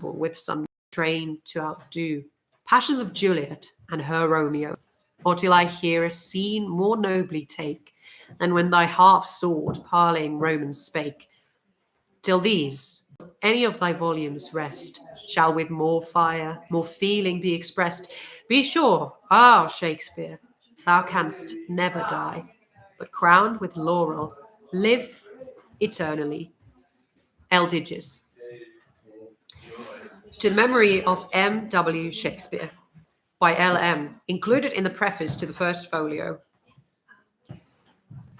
possible with some train to outdo passions of Juliet and her Romeo, or till I hear a scene more nobly take than when thy half-sword parleying Romans spake. Till these, any of thy volumes rest, shall with more fire, more feeling be expressed. Be sure, Shakespeare, thou canst never die, but crowned with laurel, live eternally. Eldiges. To the memory of M.W. Shakespeare, by L.M., included in the preface to the first folio.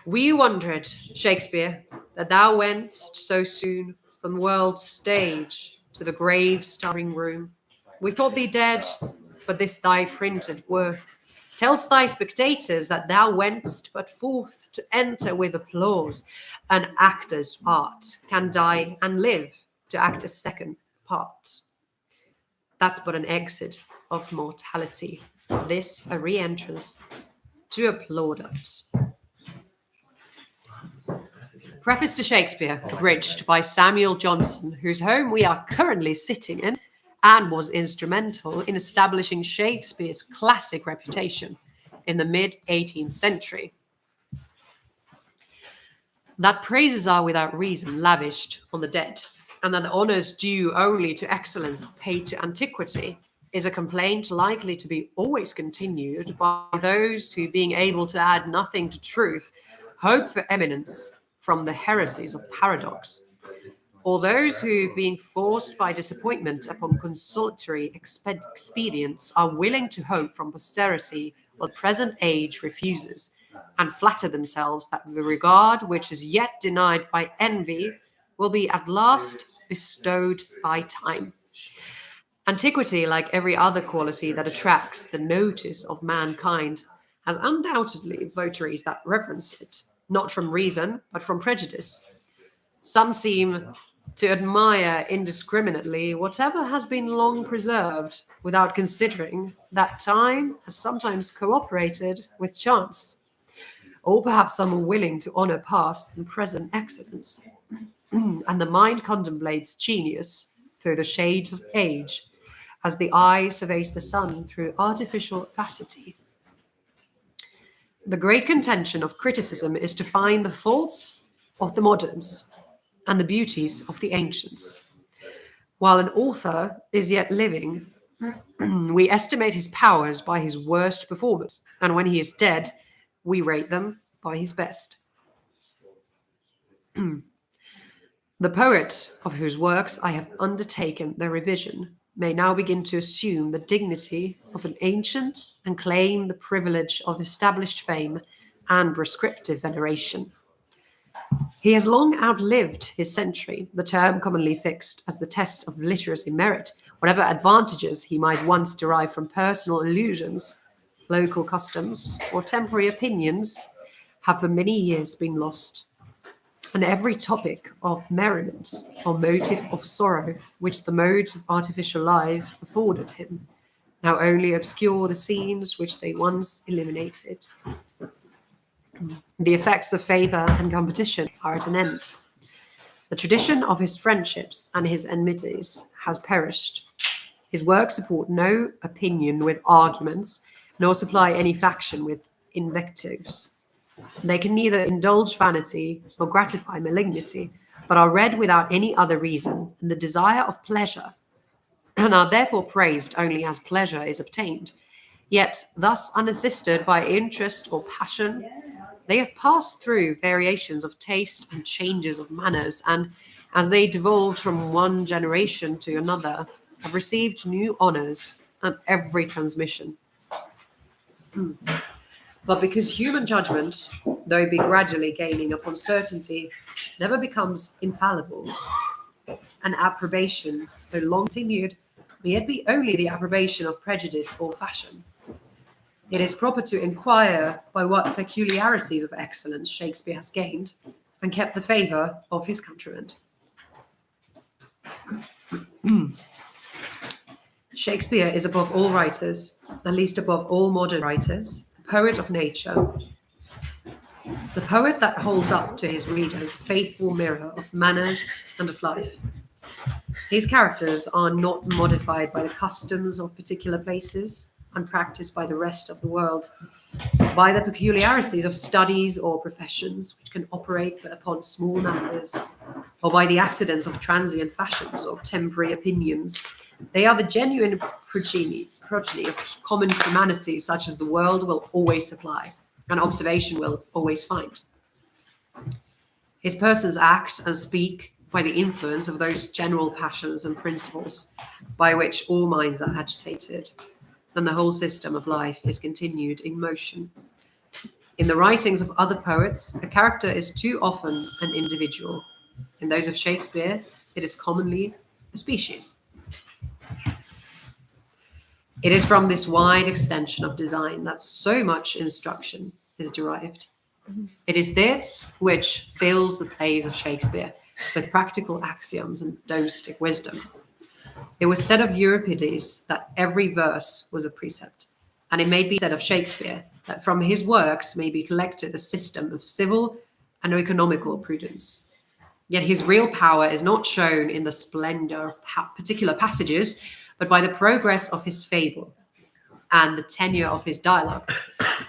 We wondered, Shakespeare, that thou wentst so soon from the world's stage to the grave starring room. We thought thee dead, but this thy printed worth tells thy spectators that thou wentst but forth to enter with applause. An actor's art can die and live to act a second part. That's but an exit of mortality. This a re-entrance to applaudant. Preface to Shakespeare, abridged by Samuel Johnson, whose home we are currently sitting in, and was instrumental in establishing Shakespeare's classic reputation in the mid-18th century. That praises are without reason lavished on the dead, and that the honours due only to excellence are paid to antiquity, is a complaint likely to be always continued by those who, being able to add nothing to truth, hope for eminence from the heresies of paradox, or those who, being forced by disappointment upon consolatory expedients, are willing to hope from posterity what the present age refuses, and flatter themselves that the regard which is yet denied by envy will be at last bestowed by time. Antiquity, like every other quality that attracts the notice of mankind, has undoubtedly votaries that reverence it, not from reason, but from prejudice. Some seem to admire indiscriminately whatever has been long preserved, without considering that time has sometimes cooperated with chance. Or perhaps some are willing to honor past and present excellence, and the mind contemplates genius through the shades of age, as the eye surveys the sun through artificial opacity. The great contention of criticism is to find the faults of the moderns and the beauties of the ancients. While an author is yet living, we estimate his powers by his worst performance, and when he is dead, we rate them by his best. The poet of whose works I have undertaken the revision may now begin to assume the dignity of an ancient and claim the privilege of established fame and prescriptive veneration. He has long outlived his century, the term commonly fixed as the test of literacy merit. Whatever advantages he might once derive from personal illusions, local customs, or temporary opinions have for many years been lost, and every topic of merriment or motive of sorrow which the modes of artificial life afforded him now only obscure the scenes which they once illuminated. The effects of favour and competition are at an end. The tradition of his friendships and his enmities has perished. His works support no opinion with arguments, nor supply any faction with invectives. They can neither indulge vanity nor gratify malignity, but are read without any other reason than the desire of pleasure, and are therefore praised only as pleasure is obtained. Yet, thus unassisted by interest or passion, they have passed through variations of taste and changes of manners, and as they devolved from one generation to another, have received new honours at every transmission. But because human judgment, though it be gradually gaining upon certainty, never becomes infallible, and approbation, though long continued, may yet be only the approbation of prejudice or fashion, it is proper to inquire by what peculiarities of excellence Shakespeare has gained and kept the favour of his countrymen. Shakespeare is above all writers, at least above all modern writers, the poet of nature, the poet that holds up to his readers a faithful mirror of manners and of life. His characters are not modified by the customs of particular places, unpracticed by the rest of the world, by the peculiarities of studies or professions which can operate but upon small numbers, or by the accidents of transient fashions or temporary opinions. They are the genuine progeny of common humanity, such as the world will always supply, and observation will always find. His persons act and speak by the influence of those general passions and principles by which all minds are agitated, and the whole system of life is continued in motion. In the writings of other poets, a character is too often an individual. In those of Shakespeare, it is commonly a species. It is from this wide extension of design that so much instruction is derived. It is this which fills the plays of Shakespeare with practical axioms and domestic wisdom. It was said of Euripides that every verse was a precept, and it may be said of Shakespeare that from his works may be collected a system of civil and economical prudence. Yet his real power is not shown in the splendor of particular passages, but by the progress of his fable and the tenure of his dialogue.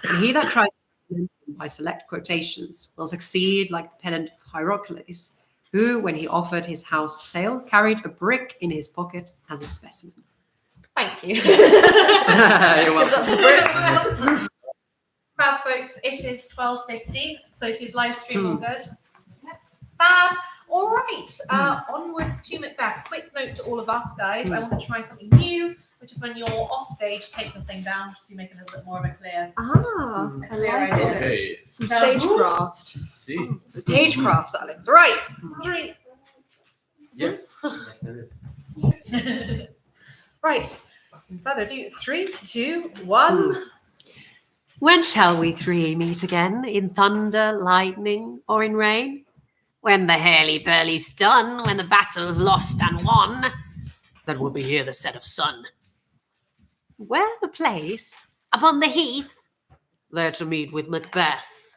And he that tries to by select quotations will succeed like the pedant of Hierocles, who, when he offered his house to sale, carried a brick in his pocket as a specimen. Thank you. You're welcome. Proud folks, it is 12:50. Sophie's live stream all good. Yep. Fab. All right. Onwards to Macbeth. Quick note to all of us, guys. I want to try something new, which is when you're off stage, take the thing down just to make it a little bit more of a clear. Clear idea. Okay. Some stagecraft. See. Stagecraft, Alex. Right. 3. Yes. Yes, there is. Right. Without further ado, 3, 2, 1. When shall we three meet again? In thunder, lightning, or in rain? When the hurly-burly's done, when the battle's lost and won, then will be here the set of sun. Where the place? Upon the heath? There to meet with Macbeth.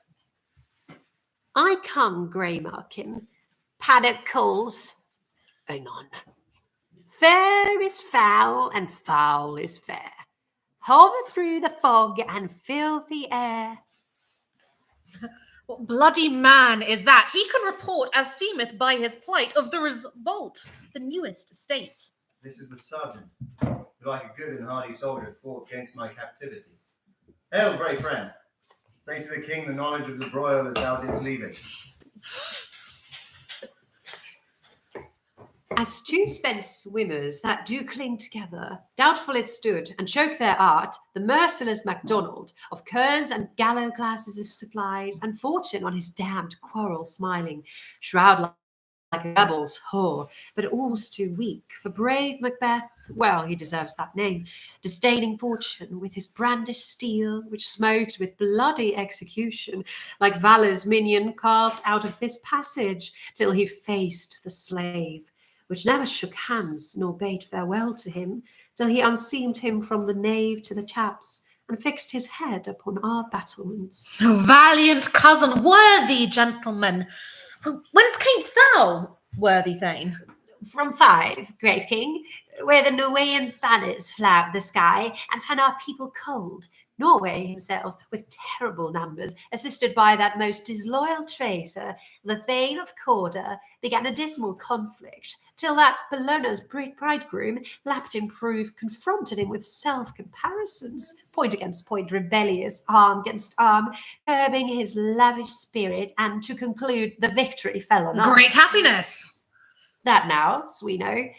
I come, Greymarkin. Paddock calls. Anon. Fair is foul, and foul is fair. Hover through the fog and filthy air. What bloody man is that? He can report, as seemeth by his plight, of the revolt, the newest state. This is the sergeant, who like a good and hardy soldier fought against my captivity. Hail, brave friend. Say to the king the knowledge of the broil as thou didst leave it. As two spent swimmers that do cling together, doubtful it stood, and choke their art, the merciless MacDonald, of kerns and gallow glasses of supplies, and fortune on his damned quarrel smiling, shroud like a rebel's whore, but all's too weak, for brave Macbeth, well, he deserves that name, disdaining fortune with his brandished steel, which smoked with bloody execution, like valor's minion carved out of this passage, till he faced the slave, which never shook hands nor bade farewell to him, till he unseamed him from the nave to the chaps, and fixed his head upon our battlements. O valiant cousin, worthy gentleman, whence camest thou, worthy Thane? From Five, great king, where the Norwegian banners flout the sky and fan our people cold. Norway himself, with terrible numbers, assisted by that most disloyal traitor, the Thane of Cawdor, began a dismal conflict, till that Bellona's bridegroom, lapped in proof, confronted him with self-comparisons, point against point, rebellious, arm against arm, curbing his lavish spirit, and to conclude, the victory fell on us. Great happiness! That now, as we know,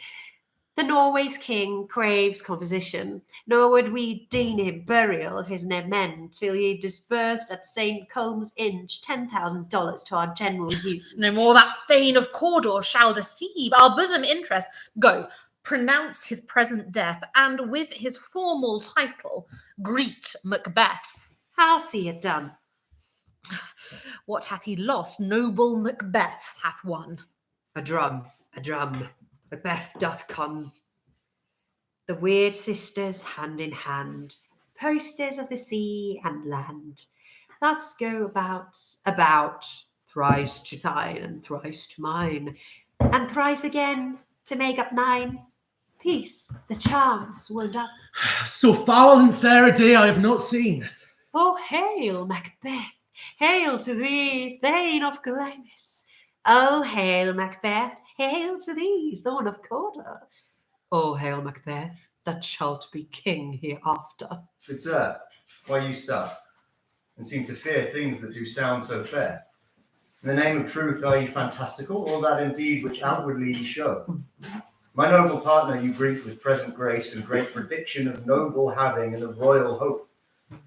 the Norway's king craves composition, nor would we deign him burial of his men till he disbursed at St. Colm's Inch $10,000 to our general use. No more that Thane of Cawdor shall deceive our bosom interest. Go, pronounce his present death, and with his formal title, greet Macbeth. How see it done? What hath he lost? Noble Macbeth hath won. A drum, Macbeth doth come. The weird sisters, hand in hand, posters of the sea and land, thus go about, thrice to thine and thrice to mine, and thrice again to make up 9. Peace, the charms wound up. So foul and fair a day I have not seen. Oh, hail, Macbeth! Hail to thee, Thane of Glamis! Oh, hail, Macbeth! Hail to thee, Thorn of Cawdor! Oh, hail, Macbeth, that shalt be king hereafter. Good sir, why you start, and seem to fear things that do sound so fair? In the name of truth, are you fantastical, or that indeed which outwardly you show? My noble partner you greet with present grace and great prediction of noble having and of royal hope,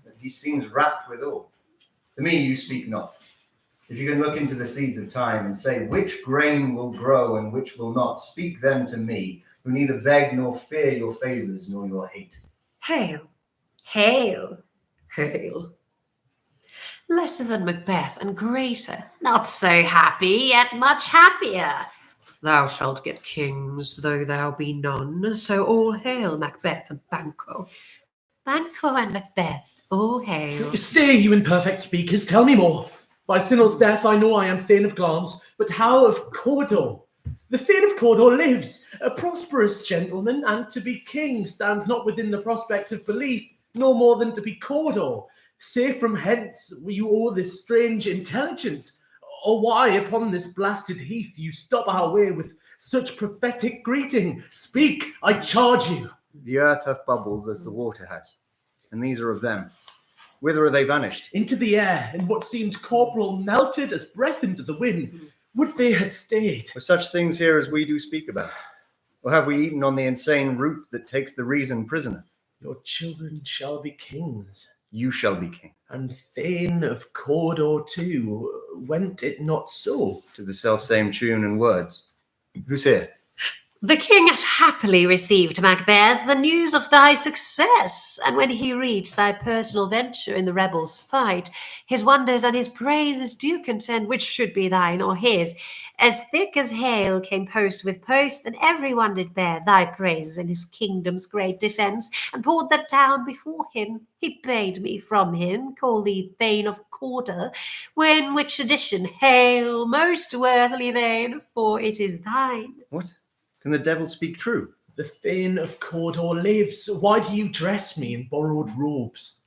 that he seems rapt withal. To me you speak not. If you can look into the seeds of time and say which grain will grow and which will not, speak them to me, who neither beg nor fear your favours nor your hate. Hail, hail, hail. Lesser than Macbeth and greater, not so happy, yet much happier. Thou shalt get kings, though thou be none, so all hail Macbeth and Banquo. Banquo and Macbeth, all hail. Stay, you imperfect speakers, tell me more. By Sinel's death I know I am Thane of Glamis, but how of Cawdor? The Thane of Cawdor lives, a prosperous gentleman, and to be king stands not within the prospect of belief, no more than to be Cawdor. Say from hence you owe this strange intelligence, or why upon this blasted heath you stop our way with such prophetic greeting. Speak, I charge you. The earth hath bubbles as the water has, and these are of them. Whither are they vanished? Into the air, and what seemed corporal melted as breath into the wind. Would they had stayed. Were such things here as we do speak about? Or have we eaten on the insane root that takes the reason prisoner? Your children shall be kings. You shall be king. And Thane of Cawdor too, went it not so? To the selfsame tune and words. Who's here? The king hath happily received, Macbeth, the news of thy success, and when he reads thy personal venture in the rebels' fight, his wonders and his praises do contend which should be thine or his. As thick as hail came post with post, and every one did bear thy praises in his kingdom's great defence, and poured that down before him. He bade me from him call thee Thane of Cawdor, when which addition, hail, most worthily Thane, for it is thine. What? Can the devil speak true? The Thane of Cawdor lives. Why do you dress me in borrowed robes?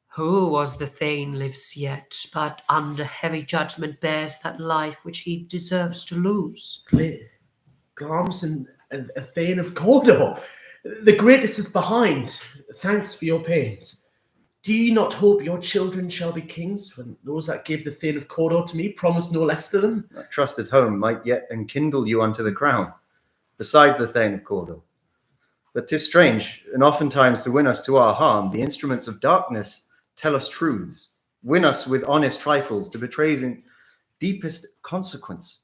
Who was the Thane lives yet, but under heavy judgment bears that life which he deserves to lose. Clear. Glamis and a Thane of Cawdor. The greatest is behind. Thanks for your pains. Do ye not hope your children shall be kings, when those that gave the Thane of Cawdor to me promised no less to them? That trusted home might yet enkindle you unto the crown, besides the Thane of Cawdor. But 'tis strange, and oftentimes to win us to our harm, the instruments of darkness tell us truths, win us with honest trifles to betrays in deepest consequence.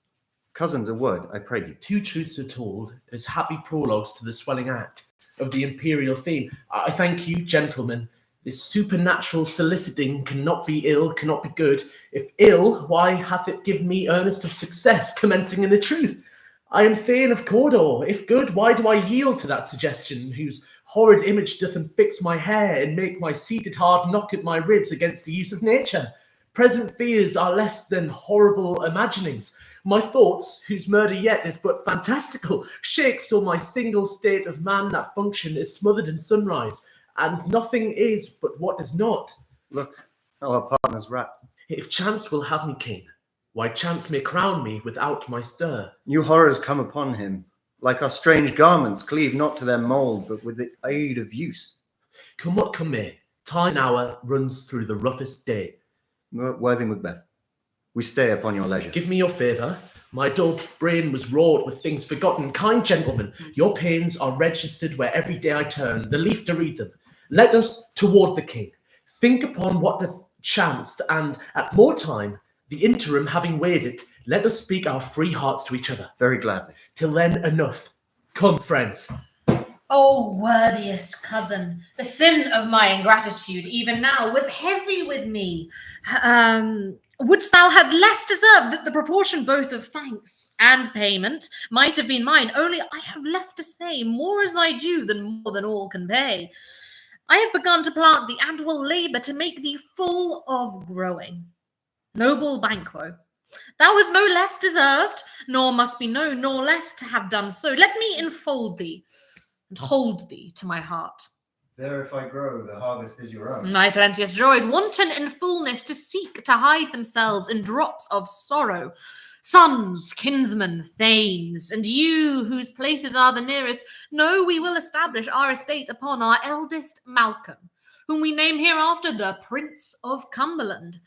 Cousins, a word, I pray you. 2 truths are told as happy prologues to the swelling act of the imperial theme. I thank you, gentlemen. This supernatural soliciting cannot be ill, cannot be good. If ill, why hath it given me earnest of success, commencing in the truth? I am Thane of Cawdor. If good, why do I yield to that suggestion, whose horrid image doth infix my hair, and make my seated heart knock at my ribs against the use of nature? Present fears are less than horrible imaginings. My thoughts, whose murder yet is but fantastical, shake so my single state of man that function is smothered in sunrise, and nothing is but what is not. Look, how our partner's wrapped. If chance will have me king, why chance may crown me without my stir. New horrors come upon him, like our strange garments, cleave not to their mould, but with the aid of use. Come what come may, time and hour runs through the roughest day. Worthy Macbeth, we stay upon your leisure. Give me your favour. My dull brain was wrought with things forgotten. Kind gentlemen, your pains are registered where every day I turn, the leaf to read them. Let us toward the king. Think upon what hath chanced, and at more time, the interim having weighed it, let us speak our free hearts to each other. Very gladly. Till then, enough. Come, friends. O worthiest cousin, the sin of my ingratitude even now was heavy with me. Wouldst thou had less deserved that the proportion both of thanks and payment might have been mine, only I have left to say more is thy due than more than all can pay. I have begun to plant thee and will labour to make thee full of growing. Noble Banquo, Thou was no less deserved, nor must be known, nor less to have done so. Let me enfold thee and hold thee to my heart. There if I grow, the harvest is your own. My plenteous joys, wanton in fullness, to seek to hide themselves in drops of sorrow. Sons, kinsmen, thanes, and you whose places are the nearest, know we will establish our estate upon our eldest Malcolm, whom we name hereafter the Prince of Cumberland,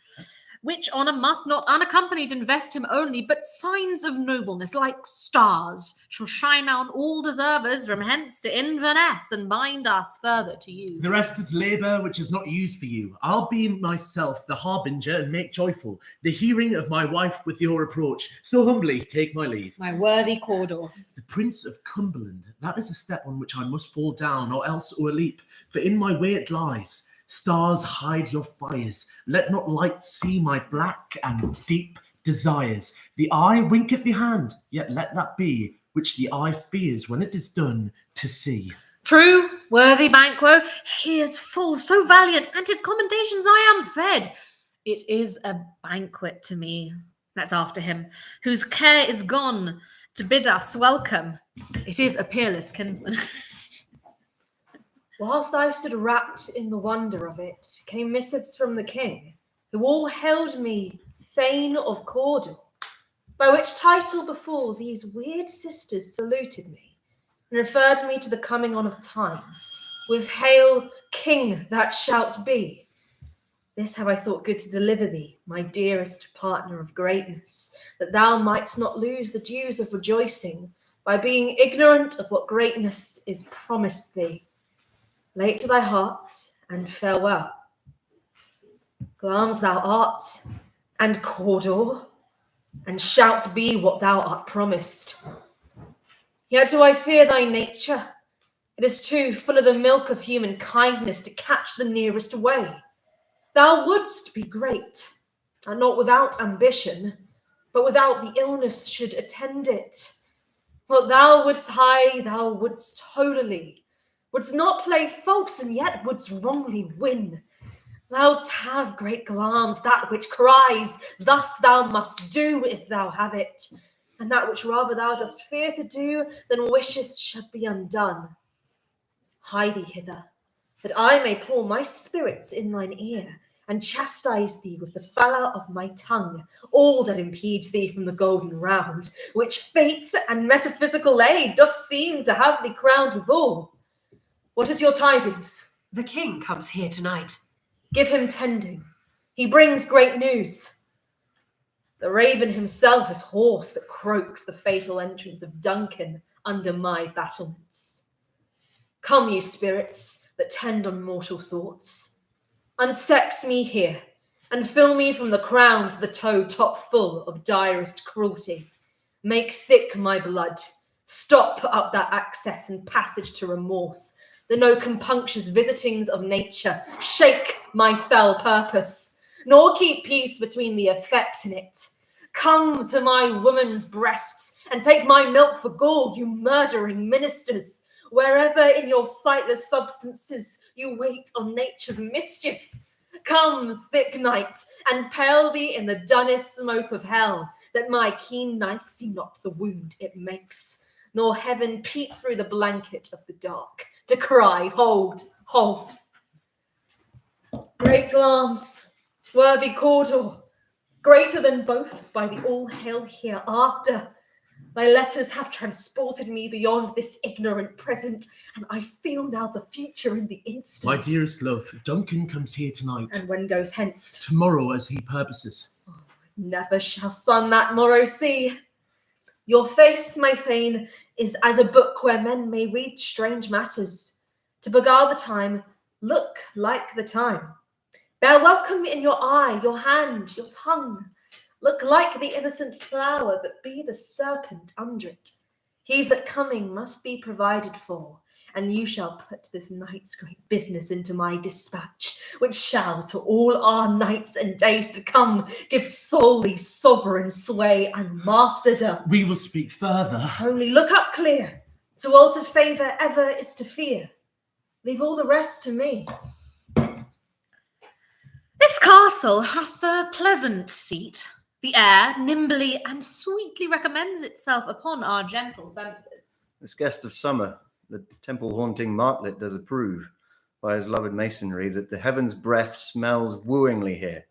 which honour must not unaccompanied invest him only, but signs of nobleness like stars shall shine on all deservers from hence to Inverness, and bind us further to you. The rest is labour which is not used for you. I'll be myself the harbinger and make joyful the hearing of my wife with your approach. So humbly take my leave. My worthy Cawdor. The Prince of Cumberland, that is a step on which I must fall down, or else o'erleap, for in my way it lies. Stars, hide your fires. Let not light see my black and deep desires. The eye winketh the hand, yet let that be which the eye fears when it is done to see. True, worthy Banquo, he is full, so valiant, and his commendations I am fed. It is a banquet to me, that's after him, whose care is gone to bid us welcome. It is a peerless kinsman. Whilst I stood wrapped in the wonder of it, came missives from the king, who all hailed me Thane of Cawdor, by which title before these weird sisters saluted me, and referred me to the coming on of time, with Hail, King that shalt be. This have I thought good to deliver thee, my dearest partner of greatness, that thou mightst not lose the dues of rejoicing by being ignorant of what greatness is promised thee. Late to thy heart, and farewell. Glamis thou art, and Cawdor, and shalt be what thou art promised. Yet do I fear thy nature. It is too full of the milk of human kindness to catch the nearest way. Thou wouldst be great, and not without ambition, but without the illness should attend it. What thou wouldst high, thou wouldst holily, wouldst not play false, and yet wouldst wrongly win. Thou'dst have great Glamis, that which cries, thus thou must do if thou have it, and that which rather thou dost fear to do than wishest should be undone. Hie thee hither, that I may pour my spirits in thine ear, and chastise thee with the fallow of my tongue, all that impedes thee from the golden round, which fates and metaphysical aid doth seem to have thee crowned withal. What is your tidings? The king comes here tonight. Give him tending. He brings great news. The raven himself is hoarse that croaks the fatal entrance of Duncan under my battlements. Come, you spirits that tend on mortal thoughts. Unsex me here, and fill me from the crown to the toe top full of direst cruelty. Make thick my blood. Stop up that access and passage to remorse, that no compunctious visitings of nature shake my fell purpose, nor keep peace between the effects in it. Come to my woman's breasts, and take my milk for gall, you murdering ministers, wherever in your sightless substances you wait on nature's mischief. Come, thick night, and pale thee in the dunnest smoke of hell, that my keen knife see not the wound it makes, nor heaven peep through the blanket of the dark, to cry, hold, hold. Great Glamis, worthy Cawdor, greater than both by the all-hail hereafter, thy letters have transported me beyond this ignorant present, and I feel now the future in the instant. My dearest love, Duncan comes here tonight. And when goes hence? Tomorrow, as he purposes. Oh, never shall sun that morrow see. Your face, my Thane, is as a book where men may read strange matters. To beguile the time, look like the time. Bear welcome in your eye, your hand, your tongue. Look like the innocent flower, but be the serpent under it. He's that coming must be provided for, and you shall put this night's great business into my dispatch, which shall to all our nights and days to come give solely sovereign sway and masterdom. We will speak further. Only look up clear. To alter favour ever is to fear. Leave all the rest to me. This castle hath a pleasant seat, The air nimbly and sweetly recommends itself upon our gentle senses. This guest of summer, the temple-haunting martlet does approve by his loved masonry that the heaven's breath smells wooingly here.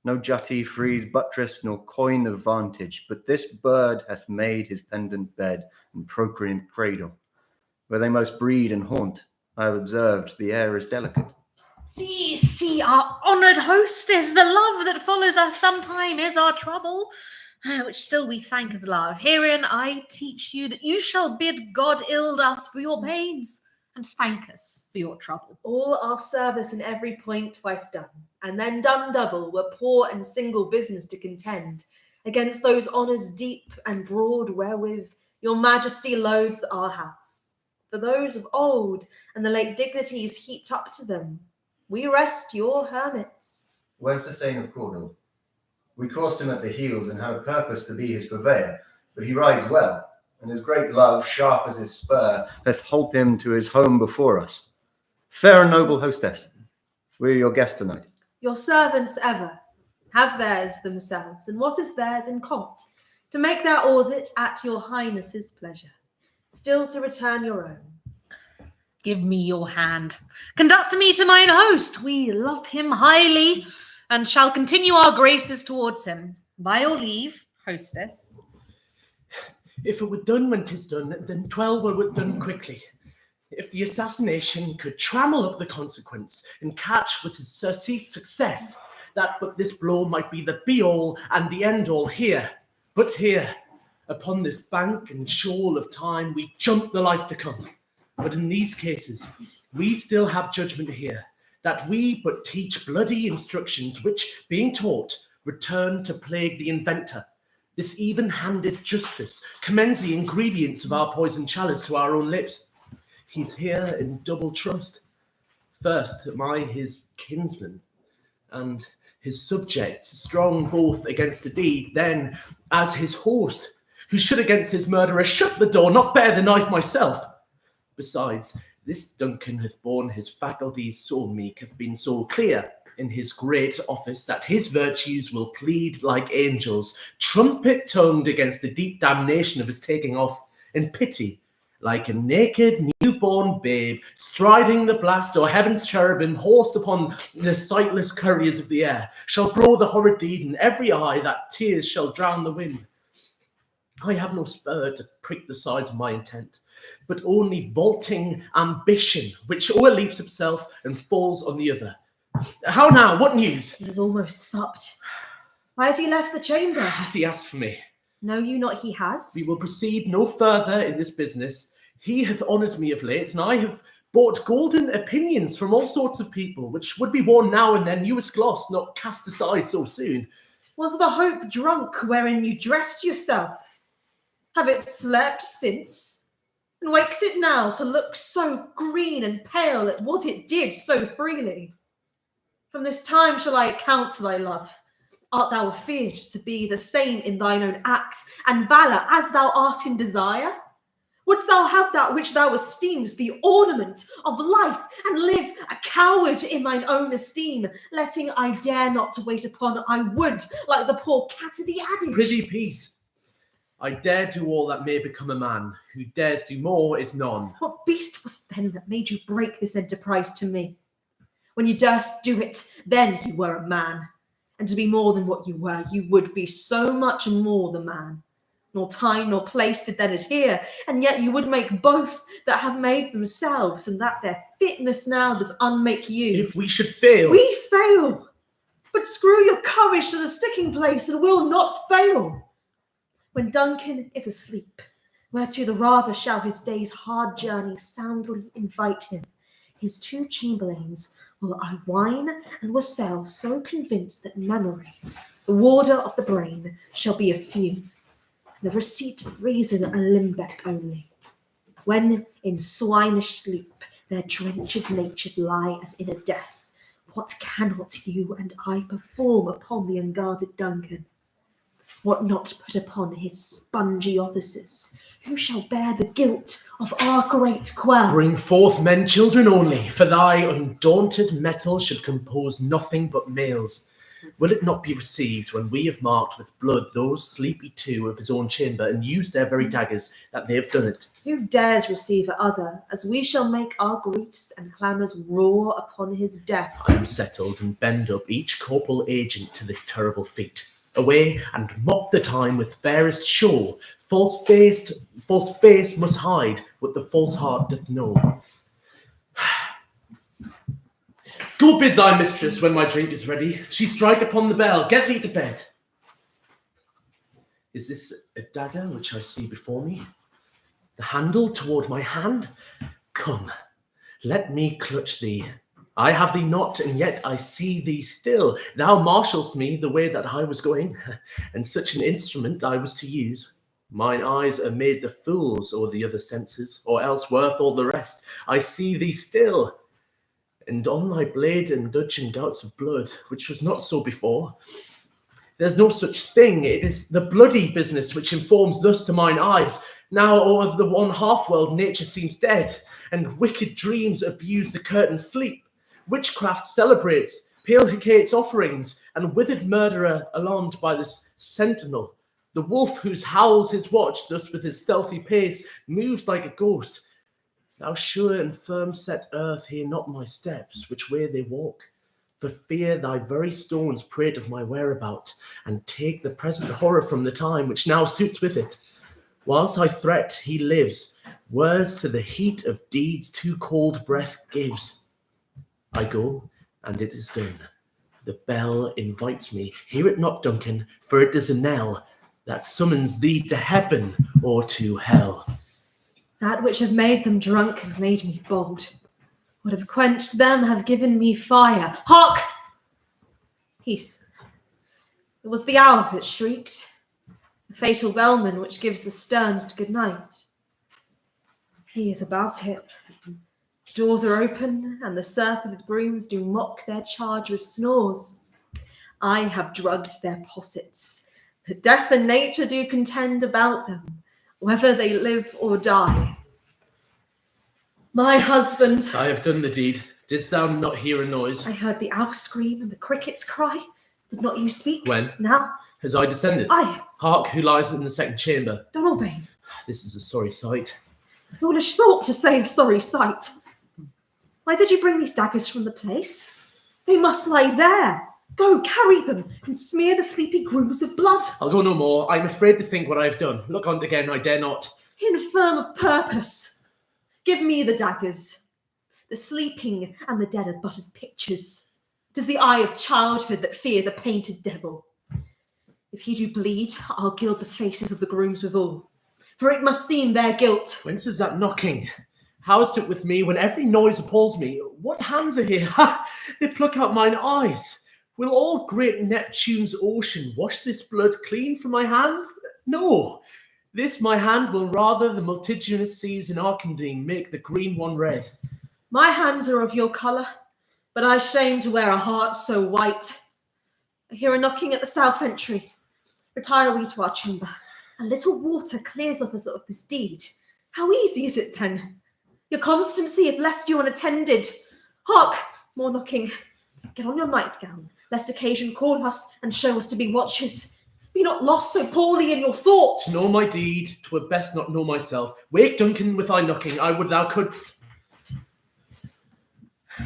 No jutty, frieze, buttress, nor coign of vantage, but this bird hath made his pendant bed and procreant cradle. Where they most breed and haunt, I have observed the air is delicate. See, our honoured hostess, the love that follows us sometime is our trouble, which still we thank as love. Herein I teach you that you shall bid God ild us for your pains, and thank us for your trouble. All our service in every point twice done, and then done double, were poor and single business to contend against those honours deep and broad wherewith your majesty loads our house. For those of old and the late dignities heaped up to them, we rest your hermits. Where's the Thane of Cornwall? We coursed him at the heels and had a purpose to be his purveyor, but he rides well, and his great love, sharp as his spur, hath holp him to his home before us. Fair and noble hostess, we are your guest tonight. Your servants ever have theirs themselves, and what is theirs in compt, to make their audit at your highness's pleasure, still to return your own. Give me your hand. Conduct me to mine host. We love him highly, and shall continue our graces towards him. By your leave, hostess. If it were done when 'tis done, then 'twel were done quickly. If the assassination could trammel up the consequence and catch with his surcease success, that but this blow might be the be-all and the end-all here. But here, upon this bank and shoal of time, we jump the life to come. But in these cases, we still have judgment here, that we but teach bloody instructions which, being taught, return to plague the inventor. This even-handed justice commends the ingredients of our poison chalice to our own lips. He's here in double trust. First, am I his kinsman, and his subject, strong both against the deed, then as his host, who should against his murderer shut the door, not bear the knife myself. Besides, this Duncan hath borne his faculties so meek, hath been so clear in his great office, that his virtues will plead like angels, trumpet-tongued against the deep damnation of his taking off, in pity, like a naked newborn babe, striding the blast o'er heaven's cherubim, horsed upon the sightless couriers of the air, shall blow the horrid deed in every eye, that tears shall drown the wind. I have no spur to prick the sides of my intent, but only vaulting ambition, which o'erleaps himself and falls on the other. How now? What news? He is almost supped. Why have you left the chamber? Hath he asked for me? Know you not he has? We will proceed no further in this business. He hath honoured me of late, and I have bought golden opinions from all sorts of people, which would be worn now and then, newest gloss, not cast aside so soon. Was the hope drunk wherein you dressed yourself? Have it slept since? And wakes it now to look so green and pale at what it did so freely? From this time shall I account thy love. Art thou afeard to be the same in thine own acts and valour as thou art in desire? Wouldst thou have that which thou esteemest the ornament of life, and live a coward in thine own esteem, letting I dare not to wait upon I would, like the poor cat of the adage? Prithee, peace. I dare do all that may become a man. Who dares do more is none. What beast was then that made you break this enterprise to me? When you durst do it, then you were a man. And to be more than what you were, you would be so much more the man. Nor time nor place did then adhere, and yet you would make both that have made themselves, and that their fitness now does unmake you. If we should fail. We fail! But screw your courage to the sticking place, and we'll not fail. When Duncan is asleep, whereto the rather shall his day's hard journey soundly invite him, his two chamberlains will I wine and wassail, so convinced that memory, the warder of the brain, shall be a few, the receipt of reason a limbeck only. When in swinish sleep their drenched natures lie as in a death, what cannot you and I perform upon the unguarded Duncan? What not put upon his spongy officers? Who shall bear the guilt of our great quell? Bring forth men, children only, for thy undaunted metal should compose nothing but males. Will it not be received when we have marked with blood those sleepy two of his own chamber, and used their very daggers that they have done it? Who dares receive other, as we shall make our griefs and clamours roar upon his death? Unsettled and bend up each corporal agent to this terrible feat. Away and mock the time with fairest show. False face must hide what the false heart doth know. Go bid thy mistress when my drink is ready. She strike upon the bell. Get thee to bed. Is this a dagger which I see before me? The handle toward my hand? Come, let me clutch thee. I have thee not, and yet I see thee still. Thou marshalst me the way that I was going, and such an instrument I was to use. Mine eyes are made the fools o'er the other senses, or else worth all the rest. I see thee still, and on thy blade indulging gouts of blood, which was not so before. There's no such thing. It is the bloody business which informs thus to mine eyes. Now o'er the one half-world nature seems dead, and wicked dreams abuse the curtained sleep. Witchcraft celebrates, pale Hecate's offerings, and withered murderer alarmed by this sentinel. The wolf whose howls his watch, thus with his stealthy pace, moves like a ghost. Thou sure and firm set earth, hear not my steps, which way they walk. For fear thy very stones prate of my whereabout, and take the present horror from the time which now suits with it. Whilst I threat, he lives, words to the heat of deeds too cold breath gives. I go, and it is done. The bell invites me. Hear it not, Duncan, for it is a knell that summons thee to heaven or to hell. That which have made them drunk have made me bold. What have quenched them have given me fire. Hark! Peace. It was the owl that shrieked, the fatal bellman which gives the sterns to good night. He is about it. Doors are open, and the surfeited grooms do mock their charge with snores. I have drugged their possets, but death and nature do contend about them, whether they live or die. My husband... I have done the deed. Didst thou not hear a noise? I heard the owl scream and the crickets cry. Did not you speak? When? Now? As I descended? Aye. Hark, who lies in the second chamber? Donalbain. This is a sorry sight. Foolish thought to say a sorry sight. Why did you bring these daggers from the place? They must lie there. Go, carry them, and smear the sleepy grooms with blood. I'll go no more. I'm afraid to think what I have done. Look on again, I dare not. Infirm of purpose. Give me the daggers. The sleeping and the dead are but as pictures. 'Tis the eye of childhood that fears a painted devil. If he do bleed, I'll gild the faces of the grooms withal, for it must seem their guilt. Whence is that knocking? How is it with me when every noise appalls me? What hands are here? Ha! They pluck out mine eyes. Will all great Neptune's ocean wash this blood clean from my hands? No. This my hand will rather the multitudinous seas in Arcandine make the green one red. My hands are of your colour, but I shame to wear a heart so white. I hear a knocking at the south entry. Retire we to our chamber. A little water clears us of this deed. How easy is it then? Your constancy have left you unattended. Hark, more knocking. Get on your nightgown, lest occasion call us and show us to be watchers. Be not lost so poorly in your thoughts. To know my deed, 'twere best not know myself. Wake, Duncan, with thy knocking. I would thou couldst.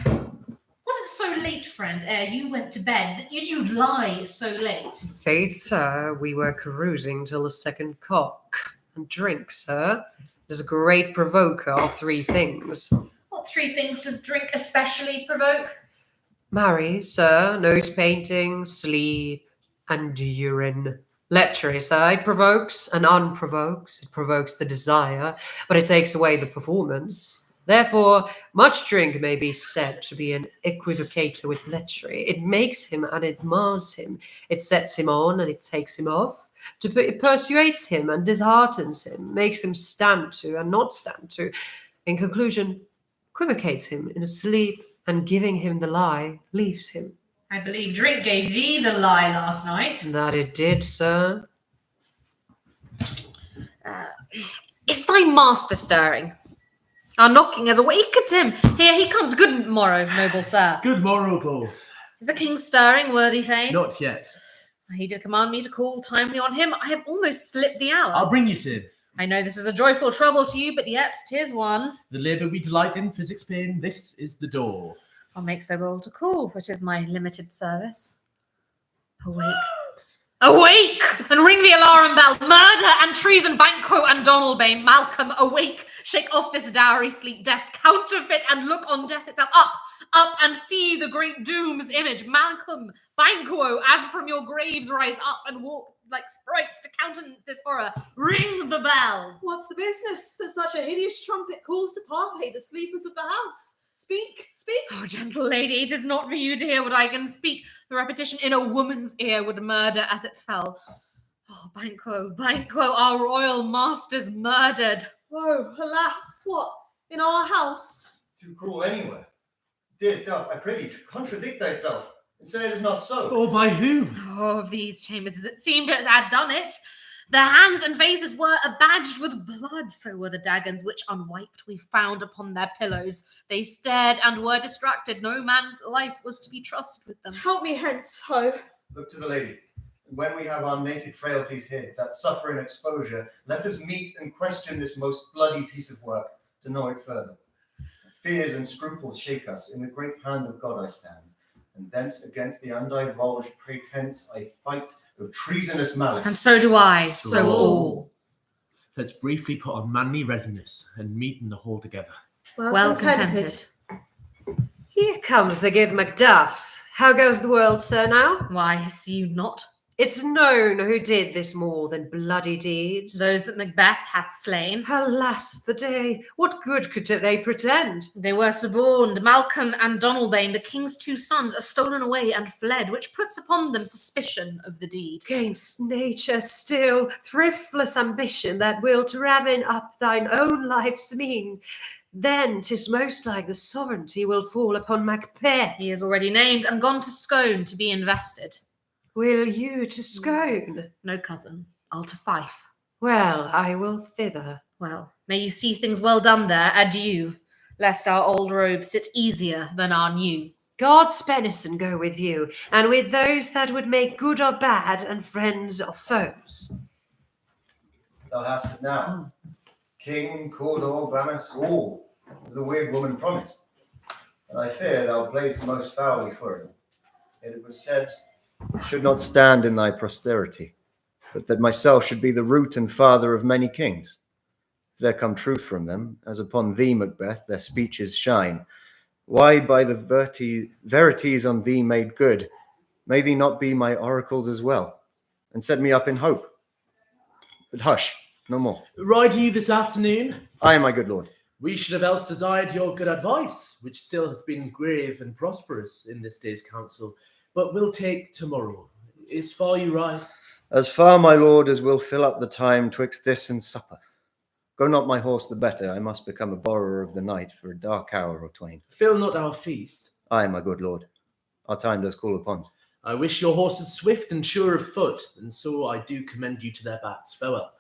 Was it so late, friend, ere you went to bed, that you do lie so late? Faith, sir, we were carousing till the second cock. And drink, sir, is a great provoker of three things. What three things does drink especially provoke? Marry, sir, nose painting, sleep, and urine. Lechery, sir, it provokes and unprovokes. It provokes the desire, but it takes away the performance. Therefore, much drink may be said to be an equivocator with lechery. It makes him and it mars him. It sets him on and it takes him off. It persuades him and disheartens him, makes him stand to and not stand to. In conclusion, equivocates him in a sleep, and giving him the lie, leaves him. I believe drink gave thee the lie last night. That it did, sir. Is thy master stirring? Our knocking has awakened him. Here he comes. Good morrow, noble sir. Good morrow, both. Is the king stirring, worthy Thane? Not yet. He did command me to call timely on him. I have almost slipped the hour. I'll bring you to him. I know this is a joyful trouble to you, but yet 'tis one. The labour we delight in, physics pain, this is the door. I'll make so bold to call, for 'tis my limited service. Awake. Awake! And ring the alarm bell. Murder and treason, Banquo and Donalbain. Malcolm, awake. Shake off this dowry sleep, death's counterfeit, and look on death itself. Up, and see the great doom's image. Malcolm, Banquo, as from your graves rise up and walk like sprites to countenance this horror. Ring the bell. What's the business that such a hideous trumpet calls to parley the sleepers of the house? Speak, speak. Oh, gentle lady, it is not for you to hear what I can speak. The repetition in a woman's ear would murder as it fell. Oh, Banquo, our royal master's murdered. Oh, alas, what? In our house? Too cruel anywhere. Dear dove, I pray thee to contradict thyself and say it is not so. Or by whom? Oh, of these chambers, as it seemed it had done it. Their hands and faces were abadged with blood, so were the daggers which unwiped we found upon their pillows. They stared and were distracted. No man's life was to be trusted with them. Help me hence, ho. Look to the lady. And when we have our naked frailties hid, that suffer in exposure, let us meet and question this most bloody piece of work, to know it further. Fears and scruples shake us. In the great hand of God I stand, and thence against the undivulged pretense I fight of treasonous malice. And so do I, So so all. Let's briefly put on manly readiness and meet in the hall together. Well contented. Here comes the good Macduff. How goes the world, sir, now? Why, see you not? It's known who did this more than bloody deed. Those that Macbeth hath slain. Alas, the day! What good could they pretend? They were suborned. Malcolm and Donalbain, the king's two sons, are stolen away and fled, which puts upon them suspicion of the deed. Gainst nature still, thriftless ambition that will to ravin up thine own life's mean. Then 'tis most like the sovereignty will fall upon Macbeth. He is already named and gone to Scone to be invested. Will you to Scone? No, cousin. I'll to Fife. Well, I will thither. Well, may you see things well done there. Adieu, lest our old robe sit easier than our new. God's benison go with you, and with those that would make good or bad, and friends or foes. Thou hast it now. King, Cawdor, Banis, all, as the weird woman promised. And I fear thou playest most foully for it. Yet it was said, I should not stand in thy posterity, but that myself should be the root and father of many kings. If there come truth from them, as upon thee, Macbeth, their speeches shine, why by the verities on thee made good, may thee not be my oracles as well, and set me up in hope. But hush, no more. Ride ye this afternoon? Aye, my good lord. We should have else desired your good advice, which still hath been grave and prosperous in this day's council, but we'll take tomorrow. Is far you ride? As far, my lord, as will fill up the time twixt this and supper. Go not my horse the better, I must become a borrower of the night for a dark hour or twain. Fill not our feast. Aye, my good lord, our time does call upon us. I wish your horses swift and sure of foot, and so I do commend you to their backs. Farewell.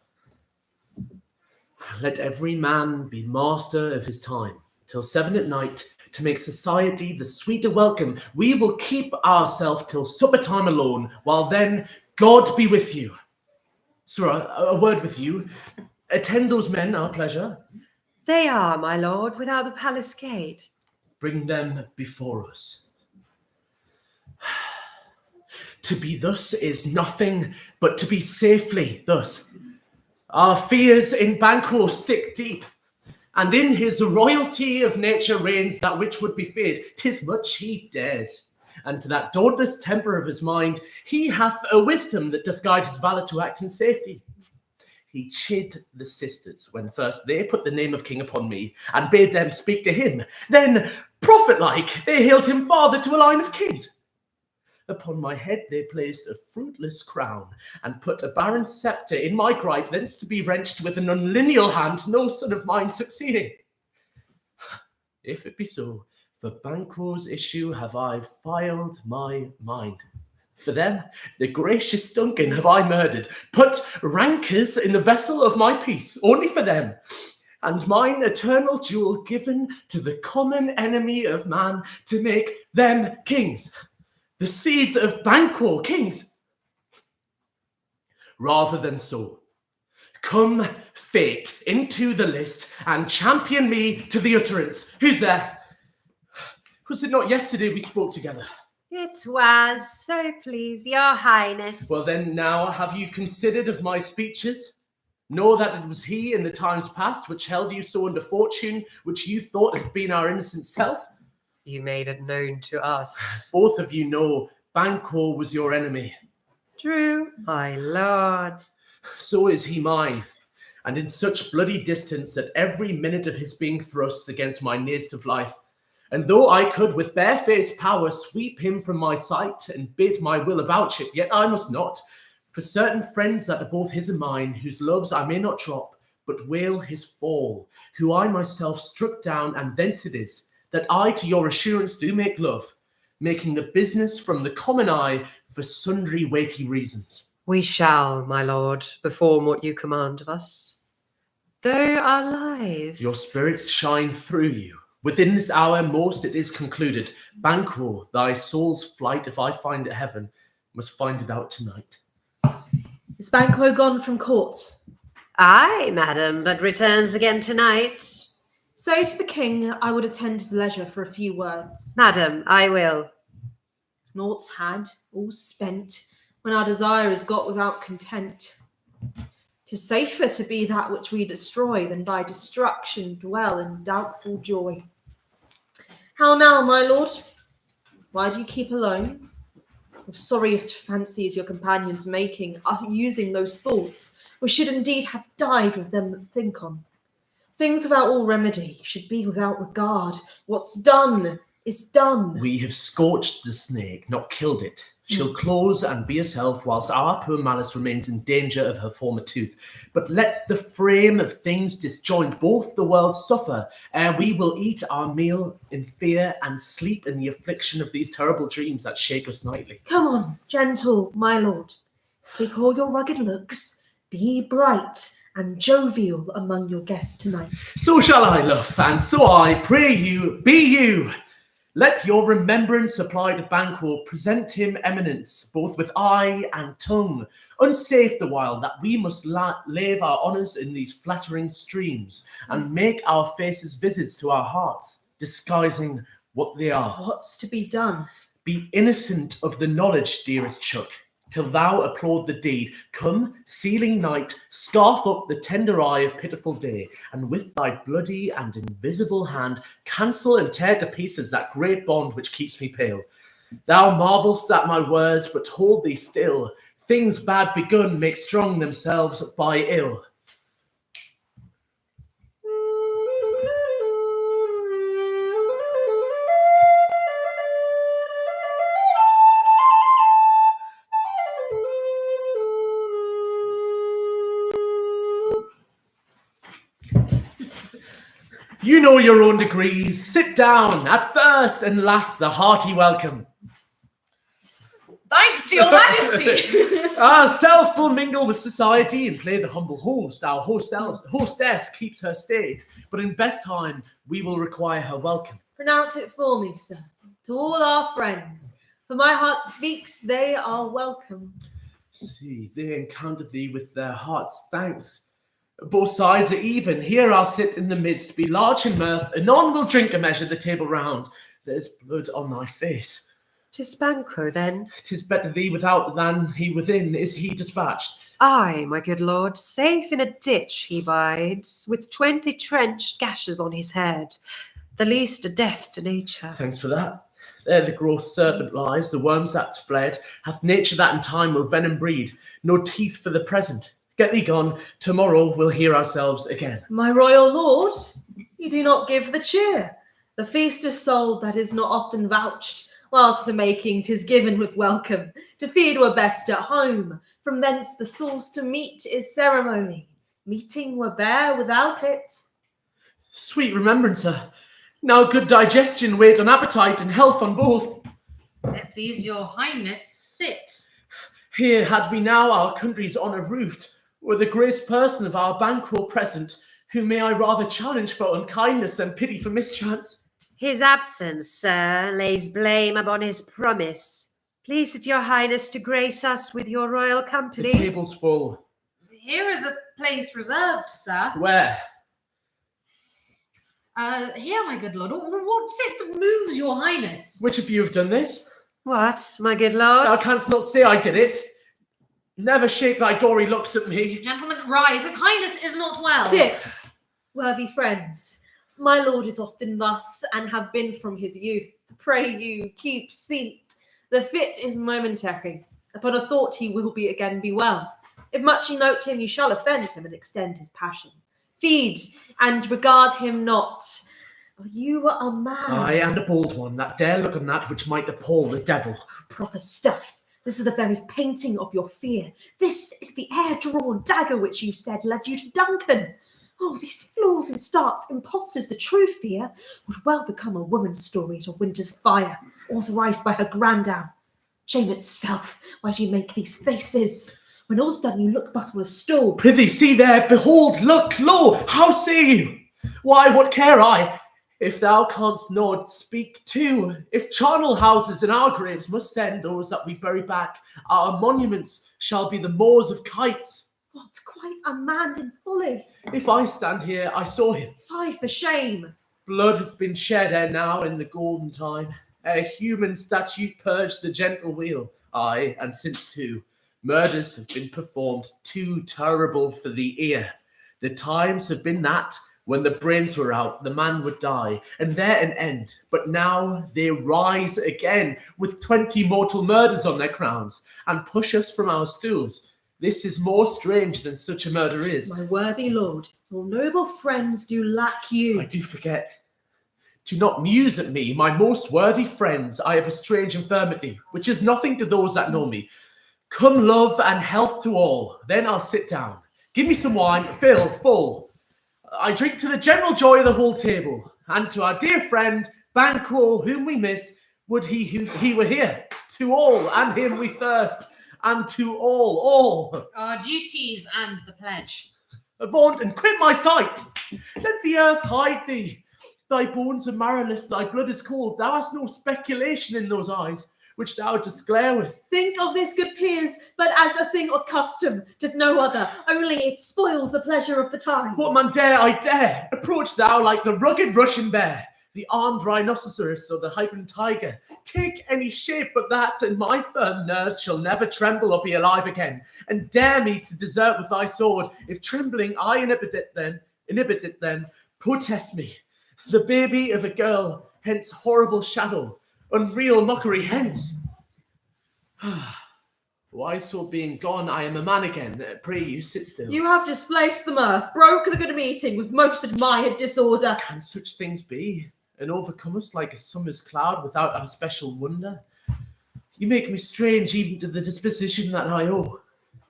Let every man be master of his time, till 7 at night, to make society the sweeter welcome. We will keep ourselves till supper time alone, while then God be with you. Sir, a word with you. Attend those men, our pleasure. They are, my lord, without the palace gate. Bring them before us. To be thus is nothing, but to be safely thus. Our fears in Banquo stick deep, and in his royalty of nature reigns that which would be feared. 'Tis much he dares, and to that dauntless temper of his mind, he hath a wisdom that doth guide his valour to act in safety. He chid the sisters when first they put the name of king upon me, and bade them speak to him. Then, prophet-like, they hailed him father to a line of kings. Upon my head they placed a fruitless crown, and put a barren sceptre in my gripe, thence to be wrenched with an unlineal hand, no son of mine succeeding. If it be so, for Banquo's issue have I filed my mind. For them, the gracious Duncan have I murdered, put rancours in the vessel of my peace, only for them, and mine eternal jewel given to the common enemy of man, to make them kings. The seeds of Banquo, kings. Rather than so, come fate into the list and champion me to the utterance. Who's there? Was it not yesterday we spoke together? It was, so please, your highness. Well then, now have you considered of my speeches? Know that it was he in the times past which held you so under fortune, which you thought had been our innocent self? You made it known to us. Both of you know Banquo was your enemy. True, my lord. So is he mine, and in such bloody distance that every minute of his being thrust against my native life. And though I could with barefaced power sweep him from my sight and bid my will avouch it, yet I must not, for certain friends that are both his and mine, whose loves I may not drop, but wail his fall, who I myself struck down, and thence it is, that I to your assurance do make love, making the business from the common eye for sundry weighty reasons. We shall, my lord, perform what you command of us. Though our lives... Your spirits shine through you. Within this hour most it is concluded. Banquo, thy soul's flight, if I find it heaven, must find it out tonight. Is Banquo gone from court? Aye, madam, but returns again tonight. Say to the king I would attend his leisure for a few words. Madam, I will. Naught's had, all spent, when our desire is got without content. 'Tis safer to be that which we destroy than by destruction dwell in doubtful joy. How now, my lord? Why do you keep alone? Of sorriest fancies your companions making, are using those thoughts, which should indeed have died with them that think on. Things without all remedy should be without regard. What's done is done. We have scorched the snake, not killed it. She'll close and be herself, whilst our poor malice remains in danger of her former tooth. But let the frame of things disjoined both the worlds suffer, ere we will eat our meal in fear and sleep in the affliction of these terrible dreams that shake us nightly. Come on, gentle, my lord. Sleek all your rugged looks. Be bright and jovial among your guests tonight. So shall I, love, and so I pray you, be you. Let your remembrance apply to Banquo, present him eminence, both with eye and tongue, unsafe the while that we must lave our honours in these flattering streams, and make our faces visits to our hearts, disguising what they are. What's to be done? Be innocent of the knowledge, dearest Chuck, till thou applaud the deed. Come, sealing night, scarf up the tender eye of pitiful day, and with thy bloody and invisible hand cancel and tear to pieces that great bond which keeps me pale. Thou marvelst at my words, but hold thee still. Things bad begun make strong themselves by ill. You know your own degrees. Sit down. At first and last, the hearty welcome. Thanks, your majesty. Our self will mingle with society and play the humble host. Our hostess keeps her state, but in best time we will require her welcome. Pronounce it for me, sir. To all our friends, for my heart speaks, they are welcome. See, they encountered thee with their hearts' thanks. Both sides are even. Here I'll sit in the midst, be large in mirth. Anon we'll drink a measure the table round. There's blood on thy face. 'Tis Banquo, then. 'Tis better thee without than he within. Is he dispatched? Aye, my good lord, safe in a ditch he bides, with 20 trenched gashes on his head, the least a death to nature. Thanks for that. There the growth serpent lies, the worms that's fled, hath nature that in time will venom breed. No teeth for the present. Get thee gone, tomorrow we'll hear ourselves again. My royal lord, you do not give the cheer. The feast is sold that is not often vouched, while 'tis a making 'tis given with welcome. To feed were best at home, from thence the source to meat is ceremony. Meeting were bare without it. Sweet remembrancer, now good digestion wait on appetite and health on both. Let please your highness sit. Here had we now our country's honour roofed, were the grace person of our Banquo present, who may I rather challenge for unkindness than pity for mischance. His absence, sir, lays blame upon his promise. Please it your highness to grace us with your royal The company. table's full. Here is a place reserved, sir. Where? Here, my good lord. What's it that moves your highness? Which of you have done this? What, my good lord? Thou canst not say I did it. Never shake thy gory looks at me. Gentlemen, rise. His highness is not well. Sit, worthy friends. My lord is often thus, and have been from his youth. Pray you, keep seat. The fit is momentary. Upon a thought he will again be well. If much you note him, you shall offend him and extend his passion. Feed and regard him not. Oh, you are a man. I am the bold one that dare look on that which might appall the devil. Proper stuff. This is the very painting of your fear. This is the air-drawn dagger which you said led you to Duncan. Oh, these flaws and starts, impostors, the true fear would well become a woman's story to winter's fire, authorised by her grandam. Shame itself, why do you make these faces? When all's done, you look but on a stool. Prithee, see there, behold, look, lo, how say you? Why, what care I? If thou canst nod, speak too. If charnel houses in our graves must send those that we bury back, our monuments shall be the moors of kites. What, quite a man in folly? If I stand here, I saw him. Fie for shame. Blood hath been shed ere now in the golden time. A human statute purged the gentle wheel. Aye, and since too, murders have been performed too terrible for the ear. The times have been that when the brains were out, the man would die, and there an end. But now they rise again with 20 mortal murders on their crowns, and push us from our stools. This is more strange than such a murder is. My worthy lord, your noble friends do lack you. I do forget. Do not muse at me, my most worthy friends. I have a strange infirmity, which is nothing to those that know me. Come, love, and health to all. Then I'll sit down. Give me some wine, fill, full. I drink to the general joy of the whole table, and to our dear friend, Banquo, whom we miss, would he were here. To all, and him we thirst, and to all. Our duties and the pledge. Avaunt and quit my sight. Let the earth hide thee. Thy bones are marrowless, thy blood is cold. Thou hast no speculation in those eyes, which thou dost glare with. Think of this, good peers, but as a thing of custom, just no other. Only it spoils the pleasure of the time. What man dare I dare? Approach thou like the rugged Russian bear, the armed rhinoceros or the hyphen tiger. Take any shape but that, and my firm nerves shall never tremble or be alive again. And dare me to desert with thy sword. If trembling I inhibit it then, protest me. The baby of a girl, hence horrible shadow, unreal mockery hence. Why so being gone, I am a man again. Pray you sit still. You have displaced the mirth, broke the good meeting with most admired disorder. Can such things be, and overcome us like a summer's cloud without our special wonder? You make me strange even to the disposition that I owe.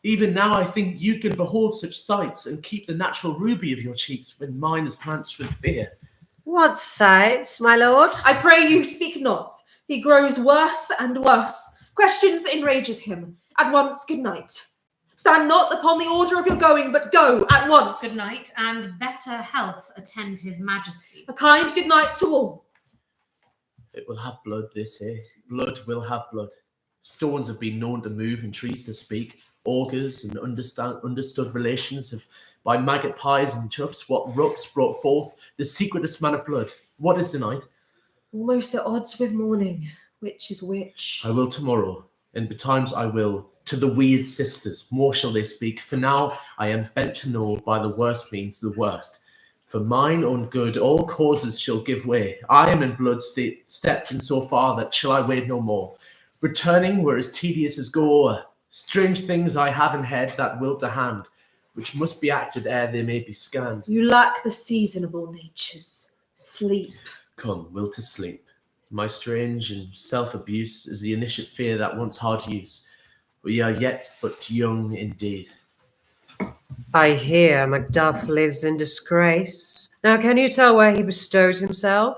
Even now I think you can behold such sights and keep the natural ruby of your cheeks when mine is blanched with fear. What sights, my lord? I pray you speak not. He grows worse and worse. Questions enrages him. At once, good night. Stand not upon the order of your going, but go at once. Good night, and better health attend his majesty. A kind good night to all. It will have blood, they say. Blood will have blood. Stones have been known to move and trees to speak. Augurs and understood relations have, by maggot pies and chuffs, what rooks brought forth the secretest man of blood. What is the night? Almost at odds with morning. Which is which? I will tomorrow, and betimes I will. To the weird sisters, more shall they speak. For now I am bent to know by the worst means the worst. For mine own good, all causes shall give way. I am in blood stepped in so far that shall I wait no more. Returning were as tedious as go o'er. Strange things I have in head that will to hand, which must be acted ere they may be scanned. You lack the season of all natures. Sleep. Come, will to sleep. My strange and self-abuse is the initiate fear that wants hard use. We are yet but young indeed. I hear Macduff lives in disgrace. Now can you tell where he bestows himself?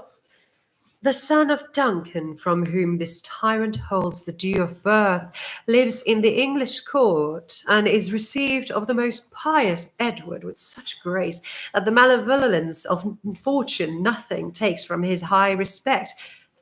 The son of Duncan, from whom this tyrant holds the due of birth, lives in the English court, and is received of the most pious Edward with such grace that the malevolence of fortune nothing takes from his high respect.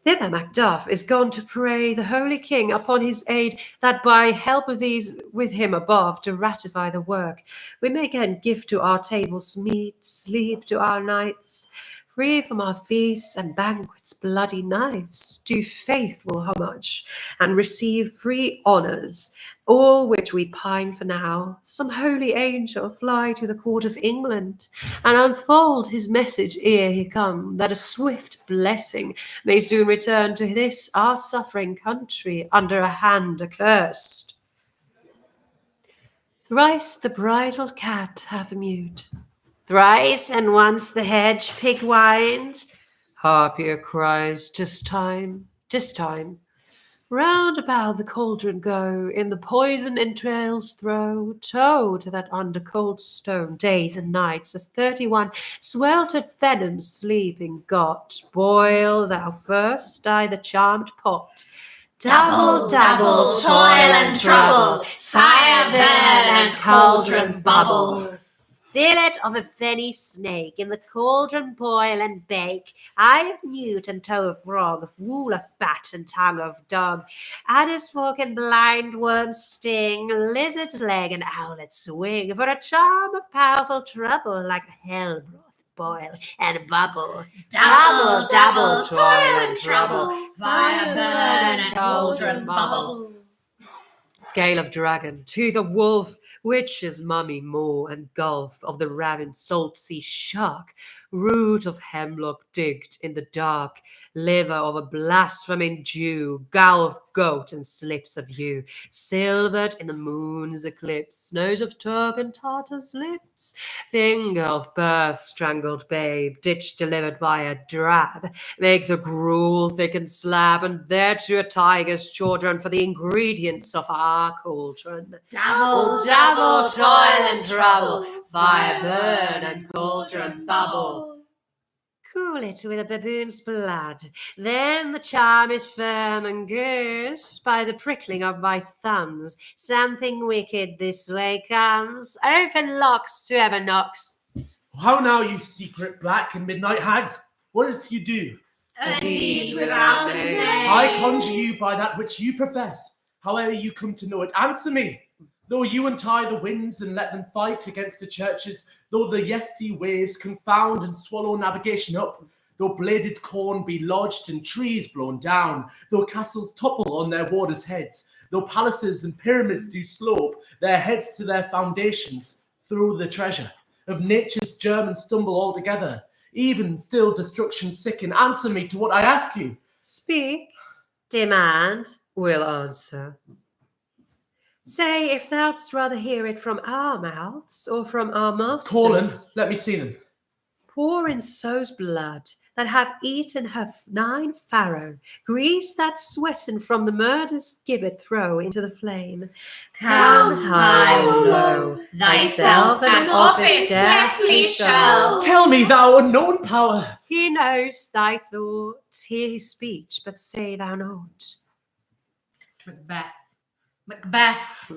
Thither Macduff is gone to pray the holy king upon his aid, that by help of these with him above to ratify the work, we may again give to our tables meat, sleep to our nights, free from our feasts and banquets bloody knives, do faithful homage, and receive free honours, all which we pine for now. Some holy angel fly to the court of England, and unfold his message ere he come, that a swift blessing may soon return to this our suffering country under a hand accursed. Thrice the bridled cat hath mewed, thrice and once the hedge pig whined. Harpier cries, 'tis time, 'tis time. Round about the cauldron go, in the poison entrails throw, toe to that under cold stone, days and nights, as 31 sweltered venoms sleeping got. Boil thou first I the charmed pot. Double, double, toil and trouble, fire burn and cauldron bubble. Fillet of a fenny snake, in the cauldron boil and bake, eye of newt and toe of frog, of wool of bat and tongue of dog, adder's fork and blind worm's sting, lizard's leg and owlet's wing, for a charm of powerful trouble, like a hell broth boil and bubble. Double, double, toil and trouble, fire burn and cauldron bubble. Scale of dragon, tooth of wolf, witch's mummy, maw and gulf of the ravined salt sea shark, root of hemlock digged in the dark, liver of a blaspheming Jew, gull of goat and slips of yew, silvered in the moon's eclipse, nose of Turk and Tartar's lips, finger of birth strangled babe, ditch delivered by a drab, make the gruel thick and slab, and thereto a tiger's children for the ingredients of our cauldron. Double, double, toil and trouble, fire burn and cauldron bubble. Cool it with a baboon's blood, then the charm is firm and good. By the prickling of my thumbs, something wicked this way comes. Open locks, whoever knocks. How now, you secret black and midnight hags? What is you do? A deed without a name. I conjure you by that which you profess. However you come to know it, answer me. Though you untie the winds and let them fight against the churches, though the yesty waves confound and swallow navigation up, though bladed corn be lodged and trees blown down, though castles topple on their warders' heads, though palaces and pyramids do slope their heads to their foundations, through the treasure of nature's germ and stumble altogether, even still destruction sicken, answer me to what I ask you. Speak, demand, will answer. Say if thou'dst rather hear it from our mouths or from our masters. Colin, let me see them. Pour in so's blood that have eaten her 9 farrow, grease that sweaten from the murder's gibbet throw into the flame. Come high or low, thyself an office deftly show. Tell me, thou unknown power. He knows thy thoughts, hear his speech, but say thou not. Macbeth. Macbeth,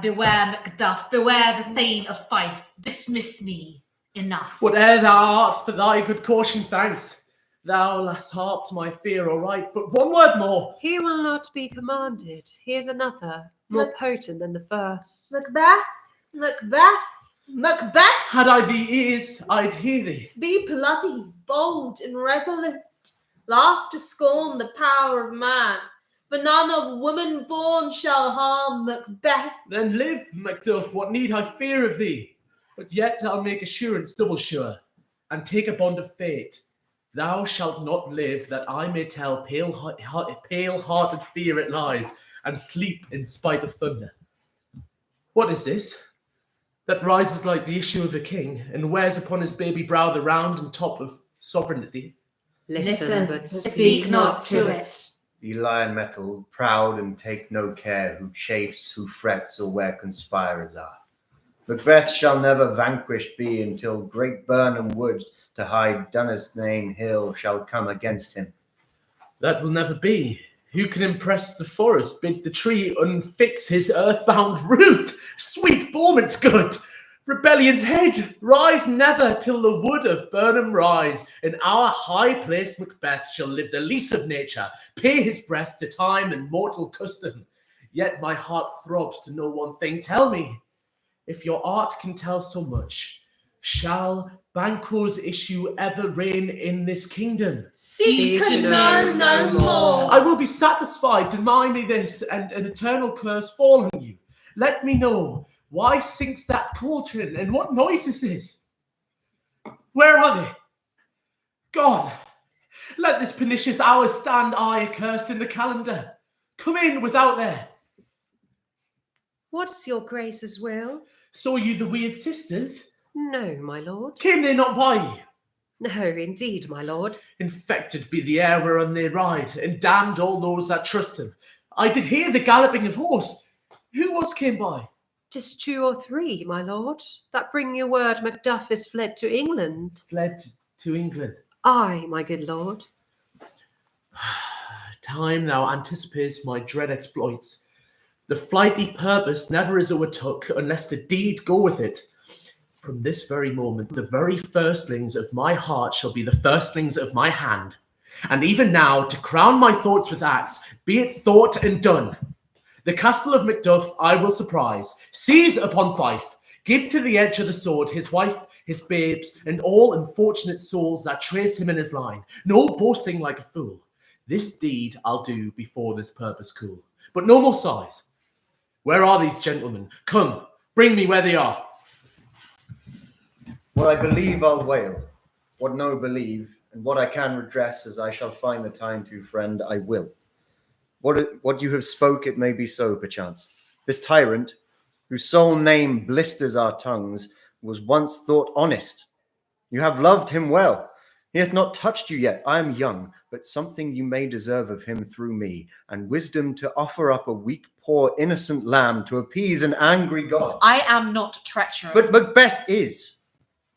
beware Macduff, beware the Thane of Fife, dismiss me, enough. Whate'er thou art, for thy good caution thanks. Thou last harped my fear aright, but one word more. He will not be commanded. Here's another, more potent than the first. Macbeth, Macbeth, Macbeth, Had I thee ears, I'd hear thee. be bloody, bold, and resolute. Laugh to scorn the power of man, for none of woman born shall harm Macbeth. Then live, Macduff, what need I fear of thee? But yet I'll make assurance double sure, and take a bond of fate. Thou shalt not live, that I may tell pale-hearted fear it lies, and sleep in spite of thunder. What is this? That rises like the issue of a king, and wears upon his baby brow the round and top of sovereignty. Listen, but but speak not to it. Ye lion metal, proud and take no care who chafes, who frets, or where conspirers are. Macbeth shall never vanquished be until great Burnham wood to hide Dunnes name hill shall come against him. That will never be. Who can impress the forest, bid the tree unfix his earthbound root? Sweet Borman's good! Rebellion's head, rise never till the wood of Burnham rise. In our high place Macbeth shall live the lease of nature, pay his breath to time and mortal custom. Yet my heart throbs to know one thing. Tell me, if your art can tell so much, shall Banquo's issue ever reign in this kingdom? Seek to know no more. I will be satisfied. Deny me this, and an eternal curse fall on you. Let me know, why sinks that cauldron, and what noise this is? Where are they? Gone. Let this pernicious hour stand I accursed in the calendar. Come in without there. What's your grace's will? Saw you the weird sisters? No, my lord. Came they not by you? No, indeed, my lord. Infected be the air whereon they ride, and damned all those that trust him. I did hear the galloping of horse. Who was came by? 'Tis 2 or 3, my lord, that bring you word Macduff is fled to England. Fled to England. Aye, my good lord. Time thou anticipatest my dread exploits. The flighty purpose never is overtook unless the deed go with it. From this very moment, the very firstlings of my heart shall be the firstlings of my hand. And even now, to crown my thoughts with acts, be it thought and done. The castle of Macduff I will surprise, seize upon Fife, give to the edge of the sword his wife, his babes, and all unfortunate souls that trace him in his line. No boasting like a fool. This deed I'll do before this purpose cool. But no more sighs. Where are these gentlemen? Come, bring me where they are. What I believe I'll wail, what no believe, and what I can redress as I shall find the time to, friend, I will. What you have spoke, it may be so, perchance. This tyrant, whose sole name blisters our tongues, was once thought honest. You have loved him well. He hath not touched you yet. I am young, but something you may deserve of him through me, and wisdom to offer up a weak, poor, innocent lamb to appease an angry God. I am not treacherous. But Macbeth is.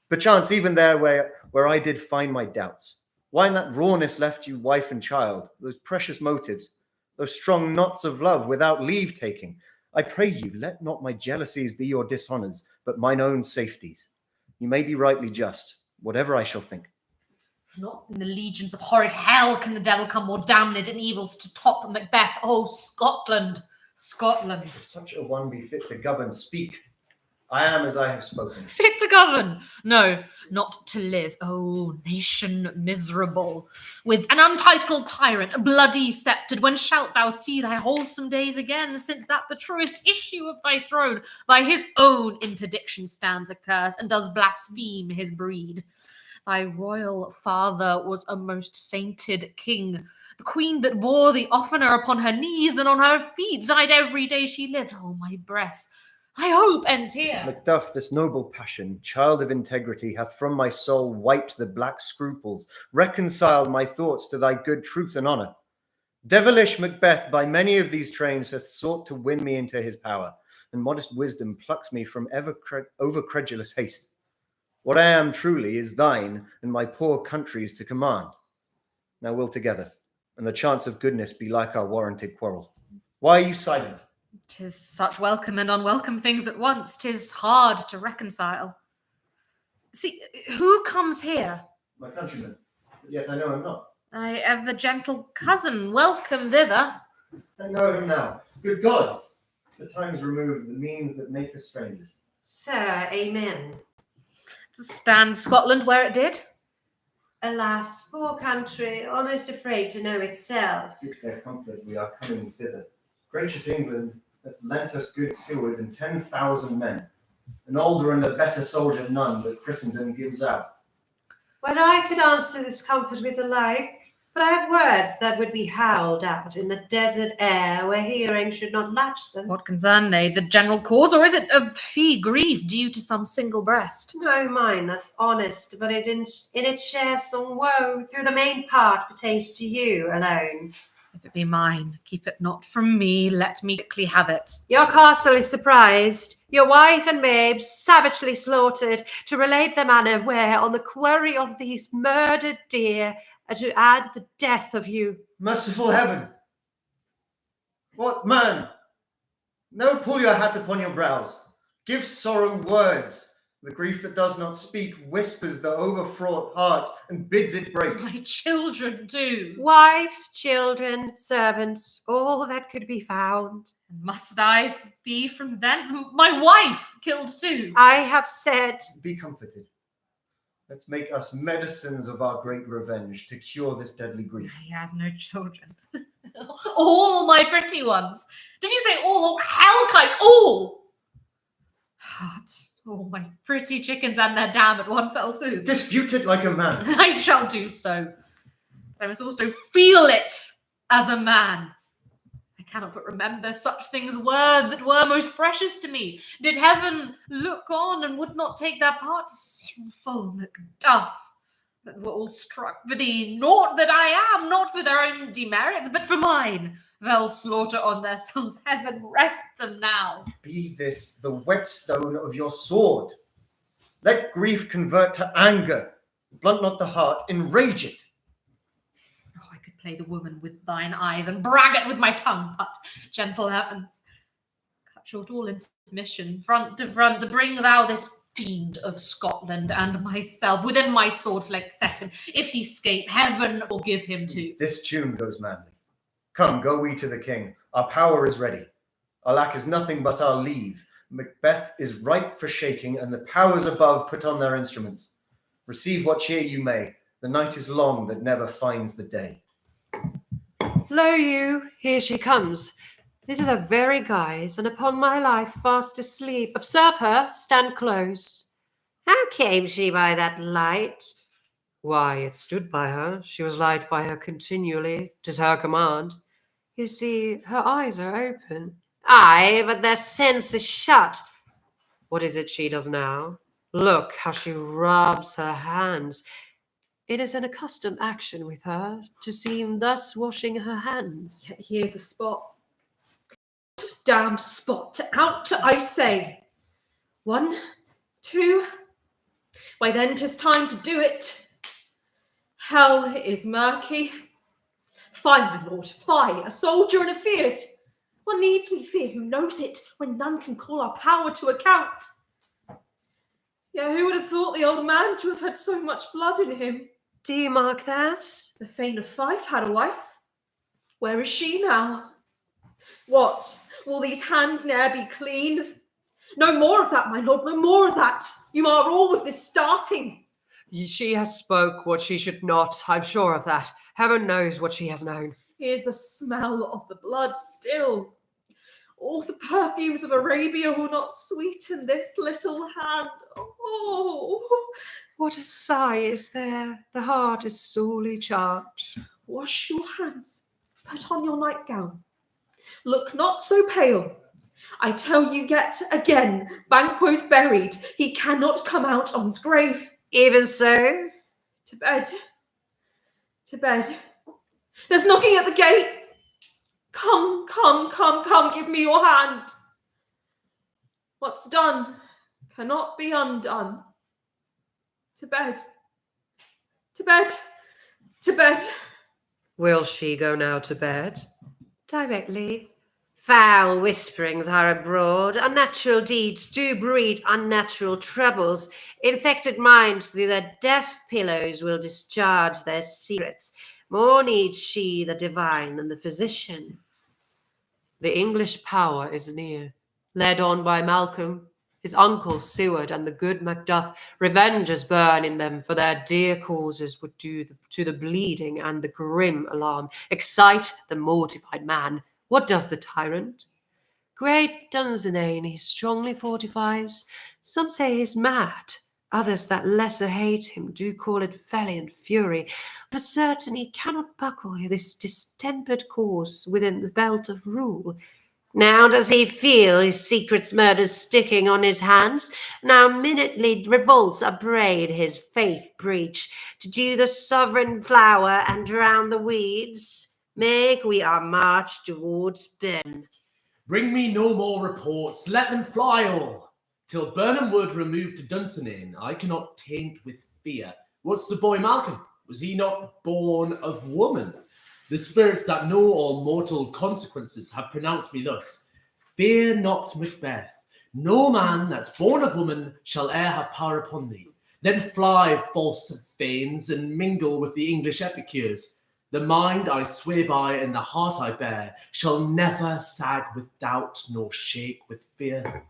Perchance even there where I did find my doubts. Why in that rawness left you wife and child, those precious motives, those strong knots of love without leave taking? I pray you, let not my jealousies be your dishonours, but mine own safeties. You may be rightly just, whatever I shall think. Not in the legions of horrid hell can the devil come more damned in evils to top Macbeth. Oh, Scotland, Scotland. If such a one be fit to govern, speak. I am as I have spoken. Fit to govern? No, not to live. Oh, nation miserable, with an untitled tyrant, bloody sceptred, when shalt thou see thy wholesome days again, since that the truest issue of thy throne by his own interdiction stands accursed, and does blaspheme his breed? Thy royal father was a most sainted king. The queen that bore thee oftener upon her knees than on her feet died every day she lived. Oh, my breast, I hope ends here. Macduff, this noble passion, child of integrity, hath from my soul wiped the black scruples, reconciled my thoughts to thy good truth and honour. Devilish Macbeth by many of these trains hath sought to win me into his power, and modest wisdom plucks me from over-credulous haste. What I am truly is thine and my poor country's to command. Now we'll together, and the chance of goodness be like our warranted quarrel. Why are you silent? 'Tis such welcome and unwelcome things at once. 'Tis hard to reconcile. See, who comes here? My countrymen, but yet I know him not. I have a gentle cousin. Welcome thither. I know him now. Good God! The times removed, the means that make us strangers. Sir, amen. To stand Scotland where it did? Alas, poor country, almost afraid to know itself. Seek their comfort, we are coming thither. Gracious England hath lent us good Seward and 10,000 men. An older and a better soldier none that Christendom gives out. Well, I could answer this comfort with the like, but I have words that would be howled out in the desert air where hearing should not latch them. What concern they? The general cause, or is it a fee grief due to some single breast? No, mine, that's honest, but it in it shares some woe. Through the main part pertains to you alone. If it be mine, keep it not from me. Let me quickly have it. Your castle is surprised, your wife and babes savagely slaughtered, to relate the manner where, on the quarry of these murdered deer, to add the death of you. Merciful heaven! What man? No, pull your hat upon your brows. Give sorrow words. The grief that does not speak whispers the overfraught heart and bids it break. My children too. Wife, children, servants, all that could be found. Must I be from thence my wife killed too? I have said, Be comforted. Let's make us medicines of our great revenge to cure this deadly grief. He has no children. All my pretty ones. Did you say all? Hellkite, all! Heart. All my pretty chickens and their dam at one fell swoop. Dispute it like a man. I shall do so. But I must also feel it as a man. I cannot but remember such things were that were most precious to me. Did heaven look on and would not take their part? Sinful Macduff, that were all struck for thee, naught that I am, not for their own demerits, but for mine. They'll slaughter on their sons, heaven rest them now. Be this the whetstone of your sword. Let grief convert to anger. Blunt not the heart, enrage it. Oh, I could play the woman with thine eyes and braggart with my tongue, but, gentle heavens, cut short all intermission, front, to bring thou this fiend of Scotland and myself within my sword's length set him. If he scape, heaven forgive him too. This tune goes manly. Come, go we to the king. Our power is ready. Our lack is nothing but our leave. Macbeth is ripe for shaking, and the powers above put on their instruments. Receive what cheer you may. The night is long that never finds the day. lo you, here she comes. This is her very guise, and upon my life fast asleep. Observe her, stand close. How came she by that light? Why, it stood by her. She was light by her continually. 'Tis her command. You see, her eyes are open. Aye, but their sense is shut. What is it she does now? Look how she rubs her hands. It is an accustomed action with her to seem thus washing her hands. Here's a spot. Damned spot. Out, I say. 1, 2. Why then 'tis time to do it. Hell is murky. Fie, my lord, fie, a soldier and a feared. What needs we fear? Who knows it, when none can call our power to account? Yeah, who would have thought the old man to have had so much blood in him? Do you mark that? The Thane of Fife had a wife. Where is she now? What, will these hands ne'er be clean? No more of that, my lord, no more of that. You are all with this starting. She has spoke what she should not, I'm sure of that. Heaven knows what she has known. Here's the smell of the blood still. All the perfumes of Arabia will not sweeten this little hand. Oh, What a sigh is there. The heart is sorely charged. wash your hands. Put on your nightgown. Look not so pale. I tell you yet again, Banquo's buried. He cannot come out on's grave. Even so? To bed. To bed. There's knocking at the gate. Come, come, come, come, give me your hand. What's done cannot be undone. To bed. To bed. To bed. Will she go now to bed? Directly. Foul whisperings are abroad. Unnatural deeds do breed unnatural troubles. Infected minds through their deaf pillows will discharge their secrets. More needs she the divine than the physician. The English power is near. Led on by Malcolm, his uncle Seward, and the good Macduff, revenge is burn in them, for their dear causes would do to the bleeding and the grim alarm, excite the mortified man. What does the tyrant? Great Dunsinane he strongly fortifies. Some say he's mad. Others that lesser hate him do call it valiant fury. For certain he cannot buckle this distempered cause within the belt of rule. Now does he feel his secret's murders sticking on his hands? Now minutely revolts upbraid his faith breach, to do the sovereign flower and drown the weeds? Make we our march towards Ben. Bring me no more reports, let them fly all. Till Burnham Wood removed to Dunsinane, I cannot taint with fear. What's the boy Malcolm? Was he not born of woman? The spirits that know all mortal consequences have pronounced me thus. Fear not Macbeth. No man that's born of woman shall e'er have power upon thee. Then fly, false thanes, and mingle with the English epicures. The mind I swear by and the heart I bear shall never sag with doubt nor shake with fear.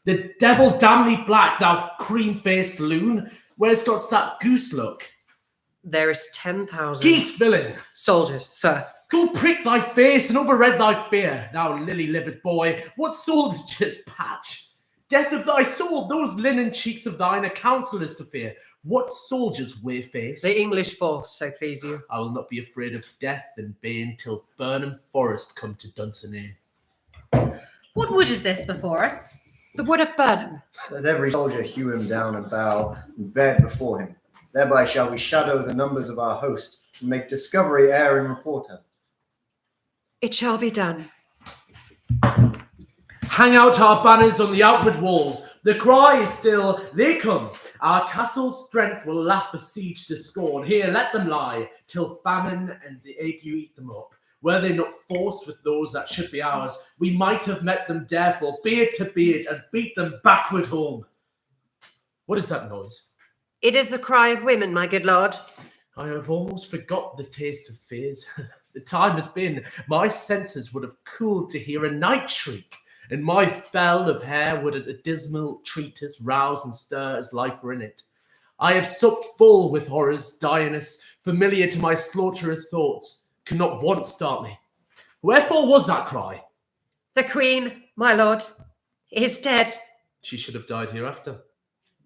The devil damn thee black, thou cream-faced loon, where's got that goose look? There is 10,000 Geese, villain! soldiers, sir. Go prick thy face and overread thy fear, thou lily-livered boy. What soldiers patch? Death of thy soul, those linen cheeks of thine are counsellors to fear. What soldiers wear face? The English force, so please you. I will not be afraid of death and bane till Burnham Forest come to Dunsinane. What wood is this before us? The wood of Burnham. Let every soldier hew him down and bow and beg before him. Thereby shall we shadow the numbers of our host and make discovery ere and report her. It shall be done. Hang out our banners on the outward walls. The cry is still, they come. Our castle's strength will laugh the siege to scorn. Here, let them lie, till famine and the ague eat them up. Were they not forced with those that should be ours, we might have met them therefore, beard to beard, and beat them backward home. What is that noise? It is the cry of women, my good lord. I have almost forgot the taste of fears. The time has been, my senses would have cooled to hear a night shriek, and my fell of hair would at a dismal treatise rouse and stir as life were in it. I have supped full with horrors, Adonis, familiar to my slaughterous thoughts, could not once start me. Wherefore was that cry? The queen, my lord, is dead. She should have died hereafter.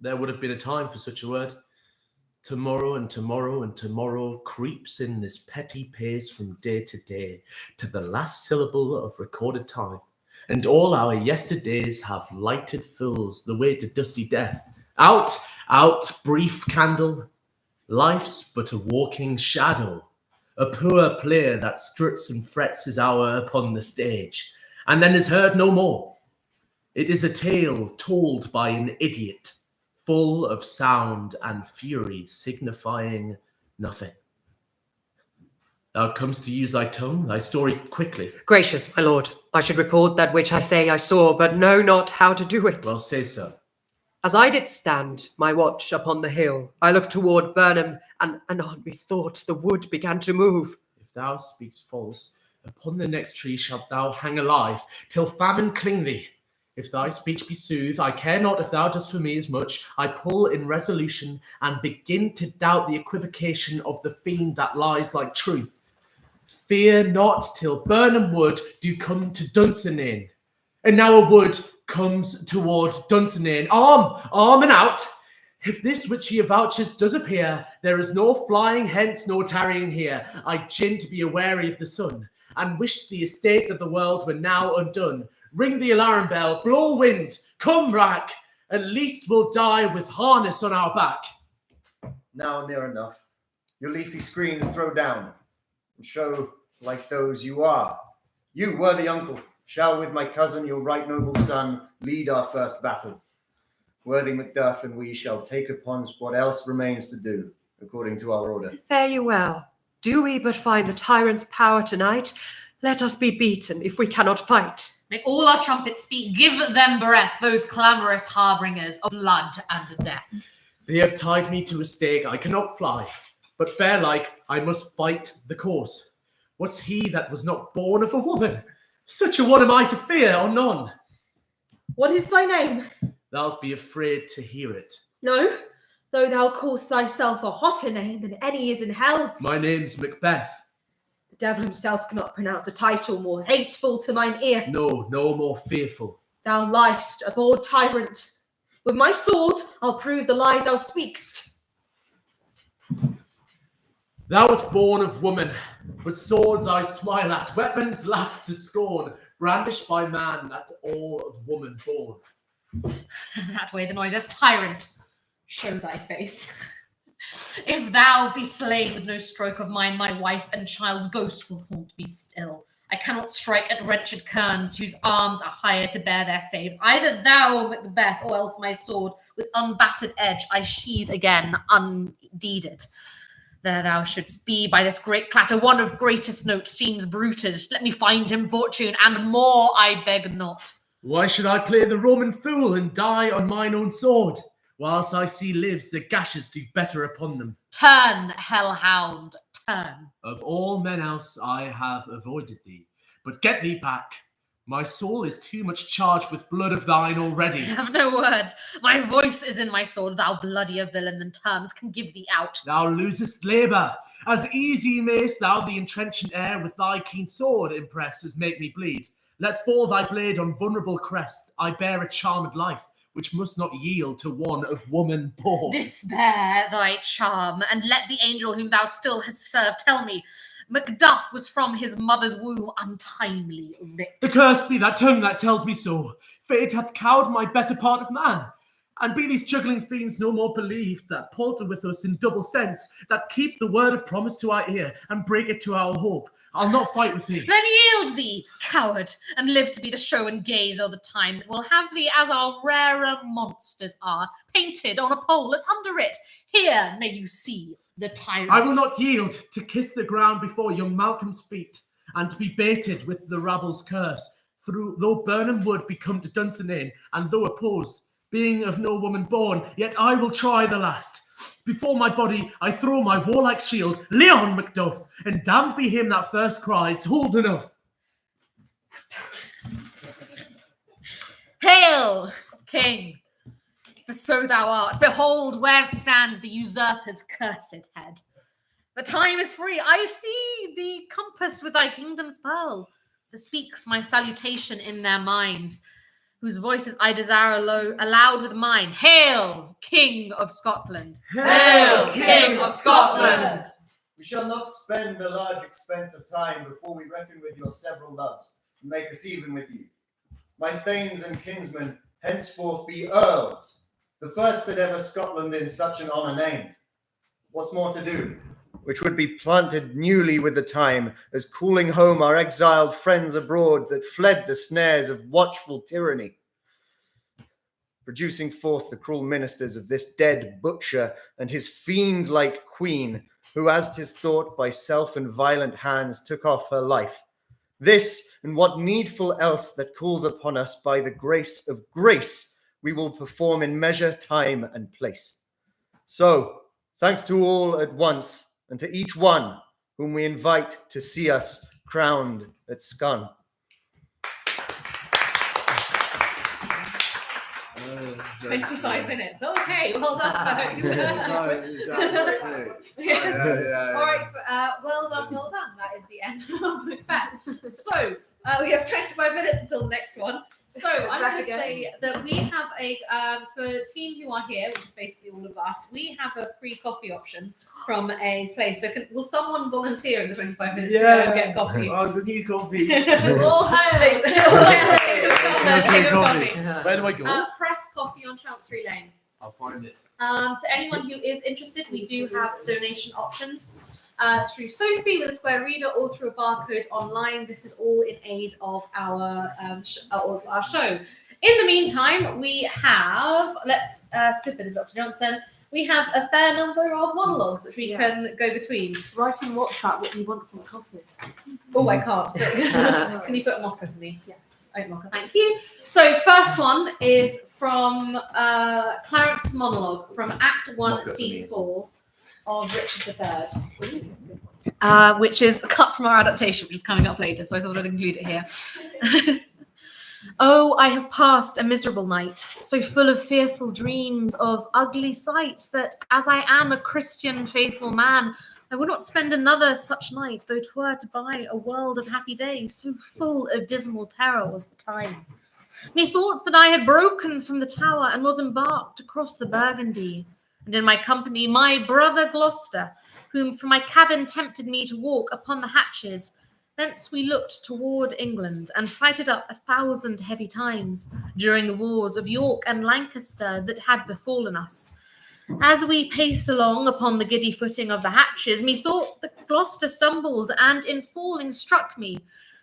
There would have been a time for such a word. Tomorrow and tomorrow and tomorrow creeps in this petty pace from day to day, to the last syllable of recorded time. And all our yesterdays have lighted fills the way to dusty death. Out, out, brief candle. Life's but a walking shadow, a poor player that struts and frets his hour upon the stage, and then is heard no more. It is a tale told by an idiot, full of sound and fury, signifying nothing. Thou comest to use thy tongue, thy story quickly. Gracious, my lord, I should report that which I say I saw, but know not how to do it. Well, say so. As I did stand my watch upon the hill, I looked toward Burnham, and anon methought the wood began to move. If thou speakst false, upon the next tree shalt thou hang alive, till famine cling thee. If thy speech be sooth, I care not if thou dost for me as much. I pull in resolution, and begin to doubt the equivocation of the fiend that lies like truth. Fear not till Burnham wood do come to Dunsinane. And now a wood comes toward Dunsinane. Arm and out. If this which he avouches does appear, there is no flying hence nor tarrying here. I gin to be awary of the sun, and wish the estate of the world were now undone. Ring the alarm bell, blow wind, come rack, at least we'll die with harness on our back. Now near enough. Your leafy screens throw down, and show like those you are. You, worthy uncle, shall with my cousin, your right noble son, lead our first battle. Worthy Macduff and we shall take upon us what else remains to do, according to our order. Fare you well. Do we but find the tyrant's power tonight, let us be beaten if we cannot fight. Make all our trumpets speak, give them breath, those clamorous harbingers of blood and death. They have tied me to a stake, I cannot fly, but bear-like I must fight the course. What's he that was not born of a woman? Such a one am I to fear or none. What is thy name? Thou'lt be afraid to hear it. No, though thou call'st thyself a hotter name than any is in hell. My name's Macbeth. The devil himself cannot pronounce a title more hateful to mine ear. No more fearful. Thou liest, a bold tyrant. With my sword, I'll prove the lie thou speakst. Thou wast born of woman, but swords I smile at, weapons laugh to scorn, brandished by man, that's all of woman born. That way the noise is tyrant. Show thy face. If thou be slain with no stroke of mine, my wife and child's ghost will haunt me still. I cannot strike at wretched kerns whose arms are hired to bear their staves. Either thou, Macbeth, or else my sword with unbattered edge I sheathe again, undeeded. There thou shouldst be by this great clatter, one of greatest note seems bruited. Let me find him fortune, and more I beg not. Why should I play the Roman fool and die on mine own sword, whilst I see lives the gashes do better upon them? Turn, hellhound, turn. Of all men else I have avoided thee, but get thee back. My soul is too much charged with blood of thine already. Have no words. My voice is in my sword, thou bloodier villain than terms can give thee out. Thou losest labour. As easy mayst thou the entrenchant air with thy keen sword impress as make me bleed. Let fall thy blade on vulnerable crest. I bear a charmed life, which must not yield to one of woman born. Despair thy charm, and let the angel whom thou still hast served tell me, Macduff was from his mother's womb untimely ripped. Accursed be that tongue that tells me so. Fate hath cowed my better part of man. And be these juggling fiends no more believed that palter with us in double sense, that keep the word of promise to our ear and break it to our hope. I'll not fight with thee. Then yield thee, coward, and live to be the show and gaze all the time that will have thee as our rarer monsters are, painted on a pole, and under it, here may you see the tyrant. I will not yield to kiss the ground before young Malcolm's feet, and to be baited with the rabble's curse, though Burnham wood be come to Dunsinane, and though opposed, being of no woman born, yet I will try the last. Before my body I throw my warlike shield, Leon Macduff, and damned be him that first cries, hold enough. Hail, king, for so thou art. Behold, where stands the usurper's cursed head. The time is free. I see thee compassed with thy kingdom's pearl. That speaks my salutation in their minds, whose voices I desire aloud with mine. Hail, King of Scotland! Hail, King of Scotland! We shall not spend a large expense of time before we reckon with your several loves, and make us even with you. My thanes and kinsmen henceforth be earls, the first that ever Scotland in such an honour named. What's more to do? Which would be planted newly with the time, as calling home our exiled friends abroad that fled the snares of watchful tyranny, producing forth the cruel ministers of this dead butcher and his fiend-like queen, who, as 'tis thought, by self and violent hands took off her life. This, and what needful else that calls upon us by the grace of grace, we will perform in measure, time, and place. So, thanks to all at once, and to each one whom we invite to see us crowned at Scone. 25 minutes. Okay, well done, folks. Yes. All right, well done. That is the end of Macbeth. So we have 25 minutes until the next one. So I'm going to say that we have a, for team who are here, which is basically all of us, we have a free coffee option from a place. So will someone volunteer in the 25 minutes to go and get coffee? Oh, the new coffee. All hail! Coffee. Where do I go? Press Coffee on Chancery Lane. I'll find it. To anyone who is interested, we do have donation options through Sophie with a Square Reader or through a barcode online. This is all in aid of our show. In the meantime, we have, let's skip it, Dr. Johnson. We have a fair number of monologues which we can go between. Write in WhatsApp what you want from the coffee. Oh, I can't. Can you put a mocker for me? Yes. Oh, mocker. Thank you. So, first one is from Clarence's monologue from Act 1, Scene 4 of Richard III, which is cut from our adaptation, which is coming up later, so I thought I'd include it here. Oh, I have passed a miserable night, so full of fearful dreams of ugly sights that, as I am a Christian faithful man, I would not spend another such night, though 'twere to buy a world of happy days, so full of dismal terror was the time. Methought that I had broken from the tower and was embarked across the Burgundy, and in my company my brother Gloucester, whom from my cabin tempted me to walk upon the hatches. Thence we looked toward England, and sighted up 1,000 heavy times during the wars of York and Lancaster that had befallen us. As we paced along upon the giddy footing of the hatches, methought that Gloucester stumbled, and in falling struck me,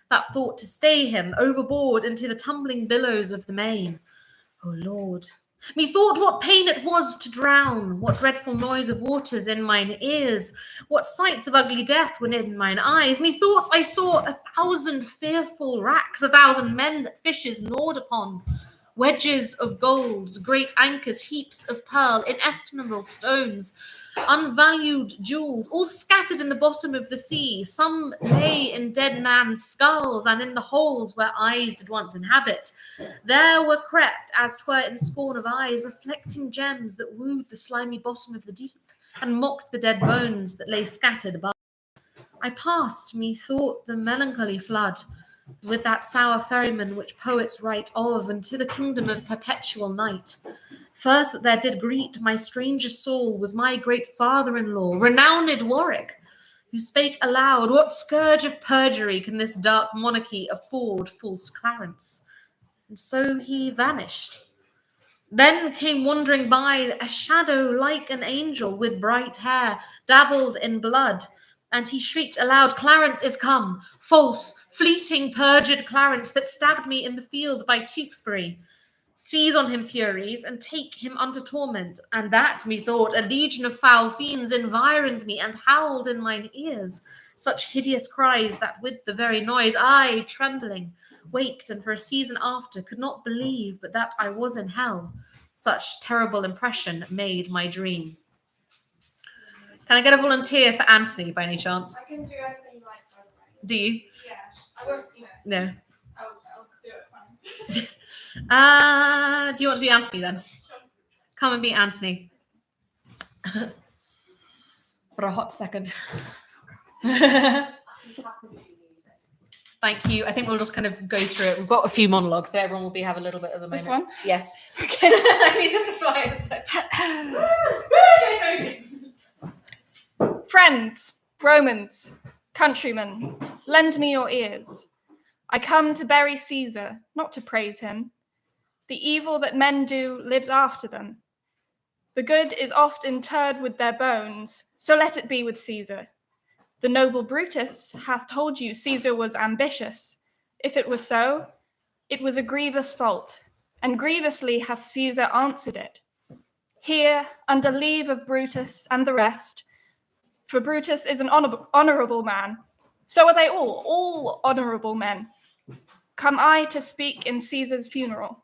that thought to stay him, overboard into the tumbling billows of the main. O Lord, Methought what pain it was to drown, what dreadful noise of waters in mine ears, what sights of ugly death were in mine eyes. Methought I saw 1,000 fearful racks, 1,000 men that fishes gnawed upon, wedges of gold, great anchors, heaps of pearl, inestimable stones, unvalued jewels, all scattered in the bottom of the sea. Some lay in dead man's skulls, and in the holes where eyes did once inhabit, there were crept, as 'twere in scorn of eyes, reflecting gems that wooed the slimy bottom of the deep, and mocked the dead bones that lay scattered above. I passed, methought, the melancholy flood, with that sour ferryman which poets write of, unto the kingdom of perpetual night. First that there did greet my strangest soul was my great father-in-law, renowned Warwick, who spake aloud, what scourge of perjury can this dark monarchy afford false Clarence? And so he vanished. Then came wandering by a shadow like an angel with bright hair, dabbled in blood, and he shrieked aloud, Clarence is come, false, fleeting, perjured Clarence that stabbed me in the field by Tewkesbury. Seize on him, Furies, and take him unto torment. And that, methought, a legion of foul fiends environed me and howled in mine ears such hideous cries that with the very noise I, trembling, waked, and for a season after could not believe but that I was in hell. Such terrible impression made my dream. Can I get a volunteer for Antony by any chance? I can do anything you like, by the way. Do you? Yeah. I won't, No. I'll do it fine. Do you want to be Antony then? Come and be Antony. For a hot second. Thank you. I think we'll just kind of go through it. We've got a few monologues, so everyone will have a little bit of a moment. This one? Yes. Okay. I mean, this is why it's like... Friends, Romans, countrymen, lend me your ears. I come to bury Caesar, not to praise him. The evil that men do lives after them. The good is oft interred with their bones, so let it be with Caesar. The noble Brutus hath told you Caesar was ambitious. If it was so, it was a grievous fault, and grievously hath Caesar answered it. Here, under leave of Brutus and the rest, for Brutus is an honourable man, so are they all honourable men. Come I to speak in Caesar's funeral.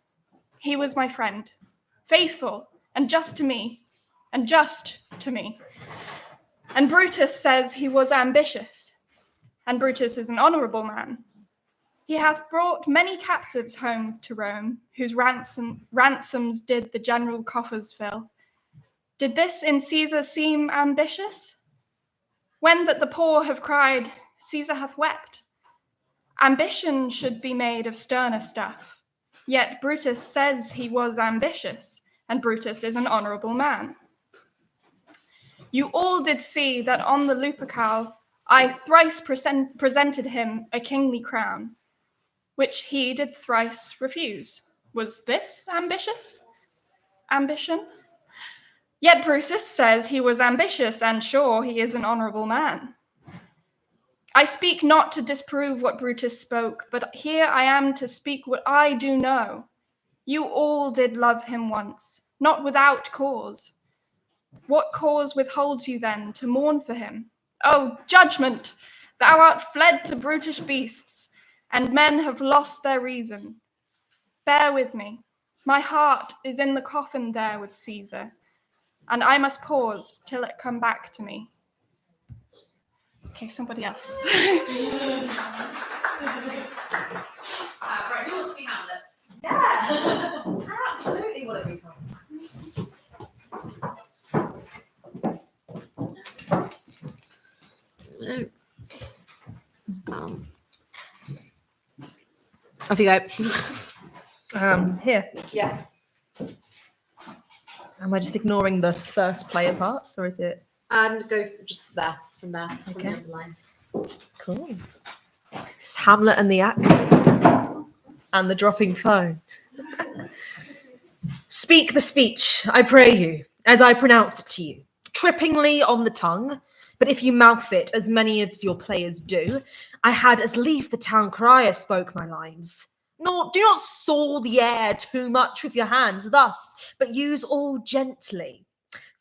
He was my friend, faithful and just to me, and just to me. And Brutus says he was ambitious, and Brutus is an honourable man. He hath brought many captives home to Rome, whose ransoms did the general coffers fill. Did this in Caesar seem ambitious? When that the poor have cried, Caesar hath wept. Ambition should be made of sterner stuff. Yet Brutus says he was ambitious, and Brutus is an honourable man. You all did see that on the Lupercal I thrice presented him a kingly crown, which he did thrice refuse. Was this ambitious? Ambition? Yet Brutus says he was ambitious, and sure he is an honourable man. I speak not to disprove what Brutus spoke, but here I am to speak what I do know. You all did love him once, not without cause. What cause withholds you then to mourn for him? Oh, judgment! Thou art fled to brutish beasts, and men have lost their reason. Bear with me. My heart is in the coffin there with Caesar, and I must pause till it come back to me. Okay, somebody else. Right, who wants to be Hamlet? Yeah, I absolutely want to be Hamlet. Off you go. Here. Yeah. Am I just ignoring the first player parts, or is it? And go just there, from there. Okay. From the line. Cool. This is Hamlet and the actors. And the dropping phone. Speak the speech, I pray you, as I pronounced it to you, trippingly on the tongue. But if you mouth it, as many of your players do, I had as lief the town crier spoke my lines. Nor do not saw the air too much with your hands thus, but use all gently.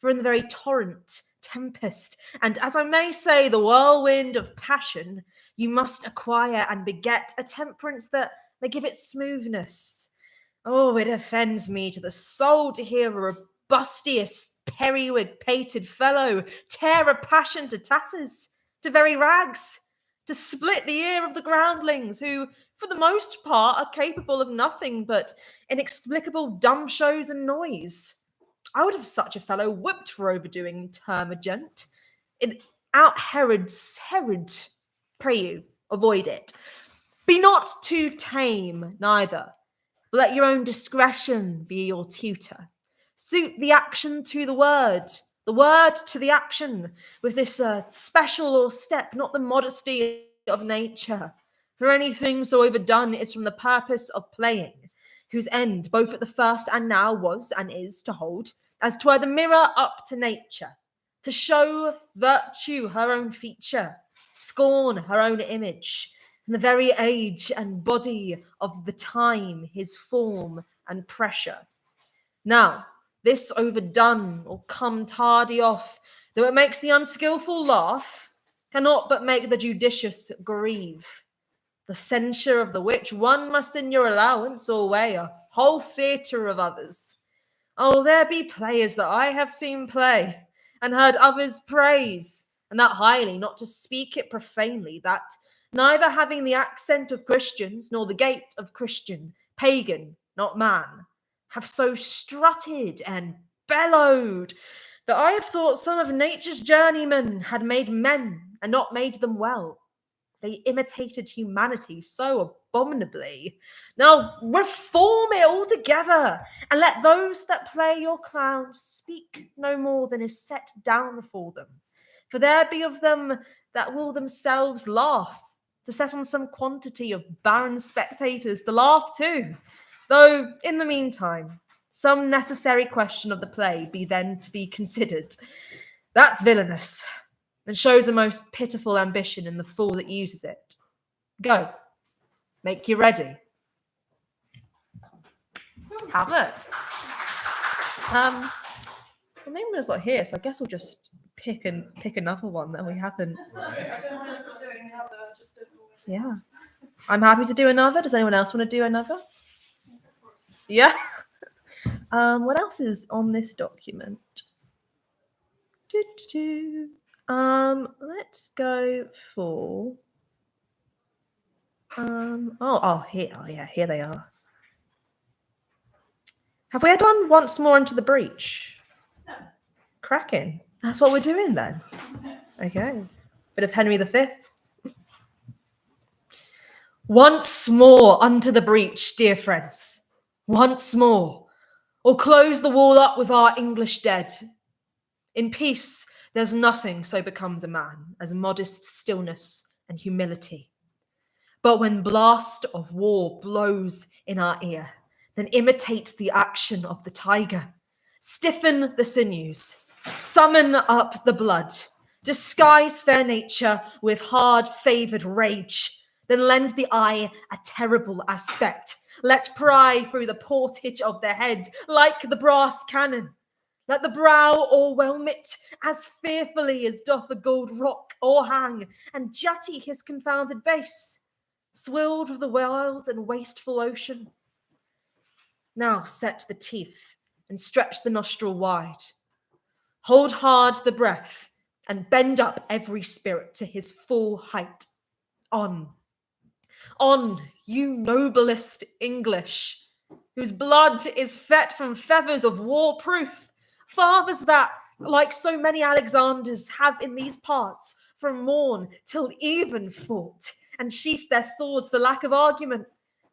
For in the very torrent, tempest, and as I may say, the whirlwind of passion, you must acquire and beget a temperance that may give it smoothness. Oh, it offends me to the soul to hear a robustious, periwig-pated fellow tear a passion to tatters, to very rags, to split the ear of the groundlings, who, for the most part, are capable of nothing but inexplicable dumb shows and noise. I would have such a fellow whipped for overdoing termagant. It out Herod's Herod. Pray you, avoid it. Be not too tame, neither. But let your own discretion be your tutor. Suit the action to the word to the action, with this special step, not the modesty of nature. For anything so overdone is from the purpose of playing, whose end, both at the first and now, was and is to hold, as 'twere the mirror up to nature, to show virtue her own feature, scorn her own image, and the very age and body of the time his form and pressure. Now, this overdone or come tardy off, though it makes the unskilful laugh, cannot but make the judicious grieve. The censure of the which one must in your allowance or weigh a whole theatre of others. Oh, there be players that I have seen play, and heard others praise, and that highly, not to speak it profanely, that neither having the accent of Christians, nor the gait of Christian, pagan, not man, have so strutted and bellowed, that I have thought some of nature's journeymen had made men, and not made them well. They imitated humanity so abominably. Now reform it altogether, and let those that play your clowns speak no more than is set down for them. For there be of them that will themselves laugh, to set on some quantity of barren spectators to laugh too. Though, in the meantime, some necessary question of the play be then to be considered. That's villainous, and shows a most pitiful ambition in the fool that uses it. Go, make you ready. Hamlet. Well, Naaman's not here, so I guess we'll just pick another one that we haven't. Yeah, I'm happy to do another. Does anyone else want to do another? Yeah. What else is on this document? Let's go for. Here they are. Have we done once more into the breach? No. Cracking. That's what we're doing then. Okay. Bit of Henry V. Once more unto the breach, dear friends. Once more. Or close the wall up with our English dead. In peace, there's nothing so becomes a man as modest stillness and humility. But when blast of war blows in our ear, then imitate the action of the tiger. Stiffen the sinews, summon up the blood, disguise fair nature with hard-favoured rage, then lend the eye a terrible aspect. Let pry through the portage of the head like the brass cannon. Let the brow o'erwhelm it as fearfully as doth the gold rock o'erhang, and jutty his confounded base, swilled with the wild and wasteful ocean. Now set the teeth and stretch the nostril wide. Hold hard the breath and bend up every spirit to his full height. On, you noblest English, whose blood is fet from feathers of war-proof, fathers that, like so many Alexanders, have in these parts from morn till even fought, and sheathed their swords for lack of argument.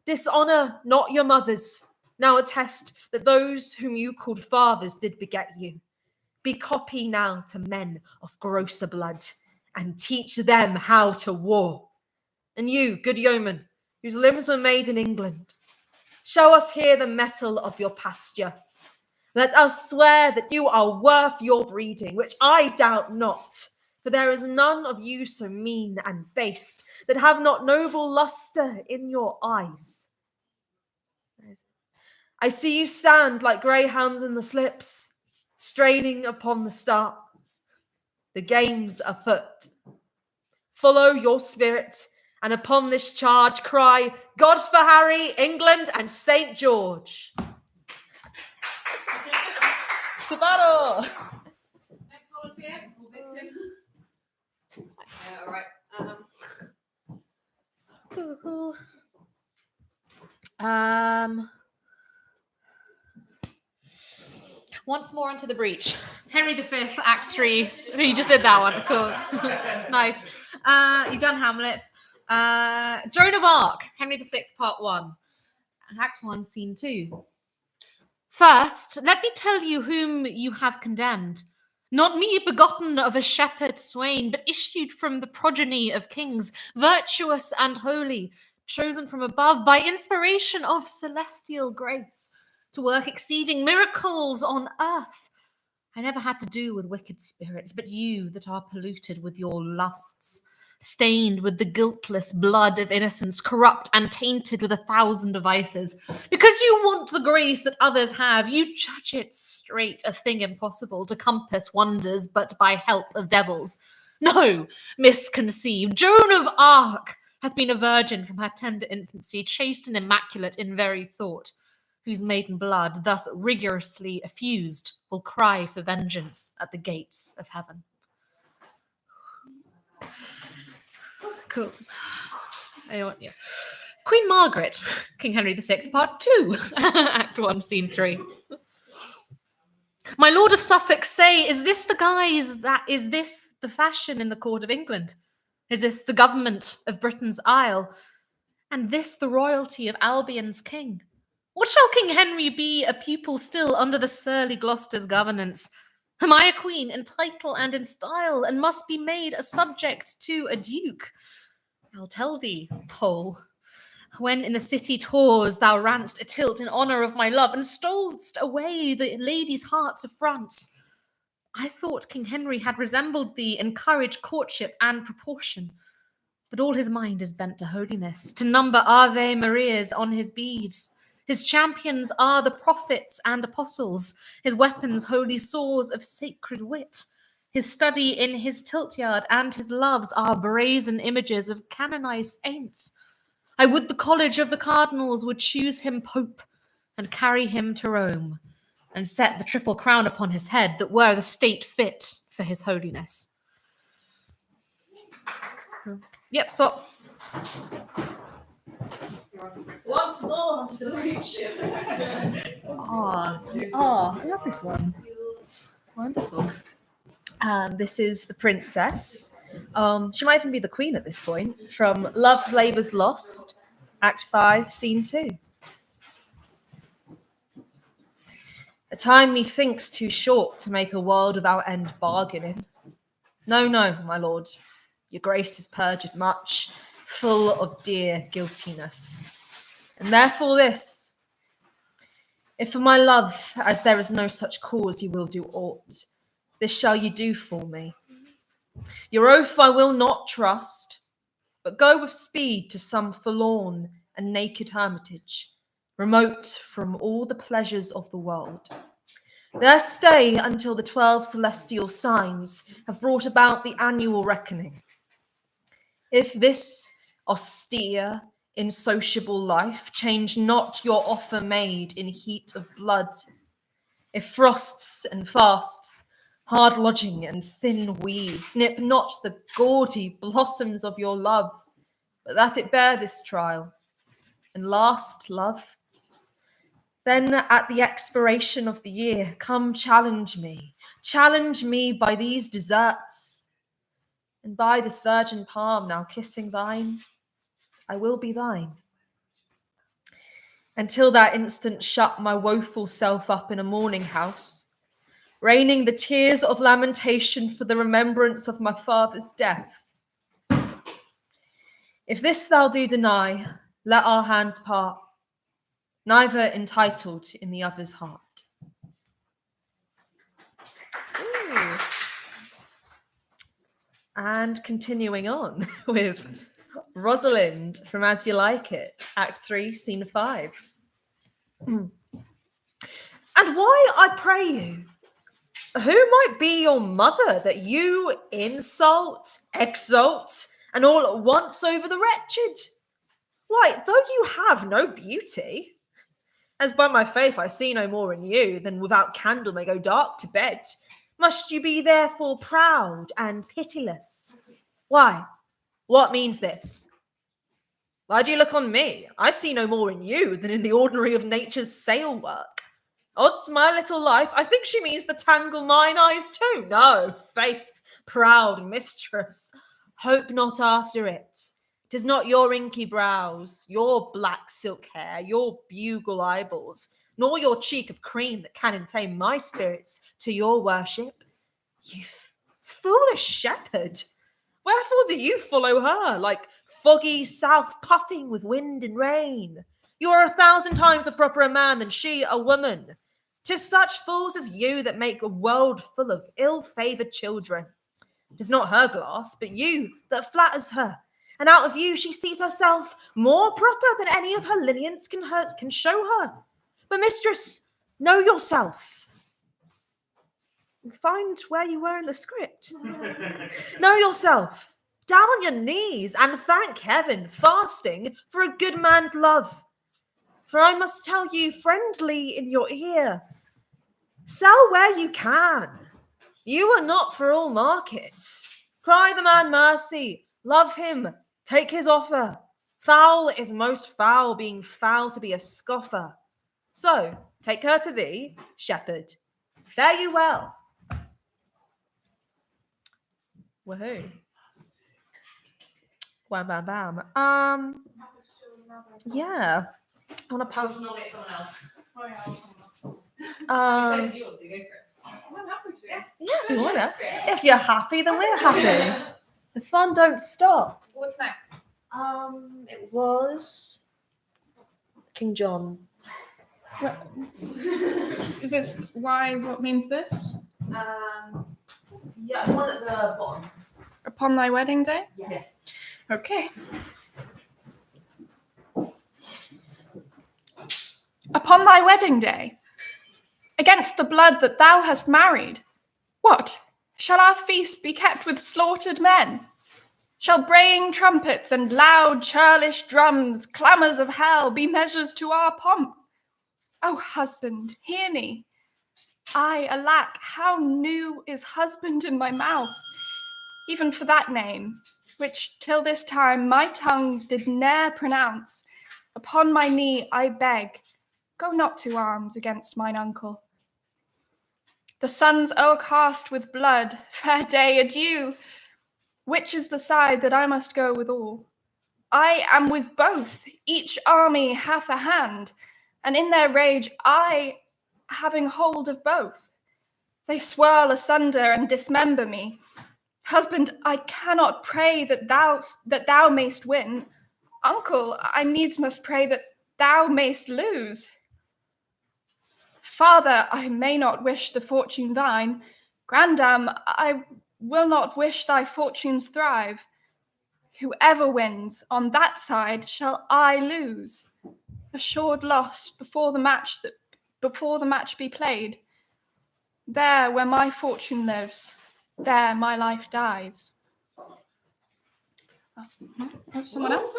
Dishonour not your mothers. Now attest that those whom you called fathers did beget you. Be copy now to men of grosser blood, and teach them how to war. And you, good yeoman, whose limbs were made in England, show us here the mettle of your pasture. Let us swear that you are worth your breeding, which I doubt not, for there is none of you so mean and base that have not noble lustre in your eyes. I see you stand like greyhounds in the slips, straining upon the start. The game's afoot. Follow your spirit, and upon this charge cry, God for Harry, England, and St. George. To battle! Next volunteer or victim. All right. Cool. Once more into the breach. Henry V, Act 3. You just did that one. Cool. Nice. You've done Hamlet. Joan of Arc, Henry VI, Part 1. Act 1, Scene 2. First, let me tell you whom you have condemned. Not me, begotten of a shepherd swain, but issued from the progeny of kings, virtuous and holy, chosen from above by inspiration of celestial grace, to work exceeding miracles on earth. I never had to do with wicked spirits, but you that are polluted with your lusts, stained with the guiltless blood of innocence, corrupt and tainted with 1,000 devices. Because you want the grace that others have, you judge it straight, a thing impossible to compass wonders but by help of devils. No, misconceived. Joan of Arc hath been a virgin from her tender infancy, chaste and immaculate in very thought, whose maiden blood, thus rigorously effused, will cry for vengeance at the gates of heaven. Cool. I want you. Queen Margaret, King Henry VI, Part 2, Act 1, Scene 3. My Lord of Suffolk, say, is this the guise is this the fashion in the court of England? Is this the government of Britain's Isle? And this the royalty of Albion's king? What shall King Henry be, a pupil still under the surly Gloucester's governance? Am I a queen in title and in style, and must be made a subject to a duke? I'll tell thee, Pole, when in the city tours thou ranst a tilt in honour of my love, and stolest away the ladies' hearts of France, I thought King Henry had resembled thee in courage, courtship, and proportion. But all his mind is bent to holiness, to number Ave Marias on his beads. His champions are the prophets and apostles, his weapons holy saws of sacred wit. His study in his tilt-yard and his loves are brazen images of canonized saints. I would the college of the cardinals would choose him pope and carry him to Rome and set the triple crown upon his head that were the state fit for his holiness. Yep, so... Once more onto the breach. Oh, I love this one. Wonderful. This is the princess. She might even be the queen at this point. From Love's Labour's Lost, Act 5, Scene 2. A time methinks too short to make a world without end bargaining. No, my lord. Your grace is perjured much, full of dear guiltiness. And therefore this, if for my love, as there is no such cause, you will do aught, this shall you do for me. Your oath I will not trust, but go with speed to some forlorn and naked hermitage, remote from all the pleasures of the world. There stay until the 12 celestial signs have brought about the annual reckoning. If this austere, insociable life change not your offer made in heat of blood, if frosts and fasts, hard lodging and thin weeds snip not the gaudy blossoms of your love, but that it bear this trial and last love, then at the expiration of the year, come challenge me by these deserts, and by this virgin palm now kissing thine, I will be thine. Until that instant shut my woeful self up in a mourning house, raining the tears of lamentation for the remembrance of my father's death. If this thou do deny, let our hands part, neither entitled in the other's heart. Ooh. And continuing on with Rosalind from As You Like It, Act 3, Scene 5. And why, I pray you, who might be your mother that you insult, exalt, and all at once over the wretched? Why, though you have no beauty, as by my faith I see no more in you than without candle may go dark to bed, must you be therefore proud and pitiless? Why, what means this? Why do you look on me? I see no more in you than in the ordinary of nature's sail work. Odds my little life, I think she means the tangle mine eyes too. No, faith, proud mistress, hope not after it. 'Tis not your inky brows, your black silk hair, your bugle eyeballs, nor your cheek of cream that can entame my spirits to your worship. You foolish shepherd, wherefore do you follow her, like foggy south puffing with wind and rain? You are 1,000 times the properer man than she a woman. 'Tis such fools as you that make a world full of ill-favoured children. 'Tis not her glass, but you that flatters her, and out of you she sees herself more proper than any of her lineants can show her. But mistress, know yourself. Find where you were in the script. Know yourself. Down on your knees and thank heaven, fasting for a good man's love. For I must tell you friendly in your ear, sell where you can. You are not for all markets. Cry the man mercy, love him, take his offer. Foul is most foul, being foul to be a scoffer. So take her to thee, shepherd. Fare you well. Woohoo. Wham bam bam. Yeah. I want to post. Nominate someone else. Oh, yeah, If you want to, go for it. I'm happy to. Yeah, if you wanna. If you're happy, then we're happy. The fun don't stop. What's next? It was King John. Is this why? What means this? Yeah, one at the bottom. Upon thy wedding day? Yes. Okay. Upon thy wedding day, against the blood that thou hast married, what? Shall our feast be kept with slaughtered men? Shall braying trumpets and loud churlish drums, clamours of hell, be measures to our pomp? O husband, hear me. I, alack, how new is husband in my mouth, even for that name, which till this time my tongue did ne'er pronounce. Upon my knee I beg, go not to arms against mine uncle. The sun's o'ercast with blood, fair day, adieu. Which is the side that I must go withal? I am with both, each army hath a hand, and in their rage I, having hold of both, they swirl asunder and dismember me. Husband, I cannot pray that thou mayst win. Uncle, I needs must pray that thou mayst lose. Father, I may not wish the fortune thine. Grandam, I will not wish thy fortunes thrive. Whoever wins on that side shall I lose. Assured loss before the match be played. There where my fortune lives, there my life dies. That's someone else?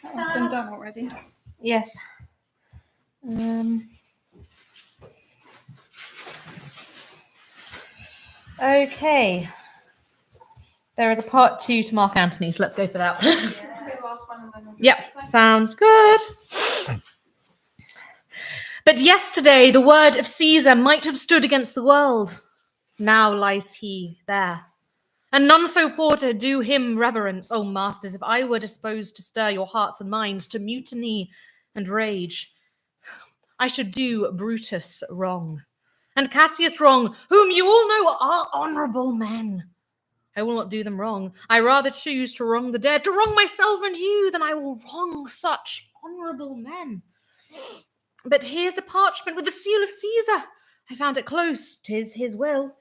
That one's been done already. Yes. Okay. There is a part 2 to Mark Antony, so let's go for that. Yep, sounds good. But yesterday the word of Caesar might have stood against the world. Now lies he there. And none so poor to do him reverence. O masters, if I were disposed to stir your hearts and minds to mutiny and rage, I should do Brutus wrong, and Cassius wrong, whom you all know are honourable men. I will not do them wrong. I rather choose to wrong the dead, to wrong myself and you, than I will wrong such honourable men. But here's a parchment with the seal of Caesar. I found it close. 'Tis his will.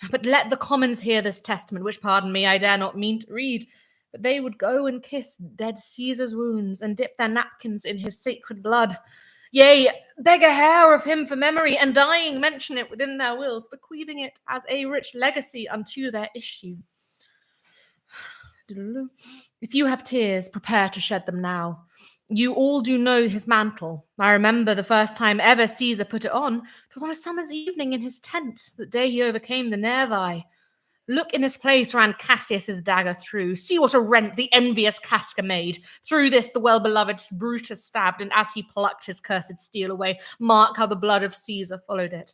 But let the commons hear this testament, which, pardon me, I dare not mean to read. but they would go and kiss dead Caesar's wounds and dip their napkins in his sacred blood. Yea, beg a hair of him for memory, and dying mention it within their wills, bequeathing it as a rich legacy unto their issue. If you have tears, prepare to shed them now. You all do know his mantle. I remember the first time ever Caesar put it on. It was on a summer's evening in his tent, the day he overcame the Nervi. Look in his place ran Cassius's dagger through. See what a rent the envious Casca made. Through this the well-beloved Brutus stabbed, and as he plucked his cursed steel away, mark how the blood of Caesar followed it.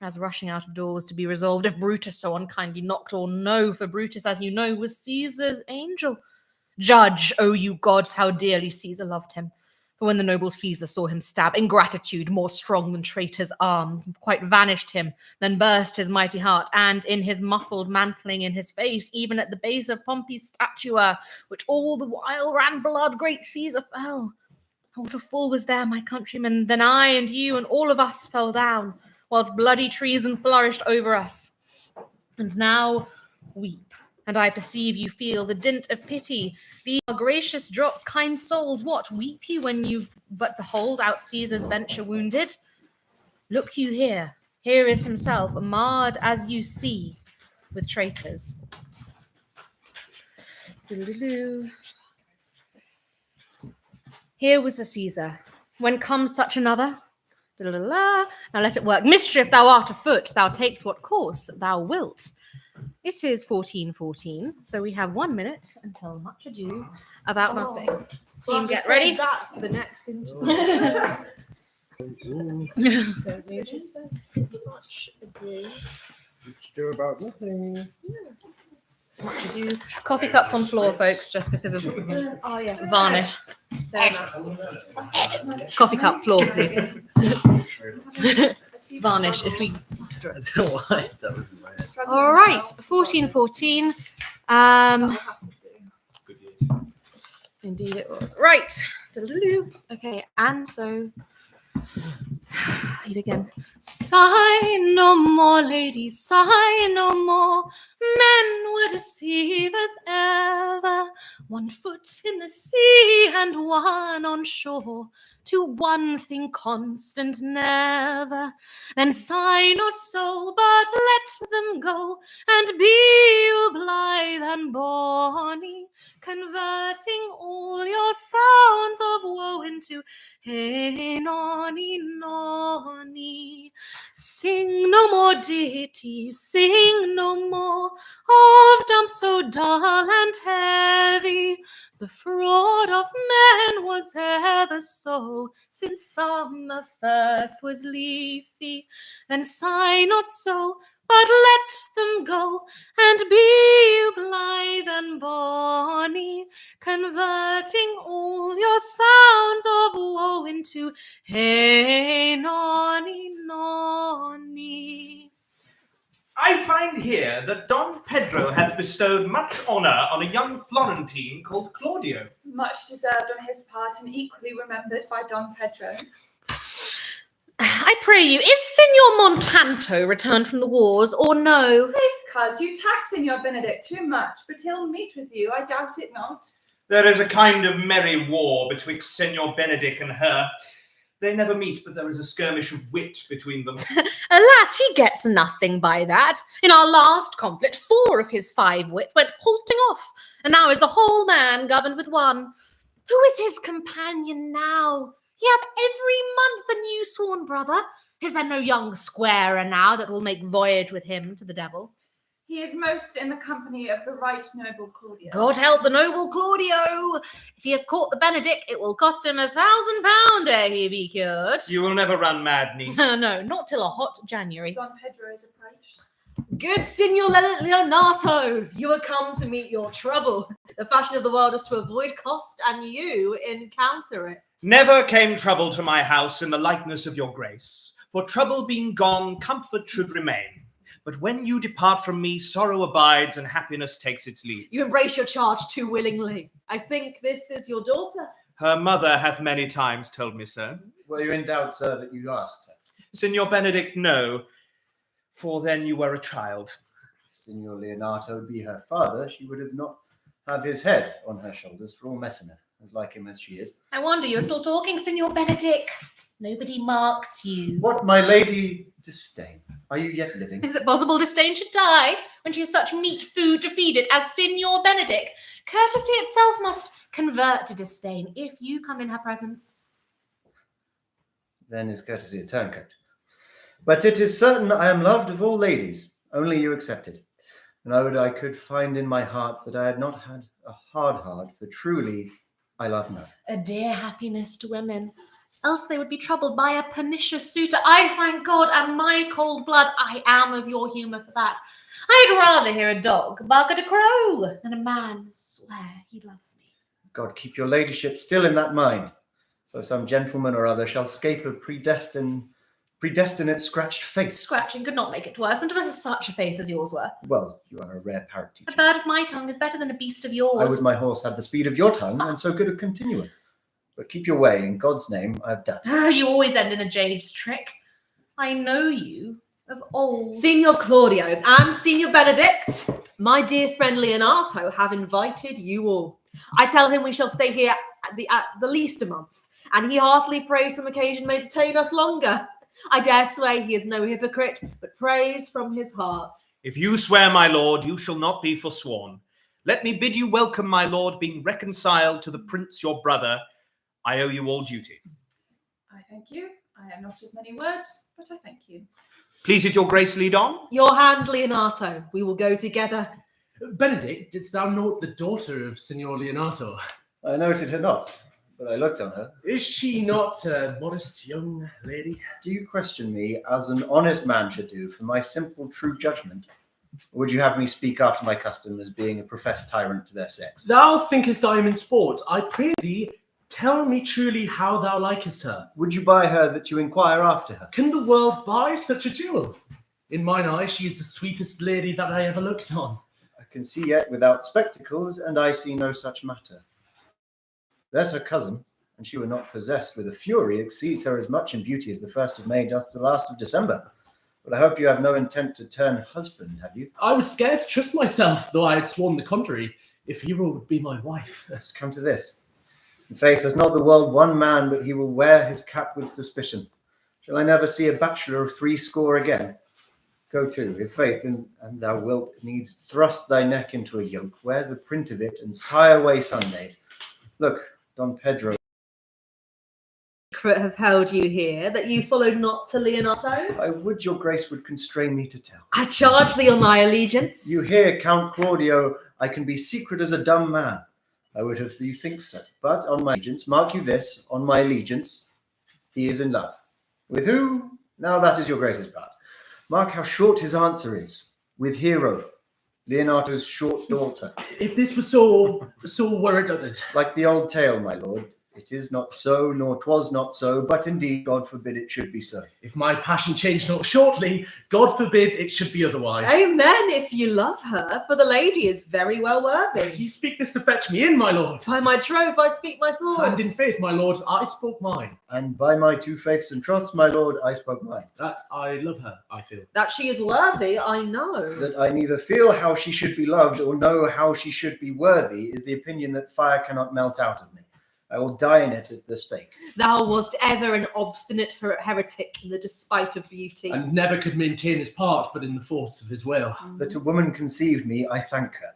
As rushing out of doors to be resolved if Brutus so unkindly knocked or no, for Brutus, as you know, was Caesar's angel. Judge, O you gods, how dearly Caesar loved him. For when the noble Caesar saw him stab, ingratitude, more strong than traitor's arm, quite vanished him, then burst his mighty heart, and in his muffled mantling in his face, even at the base of Pompey's statua, which all the while ran blood, great Caesar fell. What a fall was there, my countrymen, then I and you and all of us fell down, whilst bloody treason flourished over us. And now weep. And I perceive you feel the dint of pity. These are gracious drops, kind souls. What weep you when you but behold out Caesar's venture wounded? Look you here. Here is himself, marred as you see, with traitors. Here was a Caesar. When comes such another? Now let it work. Mischief thou art afoot. Thou takes what course thou wilt. It is 14:14, so we have 1 minute until Much Ado About Nothing. Team, get ready. That for the next interview. Don't lose your space. Much ado. Much ado about nothing. Much Ado. Coffee cups on floor, folks, just because of Oh yeah. varnish. Coffee cup floor, please. Varnish, if we. Why? That was my head. All right, 14:14. Good news. Indeed it was. Right. Okay, and so you begin. Sigh no more, ladies, sigh no more. Men were deceivers ever. 1 foot in the sea and 1 on shore. To one thing constant never. Then sigh not so, but let them go, and be you blithe and bonny, converting all your sounds of woe into hey nonny nonny. Sing no more ditties, sing no more of dumps so dull and heavy. The fraud of men was ever so, since summer first was leafy. Then sigh not so, but let them go, and be you blithe and bonny, converting all your sounds of woe into hey nonny nonny. I find here that Don Pedro hath bestowed much honour on a young Florentine called Claudio. Much deserved on his part and equally remembered by Don Pedro. I pray you, is Signor Montanto returned from the wars, or no? Faith, cuz, you tax Signor Benedict too much, but he'll meet with you, I doubt it not. There is a kind of merry war betwixt Senor Benedict and her. They never meet, but there is a skirmish of wit between them. Alas, he gets nothing by that. In our last conflict, 4 of his 5 wits went halting off, and now is the whole man governed with 1. Who is his companion now? He hath every month a new sworn brother. Is there no young squarer now that will make voyage with him to the devil? He is most in the company of the right noble Claudio. God help the noble Claudio! If he hath caught the Benedict, it will cost him £1,000 ere he be cured. You will never run mad, niece. No, not till a hot January. Don Pedro is approached. Good Signor Leonardo, you are come to meet your trouble. The fashion of the world is to avoid cost, and you encounter it. Never came trouble to my house in the likeness of your grace. For trouble being gone, comfort should remain. But when you depart from me, sorrow abides and happiness takes its leave. You embrace your charge too willingly. I think this is your daughter. Her mother hath many times told me so. Were you in doubt, sir, that you asked her? Signor Benedict, no, for then you were a child. If Signor Leonato be her father, she would have not have his head on her shoulders for all Messina, as like him as she is. I wonder you are still talking, Signor Benedict. Nobody marks you. What, my lady Disdain? Are you yet living? Is it possible Disdain should die when she has such meat food to feed it as Signor Benedict? Courtesy itself must convert to disdain if you come in her presence. Then is courtesy a turncoat. But it is certain I am loved of all ladies, only you excepted. And I would I could find in my heart that I had not had a hard heart, for truly I love none. A dear happiness to women. Else they would be troubled by a pernicious suitor. I thank God and my cold blood I am of your humour for that. I'd rather hear a dog bark at a crow than a man swear he loves me. God keep your ladyship still in that mind, so some gentleman or other shall scape a predestinate scratched face. Scratching could not make it worse, and 'twas such a face as yours were. Well, you are a rare parrot A teacher. bird of my tongue is better than a beast of I yours. would my horse have the speed of your tongue, and so good a continuer. But keep your way, in God's name I have done. You always end in the jade's trick. I know you of old. Signor Claudio and Signor Benedict, my dear friend Leonato have invited you all. I tell him we shall stay here at the least a month, and he heartily prays some occasion may detain us longer. I dare swear he is no hypocrite, but prays from his heart. If you swear, my lord, you shall not be forsworn. Let me bid you welcome, my lord, being reconciled to the prince your brother. I owe you all duty. I thank you. I am not of many words, but I thank you. Please, it your grace lead on. Your hand, Leonato. We will go together. Benedict, didst thou note the daughter of Signor Leonato? I noted her not, but I looked on her. Is she not a modest young lady? Do you question me as an honest man should do for my simple true judgment? Or would you have me speak after my custom as being a professed tyrant to their sex? Thou thinkest I am in sport. I pray thee, tell me truly how thou likest her. Would you buy her that you inquire after her? Can the world buy such a jewel? In mine eyes, she is the sweetest lady that I ever looked on. I can see yet without spectacles, and I see no such matter. There's her cousin, and she were not possessed with a fury, exceeds her as much in beauty as the 1st of May doth the last of December. But I hope you have no intent to turn husband, have you? I would scarce trust myself, though I had sworn the contrary, if Hero would be my wife. Let's come to this. In faith, there's not the world one man, but he will wear his cap with suspicion. Shall I never see a bachelor of 80 again? Go to, if faith, and thou wilt needs thrust thy neck into a yoke, wear the print of it, and sigh away Sundays. Look, Don Pedro. Have held you here, that you followed not to Leonato's? I would your grace would constrain me to tell. I charge thee on thy allegiance. You hear, Count Claudio, I can be secret as a dumb man. I would have you think so. But on my allegiance, mark you this, on my allegiance, he is in love. With who? Now that is your grace's part. Mark how short his answer is. With Hero, Leonato's short daughter. If this was so were it. Like the old tale, my lord. It is not so, nor 'twas not so, but indeed, God forbid it should be so. If my passion change not shortly, God forbid it should be otherwise. Amen, if you love her, for the lady is very well worthy. You speak this to fetch me in, my lord. By my troth, I speak my thoughts. And in faith, my lord, I spoke mine. And by my 2 faiths and troths, my lord, I spoke mine. That I love her, I feel. That she is worthy, I know. That I neither feel how she should be loved or know how she should be worthy is the opinion that fire cannot melt out of me. I will die in it at the stake. Thou wast ever an obstinate heretic in the despite of beauty. And never could maintain his part but in the force of his will. That a woman conceived me, I thank her.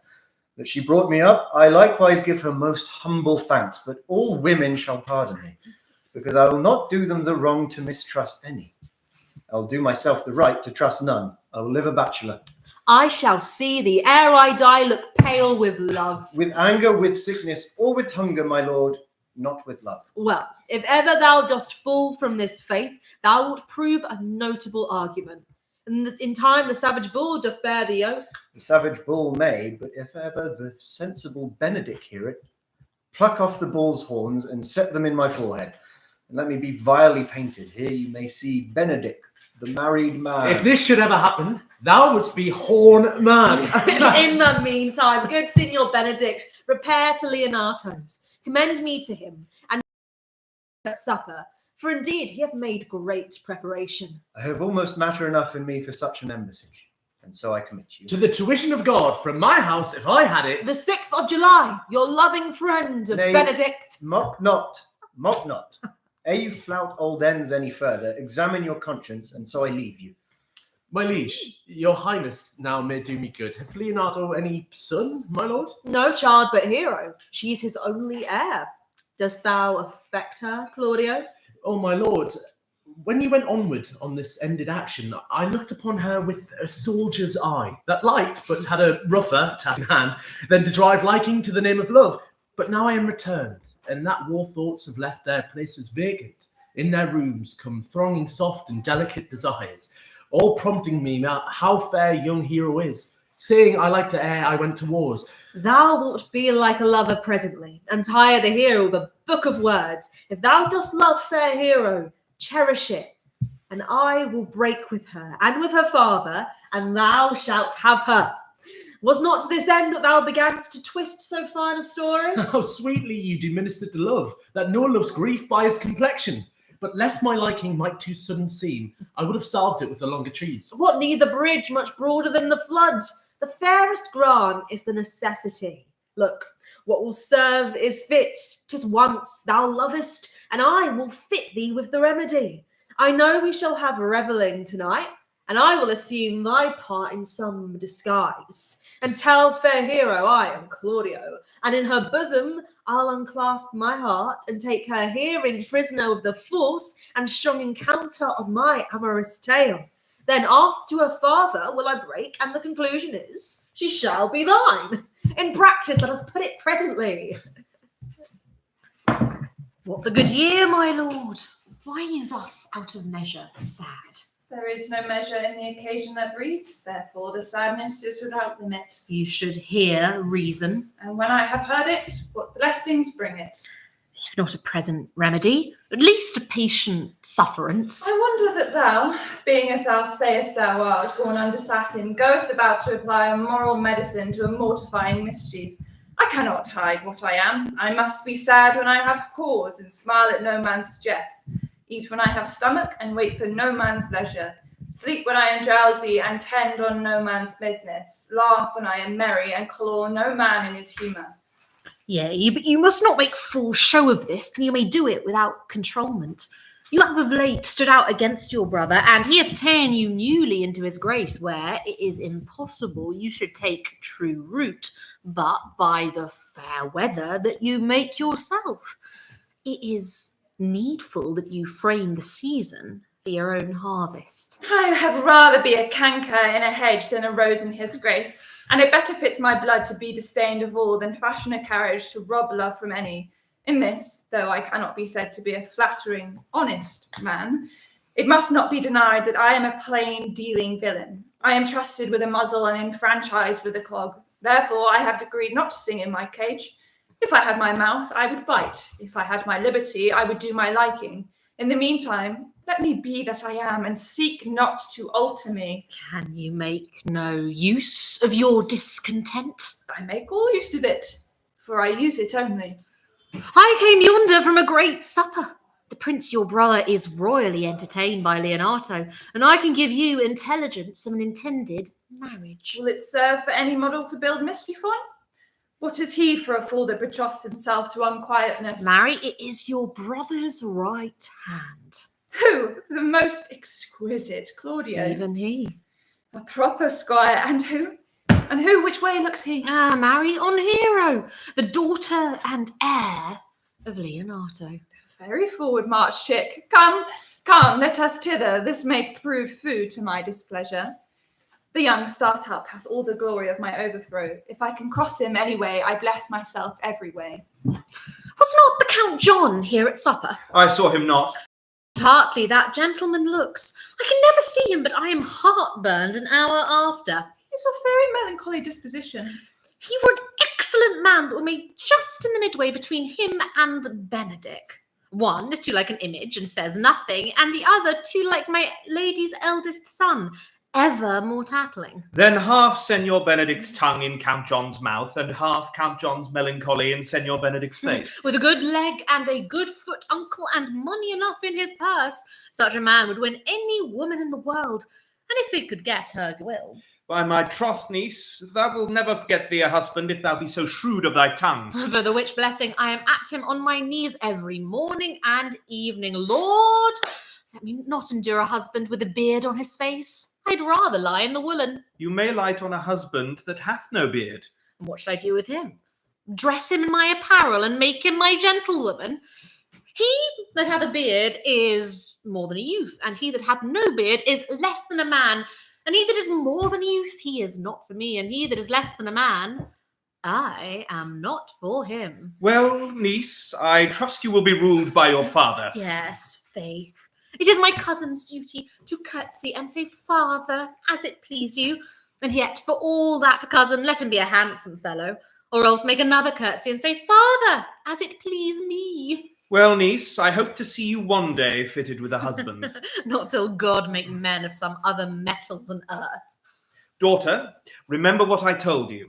That she brought me up, I likewise give her most humble thanks. But all women shall pardon me, because I will not do them the wrong to mistrust any. I'll do myself the right to trust none. I will live a bachelor. I shall see thee ere I die look pale with love. With anger, with sickness, or with hunger, my lord, not with love. Well, if ever thou dost fall from this faith, thou wilt prove a notable argument. And in time the savage bull doth bear the yoke. The savage bull may, but if ever the sensible Benedict hear it, pluck off the bull's horns and set them in my forehead, and let me be vilely painted. Here you may see Benedict, the married man. If this should ever happen, thou wouldst be horn mad. In the meantime, good Signor Benedict, repair to Leonato's. Commend me to him, and at supper, for indeed he hath made great preparation. I have almost matter enough in me for such an embassage. and so I commit you. To the tuition of God from my house, if I had it. The 6th of July, your loving friend, Nay, Benedict. Mock not, ere you flout old ends any further, examine your conscience, and so I leave you. My liege, your highness now may do me good. Hath Leonardo any son, my lord? No child but Hero. She's his only heir. Dost thou affect her, Claudio? Oh, my lord, when you went onward on this ended action, I looked upon her with a soldier's eye, that liked, but had a rougher task in hand, than to drive liking to the name of love. But now I am returned, and that war thoughts have left their places vacant. In their rooms come thronging soft and delicate desires, all prompting me how fair young Hero is, saying I like to ere I went to wars. Thou wilt be like a lover presently, and tire the hero with a book of words. If thou dost love fair Hero, cherish it, and I will break with her, and with her father, and thou shalt have her. Was not to this end that thou beganst to twist so fine a story? How sweetly you do minister to love, that nor loves grief by his complexion. But lest my liking might too sudden seem, I would have salved it with the longer trees. What need the bridge much broader than the flood? The fairest grant is the necessity. Look, what will serve is fit. 'Tis once thou lovest, and I will fit thee with the remedy. I know we shall have a revelling tonight, and I will assume thy part in some disguise, and tell fair Hero I am Claudio, and in her bosom I'll unclasp my heart and take her herein prisoner with the force and strong encounter of my amorous tale. Then after to her father will I break, and the conclusion is she shall be thine. In practice, let us put it presently. What the good year, my lord? Why are you thus out of measure sad? There is no measure in the occasion that breeds, therefore the sadness is without limit. You should hear reason. And when I have heard it, what blessings bring it? If not a present remedy, at least a patient sufferance. I wonder that thou, being as thou sayest thou art, born under satin, goest about to apply a moral medicine to a mortifying mischief. I cannot hide what I am. I must be sad when I have cause, and smile at no man's jest. Eat when I have stomach, and wait for no man's leisure. Sleep when I am drowsy, and tend on no man's business. Laugh when I am merry, and claw no man in his humour. Yea, but you must not make full show of this, till you may do it without controlment. You have of late stood out against your brother, and he hath ta'en you newly into his grace, where it is impossible you should take true root, but by the fair weather that you make yourself. It is needful that you frame the season for your own harvest. I had rather be a canker in a hedge than a rose in his grace, and it better fits my blood to be disdained of all than fashion a carriage to rob love from any. In this, though I cannot be said to be a flattering, honest man, it must not be denied that I am a plain-dealing villain. I am trusted with a muzzle and enfranchised with a clog. Therefore I have decreed not to sing in my cage. If I had my mouth, I would bite. If I had my liberty, I would do my liking. In the meantime, let me be that I am, and seek not to alter me. Can you make no use of your discontent? I make all use of it, for I use it only. I came yonder from a great supper. The prince your brother is royally entertained by Leonardo, and I can give you intelligence of an intended marriage. Will it serve for any model to build mischief on? What is he for a fool that betroths himself to unquietness? Marry, it is your brother's right hand. Who? The most exquisite Claudio. Even he. A proper squire, and who? And who? Which way looks he? Marry on Hero, the daughter and heir of Leonardo. Very forward march, chick. Come, come, let us thither. This may prove food to my displeasure. The young startup hath all the glory of my overthrow. If I can cross him any way, I bless myself every way. Was not the Count John here at supper? I saw him not. Tartly that gentleman looks. I can never see him, but I am heartburned an hour after. He's of very melancholy disposition. He were an excellent man that were made just in the midway between him and Benedict. One is too like an image and says nothing, and the other too like my lady's eldest son, ever more tattling. Then half Senor Benedict's tongue in Count John's mouth, and half Count John's melancholy in Senor Benedict's face. With a good leg and a good foot uncle and money enough in his purse, such a man would win any woman in the world, and if he could get her will. By my troth, niece, thou wilt never forget thee a husband if thou be so shrewd of thy tongue. For the which blessing I am at him on my knees every morning and evening. Lord, let me not endure a husband with a beard on his face. I'd rather lie in the woolen. You may light on a husband that hath no beard. And what should I do with him? Dress him in my apparel and make him my gentlewoman? He that hath a beard is more than a youth, and he that hath no beard is less than a man. And he that is more than a youth, he is not for me, and he that is less than a man, I am not for him. Well, niece, I trust you will be ruled by your father. Yes, faith. It is my cousin's duty to curtsy and say, Father, as it please you. And yet, for all that, cousin, let him be a handsome fellow, or else make another curtsy and say, Father, as it please me. Well, niece, I hope to see you one day fitted with a husband. Not till God make men of some other metal than earth. Daughter, remember what I told you.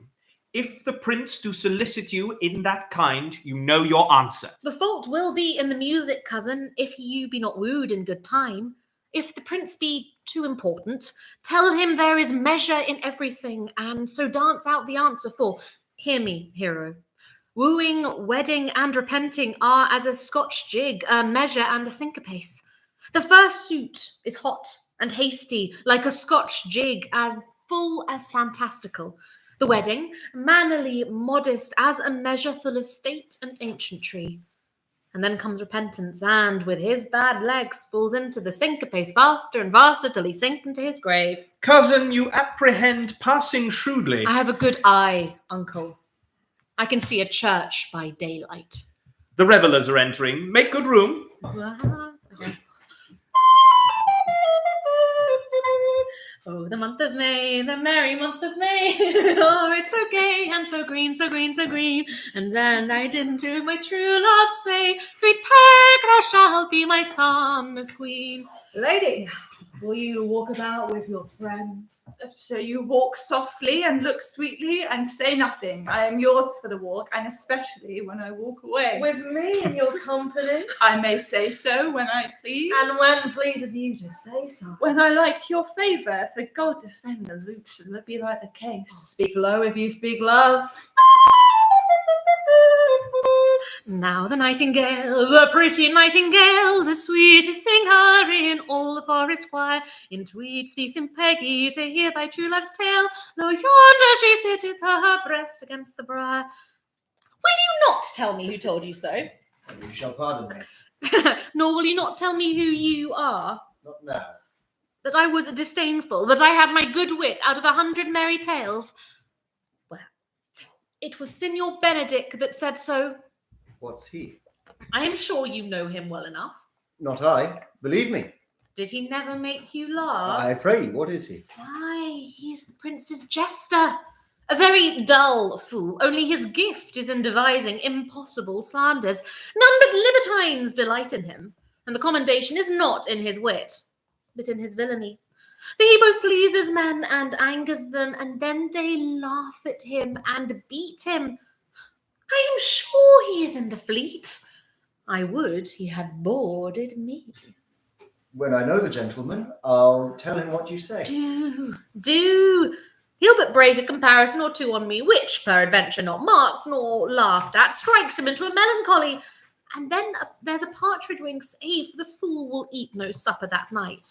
If the prince do solicit you in that kind, you know your answer. The fault will be in the music, cousin, if you be not wooed in good time. If the prince be too important, tell him there is measure in everything, and so dance out the answer. For, hear me, hero, wooing, wedding, and repenting are as a Scotch jig, a measure and a syncopace. The first suit is hot and hasty, like a Scotch jig, and full as fantastical. The wedding, mannerly, modest, as a measure full of state and ancientry. And then comes repentance, and with his bad legs falls into the syncopace faster and faster till he sink into his grave. Cousin, you apprehend passing shrewdly. I have a good eye, uncle. I can see a church by daylight. The revellers are entering. Make good room. Oh, the month of May, the merry month of May. Oh, it's so gay and so green, so green, so green. And then I didn't to my true love say, Sweet Peg, thou shalt be my summer's queen. Lady, will you walk about with your friend? So you walk softly and look sweetly and say nothing. I am yours for the walk, and especially when I walk away. With me in your company? I may say so when I please. And when pleases you to say so. When I like your favour, for God defend the lute, and let be like the case. Speak low if you speak love. Now the nightingale, the pretty nightingale, the sweetest singer in all the forest choir, entreats thee, Sim Peggy, to hear thy true love's tale. Lo, yonder she sitteth, her breast against the briar. Will you not tell me who told you so? You shall pardon me. Nor will you not tell me who you are? Not now. That I was disdainful, that I had my good wit out of 100 merry tales? Well, it was Signor Benedick that said so. What's he? I am sure you know him well enough. Not I. Believe me. Did he never make you laugh? I pray you, what is he? Why, he is the prince's jester. A very dull fool, only his gift is in devising impossible slanders. None but libertines delight in him, and the commendation is not in his wit, but in his villainy. For he both pleases men and angers them, and then they laugh at him and beat him. I am sure he is in the fleet. I would he had boarded me. When I know the gentleman, I'll tell him what you say. Do. He'll but break a comparison or two on me, which, peradventure, not marked nor laughed at, strikes him into a melancholy. And then there's a partridge wing saved, for the fool will eat no supper that night.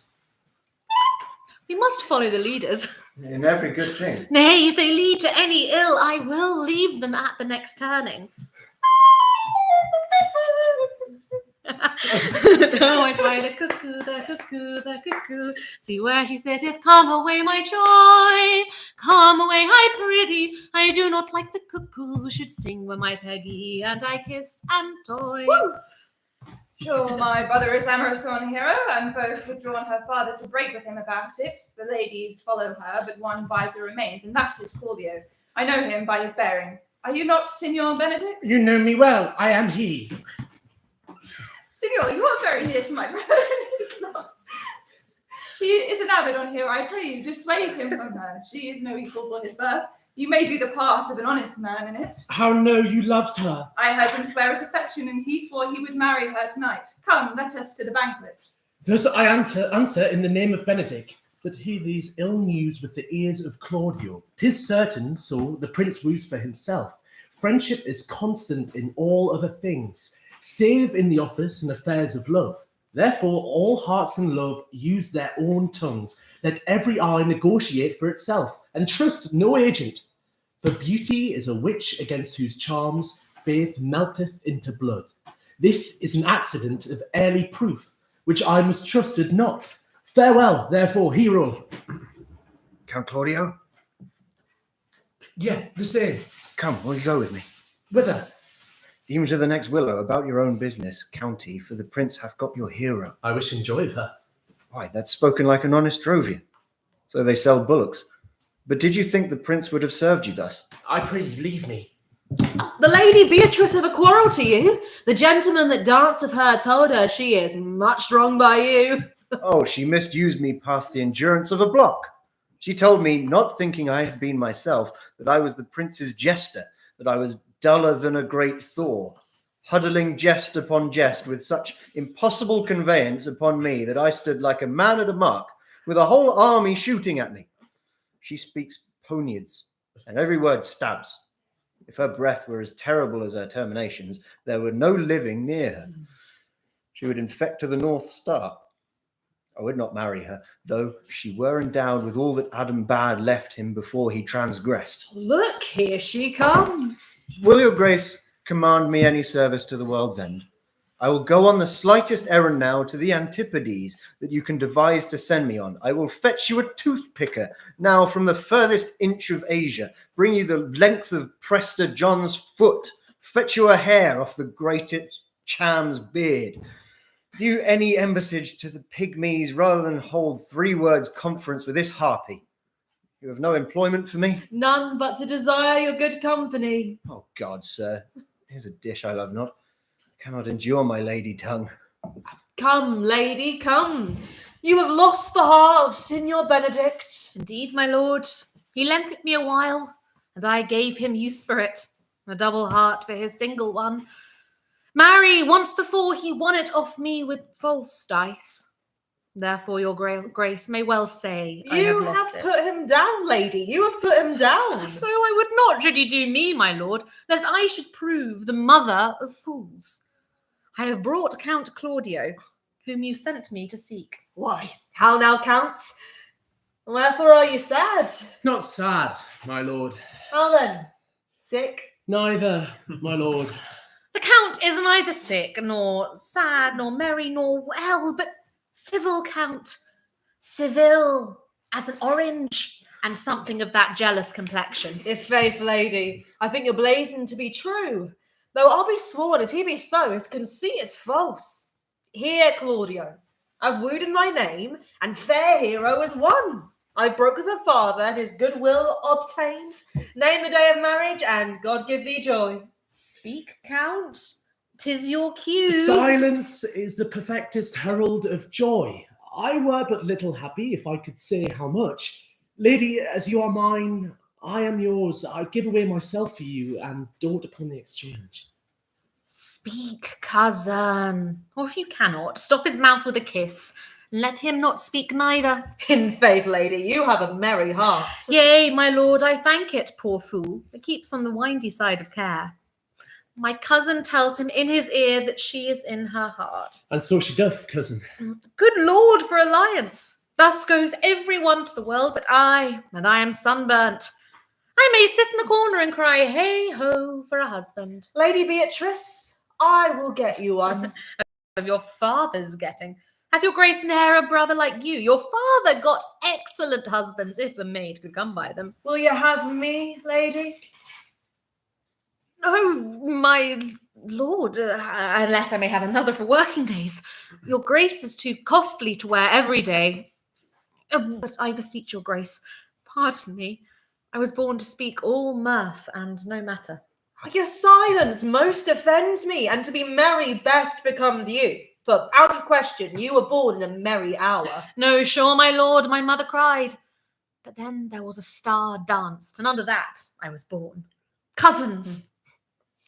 We must follow the leaders. In every good thing. Nay, if they lead to any ill, I will leave them at the next turning. Oh, I spy the cuckoo, the cuckoo, the cuckoo. See where she sitteth, come away, my joy. Come away, I prithee. I do not like the cuckoo should sing when my Peggy and I kiss and toy. Woo! Sure, my brother is amorous on hero, and both would drawn her father to break with him about it. The ladies follow her, but one viser remains, and that is Folio. I know him by his bearing. Are you not Signor Benedict? You know me well. I am he. Signor, you are very near to my brother. It's not. She is an avid on hero. I pray you, dissuade him from her. She is no equal for his birth. You may do the part of an honest man in it. How know you loves her? I heard him swear his affection, and he swore he would marry her tonight. Come, let us to the banquet. Thus I answer in the name of Benedict. that hear these ill news with the ears of Claudio. 'Tis certain, so the prince woos for himself. Friendship is constant in all other things, save in the office and affairs of love. Therefore, all hearts in love use their own tongues. Let every eye negotiate for itself, and trust no agent. For beauty is a witch against whose charms faith melteth into blood. This is an accident of early proof, which I mistrusted not. Farewell, therefore, hero. Count Claudio? Yeah, the same. Come, will you go with me? Whither? Even to the next willow, about your own business, county, for the prince hath got your hero. I wish enjoy her. Why, that's spoken like an honest drovian. So they sell bullocks. But did you think the prince would have served you thus? I pray you leave me. The Lady Beatrice have a quarrel to you. The gentleman that danced with her told her she is much wronged by you. Oh, she misused me past the endurance of a block. She told me, not thinking I had been myself, that I was the prince's jester, that I was duller than a great Thor, huddling jest upon jest with such impossible conveyance upon me that I stood like a man at a mark, with a whole army shooting at me. She speaks poniards, and every word stabs. If her breath were as terrible as her terminations, there were no living near her. She would infect to the North Star. I would not marry her, though she were endowed with all that Adam bad left him before he transgressed. Look, here she comes. Will your grace command me any service to the world's end? I will go on the slightest errand now to the Antipodes that you can devise to send me on. I will fetch you a toothpicker now from the furthest inch of Asia, bring you the length of Prester John's foot, fetch you a hair off the greatest Cham's beard. Do any embassage to the Pygmies rather than hold 3 words conference with this harpy. You have no employment for me? None but to desire your good company. Oh God, sir, here's a dish I love not. Cannot endure my lady tongue. Come, lady, come. You have lost the heart of Signor Benedict. Indeed, my lord. He lent it me a while, and I gave him use for it. A double heart for his single one. Marry, once before he won it off me with false dice. Therefore your grace may well say I have You lost have it. put him down, lady. You have put him down. So I would not should you do me, my lord, lest I should prove the mother of fools. I have brought Count Claudio, whom you sent me to seek. Why, how now, Count? Wherefore are you sad? Not sad, my lord. How then? Sick? Neither, my lord. The Count is neither sick, nor sad, nor merry, nor well, but civil, Count. Civil as an orange, and something of that jealous complexion. If faith, lady, I think your blazon to be true. Though I'll be sworn, if he be so, his conceit is false. Here, Claudio, I've wooed in my name, and fair hero is won. I broke with her father, and his goodwill obtained. Name the day of marriage, and God give thee joy. Speak, Count. 'Tis your cue. Silence is the perfectest herald of joy. I were but little happy if I could say how much. Lady, as you are mine, I am yours. I give away myself for you, and dote upon the exchange. Speak, cousin. Or if you cannot, stop his mouth with a kiss. Let him not speak neither. In faith, lady, you have a merry heart. Yea, my lord, I thank it, poor fool, that keeps on the windy side of care. My cousin tells him in his ear that she is in her heart. And so she doth, cousin. Good lord for alliance. Thus goes everyone to the world but I, and I am sunburnt. I may sit in the corner and cry, hey ho, for a husband. Lady Beatrice, I will get you one. Of your father's getting. Hath your grace ne'er a brother like you? Your father got excellent husbands, if a maid could come by them. Will you have me, lady? No, my lord, unless I may have another for working days. Your grace is too costly to wear every day. But I beseech your grace, pardon me. I was born to speak all mirth and no matter. Your silence most offends me, and to be merry best becomes you. For out of question, you were born in a merry hour. No, sure, my lord, my mother cried. But then there was a star danced, and under that I was born. Cousins,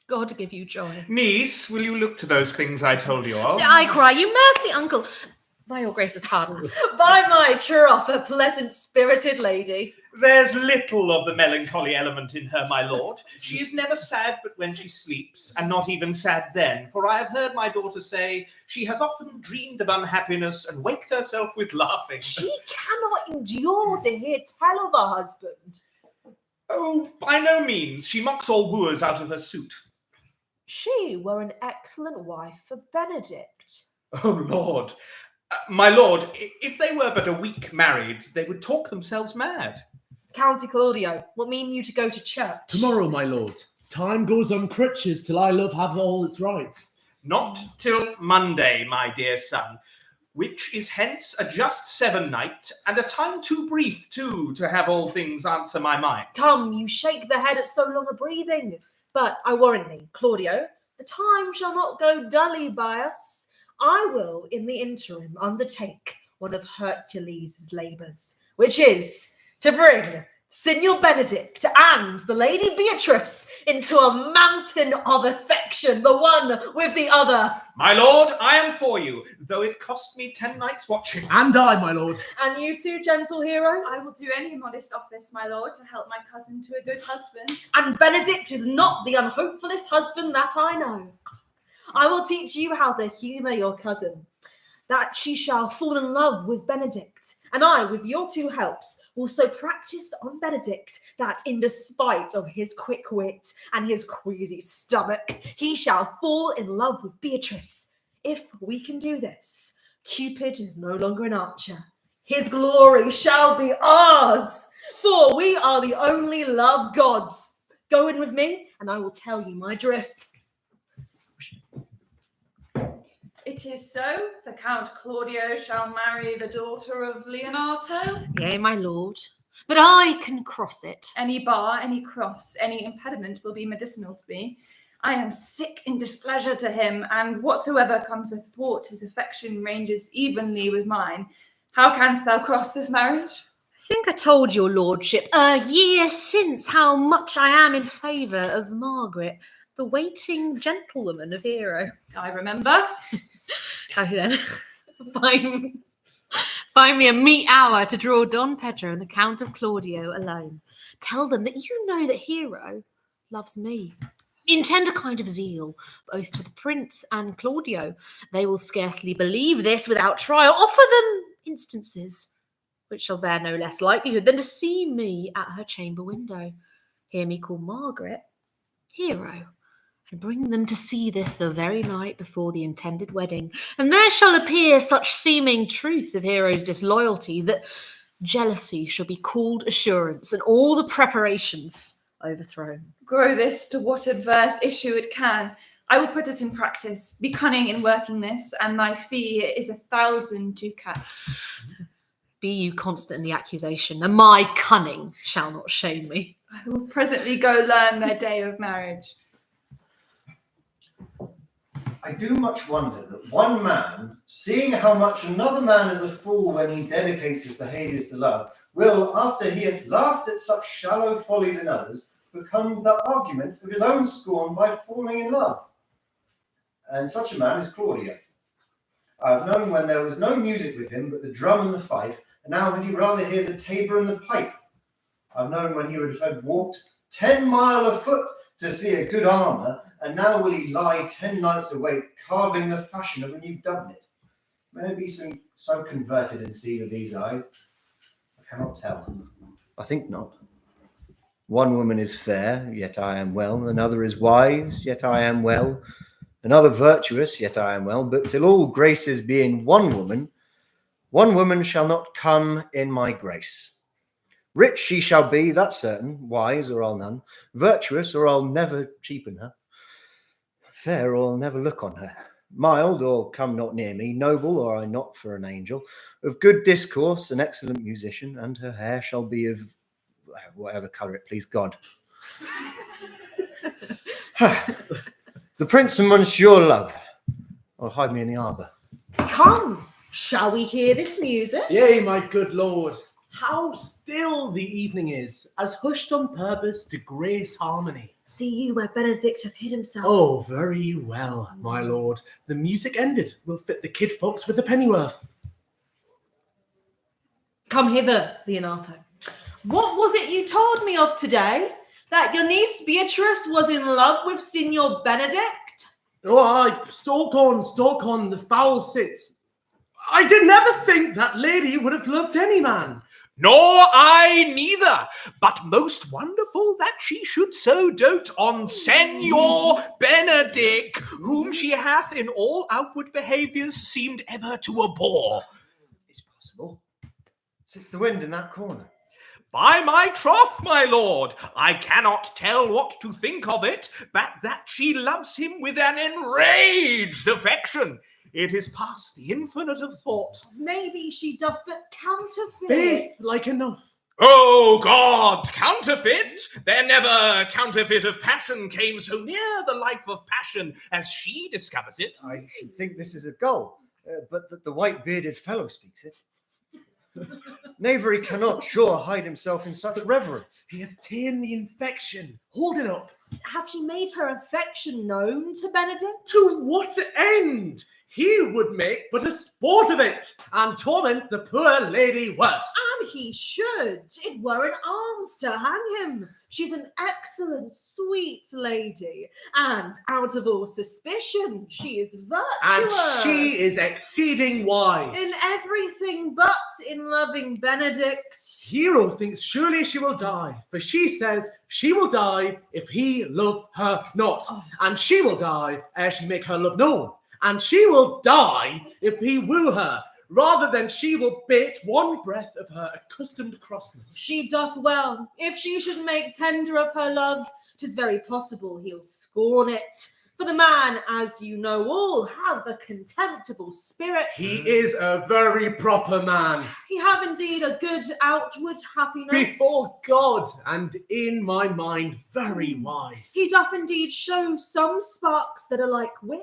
God give you joy. Niece, will you look to those things I told you of? I cry, you mercy, uncle. By your grace's pardon. By my troth, a pleasant-spirited lady. There's little of the melancholy element in her, my lord. She is never sad but when she sleeps, and not even sad then, for I have heard my daughter say she hath often dreamed of unhappiness and waked herself with laughing. She cannot endure to hear tell of her husband. Oh, by no means. She mocks all wooers out of her suit. She were an excellent wife for Benedict. Oh, Lord. My lord, if they were but a week married, they would talk themselves mad. County Claudio, what mean you to go to church? Tomorrow, my lord. Time goes on crutches till I love have all its rights. Not till Monday, my dear son, which is hence a just 7 night, and a time too brief, too, to have all things answer my mind. Come, you shake the head at so long a breathing. But I warrant thee, Claudio, the time shall not go dully by us. I will, in the interim, undertake one of Hercules' labours, which is to bring Signor Benedict and the Lady Beatrice into a mountain of affection, the one with the other. My lord, I am for you, though it cost me 10 nights' watching. And I, my lord. And you too, gentle hero? I will do any modest office, my lord, to help my cousin to a good husband. And Benedict is not the unhopefulest husband that I know. I will teach you how to humour your cousin, that she shall fall in love with Benedict, and I, with your 2 helps, will so practice on Benedict that, in despite of his quick wit and his queasy stomach, he shall fall in love with Beatrice. If we can do this, Cupid is no longer an archer. His glory shall be ours, for we are the only love gods. Go in with me, and I will tell you my drift. It is so, the Count Claudio shall marry the daughter of Leonato. Yea, my lord. But I can cross it. Any bar, any cross, any impediment will be medicinal to me. I am sick in displeasure to him, and whatsoever comes athwart his affection ranges evenly with mine. How canst thou cross this marriage? I think I told your lordship a year since how much I am in favour of Margaret, the waiting gentlewoman of Hero. I remember. How then? Find me a meet hour to draw Don Pedro and the Count of Claudio alone. Tell them that you know that Hero loves me. Intend a kind of zeal, both to the prince and Claudio. They will scarcely believe this without trial. Offer them instances, which shall bear no less likelihood than to see me at her chamber window. Hear me call Margaret Hero, and bring them to see this the very night before the intended wedding. And there shall appear such seeming truth of Hero's disloyalty that jealousy shall be called assurance, and all the preparations overthrown. Grow this to what adverse issue it can. I will put it in practice. Be cunning in working this, and thy fee is 1,000 ducats. Be you constant in the accusation, and my cunning shall not shame me. I will presently go learn their day of marriage. I do much wonder that one man, seeing how much another man is a fool when he dedicates his behaviours to love, will, after he hath laughed at such shallow follies in others, become the argument of his own scorn by falling in love. And such a man is Claudio. I have known when there was no music with him but the drum and the fife, and now would he rather hear the tabor and the pipe. I've known when he would have walked 10 mile afoot to see a good armour, and now will he lie 10 nights awake, carving the fashion of a new doublet. May there be some so converted and see with these eyes? I cannot tell. I think not. One woman is fair, yet I am well. Another is wise, yet I am well. Another virtuous, yet I am well. But till all graces be in one woman shall not come in my grace. Rich she shall be, that's certain. Wise, or I'll none. Virtuous, or I'll never cheapen her. Fair, or I'll never look on her. Mild, or come not near me. Noble, or I not for an angel. Of good discourse, an excellent musician, and her hair shall be of whatever colour it please God. The prince and monsieur love. I'll hide me in the arbour. Come, shall we hear this music? Yea, my good lord. How still the evening is, as hushed on purpose to grace harmony. See you where Benedict hath hid himself. Oh, very well, my lord. The music ended. We'll fit the kid folks with a pennyworth. Come hither, Leonato. What was it you told me of today? That your niece Beatrice was in love with Signor Benedict? Oh, I stalk on, the foul sits. I did never think that lady would have loved any man. Nor I neither, but most wonderful that she should so dote on Senor Benedict, whom she hath in all outward behaviours seemed ever to abhor. It's possible. Sits the wind in that corner. By my troth, my lord, I cannot tell what to think of it, but that she loves him with an enraged affection. It is past the infinite of thought. Maybe she doth but counterfeit. Faith like enough. Oh God, counterfeit! There never counterfeit of passion came so near the life of passion as she discovers it. I should think this is a gull, but that the white-bearded fellow speaks it. Knavery cannot sure hide himself in such reverence. He hath ta'en the infection. Hold it up. Have she made her affection known to Benedict? To what end? He would make but a sport of it, and torment the poor lady worse. And he should. It were in arms to hang him. She's an excellent, sweet lady, and out of all suspicion, she is virtuous. And she is exceeding wise. In everything but in loving Benedict. Hero thinks surely she will die, for she says she will die if he love her not, and she will die ere she make her love known. And she will die if he woo her, rather than she will bate one breath of her accustomed crossness. She doth well. If she should make tender of her love, 'tis very possible he'll scorn it. For the man, as you know all, hath a contemptible spirit. He is a very proper man. He have indeed a good outward happiness. Before God, and in my mind very wise. He doth indeed show some sparks that are like wit.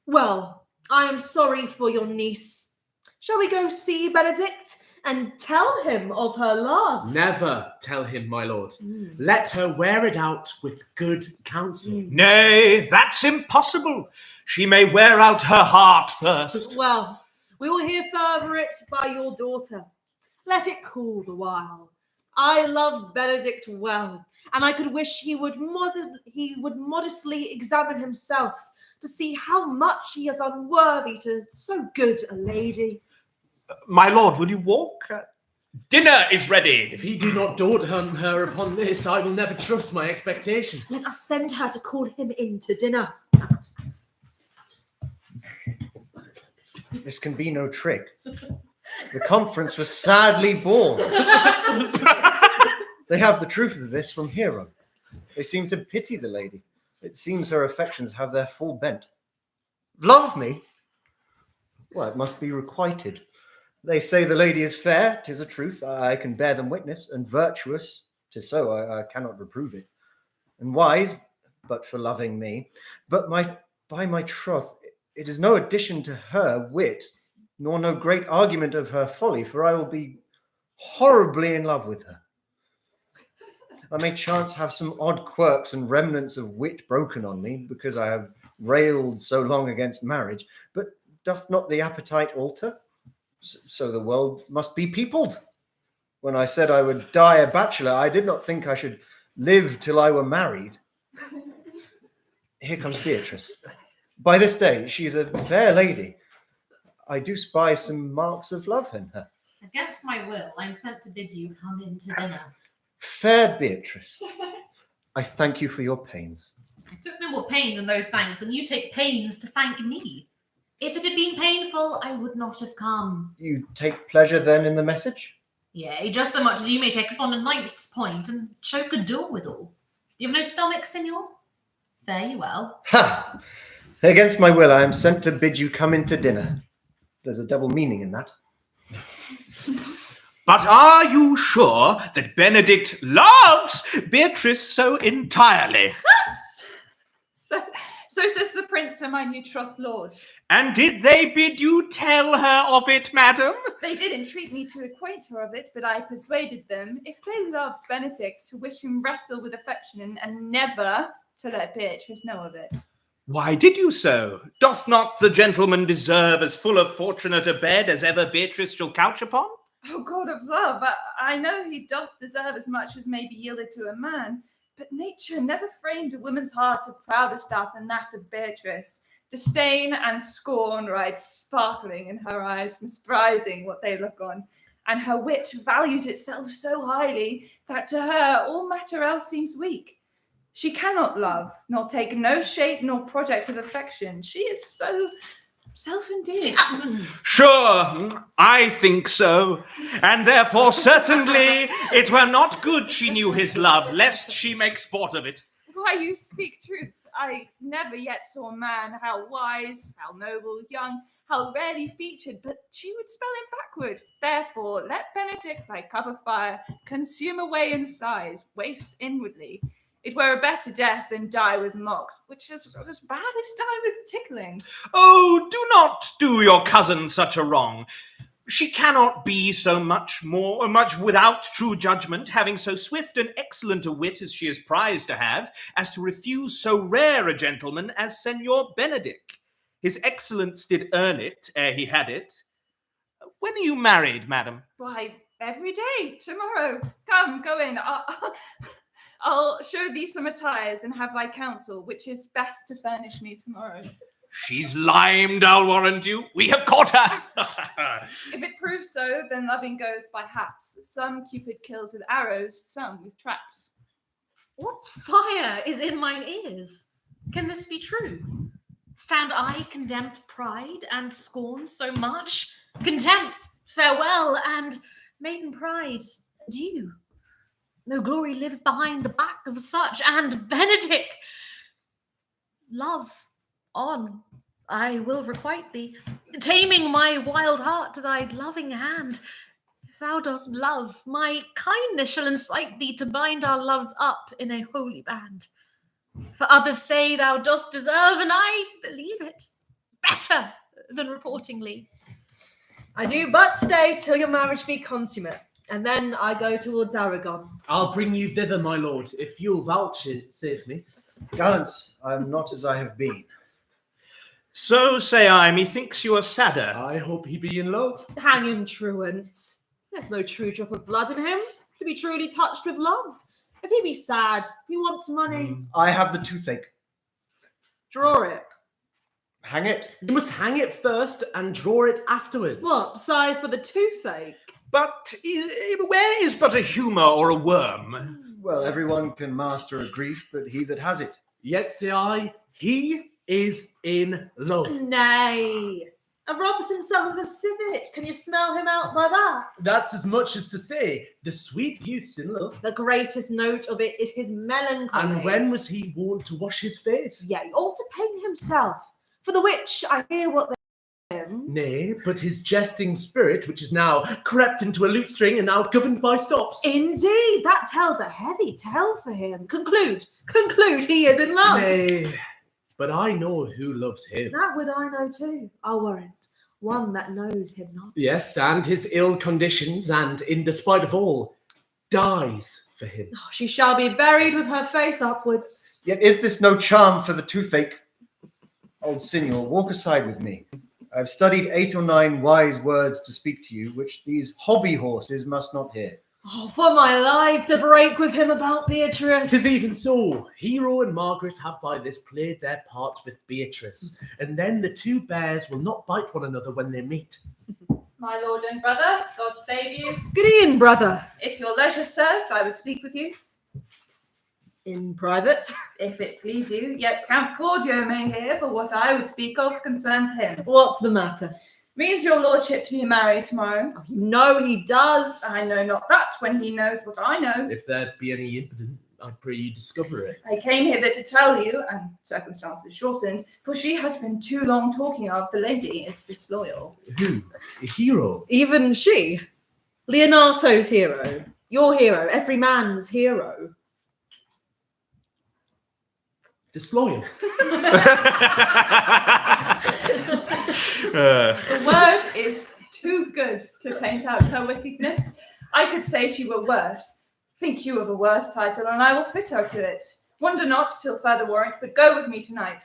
Well, I am sorry for your niece. Shall we go see Benedict and tell him of her love? Never tell him, my lord. Let her wear it out with good counsel. Nay, that's impossible. She may wear out her heart first. Well, we will hear further it by your daughter. Let it cool the while. I love Benedict well, and I could wish he would modestly examine himself to see how much he is unworthy to so good a lady. My lord, will you walk? Dinner is ready. If he do not dote on her upon this, I will never trust my expectation. Let us send her to call him in to dinner. This can be no trick. The conference was sadly bored. They have the truth of this from Hero. They seem to pity the lady. It seems her affections have their full bent. Love me? Well, it must be requited. They say the lady is fair, 'tis a truth, I can bear them witness, and virtuous, 'tis so, I cannot reprove it, and wise, but for loving me. But by my troth, it is no addition to her wit, nor no great argument of her folly, for I will be horribly in love with her. I may chance have some odd quirks and remnants of wit broken on me, because I have railed so long against marriage, but doth not the appetite alter? So the world must be peopled. When I said I would die a bachelor, I did not think I should live till I were married. Here comes Beatrice. By this day, she is a fair lady. I do spy some marks of love in her. Against my will, I'm sent to bid you come in to dinner. Fair Beatrice, I thank you for your pains. I took no more pains in those thanks than you take pains to thank me. If it had been painful, I would not have come. You take pleasure then in the message? Yea, just so much as you may take upon a knight's point and choke a door withal. You have no stomach, senor? Fare you well. Ha! Against my will, I am sent to bid you come in to dinner. There's a double meaning in that. But are you sure that Benedict loves Beatrice so entirely? So says the prince, O my new trothed lord. And did they bid you tell her of it, madam? They did entreat me to acquaint her of it, but I persuaded them, if they loved Benedict, to wish him wrestle with affection and never to let Beatrice know of it. Why did you so? Doth not the gentleman deserve as full of fortunate a bed as ever Beatrice shall couch upon? O God of love, I know he doth deserve as much as may be yielded to a man, but nature never framed a woman's heart of prouder stuff than that of Beatrice. Disdain and scorn ride sparkling in her eyes, misprizing what they look on, and her wit values itself so highly that to her all matter else seems weak. She cannot love, nor take no shape nor project of affection. She is so self-endeared. Sure, I think so. And therefore, certainly, it were not good she knew his love, lest she make sport of it. Why, you speak truth. I never yet saw a man how wise, how noble, young, how rarely featured, but she would spell him backward. Therefore, let Benedict, like cover fire, consume away in sighs, waste inwardly. It were a better death than die with mocks, which is as bad as die with tickling. Oh, do not do your cousin such a wrong. She cannot be so much without true judgment, having so swift and excellent a wit as she is prized to have, as to refuse so rare a gentleman as Senor Benedict. His excellence did earn it ere he had it. When are you married, madam? Why, every day, tomorrow. Come, go in. I'll show thee some attires and have thy counsel, which is best to furnish me tomorrow. She's limed, I'll warrant you. We have caught her. If it proves so, then loving goes by haps. Some Cupid kills with arrows, some with traps. What fire is in mine ears? Can this be true? Stand I condemned with pride and scorn so much? Contempt, farewell, and maiden pride, adieu. No glory lives behind the back of such, and Benedict, love on, I will requite thee, taming my wild heart to thy loving hand. If thou dost love, my kindness shall incite thee to bind our loves up in a holy band. For others say thou dost deserve, and I believe it better than reportingly. I do but stay till your marriage be consummate, and then I go towards Aragon. I'll bring you thither, my lord, if you'll vouchsafe me. Gallants, I am not as I have been. So say I, methinks you are sadder. I hope he be in love. Hang him, truant. There's no true drop of blood in him to be truly touched with love. If he be sad, he wants money. I have the toothache. Draw it. Hang it. You must hang it first and draw it afterwards. What, sigh for the toothache? But where is but a humour or a worm? Well, everyone can master a grief, but he that has it. Yet say I, he is in love. Nay. And robs himself of a civet. Can you smell him out by that? That's as much as to say, the sweet youth's in love. The greatest note of it is his melancholy. And when was he wont to wash his face? Yea, all to paint himself, for the which I hear what they him. Nay, but his jesting spirit, which is now crept into a lute string and now governed by stops. Indeed, that tells a heavy tale for him. Conclude, he is in love. Nay, but I know who loves him. That would I know too, I'll warrant. One that knows him not. Yes, and his ill conditions, and in despite of all, dies for him. Oh, she shall be buried with her face upwards. Yet is this no charm for the toothache? Old Signor, walk aside with me. I've studied 8 or 9 wise words to speak to you, which these hobby horses must not hear. Oh, for my life, to break with him about Beatrice. 'Tis even so. Hero and Margaret have by this played their parts with Beatrice, and then the two bears will not bite one another when they meet. My lord and brother, God save you. Gideon, brother. If your leisure served, I would speak with you. In private. If it please you, yet Count Claudio may hear, for what I would speak of concerns him. What's the matter? Means your lordship to be married tomorrow. Oh, you know he does. I know not that when he knows what I know. If there be any impudent, I pray you discover it. I came hither to tell you, and circumstances shortened, for she has been too long talking of the lady is disloyal. Who? A hero? Even she. Leonato's hero. Your hero. Every man's hero. Disloyal. The word is too good to paint out her wickedness. I could say she were worse. Think you of a worse title, and I will fit her to it. Wonder not till further warrant, but go with me tonight.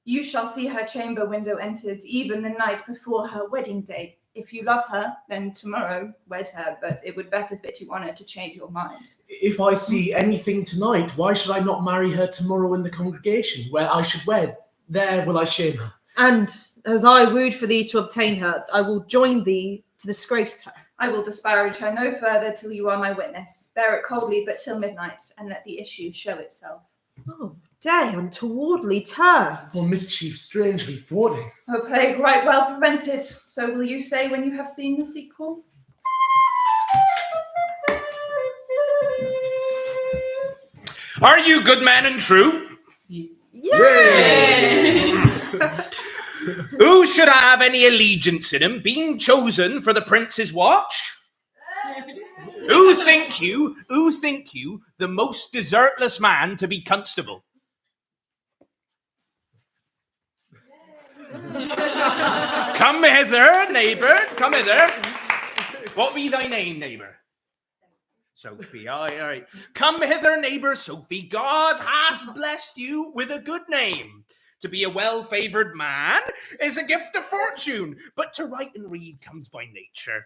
You shall see her chamber window entered, even the night before her wedding day. If you love her, then tomorrow wed her, but it would better fit you honor to change your mind. If I see anything tonight, why should I not marry her tomorrow in the congregation, where I should wed? There will I shame her. And as I wooed for thee to obtain her, I will join thee to disgrace her. I will disparage her no further till you are my witness. Bear it coldly but till midnight, and let the issue show itself. Oh, day untowardly turned. Or mischief strangely thwarting. O plague right well prevented. So will you say when you have seen the sequel? Are you good man and true? Yay! Who should have any allegiance in him, being chosen for the prince's watch? Who think you, the most desertless man to be constable? Come hither, neighbour, come hither. What be thy name, neighbour? Sophie, all right. Come hither, neighbour Sophie. God has blessed you with a good name. To be a well-favoured man is a gift of fortune, but to write and read comes by nature.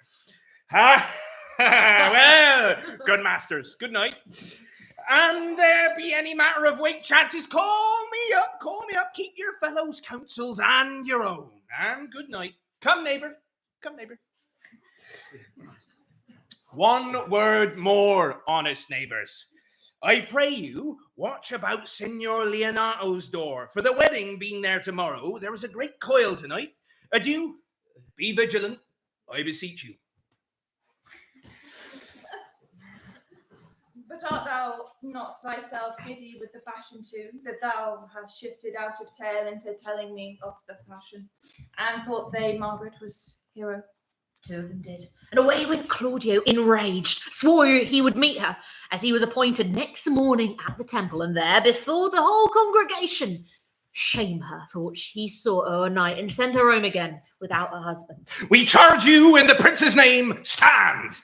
Well, good masters, good night. And there be any matter of weight chances, call me up, keep your fellows' counsels and your own. And good night. Come, neighbour, come, neighbour. One word more, honest neighbours. I pray you, watch about Signor Leonato's door, for the wedding being there tomorrow, there is a great coil tonight. Adieu, be vigilant, I beseech you. But art thou not thyself giddy with the fashion too, that thou hast shifted out of tale into telling me of the fashion, and thought they Margaret was hero? Two of them did. And away went Claudio, enraged, swore he would meet her, as he was appointed next morning at the temple, and there, before the whole congregation, shame her for what he saw o'ernight, and send her home again without a husband. We charge you in the prince's name, stand!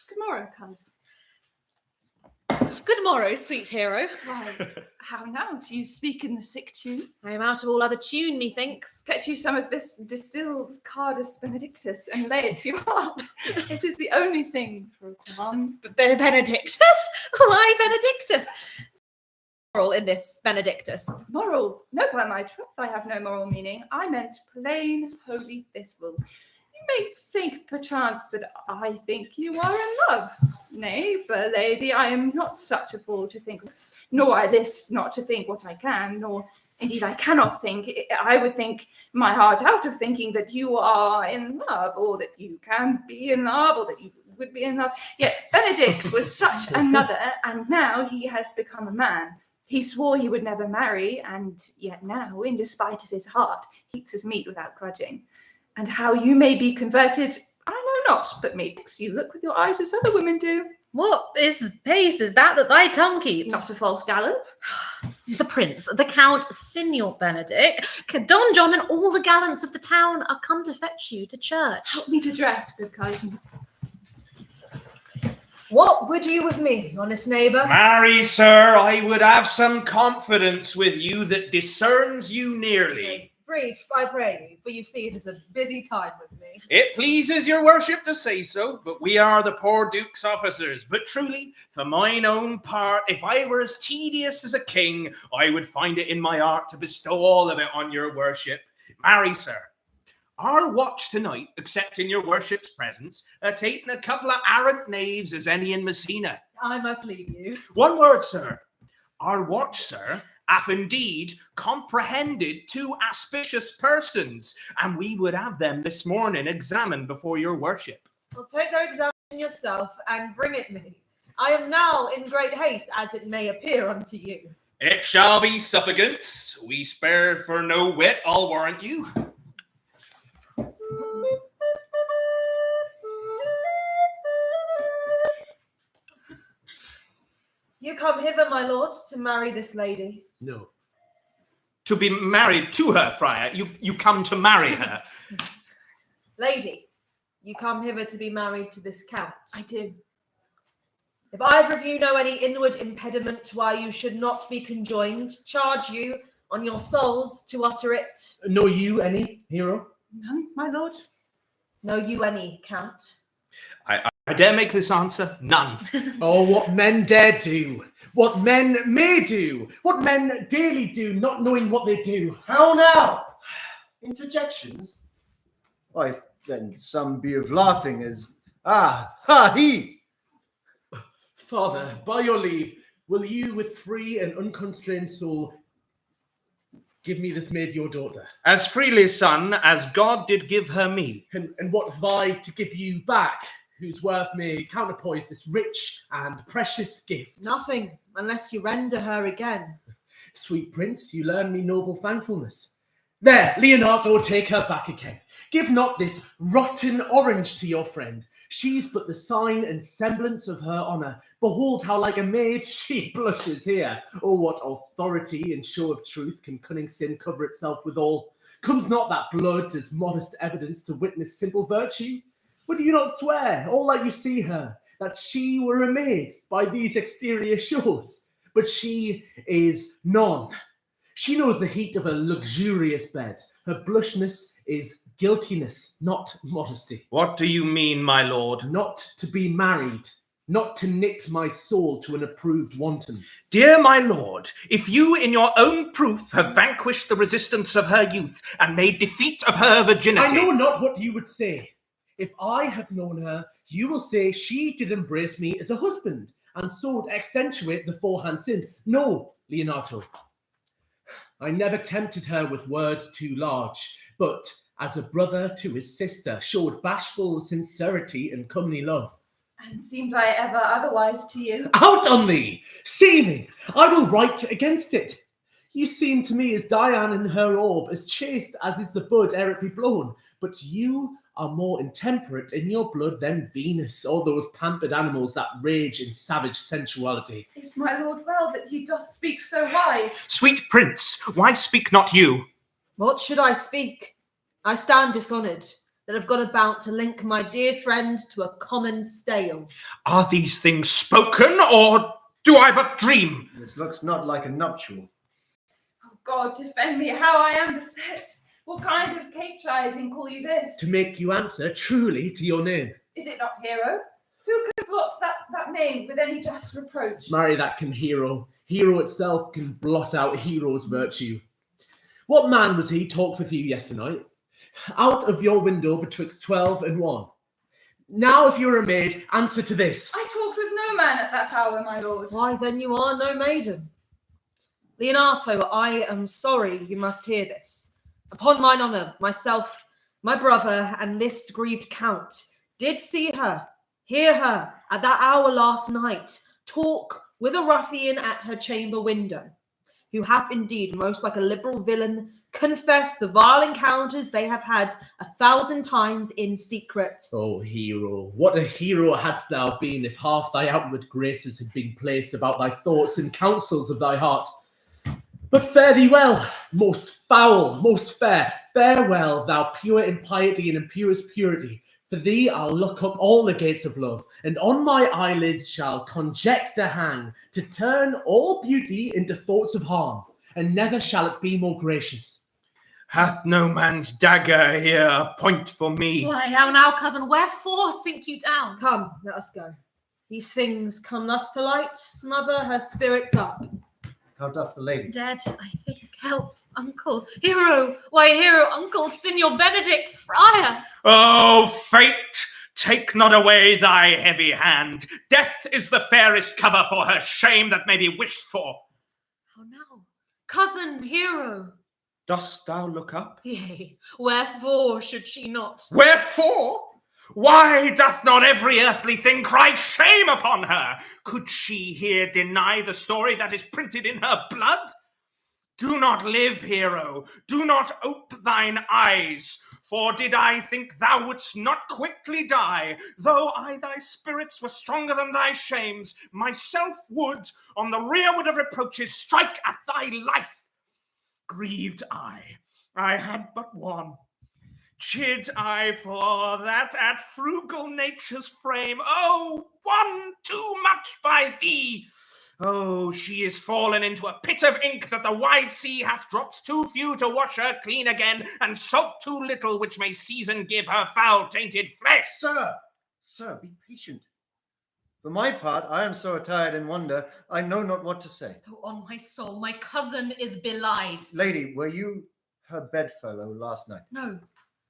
Tomorrow comes. Good morrow, sweet hero. Why, how now? Do you speak in the sick tune? I am out of all other tune, methinks. Get you some of this distilled Cardus Benedictus and lay it to your heart. It is the only thing for a calm. Benedictus? Why Benedictus? Moral in this Benedictus. Moral? No, by my troth, I have no moral meaning. I meant plain holy thistle. You may think, perchance, that I think you are in love. Nay, but lady, I am not such a fool to think, nor I list not to think what I can, nor indeed I cannot think. I would think my heart out of thinking that you are in love, or that you can be in love, or that you would be in love. Yet Benedict was such another, and now he has become a man. He swore he would never marry, and yet now, in despite of his heart, eats his meat without grudging. And how you may be converted, I know not, but methinks you look with your eyes as other women do. What pace is that thy tongue keeps? Not a false gallop. The prince, the count, Signor Benedict, Don John, and all the gallants of the town are come to fetch you to church. Help me to dress, good cousin. What would you with me, honest neighbour? Marry, sir, I would have some confidence with you that discerns you nearly. Brief, I pray you, for you see it is a busy time with me. It pleases your worship to say so, but we are the poor duke's officers. But truly, for mine own part, if I were as tedious as a king, I would find it in my heart to bestow all of it on your worship. Marry, sir, our watch tonight, except in your worship's presence, taking a couple of arrant knaves as any in Messina. I must leave you. One word, sir. Our watch, sir, hath indeed comprehended 2 auspicious persons, and we would have them this morning examined before your worship. Well, take their examination yourself and bring it me. I am now in great haste, as it may appear unto you. It shall be suffocance. We spare for no wit, I'll warrant you. You come hither, my lord, to marry this lady. No. To be married to her, friar. You come to marry her. Lady, you come hither to be married to this count. I do. If either of you know any inward impediment why you should not be conjoined, charge you, on your souls to utter it. Know you any, hero? None, my lord. Know you any, Count? I dare make this answer, none. Oh, what men dare do, what men may do, what men daily do, not knowing what they do. How now? Interjections? Why, then some be of laughing as, he. Father, by your leave, will you with free and unconstrained soul give me this maid your daughter? As freely, son, as God did give her me. And what have I to give you back, whose worth may counterpoise this rich and precious gift? Nothing, unless you render her again. Sweet prince, you learn me noble thankfulness. There, Leonardo, take her back again. Give not this rotten orange to your friend. She's but the sign and semblance of her honour. Behold how like a maid she blushes here. Oh, what authority and show of truth can cunning sin cover itself withal? Comes not that blood as modest evidence to witness simple virtue? Would you not swear, all like you see her, that she were a maid by these exterior shows? But she is none. She knows the heat of a luxurious bed. Her blushness is guiltiness, not modesty. What do you mean, my lord? Not to be married, not to knit my soul to an approved wanton. Dear my lord, if you in your own proof have vanquished the resistance of her youth and made defeat of her virginity. I know not what you would say. If I have known her, you will say she did embrace me as a husband, and so extenuate the forehand sin. No, Leonardo. I never tempted her with words too large, but as a brother to his sister, showed bashful sincerity and comely love. And seemed I ever otherwise to you? Out on thee! Seeming! I will write against it. You seem to me as Diane in her orb, as chaste as is the bud ere it be blown, but you are more intemperate in your blood than Venus, or those pampered animals that rage in savage sensuality. Is my lord well that he doth speak so wide? Sweet prince, why speak not you? What should I speak? I stand dishonoured, that have gone about to link my dear friend to a common stale. Are these things spoken, or do I but dream? This looks not like a nuptial. Oh God, defend me, how I am beset. What kind of cake-chizing call you this? To make you answer truly to your name. Is it not hero? Who could blot that name with any just reproach? Marry that can hero. Hero itself can blot out hero's virtue. What man was he talked with you yesternight? Out of your window betwixt 12 and 1. Now if you're a maid, answer to this. I talked with no man at that hour, my lord. Why then you are no maiden. Leonardo, I am sorry you must hear this. Upon mine honour, myself, my brother, and this grieved count did see her, hear her, at that hour last night, talk with a ruffian at her chamber window, who hath indeed, most like a liberal villain, confessed the vile encounters they have had 1,000 times in secret. Oh, hero, what a hero hadst thou been if half thy outward graces had been placed about thy thoughts and counsels of thy heart. But fare thee well, most foul, most fair, farewell, thou pure in piety and in purest purity. For thee I'll look up all the gates of love, and on my eyelids shall conjecture hang, to turn all beauty into thoughts of harm, and never shall it be more gracious. Hath no man's dagger here a point for me? Why, how now, cousin, wherefore sink you down? Come, let us go. These things come thus to light, smother her spirits up. How doth the lady? Dead, I think. Help, uncle. Hero, why, hero, uncle, Signor Benedict, friar. Oh, fate, take not away thy heavy hand. Death is the fairest cover for her shame that may be wished for. How now, cousin, hero. Dost thou look up? Yea, wherefore should she not? Wherefore? Why doth not every earthly thing cry shame upon her? Could she here deny the story that is printed in her blood? Do not live, hero. Do not ope thine eyes. For did I think thou wouldst not quickly die, though I thy spirits were stronger than thy shames, myself would, on the rearward of reproaches, strike at thy life. Grieved I had but one. Chid I for that at frugal nature's frame. Oh, one too much by thee. Oh, she is fallen into a pit of ink that the wide sea hath dropped too few to wash her clean again, and salt too little, which may season give her foul-tainted flesh. Sir, be patient. For my part, I am so attired in wonder, I know not what to say. Oh, on my soul, my cousin is belied. Lady, were you her bedfellow last night? No,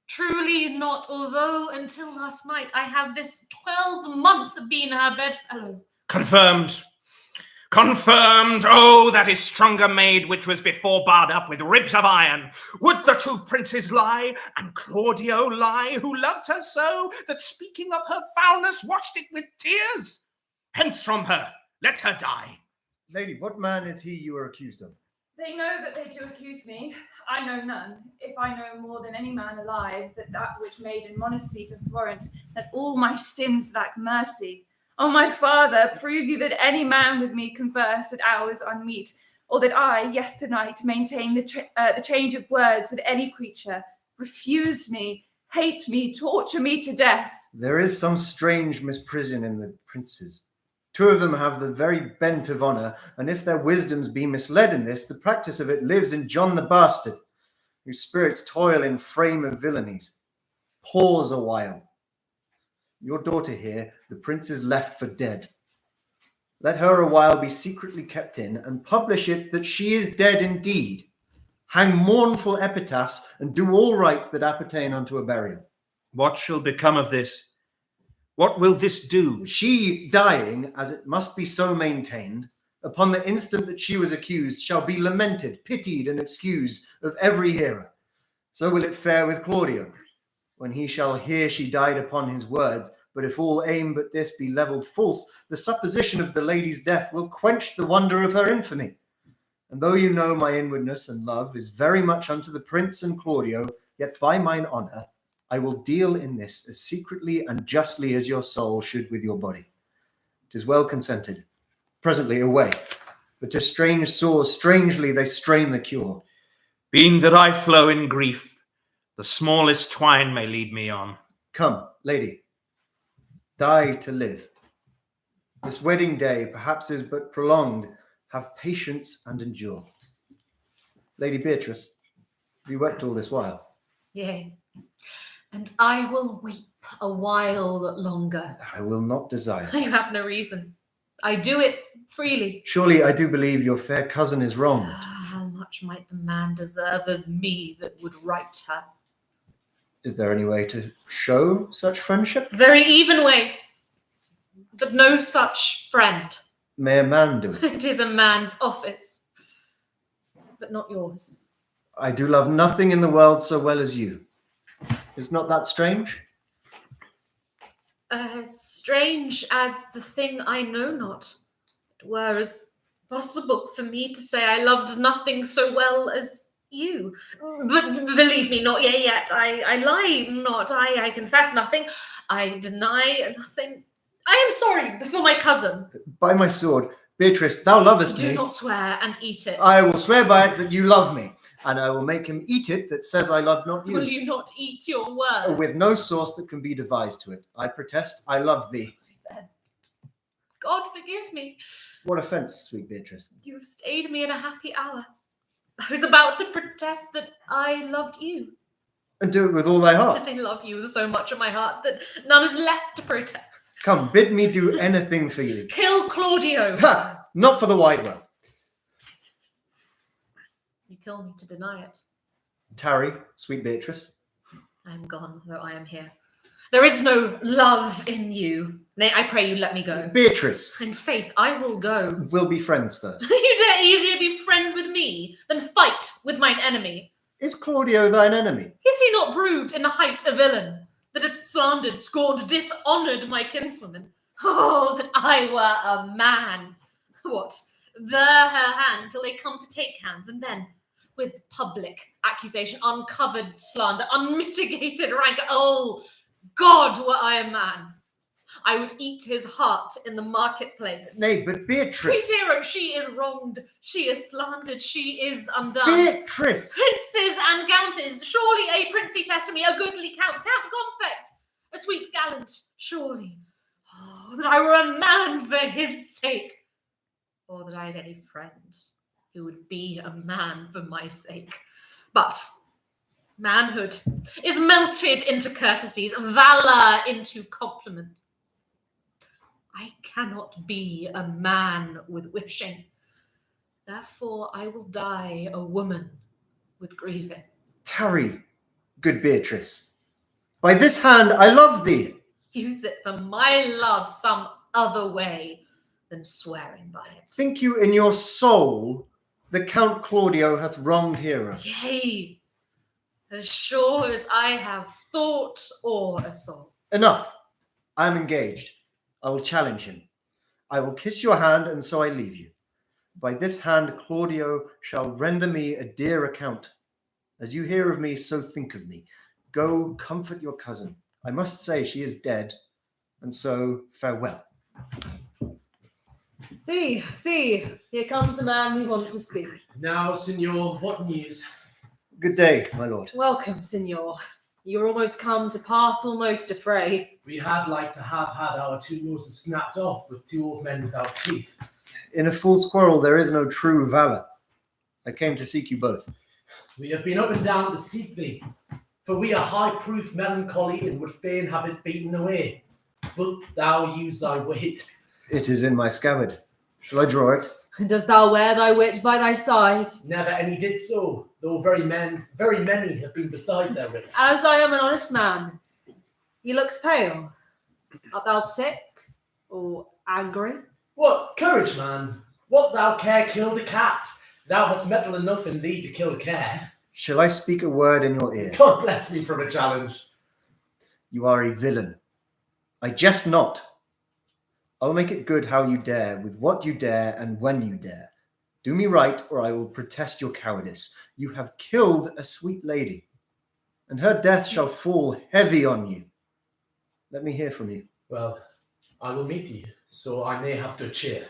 truly not, although until last night I have this 12-month been her bedfellow. Confirmed. Confirmed. Oh, that is stronger maid which was before barred up with ribs of iron. Would the two princes lie, and Claudio lie, who loved her so, that speaking of her foulness washed it with tears? Hence from her, let her die. Lady, what man is he you are accused of? They know that they do accuse me. I know none. If I know more than any man alive, that which made in modesty to Florence, that all my sins lack mercy. O my father, prove you that any man with me converse at hours unmeet, or that I, yesternight, maintain the change of words with any creature, refuse me, hate me, torture me to death. There is some strange misprision in the princes. Two of them have the very bent of honour, and if their wisdoms be misled in this, the practice of it lives in John the Bastard, whose spirits toil in frame of villainies. Pause a while. Your daughter here, the prince is left for dead. Let her a while be secretly kept in, and publish it that she is dead indeed. Hang mournful epitaphs, and do all rites that appertain unto a burial. What shall become of this? What will this do? She, dying, as it must be so maintained, upon the instant that she was accused, shall be lamented, pitied, and excused of every hearer. So will it fare with Claudio, when he shall hear she died upon his words. But if all aim but this be levelled false, the supposition of the lady's death will quench the wonder of her infamy. And though you know my inwardness and love is very much unto the prince and Claudio, yet by mine honour I will deal in this as secretly and justly as your soul should with your body. 'Tis well consented. Presently away, but to strange sores strangely they strain the cure. Being that I flow in grief, the smallest twine may lead me on. Come, lady, die to live. This wedding day perhaps is but prolonged. Have patience and endure. Lady Beatrice, have you wept all this while? Yea, and I will weep a while longer. I will not desire. You have no reason. I do it freely. Surely I do believe your fair cousin is wronged. How much might the man deserve of me that would right her? Is there any way to show such friendship? Very even way, but no such friend. May a man do it? It is a man's office, but not yours. I do love nothing in the world so well as you. Is not that strange? Strange as the thing I know not. It were as possible for me to say I loved nothing so well as you. But believe me, not yet. I lie not. I confess nothing. I deny nothing. I am sorry before my cousin. By my sword, Beatrice, thou lovest me. Do not swear and eat it. I will swear by it that you love me, and I will make him eat it that says I love not you. Will you not eat your word? With no sauce that can be devised to it. I protest, I love thee. God forgive me. What offence, sweet Beatrice? You have stayed me in a happy hour. I was about to protest that I loved you. And do it with all thy heart. I love you with so much of my heart that none is left to protest. Come, bid me do anything for you. Kill Claudio. Ha! Not for the wide world. You kill me to deny it. Tarry, sweet Beatrice. I am gone, though I am here. There is no love in you. Nay, I pray you let me go. Beatrice. In faith, I will go. We'll be friends first. You dare easier be friends with me than fight with mine enemy. Is Claudio thine enemy? Is he not proved in the height a villain, that hath slandered, scorned, dishonoured my kinswoman? Oh, that I were a man! What? There her hand till they come to take hands, and then, with public accusation, uncovered slander, unmitigated rancour, oh, God, were I a man! I would eat his heart in the marketplace. Nay, but Beatrice. Sweet hero, she is wronged, she is slandered, she is undone. Beatrice! Princes and countess, surely a princely testimony, a goodly count confect, a sweet gallant, surely. Oh, that I were a man for his sake. or that I had any friend who would be a man for my sake. But manhood is melted into courtesies, valor into compliment. I cannot be a man with wishing. Therefore, I will die a woman with grieving. Tarry, good Beatrice. By this hand I love thee. Use it for my love some other way than swearing by it. Think you in your soul the Count Claudio hath wronged Hero? Yea, as sure as I have thought or a soul. Enough. I am engaged. I will challenge him. I will kiss your hand, and so I leave you. By this hand Claudio shall render me a dear account. As you hear of me, so think of me. Go comfort your cousin. I must say she is dead, and so farewell. See, here comes the man we want to speak. Now, Signor, what news? Good day, my lord. Welcome, Signor. You're almost come to part almost a fray. We had like to have had our two noses snapped off with two old men without teeth. In a fool's quarrel there is no true valour. I came to seek you both. We have been up and down to seek thee, for we are high-proof melancholy and would fain have it beaten away. Wilt thou use thy wit? It is in my scabbard. Shall I draw it? Dost thou wear thy wit by thy side? Never any did so, though very many have been beside their wit. As I am an honest man. He looks pale. Art thou sick or angry? What courage, man? What thou care kill the cat? Thou hast metal enough in thee to kill a care. Shall I speak a word in your ear? God bless me from a challenge. You are a villain. I jest not. I'll make it good how you dare, with what you dare, and when you dare. Do me right, or I will protest your cowardice. You have killed a sweet lady, and her death shall fall heavy on you. Let me hear from you. Well, I will meet you, so I may have to cheer.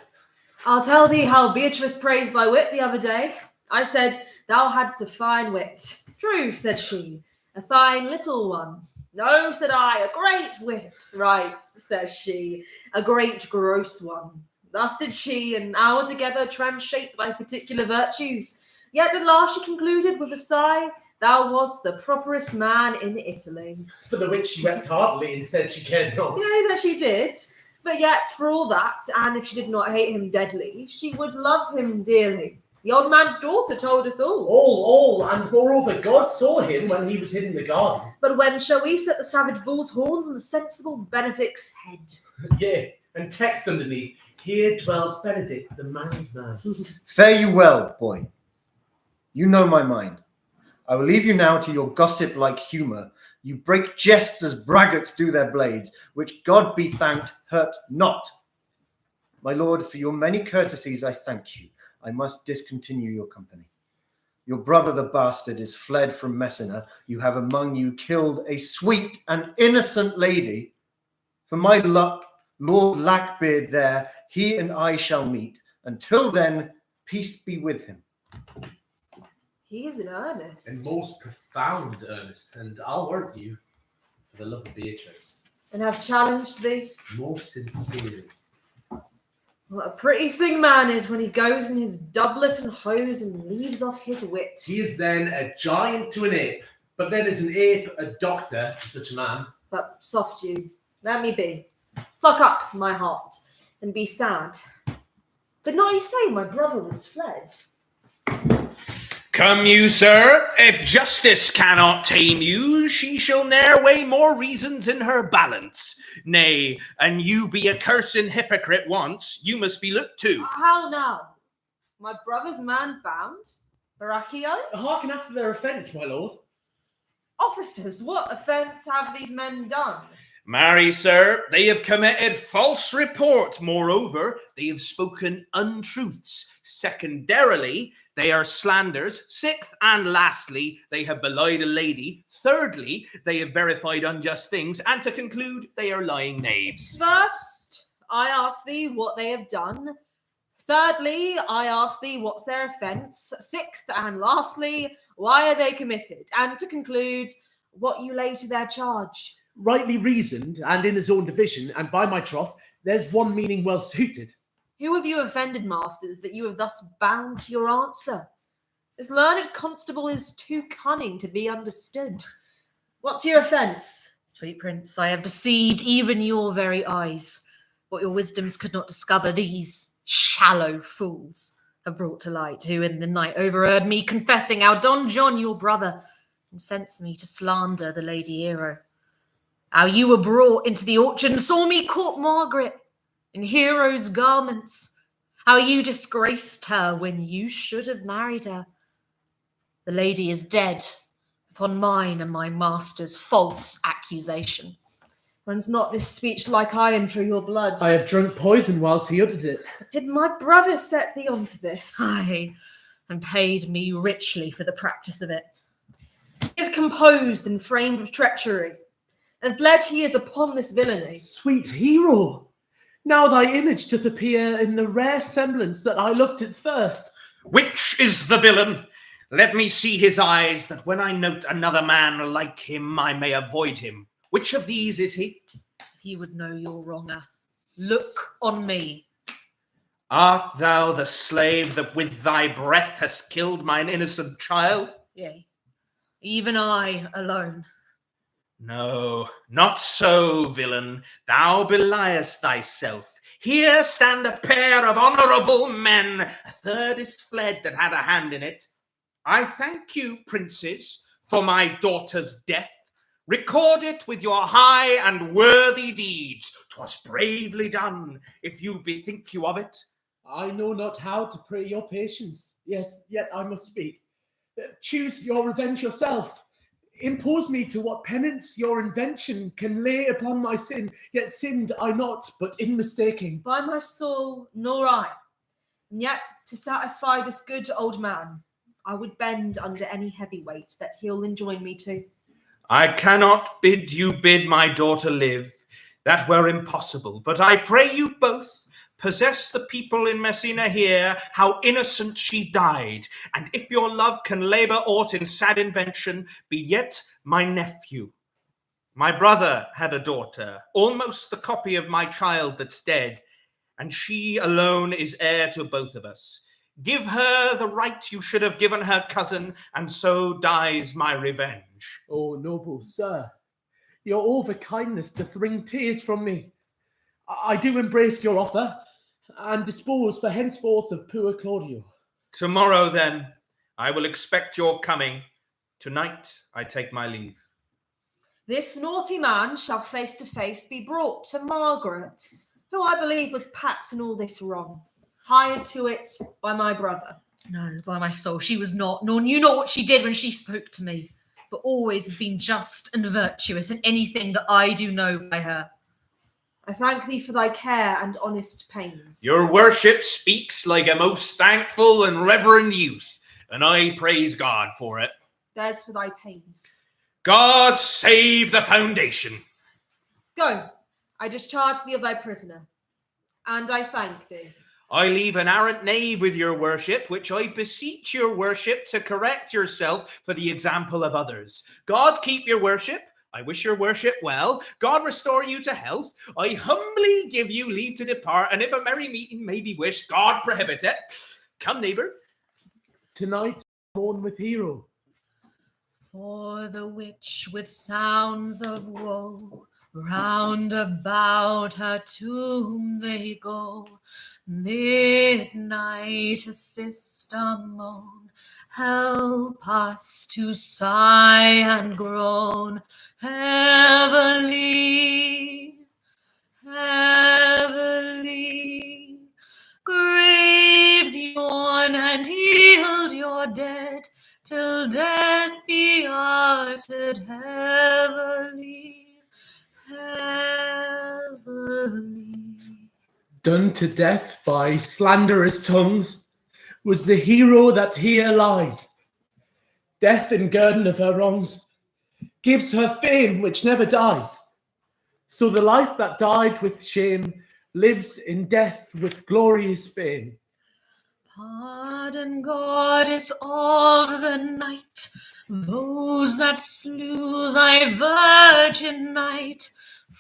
I'll tell thee how Beatrice praised thy wit the other day. I said, thou hadst a fine wit. True, said she, a fine little one. No, said I, a great wit. Right, says she, a great gross one. Thus did she an hour together transshape thy particular virtues. Yet at last she concluded with a sigh, thou wast the properest man in Italy. For the which she wept heartily and said she cared not. Yea, that she did. But yet, for all that, and if she did not hate him deadly, she would love him dearly. The old man's daughter told us all. All, and moreover, God saw him when he was hid in the garden. But when shall we set the savage bull's horns on the sensible Benedict's head? Yea, and text underneath, here dwells Benedict, the married man. Fare you well, boy. You know my mind. I will leave you now to your gossip-like humour. You break jests as braggarts do their blades, which, God be thanked, hurt not. My lord, for your many courtesies I thank you. I must discontinue your company. Your brother the bastard is fled from Messina. You have among you killed a sweet and innocent lady. For my luck, Lord Lackbeard there, he and I shall meet. Until then, peace be with him. He is in earnest. In most profound earnest, and I'll work you for the love of Beatrice. And have challenged thee. Most sincerely. What a pretty thing man is when he goes in his doublet and hose and leaves off his wit. He is then a giant to an ape, but then is an ape a doctor to such a man. But soft you, let me be. Pluck up my heart and be sad. Did not you say my brother was fled? Come you, sir, if justice cannot tame you, she shall ne'er weigh more reasons in her balance. Nay, and you be a cursed hypocrite once, you must be looked to. How now? My brother's man bound? Baracchio? Hearken after their offence, my lord. Officers, what offence have these men done? Marry, sir, they have committed false report. Moreover, they have spoken untruths. Secondarily, they are slanders. Sixth and lastly, they have belied a lady. Thirdly, they have verified unjust things. And to conclude, they are lying knaves. First, I ask thee what they have done. Thirdly, I ask thee what's their offence. Sixth and lastly, why are they committed? And to conclude, what you lay to their charge. Rightly reasoned, and in his own division, and by my troth, there's one meaning well suited. Who have you offended, masters, that you have thus bound to your answer? This learned constable is too cunning to be understood. What's your offence? Sweet prince, I have deceived even your very eyes. What your wisdoms could not discover, these shallow fools have brought to light, who in the night overheard me confessing how Don John, your brother, incensed me to slander the Lady Hero. How you were brought into the orchard and saw me court Margaret in hero's garments. How you disgraced her when you should have married her. The lady is dead upon mine and my master's false accusation. Runs not this speech like iron through your blood? I have drunk poison whilst he uttered it. But did my brother set thee onto this? Aye, and paid me richly for the practice of it. He is composed and framed with treachery, and fled he is upon this villainy. Sweet hero, now thy image doth appear in the rare semblance that I loved at first. Which is the villain? Let me see his eyes, that when I note another man like him, I may avoid him. Which of these is he? He would know your wronger. Look on me. Art thou the slave that with thy breath hast killed mine innocent child? Yea, even I alone. No, not so, villain. Thou beliest thyself. Here stand a pair of honourable men. A third is fled that had a hand in it. I thank you, princes, for my daughter's death. Record it with your high and worthy deeds. 'Twas bravely done, if you bethink you of it. I know not how to pray your patience. Yes, yet I must speak. Choose your revenge yourself. Impose me to what penance your invention can lay upon my sin. Yet sinned I not, but in mistaking. By my soul, nor I. And yet, to satisfy this good old man, I would bend under any heavy weight that he'll enjoin me to. I cannot bid you bid my daughter live. That were impossible. But I pray you both, possess the people in Messina here, how innocent she died. And if your love can labour aught in sad invention, be yet my nephew. My brother had a daughter, almost the copy of my child that's dead, and she alone is heir to both of us. Give her the right you should have given her cousin, and so dies my revenge. Oh, noble sir, your over-kindness doth wring tears from me. I do embrace your offer, and dispose for henceforth of poor Claudio. Tomorrow, then, I will expect your coming. Tonight, I take my leave. This naughty man shall face to face be brought to Margaret, who I believe was packed in all this wrong, hired to it by my brother. No, by my soul, she was not, nor knew not what she did when she spoke to me, but always has been just and virtuous in anything that I do know by her. I thank thee for thy care and honest pains. Your worship speaks like a most thankful and reverend youth, and I praise God for it. There's for thy pains. God save the foundation. Go, I discharge thee of thy prisoner, and I thank thee. I leave an arrant knave with your worship, which I beseech your worship to correct yourself for the example of others. God keep your worship. I wish your worship well. God restore you to health. I humbly give you leave to depart, and if a merry meeting may be wished, God prohibit it. Come, neighbour. Tonight, mourn with hero. For the witch with sounds of woe round about her tomb they go. Midnight assist a moan, help us to sigh and groan. Heavily, heavily, graves yawn and yield your dead, till death be uttered heavily, heavily. Done to death by slanderous tongues was the hero that here lies. Death in guerdon of her wrongs gives her fame which never dies. So the life that died with shame lives in death with glorious fame. Pardon, goddess of the night, those that slew thy virgin knight.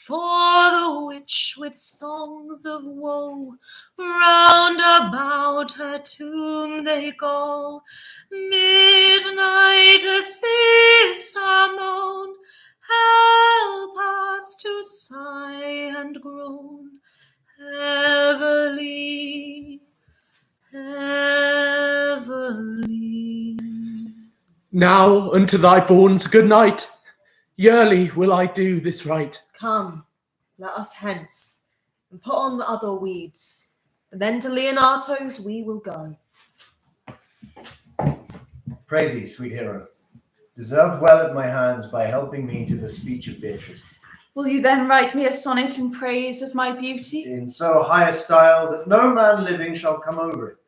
For the witch with songs of woe round about her tomb they go. Midnight assist our moan, help us to sigh and groan. Heavily, heavily. Now unto thy bones good night. Yearly will I do this right. Come, let us hence, and put on other weeds, and then to Leonato's we will go. Pray thee, sweet hero, deserved well at my hands by helping me to the speech of Beatrice. Will you then write me a sonnet in praise of my beauty? In so high a style that no man living shall come over it.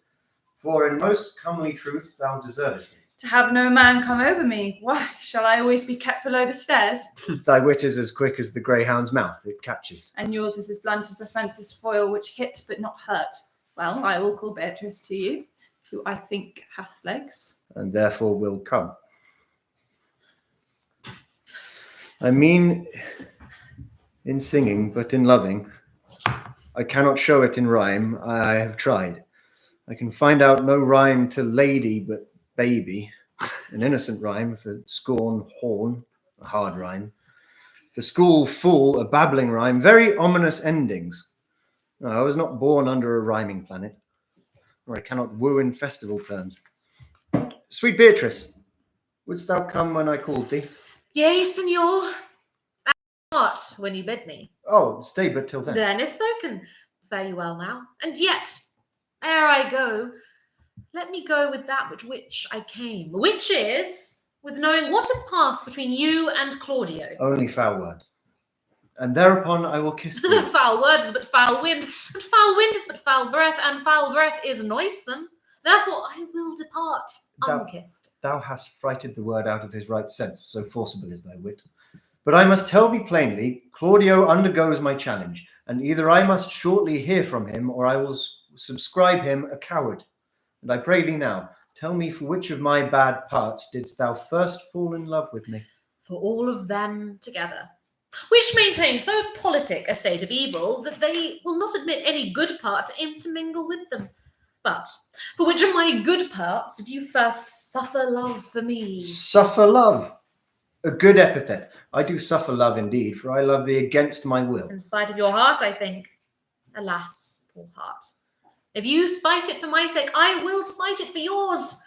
For in most comely truth thou deservest it. To have no man come over me, why, shall I always be kept below the stairs? Thy wit is as quick as the greyhound's mouth it catches. And yours is as blunt as a fencer's foil, which hit but not hurt. Well, I will call Beatrice to you, who I think hath legs. And therefore will come. I mean in singing, but in loving. I cannot show it in rhyme, I have tried. I can find out no rhyme to lady, but baby, an innocent rhyme. For scorn, horn, a hard rhyme. For school, fool, a babbling rhyme. Very ominous endings. No, I was not born under a rhyming planet, or I cannot woo in festival terms. Sweet Beatrice, wouldst thou come when I called thee? Yea, Signor. Not when you bid me. Oh, stay but till then. Then is spoken. Fare you well now. And yet, ere I go, let me go with that with which I came, which is with knowing what hath passed between you and Claudio. Only foul words. And thereupon I will kiss thee. Foul words is but foul wind, and foul wind is but foul breath, and foul breath is noisome. Therefore I will depart unkissed. Thou hast frighted the word out of his right sense, so forcible is thy wit. But I must tell thee plainly, Claudio undergoes my challenge, and either I must shortly hear from him, or I will subscribe him a coward. And I pray thee now, tell me for which of my bad parts didst thou first fall in love with me? For all of them together, which maintain so politic a state of evil that they will not admit any good part to intermingle with them. But for which of my good parts did you first suffer love for me? Suffer love? A good epithet. I do suffer love indeed, for I love thee against my will. In spite of your heart, I think. Alas, poor heart. If you spite it for my sake, I will spite it for yours.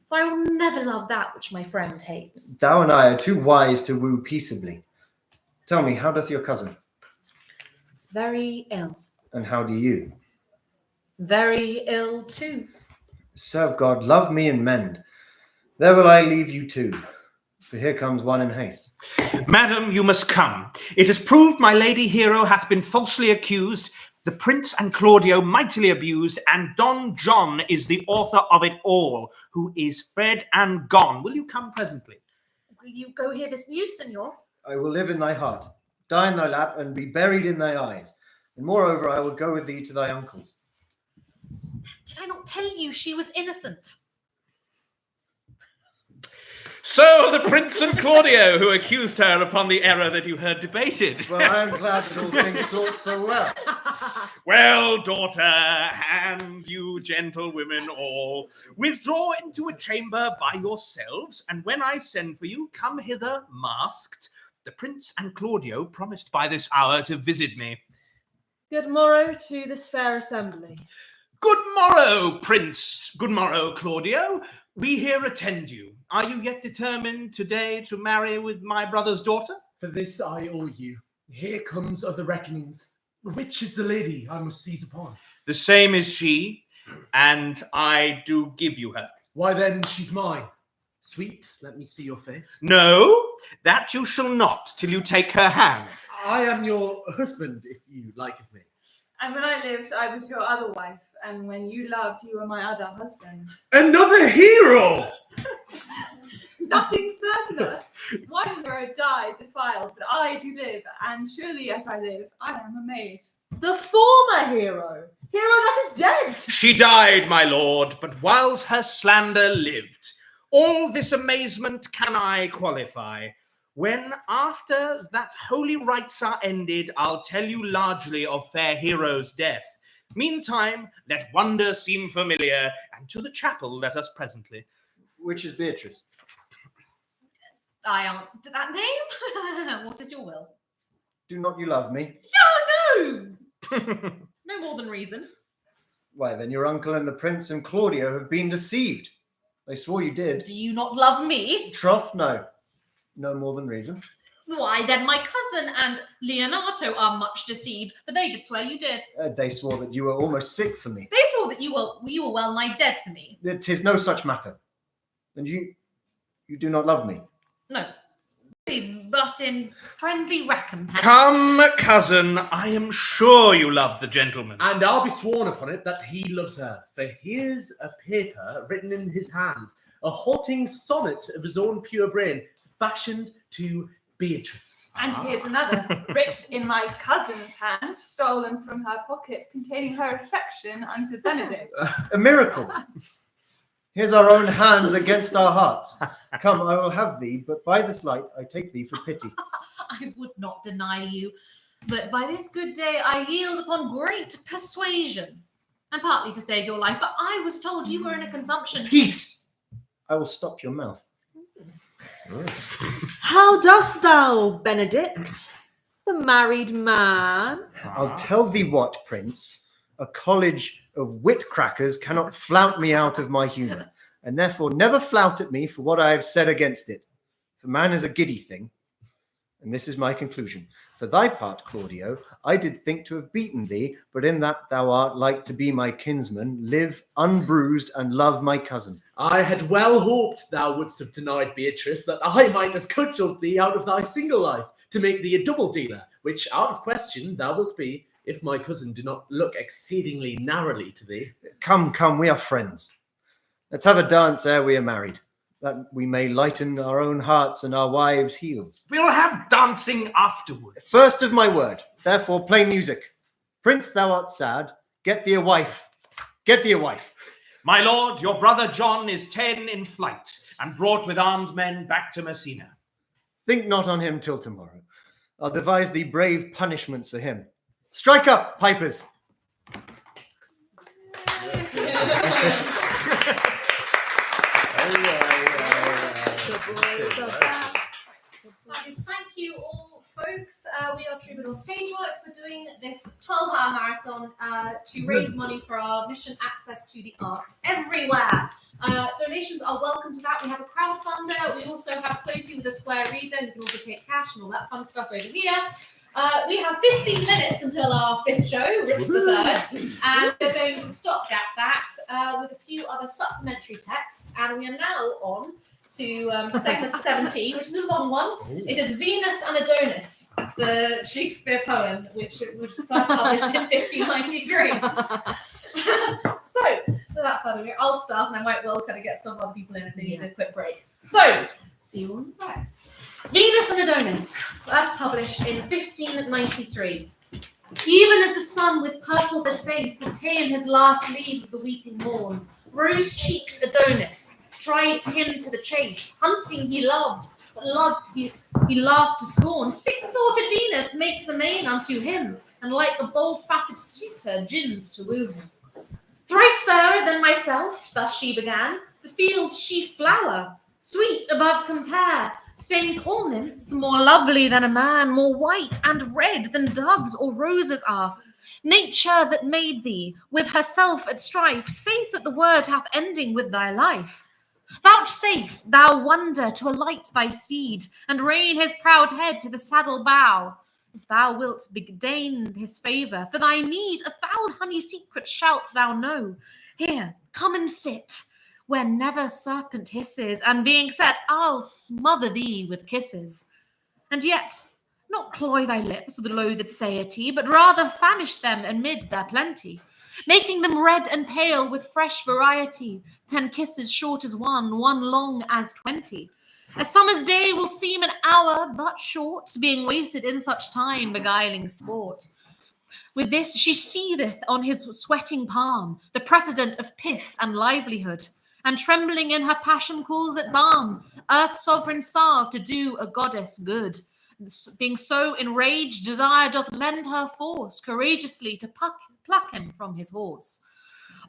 For I will never love that which my friend hates. Thou and I are too wise to woo peaceably. Tell me, how doth your cousin? Very ill. And how do you? Very ill too. Serve God, love me and mend. There will I leave you too. For here comes one in haste. Madam, you must come. It is proved my lady hero hath been falsely accused, the prince and Claudio mightily abused, and Don John is the author of it all, who is fled and gone. Will you come presently? Will you go hear this news, Signor? I will live in thy heart, die in thy lap, and be buried in thy eyes. And moreover, I will go with thee to thy uncle's. Did I not tell you she was innocent? So the prince and Claudio, who accused her upon the error that you heard debated. Well, I am glad that all things sort so well. Well, daughter, and you gentlewomen all, withdraw into a chamber by yourselves, and when I send for you, come hither masked. The prince and Claudio promised by this hour to visit me. Good morrow to this fair assembly. Good morrow, prince. Good morrow, Claudio. We here attend you. Are you yet determined today to marry with my brother's daughter? For this I owe you. Here comes other reckonings. Which is the lady I must seize upon? The same is she, and I do give you her. Why then, she's mine. Sweet, let me see your face. No, that you shall not till you take her hand. I am your husband, if you like of me. And when I lived, I was your other wife, and when you loved, you were my other husband. Another hero! Nothing certainer. One hero died defiled, but I do live, and surely as I live, I am a maid. The former hero. Hero that is dead. She died, my lord, but whiles her slander lived. All this amazement can I qualify. When after that holy rites are ended, I'll tell you largely of fair hero's death. Meantime, let wonder seem familiar, and to the chapel let us presently. Which is Beatrice? I answer to that name. What is your will? Do not you love me? Oh, no! No more than reason. Why, then your uncle and the prince and Claudio have been deceived. They swore you did. Do you not love me? Troth, no. No more than reason. Why, then my cousin and Leonato are much deceived, for they did swear you did. They swore that you were almost sick for me. They swore that you were well nigh dead for me. 'Tis no such matter. And you do not love me. No, but in friendly recompense. Come, cousin, I am sure you love the gentleman. And I'll be sworn upon it that he loves her. For here's a paper written in his hand, a halting sonnet of his own pure brain, fashioned to Beatrice. And here's another, writ in my cousin's hand, stolen from her pocket, containing her affection unto Benedict. A miracle. Here's our own hands against our hearts. Come, I will have thee, but by this light I take thee for pity. I would not deny you, but by this good day I yield upon great persuasion, and partly to save your life, for I was told you were in a consumption. Peace! I will stop your mouth. How dost thou, Benedict, the married man? I'll tell thee what, Prince. A college of wit crackers cannot flout me out of my humour, and therefore never flout at me for what I have said against it. For man is a giddy thing, and this is my conclusion. For thy part, Claudio, I did think to have beaten thee, but in that thou art like to be my kinsman, live unbruised and love my cousin. I had well hoped thou wouldst have denied Beatrice, that I might have cudgelled thee out of thy single life, to make thee a double dealer, which out of question thou wilt be, if my cousin do not look exceedingly narrowly to thee. Come, we are friends. Let's have a dance ere we are married, that we may lighten our own hearts and our wives' heels. We'll have dancing afterwards. First of my word, therefore play music. Prince, thou art sad, get thee a wife. Get thee a wife. My lord, your brother John is 10 in flight, and brought with armed men back to Messina. Think not on him till tomorrow. I'll devise thee brave punishments for him. Strike up, pipers. Thank you all, folks. We are Troubadour Stageworks. We're doing this 12-hour marathon to raise money for our mission Access to the Arts Everywhere. Donations are welcome to that. We have a crowdfunder. We also have Sophie with a square reader. You can also take cash and all that fun stuff over here. We have 15 minutes until our fifth show, Rich the Third, and we're going to stopgap that with a few other supplementary texts. And we are now on to segment 17, which is a long one. It is Venus and Adonis, the Shakespeare poem, which was first published in 1593. So, without further ado, I'll start, and I might well kind of get some other people in if they need a quick break. So, see you on the side. Venus and Adonis, first published in 1593. Even as the sun with purple-red face had ta'en his last leave of the weeping morn, rose-cheeked Adonis tried him to the chase. Hunting he loved, but love he laughed to scorn. Sick-thoughted Venus makes amain unto him, and like a bold-faced suitor gins to woo him. Thrice fairer than myself, thus she began, the field's chief flower, sweet above compare, stained all nymphs, more lovely than a man, more white and red than doves or roses are. Nature that made thee, with herself at strife, saith that the word hath ending with thy life. Vouchsafe, thou wonder, to alight thy steed, and rein his proud head to the saddle bow, if thou wilt deign his favour. For thy need 1,000 honey secrets shalt thou know. Here, come and sit, where never serpent hisses, and being set, I'll smother thee with kisses. And yet, not cloy thy lips with loathed satiety, but rather famish them amid their plenty, making them red and pale with fresh variety, 10 kisses short as one long as 20. A summer's day will seem an hour but short, being wasted in such time beguiling sport. With this she seetheth on his sweating palm, the precedent of pith and livelihood, and trembling in her passion calls it balm, earth's sovereign salve to do a goddess good. Being so enraged, desire doth lend her force courageously to pluck him from his horse.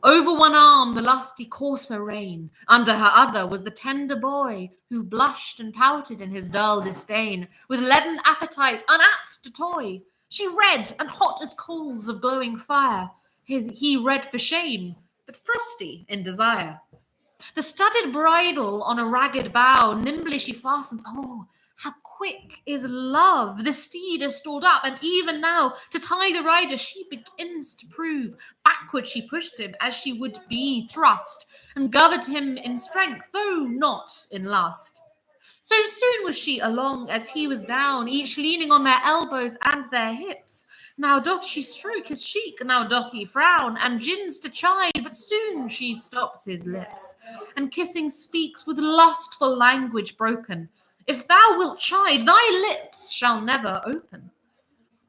Over one arm the lusty courser rein, under her other was the tender boy, who blushed and pouted in his dull disdain, with leaden appetite unapt to toy. She red and hot as coals of glowing fire, he red for shame, but frosty in desire. The studded bridle on a ragged bough, nimbly she fastens. Oh, how quick is love! The steed is stalled up, and even now, to tie the rider, she begins to prove. Backward she pushed him, as she would be thrust, and governed him in strength, though not in lust. So soon was she along as he was down, each leaning on their elbows and their hips. Now doth she stroke his cheek, now doth he frown, and gins to chide, but soon she stops his lips, and kissing speaks with lustful language broken. If thou wilt chide, thy lips shall never open.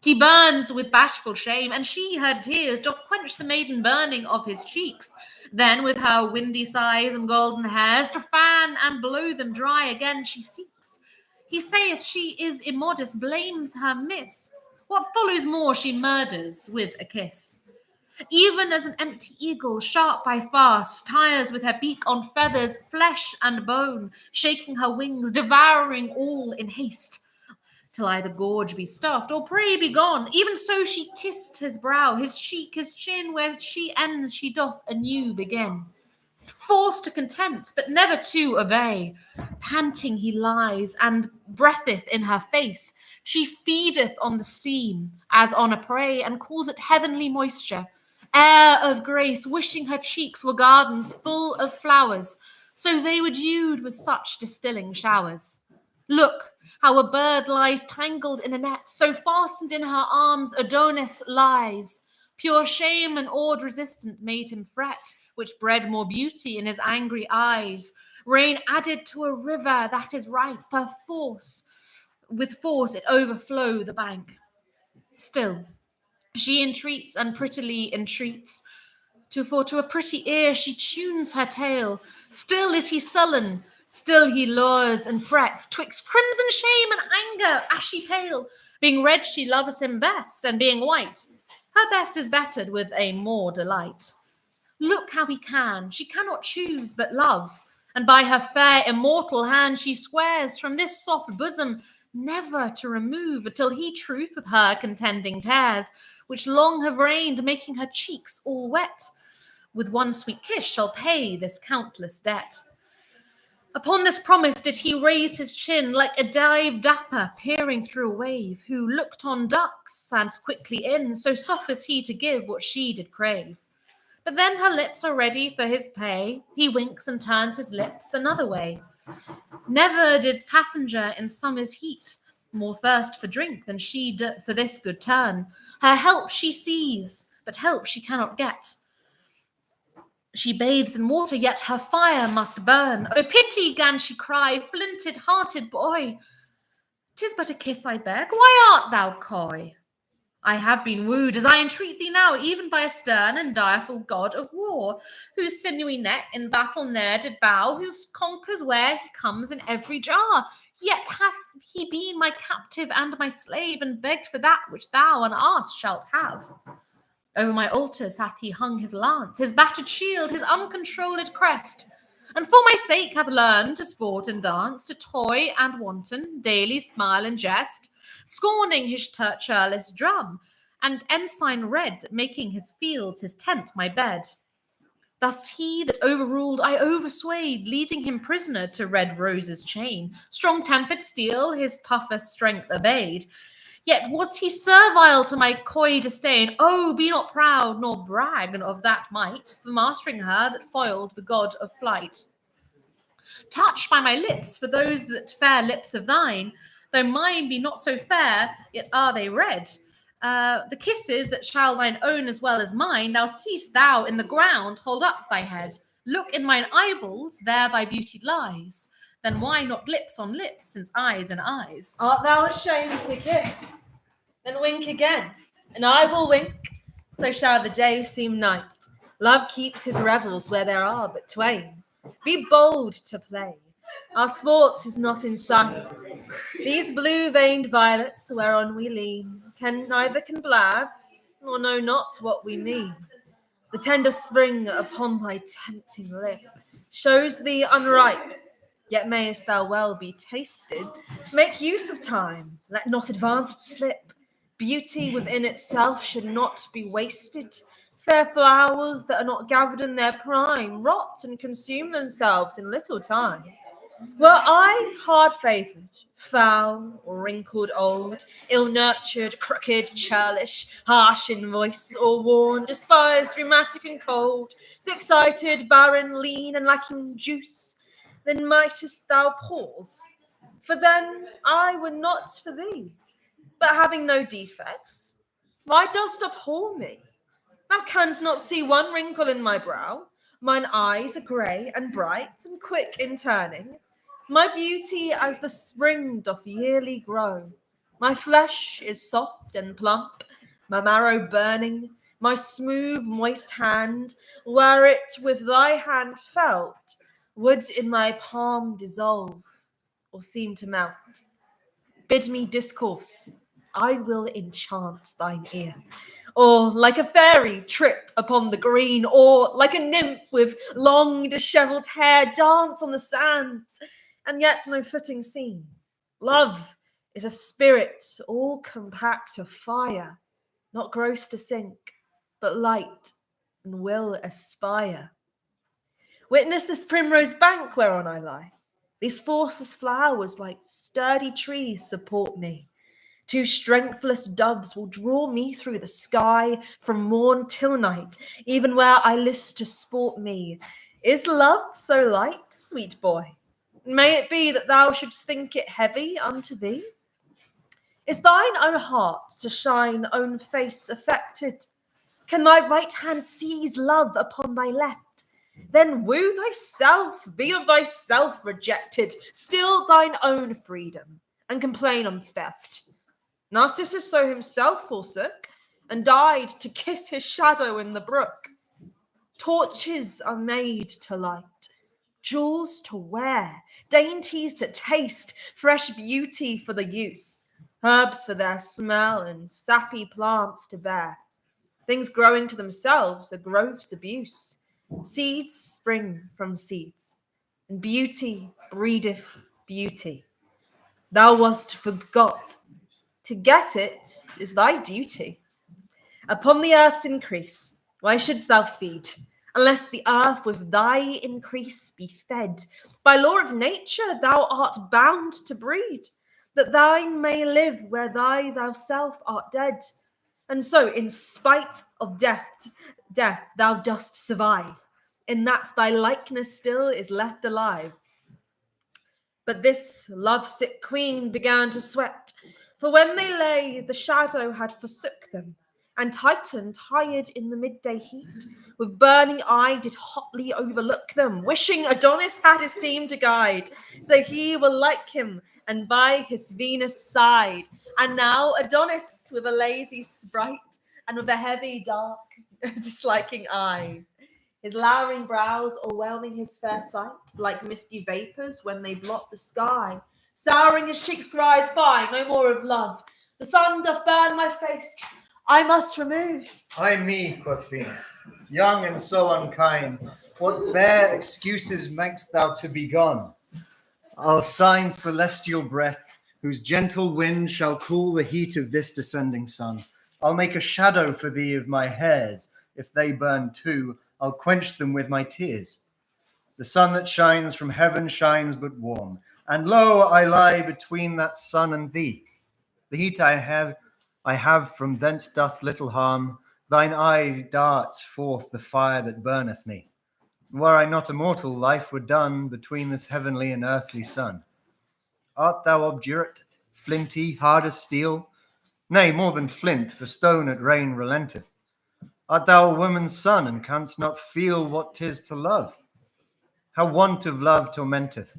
He burns with bashful shame, and she her tears doth quench the maiden burning of his cheeks. Then with her windy sighs and golden hairs to fan and blow them dry again she seeks. He saith she is immodest, blames her miss. What follows more she murders with a kiss. Even as an empty eagle, sharp by fast, tires with her beak on feathers, flesh and bone, shaking her wings, devouring all in haste, till either gorge be stuffed or prey be gone. Even so she kissed his brow, his cheek, his chin, where she ends she doth anew begin. Forced to content, but never to obey, panting he lies, and breatheth in her face. She feedeth on the steam, as on a prey, and calls it heavenly moisture, air of grace, wishing her cheeks were gardens full of flowers, so they were dewed with such distilling showers. Look, how a bird lies tangled in a net, so fastened in her arms Adonis lies. Pure shame and awed resistant made him fret, which bred more beauty in his angry eyes. Rain added to a river that is ripe, with force it overflow the bank. Still, she entreats and prettily entreats, for to a pretty ear she tunes her tale. Still is he sullen, still he lures and frets, twixt crimson shame and anger, ashy pale. Being red she loves him best, and being white, her best is bettered with a more delight. Look how he can, she cannot choose but love, and by her fair immortal hand she swears from this soft bosom never to remove, till he truth with her contending tears, which long have reigned, making her cheeks all wet. With one sweet kiss shall pay this countless debt. Upon this promise did he raise his chin, like a dive dapper peering through a wave, who looked on ducks as quickly in, so suffers he to give what she did crave. But then her lips are ready for his pay, he winks and turns his lips another way. Never did passenger in summer's heat more thirst for drink than she for this good turn. Her help she sees, but help she cannot get. She bathes in water, yet her fire must burn. Oh, pity, gan she cry, flinted-hearted boy. 'Tis but a kiss I beg, why art thou coy? I have been wooed, as I entreat thee now, even by a stern and direful god of war, whose sinewy neck in battle ne'er did bow, whose conquers where he comes in every jar. Yet hath he been my captive and my slave, and begged for that which thou unasked shalt have. Over my altars hath he hung his lance, his battered shield, his uncontrolled crest, and for my sake hath learned to sport and dance, to toy and wanton, daily smile and jest, scorning his churlish drum, and ensign red, making his fields his tent my bed. Thus he that overruled I overswayed, leading him prisoner to red Rose's chain. Strong-tempered steel his tougher strength obeyed. Yet was he servile to my coy disdain. Oh, be not proud, nor brag of that might, for mastering her that foiled the god of flight. Touched by my lips, for those that fair lips of thine, though mine be not so fair, yet are they red. The kisses that shall thine own as well as mine, now seest thou in the ground, hold up thy head. Look in mine eyeballs, there thy beauty lies. Then why not lips on lips, since eyes in eyes? Art thou ashamed to kiss? Then wink again, and I will wink, so shall the day seem night. Love keeps his revels where there are but twain. Be bold to play. Our sport is not in sight. These blue-veined violets whereon we lean neither can blab, nor know not what we mean. The tender spring upon thy tempting lip shows thee unripe, yet mayest thou well be tasted. Make use of time, let not advantage slip. Beauty within itself should not be wasted. Fair flowers that are not gathered in their prime rot and consume themselves in little time. Were I hard-favoured, foul, or wrinkled old, ill-nurtured, crooked, churlish, harsh in voice, or worn, despised, rheumatic and cold, thick-sighted, barren, lean, and lacking juice, then mightest thou pause, for then I were not for thee. But having no defects, why dost abhor me? Thou canst not see one wrinkle in my brow. Mine eyes are grey and bright and quick in turning. My beauty as the spring doth yearly grow. My flesh is soft and plump, my marrow burning. My smooth, moist hand, were it with thy hand felt, would in my palm dissolve or seem to melt. Bid me discourse, I will enchant thine ear. Or like a fairy trip upon the green, or like a nymph with long dishevelled hair dance on the sands, and yet no footing seen. Love is a spirit all compact of fire, not gross to sink, but light and will aspire. Witness this primrose bank whereon I lie. These forceless flowers like sturdy trees support me. Two strengthless doves will draw me through the sky from morn till night, even where I list to sport me. Is love so light, sweet boy? May it be that thou shouldst think it heavy unto thee? Is thine own heart to shine own face affected? Can thy right hand seize love upon thy left? Then woo thyself, be of thyself rejected, still thine own freedom, and complain on theft. Narcissus so himself forsook, and died to kiss his shadow in the brook. Torches are made to light, jewels to wear, dainties to taste, fresh beauty for the use, herbs for their smell, and sappy plants to bear. Things growing to themselves are growth's abuse. Seeds spring from seeds, and beauty breedeth beauty. Thou wast forgot. To get it is thy duty. Upon the earth's increase, why shouldst thou feed, unless the earth with thy increase be fed? By law of nature thou art bound to breed, that thine may live where thyself art dead. And so, in spite of death thou dost survive, in that thy likeness still is left alive. But this lovesick queen began to sweat, for when they lay, the shadow had forsook them, and Titan, tired in the midday heat, with burning eye did hotly overlook them, wishing Adonis had his team to guide, so he will like him, and by his Venus side. And now Adonis, with a lazy sprite, and with a heavy, dark, disliking eye, his lowering brows o'erwhelming his fair sight, like misty vapours when they blot the sky. Souring his cheeks cries, fine, no more of love. The sun doth burn my face, I must remove. Ay me, quoth Venus, young and so unkind, what bare excuses makest thou to be gone? I'll sign celestial breath, whose gentle wind shall cool the heat of this descending sun. I'll make a shadow for thee of my hairs. If they burn too, I'll quench them with my tears. The sun that shines from heaven shines but warm, and lo, I lie between that sun and thee. The heat I have from thence doth little harm. Thine eyes darts forth the fire that burneth me. Were I not immortal, life were done between this heavenly and earthly sun. Art thou obdurate, flinty, hard as steel? Nay, more than flint, for stone at rain relenteth. Art thou a woman's son, and canst not feel what 'tis to love? How want of love tormenteth.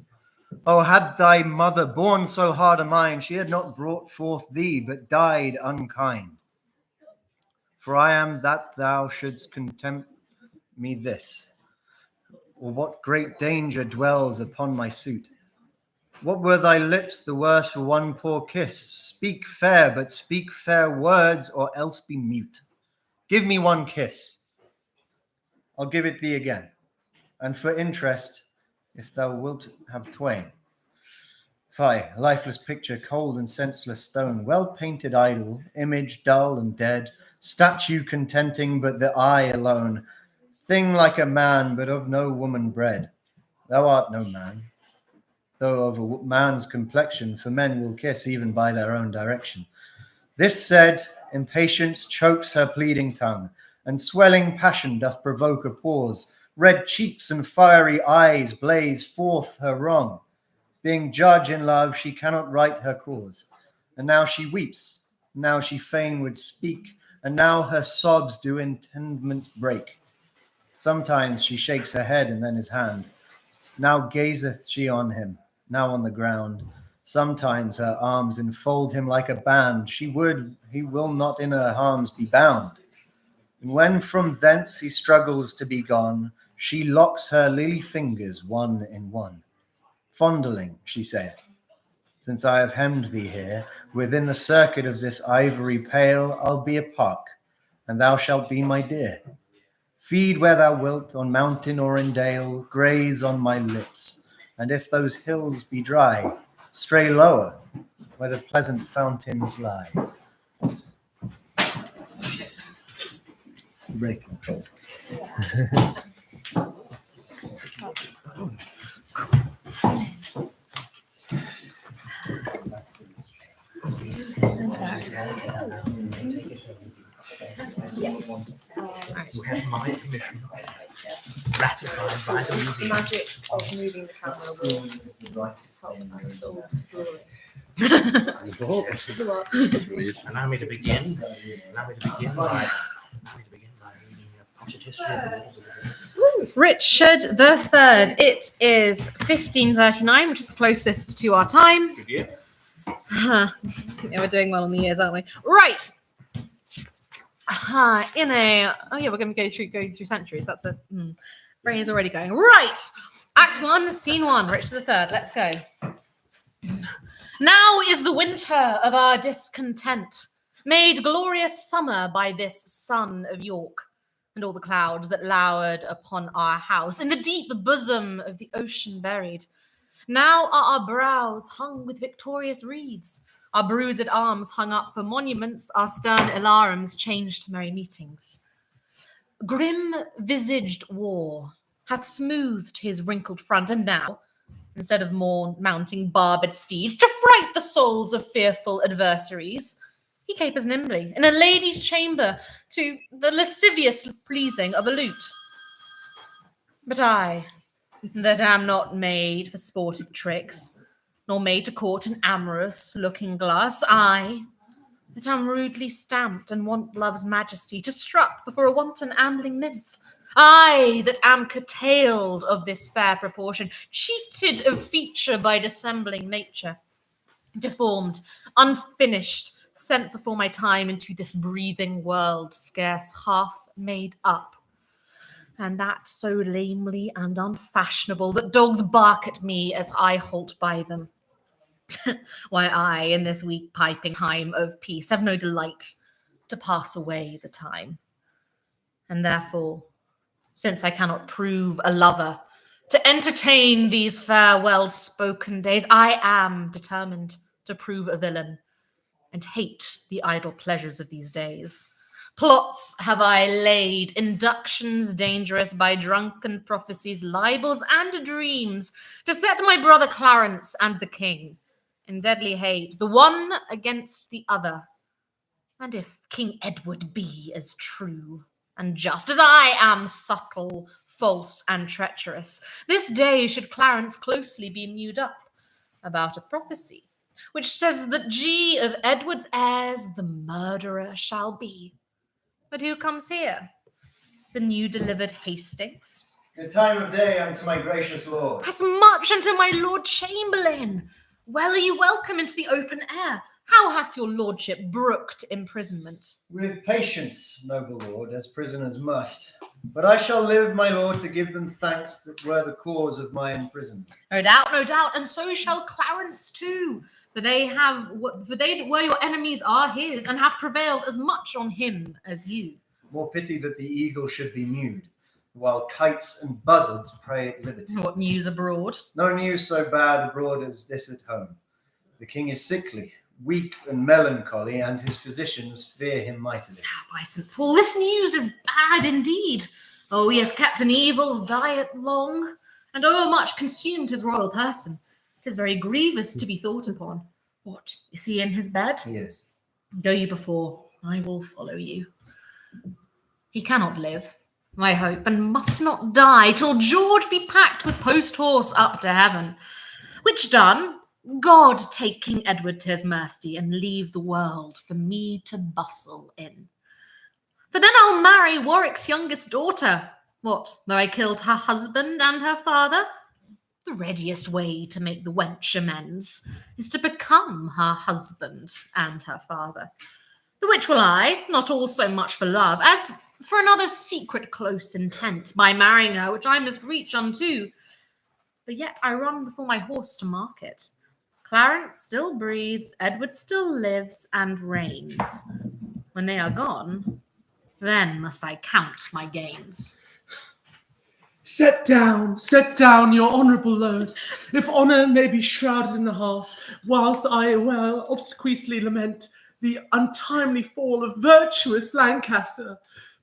Oh, had thy mother borne so hard a mind, she had not brought forth thee, but died unkind. For I am that thou shouldst contempt me this. or what great danger dwells upon my suit? What were thy lips the worse for one poor kiss? Speak fair, but speak fair words, or else be mute. Give me one kiss. I'll give it thee again, and for interest, if thou wilt have twain. Fie, lifeless picture, cold and senseless stone, well-painted idol, image dull and dead, statue contenting but the eye alone, thing like a man but of no woman bred. Thou art no man, though of a man's complexion, for men will kiss even by their own direction. This said, impatience chokes her pleading tongue, and swelling passion doth provoke a pause. Red cheeks and fiery eyes blaze forth her wrong. Being judge in love, she cannot right her cause. And now she weeps, now she fain would speak, and now her sobs do intendments break. Sometimes she shakes her head and then his hand. Now gazeth she on him, now on the ground. Sometimes her arms enfold him like a band. She would, he will not in her arms be bound. And when from thence he struggles to be gone, she locks her lily fingers one in one. Fondling, she saith, since I have hemmed thee here, within the circuit of this ivory pale, I'll be a park, and thou shalt be my dear. Feed where thou wilt, on mountain or in dale, graze on my lips, and if those hills be dry, stray lower, where the pleasant fountains lie. Breaking. You have my permission. Ratified by the museum. Magic of moving the camera will help my soul to glory. Allow me to begin. Allow me to begin by reading a potted history of the Lords of the Rings. Richard the Third. It is 1539, which is closest to our time. Good year. Yeah, we're doing well on the years, aren't we? Right. We're going to go through centuries. That's a brain is already going. Right. Act 1, Scene 1, Richard the Third. Let's go. Now is the winter of our discontent, made glorious summer by this sun of York, and all the clouds that lowered upon our house, in the deep bosom of the ocean buried. Now are our brows hung with victorious wreaths, our bruised arms hung up for monuments, our stern alarums changed to merry meetings. Grim-visaged war hath smoothed his wrinkled front, and now, instead of more mounting barbed steeds to fright the souls of fearful adversaries, he capers nimbly in a lady's chamber to the lascivious pleasing of a lute. But I, that am not made for sportive tricks, nor made to court an amorous looking-glass, I, that am rudely stamped and want love's majesty to strut before a wanton ambling nymph, I, that am curtailed of this fair proportion, cheated of feature by dissembling nature, deformed, unfinished, sent before my time into this breathing world, scarce half made up, and that so lamely and unfashionable that dogs bark at me as I halt by them. Why, I, in this weak piping time of peace, have no delight to pass away the time. And therefore, since I cannot prove a lover to entertain these farewell spoken days, I am determined to prove a villain and hate the idle pleasures of these days. Plots have I laid, inductions dangerous by drunken prophecies, libels and dreams, to set my brother Clarence and the king in deadly hate, the one against the other. And if King Edward be as true and just as I am subtle, false, and treacherous, this day should Clarence closely be mewed up about a prophecy, which says that G of Edward's heirs the murderer shall be. But who comes here? The new delivered Hastings? Good time of day unto my gracious lord. As much unto my Lord Chamberlain. Well are you welcome into the open air. How hath your lordship brooked imprisonment? With patience, noble lord, as prisoners must. But I shall live, my lord, to give them thanks that were the cause of my imprisonment. No doubt, and so shall Clarence too. For they that were your enemies are his, and have prevailed as much on him as you. More pity that the eagle should be mewed, while kites and buzzards pray at liberty. What news abroad? No news so bad abroad as this at home. The king is sickly, weak and melancholy, and his physicians fear him mightily. By St. Paul, this news is bad indeed. Oh, we have kept an evil diet long, and much consumed his royal person. 'Tis very grievous to be thought upon. What, is he in his bed? He is. Go you before, I will follow you. He cannot live, I hope, and must not die till George be packed with post-horse up to heaven. Which done, God take King Edward to his mercy and leave the world for me to bustle in. For then I'll marry Warwick's youngest daughter. What, though I killed her husband and her father? The readiest way to make the wench amends is to become her husband and her father. The which will I, not all so much for love, as for another secret close intent, by marrying her, which I must reach unto. But yet I run before my horse to market. Clarence still breathes, Edward still lives and reigns. When they are gone, then must I count my gains. Set down, your honourable lord, if honour may be shrouded in the heart, whilst I well obsequiously lament the untimely fall of virtuous Lancaster,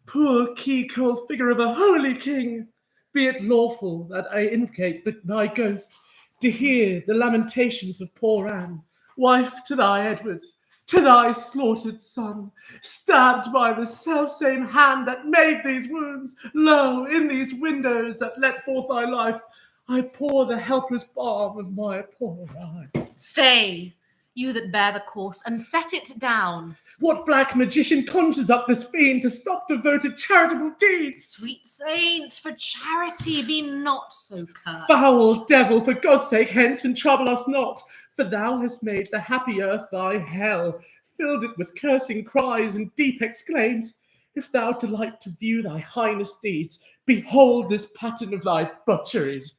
poor key-cold figure of a holy king. Be it lawful that I invocate thy ghost to hear the lamentations of poor Anne, wife to thy Edward, to thy slaughtered son, stabbed by the selfsame hand that made these wounds. Lo, in these windows that let forth thy life, I pour the helpless balm of my poor eye. Stay, you that bear the course, and set it down. What black magician conjures up this fiend to stop devoted charitable deeds? Sweet saints, for charity be not so cursed. Foul devil, for God's sake, hence, and trouble us not. For thou hast made the happy earth thy hell, filled it with cursing cries and deep exclaims. If thou delight to view thy highness deeds, behold this pattern of thy butcheries.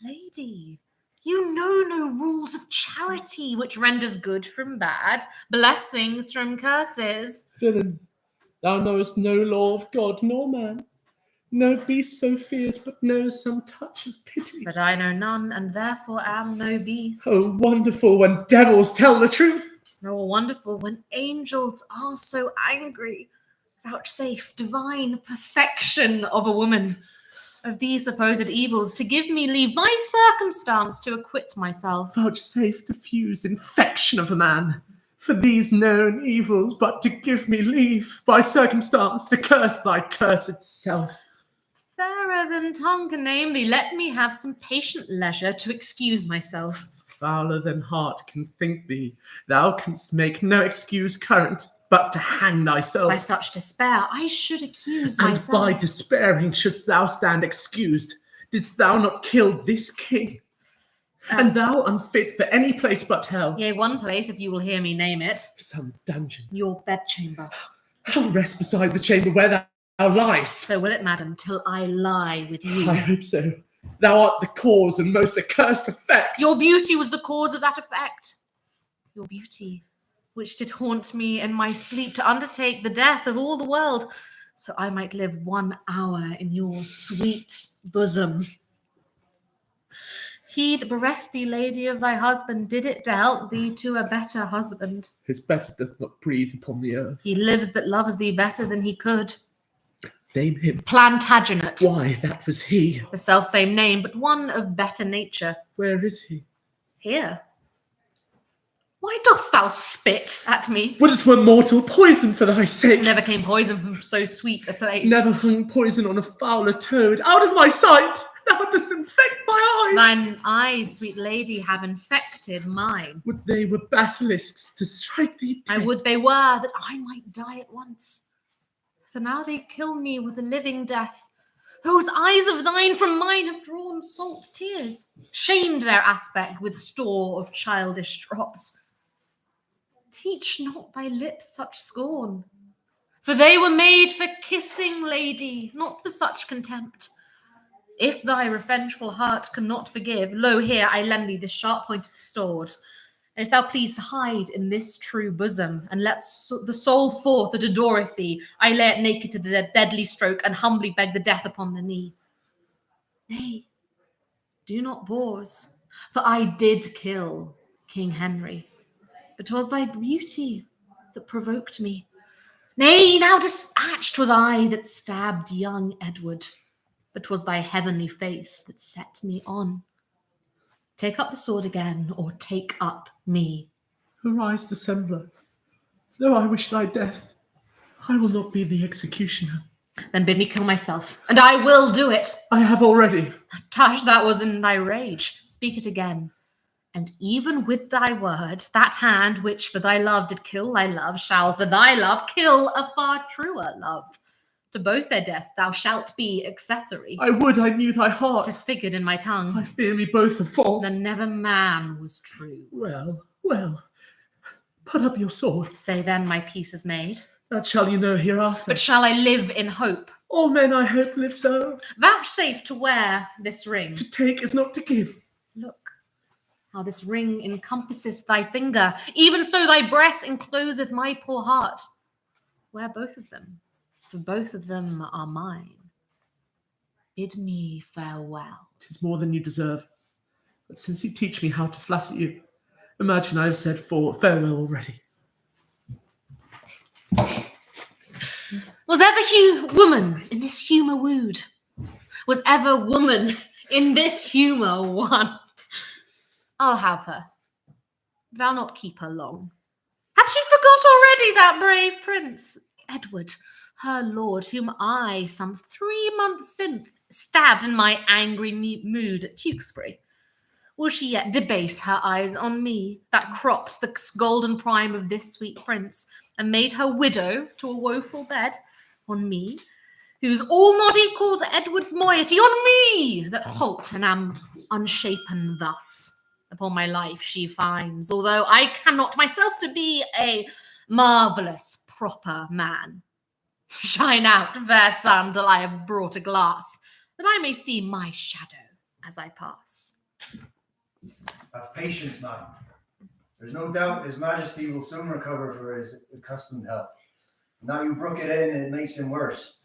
Lady, you know no rules of charity, which renders good from bad, blessings from curses. Villain, thou knowest no law of God nor man. No beast so fierce but knows some touch of pity. But I know none, and therefore am no beast. Oh, wonderful when devils tell the truth. Oh, wonderful when angels are so angry. Vouchsafe divine perfection of a woman. Of these supposed evils, to give me leave by circumstance to acquit myself. Vouchsafe diffused infection of a man. For these known evils, but to give me leave by circumstance to curse thy cursed self. Fairer than tongue can name thee, let me have some patient leisure to excuse myself. Fouler than heart can think thee, thou canst make no excuse current, but to hang thyself. By such despair I should accuse and myself. by despairing shouldst thou stand excused. Didst thou not kill this king? And thou unfit for any place but hell. Yea, one place, if you will hear me name it. Some dungeon. Your bedchamber. I'll rest beside the chamber where thou liest. So will it, madam, till I lie with you. I hope so. Thou art the cause and most accursed effect. Your beauty was the cause of that effect. Your beauty, which did haunt me in my sleep to undertake the death of all the world, so I might live 1 hour in your sweet bosom. He that bereft thee, lady, of thy husband, did it to help thee to a better husband. His better doth not breathe upon the earth. He lives that loves thee better than he could. Name him. Plantagenet. Why, that was he. The selfsame name, but one of better nature. Where is he? Here. Why dost thou spit at me? Would it were mortal poison for thy sake. Never came poison from so sweet a place. Never hung poison on a fouler toad. Out of my sight! Thou dost infect my eyes! Thine eyes, sweet lady, have infected mine. Would they were basilisks to strike thee dead. I would they were, that I might die at once. For now they kill me with a living death. Those eyes of thine from mine have drawn salt tears, shamed their aspect with store of childish drops. teach not thy lips such scorn. For they were made for kissing, lady, not for such contempt. If thy revengeful heart cannot forgive, lo, here I lend thee this sharp-pointed sword. And if thou please to hide in this true bosom, and let the soul forth that adoreth thee, I lay it naked to the deadly stroke, and humbly beg the death upon the knee. Nay, do not pause, for I did kill King Henry, but 'twas thy beauty that provoked me. Nay, now dispatched was I that stabbed young Edward, but 'twas thy heavenly face that set me on. Take up the sword again, or take up me. Arise, dissembler. Though I wish thy death, I will not be the executioner. Then bid me kill myself, and I will do it. I have already. Tush, that was in thy rage. Speak it again. And even with thy word, that hand which for thy love did kill thy love, shall for thy love kill a far truer love. To both their death thou shalt be accessory. I would I knew thy heart. Disfigured in my tongue. I fear me both are false. Then never man was true. Well, put up your sword. Say then my peace is made. That shall you know hereafter. But shall I live in hope? All men, I hope, live so. Vouchsafe to wear this ring. To take is not to give. Look, how this ring encompasseth thy finger, even so thy breast encloseth my poor heart. Wear both of them, for both of them are mine. Bid me farewell. 'Tis more than you deserve. But since you teach me how to flatter you, imagine I have said farewell already. Was ever woman in this humour wooed? Was ever woman in this humour won? I'll have her. But I'll not keep her long. Hath she forgot already that brave prince, Edward, her lord, whom I, some 3 months since, stabbed in my angry mood at Tewkesbury? Will she yet debase her eyes on me, that cropped the golden prime of this sweet prince, and made her widow to a woeful bed? On me, who's all not equal to Edward's moiety, on me, that halt and am unshapen thus. Upon my life she finds, although I cannot myself to be a marvellous proper man. Shine out, fair sun, till I have brought a glass, that I may see my shadow as I pass. Have patience, madam. There's no doubt His Majesty will soon recover for his accustomed health. Now you brook it in, it makes him worse.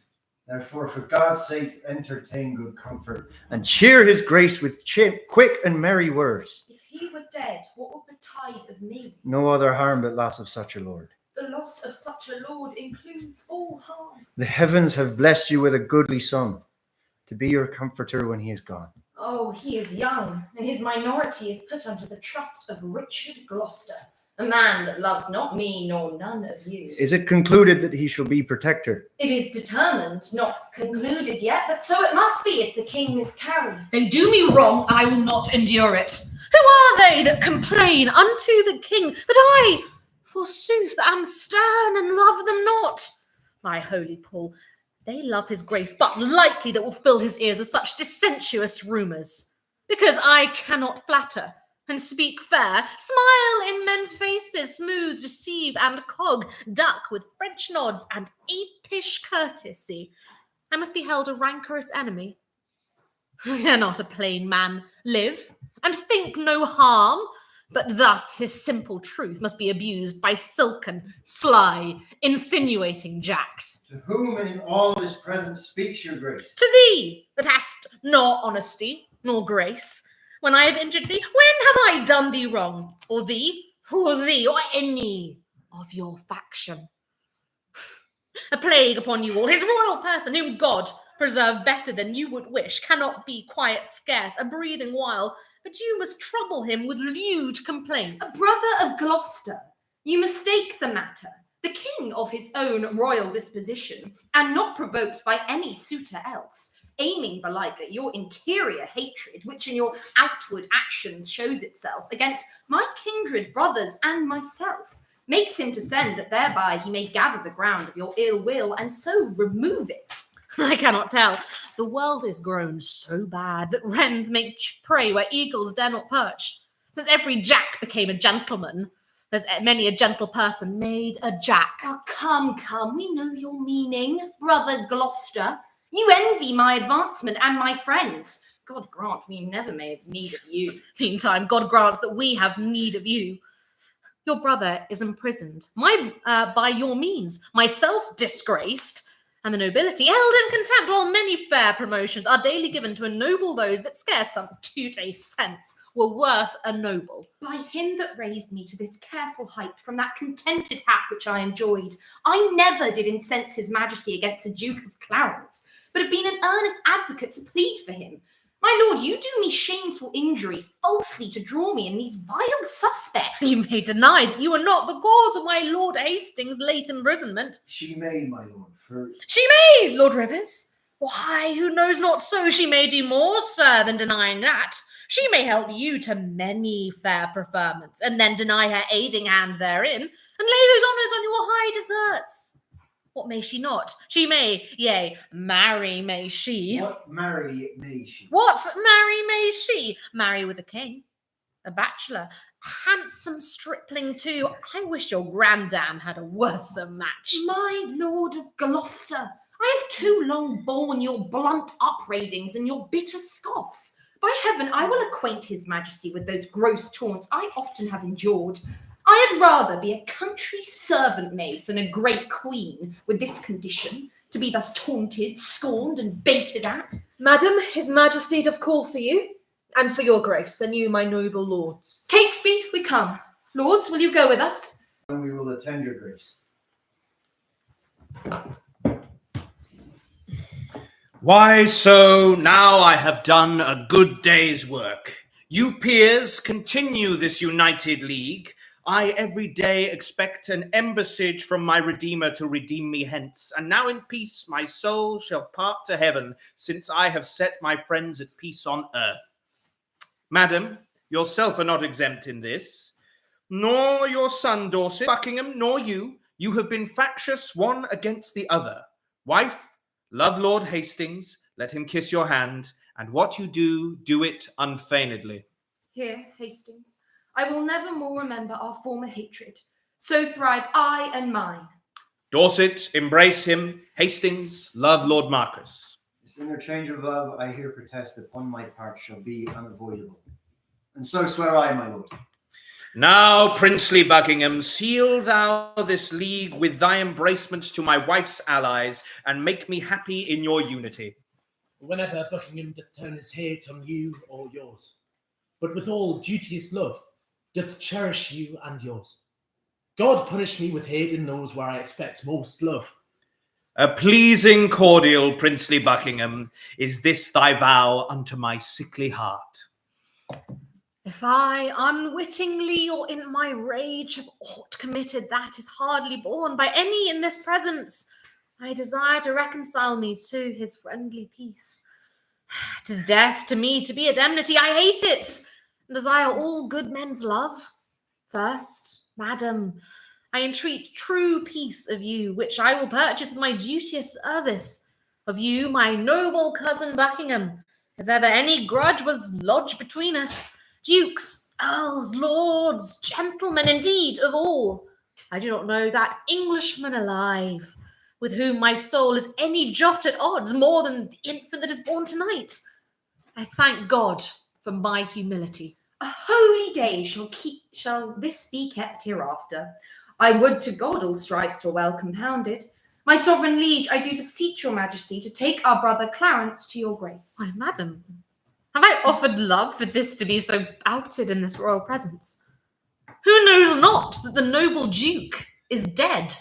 Therefore, for God's sake, entertain good comfort and cheer his grace with quick and merry words. If he were dead, what would betide of me? No other harm but loss of such a lord. The loss of such a lord includes all harm. The heavens have blessed you with a goodly son to be your comforter when he is gone. Oh, he is young, and his minority is put under the trust of Richard Gloucester, a man that loves not me nor none of you. Is it concluded that he shall be protector? It is determined, not concluded yet, but so it must be if the king miscarry. They do me wrong, and I will not endure it. Who are they that complain unto the king that I, forsooth, am stern and love them not? My holy Paul, they love his grace, but lightly that will fill his ears with such dissentious rumours. Because I cannot flatter and speak fair, smile in men's faces, smooth, deceive, and cog, duck with French nods and apish courtesy, I must be held a rancorous enemy. Cannot a plain man live and think no harm? But thus his simple truth must be abused by silken, sly, insinuating Jacques. To whom in all this present speaks your grace? To thee, that hast nor honesty, nor grace. When I have injured thee, when have I done thee wrong? Or any of your faction? A plague upon you all, his royal person, whom God preserve better than you would wish, cannot be quiet scarce, a breathing while, but you must trouble him with lewd complaints. A brother of Gloucester, you mistake the matter. The king of his own royal disposition, and not provoked by any suitor else, aiming belike at your interior hatred, which in your outward actions shows itself against my kindred brothers and myself, makes him to send that thereby he may gather the ground of your ill will, and so remove it. I cannot tell. The world is grown so bad that wrens make prey where eagles dare not perch. Since every Jack became a gentleman, There's many a gentle person made a Jack. Oh, come, we know your meaning, brother Gloucester. You envy my advancement and my friends. God grant we never may have need of you. Meantime, God grants that we have need of you. Your brother is imprisoned, by your means, myself disgraced, and the nobility held in contempt, while many fair promotions are daily given to ennoble those that scarce some 2 days since were worth a noble. By him that raised me to this careful height from that contented hap which I enjoyed, I never did incense his majesty against the Duke of Clarence, but have been an earnest advocate to plead for him. My lord, you do me shameful injury, falsely to draw me in these vile suspects. You may deny that you are not the cause of my Lord Hastings' late imprisonment. She may, my lord, for She may, Lord Rivers. Why, who knows not so? She may do more, sir, than denying that. She may help you to many fair preferments, and then deny her aiding hand therein, and lay those honours on your high deserts. What may she not? She may, yea, marry may she. what marry may she? What marry may she? Marry with a king, a bachelor, a handsome stripling too. I wish your grandam had a worse match. My lord of Gloucester, I have too long borne your blunt upbraidings and your bitter scoffs. By heaven, I will acquaint his majesty with those gross taunts I often have endured. I had rather be a country servant maid than a great queen with this condition, to be thus taunted, scorned, and baited at. Madam, his majesty doth call for you, and for your grace, and you, my noble lords. Catesby, we come. Lords, will you go with us? And we will attend your grace. Why, so now I have done a good day's work. You peers, continue this united league. I every day expect an embassage from my Redeemer to redeem me hence, and now in peace my soul shall part to heaven, since I have set my friends at peace on earth. Madam, yourself are not exempt in this, nor your son Dorset, Buckingham, nor you. You have been factious one against the other. Wife, love Lord Hastings, let him kiss your hand, and what you do, do it unfeignedly. Here, Hastings, I will never more remember our former hatred. So thrive I and mine. Dorset, embrace him. Hastings, love Lord Marcus. This interchange of love, I here protest upon my part, shall be unavoidable. And so swear I, my lord. Now, princely Buckingham, seal thou this league with thy embracements to my wife's allies, and make me happy in your unity. Whenever Buckingham doth turn his hate on you or yours, but with all duteous love, doth cherish you and yours. God punish me with hate in those where I expect most love. A pleasing cordial, princely Buckingham, is this thy vow unto my sickly heart. If I unwittingly or in my rage have aught committed that is hardly borne by any in this presence, I desire to reconcile me to his friendly peace. 'Tis death to me to be at enmity. I hate it, and desire all good men's love. First, madam, I entreat true peace of you, which I will purchase with my duteous service. Of you, my noble cousin Buckingham, if ever any grudge was lodged between us, dukes, earls, lords, gentlemen, indeed, of all, I do not know that Englishman alive, with whom my soul is any jot at odds more than the infant that is born tonight. I thank God for my humility. A holy day shall this be kept hereafter. I would to God all strifes were well compounded. My sovereign liege, I do beseech your majesty to take our brother Clarence to your grace. Why, madam, have I offered love for this to be so outed in this royal presence? Who knows not that the noble duke is dead?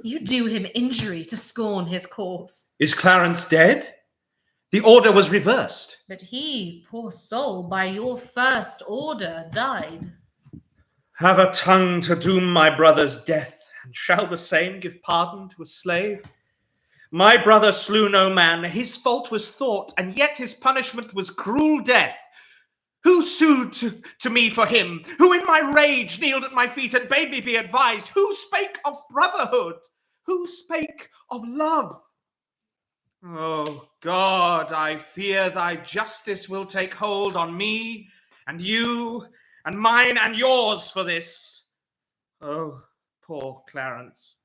You do him injury to scorn his cause. Is Clarence dead? The order was reversed. But he, poor soul, by your first order died. Have a tongue to doom my brother's death, and shall the same give pardon to a slave? My brother slew no man, his fault was thought, and yet his punishment was cruel death. Who sued to me for him? Who in my rage kneeled at my feet and bade me be advised? Who spake of brotherhood? Who spake of love? Oh God, I fear thy justice will take hold on me and you and mine and yours for this. Oh, poor Clarence.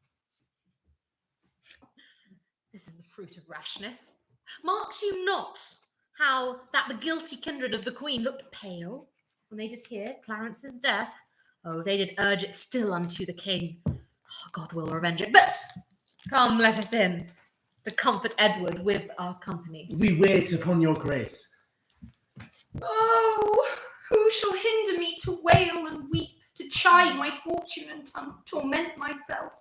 This is the fruit of rashness. Marked you not how that the guilty kindred of the queen looked pale when they did hear Clarence's death? Oh, they did urge it still unto the king. Oh, God will revenge it. But come, let us in to comfort Edward with our company. We wait upon your grace. Oh, who shall hinder me to wail and weep, to chide my fortune and torment myself?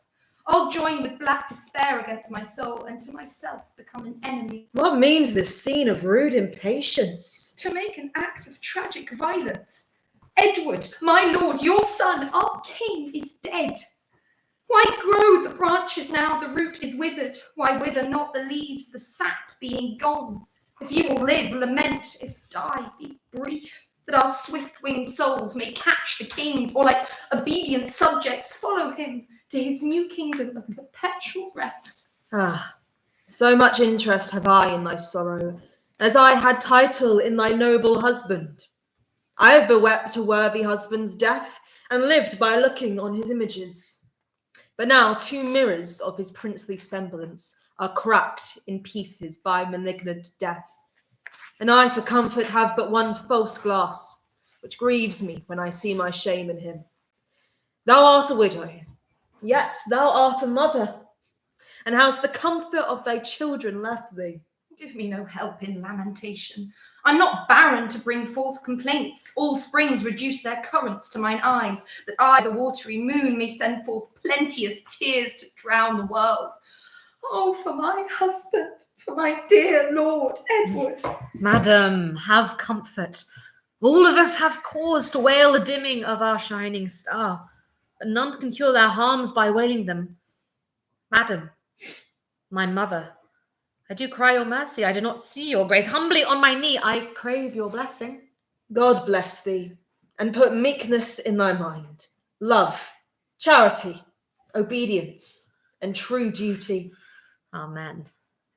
I'll join with black despair against my soul, and to myself become an enemy. What means this scene of rude impatience? To make an act of tragic violence. Edward, my lord, your son, our king, is dead. Why grow the branches now the root is withered? Why wither not the leaves, the sap being gone? If you will live, lament. If die, be brief, that our swift-winged souls may catch the kings, or like obedient subjects follow him to his new kingdom of perpetual rest. Ah, so much interest have I in thy sorrow, as I had title in thy noble husband. I have bewept a worthy husband's death, and lived by looking on his images. But now 2 mirrors of his princely semblance are cracked in pieces by malignant death. And I for comfort have but one false glass, which grieves me when I see my shame in him. Thou art a widow, yet thou art a mother, and how's the comfort of thy children left thee? Give me no help in lamentation. I'm not barren to bring forth complaints. All springs reduce their currents to mine eyes, that I, the watery moon, may send forth plenteous tears to drown the world. Oh, for my husband, for my dear Lord Edward. Madam, have comfort. All of us have cause to wail the dimming of our shining star, but none can cure their harms by wailing them. Madam, my mother, I do cry your mercy. I do not see your grace. Humbly on my knee, I crave your blessing. God bless thee, and put meekness in thy mind, love, charity, obedience, and true duty. Amen.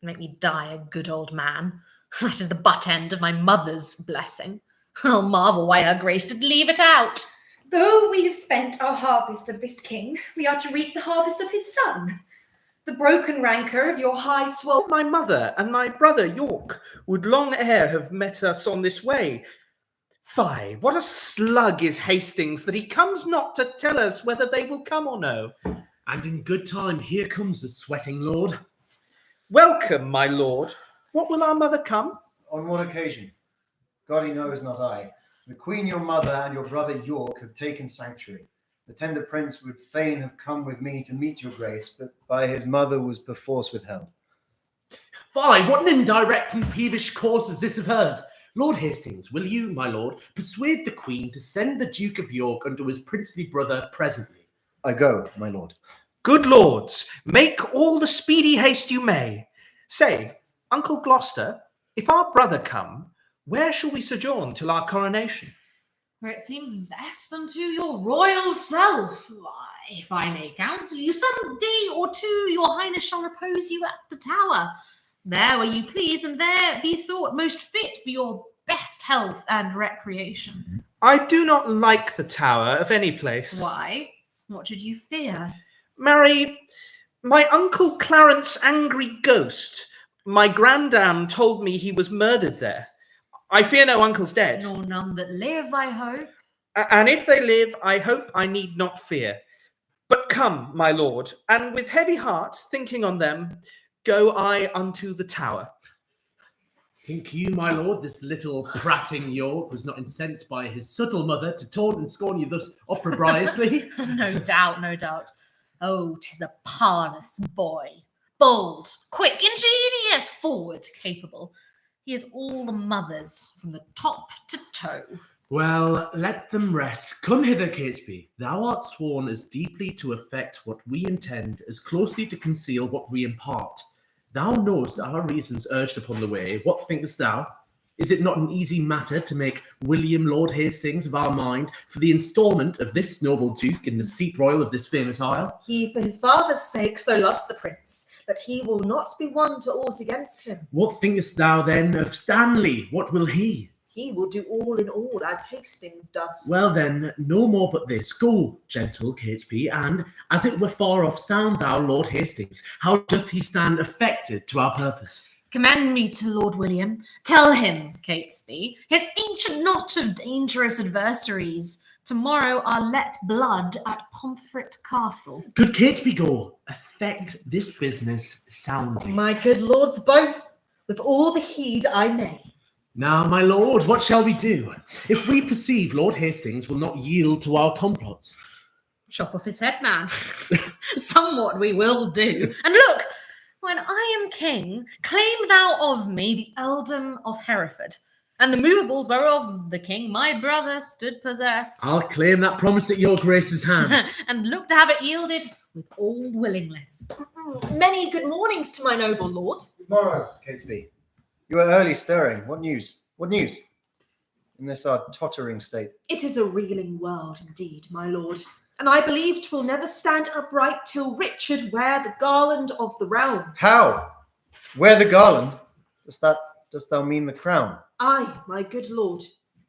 Make me die a good old man. That is the butt end of my mother's blessing. I'll marvel why her grace did leave it out. Though we have spent our harvest of this king, we are to reap the harvest of his son. The broken rancour of your high swell. My mother and my brother York would long ere have met us on this way. Fie, what a slug is Hastings, that he comes not to tell us whether they will come or no. And in good time, here comes the sweating lord. Welcome, my lord. What will our mother come? On what occasion? God he knows, not I. The queen your mother and your brother York have taken sanctuary. The tender prince would fain have come with me to meet your grace, but by his mother was perforce withheld. Fie, what an indirect and peevish course is this of hers! Lord Hastings, will you, my lord, persuade the queen to send the Duke of York unto his princely brother presently? I go, my lord. Good lords, make all the speedy haste you may. Say, Uncle Gloucester, if our brother come, where shall we sojourn till our coronation? Where it seems best unto your royal self. Why, if I may counsel you, some day or two your highness shall repose you at the tower. There where you please, and there be thought most fit for your best health and recreation. I do not like the tower of any place. Why? What should you fear? Marry, my uncle Clarence' angry ghost. My grandam told me he was murdered there. I fear no uncle's dead. Nor none that live, I hope. And if they live, I hope I need not fear. But come, my lord, and with heavy heart, thinking on them, go I unto the tower. Think you, my lord, this little prating York was not incensed by his subtle mother to taunt and scorn you thus opprobriously? No doubt, no doubt. Oh, 'tis a parlous boy. Bold, quick, ingenious, forward, capable. He is all the mother's from the top to toe. Well, let them rest. Come hither, Catesby. Thou art sworn as deeply to effect what we intend, as closely to conceal what we impart. Thou knowest our reasons urged upon the way. What thinkest thou? Is it not an easy matter to make William Lord Hastings of our mind for the instalment of this noble duke in the seat royal of this famous isle? He, for his father's sake, so loves the prince, that he will not be one to aught against him. What thinkest thou then of Stanley? What will he? he will do all in all as Hastings doth. Well then, no more but this. Go, gentle Catesby, and, as it were far off, sound thou Lord Hastings. How doth he stand affected to our purpose? Commend me to Lord William. Tell him, Catesby, his ancient knot of dangerous adversaries tomorrow are let blood at Pomfret Castle. Good Catesby, go, effect this business soundly. My good lords both, with all the heed I may. Now, my lord, what shall we do? If we perceive Lord Hastings will not yield to our complots. Chop off his head, man. Somewhat we will do. And look, when I am king, claim thou of me the earldom of Hereford, and the movables whereof the king, my brother, stood possessed. I'll claim that promise at your grace's hand. And look to have it yielded with all willingness. Many good mornings to my noble lord. Good morrow, Catesby. You are early stirring. What news? What news? In this our tottering state. It is a reeling world indeed, my lord, and I believe 'twill never stand upright till Richard wear the garland of the realm. How? Wear the garland? Dost thou mean the crown? Aye, my good lord.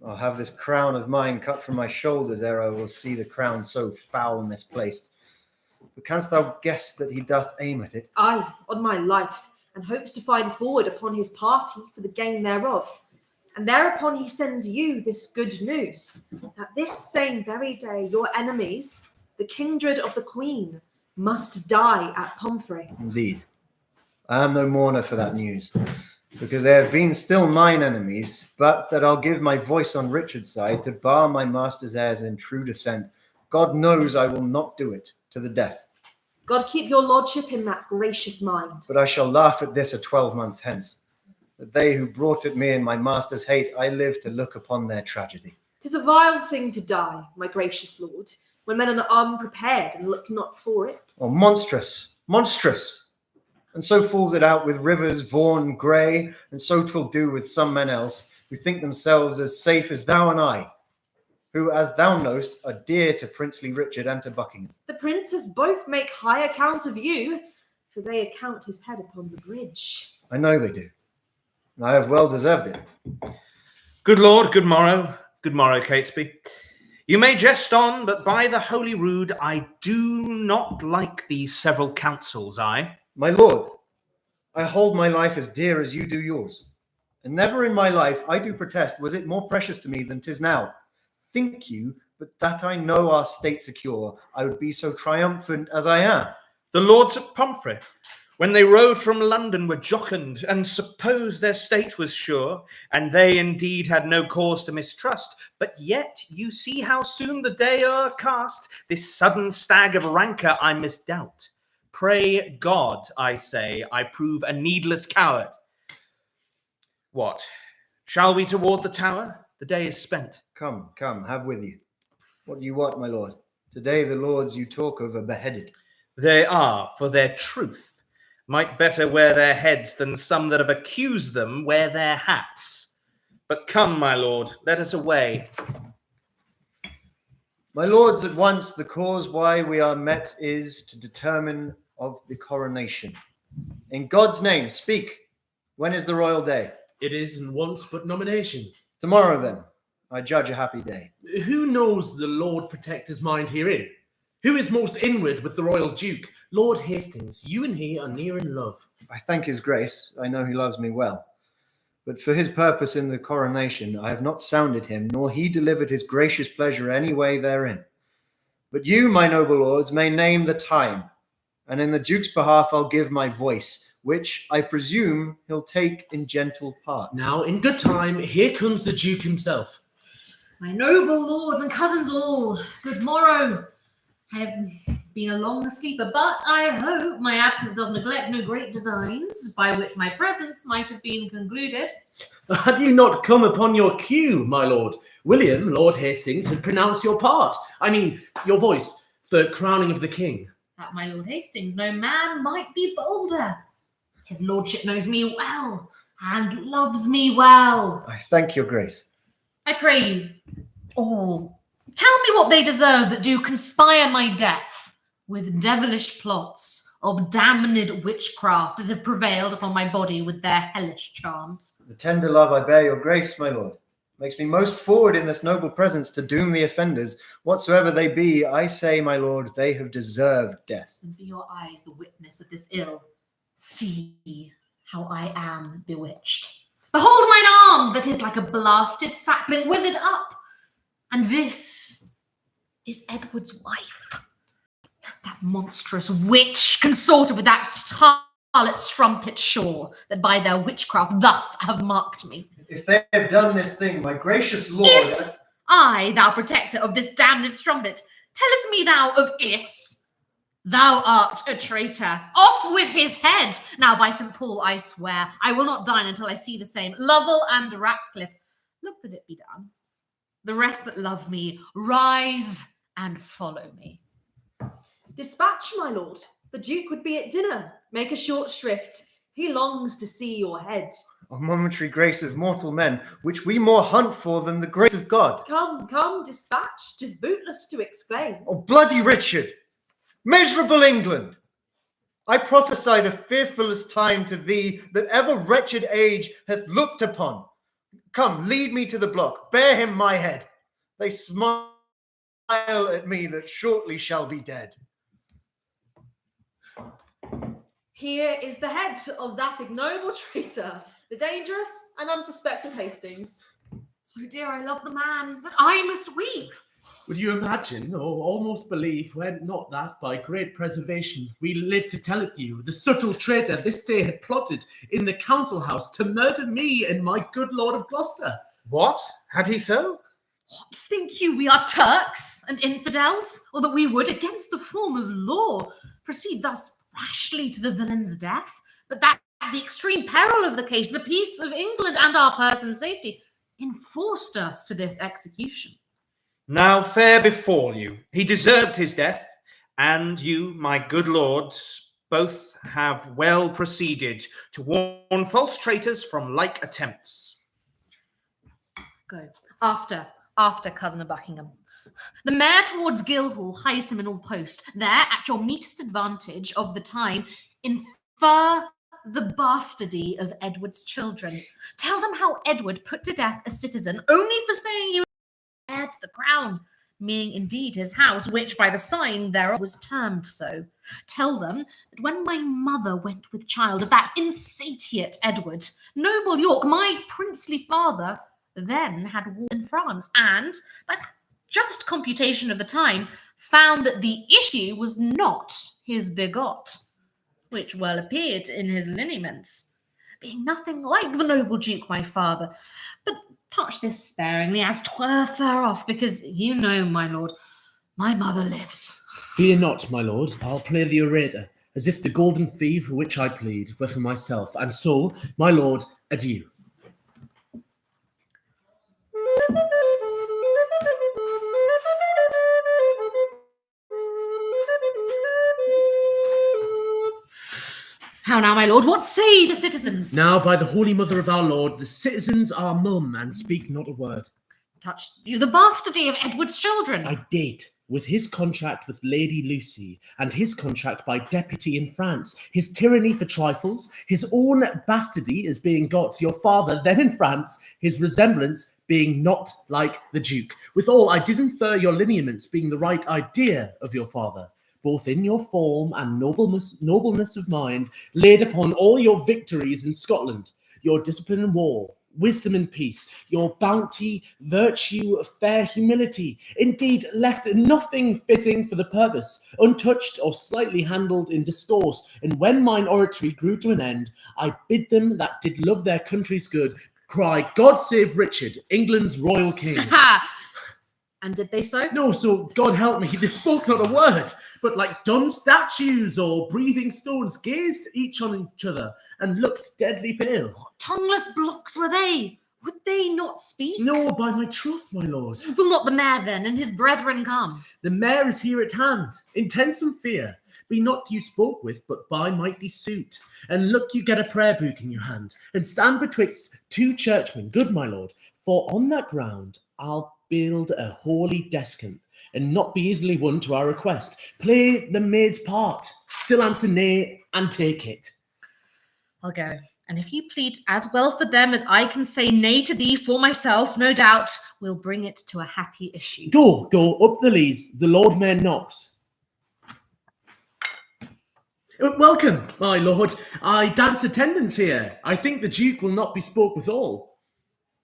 I'll have this crown of mine cut from my shoulders ere I will see the crown so foul misplaced. But canst thou guess that he doth aim at it? Aye, on my life, and hopes to find forward upon his party for the gain thereof. And thereupon he sends you this good news, that this same very day your enemies, the kindred of the queen, must die at Pomfret. Indeed. I am no mourner for that news, because they have been still mine enemies, but that I'll give my voice on Richard's side to bar my master's heirs in true descent. God knows I will not do it to the death. God keep your lordship in that gracious mind. But I shall laugh at this a 12-month hence, that they who brought at me in my master's hate, I live to look upon their tragedy. 'Tis a vile thing to die, my gracious lord, when men are unprepared and look not for it. Oh, monstrous, monstrous! And so falls it out with Rivers, Vaughan, Grey, and so 'twill do with some men else, who think themselves as safe as thou and I, who, as thou knowst, are dear to princely Richard and to Buckingham. The princes both make high account of you, for they account his head upon the bridge. I know they do, and I have well deserved it. Good lord, good morrow, Catesby. You may jest on, but by the holy rood, I do not like these several counsels, I. My lord, I hold my life as dear as you do yours, and never in my life, I do protest, was it more precious to me than 'tis now. Think you, but that I know our state secure, I would be so triumphant as I am. The lords at Pomfret, when they rode from London, were jocund, and supposed their state was sure, and they indeed had no cause to mistrust. But yet you see how soon the day o'ercast, this sudden stag of rancour I misdoubt. Pray God, I say, I prove a needless coward. What? Shall we toward the tower? The day is spent. Come, have with you. What do you want, my lord? Today the lords you talk of are beheaded. They are, for their truth. Might better wear their heads than some that have accused them wear their hats. But come, my lord, let us away. My lords, at once the cause why we are met is to determine of the coronation. In God's name, speak. When is the royal day? It is and wants but nomination. Tomorrow, then. I judge a happy day. Who knows the Lord Protector's mind herein? Who is most inward with the royal duke? Lord Hastings, you and he are near in love. I thank his grace. I know he loves me well. But for his purpose in the coronation, I have not sounded him, nor he delivered his gracious pleasure any way therein. But you, my noble lords, may name the time, and in the duke's behalf I'll give my voice, which I presume he'll take in gentle part. Now, in good time, here comes the duke himself. My noble lords and cousins all, good morrow. I have been a long sleeper, but I hope my absence does neglect no great designs, by which my presence might have been concluded. Had you not come upon your cue, my lord, William, Lord Hastings, had pronounced your part. I mean, your voice, the crowning of the king. That my Lord Hastings, no man might be bolder. His lordship knows me well, and loves me well. I thank your grace. I pray you, all, tell me what they deserve that do conspire my death with devilish plots of damned witchcraft that have prevailed upon my body with their hellish charms. The tender love I bear your grace, my lord, makes me most forward in this noble presence to doom the offenders. Whatsoever they be, I say, my lord, they have deserved death. And be your eyes the witness of this ill. See how I am bewitched. Behold mine arm that is like a blasted sapling withered up. And this is Edward's wife. That monstrous witch consorted with that harlot strumpet sure, that by their witchcraft thus have marked me. If they have done this thing, my gracious lord... If I, thou protector of this damned strumpet, tellest me thou of ifs, thou art a traitor. Off with his head! Now by St. Paul I swear, I will not dine until I see the same Lovell and Ratcliffe. Look that it be done. The rest that love me, rise and follow me. Dispatch, my lord. The Duke would be at dinner. Make a short shrift. He longs to see your head. A momentary grace of mortal men, which we more hunt for than the grace of God. Come, come, dispatch. 'Tis bootless to exclaim. Oh, bloody Richard! Miserable England! I prophesy the fearfullest time to thee that ever wretched age hath looked upon. Come, lead me to the block. Bear him my head. They smile at me that shortly shall be dead. Here is the head of that ignoble traitor, the dangerous and unsuspected Hastings. So dear, I love the man, that I must weep. Would you imagine, or almost believe, when not that by great preservation we live to tell it you, the subtle traitor this day had plotted in the council house to murder me and my good lord of Gloucester? What? Had he so? What think you, we are Turks and infidels, or that we would, against the form of law, proceed thus rashly to the villain's death, but that at the extreme peril of the case, the peace of England and our person's safety, enforced us to this execution? Now fair befall you, he deserved his death, and you, my good lords, both have well proceeded to warn false traitors from like attempts. Go. After cousin of Buckingham. The mayor towards Guildhall hies him in all post. There, at your meetest advantage of the time, infer the bastardy of Edward's children. Tell them how Edward put to death a citizen only for saying he was heir to the crown, meaning indeed his house, which by the sign thereof was termed so. Tell them that when my mother went with child of that insatiate Edward, noble York, my princely father, then had war in France, and by the just computation of the time, found that the issue was not his begot, which well appeared in his lineaments, being nothing like the noble Duke my father. But touch this sparingly, as 'twere far off, because you know, my lord, my mother lives. Fear not, my lord, I'll play the orator, as if the golden fee for which I plead were for myself, and so, my lord, adieu. How now, my lord, what say the citizens? Now, by the holy mother of our Lord, the citizens are mum and speak not a word. Touched you the bastardy of Edward's children? I did, with his contract with Lady Lucy, and his contract by deputy in France, his tyranny for trifles, his own bastardy as being got your father then in France, his resemblance being not like the Duke. Withal, I did infer your lineaments being the right idea of your father, both in your form and nobleness of mind, laid upon all your victories in Scotland, your discipline in war, wisdom in peace, your bounty, virtue, fair humility, indeed left nothing fitting for the purpose, untouched or slightly handled in discourse. And when mine oratory grew to an end, I bid them that did love their country's good, cry, God save Richard, England's royal king. Ha! And did they so? No, so God help me, they spoke not a word, but like dumb statues or breathing stones gazed each on each other and looked deadly pale. Tongueless blocks were they? Would they not speak? No, by my troth, my lord. Will not the mayor then and his brethren come? The mayor is here at hand, intense and fear. Be not you spoke with, but by mighty suit. And look, you get a prayer book in your hand, and stand betwixt two churchmen, good my lord, for on that ground I'll build a holy descant, and not be easily won to our request. Play the maid's part, still answer nay, and take it. I'll go. And if you plead as well for them as I can say nay to thee for myself, no doubt we'll bring it to a happy issue. Go up the leads. The Lord Mayor knocks. Welcome, my lord. I dance attendance here. I think the Duke will not be spoke withal.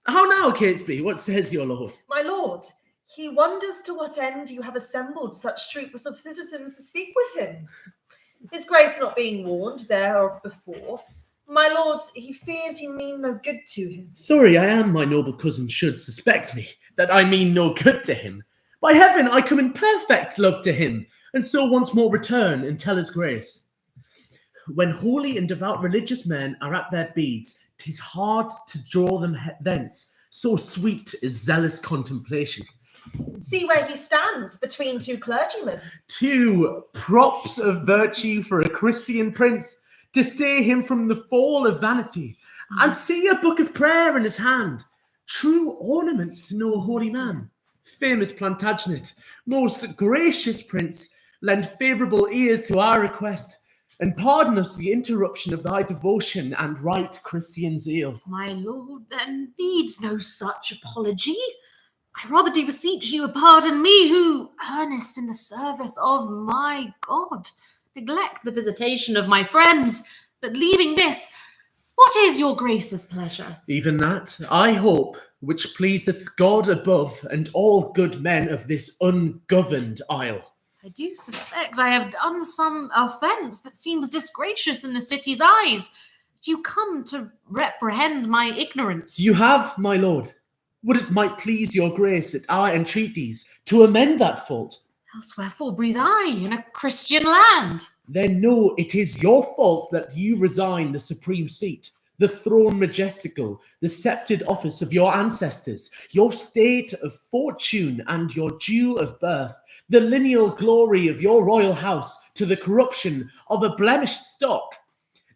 How now, Catesby? What says your lord? My lord, he wonders to what end you have assembled such troopers of citizens to speak with him. His grace not being warned thereof before, my lord, he fears you mean no good to him. Sorry I am, my noble cousin should suspect me, that I mean no good to him. By heaven, I come in perfect love to him, and so once more return and tell his grace. When holy and devout religious men are at their beads, 'tis hard to draw them thence, so sweet is zealous contemplation. See where he stands between two clergymen. 2 props of virtue for a Christian prince, to stay him from the fall of vanity, and see a book of prayer in his hand, true ornaments to know a holy man. Famous Plantagenet, most gracious prince, lend favourable ears to our request, and pardon us the interruption of thy devotion and right Christian zeal. My lord then needs no such apology. I rather do beseech you pardon me, who, earnest in the service of my God, neglect the visitation of my friends. But leaving this, what is your grace's pleasure? Even that, I hope, which pleaseth God above and all good men of this ungoverned isle. I do suspect I have done some offence that seems disgracious in the city's eyes. Do you come to reprehend my ignorance? You have, my lord. Would it might please your grace at our entreaties to amend that fault? Else wherefore breathe I in a Christian land? Then know it is your fault that you resign the supreme seat, the throne majestical, the sceptred office of your ancestors, your state of fortune and your due of birth, the lineal glory of your royal house, to the corruption of a blemished stock.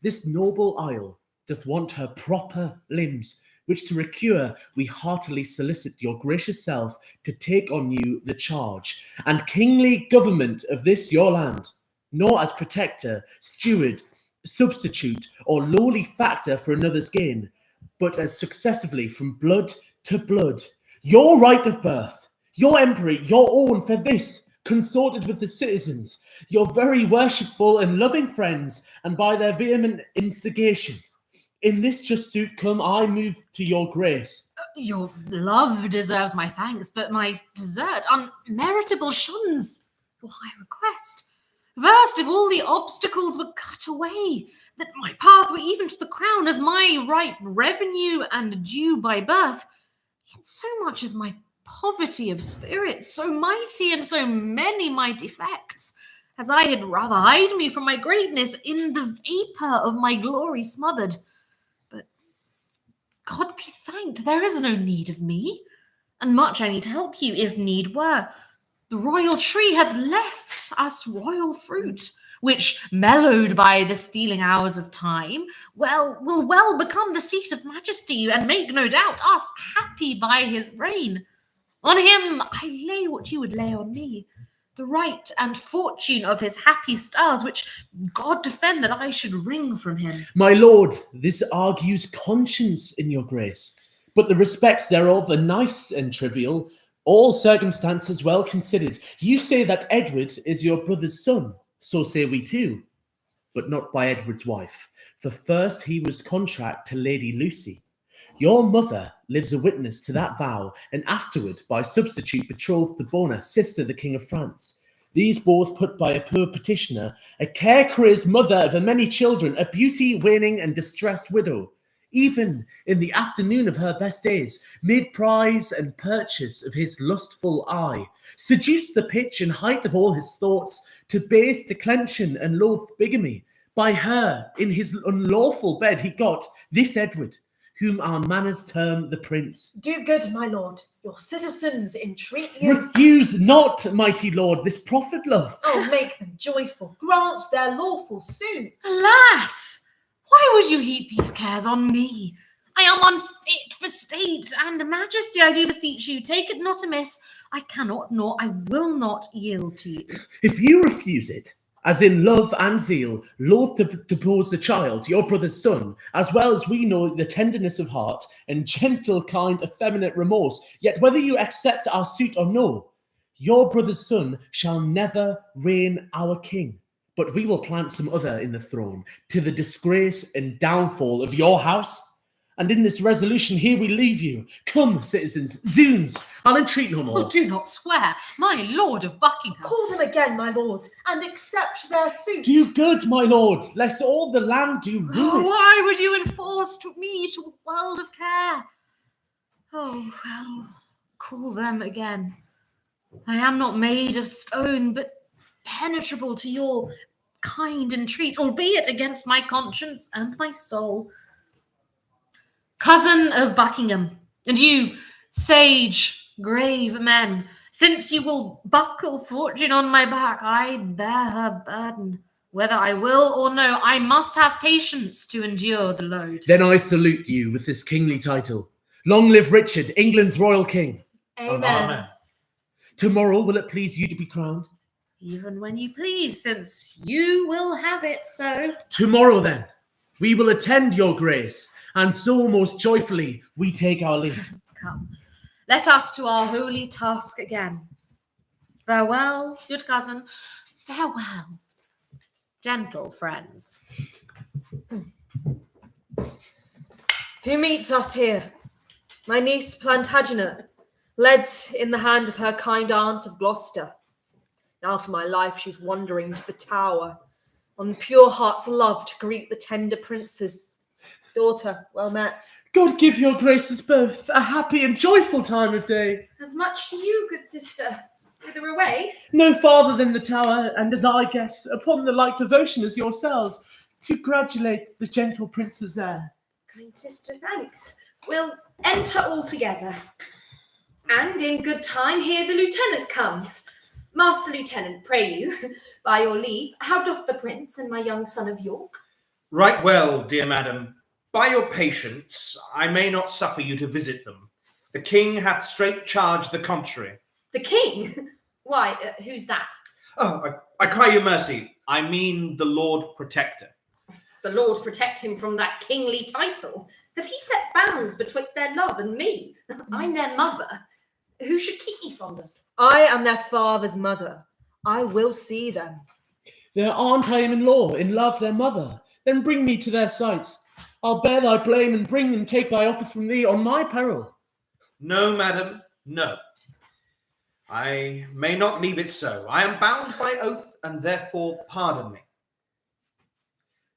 This noble isle doth want her proper limbs, which to recure we heartily solicit your gracious self to take on you the charge and kingly government of this your land, nor as protector, steward, substitute, or lowly factor for another's gain, but as successively from blood to blood, your right of birth, your emperor, your own for this, consorted with the citizens, your very worshipful and loving friends, and by their vehement instigation. In this just suit come I move to your grace. Your love deserves my thanks, but my desert unmeritable shuns your high request. First, if all the obstacles were cut away, that my path were even to the crown as my right revenue and due by birth, yet so much is my poverty of spirit, so mighty and so many my defects, as I had rather hide me from my greatness in the vapour of my glory smothered. But God be thanked, there is no need of me, and much I need help you if need were. The royal tree hath left us royal fruit, which, mellowed by the stealing hours of time, will well become the seat of majesty, and make, no doubt, us happy by his reign. On him I lay what you would lay on me, the right and fortune of his happy stars, which God defend that I should wring from him. My lord, this argues conscience in your grace, but the respects thereof are nice and trivial, all circumstances well considered. You say that Edward is your brother's son, so say we too, but not by Edward's wife, for first he was contract to Lady Lucy. Your mother lives a witness to that vow, and afterward by substitute betrothed to Bona, sister the King of France. These both put by a poor petitioner, a care-crazed mother of a many children, a beauty waning and distressed widow, even in the afternoon of her best days, made prize and purchase of his lustful eye, seduced the pitch and height of all his thoughts, to base declension and loath bigamy. By her, in his unlawful bed, he got this Edward, whom our manners term the prince. Do good, my lord. Your citizens entreat you. Refuse not, mighty lord, this profit love. Oh, make them joyful. Grant their lawful suit. Alas! Why would you heap these cares on me? I am unfit for state and majesty, I do beseech you. Take it not amiss. I cannot, nor I will not yield to you. If you refuse it, as in love and zeal, loath to depose the child, your brother's son, as well as we know the tenderness of heart and gentle, kind, effeminate remorse. Yet whether you accept our suit or no, your brother's son shall never reign our king, but we will plant some other in the throne, to the disgrace and downfall of your house. And in this resolution here we leave you. Come, citizens, zoons, I'll entreat no more. Oh, do not swear, my lord of Buckingham. Call them again, my lord, and accept their suit. Do good, my lord, lest all the land do rue Oh, it. why would you enforce me to a world of care? Oh, well, call them again. I am not made of stone, but penetrable to your kind entreat, albeit against my conscience and my soul. Cousin of Buckingham, and you, sage, grave men, since you will buckle fortune on my back, I bear her burden. Whether I will or no, I must have patience to endure the load. Then I salute you with this kingly title. Long live Richard, England's royal king. Amen. Tomorrow will it please you to be crowned? Even when you please, since you will have it so. Tomorrow then, we will attend your grace, and so most joyfully we take our leave. Come, let us to our holy task again. Farewell, good cousin, farewell, gentle friends. Who meets us here? My niece Plantagenet, led in the hand of her kind aunt of Gloucester. Now for my life she's wandering to the tower, on pure heart's love to greet the tender princes. Daughter, well met. God give your graces both a happy and joyful time of day. As much to you, good sister. Whither away? No farther than the tower, and as I guess, upon the like devotion as yourselves, to gratulate the gentle princes there. Kind sister, thanks. We'll enter all together. And in good time, here the lieutenant comes. Master Lieutenant, pray you, by your leave, how doth the prince and my young son of York? Right well, dear madam. By your patience, I may not suffer you to visit them. The king hath straight charge the contrary. The king? Why, who's that? Oh, I cry you mercy. I mean the Lord Protector. The Lord protect him from that kingly title. Hath he set bounds betwixt their love and me? I'm their mother. Who should keep me from them? I am their father's mother. I will see them. Their aunt I am in law, in love their mother. Then bring me to their sights. I'll bear thy blame and bring and take thy office from thee on my peril. No, madam, no. I may not leave it so. I am bound by oath, and therefore pardon me.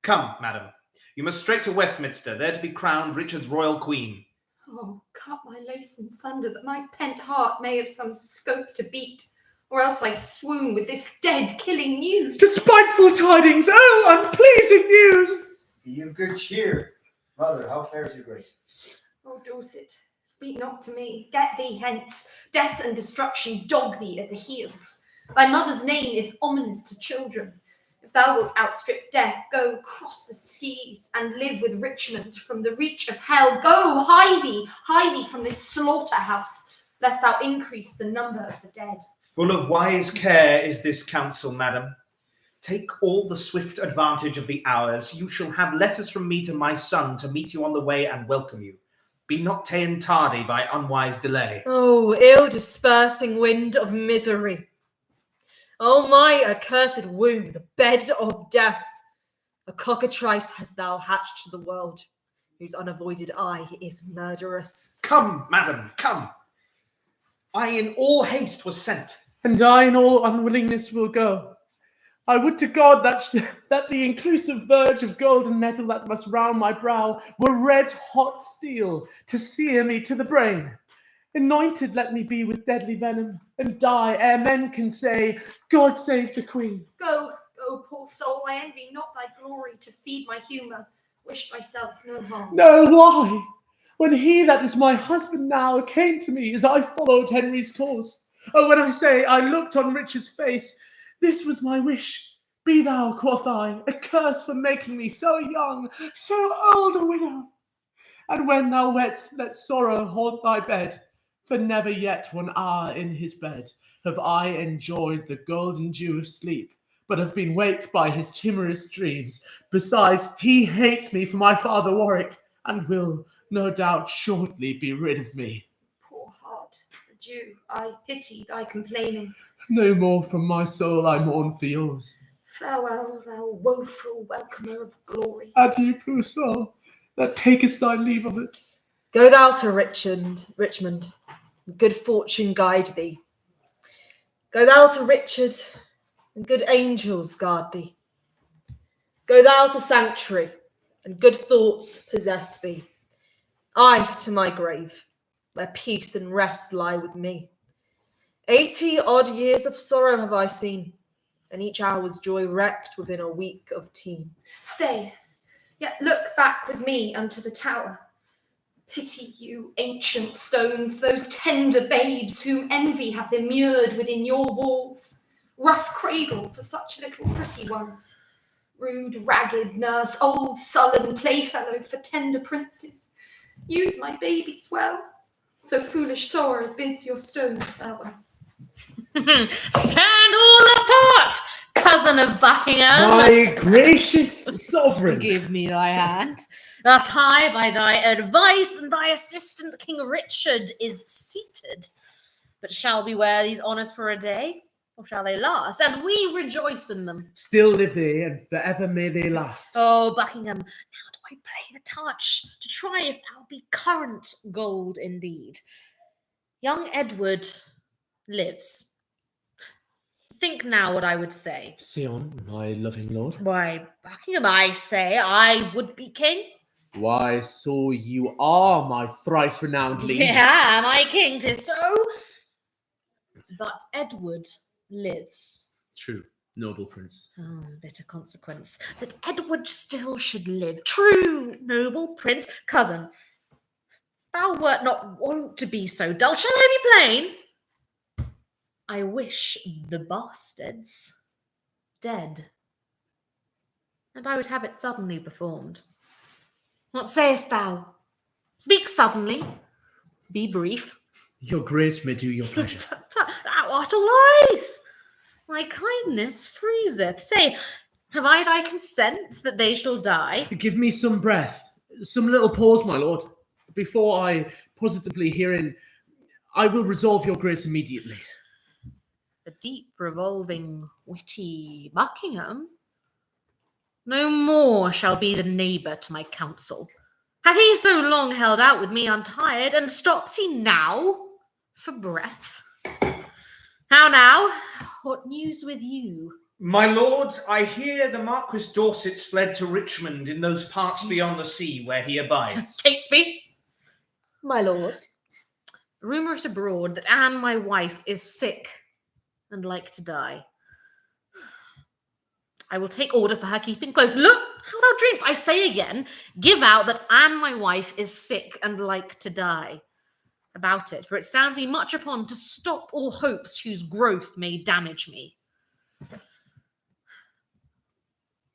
Come, madam, you must straight to Westminster, there to be crowned Richard's royal queen. Oh, cut my lace in sunder, that my pent heart may have some scope to beat, or else I swoon with this dead killing news. Despiteful tidings, oh, unpleasing news! Be of good cheer. Mother, how fares your grace? Oh, Dorset, speak not to me. Get thee hence. Death and destruction dog thee at the heels. Thy mother's name is ominous to children. If thou wilt outstrip death, go cross the seas and live with Richmond from the reach of hell. Go, hie thee from this slaughterhouse, lest thou increase the number of the dead. Full of wise care is this counsel, madam. Take all the swift advantage of the hours. You shall have letters from me to my son to meet you on the way and welcome you. Be not ta'en tardy by unwise delay. Oh, ill dispersing wind of misery. Oh, my accursed womb, the bed of death. A cockatrice hast thou hatched to the world, whose unavoided eye is murderous. Come, madam, come. I in all haste was sent. And I in all unwillingness will go. I would to God that the inclusive verge of golden metal that must round my brow were red hot steel to sear me to the brain. Anointed let me be with deadly venom, and die ere men can say, God save the Queen. Go, poor soul, I envy not thy glory to feed my humour. Wish thyself no harm. No, why? When he that is my husband now came to me as I followed Henry's course. Oh, when I say I looked on Richard's face, this was my wish. Be thou, quoth I, accursed for making me so young, so old a widow. And when thou wets, let sorrow haunt thy bed, for never yet 1 hour in his bed have I enjoyed the golden dew of sleep, but have been waked by his timorous dreams. Besides, he hates me for my father Warwick, and will, no doubt, shortly be rid of me. Poor heart, adieu, I pity thy complaining. No more from my soul I mourn for yours. Farewell, thou woeful welcomer of glory. Adieu, poor soul, that takest thy leave of it. Go thou to Richmond, and good fortune guide thee. Go thou to Richard, and good angels guard thee. Go thou to sanctuary, and good thoughts possess thee. I to my grave, where peace and rest lie with me. 80 odd years of sorrow have I seen, and each hour's joy wrecked within a week of teen. Stay, yet look back with me unto the tower. Pity you, ancient stones, those tender babes whom envy hath immured within your walls. Rough cradle for such little pretty ones. Rude, ragged nurse, old, sullen playfellow for tender princes. Use my babies well, so foolish sorrow bids your stones farewell. Stand all apart, cousin of Buckingham. My gracious sovereign. Give me thy hand. Thus high by thy advice and thy assistant King Richard is seated. But shall we wear these honours for a day, or shall they last, and we rejoice in them? Still live they, and forever may they last. Oh, Buckingham, now do I play the touch, to try if thou be current gold indeed. Young Edward lives. Think now what I would say. Say on, my loving lord. Why, Buckingham, I say I would be king. Why, so you are my thrice renowned liege. Yeah, my king, 'tis so. But Edward lives. True, noble prince. Oh, bitter consequence, that Edward still should live. True, noble prince. Cousin, thou wert not wont to be so dull. Shall I be plain? I wish the bastards dead, and I would have it suddenly performed. What sayest thou? Speak suddenly. Be brief. Your grace may do your pleasure. Thou art all eyes. My kindness freezeth. Say, have I thy consent that they shall die? Give me some breath, some little pause, my lord, before I positively herein. I will resolve your grace immediately. The deep revolving witty Buckingham? No more shall be the neighbour to my counsel. Hath he so long held out with me untired, and stops he now for breath? How now? What news with you? My lord, I hear the Marquis Dorset's fled to Richmond in those parts beyond the sea where he abides. Catesby? My lord. Rumour it abroad that Anne, my wife, is sick and like to die. I will take order for her keeping close. Look how thou dreamst. I say again, give out that Anne, my wife, is sick and like to die. About it, for it stands me much upon to stop all hopes whose growth may damage me.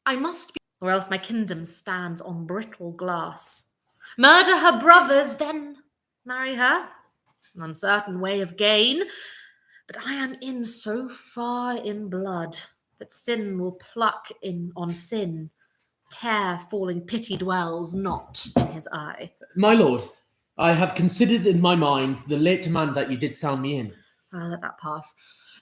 I must be, or else my kingdom stands on brittle glass. Murder her brothers, then marry her. An uncertain way of gain. But I am in so far in blood that sin will pluck in on sin. Tear falling pity dwells not in his eye. My lord, I have considered in my mind the late demand that you did sound me in. I'll let that pass.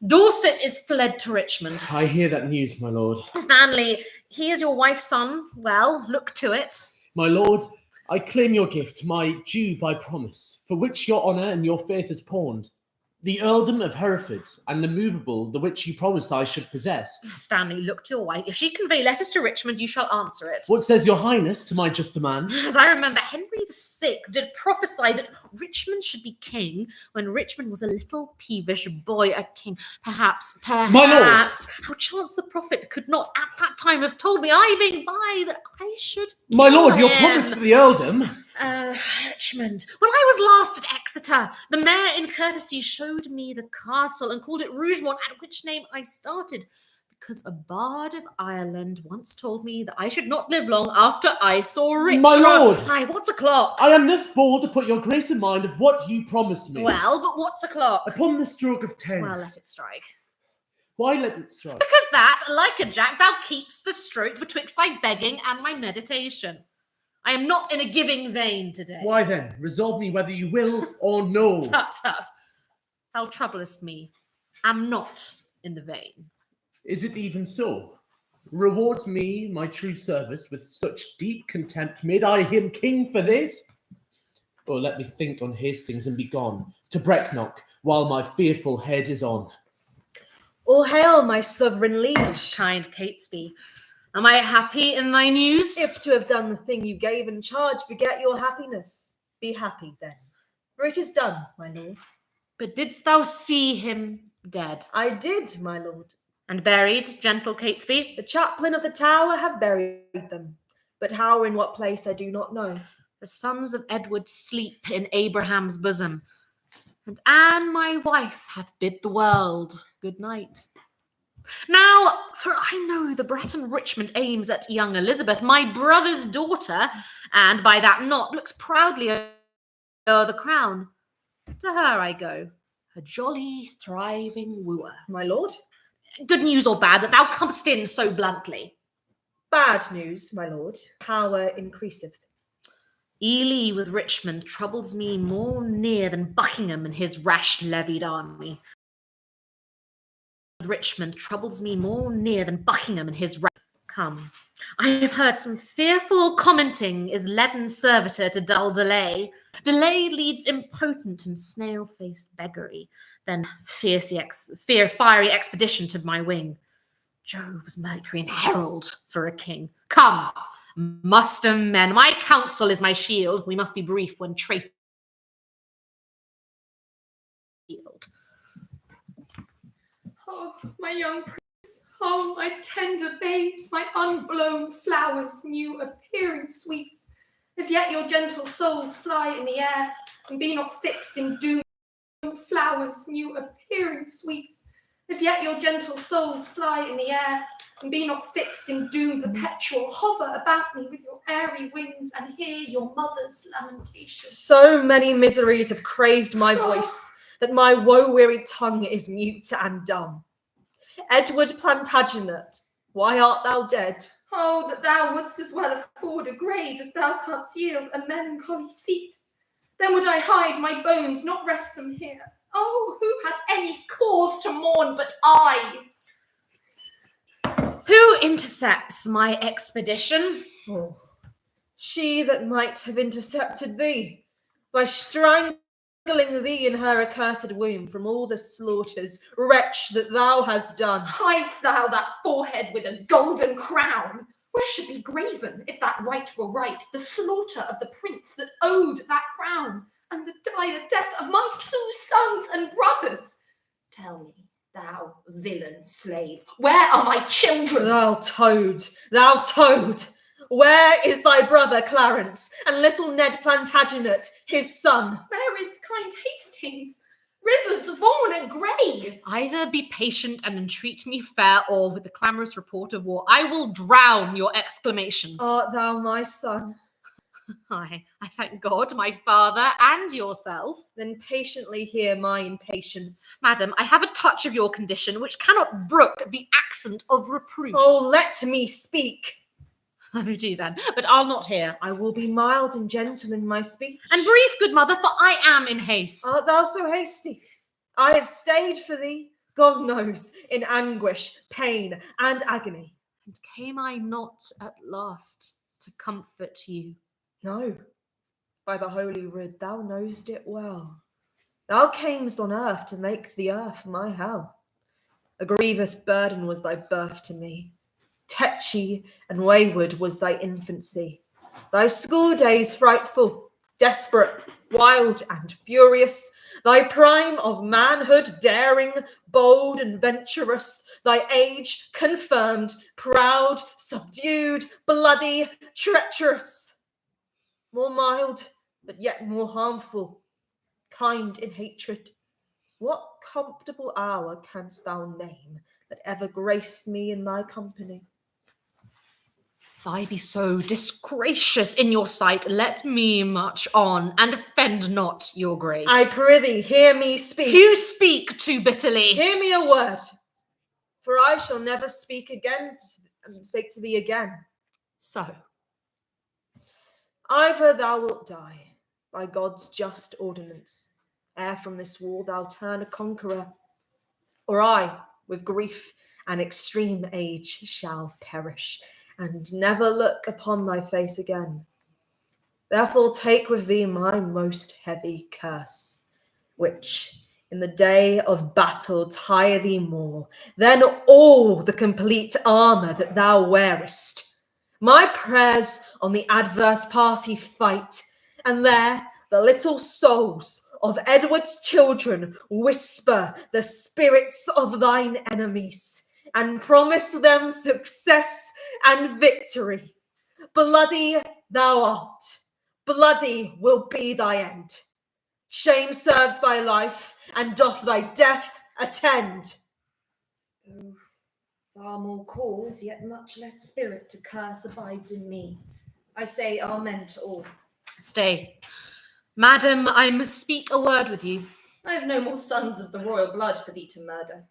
Dorset is fled to Richmond. I hear that news, my lord. Stanley, he is your wife's son. Well, look to it. My lord, I claim your gift, my due by promise, for which your honour and your faith is pawned. The earldom of Hereford, and the movable, the which you promised I should possess. Stanley, look to your wife. If she convey letters to Richmond, you shall answer it. What says your highness to my just demand? As I remember, Henry VI did prophesy that Richmond should be king when Richmond was a little peevish boy, a king. Perhaps. My lord! How chance the prophet could not at that time have told me, I being by, that I should My kill lord, your him. promise to the earldom. Richmond. When I was last at Exeter, the mayor in courtesy showed me the castle and called it Rougemont, at which name I started, because a bard of Ireland once told me that I should not live long after I saw Richmond. My lord! Aye, what's o'clock? I am thus bold to put your grace in mind of what you promised me. Well, but what's o'clock? Upon the stroke of 10. Well, let it strike. Why let it strike? Because that, like a jack, thou keep'st the stroke betwixt thy begging and my meditation. I am not in a giving vein today. Why then, resolve me whether you will or no. Tut, tut. Thou troublest me. Am not in the vein. Is it even so? Rewards me my true service with such deep contempt, made I him king for this? Or let me think on Hastings and be gone to Brecknock while my fearful head is on. All hail, my sovereign liege. Kind Catesby, am I happy in thy news? If to have done the thing you gave in charge beget your happiness, be happy then. For it is done, my lord. But didst thou see him dead? I did, my lord. And buried, gentle Catesby? The chaplain of the tower have buried them, but how or in what place I do not know. The sons of Edward sleep in Abraham's bosom, and Anne, my wife, hath bid the world good night. Now, for I know the Breton Richmond aims at young Elizabeth, my brother's daughter, and by that knot looks proudly o'er the crown. To her I go, a jolly, thriving wooer. My lord? Good news or bad that thou comest in so bluntly? Bad news, my lord. Power increaseth. Ely with Richmond troubles me more near than Buckingham and his rash levied army. Richmond troubles me more near than Buckingham and his Come, I have heard some fearful commenting is leaden servitor to dull delay. Delay leads impotent and snail-faced beggary, then fiery expedition to my wing. Jove's Mercury and herald for a king. Come, muster men, my counsel is my shield. We must be brief when traitor. Oh, my young prince, oh, my tender babes, my unblown flowers, new appearing sweets, if yet your gentle souls fly in the air, and be not fixed in doom, flowers, new appearing sweets, if yet your gentle souls fly in the air, and be not fixed in doom perpetual, hover about me with your airy wings, and hear your mother's lamentations. So many miseries have crazed my voice, that my woe-weary tongue is mute and dumb. Edward Plantagenet, why art thou dead? Oh, that thou wouldst as well afford a grave as thou canst yield a melancholy seat. Then would I hide my bones, not rest them here. Oh, who had any cause to mourn but I? Who intercepts my expedition? Oh, she that might have intercepted thee, by strangling thee in her accursed womb from all the slaughters, wretch, that thou hast done. Hides thou that forehead with a golden crown? Where should be graven, if that right were right, the slaughter of the prince that owed that crown, and the dire death of my 2 sons and brothers? Tell me, thou villain slave, where are my children? Thou toad, where is thy brother Clarence, and little Ned Plantagenet, his son? There is kind Hastings, Rivers, Vaughan, and Grey. Either be patient and entreat me fair, or with the clamorous report of war, I will drown your exclamations. Art thou my son? I thank God, my father, and yourself. Then patiently hear my impatience. Madam, I have a touch of your condition which cannot brook the accent of reproof. Oh, let me speak. Oh, do then, but I'll not hear. I will be mild and gentle in my speech. And brief, good mother, for I am in haste. Art thou so hasty? I have stayed for thee, God knows, in anguish, pain, and agony. And came I not at last to comfort you? No, by the holy rood, thou knowest it well. Thou camest on earth to make the earth my hell. A grievous burden was thy birth to me. Tetchy and wayward was thy infancy. Thy school days frightful, desperate, wild, and furious. Thy prime of manhood daring, bold, and venturous. Thy age confirmed, proud, subdued, bloody, treacherous. More mild, but yet more harmful, kind in hatred. What comfortable hour canst thou name that ever graced me in thy company? If I be so disgracious in your sight, let me march on, and offend not your grace. I prithee, hear me speak. You speak too bitterly. Hear me a word. for I shall never speak to thee again. So, Either thou wilt die by God's just ordinance, ere from this war thou turn a conqueror, or I, with grief and extreme age, shall perish, and never look upon thy face again. Therefore take with thee my most heavy curse, which in the day of battle tire thee more than all the complete armour that thou wearest. My prayers on the adverse party fight, and there the little souls of Edward's children whisper the spirits of thine enemies, and promise them success and victory. Bloody thou art, bloody will be thy end. Shame serves thy life, and doth thy death attend. Oh, far more cause, yet much less spirit to curse abides in me. I say amen to all. Stay. Madam, I must speak a word with you. I have no more sons of the royal blood for thee to murder.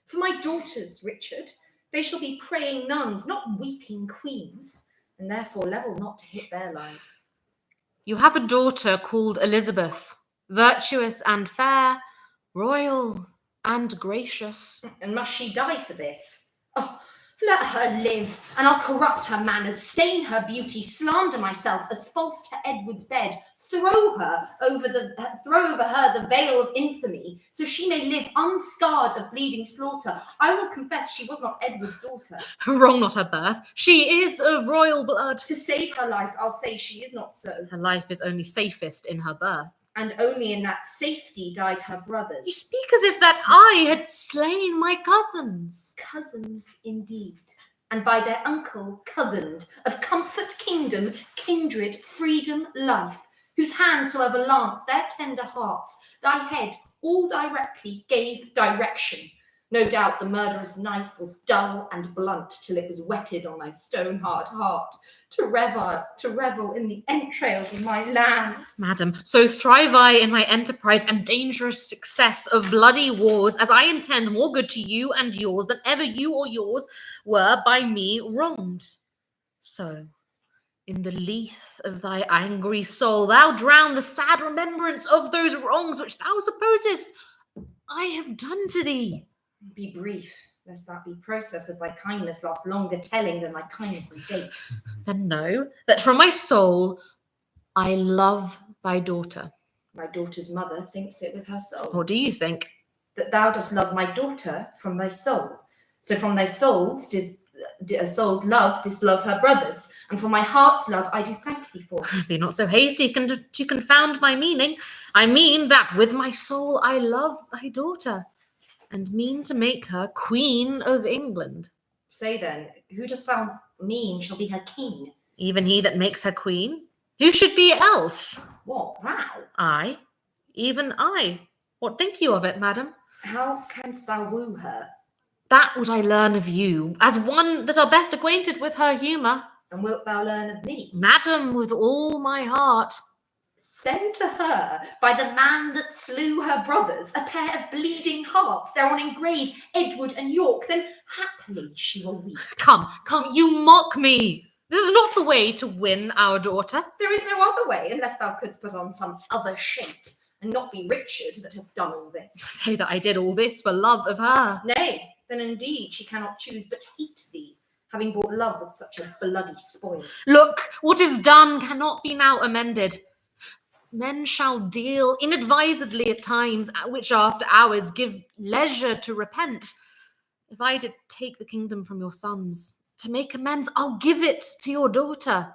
For my daughters, Richard, they shall be praying nuns, not weeping queens, and therefore level not to hit their lives. You have a daughter called Elizabeth, virtuous and fair, royal and gracious. And must she die for this? Oh, let her live, and I'll corrupt her manners, stain her beauty, slander myself as false to Edward's bed, throw over her the veil of infamy, so she may live unscarred of bleeding slaughter. I will confess she was not Edward's daughter. Wrong not her birth. She is of royal blood. To save her life, I'll say she is not so. Her life is only safest in her birth. And only in that safety died her brothers. You speak as if that I had slain my cousins. Cousins indeed, and by their uncle cozened, of comfort, kingdom, kindred, freedom, life, whose hands soever lanced their tender hearts, thy head all directly gave direction. No doubt the murderous knife was dull and blunt till it was whetted on thy stone-hard heart, to revel in the entrails of my lands. Madam, so thrive I in my enterprise and dangerous success of bloody wars, as I intend more good to you and yours than ever you or yours were by me wronged. So, in the lethe of thy angry soul, thou drown the sad remembrance of those wrongs which thou supposest I have done to thee. Be brief, lest that be process of thy kindness last longer telling than thy kindness's date. Then know that from my soul I love thy daughter. My daughter's mother thinks it with her soul. What do you think? That thou dost love my daughter from thy soul. So from thy soul's soul's love didst love her brothers, and for my heart's love I do thank thee for. Be not so hasty to confound my meaning. I mean that with my soul I love thy daughter, and mean to make her Queen of England. Say then, who dost thou mean shall be her king? Even he that makes her queen. Who should be else? What, thou? I, even I. What think you of it, madam? How canst thou woo her? That would I learn of you, as one that are best acquainted with her humour. And wilt thou learn of me? Madam, with all my heart. Send to her, by the man that slew her brothers, a pair of bleeding hearts, thereon engraved Edward and York, then haply she will weep. Come, you mock me. This is not the way to win our daughter. There is no other way, unless thou couldst put on some other shape, and not be Richard that hath done all this. Say that I did all this for love of her. Nay, then indeed she cannot choose but hate thee, having bought love with such a bloody spoil. Look, what is done cannot be now amended. Men shall deal inadvisedly at times, which after hours give leisure to repent. If I did take the kingdom from your sons, to make amends, I'll give it to your daughter.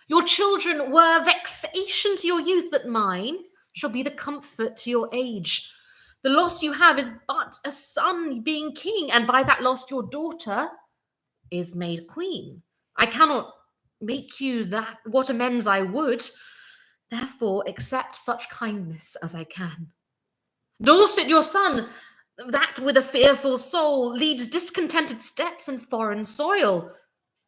Your children were vexation to your youth, but mine shall be the comfort to your age. The loss you have is but a son being king, and by that loss your daughter is made queen. I cannot make you that what amends I would. Therefore, accept such kindness as I can. Dorset, your son, that with a fearful soul leads discontented steps in foreign soil.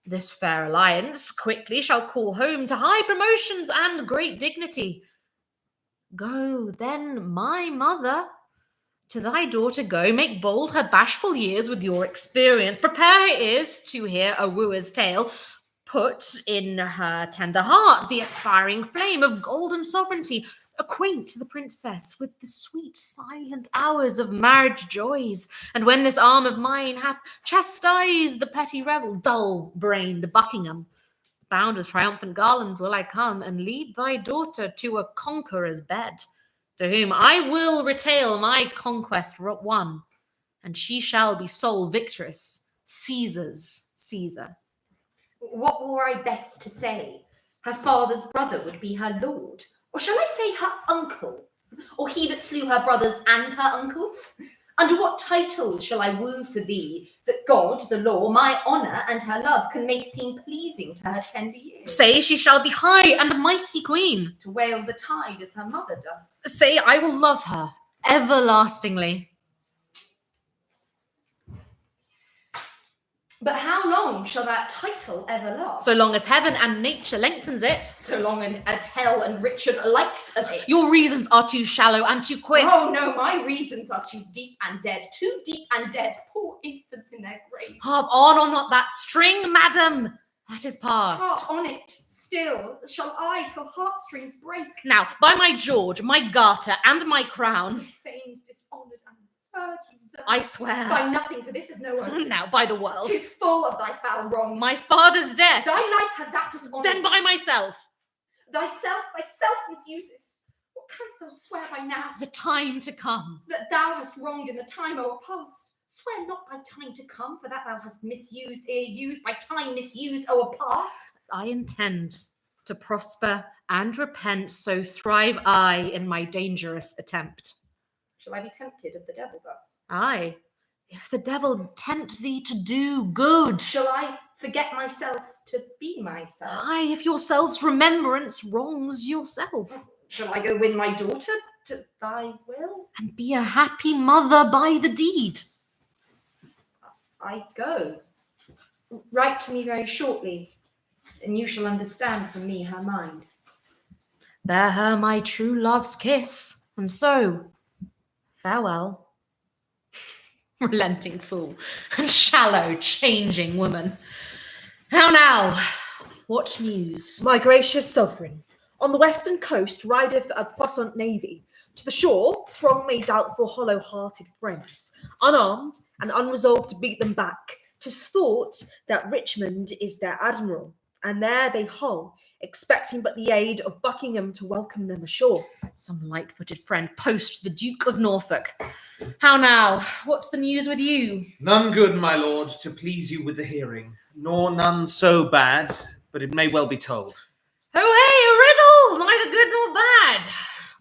This fair alliance quickly shall call home to high promotions and great dignity. Go, then, my mother, To thy daughter go, make bold her bashful years with your experience. Prepare her ears to hear a wooer's tale. Put in her tender heart the aspiring flame of golden sovereignty. Acquaint the princess with the sweet silent hours of marriage joys. And when this arm of mine hath chastised the petty rebel, dull-brained Buckingham, bound with triumphant garlands will I come and lead thy daughter to a conqueror's bed, to whom I will retail my conquest won, and she shall be sole victress, Caesar's Caesar. What were I best to say? Her father's brother would be her lord, or shall I say her uncle, or he that slew her brothers and her uncles? Under what title shall I woo for thee, that God, the law, my honour, and her love can make seem pleasing to her tender years? Say she shall be high and mighty queen. To wail the tide as her mother doth. Say I will love her everlastingly. But how long shall that title ever last? So long as heaven and nature lengthens it. So long as hell and Richard lights of it. Your reasons are too shallow and too quick. Oh no, my reasons are too deep and dead. Too deep and dead. Poor infants in their graves. Harp on that string, madam. That is past. Harp on it. Still shall I till heartstrings break. Now, by my George, my garter, and my crown, Famed, dishonoured, and purged. I swear. By nothing, for this is no one. Now, by the world. 'Tis full of thy foul wrongs. My father's death. Thy life had that dishonour. Then by myself. Thyself misuses. What canst thou swear by now? The time to come. That thou hast wronged in the time o'erpast. Swear not by time to come, for that thou hast misused, ere used, by time misused o'erpast. I intend to prosper and repent, so thrive I in my dangerous attempt. Shall I be tempted of the devil thus? Aye, if the devil tempt thee to do good. Shall I forget myself to be myself? Aye, if yourself's remembrance wrongs yourself. Shall I go win my daughter to thy will? And be a happy mother by the deed. I go. Write to me very shortly, and you shall understand from me her mind. Bear her my true love's kiss, and so, farewell. Relenting fool, and shallow, changing woman. How now? What news? My gracious sovereign, on the western coast rideth a puissant navy. To the shore throng may doubtful hollow-hearted friends, unarmed and unresolved to beat them back. 'Tis thought that Richmond is their admiral, and there they hull, expecting but the aid of Buckingham to welcome them ashore. Some light-footed friend post the Duke of Norfolk. How now? What's the news with you? None good, my lord, to please you with the hearing, nor none so bad, but it may well be told. Oh, hey, a riddle! Neither good nor bad.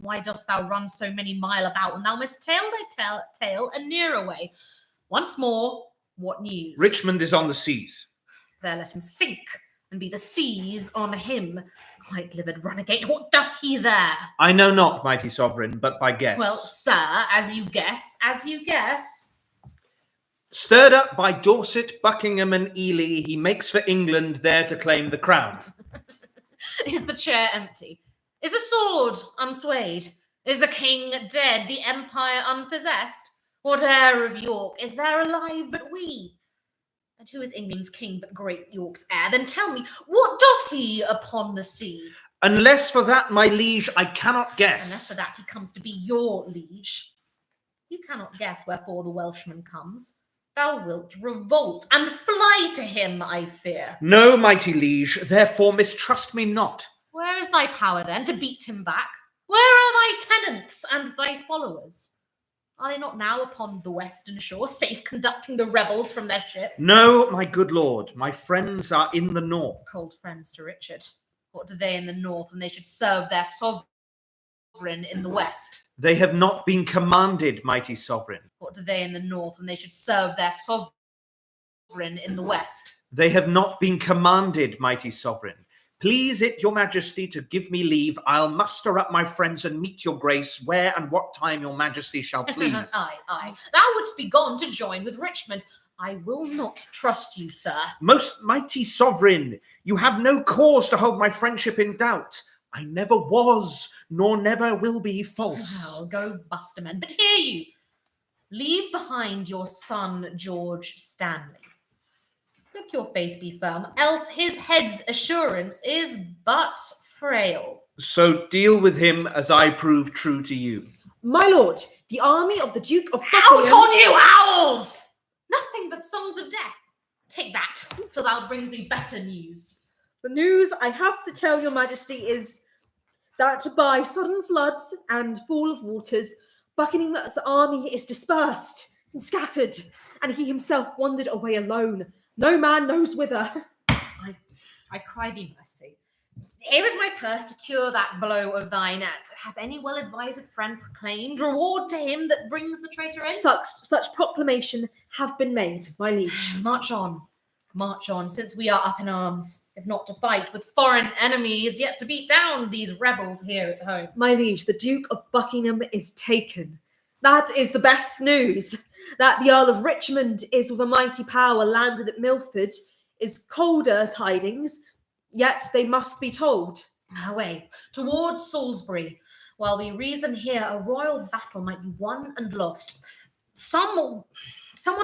Why dost thou run so many mile about when thou must tell thy tale a nearer way? Once more, what news? Richmond is on the seas. There let him sink, and be the seas on him. White-livered runagate, what doth he there? I know not, mighty sovereign, but by guess. Well, sir, as you guess. Stirred up by Dorset, Buckingham, and Ely, he makes for England there to claim the crown. Is the chair empty? Is the sword unswayed? Is the king dead, the empire unpossessed? What heir of York is there alive but we? And who is England's king but great York's heir? Then tell me, what doth he upon the sea? Unless for that, my liege, I cannot guess. Unless for that he comes to be your liege. You cannot guess wherefore the Welshman comes. Thou wilt revolt and fly to him, I fear. No, mighty liege, therefore mistrust me not. Where is thy power, then, to beat him back? Where are thy tenants and thy followers? Are they not now upon the western shore, safe conducting the rebels from their ships? No, my good lord, my friends are in the north. Cold friends to Richard. What do they in the north when they should serve their sovereign in the west? They have not been commanded, mighty sovereign. What do they in the north when they should serve their sovereign in the west? They have not been commanded, mighty sovereign. Please it your majesty to give me leave. I'll muster up my friends and meet your grace where and what time your majesty shall please. Aye. Thou wouldst be gone to join with Richmond. I will not trust you, sir. Most mighty sovereign, you have no cause to hold my friendship in doubt. I never was, nor never will be false. Well, go Busterman. But hear you, leave behind your son George Stanley. Let your faith be firm, else his head's assurance is but frail. So deal with him as I prove true to you. My lord, the army of the Duke of Out Buckingham... on you, owls! Nothing but songs of death. Take that, till thou brings me better news. The news I have to tell your majesty is that by sudden floods and fall of waters, Buckingham's army is dispersed and scattered, and he himself wandered away alone. No man knows whither. I cry thee mercy. Here is my purse to cure that blow of thine. Hath any well-advised friend proclaimed reward to him that brings the traitor in? Such proclamation have been made, my liege. March on, since we are up in arms, if not to fight with foreign enemies, yet to beat down these rebels here at home. My liege, the Duke of Buckingham is taken. That is the best news. That the Earl of Richmond is with a mighty power landed at Milford is colder tidings, yet they must be told. Away, towards Salisbury. While we reason here, a royal battle might be won and lost. Someone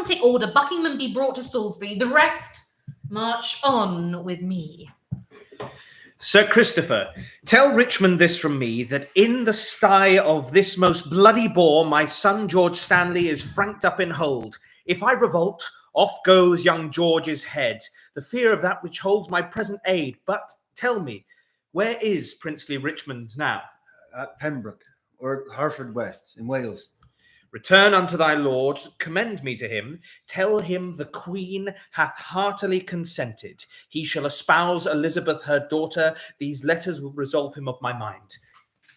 take order, Buckingham be brought to Salisbury, the rest march on with me. Sir Christopher, tell Richmond this from me, that in the sty of this most bloody boar, my son George Stanley is franked up in hold. If I revolt, off goes young George's head, the fear of that which holds my present aid. But tell me, where is princely Richmond now? At Pembroke, or Hereford West, in Wales. Return unto thy lord, commend me to him, tell him the queen hath heartily consented. He shall espouse Elizabeth her daughter. These letters will resolve him of my mind.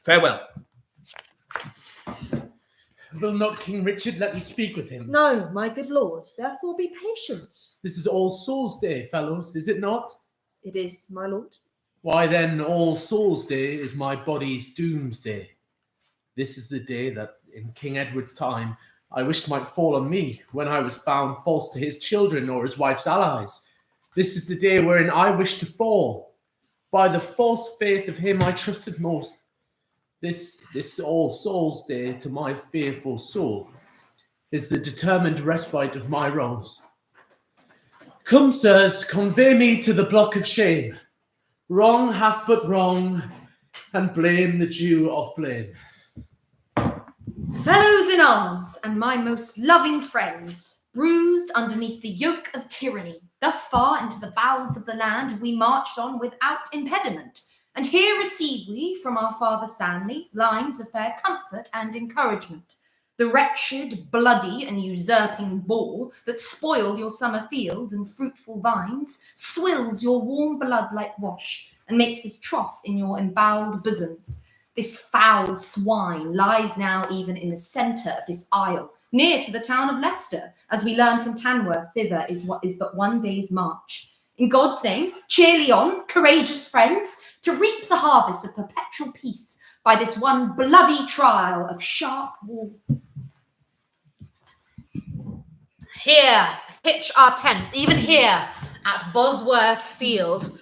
Farewell. Will not King Richard let me speak with him? No, my good lord, therefore be patient. This is All Souls' Day, fellows, is it not? It is, my lord. Why then, All Souls' Day is my body's doomsday. This is the day that, in King Edward's time, I wished might fall on me when I was found false to his children or his wife's allies. This is the day wherein I wish to fall, by the false faith of him I trusted most. This All Souls' Day to my fearful soul is the determined respite of my wrongs. Come, sirs, convey me to the block of shame. Wrong hath but wrong, and blame the due of blame. Fellows in arms, and my most loving friends, bruised underneath the yoke of tyranny, thus far into the bowels of the land have we marched on without impediment, and here receive we from our father Stanley lines of fair comfort and encouragement. The wretched, bloody, and usurping boar that spoiled your summer fields and fruitful vines swills your warm blood like wash, and makes his trough in your emboweled bosoms. This foul swine lies now even in the centre of this isle, near to the town of Leicester, as we learn from Tanworth thither is but one day's march. In God's name, cheerly on, courageous friends, to reap the harvest of perpetual peace by this one bloody trial of sharp war. Here, pitch our tents, even here at Bosworth Field.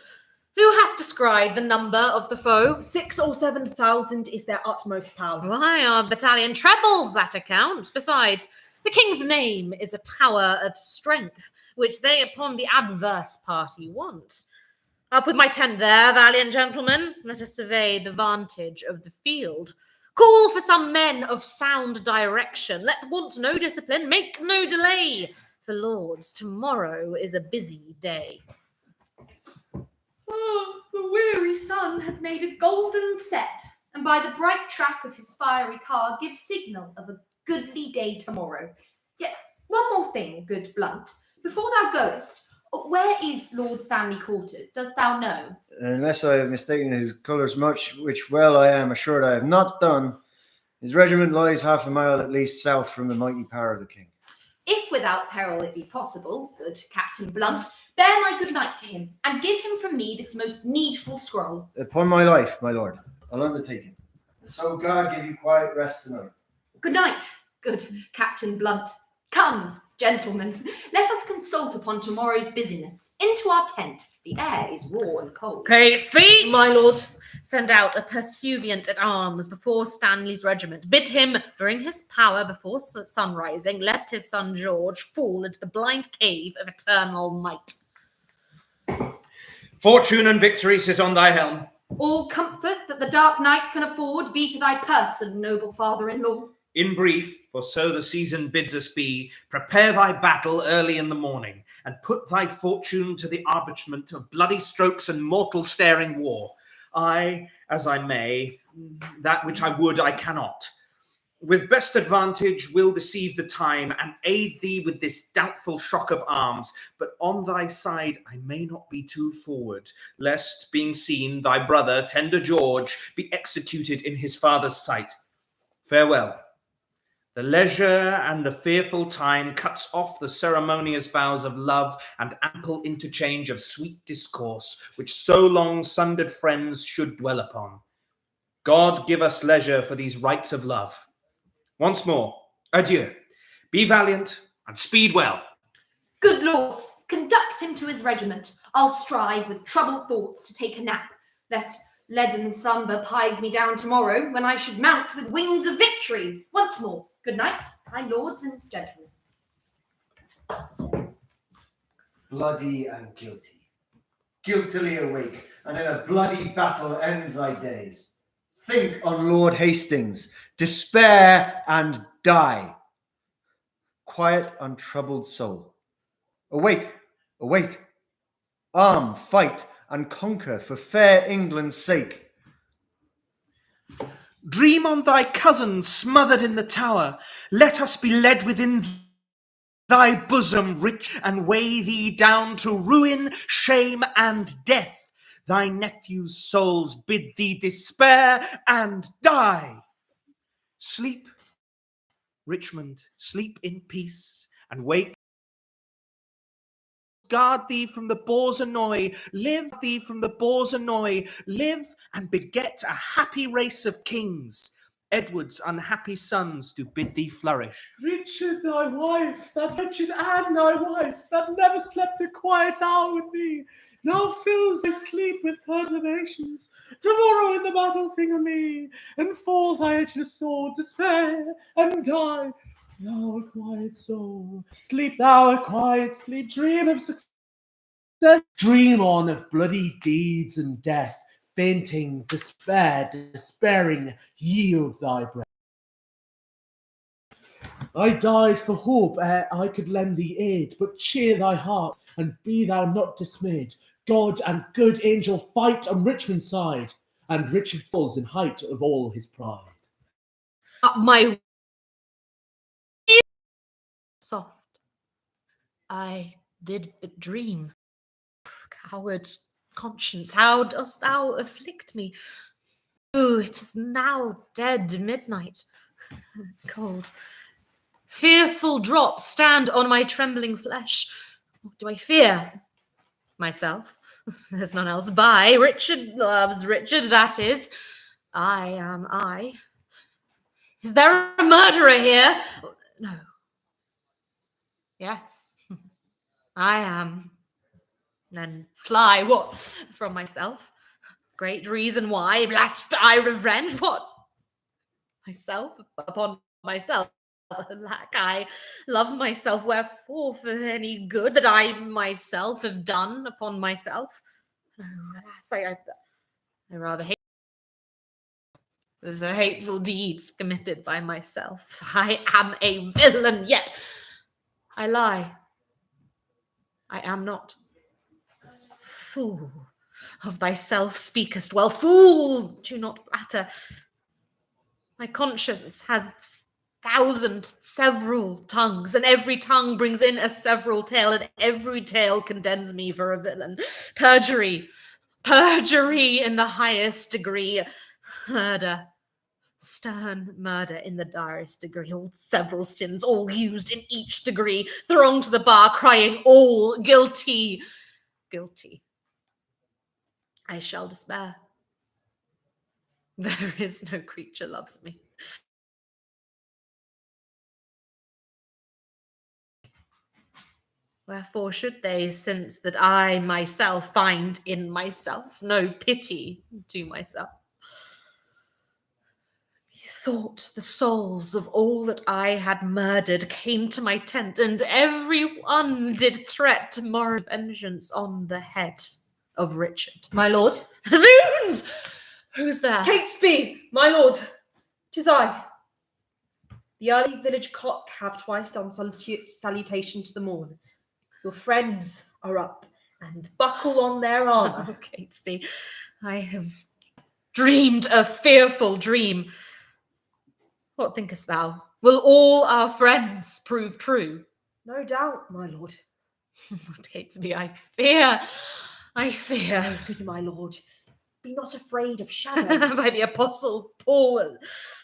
Who hath described the number of the foe? 6,000 or 7,000 is their utmost power. Why, our battalion trebles that account. Besides, the king's name is a tower of strength, which they upon the adverse party want. I'll put my tent there, valiant gentlemen. Let us survey the vantage of the field. Call for some men of sound direction. Let's want no discipline, make no delay. For lords, tomorrow is a busy day. Oh, the weary sun hath made a golden set, and by the bright track of his fiery car gives signal of a goodly day tomorrow. Yet one more thing, good Blunt, before thou goest, where is Lord Stanley quartered? Dost thou know? Unless I have mistaken his colours much, which well I am assured I have not done, his regiment lies half a mile at least south from the mighty power of the king. If without peril it be possible, good Captain Blunt, bear my good night to him, and give him from me this most needful scroll. Upon my life, my lord, I'll undertake it. So God give you quiet rest tonight. Good night, good Captain Blunt. Come, Gentlemen, let us consult upon tomorrow's business. Into our tent. The air is raw and cold. Catesby, My lord. send out a pursuivant at arms before Stanley's regiment. Bid him bring his power before sun rising, lest his son George fall into the blind cave of eternal might. Fortune and victory sit on thy helm. All comfort that the dark night can afford be to thy person, noble father-in-law. In brief, for so the season bids us be, prepare thy battle early in the morning, and put thy fortune to the arbitrament of bloody strokes and mortal staring war. I, as I may, that which I would I cannot. With best advantage will deceive the time, and aid thee with this doubtful shock of arms. But on thy side I may not be too forward, lest, being seen, thy brother, tender George, be executed in his father's sight. Farewell. The leisure and the fearful time cuts off the ceremonious vows of love and ample interchange of sweet discourse, which so long sundered friends should dwell upon. God give us leisure for these rites of love. Once more, adieu. Be valiant and speed well. Good lords, conduct him to his regiment. I'll strive with troubled thoughts to take a nap, lest leaden slumber pies me down tomorrow, when I should mount with wings of victory. Once more, good night, my lords and gentlemen. Bloody and guilty. Guiltily awake, and in a bloody battle end thy days. Think on Lord Hastings, despair and die. Quiet, untroubled soul. Awake, awake. Arm, fight, and conquer for fair England's sake. Dream on thy cousin smothered in the tower. Let us be led within thy bosom rich, and weigh thee down to ruin, shame, and death. Thy nephew's souls bid thee despair and die. Sleep, Richmond, sleep in peace, and wake. Guard thee from the boar's annoy, live thee from the boar's annoy, live and beget a happy race of kings. Edward's unhappy sons do bid thee flourish. Richard, thy wife, that wretched Anne, thy wife, that never slept a quiet hour with thee, now fills thy sleep with perturbations. Tomorrow in the battle think of me, and fall thy edgeless sword, despair and die. Thou a quiet soul, sleep thou a quiet sleep, dream of success, dream on of bloody deeds and death. Fainting, despair, despairing, yield thy breath. I died for hope ere I could lend thee aid, but cheer thy heart, and be thou not dismayed. God and good angel fight on Richmond's side, and Richard falls in height of all his pride. My soft, I did but dream. Coward conscience, how dost thou afflict me? Oh, it is now dead midnight. Cold, fearful drops stand on my trembling flesh. What do I fear? Myself. There's none else by. Richard loves Richard, that is. I am I. Is there a murderer here? No. Yes, I am. Then fly, what? From myself? Great reason why, lest I revenge, what? Myself upon myself. Alack, I love myself, wherefore for any good that I myself have done upon myself? No, alas, I rather hate the hateful deeds committed by myself. I am a villain, yet I lie. I am not. Fool, of thyself speakest well. Fool, do not flatter. My conscience hath several tongues, and every tongue brings in a several tale, and every tale condemns me for a villain. Perjury in the highest degree. Murder, stern murder in the direst degree. All several sins, all used in each degree, throng to the bar, crying, all guilty, guilty. I shall despair. There is no creature loves me. Wherefore should they, since that I myself find in myself no pity to myself? Methought the souls of all that I had murdered came to my tent, and every one did threat tomorrow vengeance on the head of Richard. My lord. Zoons! Who's there? Catesby, my lord. 'Tis I. The early village cock have twice done salutation to the morn. Your friends are up, and buckle on their armour. Oh, Catesby, I have dreamed a fearful dream. What thinkest thou? Will all our friends prove true? No doubt, my lord. Catesby, I fear. Good my lord, be not afraid of shadows. By the apostle Paul,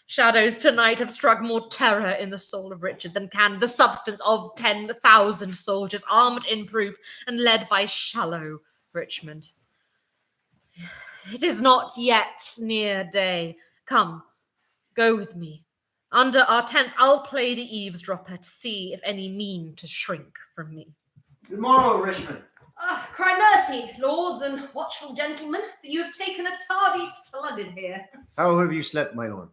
shadows tonight have struck more terror in the soul of Richard than can the substance of 10,000 soldiers armed in proof and led by shallow Richmond. It is not yet near day. Come, go with me. Under our tents, I'll play the eavesdropper to see if any mean to shrink from me. Good morrow, Richmond. Cry mercy, lords and watchful gentlemen, that you have taken a tardy sluggard here. How have you slept, my lord?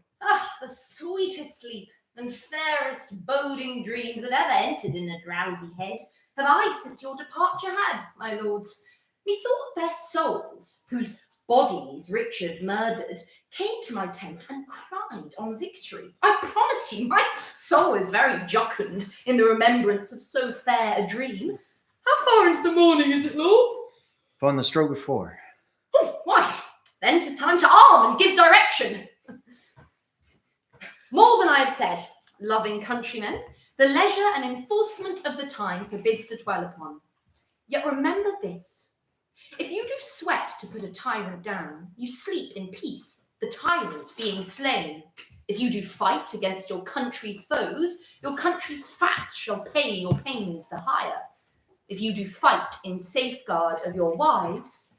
The sweetest sleep and fairest boding dreams that ever entered in a drowsy head have I since your departure had, my lords. Methought their souls, whose bodies Richard murdered, came to my tent and cried on victory. I promise you, my soul is very jocund in the remembrance of so fair a dream. How far into the morning is it, lords? Upon the stroke of 4. Oh, why, then 'tis time to arm and give direction. More than I have said, loving countrymen, the leisure and enforcement of the time forbids to dwell upon. Yet remember this. If you do sweat to put a tyrant down, you sleep in peace, the tyrant being slain. If you do fight against your country's foes, your country's fat shall pay your pains the higher. If you do fight in safeguard of your wives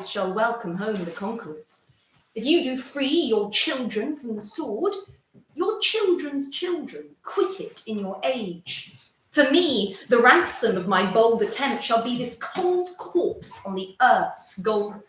shall welcome home the conquerors. If you do free your children from the sword, your children's children quit it in your age. For me, the ransom of my bold attempt shall be this cold corpse on the earth's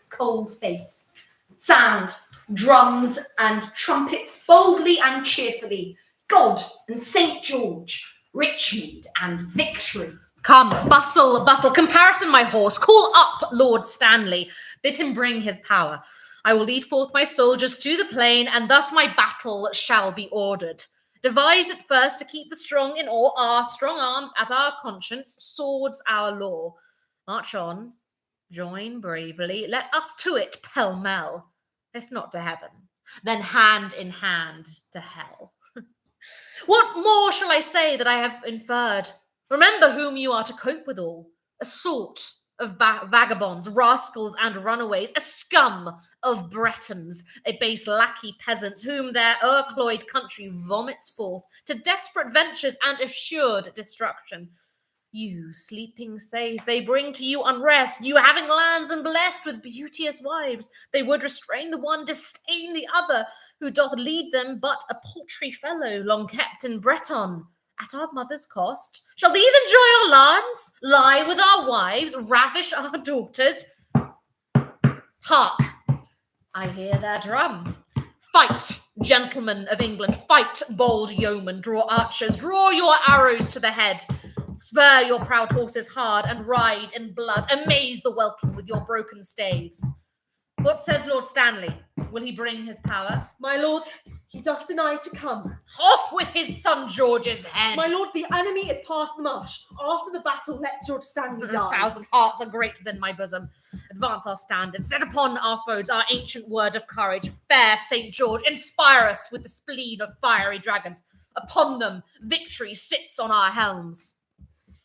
cold face. Sound, drums and trumpets boldly and cheerfully. God and St. George, Richmond and victory. Come, bustle, bustle, comparison my horse, call up Lord Stanley, bid him bring his power. I will lead forth my soldiers to the plain, and thus my battle shall be ordered. Devised at first to keep the strong in awe, our strong arms at our conscience, swords our law. March on, join bravely, let us to it pell-mell, if not to heaven, then hand in hand to hell. What more shall I say that I have inferred? Remember whom you are to cope withal. A sort of vagabonds, rascals, and runaways, a scum of Bretons, a base lackey peasants, whom their o'ercloyed country vomits forth to desperate ventures and assured destruction. You, sleeping safe, they bring to you unrest. You, having lands and blessed with beauteous wives, they would restrain the one, disdain the other, who doth lead them but a paltry fellow, long kept in Breton. At our mother's cost, shall these enjoy our lands, lie with our wives, ravish our daughters? Hark, I hear their drum. Fight, gentlemen of England, fight, bold yeomen, draw archers, draw your arrows to the head. Spur your proud horses hard and ride in blood, amaze the welkin with your broken staves. What says Lord Stanley? Will he bring his power? My lord, he doth deny to come. Off with his son George's head! My lord, the enemy is past the marsh. After the battle, let George Stanley die. 1,000 hearts are greater than my bosom. Advance our standards, set upon our foes our ancient word of courage. Fair St. George, inspire us with the spleen of fiery dragons. Upon them, victory sits on our helms.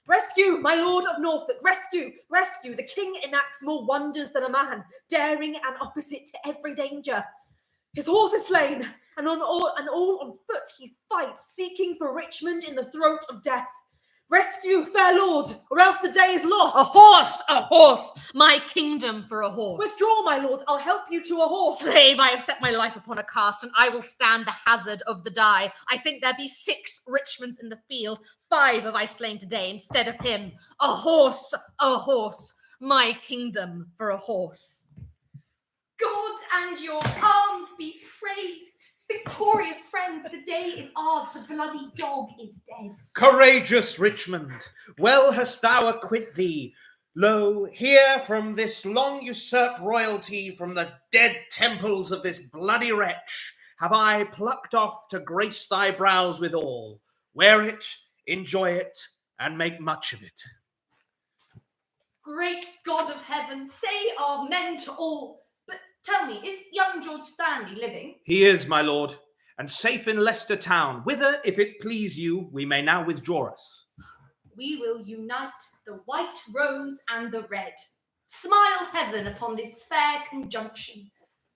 Rescue, my lord of Norfolk, rescue, rescue. The king enacts more wonders than a man, daring and opposite to every danger. His horse is slain, and all on foot he fights, seeking for Richmond in the throat of death. Rescue, fair lord, or else the day is lost. A horse, my kingdom for a horse. Withdraw, my lord, I'll help you to a horse. Slave, I have set my life upon a cast, and I will stand the hazard of the die. I think there be 6 Richmonds in the field, 5 have I slain today instead of him. A horse, my kingdom for a horse. God and your arms be praised. Victorious friends, the day is ours, the bloody dog is dead. Courageous Richmond, well hast thou acquit thee. Lo, here from this long usurped royalty, from the dead temples of this bloody wretch, have I plucked off to grace thy brows withal. Wear it, enjoy it, and make much of it. Great God of heaven, say amen to all. But tell me, is young George Stanley living? He is, my lord, and safe in Leicester town, whither, if it please you, we may now withdraw us. We will unite the white rose and the red. Smile heaven upon this fair conjunction,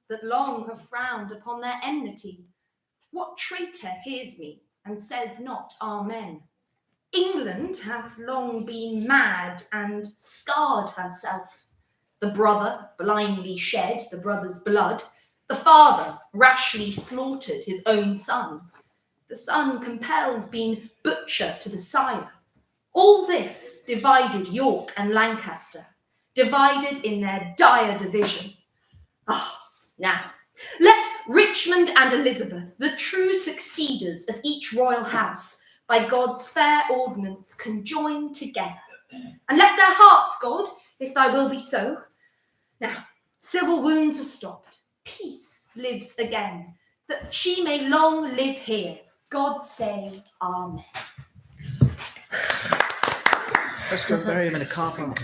that long have frowned upon their enmity. What traitor hears me and says not amen? England hath long been mad and scarred herself. The brother blindly shed the brother's blood. The father rashly slaughtered his own son. The son compelled been butcher to the sire. All this divided York and Lancaster, divided in their dire division. Now, let Richmond and Elizabeth, the true succeeders of each royal house, by God's fair ordinance conjoin together. And let their hearts, God, if thy will be so. Now, civil wounds are stopped, peace lives again, that she may long live here. God say amen. Let's go bury him in a car park.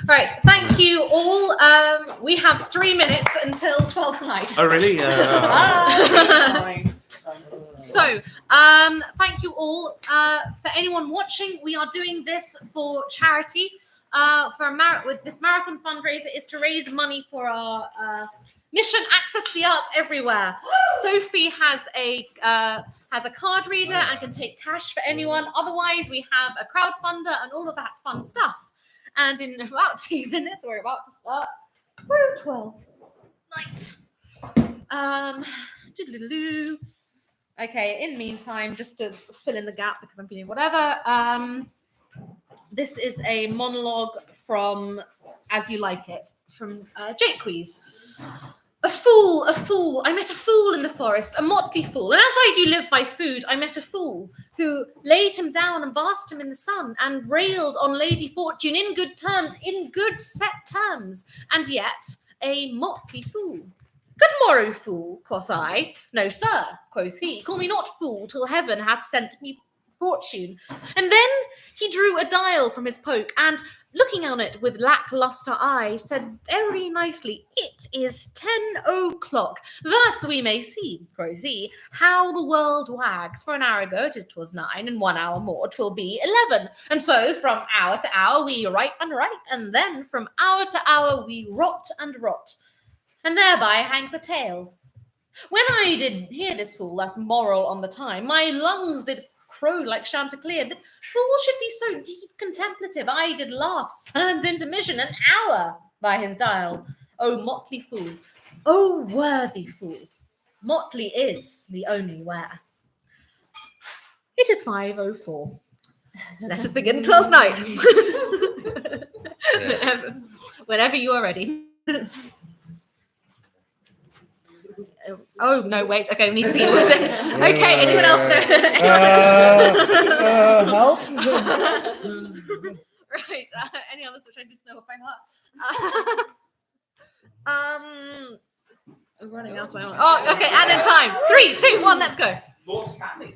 Right, thank you all. We have 3 minutes until 12th night. Oh, really? So, thank you all. For anyone watching, we are doing this for charity. With this marathon fundraiser is to raise money for our mission, Access to the Arts Everywhere. Sophie has a card reader and can take cash for anyone. Otherwise, we have a crowdfunder and all of that fun stuff. And in about 2 minutes, we're about to start. Where is 12th night? Okay, in the meantime, just to fill in the gap because I'm feeling whatever. This is a monologue from As You Like It, from Jacques. A fool, I met a fool in the forest, a motley fool. And as I do live by food, I met a fool who laid him down and basked him in the sun and railed on Lady Fortune in good terms, in good set terms, and yet a motley fool. Good morrow, fool, quoth I. No, sir, quoth he, call me not fool till heaven hath sent me fortune. And then he drew a dial from his poke and, looking on it with lackluster eye, said very nicely, it is 10 o'clock. Thus we may see, quoth he, how the world wags. For an hour ago it was 9, and 1 hour more 'twill be 11. And so from hour to hour we ripe and ripe, and then from hour to hour we rot and rot. And thereby hangs a tale. When I did hear this fool thus moral on the time, my lungs did crow like Chanticleer, that fools should be so deep contemplative. I did laugh, sans intermission, an hour by his dial. O motley fool, O worthy fool, motley is the only wear. It is 5:04. Let us begin 12th night. Whenever you are ready. Oh, no, wait. Okay, we need to see what it is. Okay, anyone else know? Help? Right, any others which I just know off by heart? I'm running out of my own. Oh, okay, and in time. 3, 2, 1, let's go. Lord Stanley.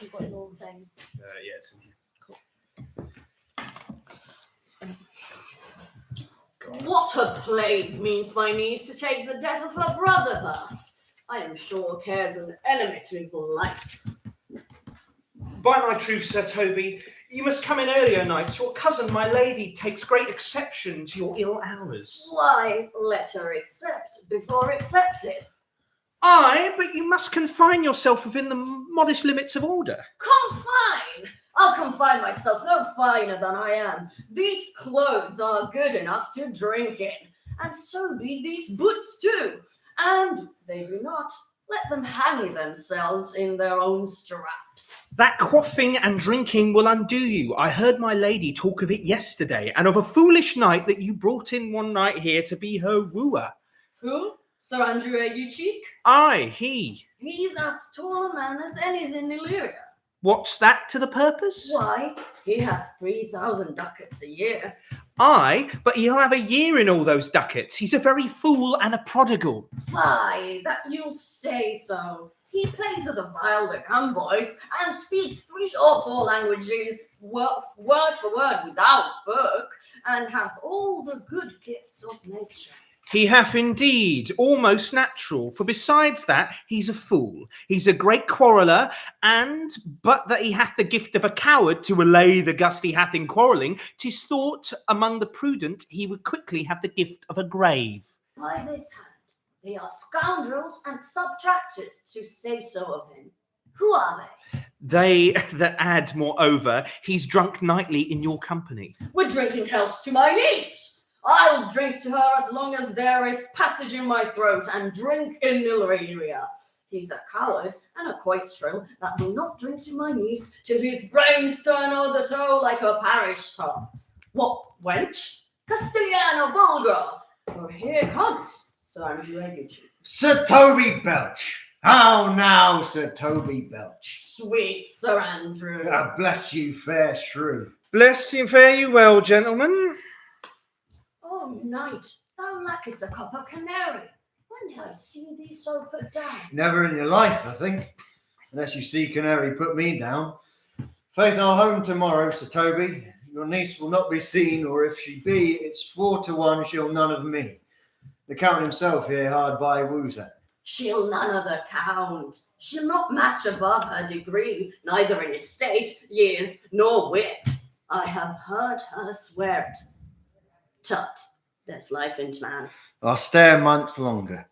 You've got your thing. Yeah, it's in here. What a plague means my niece to take the death of her brother thus? I am sure cares an enemy to for life. By my truth, Sir Toby, you must come in earlier nights. Your cousin, my lady, takes great exception to your ill hours. Why, let her accept before accepted. Aye, but you must confine yourself within the modest limits of order. Confine! I'll confine myself no finer than I am. These clothes are good enough to drink in, and so be these boots too. And they do not, Let them hang themselves in their own straps. That quaffing and drinking will undo you. I heard my lady talk of it yesterday, and of a foolish knight that you brought in one night here to be her wooer. Who? Sir Andrew Cheek? Aye, he. He's as tall a man as any's in Illyria. What's that to the purpose? Why, he has 3,000 ducats a year. Aye, but he'll have a year in all those ducats. He's a very fool and a prodigal. Fie, that you'll say so. He plays at the viol de gamboys and speaks 3 or 4 languages, word for word without book, and hath all the good gifts of nature. He hath indeed, almost natural, for besides that, he's a fool. He's a great quarreller, and, but that he hath the gift of a coward to allay the gust he hath in quarrelling, 'tis thought among the prudent he would quickly have the gift of a grave. By this hand, they are scoundrels and subtractors, to say so of him. Who are they? They that add, moreover, he's drunk nightly in your company. We're drinking health to my niece. I'll drink to her as long as there is passage in my throat, and drink in Illyria. He's a coward and a quaestril that will not drink to my niece till his brains turn o'er the toe like a parish top. What, wench? Castiliano vulgar! For here comes Sir Andrew Egerton. Sir Toby Belch. How now, Sir Toby Belch? Sweet Sir Andrew. God bless you, fair shrew. Bless and fare you well, gentlemen. Oh, knight, thou lackest a cup of canary. When did I see thee so put down? Never in your life, I think. Unless you see Canary put me down. Faith, I'll home tomorrow, Sir Toby. Your niece will not be seen, or if she be, it's 4 to 1 she'll none of me. The Count himself here hard by woos her. She'll none of the Count. She'll not match above her degree, neither in estate, years, nor wit. I have heard her swear it. Tut, there's life in't man. I'll stay a month longer.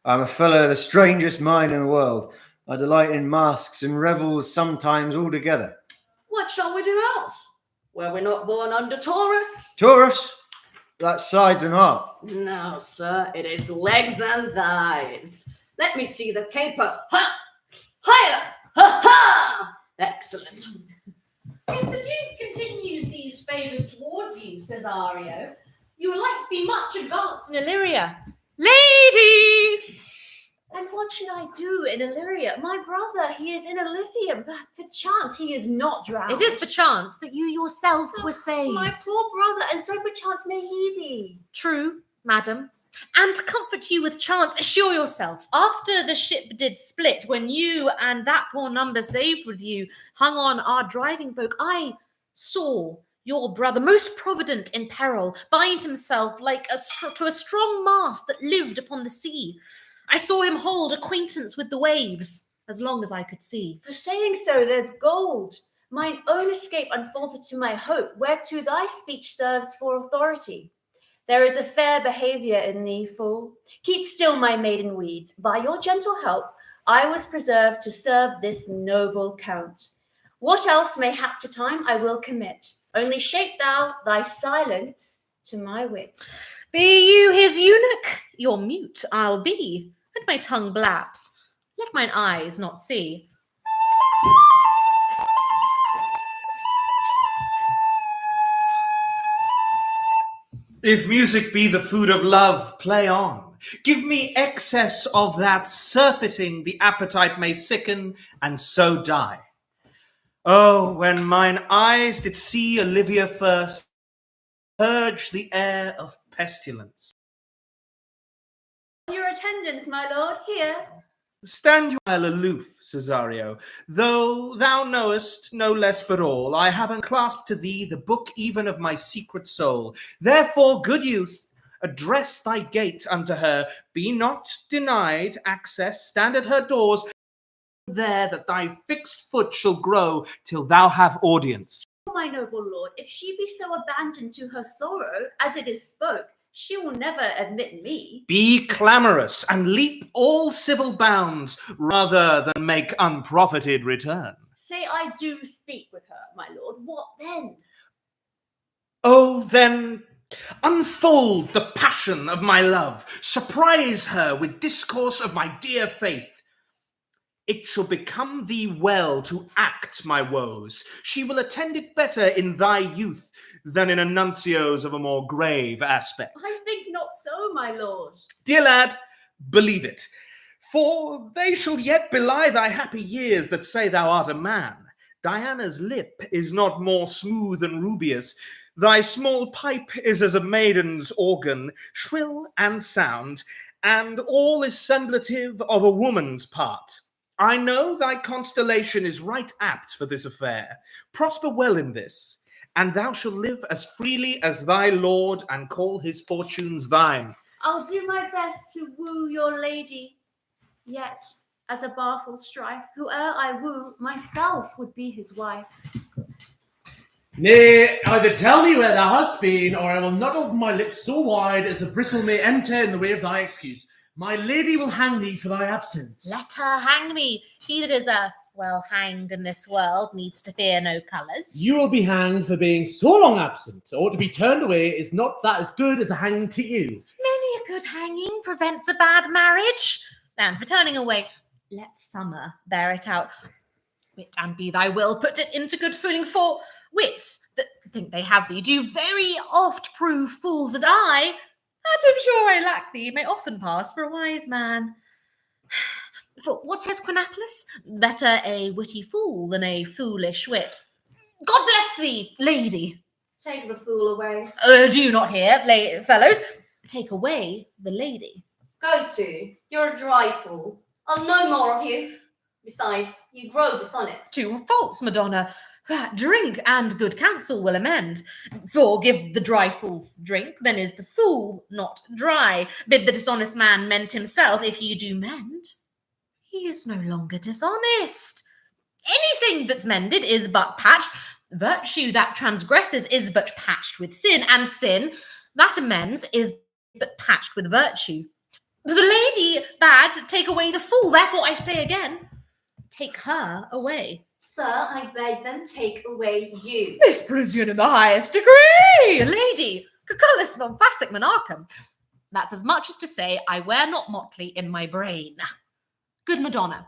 I'm a fellow of the strangest mind in the world. I delight in masks and revels sometimes all together. What shall we do else? Were we not born under Taurus? Taurus? That's sides and heart. No, sir, it is legs and thighs. Let me see the caper. Ha! Higher! Ha ha! Excellent. If the Duke continues these favours towards you, Cesario, you would like to be much advanced in Illyria. Lady! And what should I do in Illyria? My brother, he is in Elysium, but perchance he is not drowned. It is perchance that you yourself were saved. My poor brother, and so perchance may he be. True, madam. And to comfort you with chance, assure yourself, after the ship did split, when you and that poor number saved with you hung on our driving boat, I saw your brother, most provident in peril, bind himself like to a strong mast that lived upon the sea. I saw him hold acquaintance with the waves, as long as I could see. For saying so, there's gold. Mine own escape unfolded to my hope, whereto thy speech serves for authority. There is a fair behaviour in thee, fool. Keep still, my maiden weeds. By your gentle help, I was preserved to serve this noble count. What else may hap to time I will commit. Only shape thou thy silence to my wit. Be you his eunuch? Your mute I'll be. Let my tongue blaps. Let mine eyes not see. If music be the food of love, play on. Give me excess of that surfeiting the appetite may sicken and so die. Oh, when mine eyes did see Olivia first, purge the air of pestilence. Your attendants, my lord, here. Stand you well aloof, Cesario, though thou knowest no less but all, I have unclasped to thee the book even of my secret soul. Therefore, good youth, address thy gate unto her, be not denied access, stand at her doors, there that thy fixed foot shall grow till thou have audience. My noble lord, if she be so abandoned to her sorrow, as it is spoke, she will never admit me. Be clamorous and leap all civil bounds, rather than make unprofited return. Say I do speak with her, my lord, what then? Oh, then, unfold the passion of my love, surprise her with discourse of my dear faith. It shall become thee well to act my woes. She will attend it better in thy youth than in a nuncio's of a more grave aspect. I think not so, my lord. Dear lad, believe it, for they shall yet belie thy happy years that say thou art a man. Diana's lip is not more smooth and rubious. Thy small pipe is as a maiden's organ, shrill and sound, and all is semblative of a woman's part. I know thy constellation is right apt for this affair. Prosper well in this, and thou shalt live as freely as thy lord, and call his fortunes thine. I'll do my best to woo your lady. Yet, as a barful strife, whoe'er I woo, myself would be his wife. Nay, either tell me where thou hast been, or I will not open my lips so wide as a bristle may enter in the way of thy excuse. My lady will hang thee for thy absence. Let her hang me. He that is well hanged in this world needs to fear no colours. You will be hanged for being so long absent, or to be turned away is not that as good as a hanging to you. Many a good hanging prevents a bad marriage. And for turning away, let summer bear it out. Wit and be thy will, put it into good fooling, for wits that think they have thee do very oft prove fools, and I, that am sure I lack thee, may often pass for a wise man. For what says Quinapolus? Better a witty fool than a foolish wit. God bless thee, lady. Take the fool away. Do you not hear, fellows? Take away the lady. Go to. You're a dry fool. I'll no more of you. Besides, you grow dishonest. Too false, Madonna. That drink and good counsel will amend. For give the dry fool drink, then is the fool not dry. Bid the dishonest man mend himself, if he do mend. He is no longer dishonest. Anything that's mended is but patched. Virtue that transgresses is but patched with sin, and sin that amends is but patched with virtue. The lady bade take away the fool, therefore I say again, take her away. Sir, I beg them take away you. Misprision in the highest degree! Lady, cucullus non facit monarchum. That's as much as to say, I wear not motley in my brain. Good Madonna,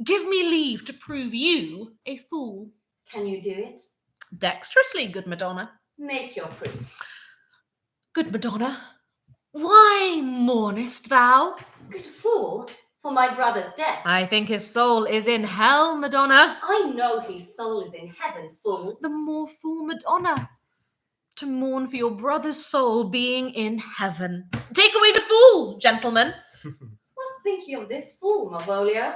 give me leave to prove you a fool. Can you do it? Dexterously, good Madonna. Make your proof. Good Madonna, why mournest thou? Good fool, for my brother's death. I think his soul is in hell, Madonna. I know his soul is in heaven, fool. The more fool, Madonna. To mourn for your brother's soul being in heaven. Take away the fool, gentlemen. What think you of this fool, Folio?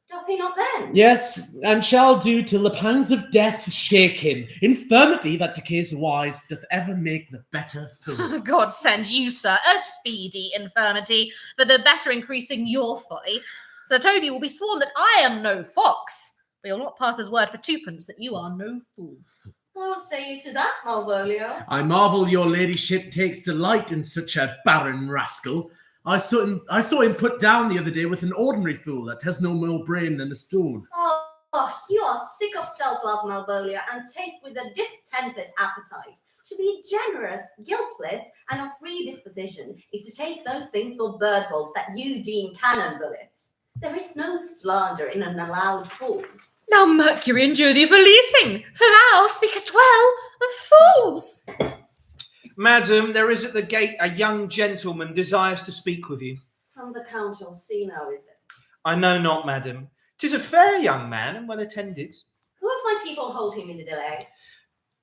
Doth he not then? Yes, and shall do till the pangs of death shake him. Infirmity that decays wise doth ever make the better fool. God send you, sir, a speedy infirmity, for the better increasing your folly. Sir Toby will be sworn that I am no fox, but you'll not pass his word for twopence that you are no fool. What say you to that, Malvolio? I marvel your ladyship takes delight in such a barren rascal. I saw him put down the other day with an ordinary fool that has no more brain than a stone. Oh, you are sick of self-love, Malvolio, and taste with a distempered appetite. To be generous, guiltless, and of free disposition is to take those things for bird balls that you deem cannon bullets. There is no slander in an allowed fool. Now Mercury endure thee for leasing, for thou speakest well of fools. Madam, there is at the gate a young gentleman desires to speak with you. From the Count Orsino, is it? I know not, madam. 'Tis a fair young man and well attended. Who of my people hold him in the delay?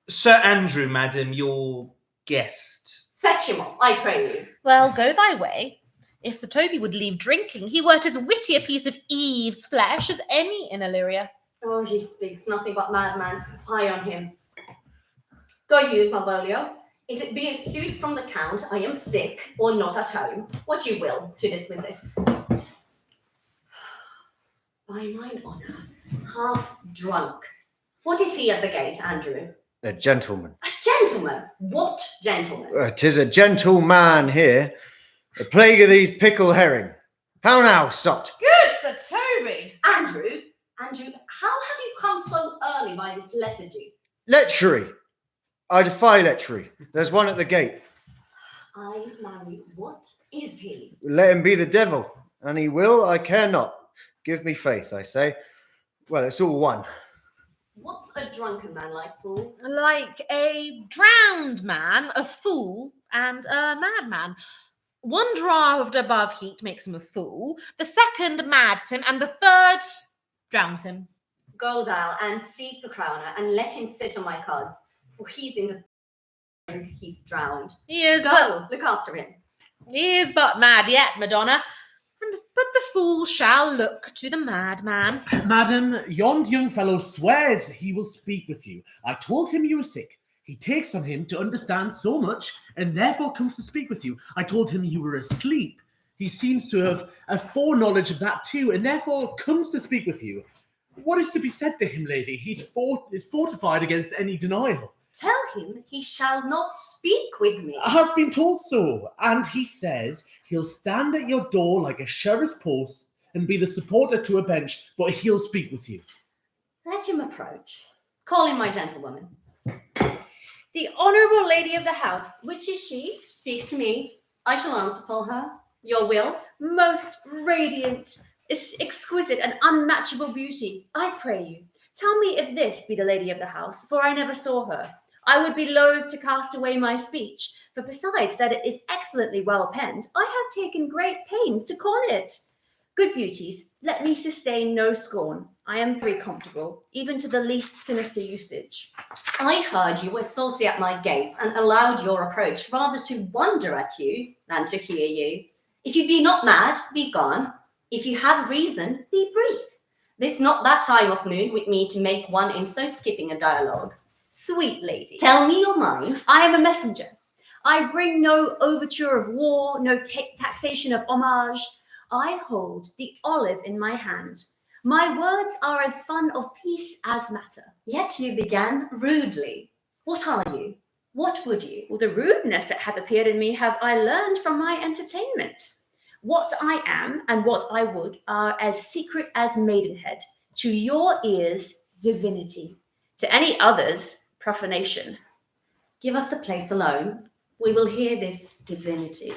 Sir Andrew, madam, your guest. Fetch him off, I pray you. Well, go thy way. If Sir Toby would leave drinking, he were as witty a piece of Eve's flesh as any in Illyria. Oh, he speaks nothing but madman. Eye on him. Go you, Malvolio. If it be a suit from the Count, I am sick or not at home, what you will to dismiss it. By mine honour, half drunk. What is he at the gate, Andrew? A gentleman. A gentleman? What gentleman? 'Tis a gentle man here. A plague of these pickle herring. How now, sot? Good, Sir Toby. Andrew, how have you come so early by this lethargy? Lechery. I defy lechery. There's one at the gate. I marry, what is he? Let him be the devil, and he will, I care not. Give me faith, I say. Well, it's all one. What's a drunken man like, fool? Like a drowned man, a fool, and a madman. One draught above heat makes him a fool, the second mads him, and the third drowns him. Go thou and seek the crowner, and let him sit on my cause, for he's in the drink, he's drowned. He is Go, look after him. but mad yet, Madonna. But the fool shall look to the madman. Madam, yond young fellow swears he will speak with you. I told him you were sick. He takes on him to understand so much, and therefore comes to speak with you. I told him you were asleep. He seems to have a foreknowledge of that too, and therefore comes to speak with you. What is to be said to him, lady? He's fortified against any denial. Tell him he shall not speak with me. Has been told so, and he says he'll stand at your door like a sheriff's post and be the supporter to a bench, but he'll speak with you. Let him approach. Call him my gentlewoman. The honourable lady of the house, which is she? Speak to me. I shall answer for her. Your will? Most radiant, exquisite and unmatchable beauty. I pray you, tell me if this be the lady of the house, for I never saw her. I would be loath to cast away my speech, for besides that it is excellently well penned, I have taken great pains to con it. Good beauties, let me sustain no scorn. I am very comfortable, even to the least sinister usage. I heard you were saucy at my gates, and allowed your approach rather to wonder at you than to hear you. If you be not mad, be gone. If you have reason, be brief. This not that time of mood with me to make one in so skipping a dialogue. Sweet lady, Tell me your mind. I am a messenger. I bring no overture of war, no taxation of homage. I hold the olive in my hand. My words are as fun of peace as matter. Yet you began rudely. What are you? What would you? Well, the rudeness that hath appeared in me have I learned from my entertainment. What I am and what I would are as secret as maidenhead. To your ears, divinity. To any others, profanation. Give us the place alone. We will hear this divinity.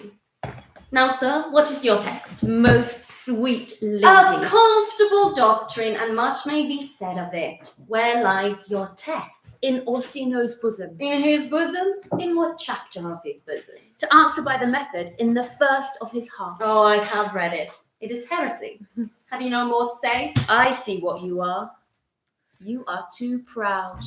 Now, sir, what is your text? Most sweet lady. A comfortable doctrine, and much may be said of it. Where lies your text? In Orsino's bosom. In his bosom? In what chapter of his bosom? To answer by the method, in the first of his heart. Oh, I have read it. It is heresy. Have you no more to say? I see what you are. You are too proud.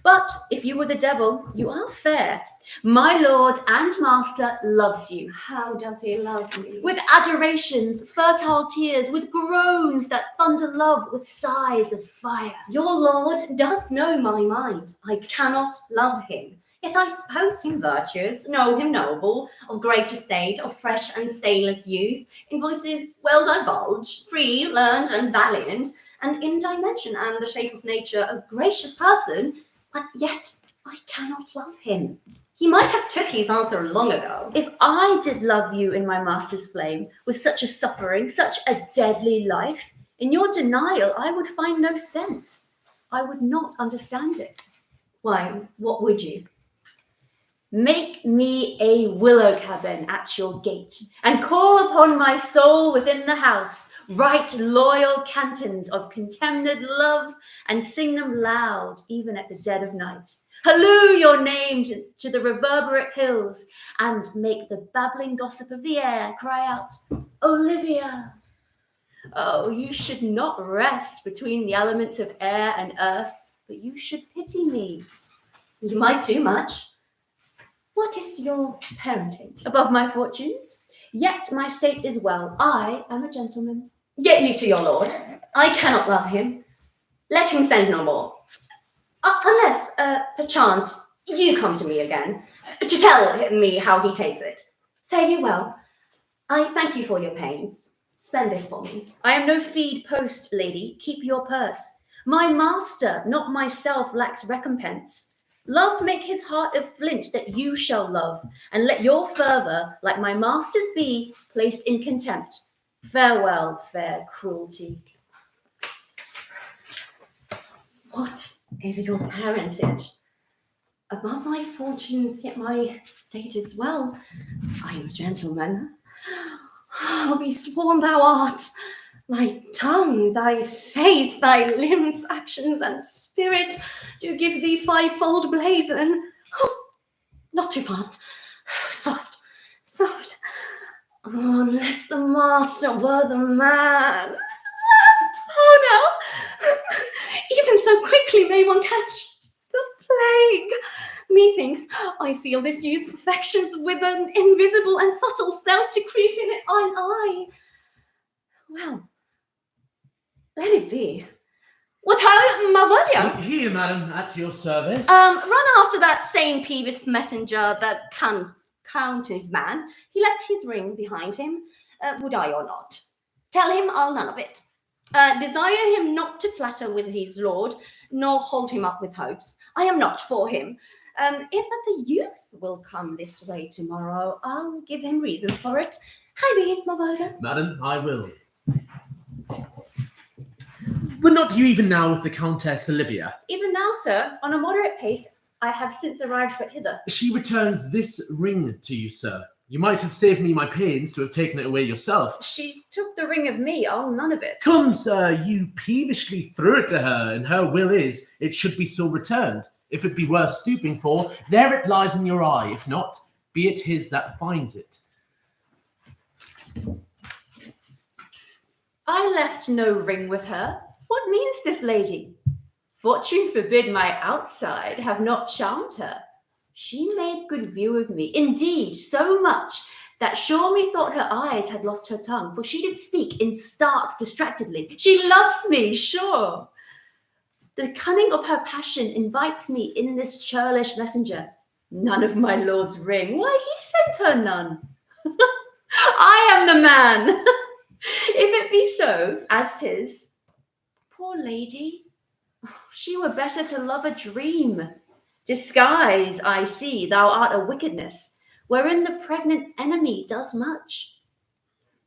But if you were the devil, you are fair. My lord and master loves you. How does he love me? With adorations, fertile tears, with groans that thunder love, with sighs of fire. Your lord does know my mind. I cannot love him. Yet I suppose him virtuous, know him noble, of great estate, of fresh and stainless youth, in voices well divulged, free, learned, and valiant, and in dimension and the shape of nature a gracious person, but yet I cannot love him. He might have took his answer long ago. If I did love you in my master's flame, with such a suffering, such a deadly life, in your denial I would find no sense. I would not understand it. Why, what would you? Make me a willow cabin at your gate, and call upon my soul within the house. Write loyal cantons of contemned love, and sing them loud, even at the dead of night. Halloo your name to the reverberate hills, and make the babbling gossip of the air cry out, Olivia. Oh, you should not rest between the elements of air and earth, but you should pity me. You might do much. What is your parentage? Above my fortunes, yet my state is well. I am a gentleman. Get you to your lord. I cannot love him. Let him send no more. Unless, perchance, you come to me again, to tell me how he takes it. Fare you well. I thank you for your pains. Spend this for me. I am no feed post, lady. Keep your purse. My master, not myself, lacks recompense. Love make his heart of flint that you shall love, and let your fervour, like my master's be, placed in contempt. Farewell, fair cruelty. What is your parentage? Above my fortunes, yet my state is well. I am a gentleman. I'll be sworn thou art. Thy tongue, thy face, thy limbs, actions, and spirit do give thee fivefold blazon. Oh, not too fast. Soft, soft. Oh, unless the master were the man. Oh, no. Even so quickly may one catch the plague. Methinks I feel this youth's perfections with an invisible and subtle stealth to creep in at mine eye. Well, let it be. What I, Malvolio? Here, madam, at your service. Run after that same peevish messenger that can count his man. He left his ring behind him, would I or not. Tell him I'll none of it. Desire him not to flatter with his lord, nor hold him up with hopes. I am not for him. If that the youth will come this way tomorrow, I'll give him reasons for it. Hi thee, Malvolio. Madam, I will. Were not you even now with the Countess Olivia? Even now, sir, on a moderate pace, I have since arrived but hither. She returns this ring to you, sir. You might have saved me my pains to have taken it away yourself. She took the ring of me, I'll none of it. Come, sir, you peevishly threw it to her, and her will is it should be so returned. If it be worth stooping for, there it lies in your eye. If not, be it his that finds it. I left no ring with her. What means this lady? Fortune forbid my outside have not charmed her. She made good view of me, indeed, so much that sure me thought her eyes had lost her tongue, for she did speak in starts distractedly. She loves me, sure. The cunning of her passion invites me in this churlish messenger. None of my lord's ring. Why, he sent her none. I am the man. If it be so, as 'tis, poor lady, she were better to love a dream. Disguise, I see, thou art a wickedness, wherein the pregnant enemy does much.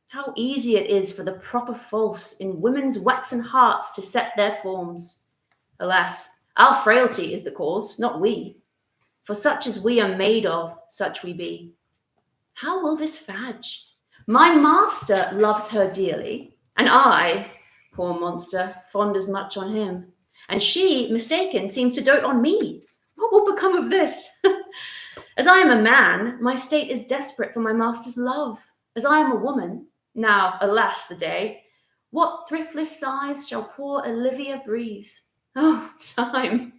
How easy it is for the proper false in women's waxen hearts to set their forms. Alas, our frailty is the cause, not we. For such as we are made of, such we be. How will this fadge? My master loves her dearly, and I, poor monster, fond as much on him. And she, mistaken, seems to dote on me. What will become of this? As I am a man, my state is desperate for my master's love. As I am a woman, now, alas the day, what thriftless sighs shall poor Olivia breathe? Oh, time,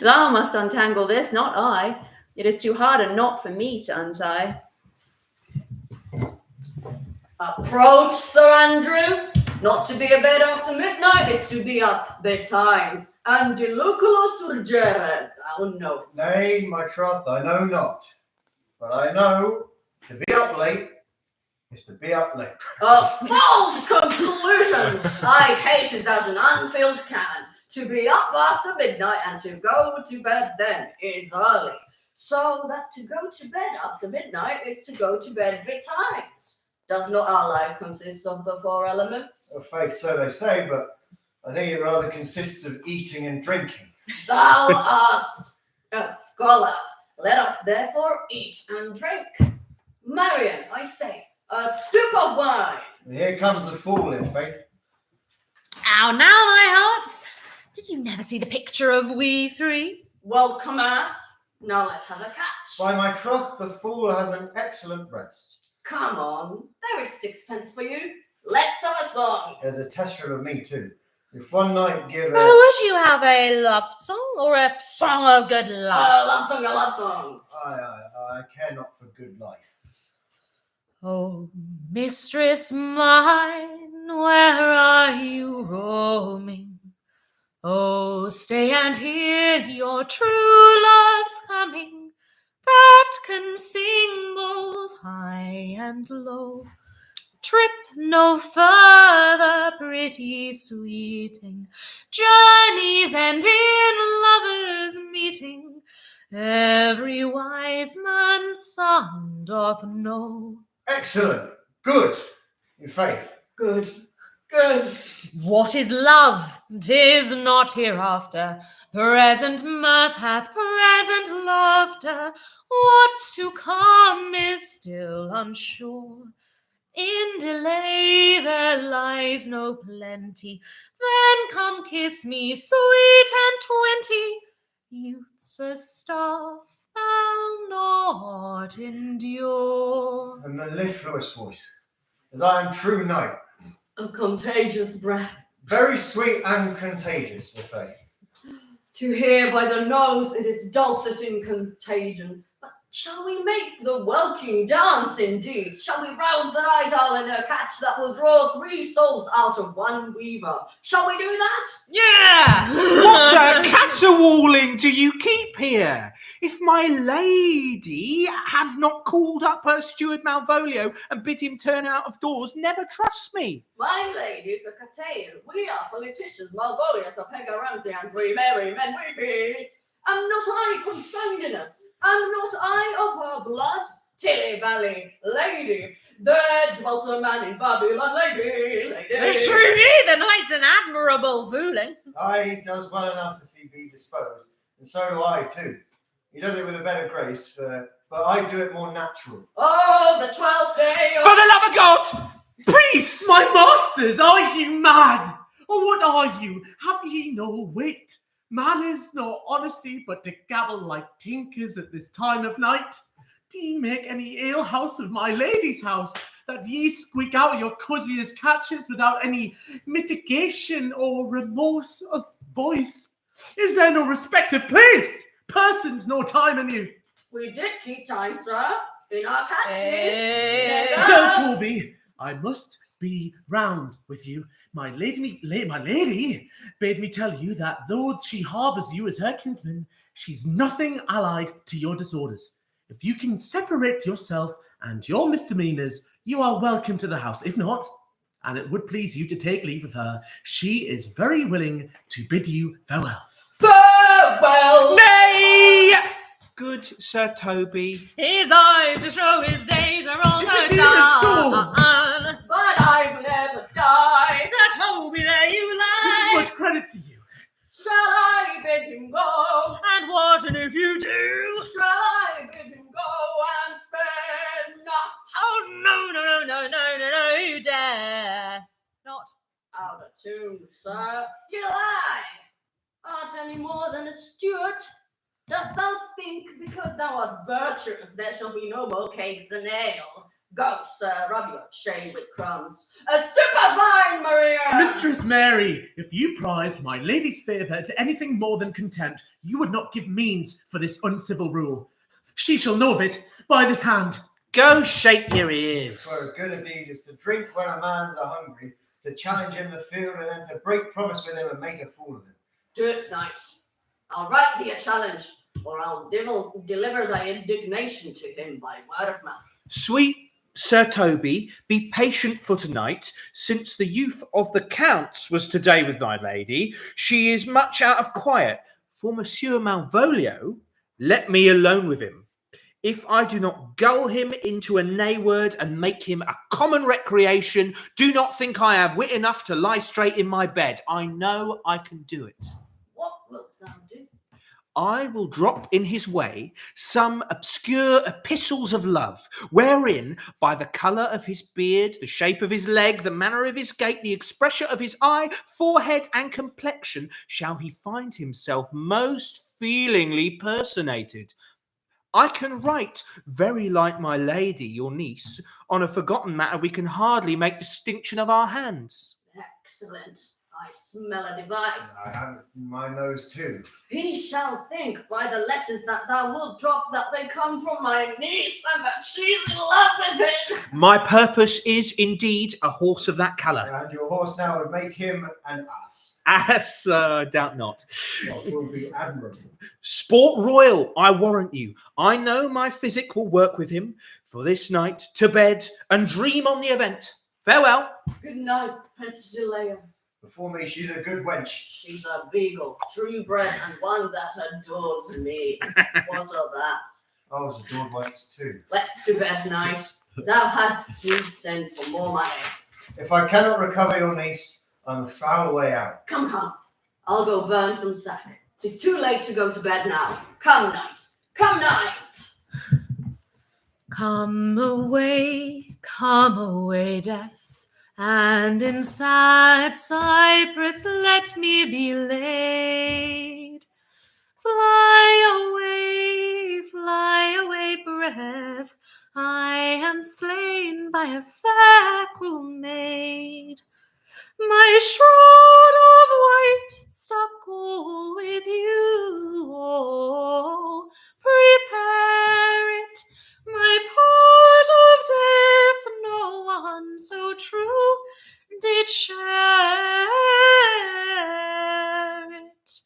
thou must untangle this, not I. It is too hard a knot for me to untie. Approach, Sir Andrew. Not to be abed after midnight is to be up betimes. And diluculo surgere, thou knowest. Nay, my troth, I know not. But I know to be up late is to be up late. A false conclusion! I hate it as an unfilled can. To be up after midnight and to go to bed then is early. So that to go to bed after midnight is to go to bed betimes. Does not our life consist of the four elements? Of faith, so they say, but I think it rather consists of eating and drinking. Thou art a scholar. Let us therefore eat and drink. Marion, I say, a stoup of wine. And here comes the fool, in faith. Ow, now my hearts. Did you never see the picture of we three? Welcome, ass. Now let's have a catch. By my troth, the fool has an excellent breast. Come on, there is sixpence for you. Let's have a song. There's a tester of me too. If one night give a... Would you have a love song or a song of good life? A love song. I care not for good life. Oh, mistress mine, where are you roaming? Oh, stay and hear your true love's coming, that can sing both high and low. Trip no further, pretty sweeting, journeys end in lovers' meeting, every wise man's son doth know. Excellent. Good. In faith. Good. What is love? 'Tis not hereafter. Present mirth hath present laughter. What's to come is still unsure. In delay there lies no plenty. Then come kiss me, sweet and 20. Youth's a staff thou not endure. A mellifluous voice, as I am true knight. A contagious breath. Very sweet and contagious, if I. To hear by the nose it is dulcet in contagion. But shall we make the welkin dance indeed? Shall we rouse the night owl in a catch that will draw 3 souls out of 1 weaver? Shall we do that? Yeah! What caterwauling do you keep here? If my lady have not called up her steward Malvolio and bid him turn out of doors, never trust me. My ladies are Catane. We are politicians, Malvolio, Pega Ramsey, and 3 merry men we be. Am not I confounded in us? Am not I of her blood? Tilly Valley, lady. There dwelt a man in Babylon, lady. Truly, the knight's an admirable fooling. Aye, he does well enough if he be disposed, and so do I too. He does it with a better grace, but I do it more natural. Oh, the 12th day of... For the love of God, peace! My masters, are you mad? Or what are you? Have ye no wit? Manners nor honesty, but to gabble like tinkers at this time of night? Do ye make any alehouse of my lady's house, that ye squeak out your coziest catches without any mitigation or remorse of voice? Is there no respect of place, persons, nor time in you? We did keep time, sir, in our catches. So, Toby, I must be round with you. My lady bade me tell you that though she harbours you as her kinsman, she's nothing allied to your disorders. If you can separate yourself and your misdemeanours, you are welcome to the house. If not, and it would please you to take leave of her, she is very willing to bid you farewell. Farewell! Nay! Good Sir Toby. His eyes to show his days are almost Is it even so? done. But I've never died. Sir Toby, there you This lie. is much credit to you. Shall I bid him go? And what and if you do? Shall I bid him go and spare not? Oh, no, you dare not. Out of tune, sir. You lie. Art any more than a steward? Dost thou think because thou art virtuous there shall be no more cakes and ale? Go, sir, rub your shame with crumbs. A stupefying Maria! Mistress Mary, if you prized my lady's favour to anything more than contempt, you would not give means for this uncivil rule. She shall know of it by this hand. Go shake your ears. For as good a deed is to drink when a man's a hungry, to challenge him the field, and then to break promise with him and make a fool of him. Do it, knight. I'll write thee a challenge, or I'll deliver thy indignation to him by word of mouth. Sweet Sir Toby, be patient for tonight, since the youth of the Count's was today with thy lady. She is much out of quiet. For Monsieur Malvolio, let me alone with him. If I do not gull him into a nay word and make him a common recreation, do not think I have wit enough to lie straight in my bed. I know I can do it. What wilt thou do? I will drop in his way some obscure epistles of love, wherein, by the colour of his beard, the shape of his leg, the manner of his gait, the expression of his eye, forehead, and complexion, shall he find himself most feelingly personated. I can write very like my lady, your niece. On a forgotten matter, we can hardly make distinction of our hands. Excellent. I smell a device. I have my nose too. He shall think by the letters that thou wilt drop that they come from my niece and that she's in love with him. My purpose is indeed a horse of that colour. And your horse now would make him an ass. Ass, doubt not. What will be admirable. Sport royal, I warrant you. I know my physic will work with him. For this night, to bed, and dream on the event. Farewell. Good night, Princess Leia. Before me, she's a good wench. She's a beagle, true bred, and one that adores me. What of that? I was adored once too. Let's to bed, knight. Thou hadst sweet send for more money. If I cannot recover your niece, I'm a foul way out. Come. I'll go burn some sack. 'Tis too late to go to bed now. Come, knight. Come, knight. Come away, death, and in sad cypress let me be laid. Fly away, breath, I am slain by a fair cruel maid. My shroud of white stuck all with you, oh, prepare it, my part of death no one so true did share it.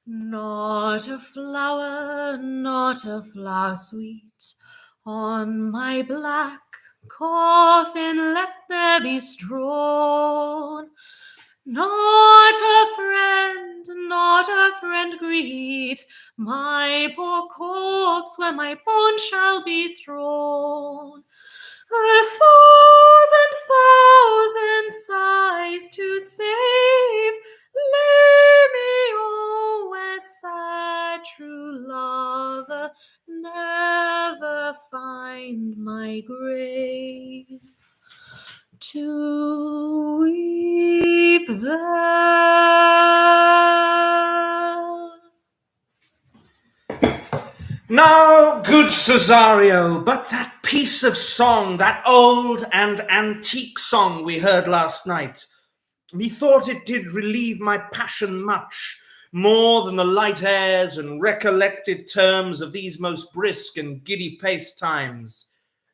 Not a flower sweet, on my black coffin let there be strewn. Not a friend greet my poor corpse where my bones shall be thrown. 1,000 sighs to save, lay me oh, where sad true love never find my grave to weep there. Now, good Cesario, but that piece of song, that old and antique song we heard last night, methought it did relieve my passion much, more than the light airs and recollected terms of these most brisk and giddy-paced times.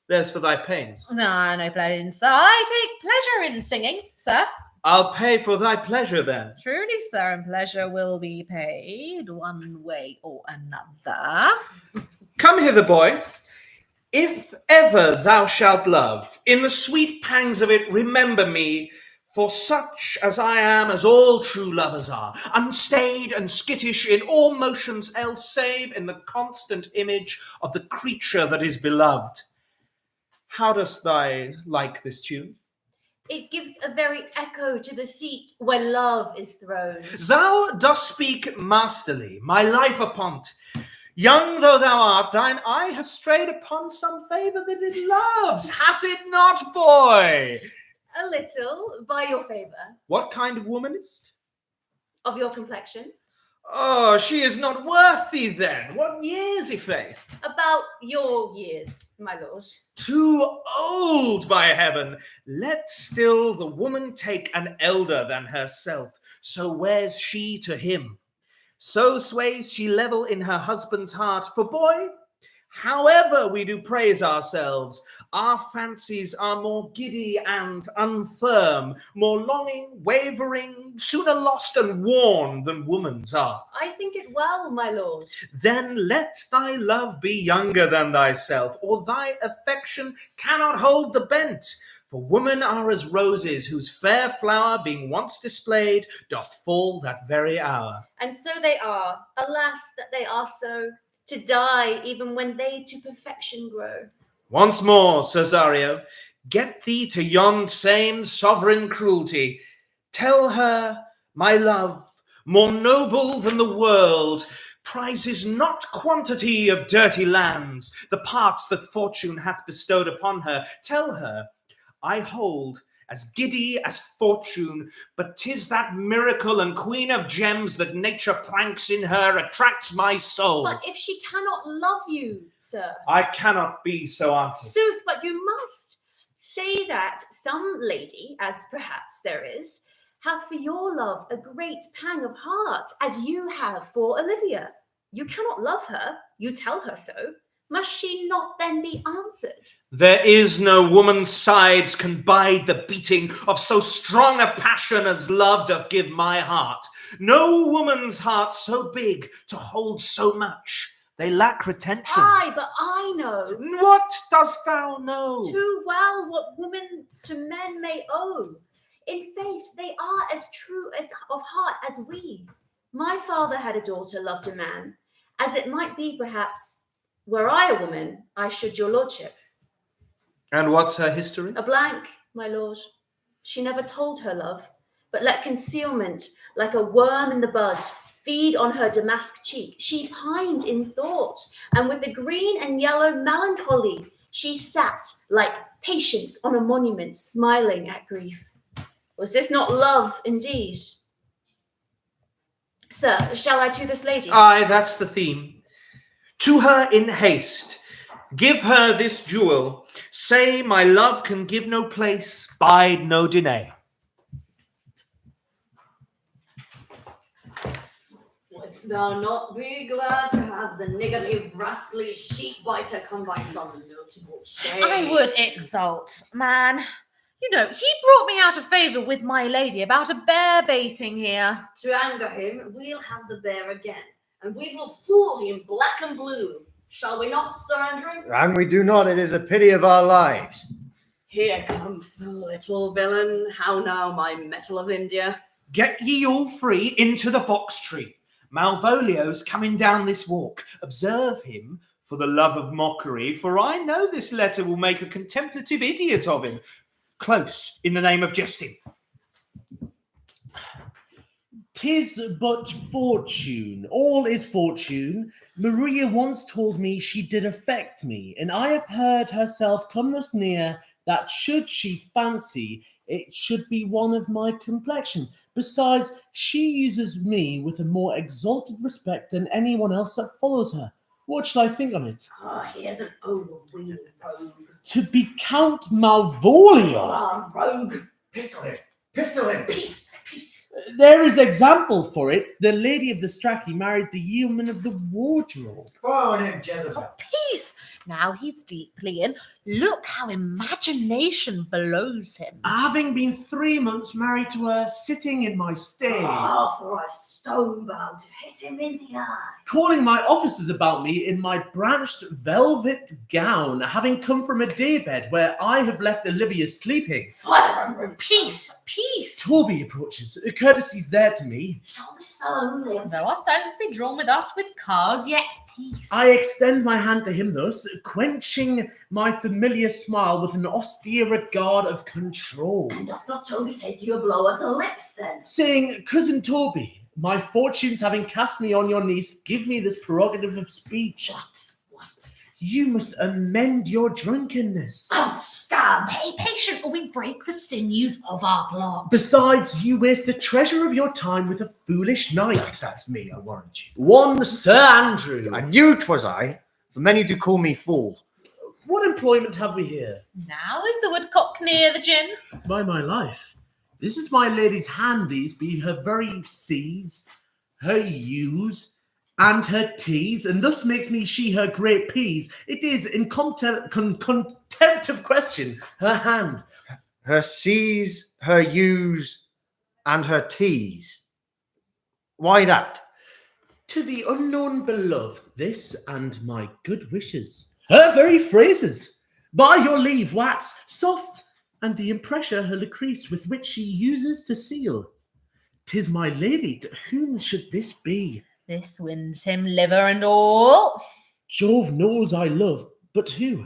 There's for thy pains. No pleasure, sir. I take pleasure in singing, sir. I'll pay for thy pleasure then. Truly, sir, and pleasure will be paid one way or another. Come hither, boy. If ever thou shalt love, in the sweet pangs of it remember me, for such as I am, as all true lovers are, unstayed and skittish in all motions else, save in the constant image of the creature that is beloved. How dost thou like this tune? It gives a very echo to the seat where love is throned. Thou dost speak masterly, my life upon't. Young though thou art, thine eye has strayed upon some favour that it loves, hath it not, boy? A little, by your favour. What kind of woman is't? Of your complexion. Oh, she is not worthy then. What years, i'faith? About your years, my lord. Too old, by heaven. Let still the woman take an elder than herself, so wears she to him. So sways she level in her husband's heart. For boy, however we do praise ourselves, our fancies are more giddy and unfirm, more longing, wavering, sooner lost and worn than woman's are. I think it well, my lord. Then let thy love be younger than thyself, or thy affection cannot hold the bent. For women are as roses, whose fair flower, being once displayed, doth fall that very hour. And so they are. Alas, that they are so, to die even when they to perfection grow. Once more, Cesario, get thee to yond same sovereign cruelty. Tell her, my love, more noble than the world, prizes not quantity of dirty lands, the parts that fortune hath bestowed upon her. Tell her, I hold as giddy as fortune, but 'tis that miracle and queen of gems that nature pranks in her attracts my soul. But if she cannot love you, sir. I cannot be so answered. Sooth, but you must. Say that some lady, as perhaps there is, hath for your love a great pang of heart, as you have for Olivia. You cannot love her, you tell her so. Must she not then be answered? There is no woman's sides can bide the beating of so strong a passion as love doth give my heart. No woman's heart so big to hold so much. They lack retention. Aye, but I know. What dost thou know? Too well what women to men may owe. In faith, they are as true as of heart as we. My father had a daughter loved a man, as it might be perhaps, were I a woman, I should your lordship. And what's her history? A blank, my lord. She never told her love, but let concealment, like a worm in the bud, feed on her damask cheek. She pined in thought, and with the green and yellow melancholy, She sat like Patience on a monument, smiling at grief. Was this not love indeed? Sir, shall I to this lady? Aye, that's the theme. To her in haste, give her this jewel. Say my love can give no place, bide no delay. Wouldst thou not be glad to have the niggardly, rascally sheep-biter come by some notable shame? I would exult, man. You know, he brought me out of favour with my lady about a bear baiting here. To anger him, we'll have the bear again, and we will fool him black and blue. Shall we not, Sir Andrew? And we do not, it is a pity of our lives. Here comes the little villain. How now, my metal of India? Get ye all free into the box tree. Malvolio's coming down this walk. Observe him for the love of mockery, for I know this letter will make a contemplative idiot of him. Close, in the name of jesting. 'Tis but fortune, all is fortune. Maria once told me she did affect me, and I have heard herself come thus near that should she fancy, it should be one of my complexion. Besides, she uses me with a more exalted respect than anyone else that follows her. What shall I think on it? Here's an overweening rogue. To be Count Malvolio. Rogue! Pistol him! Pistol him! Peace! Peace! There is example for it. The lady of the Strachey married the yeoman of the wardrobe. Forward him, Jezebel. Peace! Now he's deeply in. Look how imagination blows him. Having been 3 months married to her, sitting in my stay. For a stone bow to hit him in the eye. Calling my officers about me in my branched velvet gown, having come from a daybed where I have left Olivia sleeping. Peace! Peace! Toby approaches. Courtesy's there to me. Shall this fellow live? Though our silence be drawn with us with cars, yet peace. I extend my hand to him thus, quenching my familiar smile with an austere regard of control. And does not Toby take you a blow at the lips then? Saying, Cousin Toby, my fortunes having cast me on your niece, give me this prerogative of speech. What? You must amend your drunkenness. Out, scab! Pay patience, or we break the sinews of our plot. Besides, you waste a treasure of your time with a foolish knight. That's me, I warrant you. One Sir Andrew. I knew 'twas I, for many do call me fool. What employment have we here? Now is the woodcock near the gin? By my life, this is my lady's hand, these be her very C's, her U's, and her T's, and thus makes me she her great P's. It is, in contempt of question, her hand. Her C's, her U's, and her T's. Why that? To the unknown beloved, this and my good wishes. Her very phrases. By your leave, wax, soft, and the impressure her lucrece with which she uses to seal. 'Tis my lady, to whom should this be? This wins him liver and all. Jove knows I love, but who?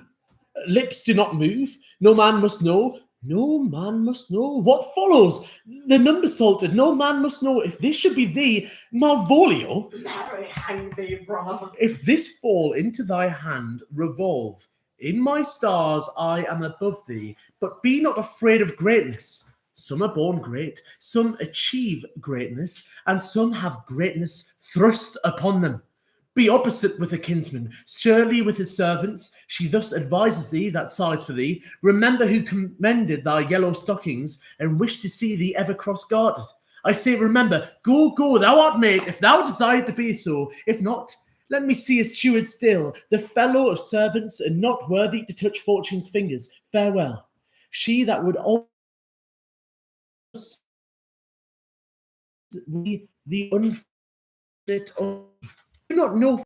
Lips do not move, no man must know. No man must know. What follows? The number salted, no man must know. If this should be thee, Malvolio. Marry, hang thee, brother. If this fall into thy hand, revolve. In my stars I am above thee, but be not afraid of greatness. Some are born great, some achieve greatness, and some have greatness thrust upon them. Be opposite with a kinsman, surely with his servants. She thus advises thee that sighs for thee. Remember who commended thy yellow stockings, and wished to see thee ever cross-guarded. I say remember, go, go, thou art made, if thou desire to be so. If not, let me see a steward still, the fellow of servants, and not worthy to touch fortune's fingers. Farewell. She that would always the unfit do not know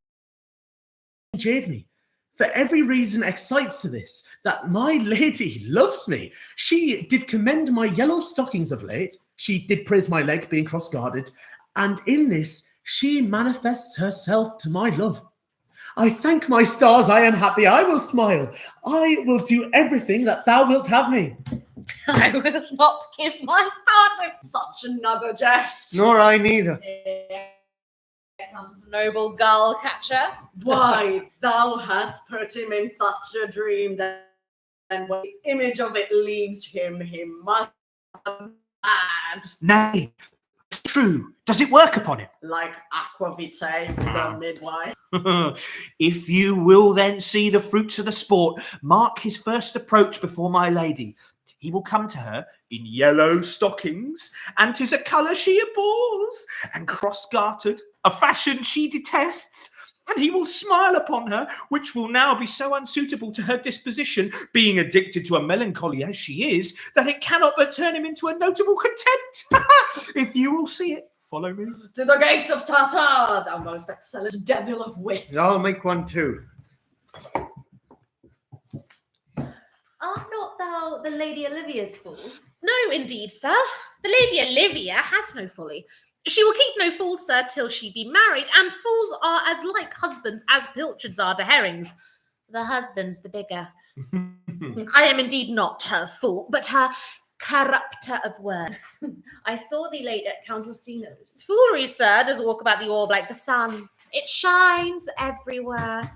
jade me. For every reason excites to this, that my lady loves me. She did commend my yellow stockings of late. She did praise my leg being cross-guarded. And in this, she manifests herself to my love. I thank my stars I am happy. I will smile. I will do everything that thou wilt have me. I will not give my heart Such another jest. Nor I neither. Here comes the noble gull catcher. Why, thou hast put him in such a dream that and when the image of it leaves him, he must be mad. Nay, it's true. Does it work upon him? Like aquavitae for the midwife. If you will then see the fruits of the sport, mark his first approach before my lady. He will come to her in yellow stockings, and 'tis a colour she abhors, and cross-gartered, a fashion she detests, and he will smile upon her, which will now be so unsuitable to her disposition, being addicted to a melancholy as she is, that it cannot but turn him into a notable contempt. If you will see it, follow me. To the gates of Tartar, thou most excellent devil of wit. I'll make one too. Art not thou the Lady Olivia's fool? No, indeed, sir. The Lady Olivia has no folly. She will keep no fool, sir, till she be married, and fools are as like husbands as pilchards are to herrings. The husband's the bigger. I am indeed not her fool, but her corrupter of words. I saw thee late at Count Orsino's. Foolery, sir, does walk about the orb like the sun. It shines everywhere.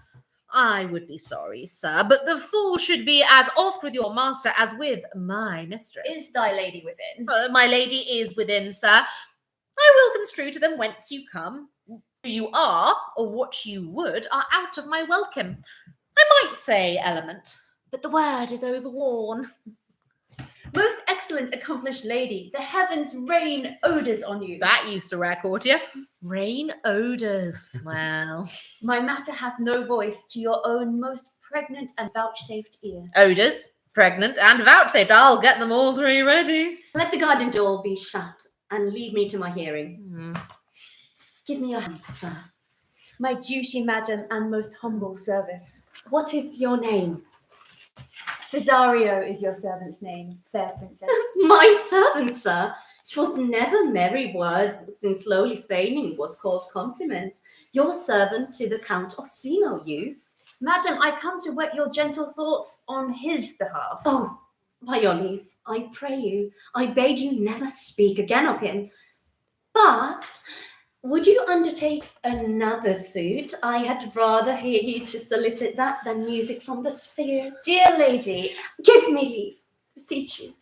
I would be sorry, sir, but the fool should be as oft with your master as with my mistress. Is thy lady within? My lady is within, sir. I will construe to them whence you come, who you are, or what you would, are out of my welcome. I might say element, but the word is overworn. Most excellent accomplished lady, the heavens rain odours on you. That used to rare courtier. Rain odours. Well. My matter hath no voice to your own most pregnant and vouchsafed ear. Odours, pregnant, and vouchsafed. I'll get them all three ready. Let the garden door be shut and leave me to my hearing. Give me your hand, sir. My duty, madam, and most humble service. What is your name? Cesario is your servant's name, fair princess. My servant, sir. 'Twas never merry word, since lowly feigning was called compliment. Your servant to the Count Orsino, youth. Madam, I come to whet your gentle thoughts on his behalf. Oh, by your leave, I pray you, I bade you never speak again of him. But would you undertake another suit? I had rather hear you to solicit that than music from the spheres. Dear lady, give me leave, beseech you.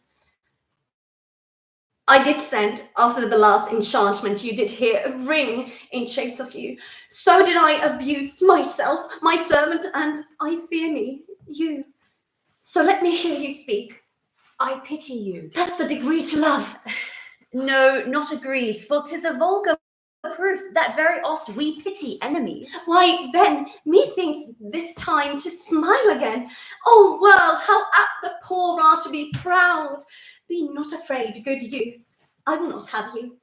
I did send, after the last enchantment, you did hear a ring in chase of you. So did I abuse myself, my servant, and I fear me, you. So let me hear you speak. I pity you. That's a degree to love. No, not agrees, for 'tis a vulgar proof that very oft we pity enemies. Why, then, methinks this time to smile again. Oh, world, how apt the poor are to be proud. Be not afraid, good youth. I will not have you.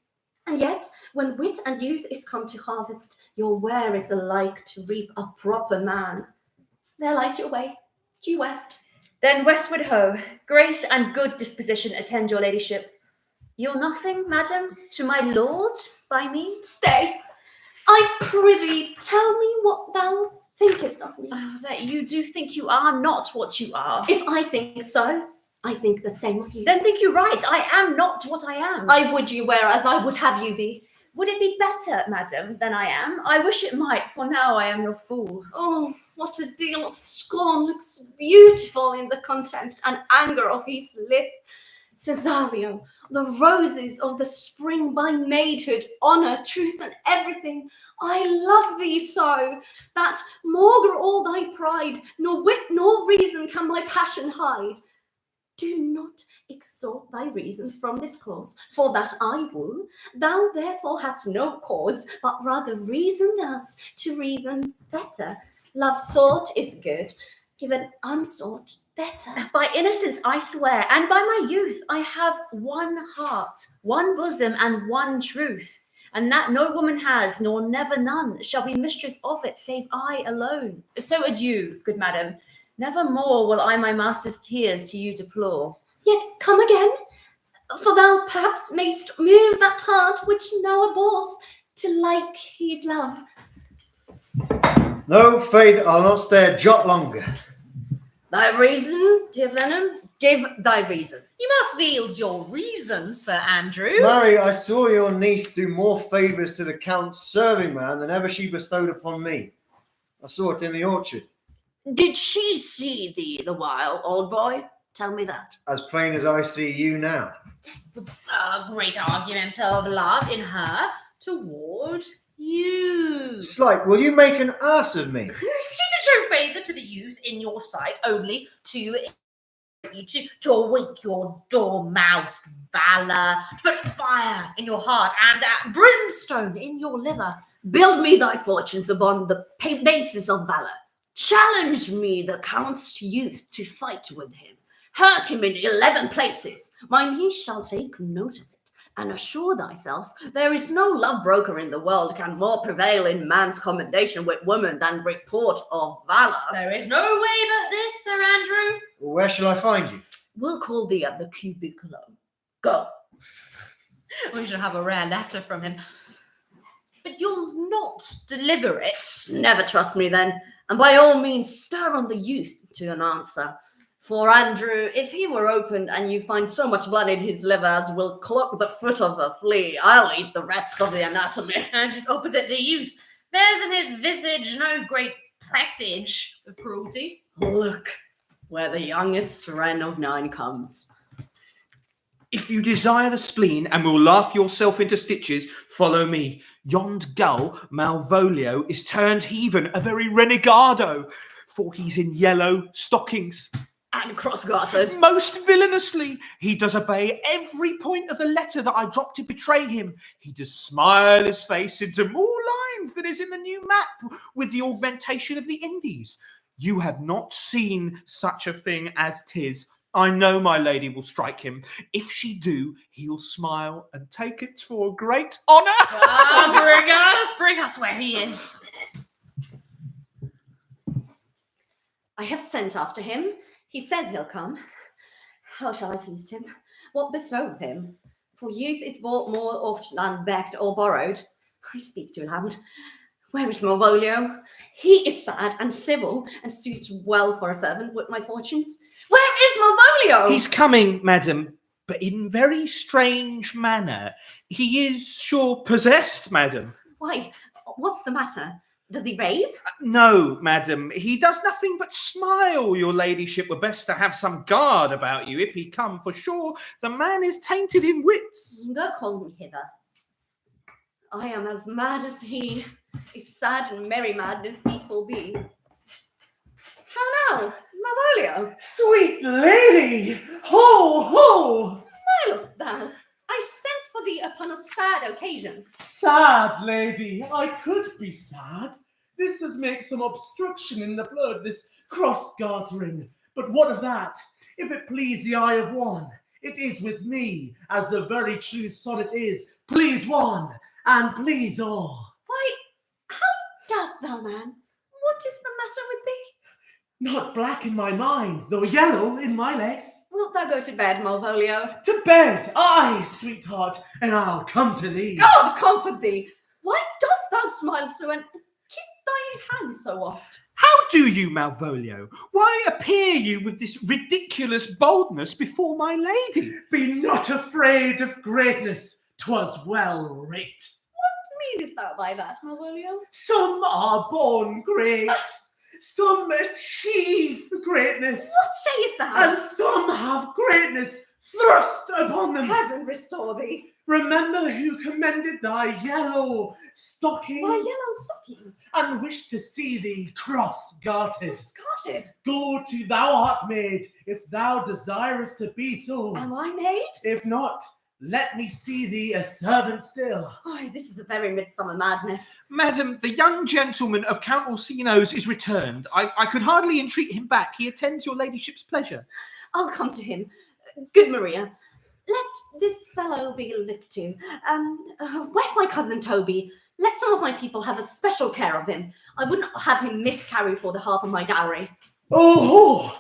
And yet, when wit and youth is come to harvest, your ware is alike to reap a proper man. There lies your way, due west. Then westward ho, grace and good disposition attend your ladyship. You're nothing, madam, to my lord, by me? Stay, I prithee, tell me what thou thinkest of me. That you do think you are not what you are. If I think so, I think the same of you. Then think you right, I am not what I am. I would you were as I would have you be. Would it be better, madam, than I am? I wish it might, for now I am your fool. Oh, what a deal of scorn looks beautiful in the contempt and anger of his lip. Cesario, the roses of the spring by maidhood, honour, truth, and everything. I love thee so, that maugre all thy pride, nor wit nor reason can my passion hide. Do not extort thy reasons from this clause, for that I woo. Thou therefore hast no cause, but rather reason thus, to reason better. Love sought is good, given unsought better. By innocence I swear, and by my youth, I have one heart, one bosom, and one truth. And that no woman has, nor never none, shall be mistress of it, save I alone. So adieu, good madam. Never more will I my master's tears to you deplore. Yet come again, for thou perhaps mayst move that heart which now abhors to like his love. No, faith, I'll not stay a jot longer. Thy reason, dear Venom, give thy reason. You You must yield your reason, Sir Andrew. Mary, I saw your niece do more favours to the Count's serving man than ever she bestowed upon me. I saw it in the orchard. Did she see thee the while, old boy? Tell me that. As plain as I see you now. A great argument of love in her toward you. Slight, will you make an ass of me? She to show favour to the youth in your sight, only to awake your dormoused valour, to put fire in your heart and brimstone in your liver. Build me thy fortunes upon the basis of valour. Challenge me, the Count's youth, to fight with him. Hurt him in 11 places. My niece shall take note of it, and assure thyself there is no love broker in the world can more prevail in man's commendation with woman than report of valour. There is no way but this, Sir Andrew. Well, where shall I find you? We'll call thee at the cubicle. Go. We shall have a rare letter from him. But you'll not deliver it. Never trust me then, and by all means stir on the youth to an answer. For Andrew, if he were opened and you find so much blood in his liver as will clog the foot of a flea, I'll eat the rest of the anatomy. And just opposite the youth, there's in his visage no great presage of cruelty. Look, where the youngest wren of 9 comes. If you desire the spleen and will laugh yourself into stitches, follow me. Yond gull, Malvolio, is turned heathen, a very renegado, for he's in yellow stockings. And cross-gartered. Most villainously, he does obey every point of the letter that I dropped to betray him. He does smile his face into more lines than is in the new map with the augmentation of the Indies. You have not seen such a thing as 'tis. I know my lady will strike him. If she do, he'll smile and take it for a great honour. Bring us where he is. I have sent after him. He says he'll come. How shall I feast him? What bestow with him? For youth is bought more oft than begged or borrowed. I speak too loud. Where is Malvolio? He is sad and civil and suits well for a servant with my fortunes. Where is Malvolio? He's coming, madam, but in very strange manner. He is sure possessed, madam. Why, what's the matter? Does he rave? No, madam, he does nothing but smile. Your ladyship were best to have some guard about you if he come, for sure the man is tainted in wits. Go call me hither. I am as mad as he, if sad and merry madness equal be. How now, Malvolio? Sweet lady! Ho, ho! Smilest thou? I sent for thee upon a sad occasion. Sad lady, I could be sad. This does make some obstruction in the blood, this cross-gartering. But what of that? If it please the eye of one, it is with me, as the very true sonnet is, please one, and please all. Why, how dost thou, man? What is the matter with thee? Not black in my mind, though yellow in my legs. Wilt thou go to bed, Malvolio? To bed, aye, sweetheart, and I'll come to thee. God comfort thee! Why dost thou smile so and kiss thy hand so oft? How do you, Malvolio? Why appear you with this ridiculous boldness before my lady? Be not afraid of greatness, 'twas well rate. What meanest thou by that, Malvolio? Some are born great. Some achieve greatness. What sayest thou? And some have greatness thrust upon them. Heaven restore thee. Remember who commended thy yellow stockings. My yellow stockings. And wished to see thee cross-gartered. Cross-gartered? Go to thou art made, if thou desirest to be so. Am I made? If not, let me see thee a servant still. Oh, this is a very midsummer madness. Madam, the young gentleman of Count Orsino's is returned. I could hardly entreat him back. He attends your ladyship's pleasure. I'll come to him. Good Maria, let this fellow be looked to. Where's my cousin Toby? Let some of my people have a special care of him. I wouldn't have him miscarry for the half of my dowry. Oh,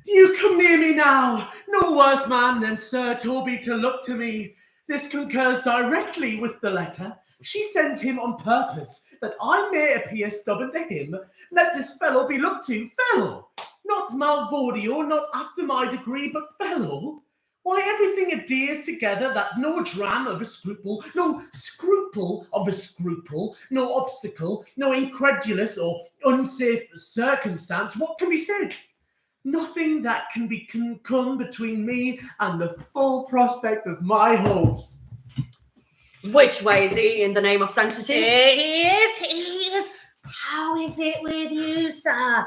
do you come near me now? No worse man than Sir Toby to look to me. This concurs directly with the letter. She sends him on purpose, that I may appear stubborn to him. Let this fellow be looked to, fellow. Not Malvolio, not after my degree, but fellow. Why, everything adheres together that no dram of a scruple, no scruple of a scruple, no obstacle, no incredulous or unsafe circumstance, what can be said? Nothing that can come between me and the full prospect of my hopes. Which way is he, in the name of sanctity? Here he is. How is it with you, sir?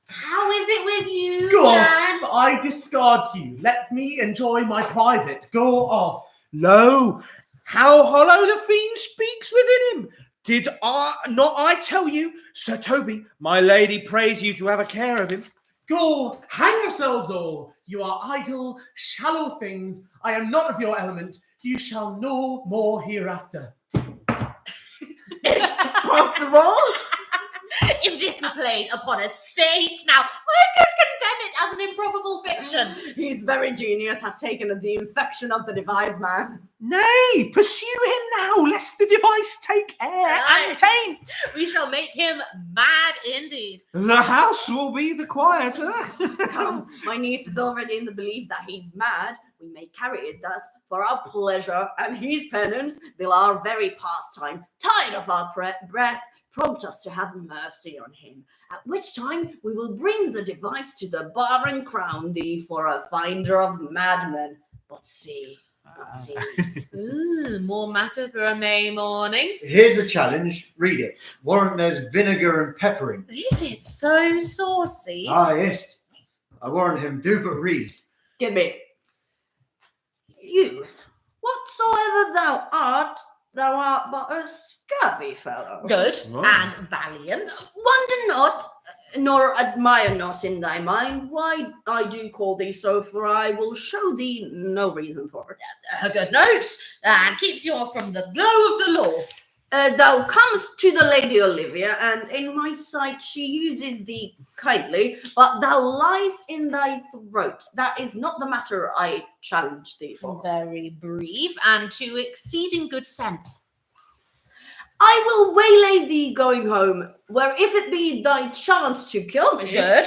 How is it with you, Go man? off, I discard you. Let me enjoy my private. Go off. Lo, how hollow the fiend speaks within him. Did I tell you, Sir Toby, my lady prays you to have a care of him? Go, hang yourselves all. You are idle, shallow things. I am not of your element. You shall know more hereafter. It's possible. If this were played upon a stage now, I could condemn it as an improbable fiction. His very genius hath taken the infection of the devised man. Nay, pursue him now, lest the device take air and taint. We shall make him mad indeed. The house will be the quieter. Come, my niece is already in the belief that he's mad. We may carry it thus for our pleasure and his penance, till our very pastime, tired of our breath, prompt us to have mercy on him, at which time we will bring the device to the bar and crown thee for a finder of madmen. But see. Ooh, more matter for a May morning. Here's a challenge. Read it. Warrant there's vinegar and pepper in. Is it so saucy? Ah, yes. I warrant him, do but read. Give me. Youth, whatsoever thou art but a scurvy fellow. Good Oh. and valiant. Wonder not, nor admire not in thy mind why I do call thee so, for I will show thee no reason for it. A good note, and keeps you off from the blow of the law. Thou comest to the Lady Olivia, and in my sight she uses thee kindly, but thou lies in thy throat. That is not the matter I challenge thee for. Very brief and to exceeding good sense. I will waylay thee going home, where if it be thy chance to kill me, Good.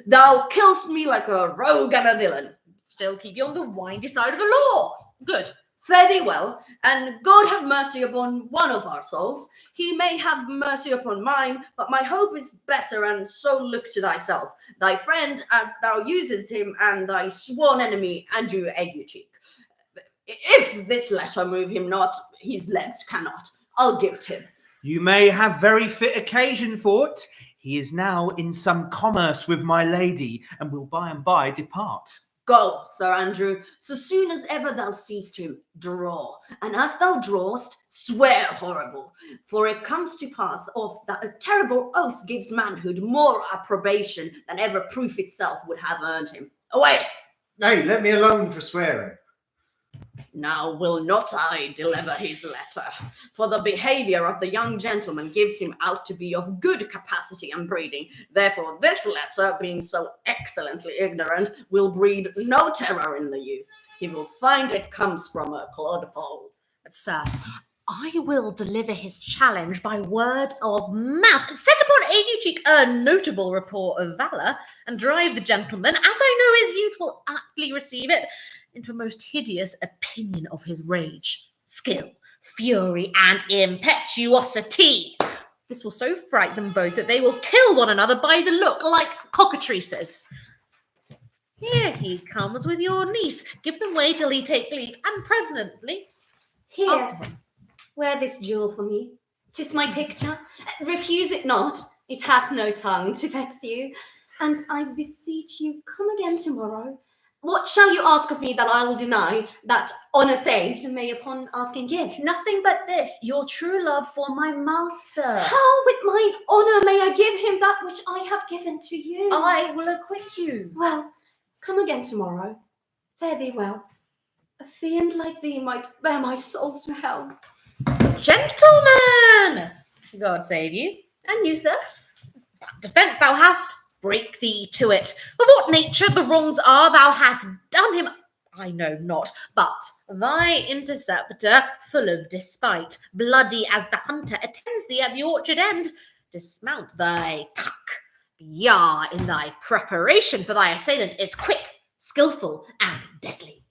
thou killst me like a rogue and a villain. Still keep you on the windy side of the law. Good. Fare thee well, and God have mercy upon one of our souls. He may have mercy upon mine, but my hope is better, and so look to thyself, thy friend, as thou usest him, and thy sworn enemy, Andrew Aguecheek. If this letter move him not, his legs cannot. I'll give it him. You may have very fit occasion for it. He is now in some commerce with my lady, and will by and by depart. Go, Sir Andrew, so soon as ever thou seest him, draw, and as thou drawest, swear horrible, for it comes to pass oft that a terrible oath gives manhood more approbation than ever proof itself would have earned him. Away! Nay, let me alone for swearing. Now will not I deliver his letter, for the behaviour of the young gentleman gives him out to be of good capacity and breeding. Therefore this letter, being so excellently ignorant, will breed no terror in the youth. He will find it comes from a clodpole. But, sir, I will deliver his challenge by word of mouth, and set upon Aguecheek a notable report of valour, and drive the gentleman, as I know his youth will aptly receive it, into a most hideous opinion of his rage, skill, fury, and impetuosity. This will so fright them both that they will kill one another by the look, like cockatrices. Here he comes with your niece. Give them way till he take leave, and presently Here, after him. wear this jewel for me. 'Tis my picture. Refuse it not. It hath no tongue to vex you. And I beseech you, come again tomorrow. What shall you ask of me that I'll deny, that honour saved may upon asking give? Nothing but this, your true love for my master. How with mine honour may I give him that which I have given to you? I will acquit you. Well, come again tomorrow. Fare thee well. A fiend like thee might bear my soul to hell. Gentlemen! God save you. And you, sir? That defence thou hast, break thee to it. Of what nature the wrongs are thou hast done him, I know not, but thy interceptor, full of despite, bloody as the hunter attends thee at the orchard end, dismount thy tuck. Yah, in thy preparation for thy assailant is quick, skilful, and deadly.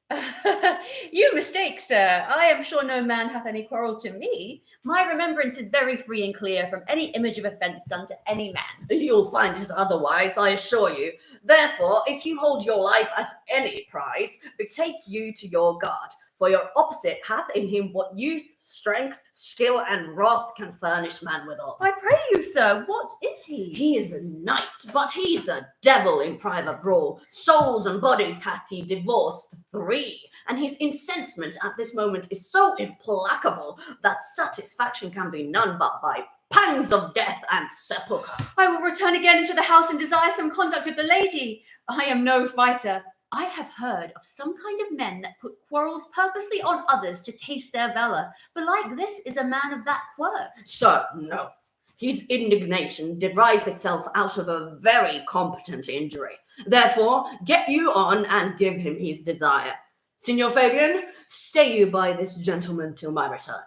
You mistake, sir. I am sure no man hath any quarrel to me. My remembrance is very free and clear from any image of offence done to any man. You'll find it otherwise, I assure you. Therefore, if you hold your life at any price, betake you to your guard. For your opposite hath in him what youth, strength, skill, and wrath can furnish man withal. I pray you, sir, what is he? He is a knight, but he's a devil in private brawl. Souls and bodies hath he divorced 3, and his incensement at this moment is so implacable that satisfaction can be none but by pangs of death and sepulchre. I will return again into the house and desire some conduct of the lady. I am no fighter. I have heard of some kind of men that put quarrels purposely on others to taste their valour, but like this is a man of that quirk. So, no. His indignation derives itself out of a very competent injury. Therefore, get you on and give him his desire. Signor Fabian, stay you by this gentleman till my return.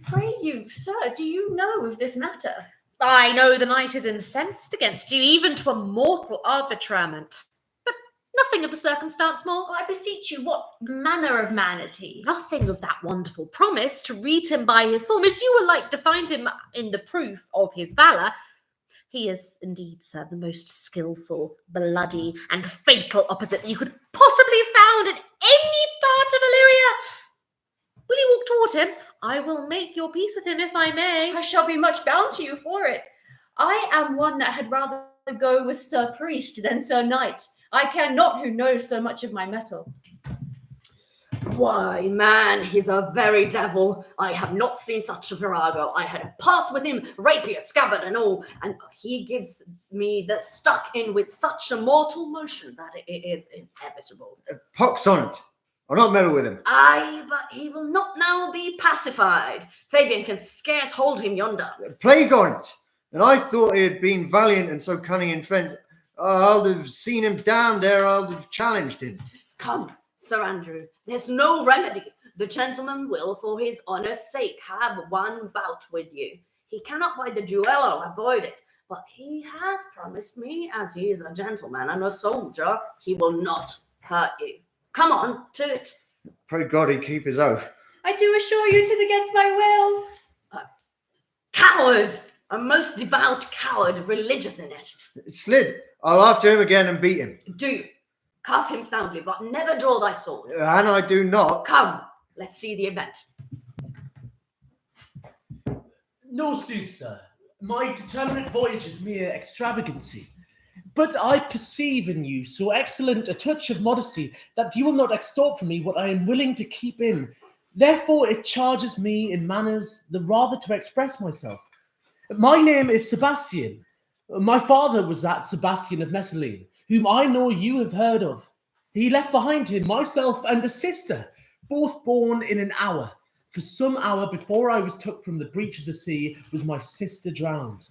Pray you, sir, do you know of this matter? I know the knight is incensed against you, even to a mortal arbitrament. But nothing of the circumstance more. I beseech you, what manner of man is he? Nothing of that wonderful promise to read him by his form, as you were like to find him in the proof of his valour. He is indeed, sir, the most skilful, bloody, and fatal opposite that you could possibly found in any part of Illyria. Will you walk toward him? I will make your peace with him if I may. I shall be much bound to you for it. I am one that had rather go with Sir Priest than Sir Knight. I care not who knows so much of my mettle. Why, man, he's a very devil. I have not seen such a virago. I had a pass with him, rapier, scabbard, and all, and he gives me the stuck in with such a mortal motion that it is inevitable. Pox on it. I'll not meddle with him. Aye, but he will not now be pacified. Fabian can scarce hold him yonder. Plague on it. And I thought he had been valiant and so cunning in fence. I'll have seen him damned ere I'll have challenged him. Come, Sir Andrew, there's no remedy. The gentleman will, for his honour's sake, have one bout with you. He cannot by the duello avoid it, but he has promised me, as he is a gentleman and a soldier, he will not hurt you. Come on, to it. Pray God he keep his oath. I do assure you 'tis against my will. Coward! A most devout coward, religious in it. Slid, I'll after him again and beat him. Do. Cuff him soundly, but never draw thy sword. And I do not. Come, let's see the event. No sooth, sir. My determinate voyage is mere extravagancy. But I perceive in you so excellent a touch of modesty that you will not extort from me what I am willing to keep in. Therefore it charges me in manners the rather to express myself. My name is Sebastian. My father was that Sebastian of Messalene, whom I know you have heard of. He left behind him myself and a sister, both born in an hour. For some hour before I was took from the breach of the sea was my sister drowned.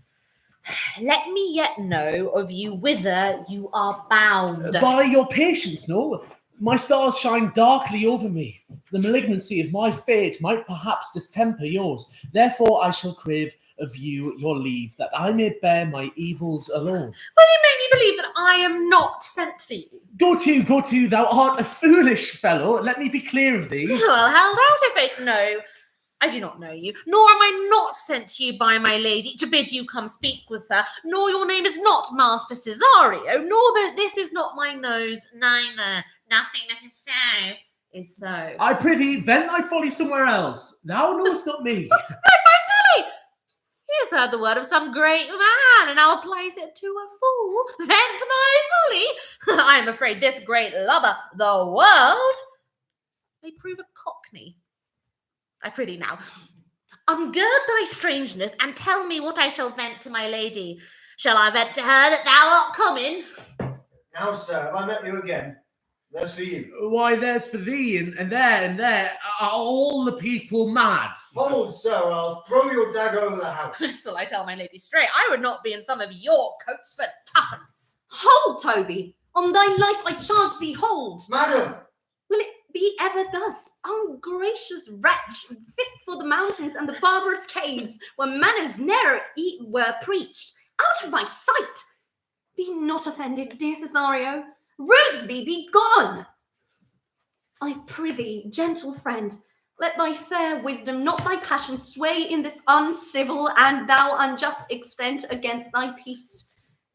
Let me yet know of you whither you are bound. By your patience, no. My stars shine darkly over me. The malignancy of my fate might perhaps distemper yours. Therefore I shall crave of you your leave, that I may bear my evils alone. Will you make me believe that I am not sent for you? Go to, thou art a foolish fellow. Let me be clear of thee. Well, held out of it, no. I do not know you, nor am I not sent to you by my lady to bid you come speak with her, nor your name is not Master Cesario, nor that this is not my nose, neither. Nothing that is so is so. I prithee, vent thy folly somewhere else. Thou knowest not me. Vent my folly! He has heard the word of some great man, and now applies it to a fool. Vent my folly! I am afraid this great lubber, the world, may prove a cockney. I prithee now, ungird thy strangeness, and tell me what I shall vent to my lady. Shall I vent to her that thou art coming? Now, sir, have I met you again? There's for you. Why, there's for thee, and there. Are all the people mad? Hold, sir, I'll throw your dagger over the house. This will I tell my lady straight. I would not be in some of your coats for tuppence. Hold, Toby. On thy life I charge thee, hold. Madam. Will it be ever thus, ungracious wretch, fit for the mountains and the barbarous caves, where manners ne'er were preached? Out of my sight! Be not offended, dear Cesario. Rudesby, be gone! I prithee, gentle friend, let thy fair wisdom, not thy passion, sway in this uncivil and thou unjust extent against thy peace.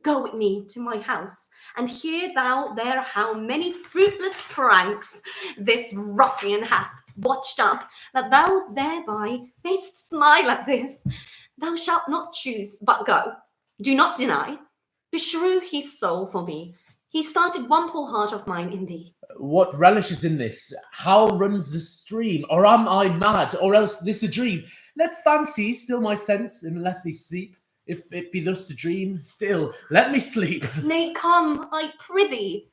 Go with me to my house, and hear thou there how many fruitless pranks this ruffian hath watched up, that thou thereby mayst smile at this. Thou shalt not choose, but go. Do not deny. Beshrew his soul for me. He started one poor heart of mine in thee. What relish is in this? How runs the stream? Or am I mad, or else this a dream? Let fancy still my sense, and let thee sleep. If it be thus to dream, still let me sleep. Nay, come, I prithee.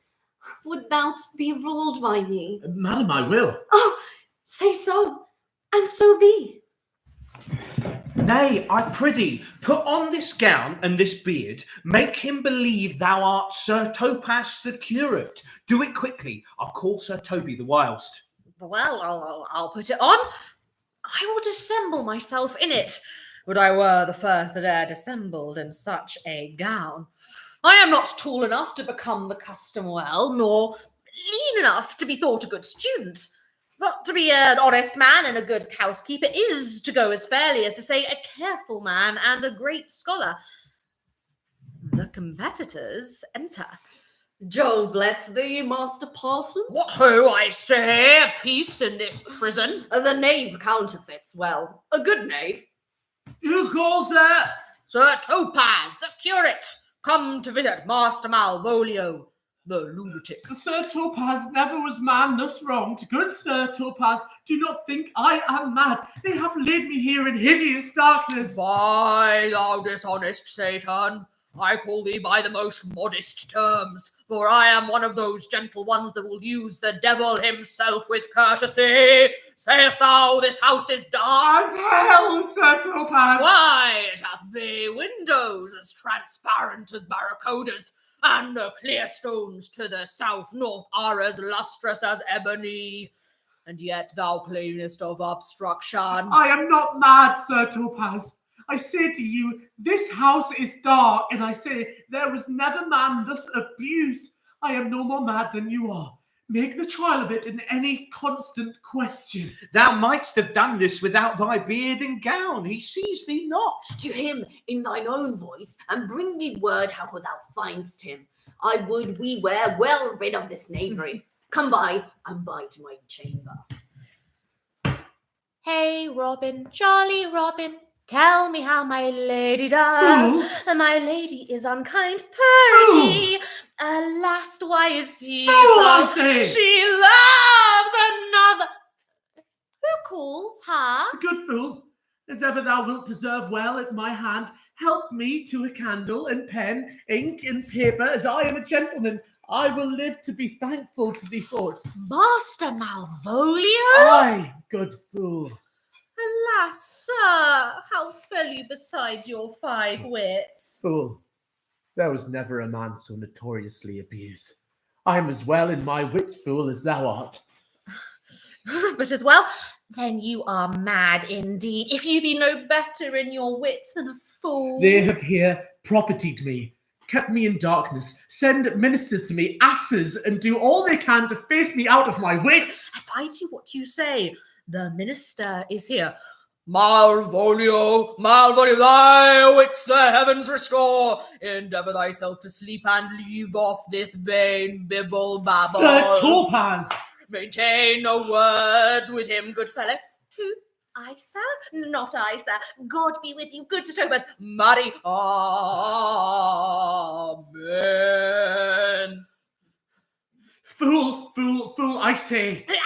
Would thou be ruled by me? Madam, I will. Oh, say so, and so be. Nay, I prithee, put on this gown and this beard, make him believe thou art Sir Topaz the curate. Do it quickly, I'll call Sir Toby the whilst. Well, I'll put it on. I will dissemble myself in it. Would I were the first that e'er dissembled in such a gown. I am not tall enough to become the custom well, nor lean enough to be thought a good student. But to be an honest man and a good housekeeper is, to go as fairly as to say, a careful man and a great scholar. The competitors enter. Jove bless thee, Master Parson. What ho, I say, peace in this prison. The knave counterfeits well. A good knave. Who calls that? Sir Topaz, the curate, come to visit Master Malvolio, the lunatic. Sir Topaz never was man thus wronged. Good Sir Topaz, do not think I am mad. They have laid me here in hideous darkness. By thou dishonest Satan, I call thee by the most modest terms, for I am one of those gentle ones that will use the devil himself with courtesy. Sayest thou this house is dark? As hell, Sir Topaz. Why, it hath bay windows as transparent as barracudas, and the clear stones to the south north are as lustrous as ebony. And yet thou complainest of obstruction. I am not mad, Sir Topaz. I say to you, this house is dark, and I say there was never man thus abused. I am no more mad than you are. Make the trial of it in any constant question. Thou mightst have done this without thy beard and gown. He sees thee not. To him in thine own voice, and bring me word how thou findst him. I would we were well rid of this knavery. Come by, and by to my chamber. Hey, Robin, jolly Robin, tell me how my lady does. My lady is unkind, pretty. Alas, why is she so? I say. She loves another. Who calls her? Good fool, as ever thou wilt deserve well at my hand, help me to a candle and pen, ink and paper, as I am a gentleman. I will live to be thankful to thee for it. Master Malvolio? Aye, good fool. Alas, sir, how fell you beside your 5 wits? Fool, there was never a man so notoriously abused. I am as well in my wits, fool, as thou art. But as well, then you are mad indeed, if you be no better in your wits than a fool. They have here propertied me, kept me in darkness, send ministers to me, asses, and do all they can to face me out of my wits. I do what you say. The minister is here. Malvolio, thy wits the heavens restore. Endeavour thyself to sleep and leave off this vain bibble babble. Sir Topaz! Maintain no words with him, good fellow. Who? I, sir? Not I, sir. God be with you, good Sir Topaz. Marry. Amen. Fool, fool, fool, I say. Alas,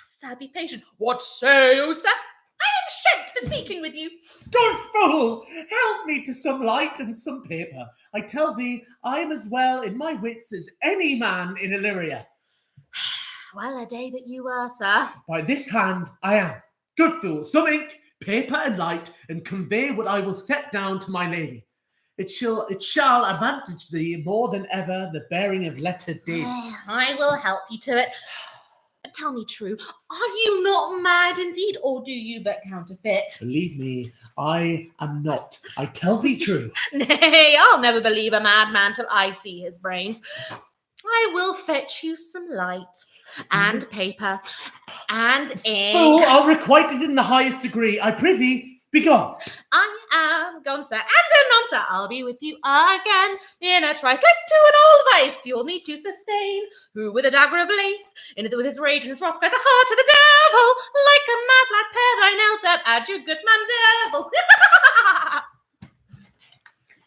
sir, be patient. What say you, sir? I am ashamed for speaking with you. Good fool! Help me to some light and some paper. I tell thee, I am as well in my wits as any man in Illyria. Well, a day that you were, sir. By this hand I am. Good fool, some ink, paper and light, and convey what I will set down to my lady. It shall advantage thee more than ever the bearing of letter did. I will help you to it. But tell me true, are you not mad indeed, or do you but counterfeit? Believe me, I am not. I tell thee true. Nay, I'll never believe a madman till I see his brains. I will fetch you some light and paper and ink. Fool, I'll requite it in the highest degree. I prithee, begone. I am gone, sir, and anon, sir. I'll be with you again in a trice, like to an old vice you'll need to sustain. Who with a dagger of lace, with his rage and his wrath, cries a heart to the devil, like a mad lad pair thine elder, add you good man devil.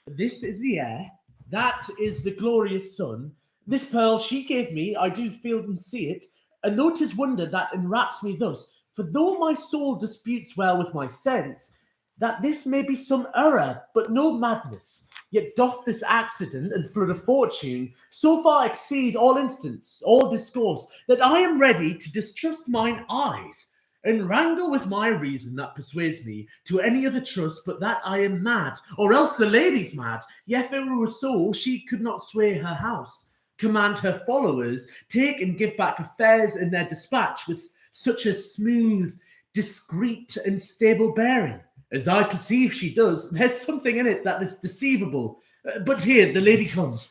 This is the air, that is the glorious sun. This pearl she gave me, I do feel and see it, and though 'tis wonder that enwraps me thus, for though my soul disputes well with my sense, that this may be some error, but no madness, yet doth this accident and flood of fortune so far exceed all instance, all discourse, that I am ready to distrust mine eyes, and wrangle with my reason that persuades me to any other trust but that I am mad, or else the lady's mad. Yet if it were so, she could not sway her house, command her followers, take and give back affairs in their dispatch with such a smooth, discreet, and stable bearing. As I perceive she does, there's something in it that is deceivable. But here, the lady comes.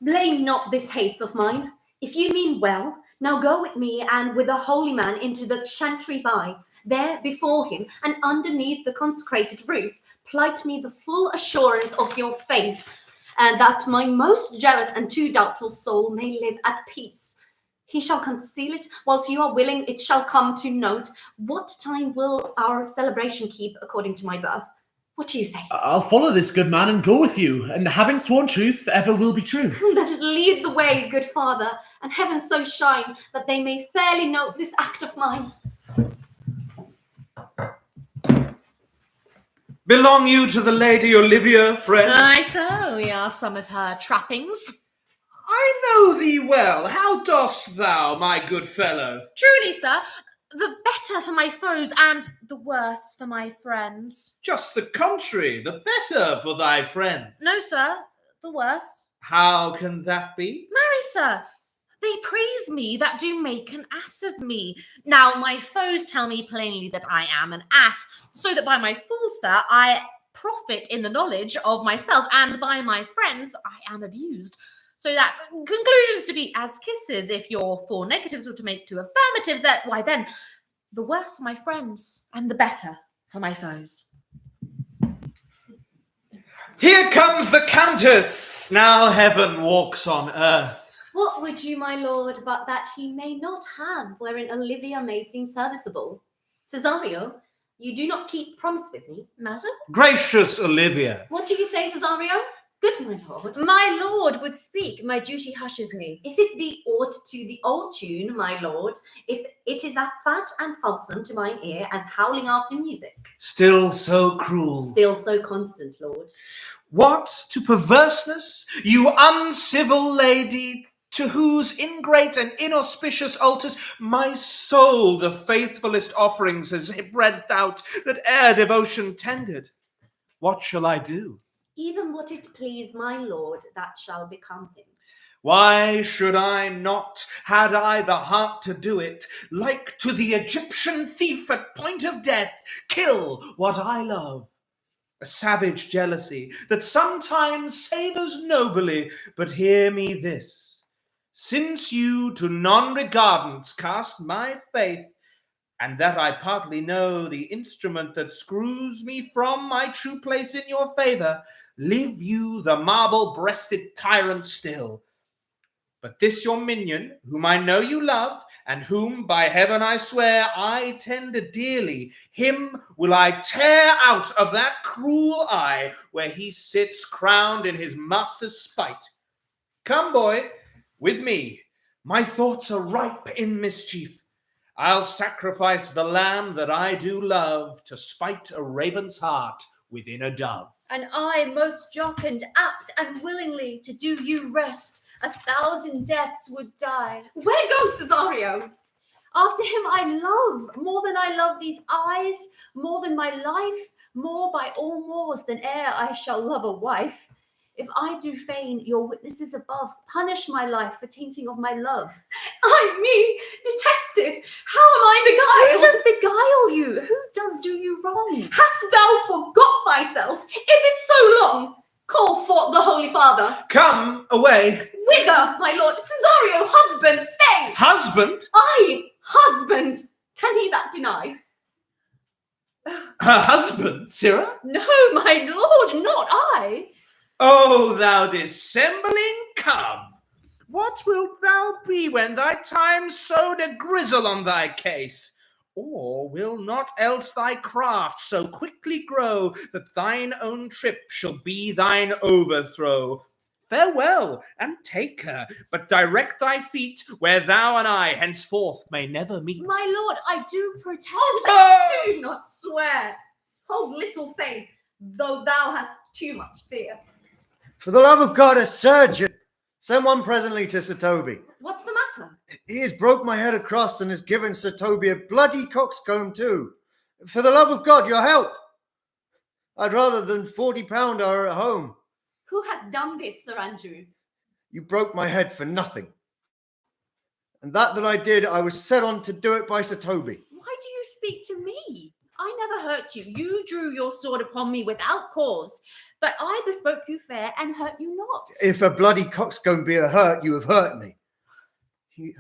Blame not this haste of mine. If you mean well, now go with me and with the holy man into the chantry by. There before him and underneath the consecrated roof, plight me the full assurance of your faith, and that my most jealous and too doubtful soul may live at peace. He shall conceal it, whilst you are willing it shall come to note. What time will our celebration keep according to my birth? What do you say? I'll follow this good man and go with you, and having sworn truth, ever will be true. That it lead the way, good father, and heaven so shine that they may fairly note this act of mine. Belong you to the Lady Olivia, friend? Aye, so we are some of her trappings. I know thee well. How dost thou, my good fellow? Truly, sir, the better for my foes and the worse for my friends. Just the contrary, the better for thy friends. No, sir, the worse. How can that be? Marry, sir, they praise me that do make an ass of me. Now my foes tell me plainly that I am an ass, so that by my fool, sir, I profit in the knowledge of myself, and by my friends I am abused. So that conclusions to be as kisses, if your 4 negatives were to make 2 affirmatives, that, why then, the worse for my friends and the better for my foes. Here comes the Countess. Now heaven walks on earth. What would you, my lord, but that he may not have wherein Olivia may seem serviceable? Cesario, you do not keep promise with me, madam? Gracious Olivia. What do you say, Cesario? Good, my lord. My lord would speak, my duty hushes me. If it be aught to the old tune, my lord, if it is as fat and fulsome to mine ear as howling after music. Still so cruel. Still so constant, lord. What, to perverseness, you uncivil lady, to whose ingrate and inauspicious altars my soul the faithfulest offerings has breathed out that e'er devotion tended? What shall I do? Even what it please my lord, that shall become him. Why should I not, had I the heart to do it, like to the Egyptian thief at point of death, kill what I love? A savage jealousy that sometimes savours nobly, but hear me this. Since you to non-regardance cast my faith, and that I partly know the instrument that screws me from my true place in your favour, live you the marble-breasted tyrant still. But this your minion, whom I know you love, and whom, by heaven I swear, I tender dearly, him will I tear out of that cruel eye, where he sits crowned in his master's spite. Come, boy, with me. My thoughts are ripe in mischief. I'll sacrifice the lamb that I do love to spite a raven's heart within a dove. And I, most jocund, apt, and willingly to do you rest, 1,000 deaths would die. Where goes Cesario? After him I love, more than I love these eyes, more than my life, more by all mores than e'er I shall love a wife. If I do feign, your witnesses above punish my life for tainting of my love. I, me, detested! How am I beguiled? Who does beguile you? Who does do you wrong? Hast thou forgot thyself? Is it so long? Call forth the Holy Father. Come away. Whither, my lord? Cesario, husband, stay! Husband? I, husband. Can he that deny? Her husband, Sirrah? No, my lord, not I. O thou dissembling cub! What wilt thou be when thy time sowed a grizzle on thy case? Or will not else thy craft so quickly grow that thine own trip shall be thine overthrow? Farewell, and take her, but direct thy feet where thou and I henceforth may never meet. My lord, I do protest. Oh! Do not swear. Hold little faith, though thou hast too much fear. For the love of God, a surgeon! Send one presently to Sir Toby. What's the matter? He has broke my head across and has given Sir Toby a bloody coxcomb too. For the love of God, your help! I'd rather than £40 are at home. Who has done this, Sir Andrew? You broke my head for nothing. And that I did, I was set on to do it by Sir Toby. Why do you speak to me? I never hurt you. You drew your sword upon me without cause. But I bespoke you fair and hurt you not. If a bloody coxcomb be a hurt, you have hurt me.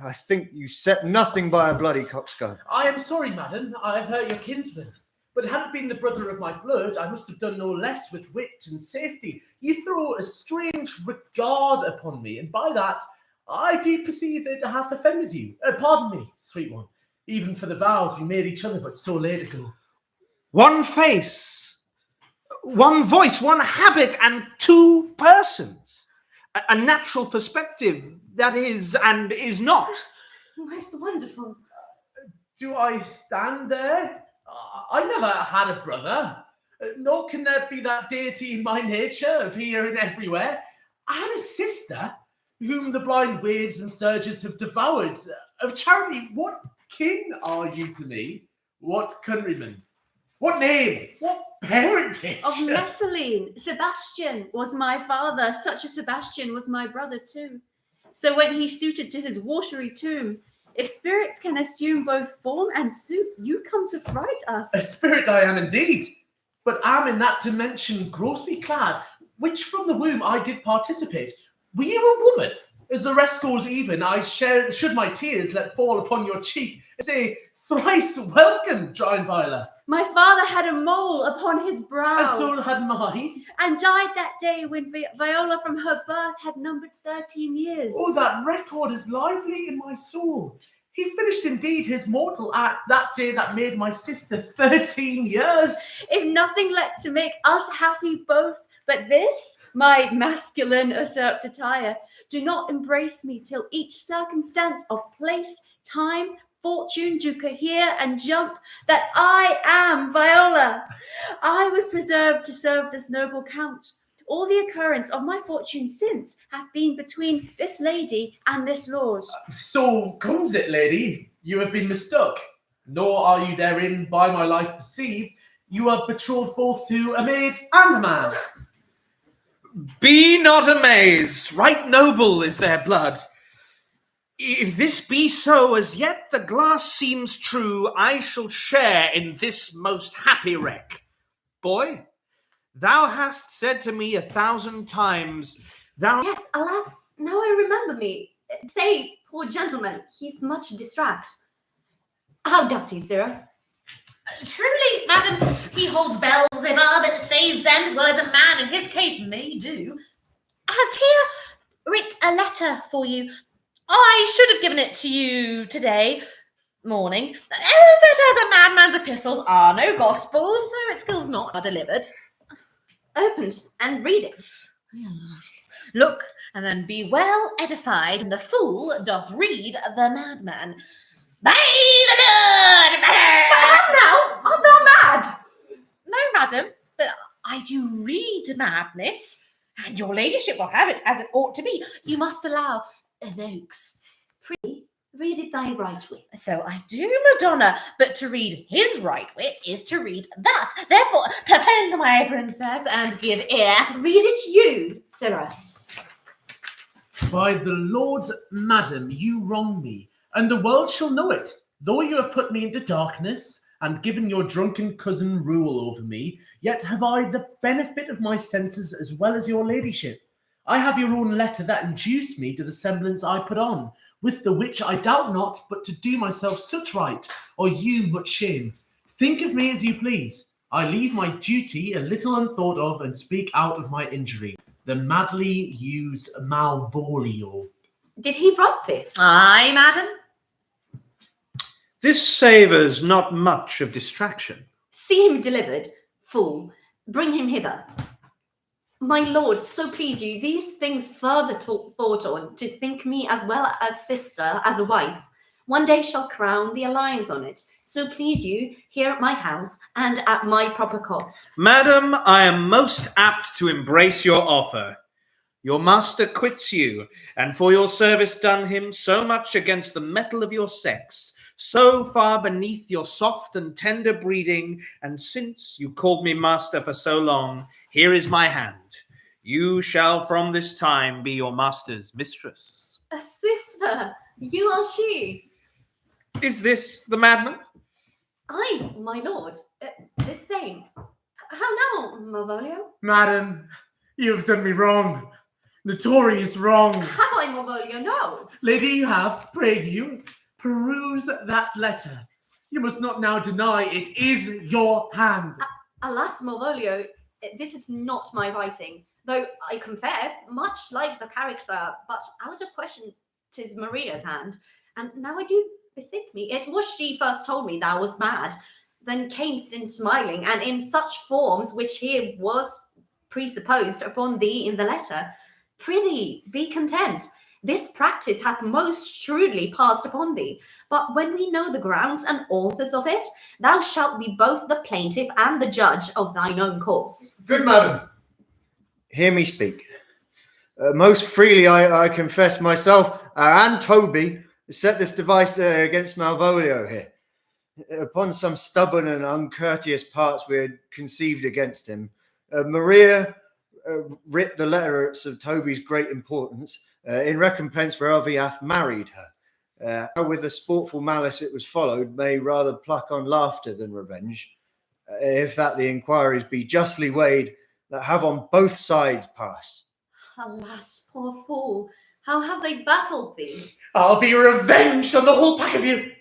I think you set nothing by a bloody coxcomb. I am sorry, madam, I have hurt your kinsman. But had it been the brother of my blood, I must have done no less with wit and safety. You throw a strange regard upon me, and by that I do perceive it hath offended you. Pardon me, sweet one, even for the vows we made each other but so late ago. One face, one voice, one habit, and two persons. A natural perspective that is and is not. Most wonderful. Do I stand there? I never had a brother, nor can there be that deity in my nature of here and everywhere. I had a sister, whom the blind waves and surges have devoured. Of charity, what kin are you to me? What countrymen? What name? What parentage? Of Messalene, Sebastian was my father. Such a Sebastian was my brother too. So when he suited to his watery tomb, if spirits can assume both form and suit, you come to fright us. A spirit I am indeed, but am in that dimension grossly clad, which from the womb I did participate. Were you a woman? As the rest goes even, I should my tears let fall upon your cheek, say, thrice welcome, John Viola. My father had a mole upon his brow. And so had mine. And died that day when Viola from her birth had numbered 13 years. Oh, that record is lively in my soul. He finished indeed his mortal act that day that made my sister 13 years. If nothing lets to make us happy both, but this, my masculine usurped attire, do not embrace me till each circumstance of place, time, fortune do cohere and jump that I am Viola. I was preserved to serve this noble count. All the occurrence of my fortune since hath been between this lady and this lord. So comes it, lady, you have been mistook, nor are you therein by my life deceived. You are betrothed both to a maid and a man. Be not amazed, right noble is their blood. If this be so, as yet the glass seems true, I shall share in this most happy wreck. Boy, thou hast said to me 1,000 times, Yet, alas, now I remember me. Say, poor gentleman, he's much distract. How does he, Sirrah? Truly, madam, he holds bells in bar that saves end as well as a man in his case may do. Has here writ a letter for you. I should have given it to you today morning, but as a madman's epistles are no gospels, so it skills not are delivered. Opened and read it. Look, and then be well edified, and the fool doth read the madman. By the Lord, madam! But how now? Art thou mad? No, madam, but I do read madness, and your ladyship will have it as it ought to be. You must allow evokes. Prithee, read it thy right wit. So I do, Madonna, but to read his right wit is to read thus. Therefore, perpend, my princess, and give ear. Read it you, Sirrah. By the Lord, madam, you wrong me, and the world shall know it. Though you have put me into darkness, and given your drunken cousin rule over me, yet have I the benefit of my senses as well as your ladyship. I have your own letter that induced me to the semblance I put on, with the which I doubt not but to do myself such right, or you much shame. Think of me as you please. I leave my duty a little unthought of, and speak out of my injury. The madly used Malvolio. Did he write this? Aye, madam. This savours not much of distraction. See him delivered, fool. Bring him hither. My lord, so please you, these things further thought on, to think me as well as sister, as a wife, one day shall crown the alliance on it. So please you, here at my house, and at my proper cost. Madam, I am most apt to embrace your offer. Your master quits you, and for your service done him so much against the mettle of your sex, so far beneath your soft and tender breeding, and since you called me master for so long, here is my hand. You shall from this time be your master's mistress. A sister, you are she. Is this the madman? I, my lord, the same. How now, Malvolio? Madam, you have done me wrong. Notorious wrong. Have I, Malvolio? No. Lady, you have, pray you, peruse that letter. You must not now deny it is your hand. Alas, Malvolio, this is not my writing, though I confess, much like the character, but out of question, 'tis Maria's hand. And now I do bethink me, it was she first told me thou was mad, then camest in smiling, and in such forms which here was presupposed upon thee in the letter. Prithee, be content. This practice hath most shrewdly passed upon thee. But when we know the grounds and authors of it, thou shalt be both the plaintiff and the judge of thine own cause. Good madam, hear me speak. Most freely I confess myself and Toby set this device against Malvolio here. Upon some stubborn and uncourteous parts we had conceived against him, Maria writ the letters of Toby's great importance, in recompense whereof he hath married her. How with a sportful malice it was followed may rather pluck on laughter than revenge, if that the inquiries be justly weighed that have on both sides passed. Alas, poor fool, how have they baffled thee? I'll be revenged on the whole pack of you.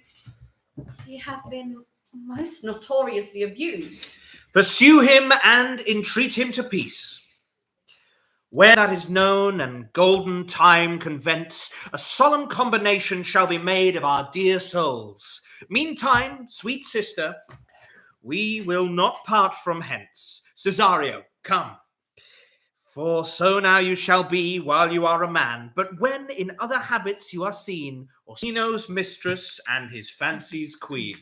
Ye have been most notoriously abused. Pursue him and entreat him to peace. Where that is known and golden time convents, a solemn combination shall be made of our dear souls. Meantime, sweet sister, we will not part from hence. Cesario, come. For so now you shall be while you are a man, but when in other habits you are seen, Orsino's mistress and his fancy's queen.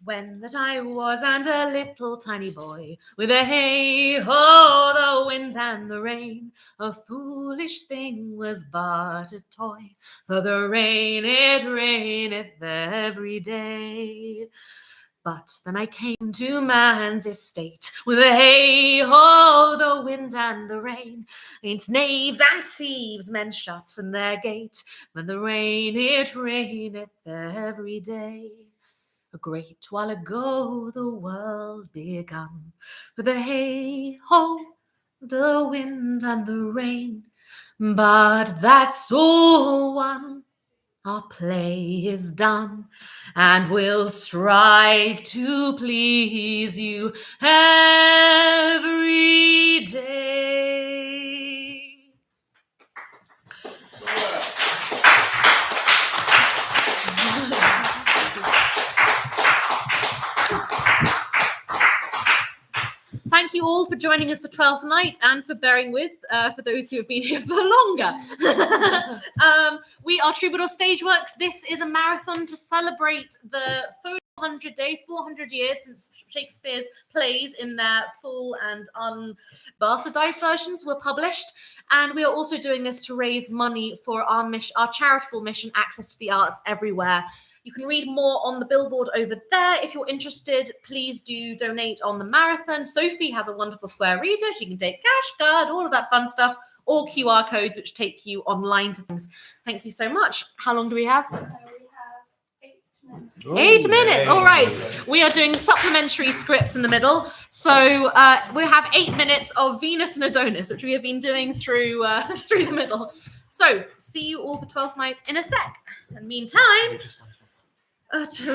When that I was and a little tiny boy, with a hey-ho, the wind and the rain, a foolish thing was but a toy, for the rain it raineth every day. But then I came to man's estate, with a hey-ho, the wind and the rain, ain't knaves and thieves men shut in their gate, when the rain it raineth every day. A great while ago the world begun, with the hey-ho, the wind and the rain. But that's all one, our play is done, and we'll strive to please you every day. Thank you all for joining us for 12th Night and for bearing with for those who have been here for longer. We are Troubadour Stageworks. This is a marathon to celebrate the 400 years since Shakespeare's plays in their full and unbastardized versions were published. And we are also doing this to raise money for our charitable mission, Access to the Arts Everywhere. You can read more on the billboard over there. If you're interested, please do donate on the marathon. Sophie has a wonderful square reader. She can take cash, card, all of that fun stuff, or QR codes which take you online to things. Thank you so much. How long do we have? We have 8 8 minutes. All right. We are doing supplementary scripts in the middle. So we have 8 minutes of Venus and Adonis, which we have been doing through through the middle. So see you all for 12th night in a sec. And meantime, Merchant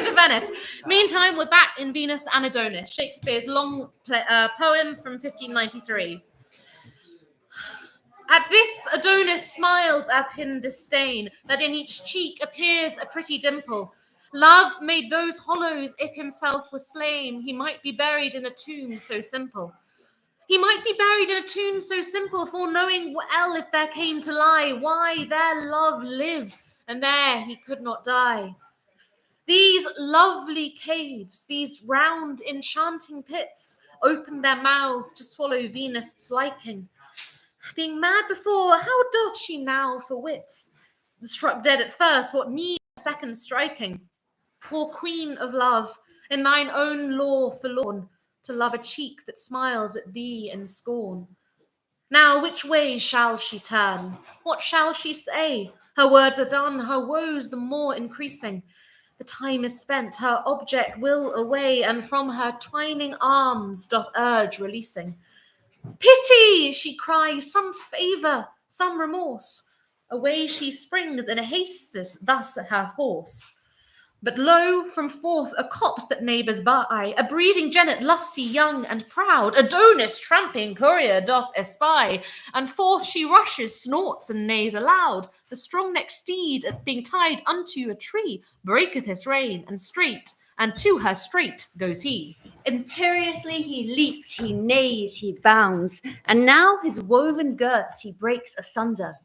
of Venice. Meantime, we're back in Venus and Adonis, Shakespeare's long poem from 1593. At this Adonis smiles as in disdain, that in each cheek appears a pretty dimple. Love made those hollows, if himself were slain, he might be buried in a tomb so simple. He might be buried in a tomb so simple, for knowing well if there came to lie, why their love lived, and there he could not die. These lovely caves, these round enchanting pits, opened their mouths to swallow Venus' liking. Being mad before, how doth she now for wits? Struck dead at first, what need a second striking? Poor queen of love, in thine own law forlorn, to love a cheek that smiles at thee in scorn. Now which way shall she turn? What shall she say? Her words are done, her woes the more increasing. The time is spent, her object will away, and from her twining arms doth urge releasing. Pity, she cries, some favour, some remorse. Away she springs in a hastes, thus her horse. But lo, from forth a copse that neighbours by, a breeding jennet, lusty, young, and proud, Adonis, tramping courier, doth espy, and forth she rushes, snorts, and neighs aloud. The strong-necked steed, being tied unto a tree, breaketh his rein, and straight, and to her straight goes he. Imperiously he leaps, he neighs, he bounds, and now his woven girths he breaks asunder.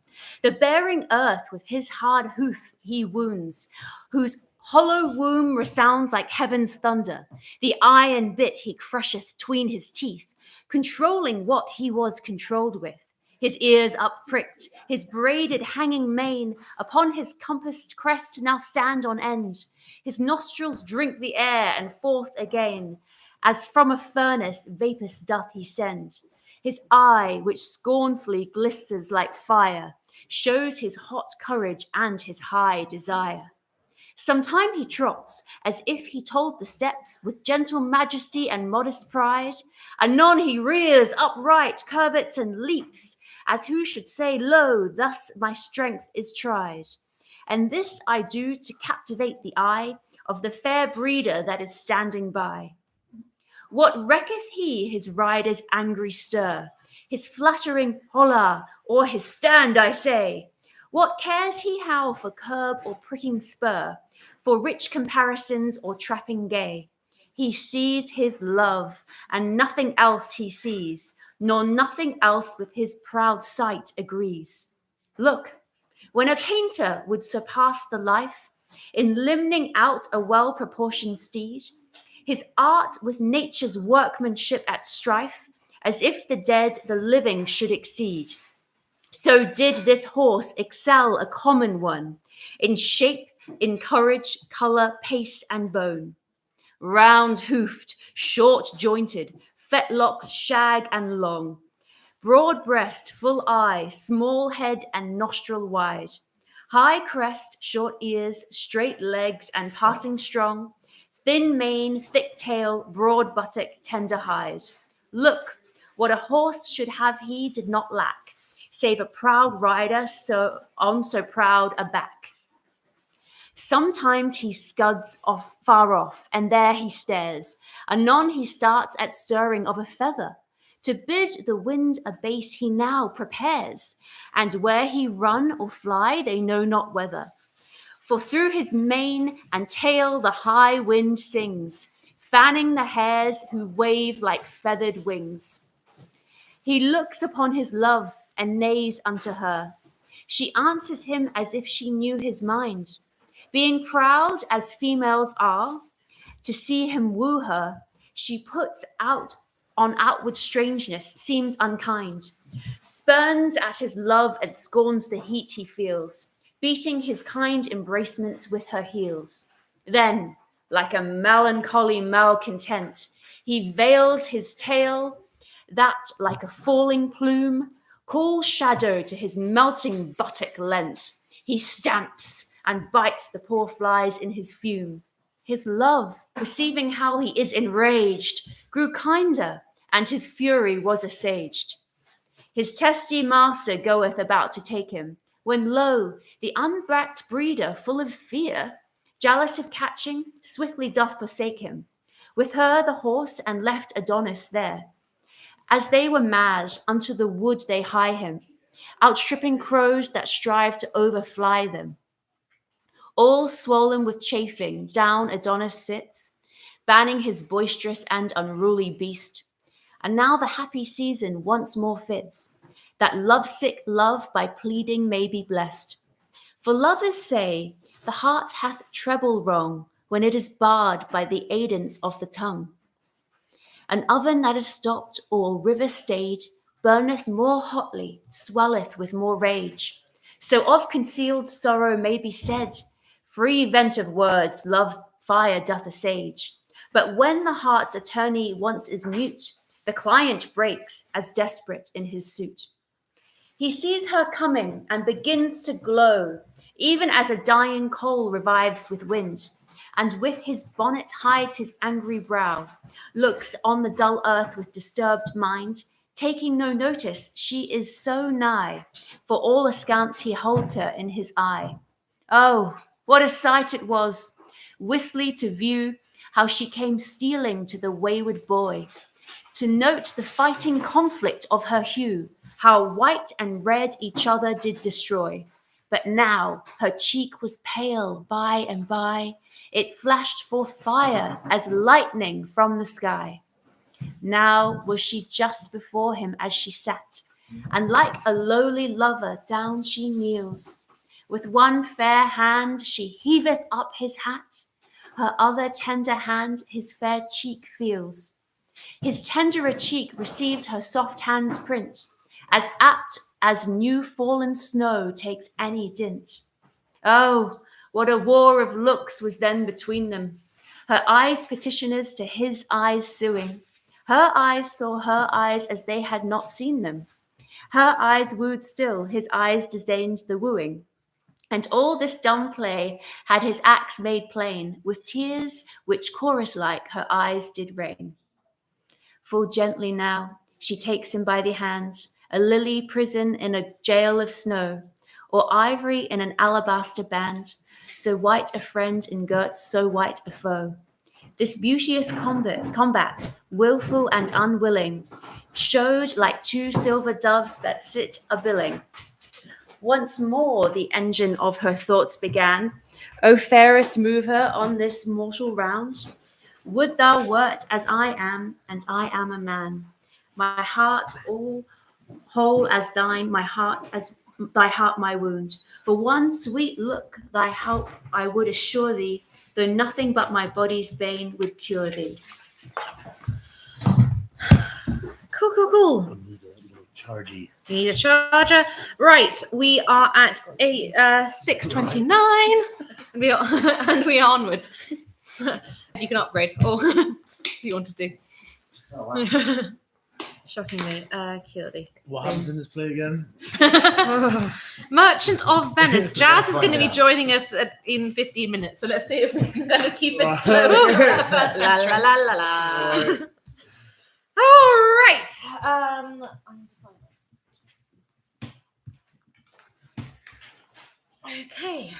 The bearing earth with his hard hoof he wounds, whose hollow womb resounds like heaven's thunder. The iron bit he crusheth 'tween his teeth, controlling what he was controlled with. His ears uppricked, his braided hanging mane upon his compassed crest now stand on end. His nostrils drink the air and forth again, as from a furnace vapours doth he send. His eye, which scornfully glisters like fire, shows his hot courage and his high desire. Sometime he trots, as if he told the steps, with gentle majesty and modest pride. Anon he rears upright, curvets and leaps, as who should say, lo, thus my strength is tried. And this I do to captivate the eye of the fair breeder that is standing by. What recketh he his rider's angry stir, his fluttering holla, or his stand, I say? What cares he how for curb or pricking spur, for rich comparisons or trapping gay? He sees his love, and nothing else he sees, nor nothing else with his proud sight agrees. Look, when a painter would surpass the life in limning out a well-proportioned steed, his art with nature's workmanship at strife, as if the dead the living should exceed. So did this horse excel a common one, in shape, in courage, colour, pace, and bone. Round-hoofed, short-jointed, fetlocks shag and long, broad breast, full eye, small head and nostril wide, high crest, short ears, straight legs and passing strong, thin mane, thick tail, broad buttock, tender hide. Look, what a horse should have he did not lack, save a proud rider on so proud a back. Sometimes he scuds off far off, and there he stares. Anon he starts at stirring of a feather. To bid the wind abase he now prepares, and where he run or fly they know not whether. For through his mane and tail the high wind sings, fanning the hairs who wave like feathered wings. He looks upon his love and neighs unto her. She answers him as if she knew his mind. Being proud as females are, to see him woo her, she puts out on outward strangeness, seems unkind, spurns at his love and scorns the heat he feels, beating his kind embracements with her heels. Then, like a melancholy malcontent, he veils his tail, that, like a falling plume, cool shadow to his melting buttock lent. He stamps and bites the poor flies in his fume. His love, perceiving how he is enraged, grew kinder, and his fury was assuaged. His testy master goeth about to take him, when lo, the unbrat breeder, full of fear, jealous of catching, swiftly doth forsake him. With her the horse, and left Adonis there. As they were mad, unto the wood they hie him, outstripping crows that strive to overfly them. All swollen with chafing, down Adonis sits, banning his boisterous and unruly beast. And now the happy season once more fits, that lovesick love by pleading may be blessed. For lovers say, the heart hath treble wrong, when it is barred by the aidance of the tongue. An oven that is stopped, or river stayed, burneth more hotly, swelleth with more rage. So of concealed sorrow may be said, free vent of words love fire doth assuage. But when the heart's attorney once is mute, the client breaks as desperate in his suit. He sees her coming and begins to glow, even as a dying coal revives with wind, and with his bonnet hides his angry brow, looks on the dull earth with disturbed mind, taking no notice she is so nigh, for all askance he holds her in his eye. Oh, what a sight it was, wistly to view how she came stealing to the wayward boy, to note the fighting conflict of her hue, how white and red each other did destroy. But now her cheek was pale by and by, it flashed forth fire as lightning from the sky. Now was she just before him as she sat, and like a lowly lover down she kneels. With one fair hand she heaveth up his hat, her other tender hand his fair cheek feels. His tenderer cheek receives her soft hand's print, as apt as new fallen snow takes any dint. Oh, what a war of looks was then between them, her eyes petitioners to his eyes suing. Her eyes saw her eyes as they had not seen them. Her eyes wooed still, his eyes disdained the wooing. And all this dumb play had his acts made plain, with tears which chorus-like her eyes did rain. Full gently now she takes him by the hand, a lily prison in a jail of snow, or ivory in an alabaster band, so white a friend ingirts so white a foe. This beauteous combat, wilful and unwilling, showed like two silver doves that sit a-billing. Once more the engine of her thoughts began. O fairest mover on this mortal round, would thou wert as I am, and I am a man. My heart all whole as thine, my heart as thy heart my wound. For one sweet look thy help I would assure thee, though nothing but my body's bane would cure thee. Cool. Chargy. We need a charger. Right, we are at 6:29, and we are onwards. You can upgrade, or if you want to do. Oh, wow. Shockingly, cure thee. What happens in this play again? Merchant of Venice. Jazz is going to be joining us in 15 minutes, so let's see if we can kind of keep it slow. La la la la la. All right. I need to find it. Okay.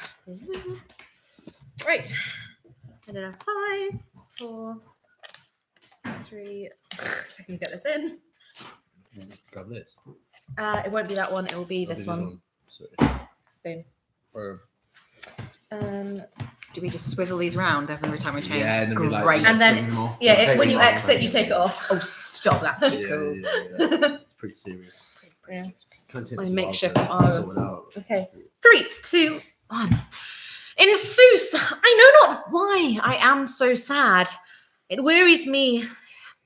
Right. And then a 5, 4, 3. If I can get this in. Grab this. It won't be that one. It will be this one. Sorry. Boom. Or Do we just swizzle these round every time we change? yeah, and then we like Great. And then take them off. when you exit, you take it off. Oh, stop! That's so Yeah, cool. yeah. It's pretty serious. Yeah. Can't take My this a while makeshift to arms. sort it out. Okay. 3, 2, 1. In sooth, I know not why I am so sad. It wearies me.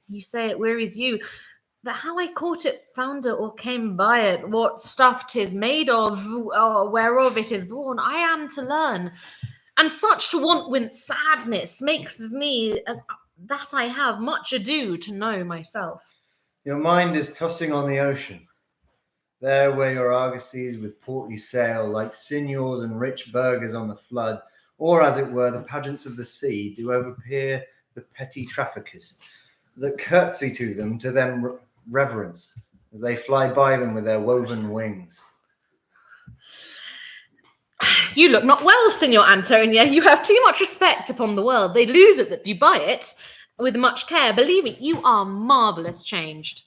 You say it wearies you. But how I caught it, found it, or came by it, what stuff 'tis made of, or whereof it is born, I am to learn. And such to want wint sadness makes of me as that I have much ado to know myself. Your mind is tossing on the ocean. there where your argosies with portly sail, like signors and rich burghers on the flood, or as it were the pageants of the sea, do overpeer the petty traffickers, that curtsy to them reverence, as they fly by them with their woven wings. You look not well, Signor Antonia. You have too much respect upon the world. They lose it that you buy it with much care. Believe me, you are marvellous changed.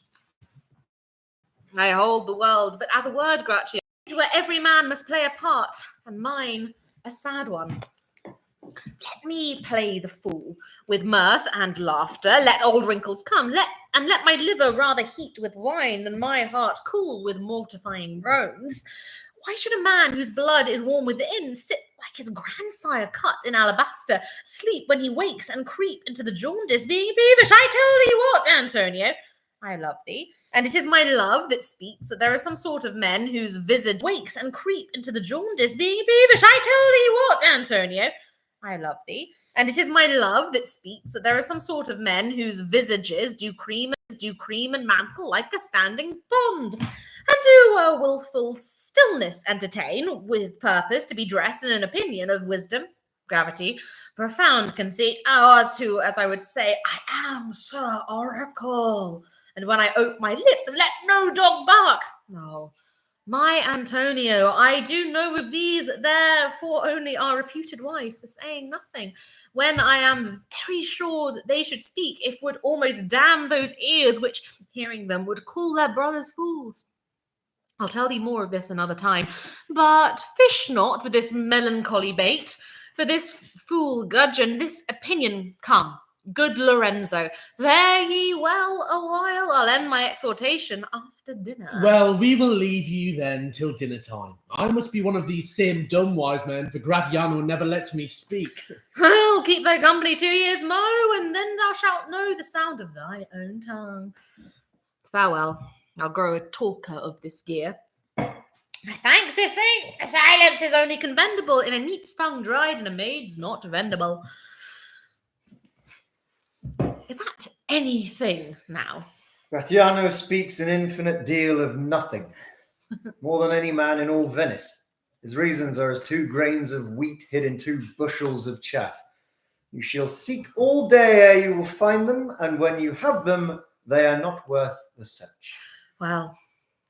I hold the world, but as a word, Gratian, where every man must play a part, and mine a sad one. Let me play the fool with mirth and laughter. Let old wrinkles come. Let my liver rather heat with wine than my heart cool with mortifying groans. Why should a man whose blood is warm within sit like his grandsire cut in alabaster, sleep when he wakes and creep into the jaundice, being peevish? I tell thee what, Antonio, I love thee, and it is my love that speaks that there are some sort of men whose visage wakes and creep into the jaundice, being peevish. I tell thee what, Antonio, I love thee, and it is my love that speaks that there are some sort of men whose visages do cream and mantle like a standing pond, and do a wilful stillness entertain, with purpose to be dressed in an opinion of wisdom, gravity, profound conceit, as who, as I would say, I am Sir Oracle, and when I ope my lips, let no dog bark. No, my Antonio, I do know of these that therefore only are reputed wise for saying nothing, when I am very sure that they should speak, if would almost damn those ears which, hearing them, would call their brothers fools. I'll tell thee more of this another time, but fish not with this melancholy bait, for this fool gudgeon, this opinion come. Good Lorenzo, fare ye well a while. I'll end my exhortation after dinner. Well, we will leave you then till dinner time. I must be one of these same dumb wise men, for Gratiano never lets me speak. I'll keep thy company 2 years, Mo, and then thou shalt know the sound of thy own tongue. Farewell. I'll grow a talker of this gear. Thanks, if thanks, for silence is only commendable in a neat's tongue dried and a maid's not vendible. Is that anything now? Gratiano speaks an infinite deal of nothing, more than any man in all Venice. His reasons are as 2 grains of wheat hid in 2 bushels of chaff. You shall seek all day ere you will find them, and when you have them, they are not worth the search. Well,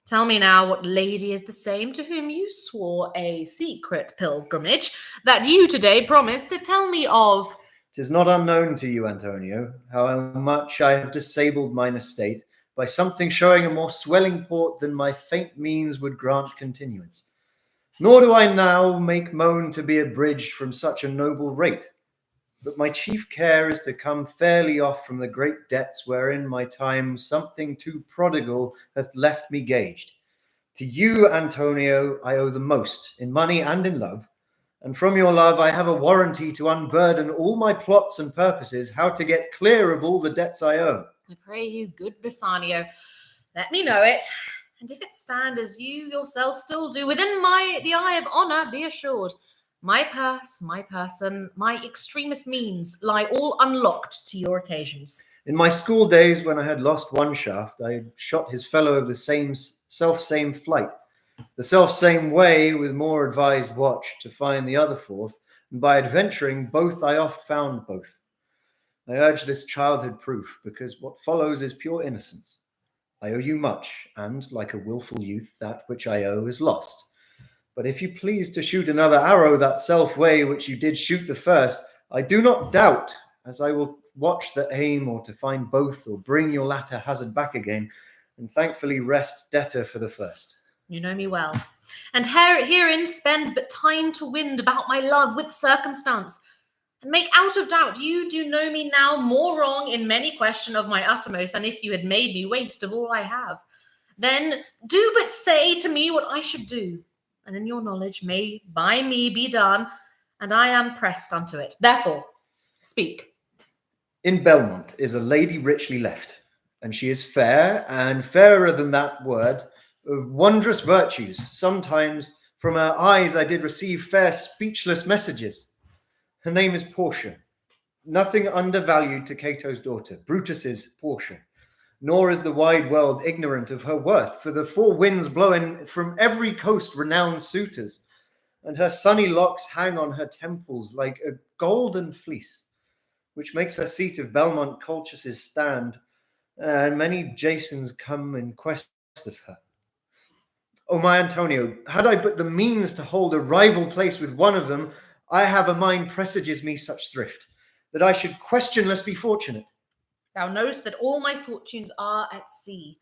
tell me now what lady is the same to whom you swore a secret pilgrimage that you today promised to tell me of. 'Tis not unknown to you, Antonio, how much I have disabled mine estate by something showing a more swelling port than my faint means would grant continuance. Nor do I now make moan to be abridged from such a noble rate. But my chief care is to come fairly off from the great debts wherein my time something too prodigal hath left me gauged. To you, Antonio, I owe the most, in money and in love, and from your love I have a warranty to unburden all my plots and purposes, how to get clear of all the debts I owe. I pray you, good Bassanio, let me know it, and if it stand as you yourself still do, within the eye of honour, be assured, my purse, my person, my extremest means lie all unlocked to your occasions. In my school days, when I had lost one shaft, I had shot his fellow of the self-same flight, the self-same way with more advised watch to find the other 4th, and by adventuring both I oft found both. I urge this childhood proof, because what follows is pure innocence. I owe you much, and, like a wilful youth, that which I owe is lost. But if you please to shoot another arrow that self way which you did shoot the first, I do not doubt, as I will watch the aim, or to find both, or bring your latter hazard back again, and thankfully rest debtor for the first. You know me well, and herein spend but time to wind about my love with circumstance, and make out of doubt you do know me now more wrong in many question of my uttermost than if you had made me waste of all I have. Then do but say to me what I should do, and in your knowledge may by me be done, and I am pressed unto it. Therefore, speak. In Belmont is a lady richly left, and she is fair, and fairer than that word, of wondrous virtues. Sometimes from her eyes I did receive fair speechless messages. Her name is Portia, nothing undervalued to Cato's daughter, Brutus's Portia. nor is the wide world ignorant of her worth, for the four winds blow in from every coast renowned suitors, and her sunny locks hang on her temples like a golden fleece, which makes her seat of Belmont Colchis' stand, and many Jasons come in quest of her. O my Antonio, had I but the means to hold a rival place with one of them, I have a mind presages me such thrift, that I should questionless be fortunate. Thou knowest that all my fortunes are at sea.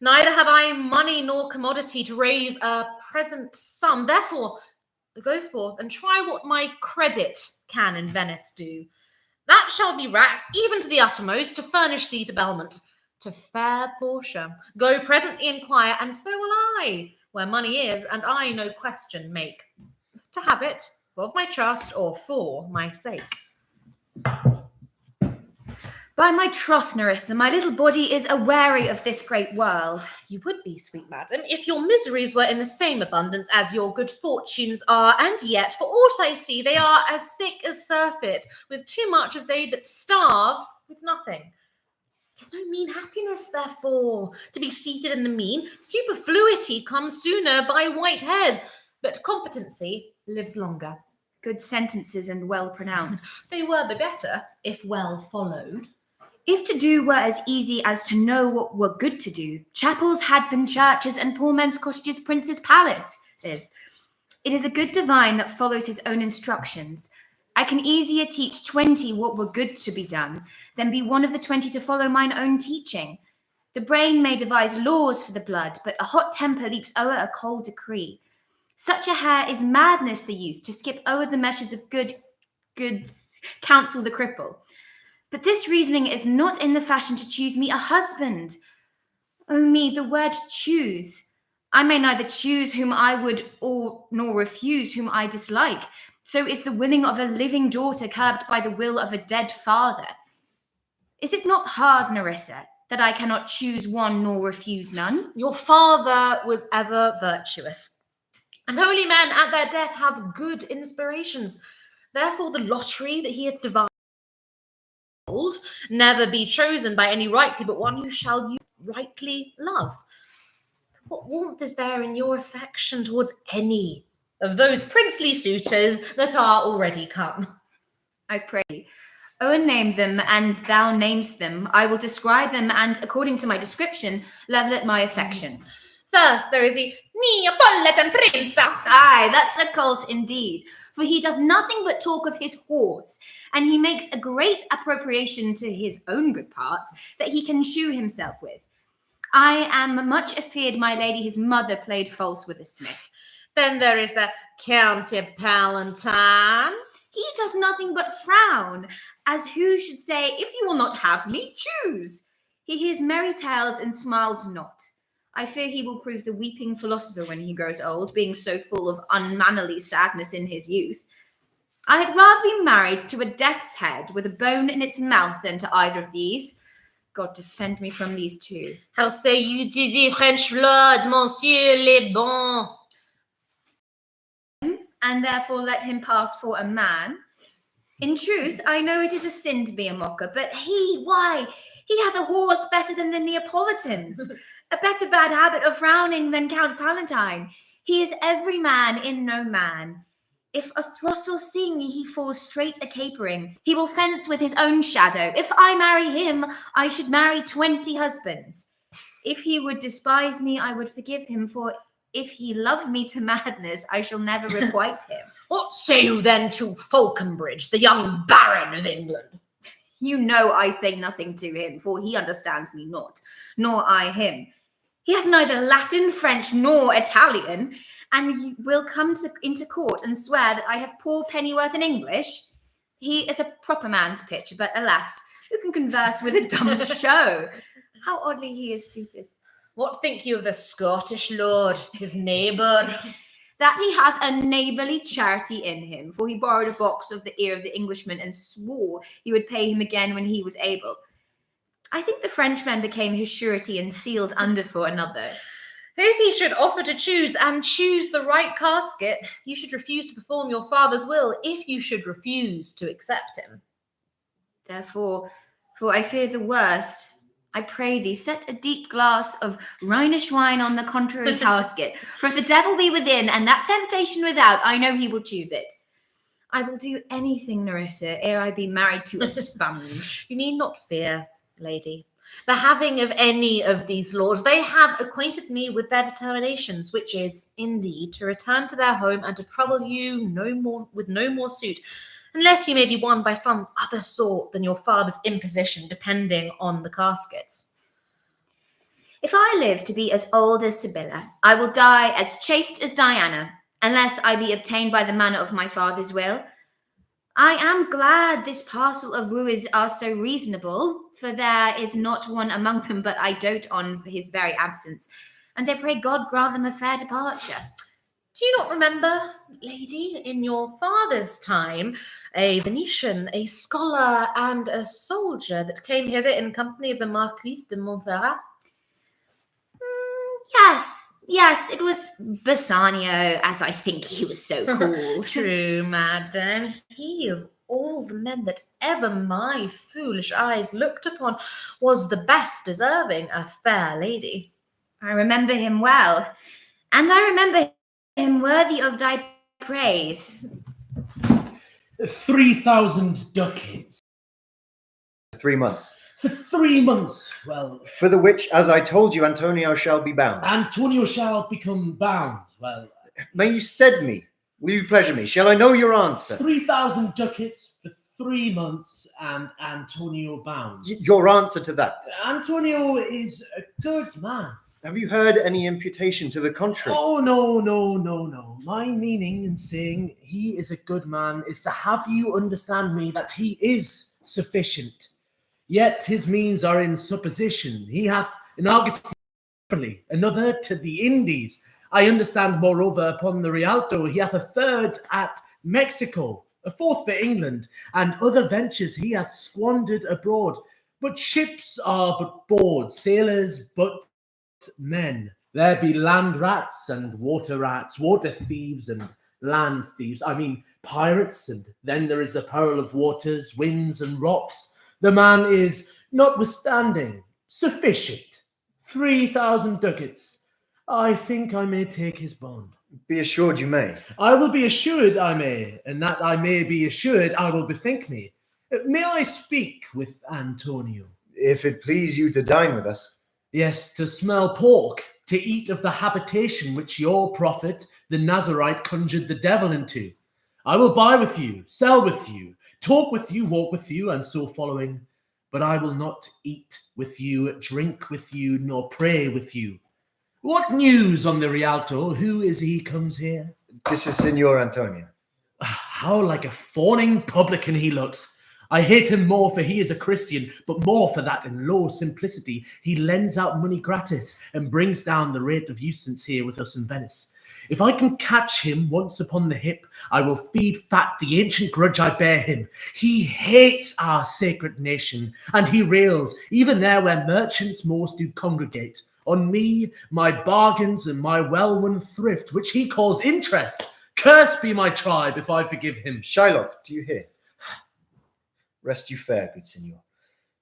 Neither have I money nor commodity to raise a present sum. Therefore, go forth and try what my credit can in Venice do. That shall be racked even to the uttermost to furnish thee to Belmont. To fair Portia, go presently inquire, and so will I, where money is, and I no question make. To have it, of my trust, or for my sake. By my troth, Nerissa, my little body is aweary of this great world. You would be, sweet madam, if your miseries were in the same abundance as your good fortunes are, and yet, for aught I see, they are as sick as surfeit, with too much as they that starve with nothing. 'Tis no mean happiness, therefore, to be seated in the mean. Superfluity comes sooner by white hairs, but competency lives longer. Good sentences and well pronounced. They were the better, if well followed. If to do were as easy as to know what were good to do, chapels had been churches and poor men's cottages princes' palaces. It is a good divine that follows his own instructions. I can easier teach 20 what were good to be done than be one of the 20 to follow mine own teaching. The brain may devise laws for the blood, but a hot temper leaps o'er a cold decree. Such a hare is madness the youth to skip o'er the measures of good counsel the cripple. But this reasoning is not in the fashion to choose me a husband. Oh me, the word choose. I may neither choose whom I would nor refuse whom I dislike. So is the winning of a living daughter curbed by the will of a dead father. Is it not hard, Nerissa, that I cannot choose one nor refuse none? Your father was ever virtuous, and holy men at their death have good inspirations. Therefore the lottery that he hath devised never be chosen by any rightly, but one who shall you rightly love. What warmth is there in your affection towards any of those princely suitors that are already come? I pray thee. Owen named them, and thou namest them. I will describe them, and according to my description, level my affection. First, there is the Neapolitan Prince. Aye, that's a cult indeed, for he doth nothing but talk of his horse, and he makes a great appropriation to his own good parts that he can shew himself with. I am much afeard my lady his mother played false with a smith. Then there is the County Palatine. He doth nothing but frown, as who should say, if you will not have me, choose. He hears merry tales and smiles not. I fear he will prove the weeping philosopher when he grows old, being so full of unmannerly sadness in his youth. I had rather be married to a death's head with a bone in its mouth than to either of these. God defend me from these two. How say you to the French blood, monsieur le bon? And therefore let him pass for a man. In truth, I know it is a sin to be a mocker, but he hath a horse better than the Neapolitans, a better bad habit of frowning than Count Palatine. He is every man in no man. If a throstle sing, he falls straight a capering. He will fence with his own shadow. If I marry him, I should marry 20 husbands. If he would despise me, I would forgive him, for if he love me to madness, I shall never requite him. What say you then to Falconbridge, the young Baron of England? You know I say nothing to him, for he understands me not, nor I him. He hath neither Latin, French, nor Italian, and you will come into court and swear that I have poor pennyworth in English. He is a proper man's pitch, but alas, who can converse with a dumb show? How oddly he is suited. What think you of the Scottish lord, his neighbour? That he hath a neighbourly charity in him, for he borrowed a box of the ear of the Englishman and swore he would pay him again when he was able. I think the Frenchman became his surety and sealed under for another. If he should offer to choose and choose the right casket, you should refuse to perform your father's will if you should refuse to accept him. Therefore, for I fear the worst, I pray thee, set a deep glass of Rhenish wine on the contrary casket. For if the devil be within, and that temptation without, I know he will choose it. I will do anything, Nerissa, ere I be married to a sponge. You need not fear, lady. The having of any of these lords, they have acquainted me with their determinations, which is, indeed, to return to their home and to trouble you with no more suit, unless you may be won by some other sort than your father's imposition, depending on the caskets. If I live to be as old as Sibylla, I will die as chaste as Diana, unless I be obtained by the manner of my father's will. I am glad this parcel of wooers are so reasonable, for there is not one among them but I dote on for his very absence, and I pray God grant them a fair departure. Do you not remember, lady, in your father's time, a Venetian, a scholar, and a soldier that came hither in company of the Marquis de Montferrat? Yes, it was Bassanio, as I think he was so called. True, madam. He, of all the men that ever my foolish eyes looked upon, was the best deserving a fair lady. I remember him well, and I remember him worthy of thy praise. 3,000 ducats. 3 months. For 3 months. Well, For the which, as I told you, Antonio shall be bound. Antonio shall become bound. Well, May you stead me? Will you pleasure me? Shall I know your answer? 3,000 ducats for 3 months and Antonio bound. Your answer to that. Antonio is a good man. Have you heard any imputation to the contrary? Oh, no. My meaning in saying he is a good man is to have you understand me that he is sufficient. Yet his means are in supposition. He hath an Augustine, another to the Indies. I understand, moreover, upon the Rialto, he hath a third at Mexico, a fourth for England, and other ventures he hath squandered abroad. But ships are but boards, sailors but men. There be land rats and water thieves and land thieves. I mean pirates, and then there is the peril of waters, winds, and rocks. The man is, notwithstanding, sufficient. 3,000 ducats. I think I may take his bond. Be assured you may. I will be assured I may, and that I may be assured I will bethink me. May I speak with Antonio? If it please you to dine with us. Yes, to smell pork, to eat of the habitation which your prophet, the Nazarite, conjured the devil into. I will buy with you, sell with you, talk with you, walk with you, and so following. But I will not eat with you, drink with you, nor pray with you. What news on the Rialto? Who is he comes here? This is Signor Antonio. How like a fawning publican he looks. I hate him more for he is a Christian, but more for that in low simplicity he lends out money gratis and brings down the rate of usance here with us in Venice. If I can catch him once upon the hip, I will feed fat the ancient grudge I bear him. He hates our sacred nation, and he rails, even there where merchants most do congregate, on me, my bargains, and my well-won thrift, which he calls interest. Cursed be my tribe if I forgive him. Shylock, do you hear? Rest you fair, good signor.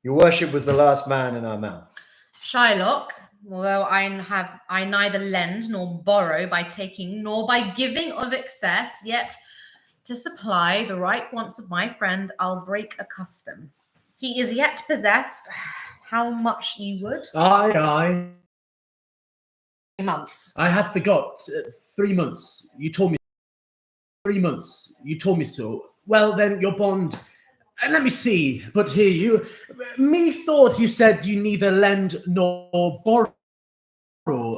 Your worship was the last man in our mouths. Shylock, although I neither lend nor borrow by taking nor by giving of excess, yet to supply the right wants of my friend, I'll break a custom. He is yet possessed. How much ye would? Aye. 3 months. I had forgot. 3 months. You told me. 3 months. You told me so. Well, then, your bond. Let me see. But here you. Methought you said you neither lend nor borrow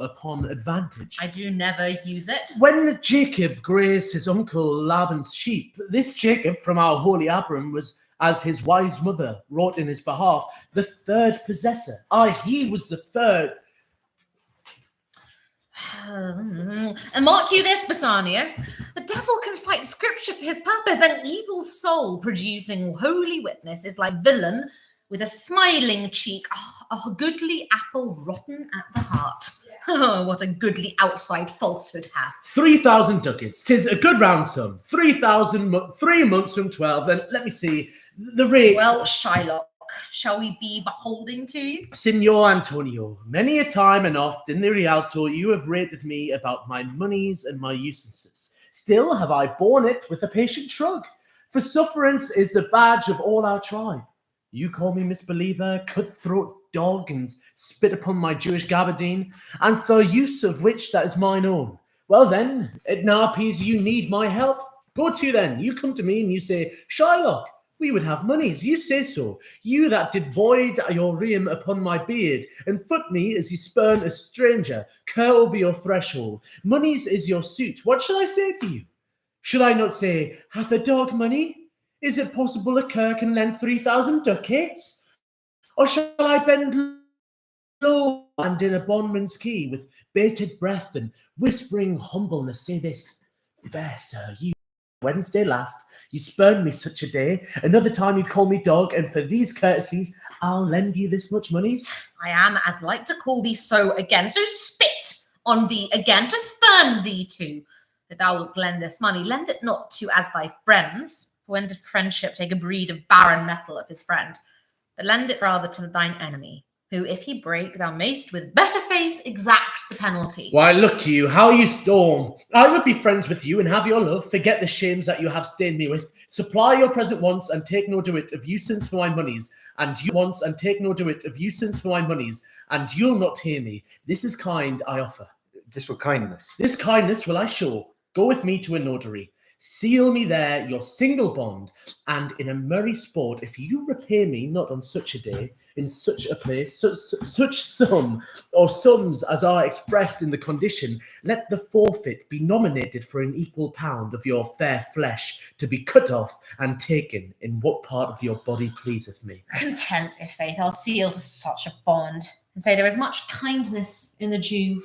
upon advantage. I do never use it. When Jacob grazed his uncle Laban's sheep, this Jacob from our holy Abram was, as his wise mother wrought in his behalf, the third possessor. He was the third. And mark you this, Bassanio, the devil can cite scripture for his purpose. An evil soul producing holy witness is like villain with a smiling cheek, a goodly apple rotten at the heart. Oh, what a goodly outside falsehood hath. 3,000 ducats. 'Tis a good round sum. 3,000, 3 months from 12. Then let me see the rate. Well, Shylock, shall we be beholding to you? Signor Antonio, many a time and oft in the Rialto you have rated me about my monies and my usances. Still have I borne it with a patient shrug, for sufferance is the badge of all our tribe. You call me misbeliever, cutthroat dog, and spit upon my Jewish gabardine, and for use of which that is mine own. Well then, it now appears you need my help. Go to then, you come to me and you say, Shylock, we would have monies, you say so. You that did void your riem upon my beard, and foot me as you spurn a stranger, cur over your threshold. Monies is your suit. What shall I say to you? Shall I not say, hath a dog money? Is it possible a cur can lend 3,000 ducats? Or shall I bend low and in a bondman's key, with bated breath and whispering humbleness, say this, fair sir, you Wednesday last, you spurned me such a day. Another time you'd call me dog, and for these courtesies, I'll lend you this much monies. I am as like to call thee so again, so spit on thee again, to spurn thee to. If thou wilt lend this money, lend it not to as thy friends, for when did friendship take a breed of barren metal of his friend, but lend it rather to thine enemy, who, if he break, thou mayst with better face exact the penalty. Why, look you, how you storm. I would be friends with you and have your love, forget the shames that you have stained me with, supply your present wants and take no do it of usance for my monies, and you wants and take no do it of usance for my monies, and you'll not hear me. This is kind I offer. This were kindness. This kindness will I show. Go with me to a notary. Seal me there your single bond, and in a merry sport, if you repay me not on such a day, in such a place, such sum, or sums as are expressed in the condition, let the forfeit be nominated for an equal pound of your fair flesh, to be cut off and taken in what part of your body pleaseth me. Content, if faith, I'll seal to such a bond, and say there is much kindness in the Jew.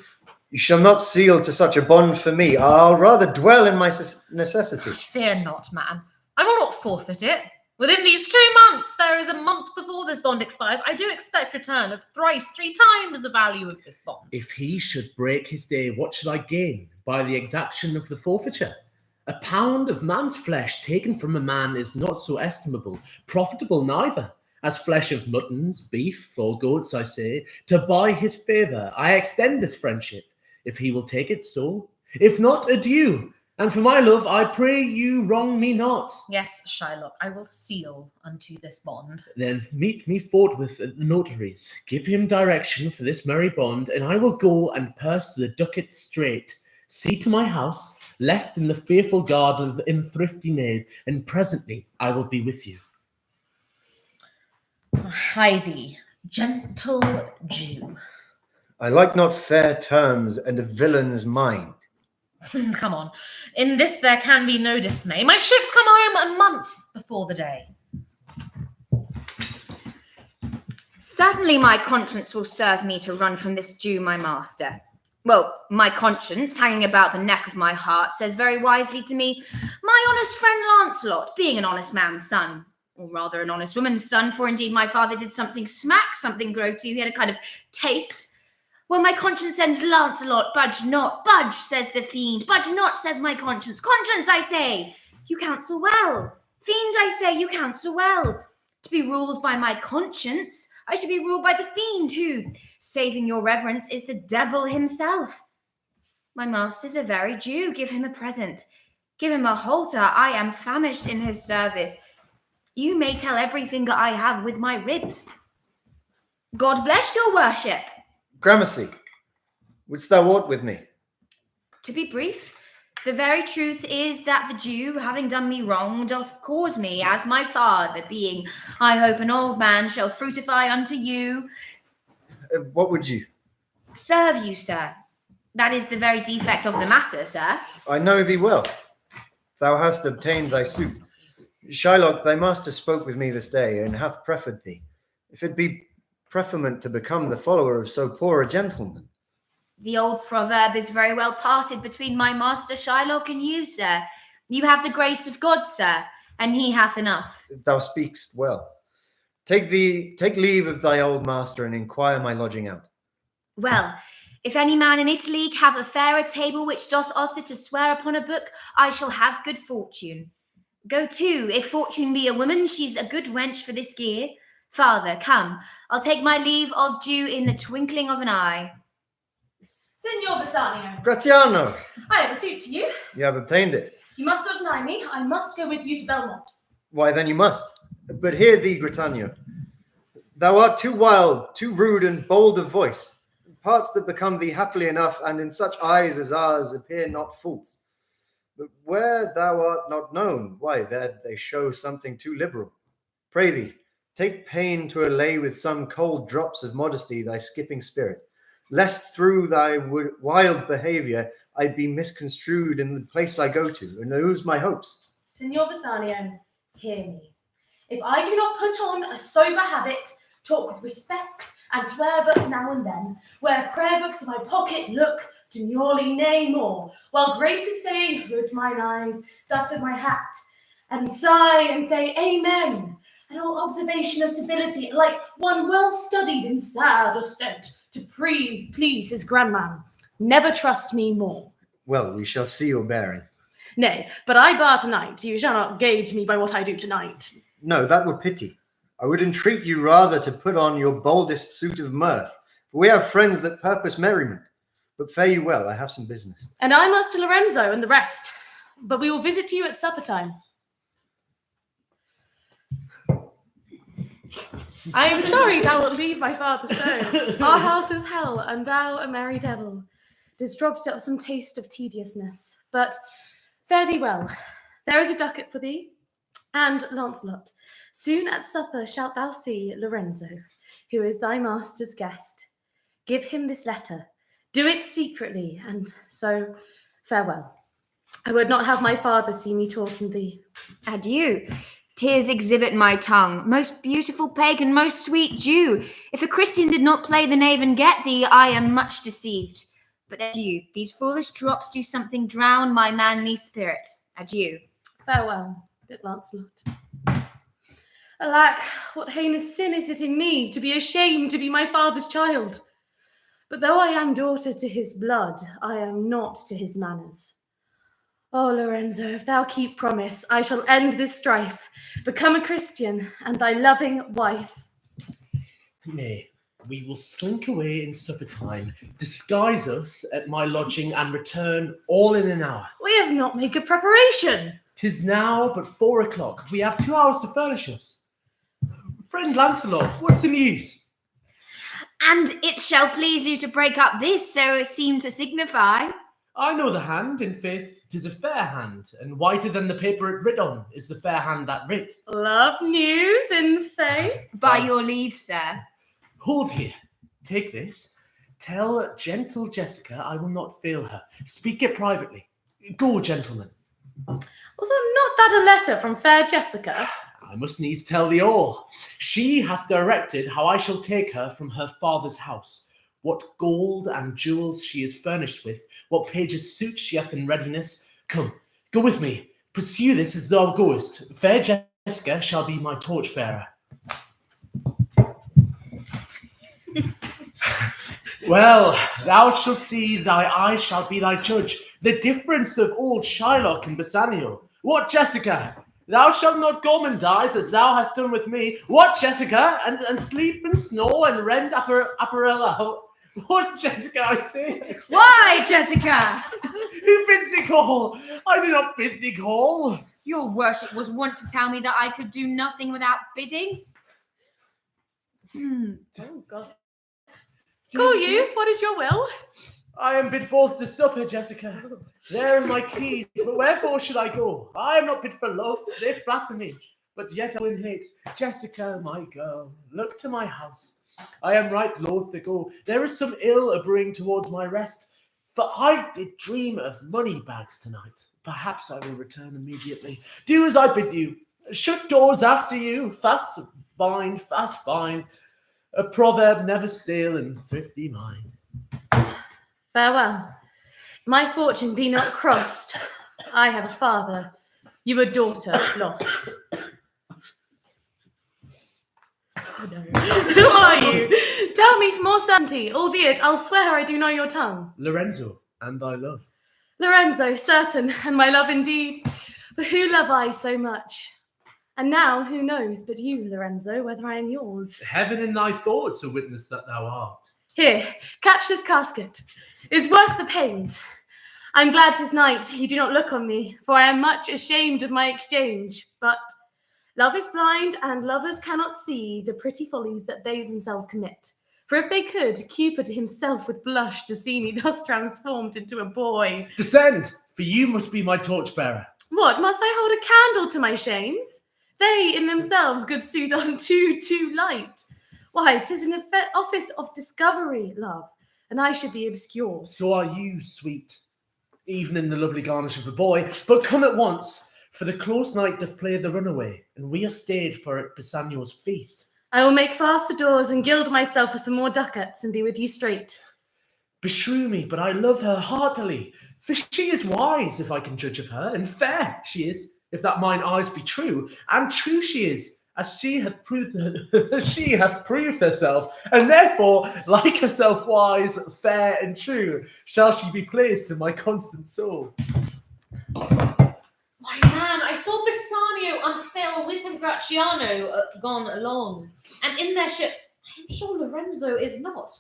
You shall not seal to such a bond for me. I'll rather dwell in my necessity. Fear not, man. I will not forfeit it. Within these 2 months, there is a month before this bond expires, I do expect return of 3 times the value of this bond. If he should break his day, what should I gain by the exaction of the forfeiture? A pound of man's flesh taken from a man is not so estimable, profitable neither, as flesh of muttons, beef, or goats, I say. To buy his favour, I extend this friendship, if he will take it so. If not, adieu. And for my love, I pray you wrong me not. Yes, Shylock, I will seal unto this bond. Then meet me forthwith at the notary's. Give him direction for this merry bond, and I will go and purse the ducats straight. See to my house, left in the fearful garden of the unthrifty knave, and presently I will be with you. Hie thee, gentle Jew. I like not fair terms and a villain's mind. Come on. In this there can be no dismay. My ships come home a month before the day. Certainly my conscience will serve me to run from this Jew, my master. Well, my conscience, hanging about the neck of my heart, says very wisely to me, my honest friend Lancelot, being an honest man's son, or rather an honest woman's son, for indeed my father did something smack, something grotty, he had a kind of taste. Well, my conscience sends Lancelot, budge not, budge, says the fiend, budge not, says my conscience. Conscience, I say, you counsel well. Fiend, I say, you counsel well. To be ruled by my conscience, I should be ruled by the fiend, who, saving your reverence, is the devil himself. My master's a very Jew, give him a present. Give him a halter, I am famished in his service. You may tell everything I have with my ribs. God bless your worship. Gramercy, wouldst thou aught with me? To be brief, the very truth is that the Jew, having done me wrong, doth cause me, as my father, being, I hope, an old man, shall fruitify unto you. What would you? Serve you, sir. That is the very defect of the matter, sir. I know thee well. Thou hast obtained thy suit. Shylock, thy master spoke with me this day, and hath preferred thee. If it be preferment to become the follower of so poor a gentleman. The old proverb is very well parted between my master Shylock and you, sir. You have the grace of God, sir, and he hath enough. Thou speakst well. Take leave of thy old master and inquire my lodging out. Well, if any man in Italy have a fairer table which doth author to swear upon a book, I shall have good fortune. Go to, if fortune be a woman, she's a good wench for this gear. Father, come, I'll take my leave of you in the twinkling of an eye. Signor Bassanio, Gratiano, I have a suit to you. you have obtained it. You must not deny me. I must go with you to Belmont. Why, then you must. But hear thee, Gratiano. Thou art too wild, too rude and bold of voice. Parts that become thee happily enough, and in such eyes as ours appear not faults. But where thou art not known, why, there they show something too liberal. Pray thee, take pain to allay with some cold drops of modesty thy skipping spirit, lest through thy wild behaviour I be misconstrued in the place I go to, and lose my hopes. Signor Bassanio, hear me. If I do not put on a sober habit, talk with respect, and swear but now and then, wear prayer books in my pocket, look demurely, nay more, while grace is saying, hood mine eyes, dust of my hat, and sigh and say amen, and all observation of civility, like one well studied in sad ostent, to please his grandman. Never trust me more. Well, we shall see your bearing. Nay, but I bar tonight. You shall not gauge me by what I do tonight. No, that were pity. I would entreat you rather to put on your boldest suit of mirth, for we have friends that purpose merriment. But fare you well, I have some business. And I must to Lorenzo and the rest. But we will visit you at supper time. I am sorry thou wilt leave my father so. Our house is hell, and thou a merry devil. 'Tis dropped out some taste of tediousness. But fare thee well. There is a ducat for thee. And, Lancelot, soon at supper shalt thou see Lorenzo, who is thy master's guest. Give him this letter. Do it secretly, and so farewell. I would not have my father see me talking thee. Adieu. Tears exhibit my tongue, most beautiful pagan, most sweet Jew. If a Christian did not play the knave and get thee, I am much deceived. But adieu, these foolish drops do something drown my manly spirit. Adieu. Farewell, good Lancelot. Alack, what heinous sin is it in me to be ashamed to be my father's child? But though I am daughter to his blood, I am not to his manners. Oh, Lorenzo, if thou keep promise, I shall end this strife, become a Christian, and thy loving wife. Nay, we will slink away in supper time, disguise us at my lodging, and return all in an hour. We have not made good preparation. 'Tis now but 4 o'clock. We have 2 hours to furnish us. Friend Lancelot, what's the news? And it shall please you to break up this, so it seemed to signify. I know the hand, in faith, 'tis a fair hand, and whiter than the paper it writ on is the fair hand that writ. Love news, in faith. By your leave, sir. Hold here, take this. Tell gentle Jessica I will not fail her. Speak it privately. Go, gentlemen. Was not that a letter from fair Jessica? I must needs tell thee all. She hath directed how I shall take her from her father's house, what gold and jewels she is furnished with, what page's suit she hath in readiness. Come, go with me. Pursue this as thou goest. Fair Jessica shall be my torchbearer. Well, thou shalt see, thy eyes shall be thy judge. The difference of old Shylock and Bassanio. What, Jessica? Thou shalt not gourmandize as thou hast done with me. What, Jessica? And sleep and snore and rend apparella. What, Jessica, I say? Why, Jessica? Who bids thee call? I do not bid thee call. Your worship was wont to tell me that I could do nothing without bidding. Oh, God. Call you? What is your will? I am bid forth to supper, Jessica. There are my keys, but wherefore should I go? I am not bid for love, they flatter me, but yet I will in hate. Jessica, my girl, look to my house. I am right loath to go. There is some ill a-brewing towards my rest, for I did dream of money bags tonight. Perhaps I will return immediately. Do as I bid you. Shut doors after you. Fast bind, fast bind. A proverb never stale and thrifty mind. Farewell. My fortune be not crossed. I have a father, you a daughter lost. Oh, no. Who are you? Tell me for more certainty, albeit I'll swear I do know your tongue. Lorenzo, and thy love. Lorenzo, certain, and my love indeed. For who love I so much? And now, who knows but you, Lorenzo, whether I am yours? Heaven in thy thoughts are witness that thou art. Here, catch this casket. It's worth the pains. I'm glad 'tis night, you do not look on me, for I am much ashamed of my exchange. But love is blind, and lovers cannot see the pretty follies that they themselves commit. For if they could, Cupid himself would blush to see me thus transformed into a boy. Descend, for you must be my torchbearer. What, must I hold a candle to my shames? They in themselves good sooth unto too light. Why, 'tis an office of discovery, love, and I should be obscure. So are you, sweet, even in the lovely garnish of a boy. But come at once, for the close night doth play the runaway, and we are stayed for at Bassanio's feast. I will make fast the doors and gild myself for some more ducats and be with you straight. Beshrew me, but I love her heartily, for she is wise, if I can judge of her, and fair she is, if that mine eyes be true, and true she is, as she hath proved herself, and therefore, like herself wise, fair, and true, shall she be placed in my constant soul. Why, man, I saw Bassanio under sail with him Gratiano gone along, and in their ship, I am sure Lorenzo is not.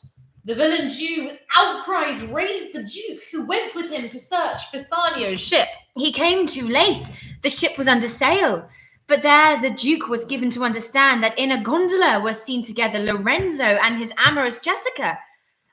The villain Jew with outcries raised the Duke, who went with him to search Bassanio's ship. He came too late. The ship was under sail. But there the Duke was given to understand that in a gondola were seen together Lorenzo and his amorous Jessica.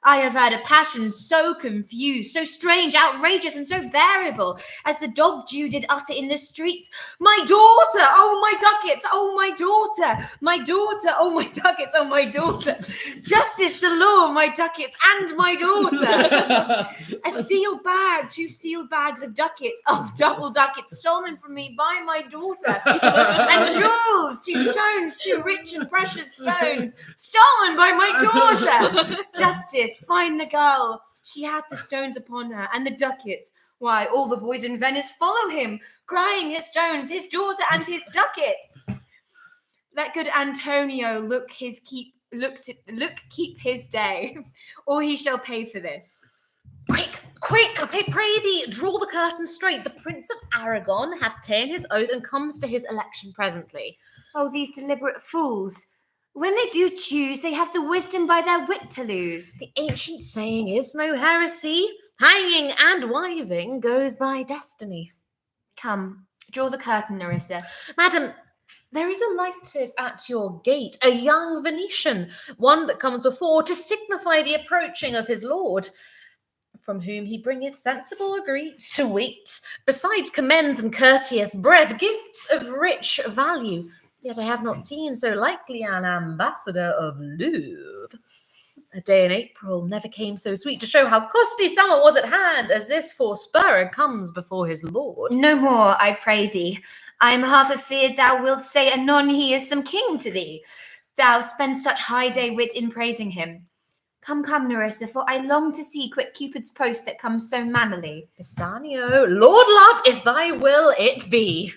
I have heard a passion so confused, so strange, outrageous, and so variable, as the dog Jew did utter in the streets, "My daughter, oh my ducats, oh my daughter, my daughter, oh my ducats, oh my daughter, justice, the law, my ducats, and my daughter." A sealed bag, 2 sealed bags of ducats, of double ducats, stolen from me by my daughter, and jewels, 2 stones, 2 rich and precious stones, stolen by my daughter. Justice, find the girl. She hath the stones upon her, and the ducats. Why, all the boys in Venice follow him, crying his stones, his daughter, and his ducats. Let good Antonio keep his day, or he shall pay for this. Quick, quick, I pray thee, draw the curtain straight. The Prince of Aragon hath ta'en his oath and comes to his election presently. Oh, these deliberate fools. When they do choose, they have the wisdom by their wit to lose. The ancient saying is no heresy. Hanging and wiving goes by destiny. Come, draw the curtain, Nerissa. Madam, there is alighted at your gate a young Venetian, one that comes before to signify the approaching of his lord, from whom he bringeth sensible greets to wait, besides commends and courteous breath, gifts of rich value. Yet I have not seen so likely an ambassador of Louvre. A day in April never came so sweet to show how costly summer was at hand as this forspurrer comes before his lord. No more, I pray thee. I am half afeard thou wilt say anon he is some king to thee. Thou spend such high day wit in praising him. Come, come, Nerissa, for I long to see quick Cupid's post that comes so mannily. Bassanio, Lord love, if thy will it be.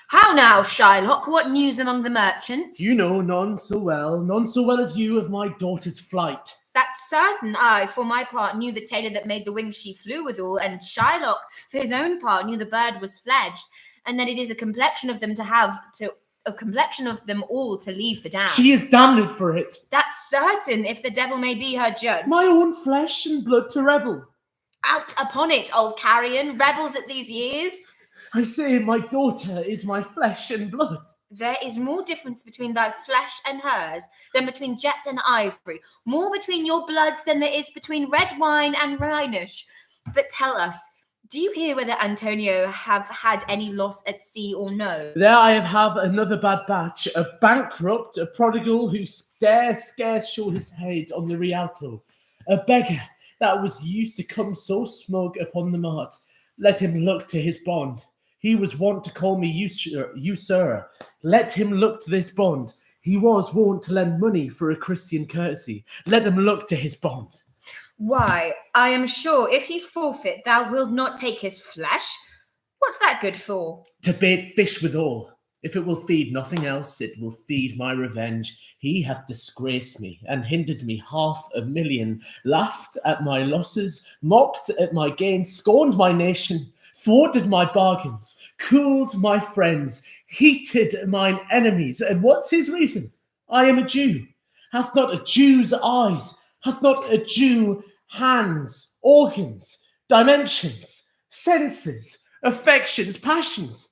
How now, Shylock, what news among the merchants? You know none so well as you of my daughter's flight. That's certain. I, for my part, knew the tailor that made the wings she flew withal, and Shylock, for his own part, knew the bird was fledged, and that it is a complexion of them all to leave the dam. She is damned for it. That's certain, if the devil may be her judge. My own flesh and blood to rebel. Out upon it, old carrion, rebels at these years. I say my daughter is my flesh and blood. There is more difference between thy flesh and hers than between jet and ivory, more between your bloods than there is between red wine and Rhenish. But tell us, do you hear whether Antonio have had any loss at sea or no? There I have another bad batch, a bankrupt, a prodigal who dare scarce show his head on the Rialto, a beggar that was used to come so smug upon the mart. Let him look to his bond. He was wont to call me usurer. Let him look to this bond. He was wont to lend money for a Christian courtesy. Let him look to his bond. Why, I am sure if he forfeit, thou wilt not take his flesh. What's that good for? To bait fish withal. If it will feed nothing else, it will feed my revenge. He hath disgraced me and hindered me 500,000, laughed at my losses, mocked at my gains, scorned my nation, thwarted my bargains, cooled my friends, heated mine enemies. And what's his reason? I am a Jew. Hath not a Jew's eyes, hath not a Jew hands, organs, dimensions, senses, affections, passions,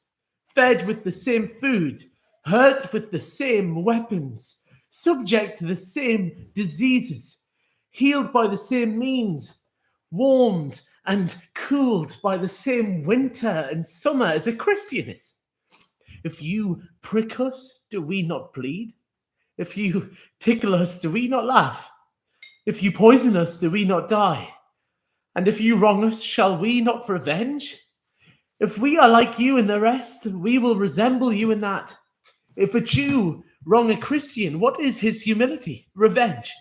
fed with the same food, hurt with the same weapons, subject to the same diseases, healed by the same means, warmed and cooled by the same winter and summer as a Christian is. If you prick us, do we not bleed? If you tickle us, do we not laugh? If you poison us, do we not die? And if you wrong us, shall we not revenge? If we are like you in the rest, we will resemble you in that. If a Jew wrong a Christian, what is his humility? Revenge.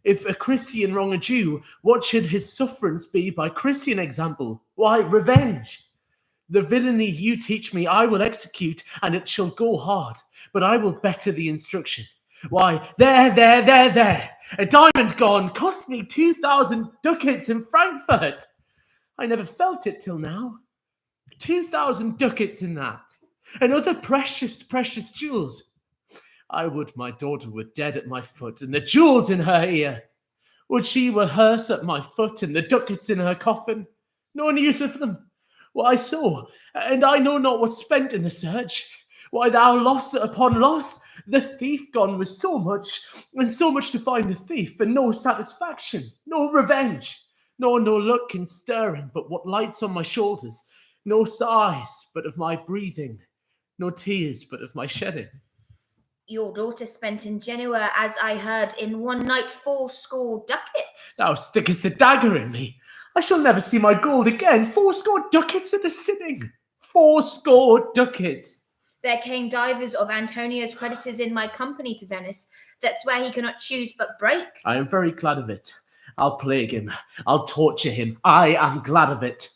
If a Christian wrong a Jew, what should his sufferance be by Christian example? Why, revenge. The villainy you teach me I will execute, and it shall go hard, but I will better the instruction. Why, there, a diamond gone, cost me 2,000 ducats in Frankfurt. I never felt it till now. 2,000 ducats in that, and other precious jewels. I would my daughter were dead at my foot, and the jewels in her ear. Would she were hearse at my foot, and the ducats in her coffin. No news of them. Why so? And I know not what's spent in the search. Why, thou loss upon loss, the thief gone with so much, and so much to find the thief, and no satisfaction, no revenge, nor no look in stirring, but what lights on my shoulders, no sighs, but of my breathing, no tears, but of my shedding. Your daughter spent in Genoa, as I heard, in one night 80 ducats. Thou stickest a dagger in me. I shall never see my gold again. 80 ducats at a sitting. 80 ducats. There came divers of Antonio's creditors in my company to Venice, that swear he cannot choose but break. I am very glad of it. I'll plague him. I'll torture him. I am glad of it.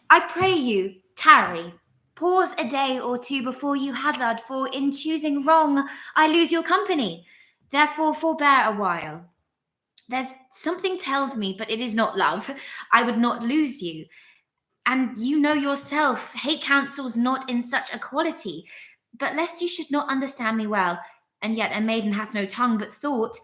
I pray you, tarry. Pause a day or two before you hazard, for in choosing wrong, I lose your company. Therefore forbear a while. There's something tells me, but it is not love. I would not lose you. And you know yourself, hate counsels not in such a quality. But lest you should not understand me well, and yet a maiden hath no tongue but thought,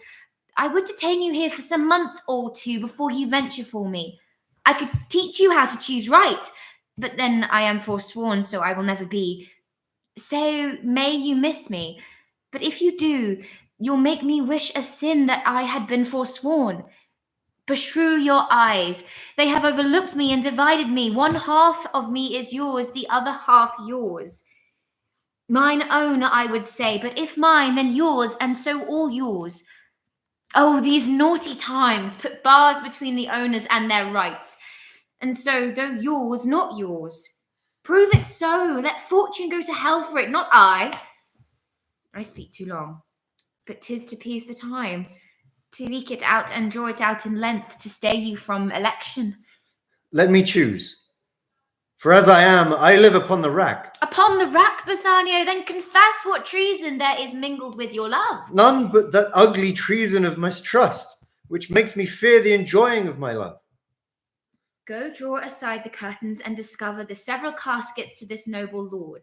I would detain you here for some month or two before you venture for me. I could teach you how to choose right, but then I am forsworn, so I will never be. So may you miss me, but if you do, you'll make me wish a sin that I had been forsworn. Beshrew your eyes, they have overlooked me and divided me. One half of me is yours, the other half yours. Mine own, I would say, but if mine, then yours, and so all yours. Oh, these naughty times put bars between the owners and their rights. And so, though yours, not yours. Prove it so. Let fortune go to hell for it, not I. I speak too long, but 'tis to please the time, to leak it out and draw it out in length, to stay you from election. Let me choose. For as I am, I live upon the rack. Upon the rack, Bassanio, then confess what treason there is mingled with your love. None but that ugly treason of mistrust, which makes me fear the enjoying of my love. Go draw aside the curtains and discover the several caskets to this noble lord.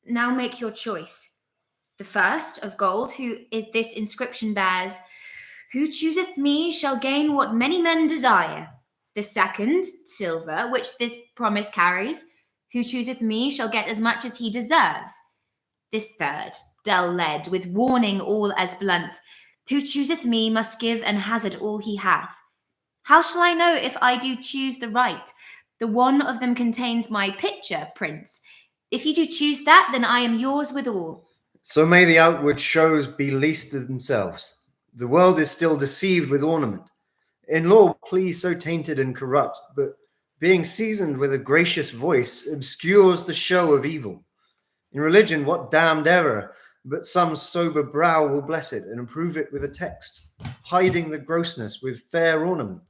Now make your choice. The first, of gold, who this inscription bears, who chooseth me shall gain what many men desire. The second, silver, which this promise carries, who chooseth me shall get as much as he deserves. This third, dull lead, with warning all as blunt, who chooseth me must give and hazard all he hath. How shall I know if I do choose the right? The one of them contains my picture, prince. If you do choose that, then I am yours withal. So may the outward shows be least of themselves. The world is still deceived with ornament. In law, pleas so tainted and corrupt, but being seasoned with a gracious voice, obscures the show of evil. In religion, what damned error, but some sober brow will bless it and improve it with a text, hiding the grossness with fair ornament.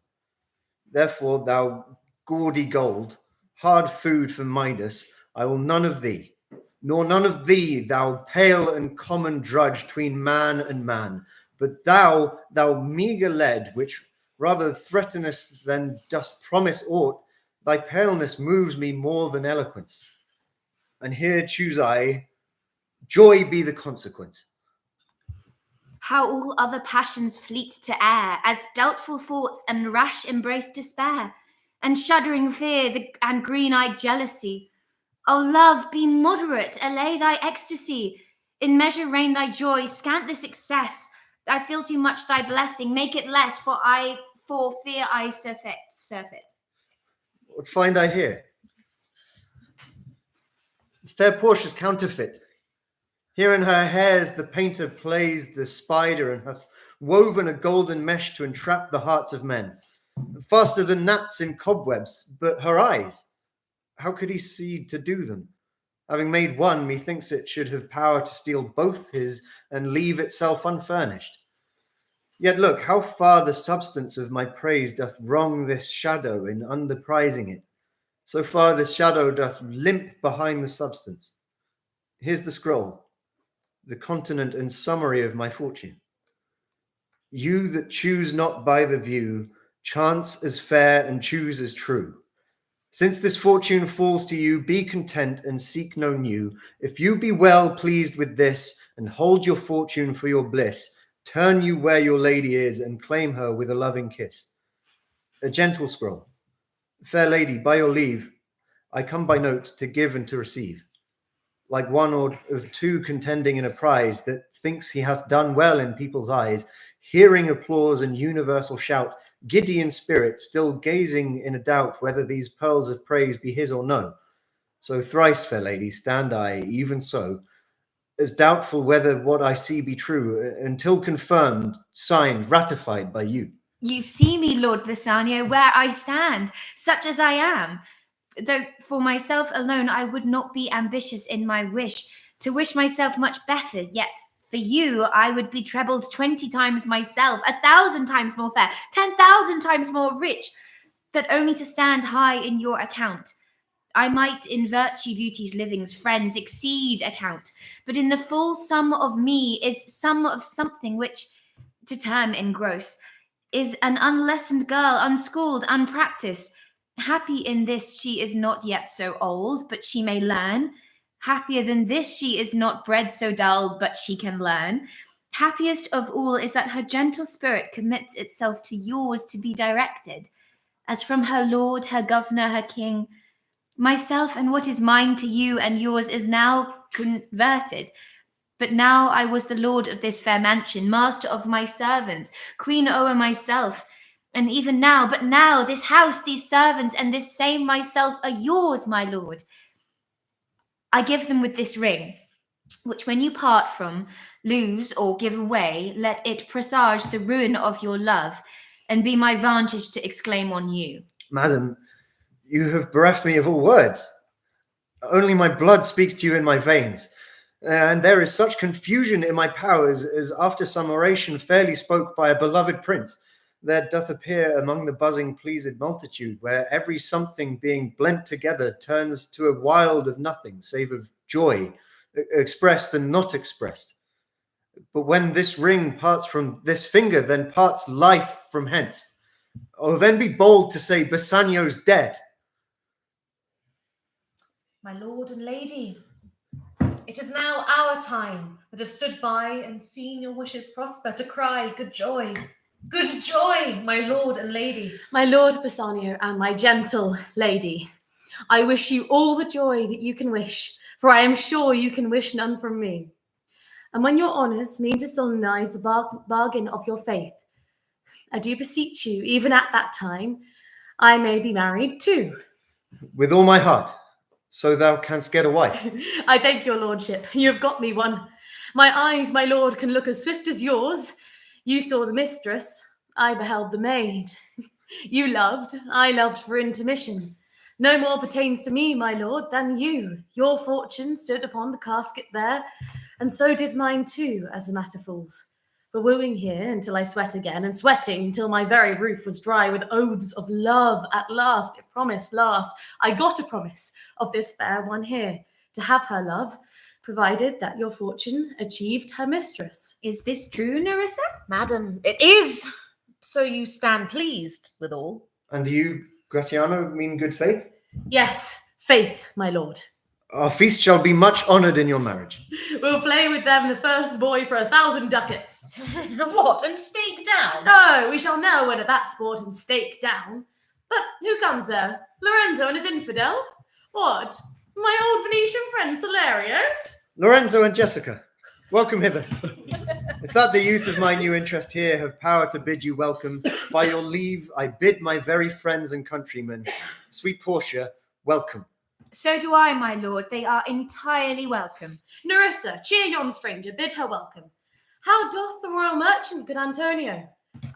Therefore, thou gaudy gold, hard food for Midas, I will none of thee, nor none of thee, thou pale and common drudge tween man and man, but thou meagre lead, which Rather threatenest than dost promise aught, thy paleness moves me more than eloquence. And here choose I, joy be the consequence. How all other passions fleet to air, as doubtful thoughts and rash embrace despair, and shuddering fear and green-eyed jealousy. O love, be moderate, allay thy ecstasy. In measure reign thy joy, scant this excess. I feel too much thy blessing, make it less, for fear I surfeit. What find I here? Fair Portia's counterfeit. Here in her hairs the painter plays the spider, and hath woven a golden mesh to entrap the hearts of men. Faster than gnats in cobwebs, but her eyes, how could he see to do them? Having made one, methinks it should have power to steal both his and leave itself unfurnished. Yet look, how far the substance of my praise doth wrong this shadow in underprizing it. So far this shadow doth limp behind the substance. Here's the scroll, the continent and summary of my fortune. You that choose not by the view, chance as fair and choose as true. Since this fortune falls to you, be content and seek no new. If you be well pleased with this, and hold your fortune for your bliss, turn you where your lady is, and claim her with a loving kiss. A gentle scroll. Fair lady, by your leave, I come by note to give and to receive. Like one or of two contending in a prize, that thinks he hath done well in people's eyes, hearing applause and universal shout, giddy in spirit, still gazing in a doubt whether these pearls of praise be his or no. So thrice, fair lady, stand I, even so, as doubtful whether what I see be true, until confirmed, signed, ratified by you. You see me, Lord Bassanio, where I stand, such as I am. Though for myself alone I would not be ambitious in my wish, to wish myself much better, yet for you I would be trebled 20 times myself, 1,000 times more fair, 10,000 times more rich, that only to stand high in your account. I might in virtue, beauty's, living's, friends exceed account, but in the full sum of me is sum of something which, to term in gross, is an unlessoned girl, unschooled, unpracticed. Happy in this she is not yet so old, but she may learn. Happier than this she is not bred so dull, but she can learn. Happiest of all is that her gentle spirit commits itself to yours to be directed, as from her lord, her governor, her king. Myself and what is mine to you and yours is now converted. But now I was the lord of this fair mansion, master of my servants, queen o'er myself. And even now, but now, this house, these servants, and this same myself are yours, my lord. I give them with this ring, which when you part from, lose or give away, let it presage the ruin of your love, and be my vantage to exclaim on you. Madam, you have bereft me of all words. Only my blood speaks to you in my veins, and there is such confusion in my powers as after some oration fairly spoke by a beloved prince, there doth appear among the buzzing pleased multitude, where every something being blent together turns to a wild of nothing, save of joy, expressed and not expressed. But when this ring parts from this finger, then parts life from hence. Oh, then be bold to say Bassanio's dead. My lord and lady, it is now our time that have stood by and seen your wishes prosper to cry good joy. Good joy, my lord and lady. My lord Bassanio and my gentle lady, I wish you all the joy that you can wish, for I am sure you can wish none from me. And when your honours mean to solemnize the bargain of your faith, I do beseech you, even at that time, I may be married too. With all my heart, so thou canst get a wife. I thank your lordship, you have got me one. My eyes, my lord, can look as swift as yours. You saw the mistress, I beheld the maid. You loved, I loved for intermission. No more pertains to me, my lord, than you. Your fortune stood upon the casket there, and so did mine too, as the matter falls. For wooing here until I sweat again, and sweating till my very roof was dry with oaths of love at last, if promise last, I got a promise of this fair one here, to have her love, provided that your fortune achieved her mistress. Is this true, Nerissa? Madam, it is. So you stand pleased with all? And do you, Gratiano, mean good faith? Yes, faith, my lord. Our feast shall be much honoured in your marriage. We'll play with them the first boy for 1,000 ducats. What, and stake down? No, we shall know when at that sport and stake down. But who comes there? Lorenzo and his infidel? What? My old Venetian friend Salerio? Lorenzo and Jessica, welcome hither. If that the youth of my new interest here have power to bid you welcome, by your leave I bid my very friends and countrymen, sweet Portia, welcome. So do I, my lord. They are entirely welcome. Nerissa, cheer yon stranger, bid her welcome. How doth the royal merchant, good Antonio?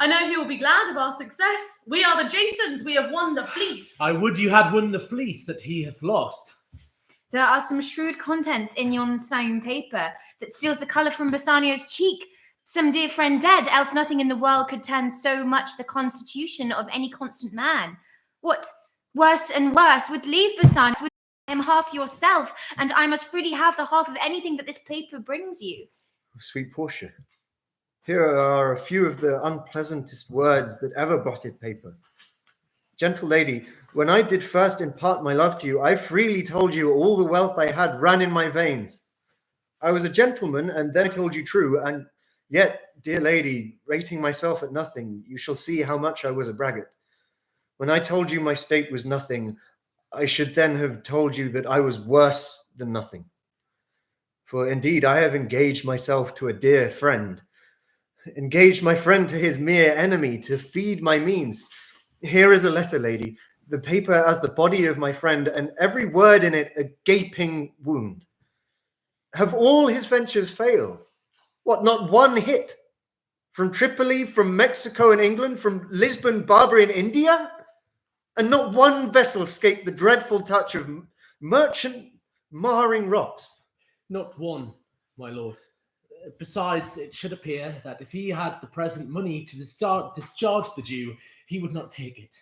I know he will be glad of our success. We are the Jasons, we have won the fleece. I would you had won the fleece that he hath lost. There are some shrewd contents in yon same paper that steals the colour from Bassanio's cheek. Some dear friend dead, else nothing in the world could turn so much the constitution of any constant man. What, worse and worse, would leave Bassanio with him half yourself, and I must freely have the half of anything that this paper brings you. Sweet Portia, here are a few of the unpleasantest words that ever blotted paper. Gentle lady, when I did first impart my love to you, I freely told you all the wealth I had ran in my veins. I was a gentleman, and then I told you true, and yet, dear lady, rating myself at nothing, you shall see how much I was a braggart. When I told you my state was nothing, I should then have told you that I was worse than nothing. For indeed, I have engaged myself to a dear friend, engaged my friend to his mere enemy to feed my means. Here is a letter, lady, the paper as the body of my friend, and every word in it a gaping wound. Have all his ventures failed? What, not one hit? From Tripoli, from Mexico and England, from Lisbon, Barbary and India? And not one vessel escaped the dreadful touch of merchant marring rocks? Not one, my lord. Besides, it should appear that if he had the present money to discharge the Jew, he would not take it.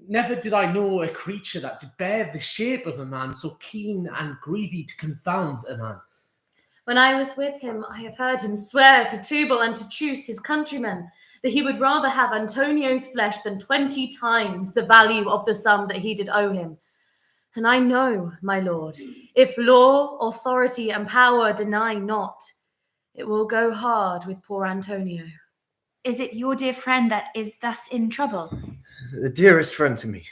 Never did I know a creature that did bear the shape of a man, so keen and greedy to confound a man. When I was with him, I have heard him swear to Tubal and to Chus, his countrymen, that he would rather have Antonio's flesh than 20 times the value of the sum that he did owe him. And I know, my lord, if law, authority, and power deny not, it will go hard with poor Antonio. Is it your dear friend that is thus in trouble? The dearest friend to me,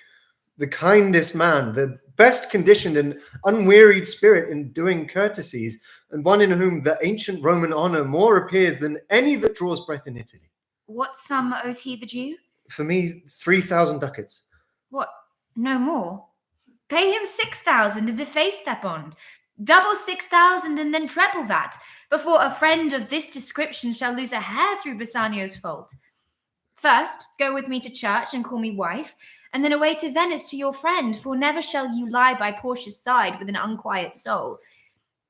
the kindest man, the best conditioned and unwearied spirit in doing courtesies, and one in whom the ancient Roman honour more appears than any that draws breath in Italy. What sum owes he the Jew? For me, 3,000 ducats. What, no more? Pay him 6,000 and deface that bond. Double 6,000 and then treble that, before a friend of this description shall lose a hair through Bassanio's fault. First, go with me to church and call me wife, and then away to Venice to your friend, for never shall you lie by Portia's side with an unquiet soul.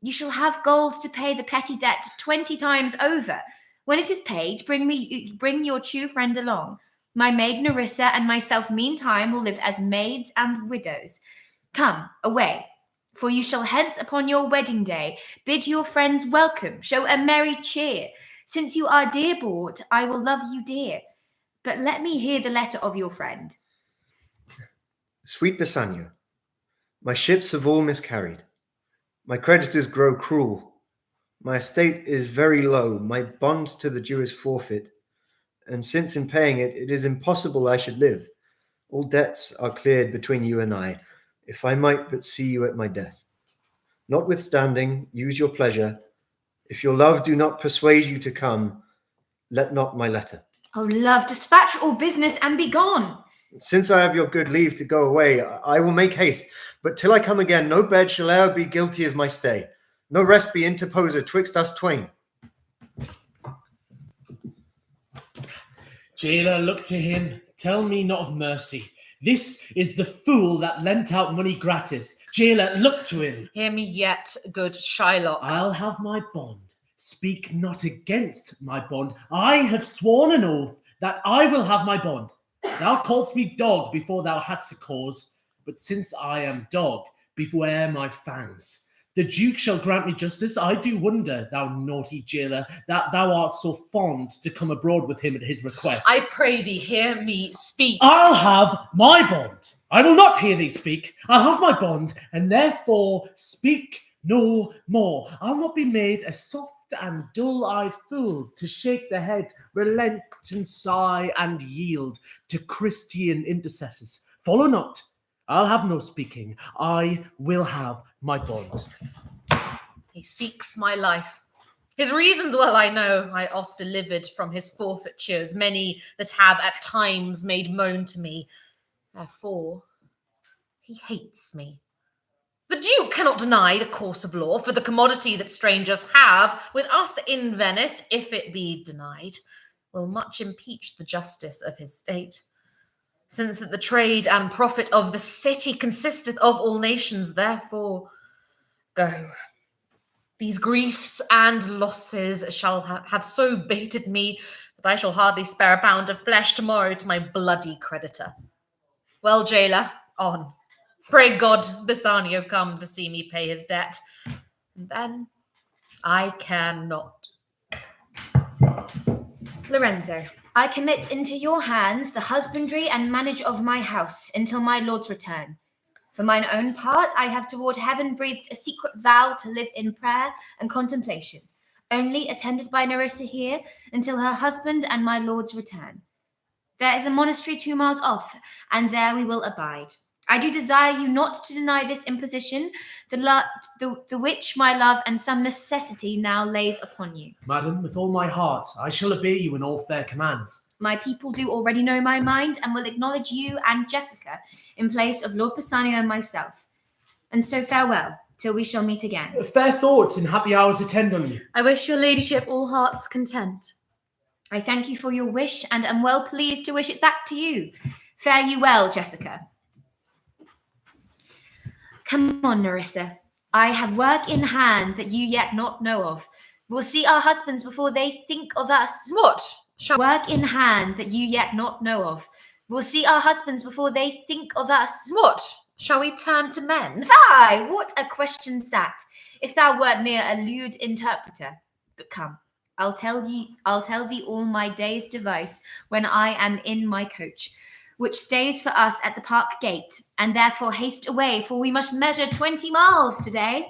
You shall have gold to pay the petty debt 20 times over. When it is paid, bring your true friend along. My maid Nerissa and myself meantime will live as maids and widows. Come, away, for you shall hence upon your wedding day bid your friends welcome, show a merry cheer. Since you are dear bought, I will love you dear. But let me hear the letter of your friend. Sweet Bassanio, my ships have all miscarried. My creditors grow cruel. My estate is very low. My bond to the Jew is forfeit. And since in paying it, it is impossible I should live. All debts are cleared between you and I, if I might but see you at my death. Notwithstanding, use your pleasure. If your love do not persuade you to come, let not my letter. Oh, love, dispatch all business and be gone. Since I have your good leave to go away, I will make haste. But till I come again, no bed shall e'er be guilty of my stay. No rest be interposer twixt us twain. Jailer, look to him. Tell me not of mercy. This is the fool that lent out money gratis. Jailer, look to him. Hear me yet, good Shylock. I'll have my bond. Speak not against my bond. I have sworn an oath that I will have my bond. Thou call'st me dog before thou hadst a cause, but since I am dog, beware my fangs. The Duke shall grant me justice. I do wonder, thou naughty jailer, that thou art so fond to come abroad with him at his request. I pray thee, hear me speak. I'll have my bond. I will not hear thee speak. I'll have my bond, and therefore speak no more. I'll not be made a soft and dull-eyed fool to shake the head, relent and sigh and yield to Christian intercessors. Follow not. I'll have no speaking. I will have my bond. He seeks my life. His reasons well I know, I oft delivered from his forfeitures, many that have at times made moan to me. Therefore, he hates me. The Duke cannot deny the course of law, for the commodity that strangers have with us in Venice, if it be denied, will much impeach the justice of his state. Since that the trade and profit of the city consisteth of all nations, therefore go. These griefs and losses shall have so baited me that I shall hardly spare a pound of flesh tomorrow to my bloody creditor. Well, jailer, on. Pray God Bassanio come to see me pay his debt. And then I care not. Lorenzo, I commit into your hands the husbandry and manage of my house until my lord's return. For mine own part, I have toward heaven breathed a secret vow to live in prayer and contemplation, only attended by Nerissa here until her husband and my lord's return. There is a monastery 2 miles off, and there we will abide. I do desire you not to deny this imposition, the which my love and some necessity now lays upon you. Madam, with all my heart, I shall obey you in all fair commands. My people do already know my mind, and will acknowledge you and Jessica in place of Lord Bassanio and myself. And so farewell, till we shall meet again. Fair thoughts and happy hours attend on you. I wish your ladyship all hearts content. I thank you for your wish, and am well pleased to wish it back to you. Fare you well, Jessica. Come on, Nerissa. I have work in hand that you yet not know of. We'll see our husbands before they think of us. What? Work in hand that you yet not know of. We'll see our husbands before they think of us. What? Shall we turn to men? Fie! What a question's that, if thou wert mere a lewd interpreter. But come, I'll tell thee all my day's device when I am in my coach, which stays for us at the park gate, and therefore haste away, for we must measure 20 miles today.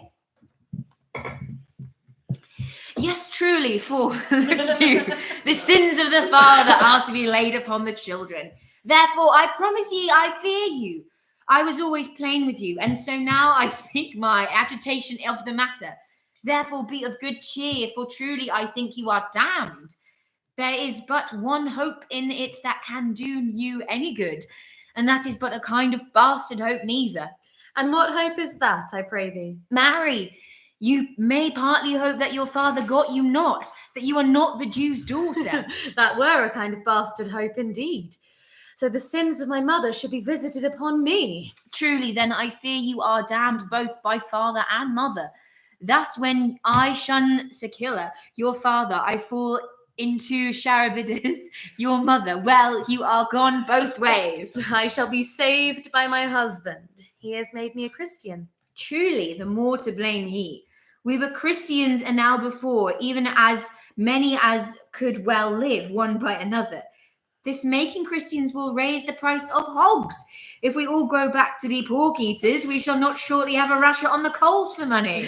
Yes, truly, for look you, the sins of the father are to be laid upon the children. Therefore, I promise ye, I fear you. I was always plain with you, and so now I speak my agitation of the matter. Therefore, be of good cheer, for truly I think you are damned. There is but one hope in it that can do you any good, and that is but a kind of bastard hope neither. And what hope is that, I pray thee? Marry, you may partly hope that your father got you not, that you are not the Jew's daughter. That were a kind of bastard hope indeed. So the sins of my mother should be visited upon me. Truly, then I fear you are damned both by father and mother. Thus, when I shun Secula, your father, I fall into Charabidas, your mother. Well, you are gone both ways. I shall be saved by my husband. He has made me a Christian. Truly, the more to blame he. We were Christians and now before, even as many as could well live one by another. This making Christians will raise the price of hogs. If we all grow back to be pork eaters, we shall not shortly have a rasher on the coals for money.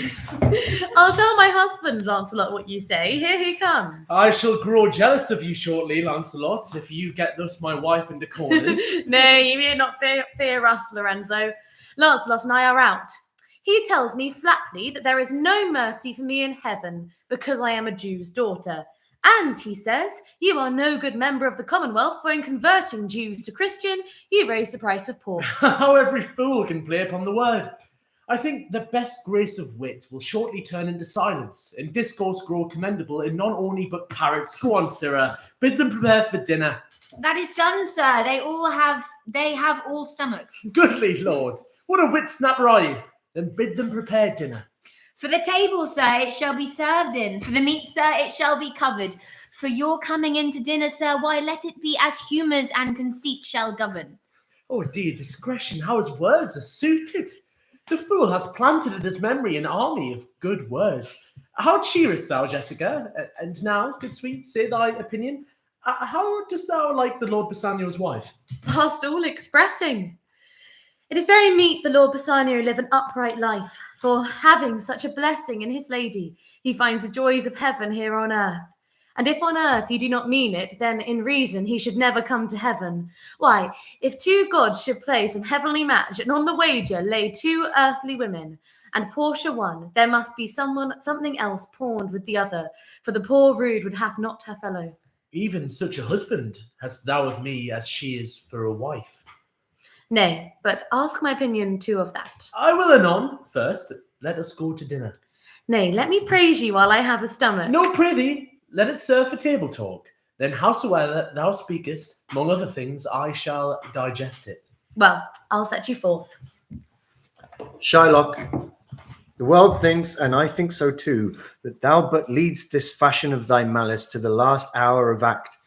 I'll tell my husband, Lancelot, what you say. Here he comes. I shall grow jealous of you shortly, Lancelot, if you get thus my wife into corners. Nay, you need not fear us, Lorenzo. Lancelot and I are out. He tells me flatly that there is no mercy for me in heaven because I am a Jew's daughter. And, he says, you are no good member of the Commonwealth, for in converting Jews to Christian, you raise the price of pork. How every fool can play upon the word. I think the best grace of wit will shortly turn into silence, and discourse grow commendable in none only but parrots. Go on, sirrah, bid them prepare for dinner. That is done, sir. They have all stomachs. Goodly Lord, what a wit snapper are you? Then bid them prepare dinner. For the table, sir, it shall be served in. For the meat, sir, it shall be covered. For your coming in to dinner, sir, why, let it be as humours and conceit shall govern. Oh dear, discretion, how his words are suited. The fool hath planted in his memory an army of good words. How cheerest thou, Jessica? And now, good sweet, say thy opinion. How dost thou like the Lord Bassanio's wife? Past all expressing. It is very meet the Lord Bassanio live an upright life, for having such a blessing in his lady, he finds the joys of heaven here on earth. And if on earth he do not mean it, then in reason he should never come to heaven. Why, if two gods should play some heavenly match, and on the wager lay two earthly women, and Portia one, there must be something else pawned with the other, for the poor rood would have not her fellow. Even such a husband hast thou of me as she is for a wife. Nay, but ask my opinion too of that. I will anon. First, let us go to dinner. Nay, let me praise you while I have a stomach. No, prithee, let it serve for table talk. Then howsoever thou speakest, among other things, I shall digest it. Well, I'll set you forth. Shylock, the world thinks, and I think so too, that thou but leadst this fashion of thy malice to the last hour of act,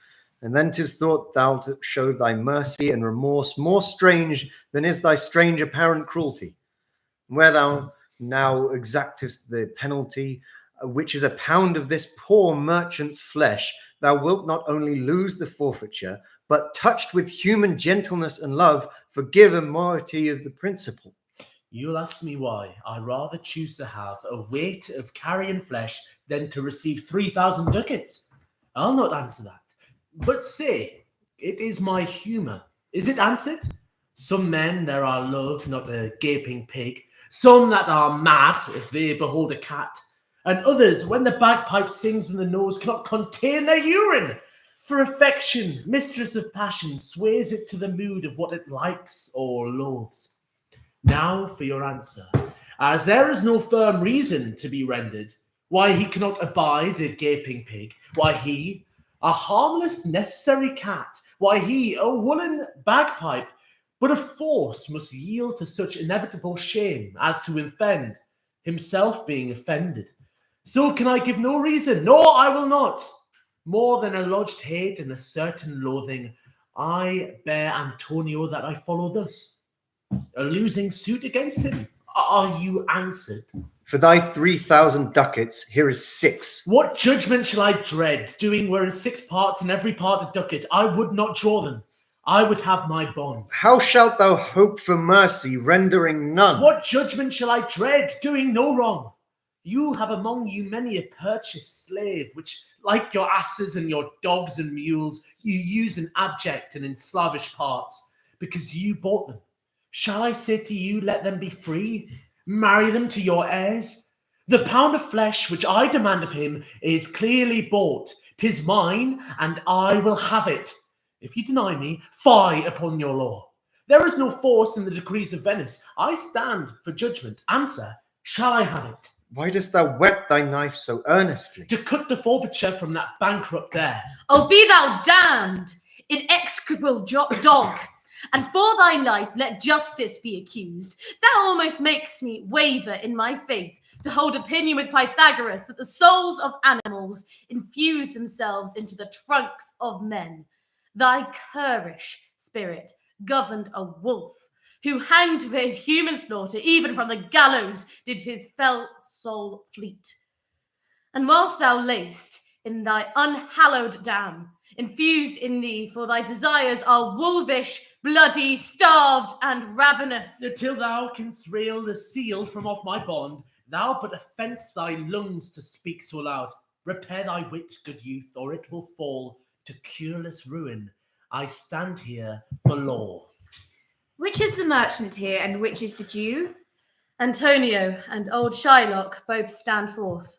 and then 'tis thought thou to show thy mercy and remorse more strange than is thy strange apparent cruelty. Where thou now exactest the penalty, which is a pound of this poor merchant's flesh, thou wilt not only lose the forfeiture, but touched with human gentleness and love, forgive a moiety of the principal. You'll ask me why I rather choose to have a weight of carrion flesh than to receive 3,000 ducats. I'll not answer that. But say, it is my humour. Is it answered? Some men there are love, not a gaping pig. Some that are mad if they behold a cat. And others, when the bagpipe sings in the nose, cannot contain their urine. For affection, mistress of passion, sways it to the mood of what it likes or loathes. Now for your answer. As there is no firm reason to be rendered, why he cannot abide a gaping pig, why he, a harmless necessary cat, why he, a woolen bagpipe, but of force must yield to such inevitable shame as to offend, himself being offended. So can I give no reason, nor I will not. More than a lodged hate and a certain loathing, I bear Antonio that I follow thus. A losing suit against him. Are you answered? For thy 3,000 ducats, here is 6. What judgment shall I dread, doing were in 6 parts and every part a ducat? I would not draw them. I would have my bond. How shalt thou hope for mercy, rendering none? What judgment shall I dread, doing no wrong? You have among you many a purchased slave, which, like your asses and your dogs and mules, you use in abject and in slavish parts, because you bought them. Shall I say to you, let them be free? Marry them to your heirs? The pound of flesh which I demand of him is clearly bought. 'Tis mine, and I will have it. If you deny me, fie upon your law. There is no force in the decrees of Venice. I stand for judgment. Answer, shall I have it? Why dost thou whet thy knife so earnestly? To cut the forfeiture from that bankrupt there. Oh, be thou damned, inexecrable dog! And for thy life let justice be accused. Thou almost makes me waver in my faith to hold opinion with Pythagoras that the souls of animals infuse themselves into the trunks of men. Thy currish spirit governed a wolf, who hanged for his human slaughter, even from the gallows did his fell soul fleet. And whilst thou lay'st in thy unhallowed dam, infused in thee, for thy desires are wolvish, bloody, starved, and ravenous. Till thou canst rail the seal from off my bond, thou but offence thy lungs to speak so loud. Repair thy wit, good youth, or it will fall to cureless ruin. I stand here for law. Which is the merchant here, and which is the Jew? Antonio and old Shylock both stand forth.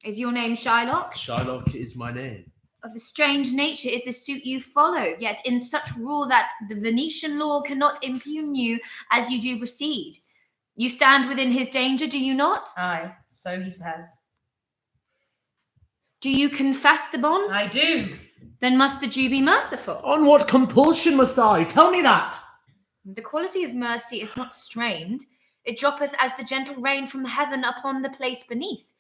Is your name Shylock? Shylock is my name. Of a strange nature is the suit you follow, yet in such rule that the Venetian law cannot impugn you as you do proceed. You stand within his danger, do you not? Aye, so he says. Do you confess the bond? I do. Then must the Jew be merciful? On what compulsion must I? Tell me that. The quality of mercy is not strained. It droppeth as the gentle rain from heaven upon the place beneath.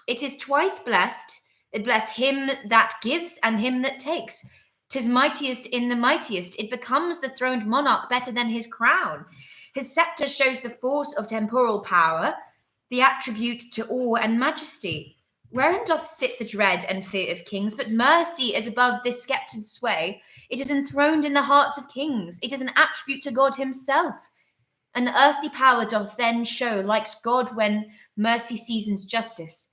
It is twice blessed. It blessed him that gives and him that takes. 'Tis mightiest in the mightiest. It becomes the throned monarch better than his crown. His sceptre shows the force of temporal power, the attribute to awe and majesty. Wherein doth sit the dread and fear of kings, but mercy is above this sceptre's sway. It is enthroned in the hearts of kings. It is an attribute to God himself. And the earthly power doth then show, like God when mercy seasons justice.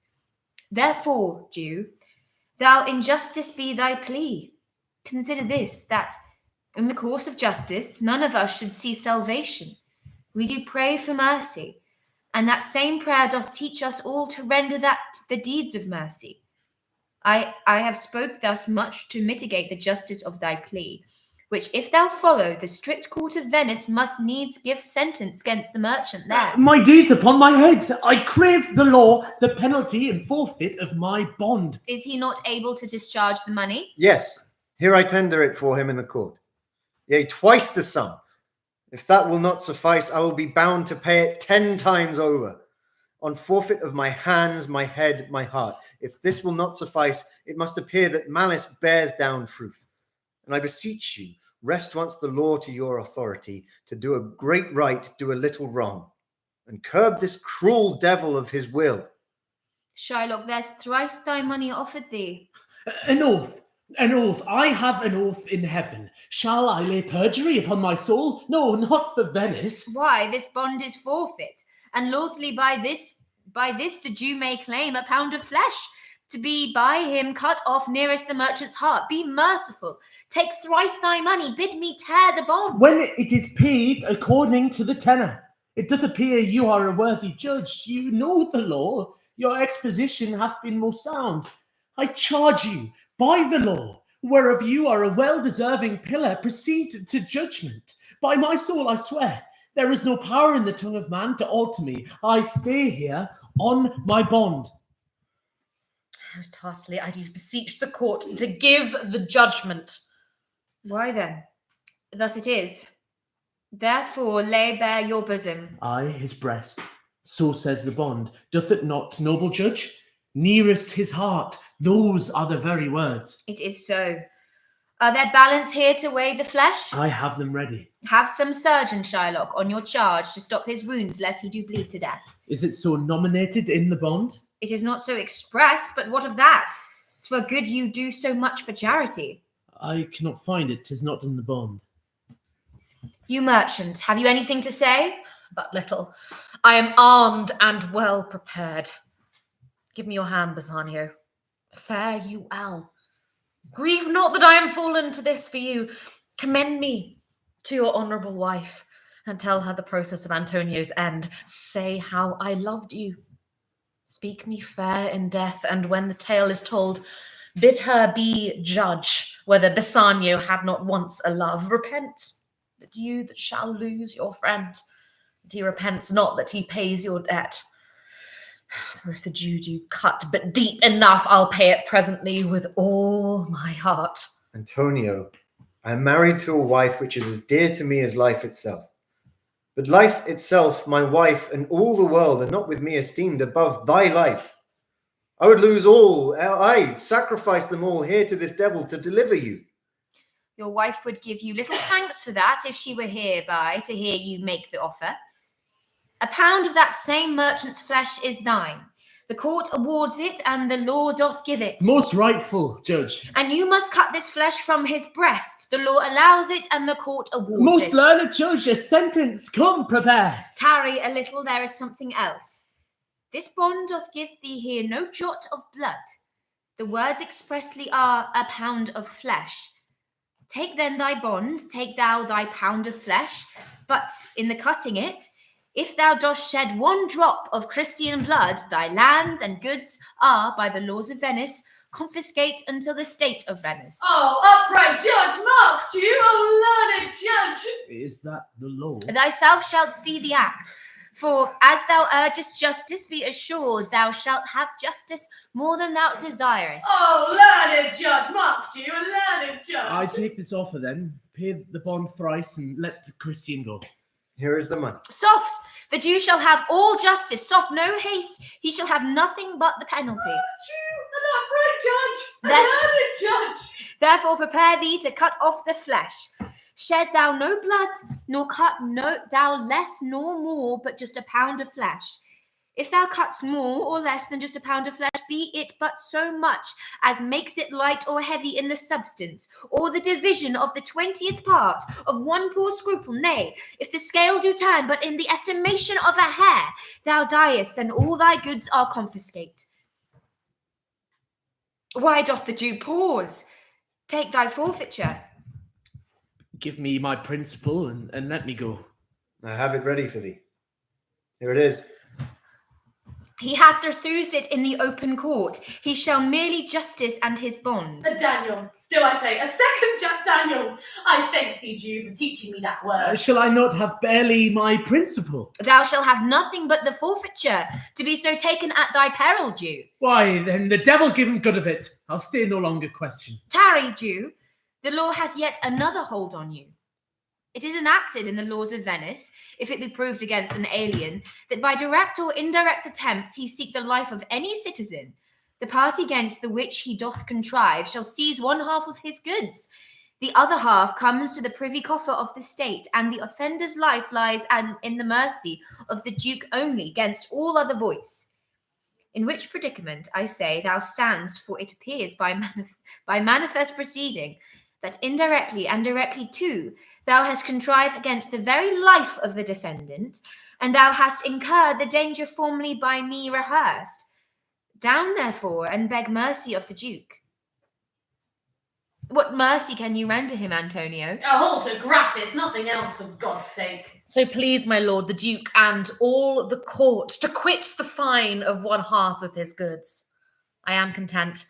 Therefore, Jew, thou in justice be thy plea. Consider this, that in the course of justice, none of us should see salvation. We do pray for mercy, and that same prayer doth teach us all to render that the deeds of mercy. I have spoke thus much to mitigate the justice of thy plea, which if thou follow, the strict court of Venice must needs give sentence against the merchant there. My deeds upon my head. I crave the law, the penalty and forfeit of my bond. Is he not able to discharge the money? Yes, here I tender it for him in the court. Yea, twice the sum. If that will not suffice, I will be bound to pay it 10 times over, on forfeit of my hands, my head, my heart. If this will not suffice, it must appear that malice bears down truth. And I beseech you, rest once the law to your authority, to do a great right, do a little wrong, and curb this cruel devil of his will. Shylock, there's thrice thy money offered thee. An oath. An oath. I have an oath in heaven. Shall I lay perjury upon my soul? No, not for Venice. Why, this bond is forfeit, and lawfully by this the Jew may claim a pound of flesh, to be by him cut off nearest the merchant's heart. Be merciful. Take thrice thy money. Bid me tear the bond. When it is paid according to the tenor, it doth appear you are a worthy judge. You know the law. Your exposition hath been most sound. I charge you, by the law, whereof you are a well-deserving pillar, proceed to judgment. By my soul I swear, there is no power in the tongue of man to alter me. I stay here on my bond. Most heartily I do beseech the court to give the judgment. Why then? Thus it is. Therefore lay bare your bosom. Aye, his breast. So says the bond. Doth it not, noble judge? Nearest his heart. Those are the very words. It is so. Are there balance here to weigh the flesh? I have them ready. Have some surgeon, Shylock, on your charge to stop his wounds, lest he do bleed to death. Is it so nominated in the bond? It is not so expressed, but what of that? 'Twere good you do so much for charity. I cannot find it. 'Tis not in the bond. You merchant, have you anything to say? But little. I am armed and well prepared. Give me your hand, Bassanio. Fare you well. Grieve not that I am fallen to this for you. Commend me to your honourable wife, and tell her the process of Antonio's end. Say how I loved you. Speak me fair in death, and when the tale is told, bid her be judge whether Bassanio had not once a love. Repent, that you that shall lose your friend, and he repents not that he pays your debt. For if the Jew do cut but deep enough, I'll pay it presently with all my heart. Antonio, I am married to a wife which is as dear to me as life itself. But life itself, my wife, and all the world are not with me esteemed above thy life. I would lose all, I'd sacrifice them all here to this devil to deliver you. Your wife would give you little thanks for that if she were hereby to hear you make the offer. A pound of that same merchant's flesh is thine. The court awards it, and the law doth give it. Most rightful, judge. And you must cut this flesh from his breast. The law allows it, and the court awards it. Most learned judge, a sentence, come, prepare. Tarry a little, there is something else. This bond doth give thee here no jot of blood. The words expressly are a pound of flesh. Take then thy bond, take thou thy pound of flesh, but in the cutting it, if thou dost shed one drop of Christian blood, thy lands and goods are, by the laws of Venice, confiscate until the state of Venice. Oh, upright judge, marked you, oh learned judge! Is that the law? Thyself shalt see the act. For as thou urgest justice, be assured thou shalt have justice more than thou desirest. Oh, learned judge, marked you, a learned judge! I take this offer then, pay the bond thrice, and let the Christian go. Here is the money. Soft! The Jew shall have all justice, soft, no haste. He shall have nothing but the penalty. Jew, an upright judge, a learned judge! Therefore prepare thee to cut off the flesh. Shed thou no blood, nor cut no thou less nor more, but just a pound of flesh. If thou cuts more or less than just a pound of flesh, be it but so much as makes it light or heavy in the substance, or the division of the 20th part of one poor scruple, nay, if the scale do turn but in the estimation of a hair, thou diest, and all thy goods are confiscate. Why doth the Jew pause? Take thy forfeiture. Give me my principal and let me go. I have it ready for thee. Here it is. He hath refused it in the open court. He shall merely justice and his bond. Daniel, still I say, a second Jack Daniel. I thank thee, Jew, for teaching me that word. Shall I not have barely my principal? Thou shalt have nothing but the forfeiture, to be so taken at thy peril, Jew. Why, then the devil give him good of it. I'll stay no longer question. Tarry, Jew. The law hath yet another hold on you. It is enacted in the laws of Venice, if it be proved against an alien, that by direct or indirect attempts he seek the life of any citizen, the party against the which he doth contrive shall seize one half of his goods. The other half comes to the privy coffer of the state, and the offender's life lies in the mercy of the duke only, against all other voice. In which predicament, I say, thou standst, for it appears by manifest proceeding, that indirectly and directly too, thou hast contrived against the very life of the defendant, and thou hast incurred the danger formerly by me rehearsed. Down, therefore, and beg mercy of the Duke. What mercy can you render him, Antonio? A halter gratis, nothing else, for God's sake. So please, my lord, the Duke and all the court to quit the fine of one half of his goods. I am content.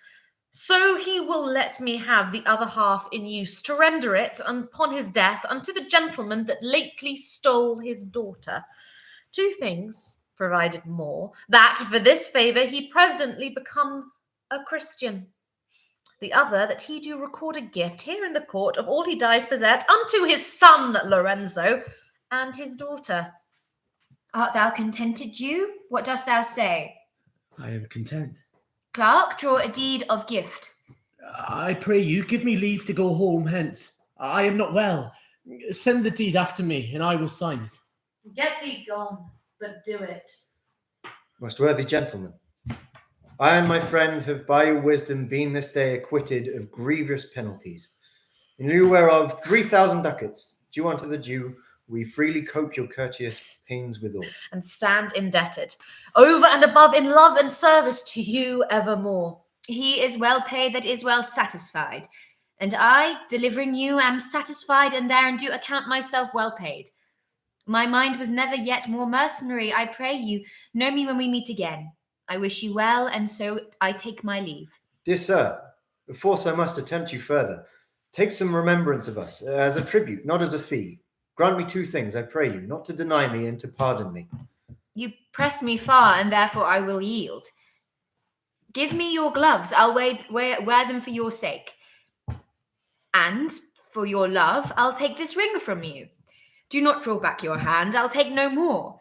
So he will let me have the other half in use to render it upon his death unto the gentleman that lately stole his daughter. 2 things, provided more, that for this favour he presently become a Christian. The other, that he do record a gift here in the court of all he dies possessed unto his son Lorenzo and his daughter. Art thou contented, Jew? What dost thou say? I am content. Clerk, draw a deed of gift. I pray you, give me leave to go home hence. I am not well. Send the deed after me, and I will sign it. Get thee gone, but do it. Most worthy gentlemen, I and my friend have by your wisdom been this day acquitted of grievous penalties. In lieu whereof 3,000 ducats, due unto the Jew, we freely cope your courteous pains withal. And stand indebted, over and above in love and service to you evermore. He is well paid that is well satisfied, and I, delivering you, am satisfied, and therein do account myself well paid. My mind was never yet more mercenary. I pray you, know me when we meet again. I wish you well, and so I take my leave. Dear sir, before I must attempt you further, take some remembrance of us, as a tribute, not as a fee. Grant me 2 things, I pray you, not to deny me and to pardon me. You press me far, and therefore I will yield. Give me your gloves, I'll wear them for your sake. And, for your love, I'll take this ring from you. Do not draw back your hand, I'll take no more.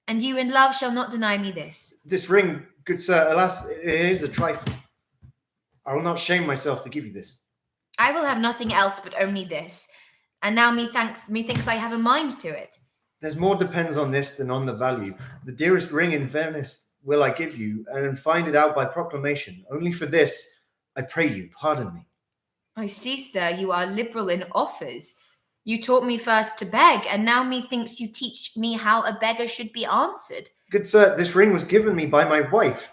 And you in love shall not deny me this. This ring, good sir, alas, it is a trifle. I will not shame myself to give you this. I will have nothing else but only this. And now methinks I have a mind to it. There's more depends on this than on the value. The dearest ring in Venice will I give you, and find it out by proclamation. Only for this, I pray you, pardon me. I see, sir, you are liberal in offers. You taught me first to beg, and now methinks you teach me how a beggar should be answered. Good sir, this ring was given me by my wife.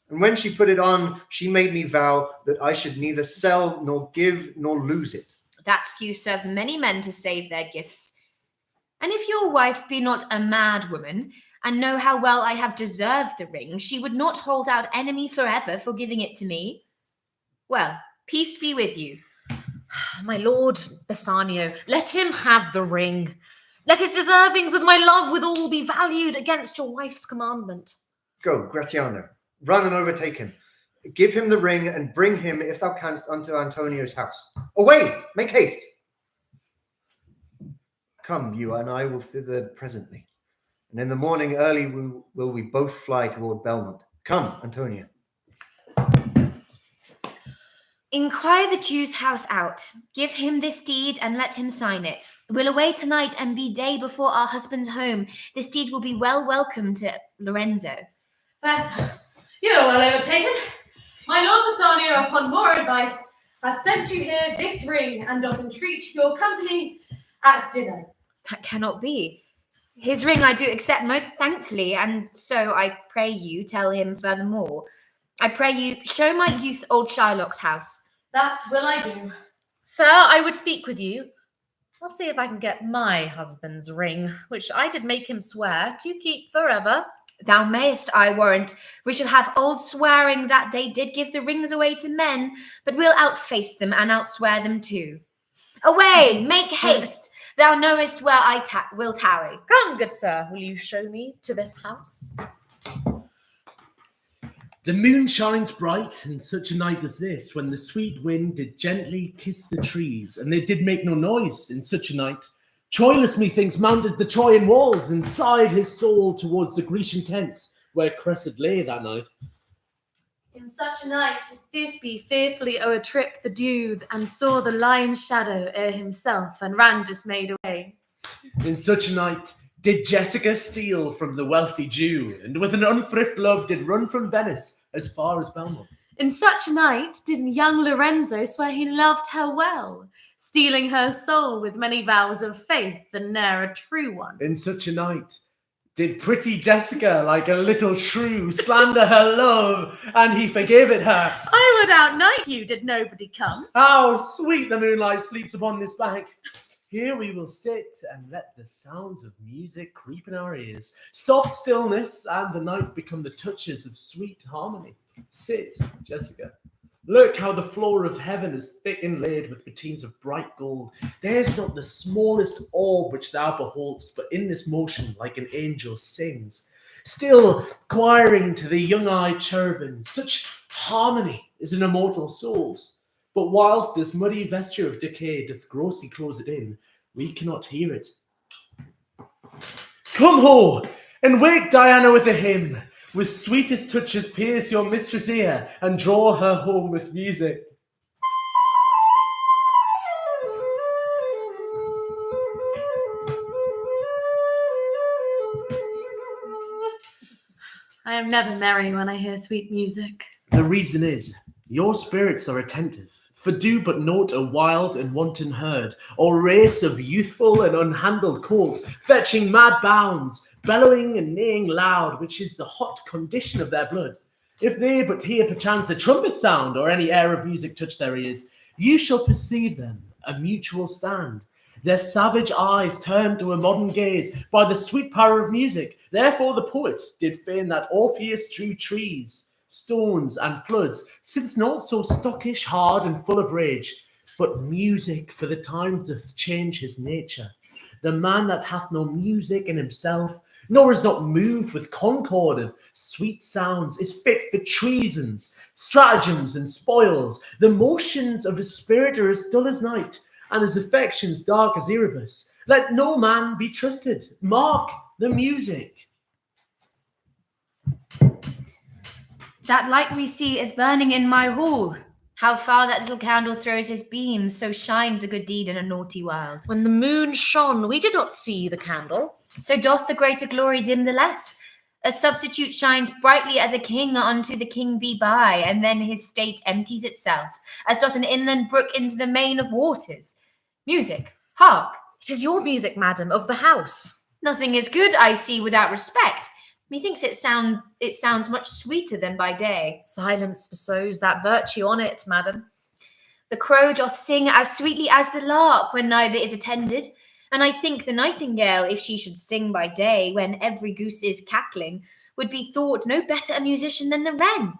And when she put it on, she made me vow that I should neither sell, nor give, nor lose it. That excuse serves many men to save their gifts. And if your wife be not a mad woman, and know how well I have deserved the ring, she would not hold out enemy forever for giving it to me. Well, peace be with you. My lord Bassanio, let him have the ring. Let his deservings with my love withal be valued against your wife's commandment. Go, Gratiano, run and overtake him. Give him the ring, and bring him, if thou canst, unto Antonio's house. Away! Make haste! Come, you and I will thither presently. And in the morning early will we both fly toward Belmont. Come, Antonio. Inquire the Jew's house out. Give him this deed and let him sign it. We'll away tonight and be day before our husband's home. This deed will be well welcome to Lorenzo. Fair, you are well overtaken. My lord Bassanio, upon more advice, has sent you here this ring and doth entreat your company at dinner. That cannot be. His ring I do accept most thankfully, and so I pray you tell him furthermore. I pray you show my youth old Shylock's house. That will I do. Sir, I would speak with you. I'll see if I can get my husband's ring, which I did make him swear to keep forever. Thou mayest, I warrant. We shall have old swearing that they did give the rings away to men, but we'll outface them and outswear them too. Away, make haste. Thou knowest where I will tarry. Come, good sir, will you show me to this house? The moon shines bright in such a night as this, when the sweet wind did gently kiss the trees, and they did make no noise in such a night. Troilus, methinks, mounted the Trojan walls, and sighed his soul towards the Grecian tents, where Cressid lay that night. In such a night did Thisbe fearfully o'ertrip the dew, and saw the lion's shadow ere himself, and ran dismayed away. In such a night did Jessica steal from the wealthy Jew, and with an unthrift love did run from Venice as far as Belmont. In such a night did young Lorenzo swear he loved her well, stealing her soul with many vows of faith, and ne'er a true one. In such a night did pretty Jessica, like a little shrew, slander her love, and he forgave it her. I would outnight you, did nobody come. How sweet the moonlight sleeps upon this bank. Here we will sit and let the sounds of music creep in our ears. Soft stillness and the night become the touches of sweet harmony. Sit, Jessica. Look how the floor of heaven is thick inlaid with patines of bright gold. There's not the smallest orb which thou beholdst, but in this motion like an angel sings. Still choiring to the young-eyed cherubim, such harmony is in immortal souls. But whilst this muddy vesture of decay doth grossly close it in, we cannot hear it. Come ho, and wake Diana with a hymn. With sweetest touches pierce your mistress' ear, and draw her home with music. I am never merry when I hear sweet music. The reason is, your spirits are attentive. For do but note a wild and wanton herd, or race of youthful and unhandled colts, fetching mad bounds, bellowing and neighing loud, which is the hot condition of their blood. If they but hear perchance a trumpet sound, or any air of music touch their ears, you shall perceive them, a mutual stand. Their savage eyes turned to a modern gaze by the sweet power of music. Therefore the poets did feign that Orpheus drew trees, stones and floods, since not so stockish, hard, and full of rage, but music for the time doth change his nature. The man that hath no music in himself, nor is not moved with concord of sweet sounds, is fit for treasons, stratagems, and spoils. The motions of his spirit are as dull as night, and his affections dark as Erebus. Let no man be trusted. Mark the music. That light we see is burning in my hall. How far that little candle throws his beams, so shines a good deed in a naughty world. When the moon shone, we did not see the candle. So doth the greater glory dim the less. A substitute shines brightly as a king unto the king be by, and then his state empties itself, as doth an inland brook into the main of waters. Music, hark! It is your music, madam, of the house. Nothing is good, I see, without respect. Methinks it sounds much sweeter than by day. Silence bestows that virtue on it, madam. The crow doth sing as sweetly as the lark when neither is attended, and I think the nightingale, if she should sing by day when every goose is cackling, would be thought no better a musician than the wren.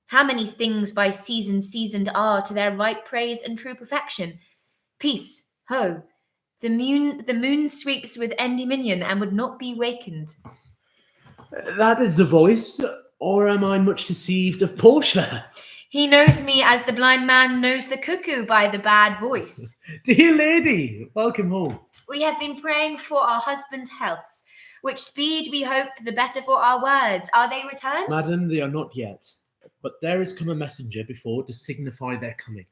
How many things by season seasoned are to their right praise and true perfection. Peace, ho! The moon sweeps with endymion and would not be wakened. That is the voice, or am I much deceived of Portia? He knows me as the blind man knows the cuckoo by the bad voice. Dear lady, welcome home. We have been praying for our husbands' healths, which speed we hope the better for our words. Are they returned? Madam, they are not yet, but there is come a messenger before to signify their coming.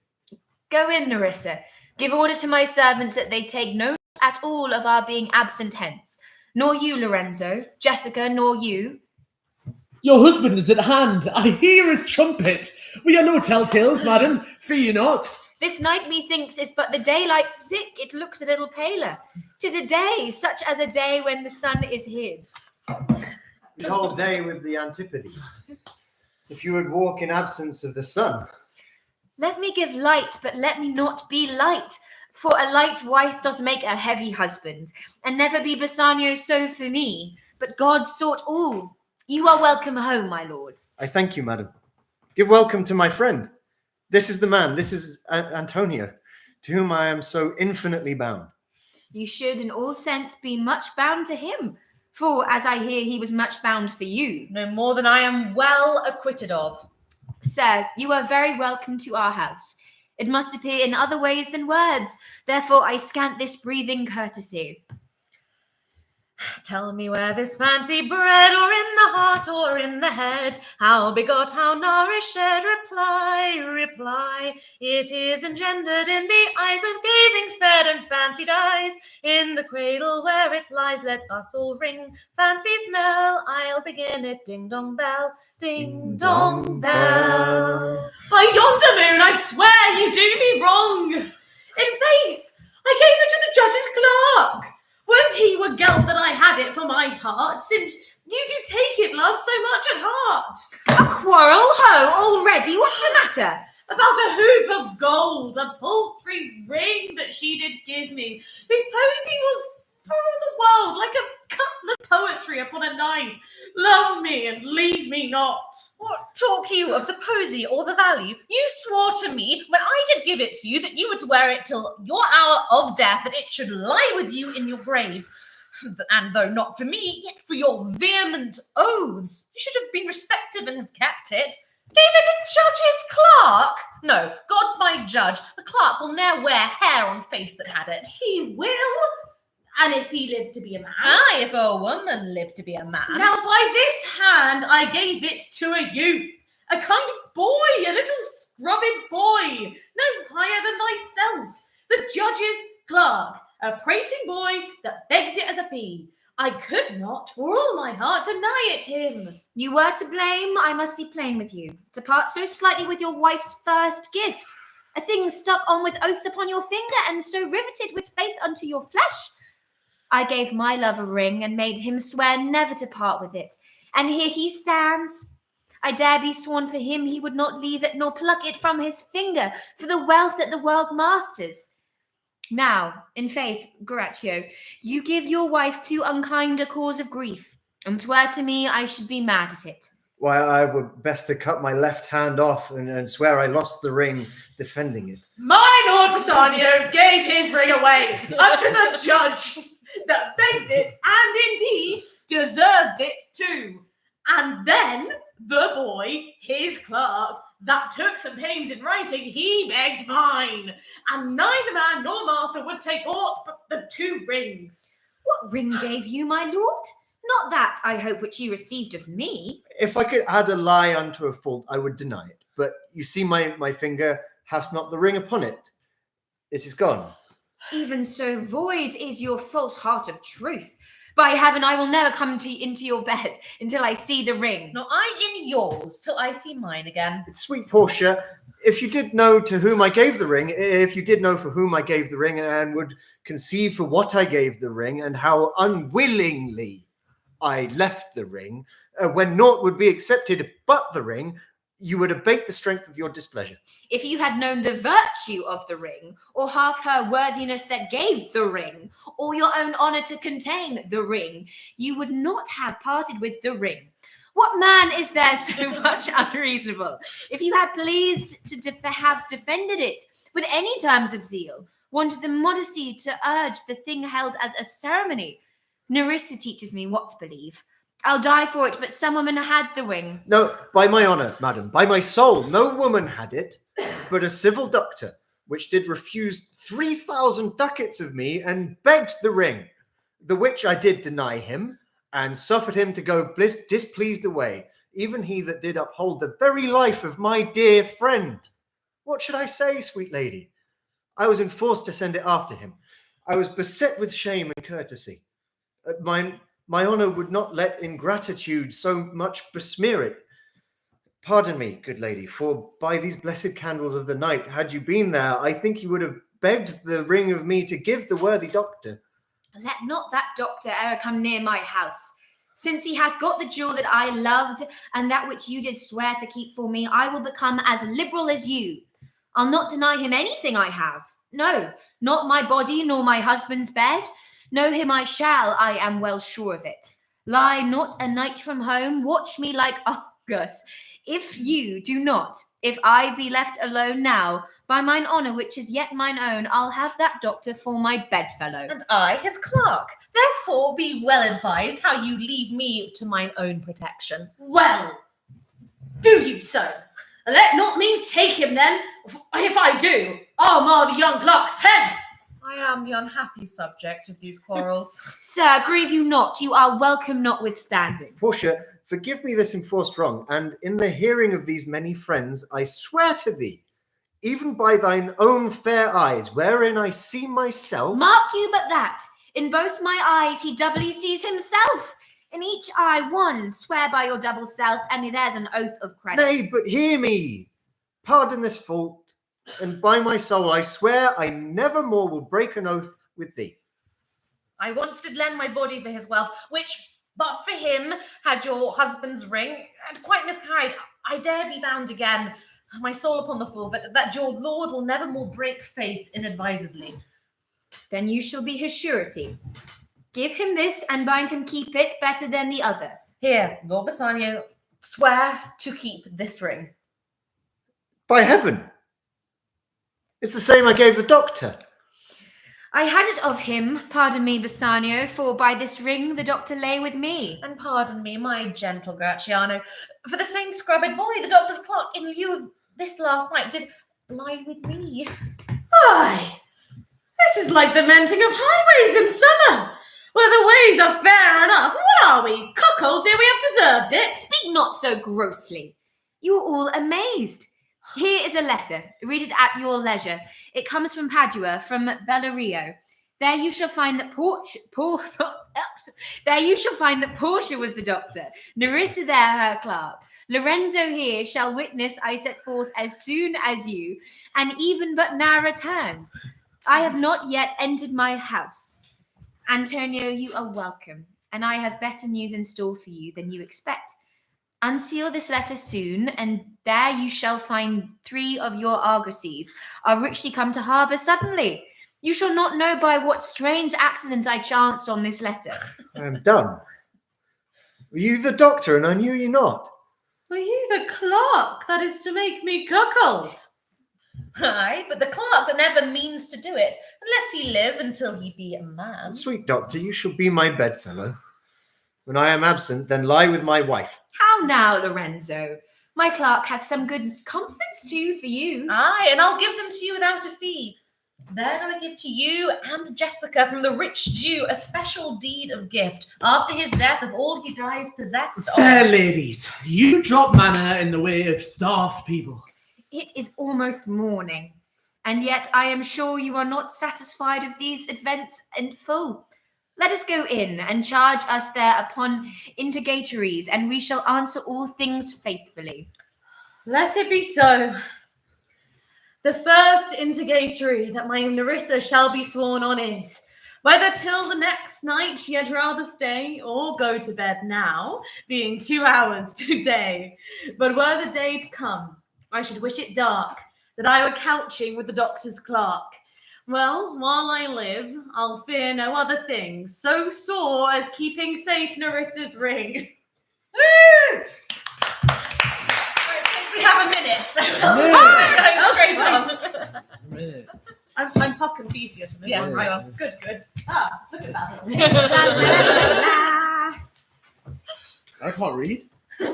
Go in, Nerissa. Give order to my servants that they take no note at all of our being absent hence. Nor you, Lorenzo, Jessica, nor you. Your husband is at hand. I hear his trumpet. We are no telltales, madam. Fear you not. This night, methinks, is but the daylight sick. It looks a little paler. 'Tis a day, such as a day when the sun is hid. The whole day with the Antipodes. If you would walk in absence of the sun. Let me give light, but let me not be light. For a light wife does make a heavy husband. And never be Bassanio so for me. But God sought all. You are welcome home, my lord. I thank you, madam. Give welcome to my friend. This is the man, this is Antonio, to whom I am so infinitely bound. You should in all sense be much bound to him. For, as I hear, he was much bound for you. No more than I am well acquitted of. Sir, you are very welcome to our house. It must appear in other ways than words. Therefore I scant this breathing courtesy. Tell me where this fancy bred, or in the heart, or in the head, how begot, how nourished, reply. It is engendered in the eyes, with gazing fed and fancied eyes. In the cradle where it lies, let us all ring fancy's knell. I'll begin it, ding dong bell, ding dong bell. By yonder moon, I swear you do me wrong. In faith, I gave it to the judge's clerk. Won't he were gelt that I had it for my part, since you do take it, love, so much at heart? A quarrel, ho, already? What's the matter? About a hoop of gold, a paltry ring that she did give me, whose posy was for all the world like a couple of poetry upon a knife. Love me and leave me not. What talk you of the posy or the value? You swore to me when I did give it to you that you would wear it till your hour of death, that it should lie with you in your grave. And though not for me, yet for your vehement oaths, you should have been respected and have kept it. Gave it a judge's clerk? No, God's my judge. The clerk will ne'er wear hair on face that had it. He will. And if he lived to be a man. Aye, if a woman lived to be a man. Now by this hand I gave it to a youth, a kind of boy, a little scrubbed boy, no higher than thyself, the judge's clerk, a prating boy that begged it as a fee. I could not, for all my heart, deny it him. You were to blame, I must be plain with you. To part so slightly with your wife's first gift, a thing stuck on with oaths upon your finger, and so riveted with faith unto your flesh. I gave my love a ring, and made him swear never to part with it. And here he stands. I dare be sworn for him he would not leave it, nor pluck it from his finger, for the wealth that the world masters. Now, in faith, Gracchio, you give your wife too unkind a cause of grief, and swear to me I should be mad at it. Why, I would best to cut my left hand off and swear I lost the ring defending it. My Lord Bassanio gave his ring away unto the judge that begged it, and indeed deserved it too. And then the boy, his clerk, that took some pains in writing, he begged mine, and neither man nor master would take aught but the 2 rings. What ring gave you, my lord? Not that, I hope, which you received of me. If I could add a lie unto a fault, I would deny it. But you see my finger hath not the ring upon it. It is gone. Even so void is your false heart of truth. By heaven, I will never come into your bed until I see the ring. Nor I in yours till I see mine again. Sweet Portia, if you did know to whom I gave the ring, if you did know for whom I gave the ring, and would conceive for what I gave the ring, and how unwillingly I left the ring, when naught would be accepted but the ring, you would abate the strength of your displeasure. If you had known the virtue of the ring, or half her worthiness that gave the ring, or your own honour to contain the ring, you would not have parted with the ring. What man is there so much unreasonable? If you had pleased to have defended it with any terms of zeal, wanted the modesty to urge the thing held as a ceremony, Nerissa teaches me what to believe. I'll die for it, but some woman had the ring. No, by my honour, madam, by my soul, no woman had it, but a civil doctor, which did refuse 3,000 ducats of me, and begged the ring, the which I did deny him, and suffered him to go displeased away, even he that did uphold the very life of my dear friend. What should I say, sweet lady? I was enforced to send it after him. I was beset with shame and courtesy. My honour would not let ingratitude so much besmear it. Pardon me, good lady, for by these blessed candles of the night, had you been there, I think you would have begged the ring of me to give the worthy doctor. Let not that doctor e'er come near my house. Since he hath got the jewel that I loved, and that which you did swear to keep for me, I will become as liberal as you. I'll not deny him anything I have. No, not my body, nor my husband's bed. Know him I shall, I am well sure of it. Lie not a night from home, watch me like Argus. If you do not, if I be left alone now, by mine honour, which is yet mine own, I'll have that doctor for my bedfellow. And I, his clerk. Therefore, be well advised how you leave me to mine own protection. Well, do you so? Let not me take him then. If I do, I'll mar the young clerk's head. I am the unhappy subject of these quarrels. Sir, grieve you not, you are welcome notwithstanding. Portia, forgive me this enforced wrong, and in the hearing of these many friends, I swear to thee, even by thine own fair eyes, wherein I see myself. Mark you but that, in both my eyes he doubly sees himself. In each eye one, swear by your double self, and there's an oath of credit. Nay, but hear me. Pardon this fault, and by my soul I swear I never more will break an oath with thee. I once did lend my body for his wealth, which, but for him, had your husband's ring, and quite miscarried. I dare be bound again, my soul upon the forfeit, that your lord will never more break faith inadvisedly. Then you shall be his surety. Give him this, and bind him keep it better than the other. Here, Lord Bassanio, swear to keep this ring. By heaven. It's the same I gave the doctor. I had it of him, pardon me, Bassanio, for by this ring the doctor lay with me. And pardon me, my gentle Gratiano, for the same scrubbed boy, the doctor's clerk, in lieu of this last night, did lie with me. Aye, this is like the mending of highways in summer, where the ways are fair enough. What are we, cuckolds, ere we have deserved it? Speak not so grossly. You are all amazed. Here is a letter. Read it at your leisure. It comes from Padua, from Bellario. There you shall find that Portia was the doctor, Nerissa there her clerk. Lorenzo here shall witness I set forth as soon as you, and even but now returned. I have not yet entered my house. Antonio, you are welcome, and I have better news in store for you than you expect. Unseal this letter soon, and there you shall find 3 of your argosies are richly come to harbour suddenly. You shall not know by what strange accident I chanced on this letter. I am done. Were you the doctor, and I knew you not? Were you the clerk that is to make me cuckold? Aye, but the clerk that never means to do it, unless he live until he be a man. Sweet doctor, you shall be my bedfellow. When I am absent, then lie with my wife. How now, Lorenzo? My clerk hath some good comforts too for you. Aye, and I'll give them to you without a fee. There do I give to you and Jessica from the rich Jew a special deed of gift, after his death of all he dies possessed of. Fair ladies, you drop manna in the way of starved people. It is almost morning, and yet I am sure you are not satisfied of these events in full. Let us go in and charge us there upon interrogatories, and we shall answer all things faithfully. Let it be so. The first interrogatory that my Nerissa shall be sworn on is, whether till the next night she had rather stay or go to bed now, being 2 hours today. But were the day to come, I should wish it dark, that I were couching with the doctor's clerk. Well, while I live, I'll fear no other thing so sore as keeping safe Nerissa's ring. Woo! We have a minute, so going straight on. I'm Puck and Theseus in this Yes, one, right? right. Good. Ah, look at that. I can't read. I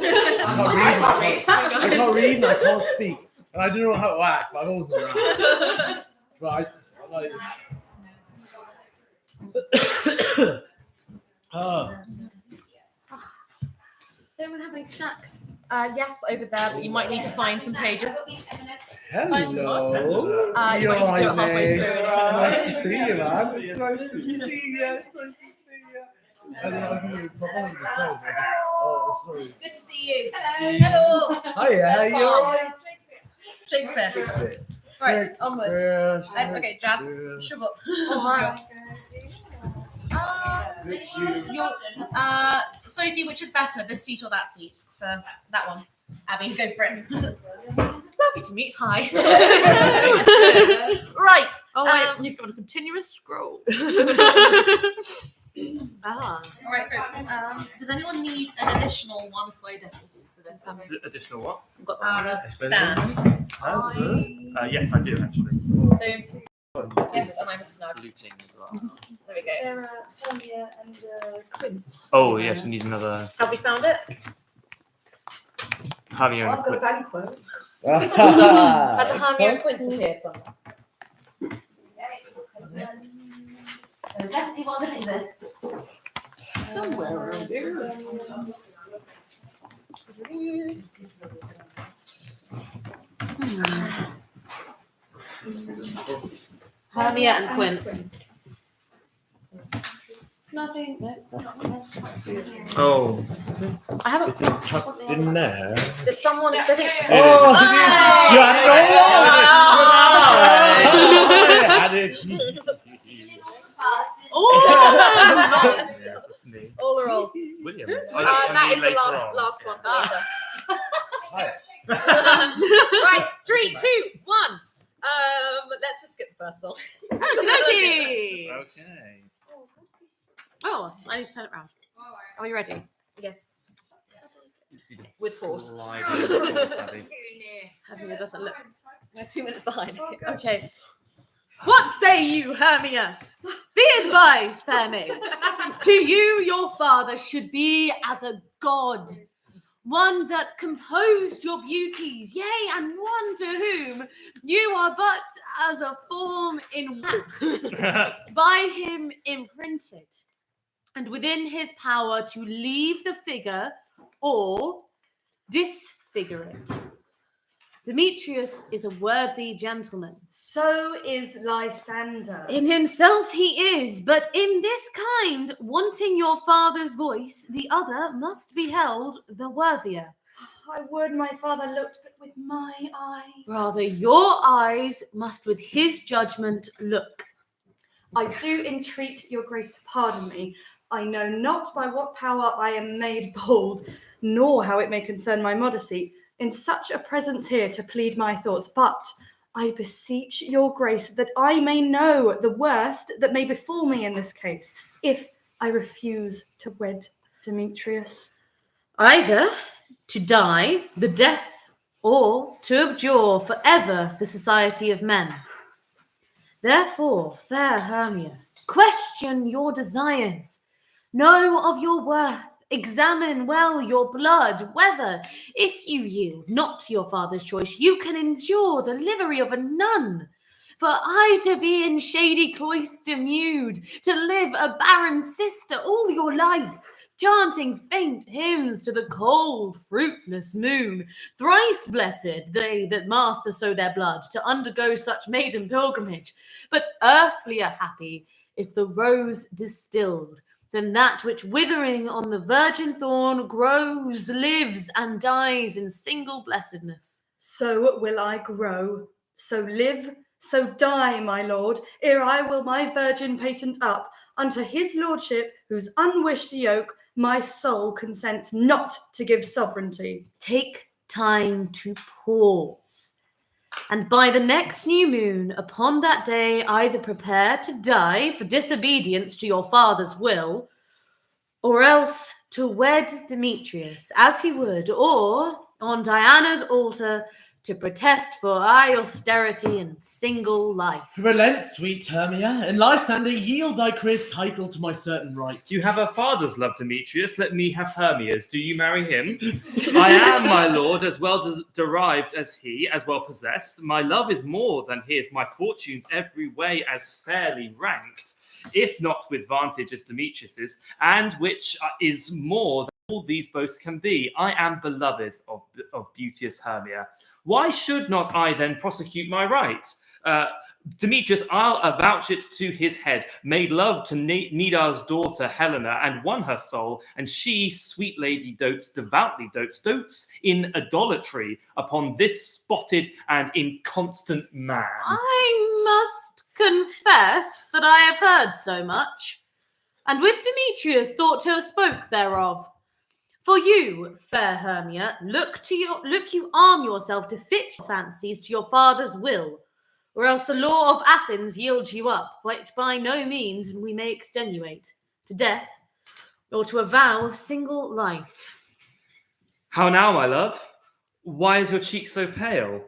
can't read and I can't speak. And I don't know how to act, but I've always known that. But I'm like... They don't have any snacks. Yes, over there, but you might need to find some pages. Hello. You might need to do it halfway through. Nice to see you, man. It's nice to see you. It's nice to see you. I don't know who you're probably the same. Oh, sorry. Good to see you. Hello. Hiya, how you alright? Shakespeare. Right, onwards. Okay, Jazz, shove up. Sophie, which is better, this seat or that seat? For that one. Abby, go for it. Lovely to meet. Hi. Right. Oh, wait, you've got a continuous scroll. All right, folks. Does anyone need an additional one for difficulty for this? Additional what? We've got the stand. Yes, I do actually. Yes, and I'm a snug. Saluting as well. There we go. Sarah, Hermia, and Quince. Oh yes, we need another. Have we found it? Javier and I've got a banquet. Has a Hamia and Quince appeared somewhere? There's definitely one that exists. Somewhere around here. Hamia and Quince. Nothing. No. Oh. I haven't. Is it tucked in there? There's someone. I think. Oh, Hi! you had it Oh! Yeah, that's me. All the rolls. William. That is the last one for later. Right, 3, 2, 1. Let's just skip the first song. Okay. Okay. Oh, I need to turn it round. Are you ready? Yes. With force. Slide in with force, Abby. Hermia doesn't look. We're 2 minutes behind. Okay. What say you, Hermia? Be advised, fair maid. To you, your father should be as a god. One that composed your beauties, yea, and one to whom you are but as a form in wax, by him imprinted, and within his power to leave the figure or disfigure it. Demetrius is a worthy gentleman. So is Lysander. In himself he is, but in this kind, wanting your father's voice, the other must be held the worthier. I would my father looked, but with my eyes. Rather, your eyes must with his judgment look. I do entreat your grace to pardon me. I know not by what power I am made bold, nor how it may concern my modesty, in such a presence here to plead my thoughts, but I beseech your grace that I may know the worst that may befall me in this case, if I refuse to wed Demetrius. Either to die the death, or to abjure forever the society of men. Therefore, fair Hermia, question your desires, know of your worth, examine well your blood, whether, if you yield not to your father's choice, you can endure the livery of a nun. For I to be in shady cloister mewed, to live a barren sister all your life, chanting faint hymns to the cold, fruitless moon. Thrice blessed they that master so their blood, to undergo such maiden pilgrimage. But earthlier happy is the rose distilled, than that which withering on the virgin thorn grows, lives, and dies in single blessedness. So will I grow, so live, so die, my lord, ere I will my virgin patent up unto his lordship, whose unwished yoke my soul consents not to give sovereignty. Take time to pause, and by the next new moon, upon that day, either prepare to die for disobedience to your father's will, or else to wed Demetrius as he would, or on Diana's altar to protest for high austerity and single life. Relent, sweet Hermia, and Lysander, yield thy Chris title to my certain right. You have a father's love, Demetrius. Let me have Hermia's. Do you marry him? I am, my lord, as well derived as he, as well possessed. My love is more than his, my fortunes every way as fairly ranked, if not with vantage as Demetrius's, and which is more all these boasts can be. I am beloved of beauteous Hermia. Why should not I then prosecute my right? Demetrius, I'll avouch it to his head, made love to Nidar's daughter Helena, and won her soul, and she, sweet lady, devoutly dotes in idolatry upon this spotted and inconstant man. I must confess that I have heard so much, and with Demetrius thought to have spoke thereof. For you, fair Hermia, look you arm yourself to fit your fancies to your father's will, or else the law of Athens yields you up, which by no means we may extenuate, to death, or to a vow of single life. How now, my love? Why is your cheek so pale?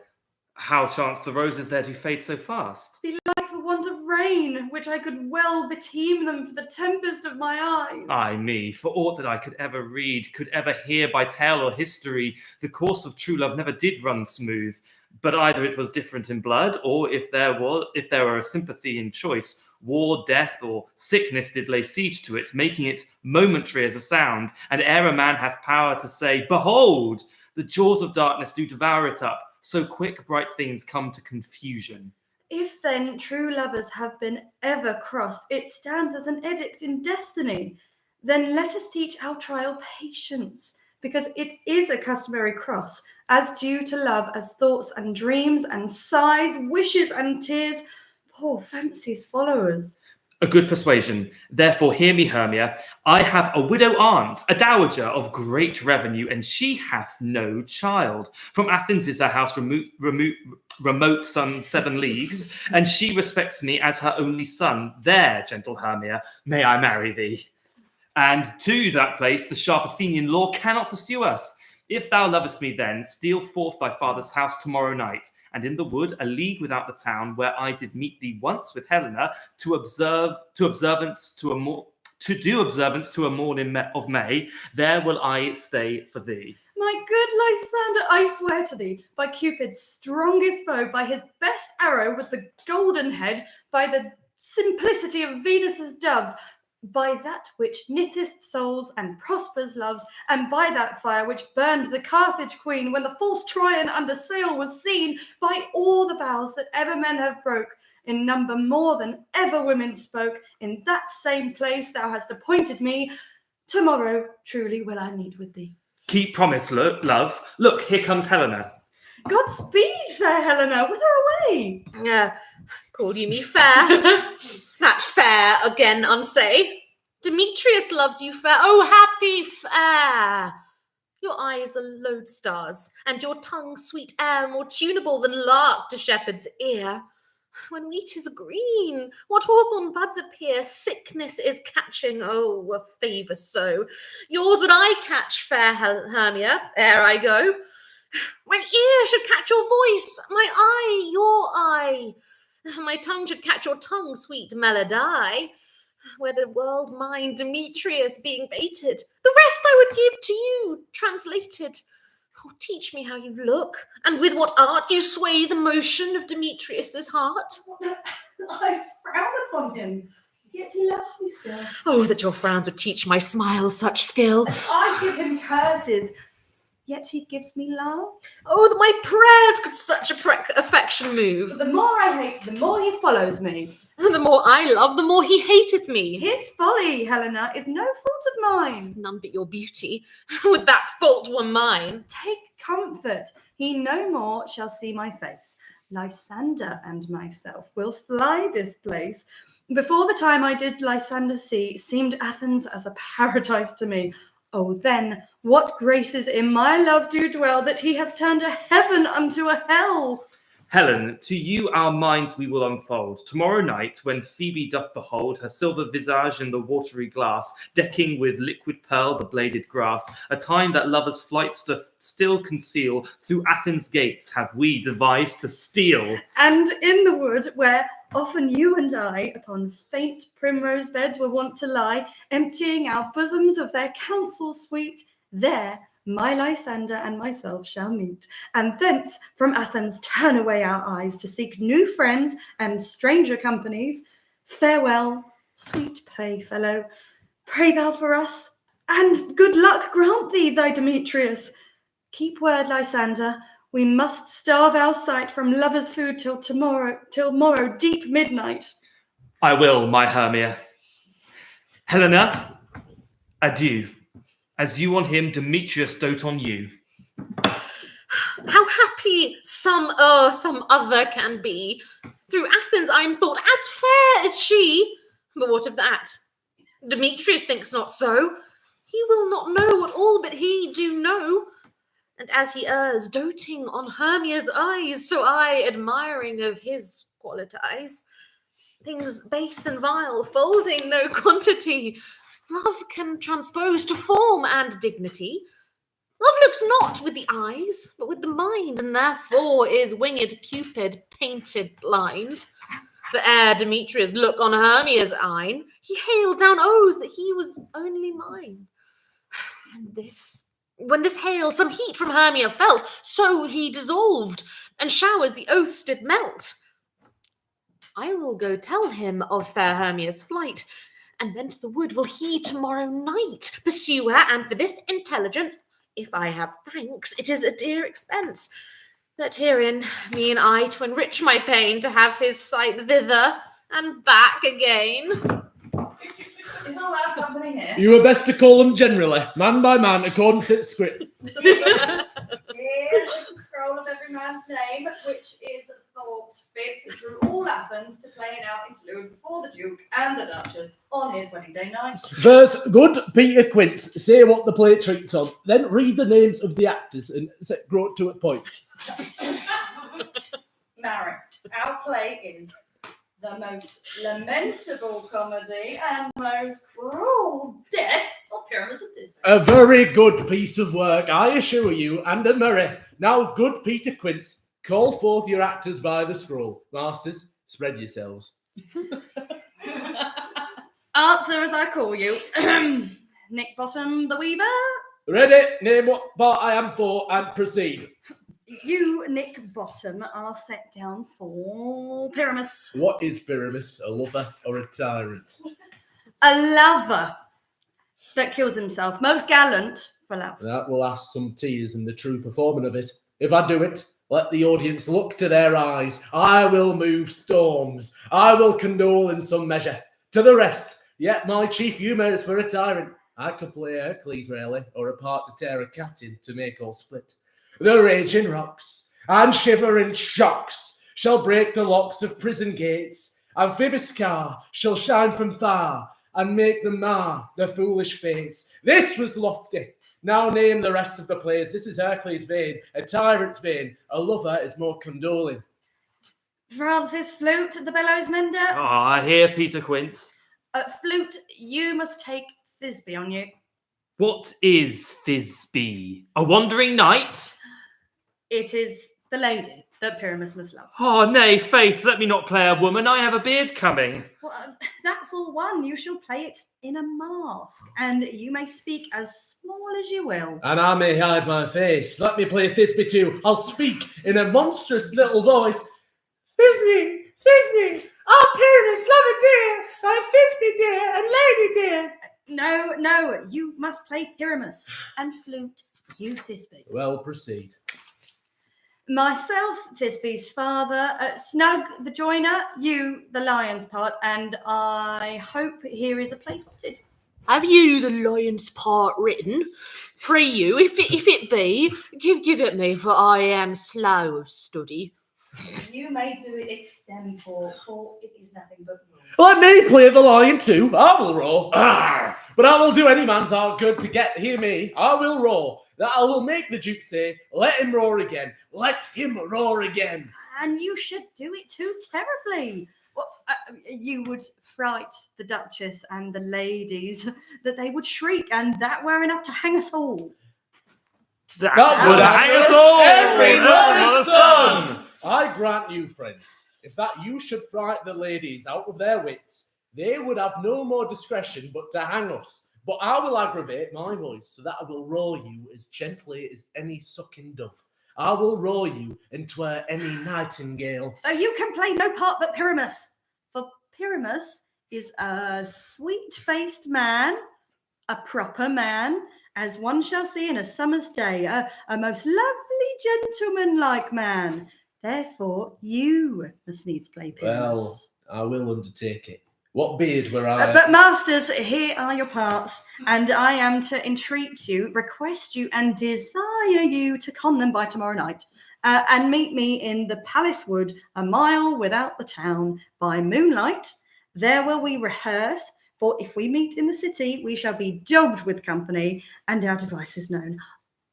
How chance the roses there do fade so fast? Belike for want of rain, which I could well beteem them for the tempest of my eyes. Ay me, for aught that I could ever read, could ever hear by tale or history, the course of true love never did run smooth. But either it was different in blood, or if there were a sympathy in choice, war, death, or sickness did lay siege to it, making it momentary as a sound, and ere a man hath power to say, behold, the jaws of darkness do devour it up, so quick bright things come to confusion. If then true lovers have been ever crossed, it stands as an edict in destiny. Then let us teach our trial patience, because it is a customary cross, as due to love as thoughts and dreams and sighs, wishes and tears, poor fancy's followers. A good persuasion. Therefore hear me, Hermia. I have a widow aunt, a dowager of great revenue, and she hath no child. From Athens is her house remote some 7 leagues, and she respects me as her only son. There, gentle Hermia, may I marry thee. And to that place the sharp Athenian law cannot pursue us. If thou lovest me then, steal forth thy father's house tomorrow night, and in the wood, a league without the town, where I did meet thee once with Helena, to do observance to a morn of May, there will I stay for thee. My good Lysander, I swear to thee, by Cupid's strongest bow, by his best arrow with the golden head, by the simplicity of Venus's doves, by that which knitteth souls and prospers loves, and by that fire which burned the Carthage queen when the false Troyan under sail was seen, by all the vows that ever men have broke, in number more than ever women spoke, in that same place thou hast appointed me, tomorrow truly will I meet with thee. Keep promise, love. Look, here comes Helena. Godspeed, fair Helena, whither away? Call you me fair? That fair again unsay. Demetrius loves you fair. Oh, happy fair. Your eyes are lodestars, and your tongue sweet air, more tunable than lark to shepherd's ear. When wheat is green, what hawthorn buds appear, sickness is catching, oh, a favour so. Yours would I catch, fair Hermia, ere I go. My ear should catch your voice, my eye, your eye. My tongue should catch your tongue, sweet melody. Where the world mind Demetrius being baited, the rest I would give to you, translated. Oh, teach me how you look, and with what art you sway the motion of Demetrius's heart. I frown upon him, yet he loves me still. Oh, that your frowns would teach my smile such skill. I give him curses, yet he gives me love. Oh, that my prayers could such affection move. The more I hate, the more he follows me. And the more I love, the more he hateth me. His folly, Helena, is no fault of mine. None but your beauty. Would that fault were mine. Take comfort, he no more shall see my face. Lysander and myself will fly this place. Before the time I did Lysander see, seemed Athens as a paradise to me. Oh, then, what graces in my love do dwell, that he hath turned a heaven unto a hell. Helen, to you our minds we will unfold. Tomorrow night, when Phoebe doth behold her silver visage in the watery glass, decking with liquid pearl the bladed grass, a time that lovers' flights doth still conceal, through Athens' gates have we devised to steal. And in the wood, where often you and I, upon faint primrose beds were wont to lie, emptying our bosoms of their counsel sweet, there my Lysander and myself shall meet, and thence from Athens turn away our eyes to seek new friends and stranger companies. Farewell, sweet playfellow. Pray thou for us, And good luck grant thee, thy Demetrius. Keep word, Lysander. We must starve our sight from lovers' food till morrow, deep midnight. I will, my Hermia. Helena, adieu. As you on him, Demetrius dote on you. How happy some other can be. Through Athens I am thought as fair as she. But what of that? Demetrius thinks not so. He will not know what all but he do know. And as he errs, doting on Hermia's eyes, so I, admiring of his qualities, things base and vile, folding no quantity, love can transpose to form and dignity. Love looks not with the eyes, but with the mind, and therefore is winged Cupid painted blind. For ere Demetrius look on Hermia's eyne, he hailed down oaths that he was only mine. And when this hail some heat from Hermia felt, so he dissolved, and showers the oaths did melt. I will go tell him of fair Hermia's flight, and then to the wood will he tomorrow night pursue her, and for this intelligence, if I have thanks, it is a dear expense. But herein mean I to enrich my pain, to have his sight thither and back again. Is all our company here? You were best to call them generally, man by man, according to the script. Here's the scroll of every man's name, which is thought fit through all Athens to play an out interlude before the Duke and the Duchess on his wedding day night. First, good Peter Quince, say what the play treats on, then read the names of the actors and grow to a point. Mary, our play is the most lamentable comedy and most cruel death of Pyramus of Thisbe. A very good piece of work, I assure you, and a merry. Now, good Peter Quince, call forth your actors by the scroll. Masters, spread yourselves. Answer as I call you. Nick Bottom, the weaver. Ready, name what part I am for, and proceed. You, Nick Bottom, are set down for Pyramus. What is Pyramus, a lover or a tyrant? A lover that kills himself. Most gallant for love. That will ask some tears in the true performing of it. If I do it, let the audience look to their eyes. I will move storms. I will condole in some measure. To the rest, yet my chief humour is for a tyrant. I could play Hercules really, or a part to tear a cat in to make all split. The raging rocks and shivering shocks shall break the locks of prison gates. Amphibious car shall shine from far and make them mar their foolish fates. This was lofty. Now name the rest of the plays. This is Hercules' vein, a tyrant's vein. A lover is more condoling. Francis Flute, the bellows mender. I hear Peter Quince. Flute, you must take Thisbe on you. What is Thisbe? A wandering knight? It is the lady that Pyramus must love. Oh, nay, faith, let me not play a woman. I have a beard coming. Well, that's all one. You shall play it in a mask, and you may speak as small as you will. And I may hide my face. Let me play Thisbe too. I'll speak in a monstrous little voice. Thisbe, Thisbe, our Pyramus, lover dear, thy Thisbe dear, and lady dear. No, you must play Pyramus, and Flute, you Thisbe. Well, proceed. Myself, Thisbe's father, Snug the joiner, you the lion's part, and I hope here is a play footed. Have you the lion's part written? Pray you, if it be, give it me, for I am slow of study. You may do it extempore, for it is nothing but rule. Let me play the lion too. I will roar. Arr! But I will do any man's heart good to hear me. I will roar. That I will make the Duke say, let him roar again. Let him roar again. And you should do it too terribly. Well, you would fright the Duchess and the ladies that they would shriek, and that were enough to hang us all. That would hang us all. Everyone's son. I grant you, friends, if that you should fright the ladies out of their wits, they would have no more discretion but to hang us. But I will aggravate my voice so that I will roar you as gently as any sucking dove. I will roar you and 'twere any nightingale. You can play no part but Pyramus, for Pyramus is a sweet-faced man, a proper man, as one shall see in a summer's day, a most lovely gentleman-like man. Therefore, you must needs play Pyrrhus. Well, I will undertake it. What beard were I? But masters, here are your parts, and I am to entreat you, request you, and desire you to con them by tomorrow night, and meet me in the palace wood, a mile without the town, by moonlight. There will we rehearse, for if we meet in the city, we shall be dogged with company, and our devices known.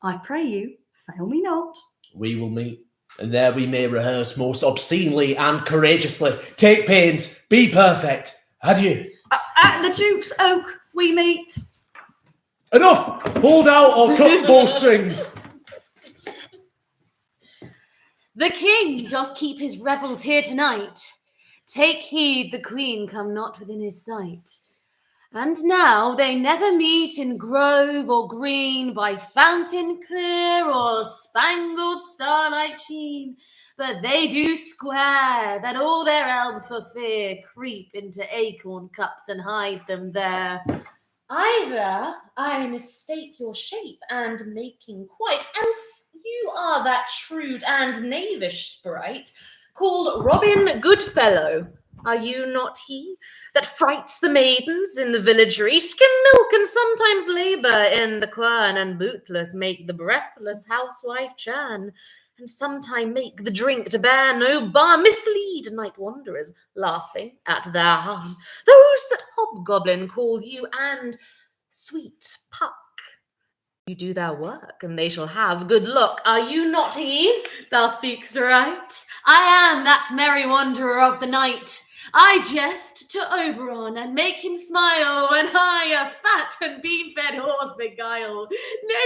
I pray you, fail me not. We will meet, and there we may rehearse most obscenely and courageously. Take pains, be perfect. Adieu. At the Duke's Oak we meet. Enough! Hold out or cut bowstrings. The king doth keep his revels here tonight. Take heed the queen come not within his sight. And now they never meet in grove or green, by fountain clear or spangled starlight sheen, but they do square, that all their elves for fear creep into acorn cups and hide them there. Either I mistake your shape and making quite, else you are that shrewd and knavish sprite called Robin Goodfellow. Are you not he that frights the maidens in the villagery, skim milk and sometimes labour in the quern, and bootless make the breathless housewife churn, and sometime make the drink to bear no bar, mislead night wanderers, laughing at their harm, those that hobgoblin call you, and sweet Puck? You do their work, and they shall have good luck. Are you not he? Thou speak'st right. I am that merry wanderer of the night. I jest to Oberon and make him smile, when I a fat and bean-fed horse beguile,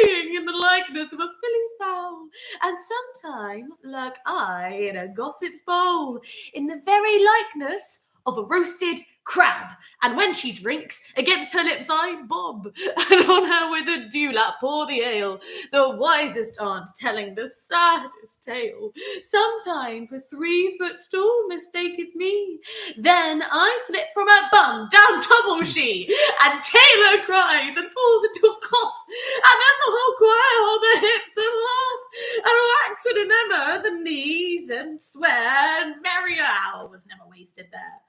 neighing in the likeness of a filly fowl. And sometime lurk I in a gossip's bowl, in the very likeness of a roasted crab, and when she drinks, against her lips I bob, and on her with a dewlap pour the ale, the wisest aunt telling the saddest tale. Sometime for 3 foot stool mistaketh me, then I slip from her bum, down tumble she, and Taylor cries and falls into a cough, and then the whole choir hold their hips and laugh, and wax it in their mirth and knees, and swear, and merrier hour was never wasted there.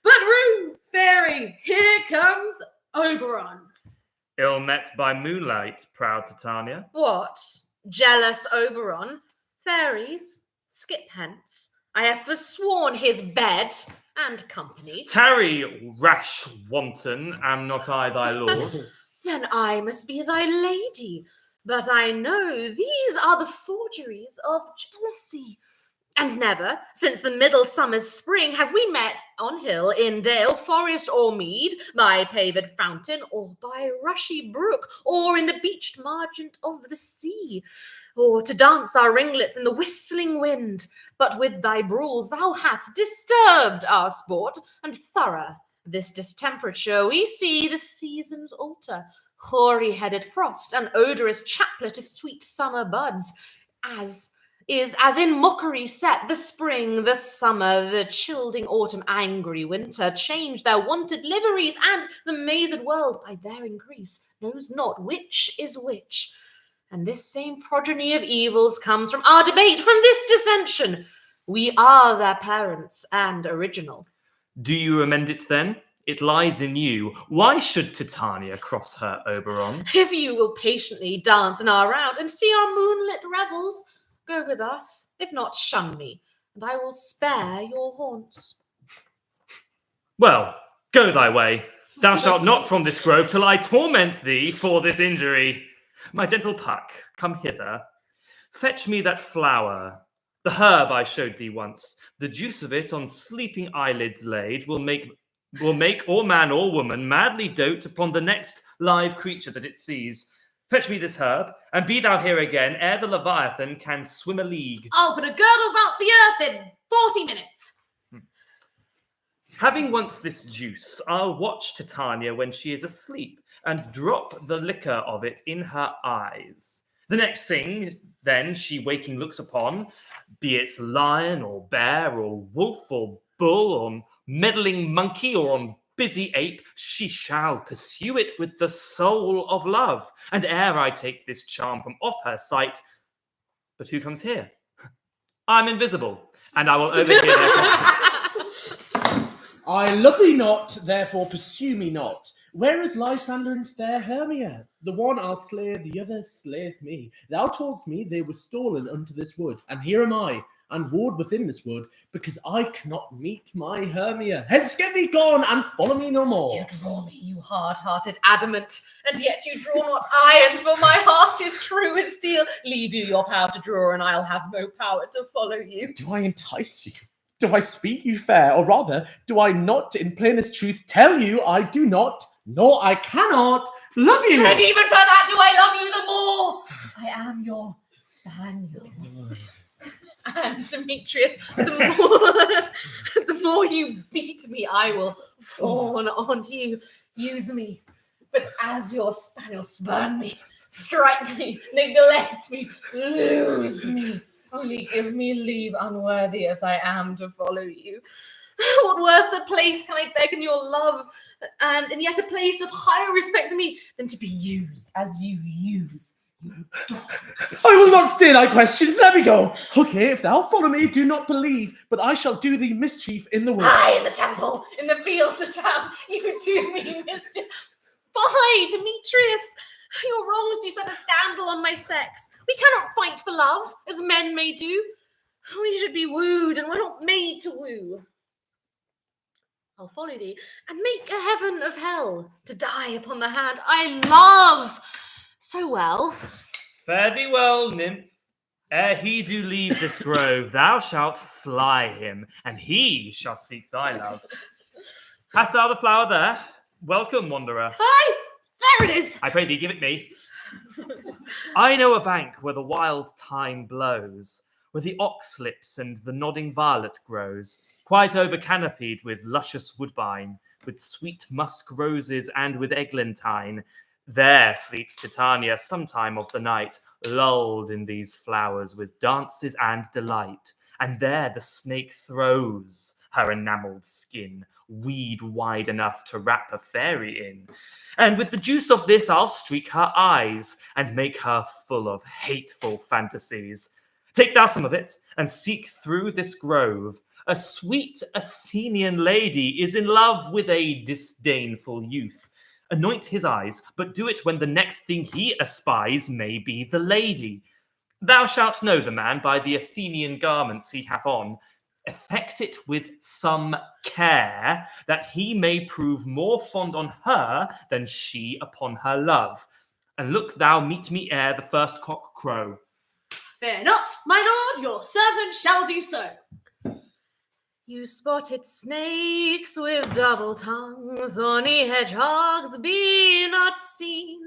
But room, fairy, here comes Oberon. Ill met by moonlight, proud Titania. What? Jealous Oberon? Fairies, skip hence. I have forsworn his bed and company. Tarry, rash wanton, am not I thy lord? Then I must be thy lady. But I know these are the forgeries of jealousy. And never, since the middle summer's spring, have we met on hill, in dale, forest, or mead, by paved fountain, or by rushy brook, or in the beached margent of the sea, or to dance our ringlets in the whistling wind. But with thy brawls thou hast disturbed our sport, and thorough this distemperature we see the seasons alter, hoary-headed frost, and odorous chaplet of sweet summer buds, as in mockery set, the spring, the summer, the childing autumn, angry winter, change their wonted liveries, and the mazed world by their increase knows not which is which. And this same progeny of evils comes from our debate, from this dissension. We are their parents and original. Do you amend it then? It lies in you. Why should Titania cross her Oberon? If you will patiently dance in our round and see our moonlit revels, go with us, if not shun me, and I will spare your haunts. Well, go thy way. Thou shalt not from this grove till I torment thee for this injury. My gentle Puck, come hither. Fetch me that flower, the herb I showed thee once. The juice of it on sleeping eyelids laid will make or man or woman madly dote upon the next live creature that it sees. Fetch me this herb, and be thou here again ere the Leviathan can swim a league. I'll put a girdle about the earth in 40 minutes. Having once this juice, I'll watch Titania when she is asleep, and drop the liquor of it in her eyes. The next thing, then, she waking looks upon, be it lion or bear or wolf or bull, or meddling monkey, or on busy ape, she shall pursue it with the soul of love. And ere I take this charm from off her sight, but who comes here? I'm invisible, and I will overhear their conference. I love thee not, therefore pursue me not. Where is Lysander and fair Hermia? The one I'll slay, the other slayeth me. Thou toldst me they were stolen unto this wood, and here am I, and ward within this wood, because I cannot meet my Hermia. Hence get thee gone, and follow me no more. You draw me, you hard-hearted adamant, and yet you draw not iron, for my heart is true as steel. Leave you your power to draw, and I'll have no power to follow you. Do I entice you? Do I speak you fair? Or rather, do I not in plainest truth tell you I do not, nor I cannot love you? And even for that do I love you the more. I am your spaniel. And Demetrius, the more you beat me, I will fawn onto you. Use me, but as your spaniel, spurn me, strike me, neglect me, lose me. Only give me leave, unworthy as I am, to follow you. What worse a place can I beg in your love, and yet a place of higher respect to me, than to be used as you use? I will not stay thy questions. Let me go. Okay, if thou follow me, do not believe, but I shall do thee mischief in the wood. Aye, in the temple, in the field, the town, you do me mischief. Fie, Demetrius! Your wrongs do set a scandal on my sex. We cannot fight for love, as men may do. We should be wooed, and we're not made to woo. I'll follow thee, and make a heaven of hell, to die upon the hand I love so well. Fare thee well, nymph. Ere he do leave this grove, thou shalt fly him, and he shall seek thy love. Hast thou the flower there? Welcome, wanderer. Aye, there it is. I pray thee, give it me. I know a bank where the wild thyme blows, where the ox slips and the nodding violet grows, quite over canopied with luscious woodbine, with sweet musk roses and with eglantine. There sleeps Titania sometime of the night, lulled in these flowers with dances and delight. And there the snake throws her enamelled skin, weed wide enough to wrap a fairy in. And with the juice of this I'll streak her eyes, and make her full of hateful fantasies. Take thou some of it, and seek through this grove. A sweet Athenian lady is in love with a disdainful youth. Anoint his eyes, but do it when the next thing he espies may be the lady. Thou shalt know the man by the Athenian garments he hath on. Effect it with some care, that he may prove more fond on her than she upon her love. And look thou meet me ere the first cock crow. Fear not, my lord, your servant shall do so. You spotted snakes with double tongue, thorny hedgehogs be not seen.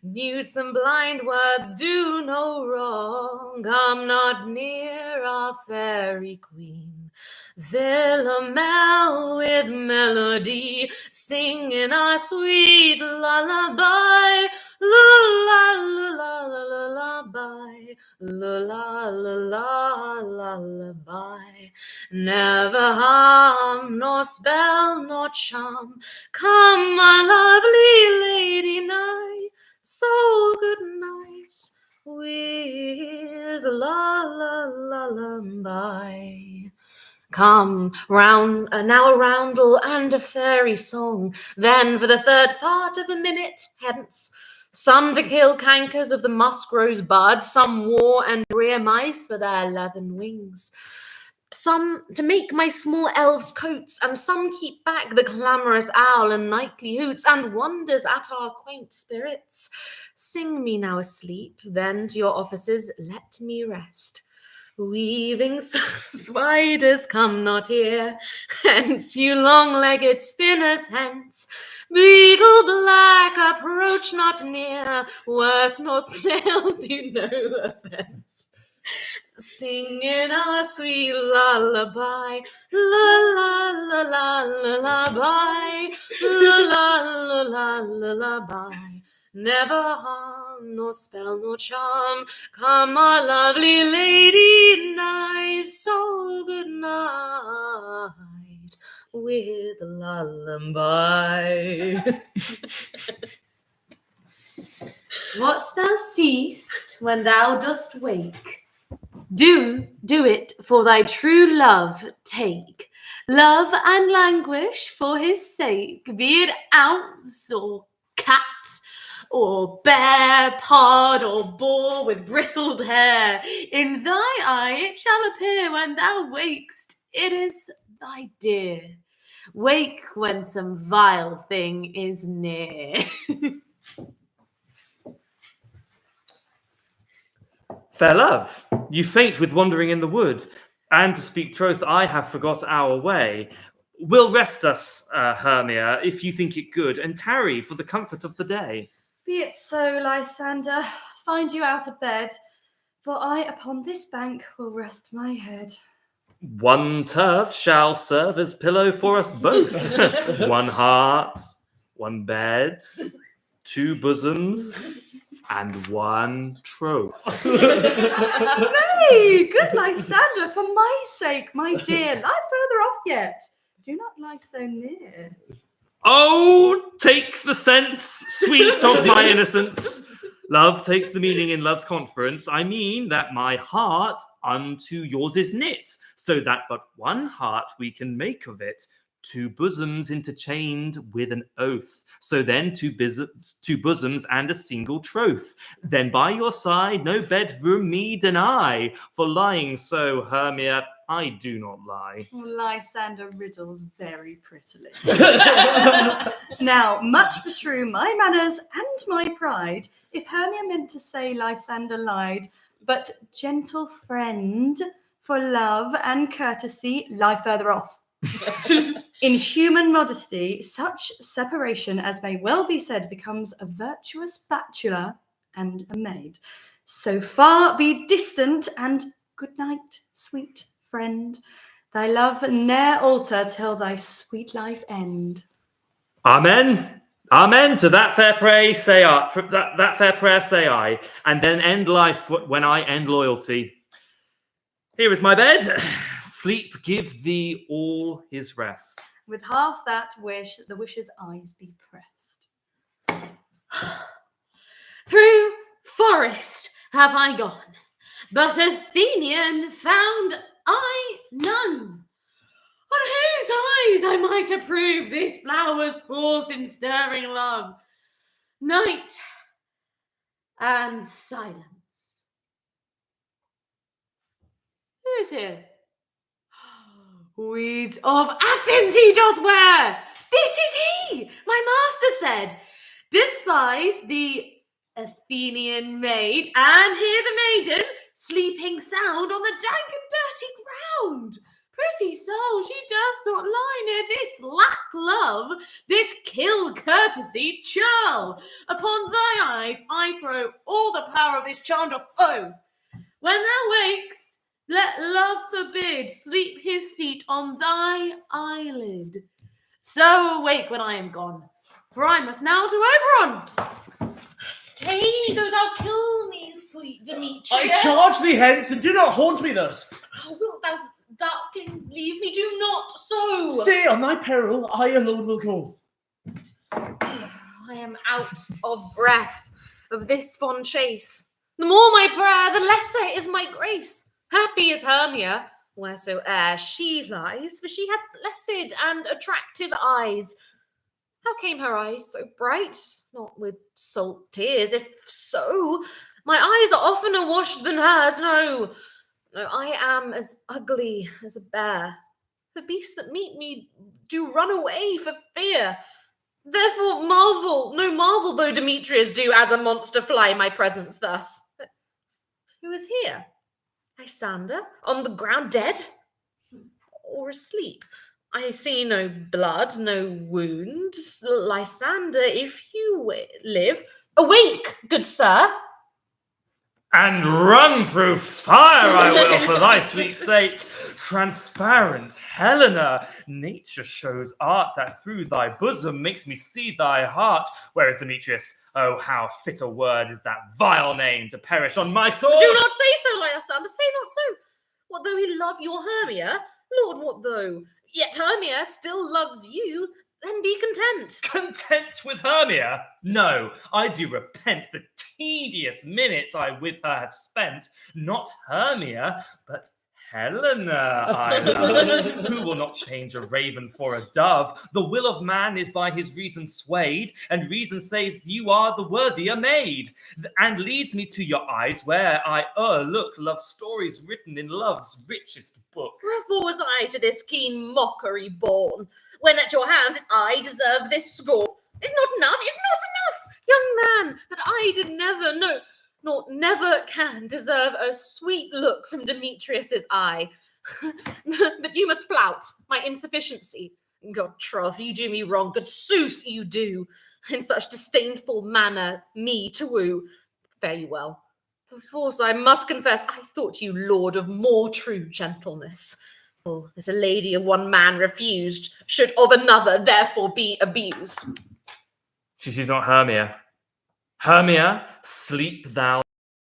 Newts and blind words do no wrong, come not near our fairy queen. Philomel with melody, singing our sweet lullaby. Lullaby, lullaby. Never harm, nor spell, nor charm. Come, my lovely lady, nigh. So good night with lullaby. Come, round, now a roundel and a fairy song, then for the third part of a minute hence, some to kill cankers of the musk rose bud, some war and rear mice for their leathern wings, some to make my small elves coats, and some keep back the clamorous owl and nightly hoots, and wonders at our quaint spirits. Sing me now asleep, then to your offices let me rest. Weaving spiders come not here, hence you long-legged spinners hence. Beetle black approach not near, worth nor snail do no offence. Singing our sweet lullaby, lullaby, lullaby. Never harm, nor spell, nor charm. Come, our lovely lady, nigh. So good night with a lullaby. What thou seest when thou dost wake, Do it for thy true love take. Love and languish for his sake, be it ounce or cat or bear, pod or boar with bristled hair. In thy eye it shall appear when thou wakest, it is thy dear. Wake when some vile thing is near. Fair love, you faint with wandering in the wood, and to speak troth, I have forgot our way. Will rest us, Hermia, if you think it good, and tarry for the comfort of the day. Be it so, Lysander. Find you out of bed, for I upon this bank will rest my head. One turf shall serve as pillow for us both. One heart, one bed, two bosoms, and one troth. Nay, good Lysander, for my sake, my dear, lie further off yet. Do not lie so near. Oh, take the sense, sweet of my innocence. Love takes the meaning in love's conference. I mean that my heart unto yours is knit, so that but one heart we can make of it. Two bosoms interchained with an oath. So then two bosoms and a single troth. Then by your side no bedroom me deny. For lying so, Hermia, I do not lie. Lysander riddles very prettily. Now, much beshrew my manners and my pride, if Hermia meant to say Lysander lied, but gentle friend, for love and courtesy, lie further off. In human modesty, such separation as may well be said becomes a virtuous bachelor and a maid. So far be distant, and good night, sweet friend. Thy love ne'er alter till thy sweet life end. Amen. Amen to that fair prayer say I. That fair prayer say I, and then end life when I end loyalty. Here is my bed. Sleep give thee all his rest. With half that wish, the wisher's eyes be pressed. Through forest have I gone, but Athenian found I none. On whose eyes I might approve this flower's force in stirring love. Night and silence. Who is here? Weeds of Athens he doth wear. This is he, my master said. Despise the Athenian maid, and hear the maiden sleeping sound on the dank and dirty ground. Pretty soul, she does not lie near this lack love, this kill courtesy churl. Upon thy eyes I throw all the power of this charm doth owe. When thou wakest, let love forbid sleep his seat on thy eyelid. So awake when I am gone, for I must now to Oberon. Stay, though thou kill me, sweet Demetrius. I charge thee hence, and do not haunt me thus. Oh, wilt thou darkly leave me? Do not so. Stay on thy peril, I alone will go. I am out of breath of this fond chase. The more my prayer, the lesser is my grace. Happy is Hermia, wheresoe'er she lies, for she hath blessed and attractive eyes. How came her eyes so bright? Not with salt tears, if so. My eyes are oftener washed than hers, no. No, I am as ugly as a bear. The beasts that meet me do run away for fear. Therefore no marvel though Demetrius do as a monster fly my presence thus. But who is here? Lysander, on the ground dead? Or asleep? I see no blood, no wound. Lysander, if you live, awake, good sir. And run through fire I will for thy sweet sake. Transparent Helena, nature shows art that through thy bosom makes me see thy heart. Where is Demetrius? Oh, how fit a word is that vile name to perish on my sword. Do not say so, Lysander, say not so. What though he love your Hermia? Lord, what though Yet Hermia still loves you, then be content. Content with Hermia? No, I do repent the tedious minutes I with her have spent. Not Hermia, but Helena I love, who will not change a raven for a dove. The will of man is by his reason swayed, and reason says you are the worthier maid, and leads me to your eyes, where I look love stories written in love's richest book. Wherefore was I to this keen mockery born, when at your hands I deserve this scorn? Is not enough, is not enough, young man, that I did never know, nor never can deserve a sweet look from Demetrius's eye. But you must flout my insufficiency. God troth, you do me wrong, good sooth you do, in such disdainful manner me to woo. Fare you well. Perforce I must confess, I thought you lord of more true gentleness. Oh, that a lady of one man refused, should of another therefore be abused. She is not Hermia. Hermia, sleep thou.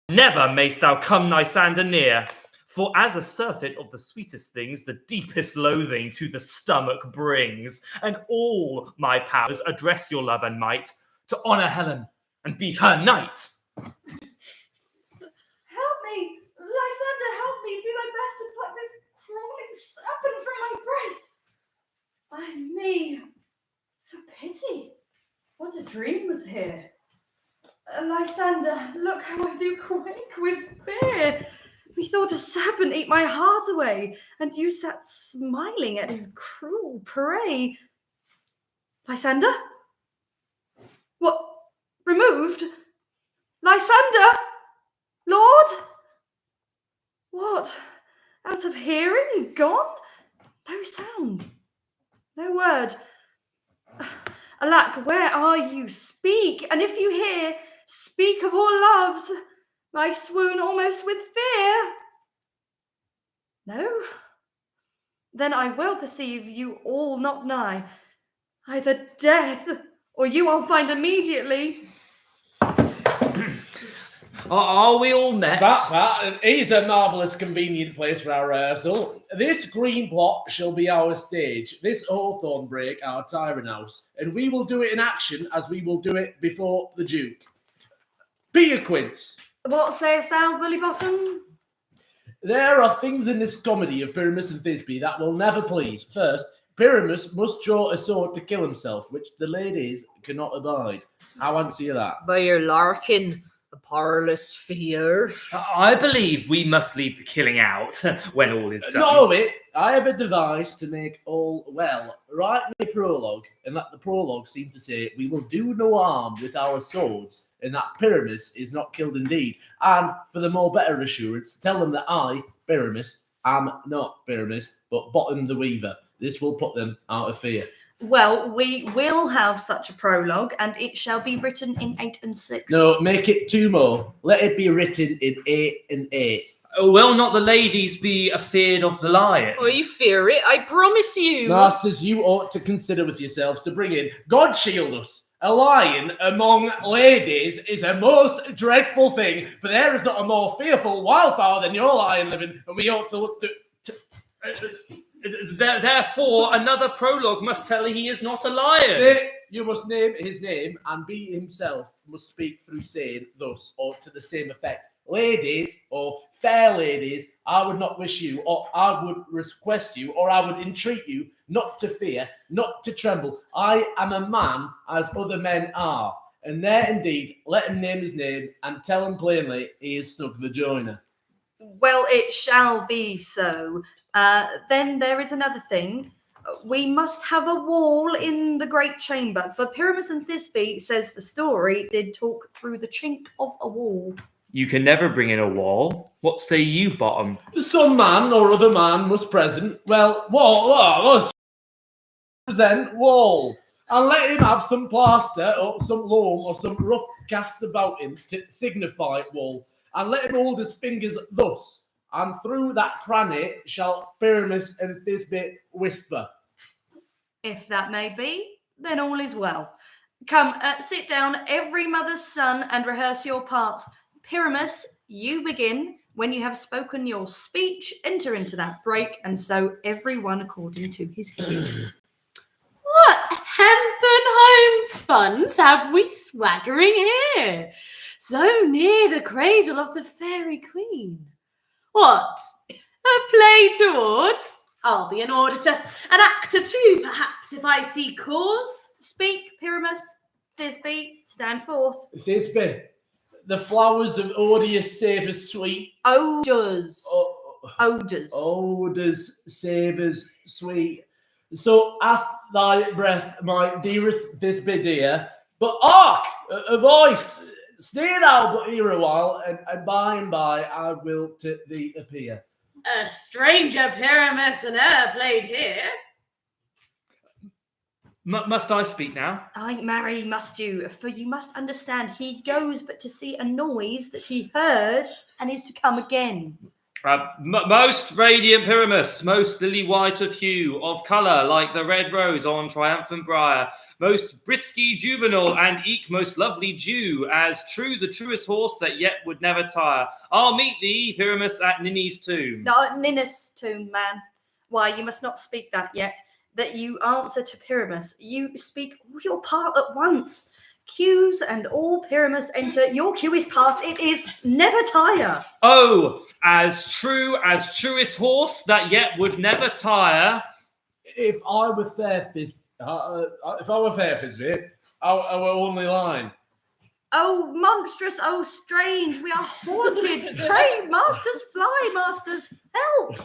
Never mayst thou come Lysander near. For as a surfeit of the sweetest things, the deepest loathing to the stomach brings. And all my powers address your love and might to honour Helen and be her knight. Help me! Lysander, help me! Do thy best to pluck this crawling serpent from my breast! Ay me! For pity! What a dream was here! Lysander, look how I do quake with fear! Methought a serpent ate my heart away, and you sat smiling at his cruel prey. Lysander? What? Removed? Lysander? Lord? What? Out of hearing? Gone? No sound. No word. Alack, where are you? Speak, and if you hear, speak of all loves. I swoon almost with fear. No? Then I well perceive you all not nigh. Either death, or you I'll find immediately. Are we all met? That is a marvellous convenient place for our rehearsal. This green plot shall be our stage, this hawthorn brake our tyrant house, and we will do it in action as we will do it before the Duke. Peter Quince. What sayest thou, Bully Bottom? There are things in this comedy of Pyramus and Thisbe that will never please. First, Pyramus must draw a sword to kill himself, which the ladies cannot abide. How answer you that? By your larkin, a parlous fear. I believe we must leave the killing out when all is done. Not all of it. I have a device to make all well. Write me a prologue, and let the prologue seem to say, we will do no harm with our swords, and that Pyramus is not killed indeed. And for the more better assurance, tell them that I, Pyramus, am not Pyramus, but Bottom the Weaver. This will put them out of fear. Well, we will have such a prologue, and it shall be written in 8 and 6. No, make it 2 more. Let it be written in 8 and 8. Will not the ladies be afeard of the lion? Oh, you fear it, I promise you. Masters, you ought to consider with yourselves to bring in, God shield us, a lion among ladies is a most dreadful thing, for there is not a more fearful wildfowl than your lion living, and we ought to look to Therefore, another prologue must tell he is not a lion. You must name his name, and he himself must speak through saying thus, or to the same effect. Ladies, or fair ladies, I would not wish you, or I would request you, or I would entreat you not to fear, not to tremble. I am a man as other men are. And there indeed, let him name his name, and tell him plainly he is Snug the Joiner. Well, it shall be so. Then there is another thing. We must have a wall in the great chamber, for Pyramus and Thisbe, says the story, did talk through the chink of a wall. You can never bring in a wall. What say you, Bottom? Some man or other man must present. Well, wall, present wall. And let him have some plaster or some loam or some rough cast about him to signify wall. And let him hold his fingers thus. And through that cranny shall Pyramus and Thisbe whisper. If that may be, then all is well. Come, sit down, every mother's son, and rehearse your parts. Pyramus, you begin, When you have spoken your speech, enter into that break, and so everyone according to his cue. What hempen homespuns have we swaggering here? So near the cradle of the fairy queen. What? A play toward? I'll be an auditor, an actor too, perhaps, if I see cause. Speak, Pyramus. Thisbe, stand forth. Thisbe, the flowers of odious savours sweet. Odors. Odors. Odours, savours sweet. So hath thy breath, my dearest Thisbe dear. But hark, a voice. Stay thou but here a while, and by I will to thee appear. A stranger Pyramus and e'er played here. Must I speak now? Ay, marry, must you, for you must understand he goes but to see a noise that he heard and is to come again. Most radiant Pyramus, most lily white of hue, of colour like the red rose on triumphant briar, most brisky juvenile and eke most lovely Jew, as true the truest horse that yet would never tire. I'll meet thee, Pyramus, at Ninny's tomb. Ninnis tomb, man. Why, you must not speak that yet. That you answer to Pyramus. You speak all your part at once. Cues and all Pyramus enter. Your cue is past. It is never tire. Oh, as true as truest horse that yet would never tire. If I were fair, Thisbe, our only line. Oh, monstrous, oh, strange, we are haunted. Pray, masters, fly, masters, help.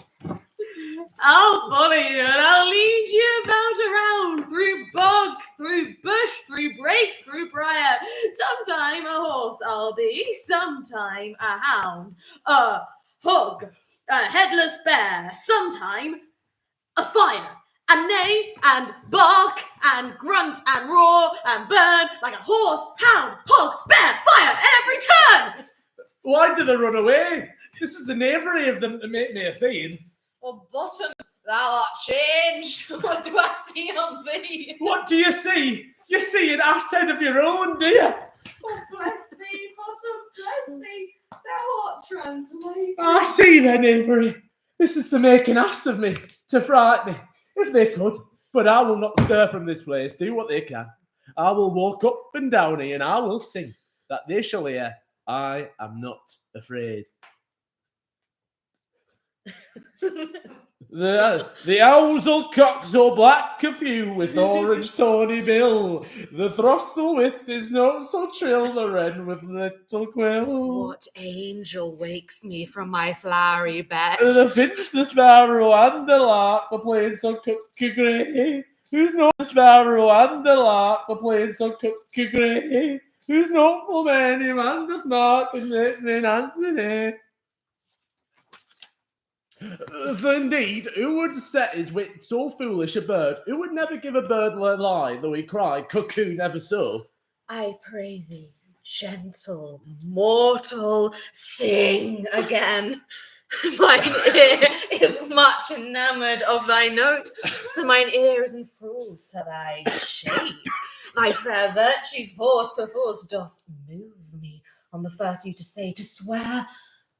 I'll follow you and I'll lead you about around, through bog, through bush, through brake, through briar. Sometime a horse I'll be, sometime a hound, a hog, a headless bear, sometime a fire, and neigh and bark and grunt and roar and burn like a horse, hound, hog, bear, fire every turn. Why do they run away? This is the knavery of them to make me a fiend. Oh, bottom, thou art changed. What do I see on thee? What do you see? You see an ass head of your own, dear. Oh, bless thee, bottom, bless thee. Thou art translated. I see their knavery. This is to make an ass of me, to fright me, if they could. But I will not stir from this place, do what they can. I will walk up and down here, and I will sing, that they shall hear, I am not afraid. The owls'll cock so black a few with orange tawny bill. The throstle with his note so trill, the wren with little quill. What angel wakes me from my flowery bed? The finch, the sparrow, and the lark, the plain so cookie grey. Who's not the sparrow and the lark, the plain so cookie grey. Who's not for many man doth mark, and makes me an answer day. For indeed, who would set his wit so foolish a bird? Who would never give a bird a lie, though he cry, cuckoo never so? I pray thee, gentle mortal, sing again. Mine ear is much enamoured of thy note, so mine ear is enthralled to thy shape. Thy fair virtue's force perforce doth move me on the first view to say, to swear,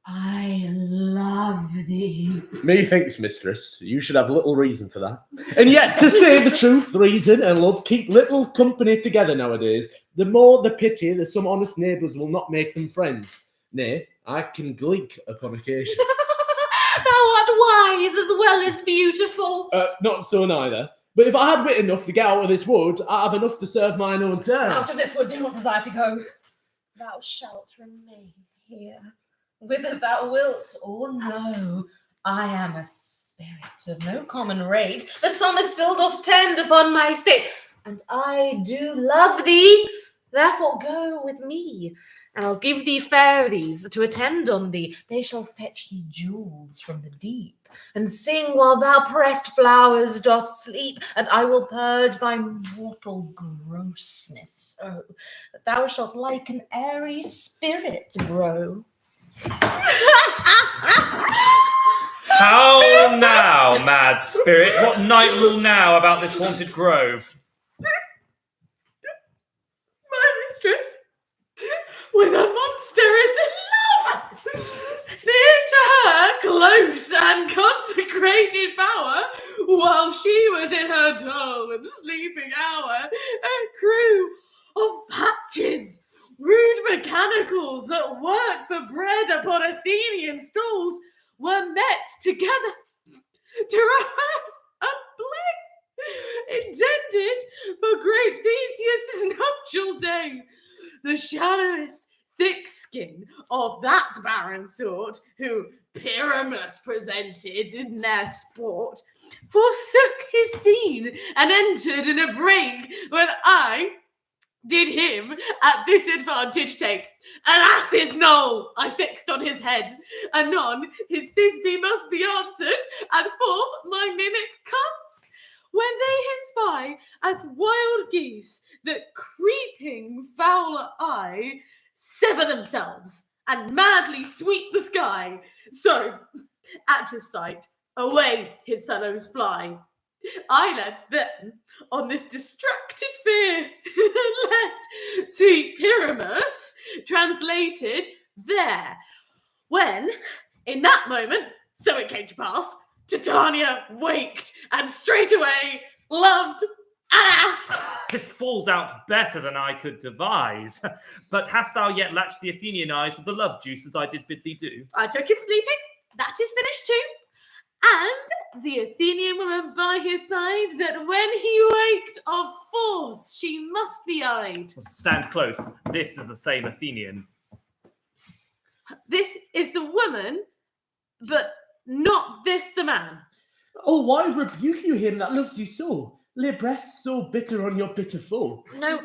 I love thee. Methinks, mistress, you should have little reason for that. And yet, to say the truth, reason and love keep little company together nowadays. The more the pity that some honest neighbours will not make them friends. Nay, I can gleek upon occasion. Thou art wise as well as beautiful. Not so neither. But if I had wit enough to get out of this wood, I have enough to serve mine own turn. Out of this wood, do not desire to go. Thou shalt remain here. Whither thou wilt or no, I am a spirit of no common rate. The summer still doth tend upon my state, and I do love thee. Therefore go with me, and I'll give thee fairies to attend on thee. They shall fetch thee jewels from the deep, and sing while thou pressed flowers doth sleep, and I will purge thy mortal grossness, so that thou shalt like an airy spirit grow. How now, mad spirit? What night rule now about this haunted grove? My mistress, with a monster is in love. This hated power, while she was in her dull and sleeping hour, a crew of patches, rude mechanicals that work for bread upon Athenian stalls, were met together to rehearse a play intended for great Theseus' nuptial day. The shallowest thick skin of that barren sort, who Pyramus presented in their sport, forsook his scene and entered in a break when I did him at this advantage take. An ass's knoll I fixed on his head. Anon his Thisbe must be answered, and forth my mimic comes. When they him spy as wild geese that creeping foul eye sever themselves and madly sweep the sky, so at his sight away his fellows fly. I led them on this distracted fear and left sweet Pyramus translated there. When, in that moment, so it came to pass, Titania waked and straightway loved an ass. This falls out better than I could devise. But hast thou yet latched the Athenian eyes with the love juice as I did bid thee do? I took him sleeping, that is finished too. And the Athenian woman by his side, that when he waked of force she must be eyed. Stand close. This is the same Athenian. This is the woman, but not this the man. Oh, why rebuke you him that loves you so? Lay breath so bitter on your bitter foe. No.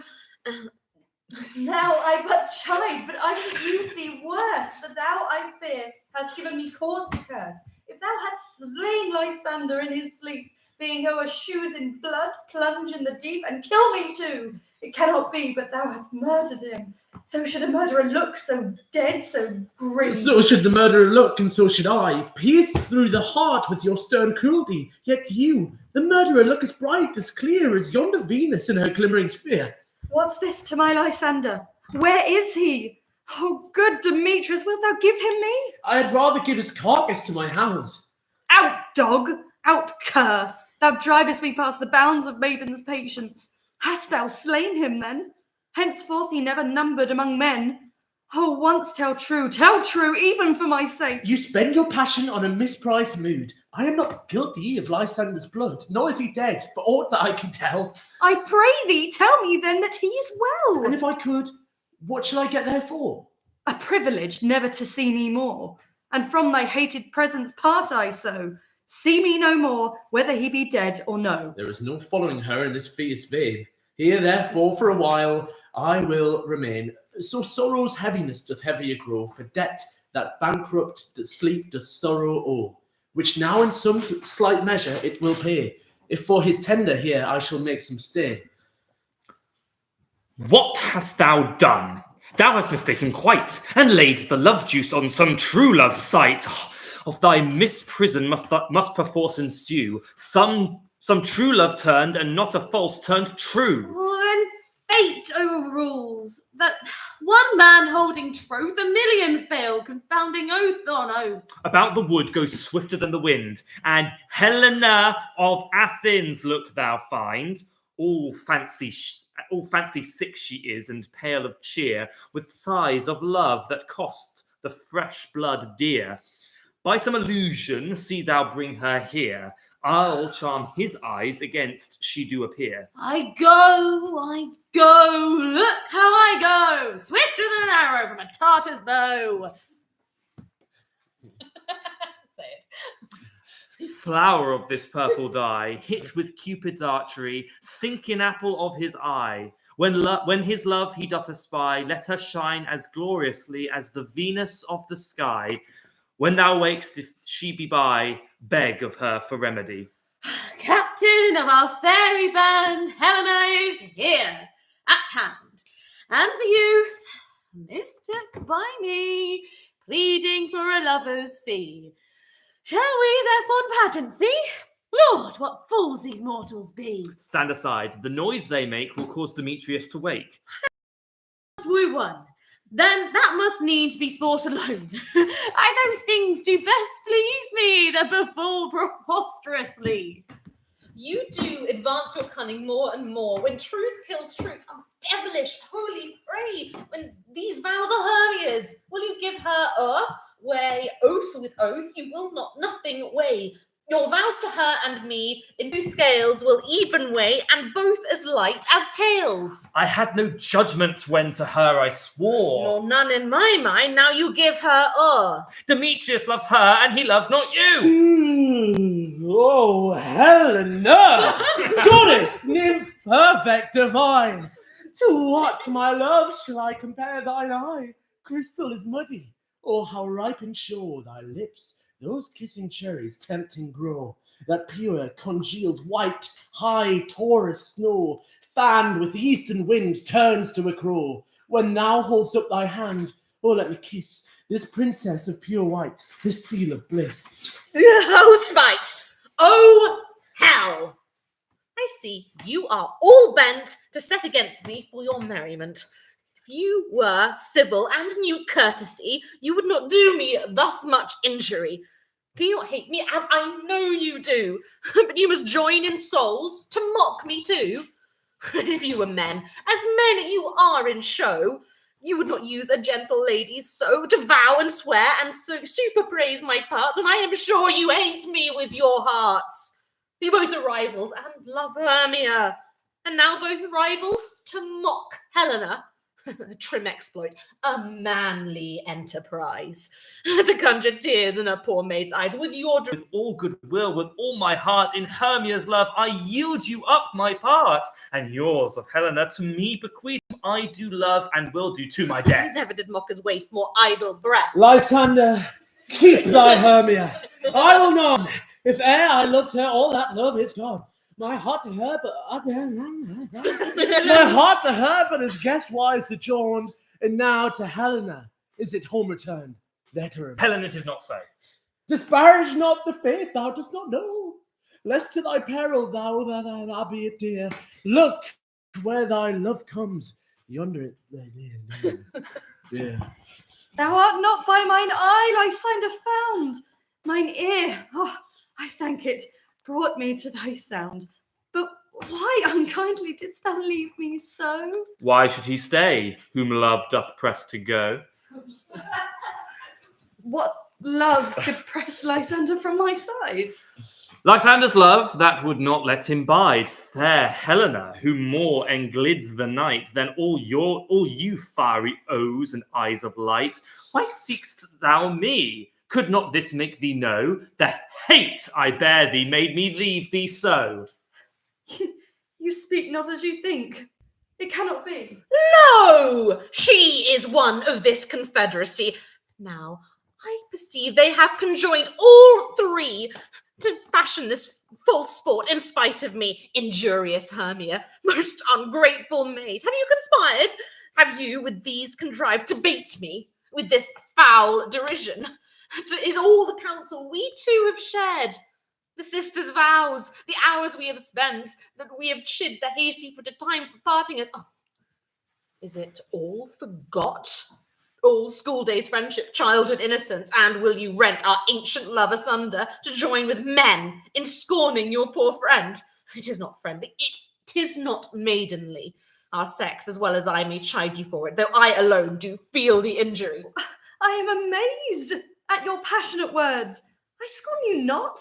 Now I but chide, but I should use thee worse, for thou, I fear, hast given me cause to curse. If thou hast slain Lysander in his sleep, being o'er shoes in blood, plunge in the deep, and kill me too. It cannot be, but thou hast murdered him. So should a murderer look, so dead, so grim. So should the murderer look, and so should I, pierced through the heart with your stern cruelty. Yet you, the murderer, look as bright, as clear as yonder Venus in her glimmering sphere. What's this to my Lysander? Where is he? Oh, good Demetrius, wilt thou give him me? I had rather give his carcass to my hounds. Out, dog! Out, cur! Thou drivest me past the bounds of maiden's patience. Hast thou slain him, then? Henceforth he never numbered among men. Oh, once tell true, even for my sake. You spend your passion on a misprized mood. I am not guilty of Lysander's blood, nor is he dead, for aught that I can tell. I pray thee, tell me then that he is well. And if I could, what shall I get there for? A privilege never to see me more, and from thy hated presence part I so. See me no more, whether he be dead or no. There is no following her in this fierce vein. Here, therefore, for a while, I will remain. So sorrow's heaviness doth heavier grow, for debt that bankrupt that sleep doth sorrow owe, which now in some slight measure it will pay, if for his tender here I shall make some stay. What hast thou done? Thou hast mistaken quite, and laid the love juice on some true love's sight. Of thy misprison must perforce ensue. Some true love turned, and not a false turned true. Well, then fate overrules that one man holding troth, a million fail, confounding oath on oath. About the wood go swifter than the wind, and Helena of Athens look thou find. All fancy sick she is, and pale of cheer, with sighs of love that cost the fresh blood dear. By some illusion see thou bring her here. I'll charm his eyes against she do appear. I go, look how I go, swifter than an arrow from a Tartar's bow. Say it. Flower of this purple dye, hit with Cupid's archery, sinking apple of his eye. When his love he doth espy, let her shine as gloriously as the Venus of the sky. When thou wakest, if she be by, beg of her for remedy. Captain of our fairy band, Helena is here at hand, and the youth mistook by me, pleading for a lover's fee. Shall we their fond pageant see? Lord, what fools these mortals be! Stand aside. The noise they make will cause Demetrius to wake. We won. then that must needs be sport alone. Those things do best please me that befall preposterously. You do advance your cunning more and more, when truth kills truth. Oh, devilish, holy fray, when these vows are Hermia's. Will you give her weigh oath with oath? You will not nothing weigh. Your vows to her and me in two scales will even weigh, and both as light as tails. I had no judgment when to her I swore. Nor none in my mind, now you give her Demetrius loves her, and he loves not you. Oh, Helena! Goddess, nymph, perfect, divine! To what, my love, shall I compare thine eye? Crystal is muddy, or how ripe and sure thy lips, those kissing cherries tempting grow, that pure, congealed, white, high Taurus snow, fanned with the eastern wind, turns to a crow. When thou holdst up thy hand, oh, let me kiss this princess of pure white, this seal of bliss. Oh, spite! Oh, hell! I see you are all bent to set against me for your merriment. If you were civil and knew courtesy, you would not do me thus much injury. Can you not hate me, as I know you do? But you must join in souls to mock me too. If you were men, as men you are in show, you would not use a gentle lady so to vow and swear and so super praise my parts, and I am sure you hate me with your hearts. You both are rivals and love Hermia, and now both rivals to mock Helena. A trim exploit, a manly enterprise, to conjure tears in a poor maid's eyes with your... With all goodwill, with all my heart, in Hermia's love, I yield you up my part, and yours of Helena to me bequeath. I do love and will do to my death. Never did mockers waste more idle breath. Lysander, keep thy Hermia. I will not. If e'er I loved her, all that love is gone. My heart to her, but is guest-wise sojourned, and now to Helena is it home returned. Better. Helen, it is not so. Disparage not the faith thou dost not know, lest to thy peril thou be it dear. Look where thy love comes, yonder it dear. Thou art not by mine eye, Lysander, found. Mine ear, I thank it, brought me to thy sound. But why unkindly didst thou leave me so? Why should he stay, whom love doth press to go? What love could press Lysander from my side? Lysander's love, that would not let him bide. Fair Helena, who more englids the night than all you fiery O's and eyes of light. Why seek'st thou me? Could not this make thee know the hate I bear thee made me leave thee so? You speak not as you think. It cannot be. No! She is one of this confederacy. Now, I perceive they have conjoined all three to fashion this false sport in spite of me. Injurious Hermia, most ungrateful maid. Have you conspired? Have you with these contrived to bait me with this foul derision? Is all the counsel we two have shared, the sisters' vows, the hours we have spent, that we have chid the hasty-footed time for parting us. Oh, is it all forgot? All school days' friendship, childhood innocence, and will you rent our ancient love asunder to join with men in scorning your poor friend? It is not friendly, it is not maidenly. Our sex, as well as I, may chide you for it, though I alone do feel the injury. I am amazed at your passionate words. I scorn you not.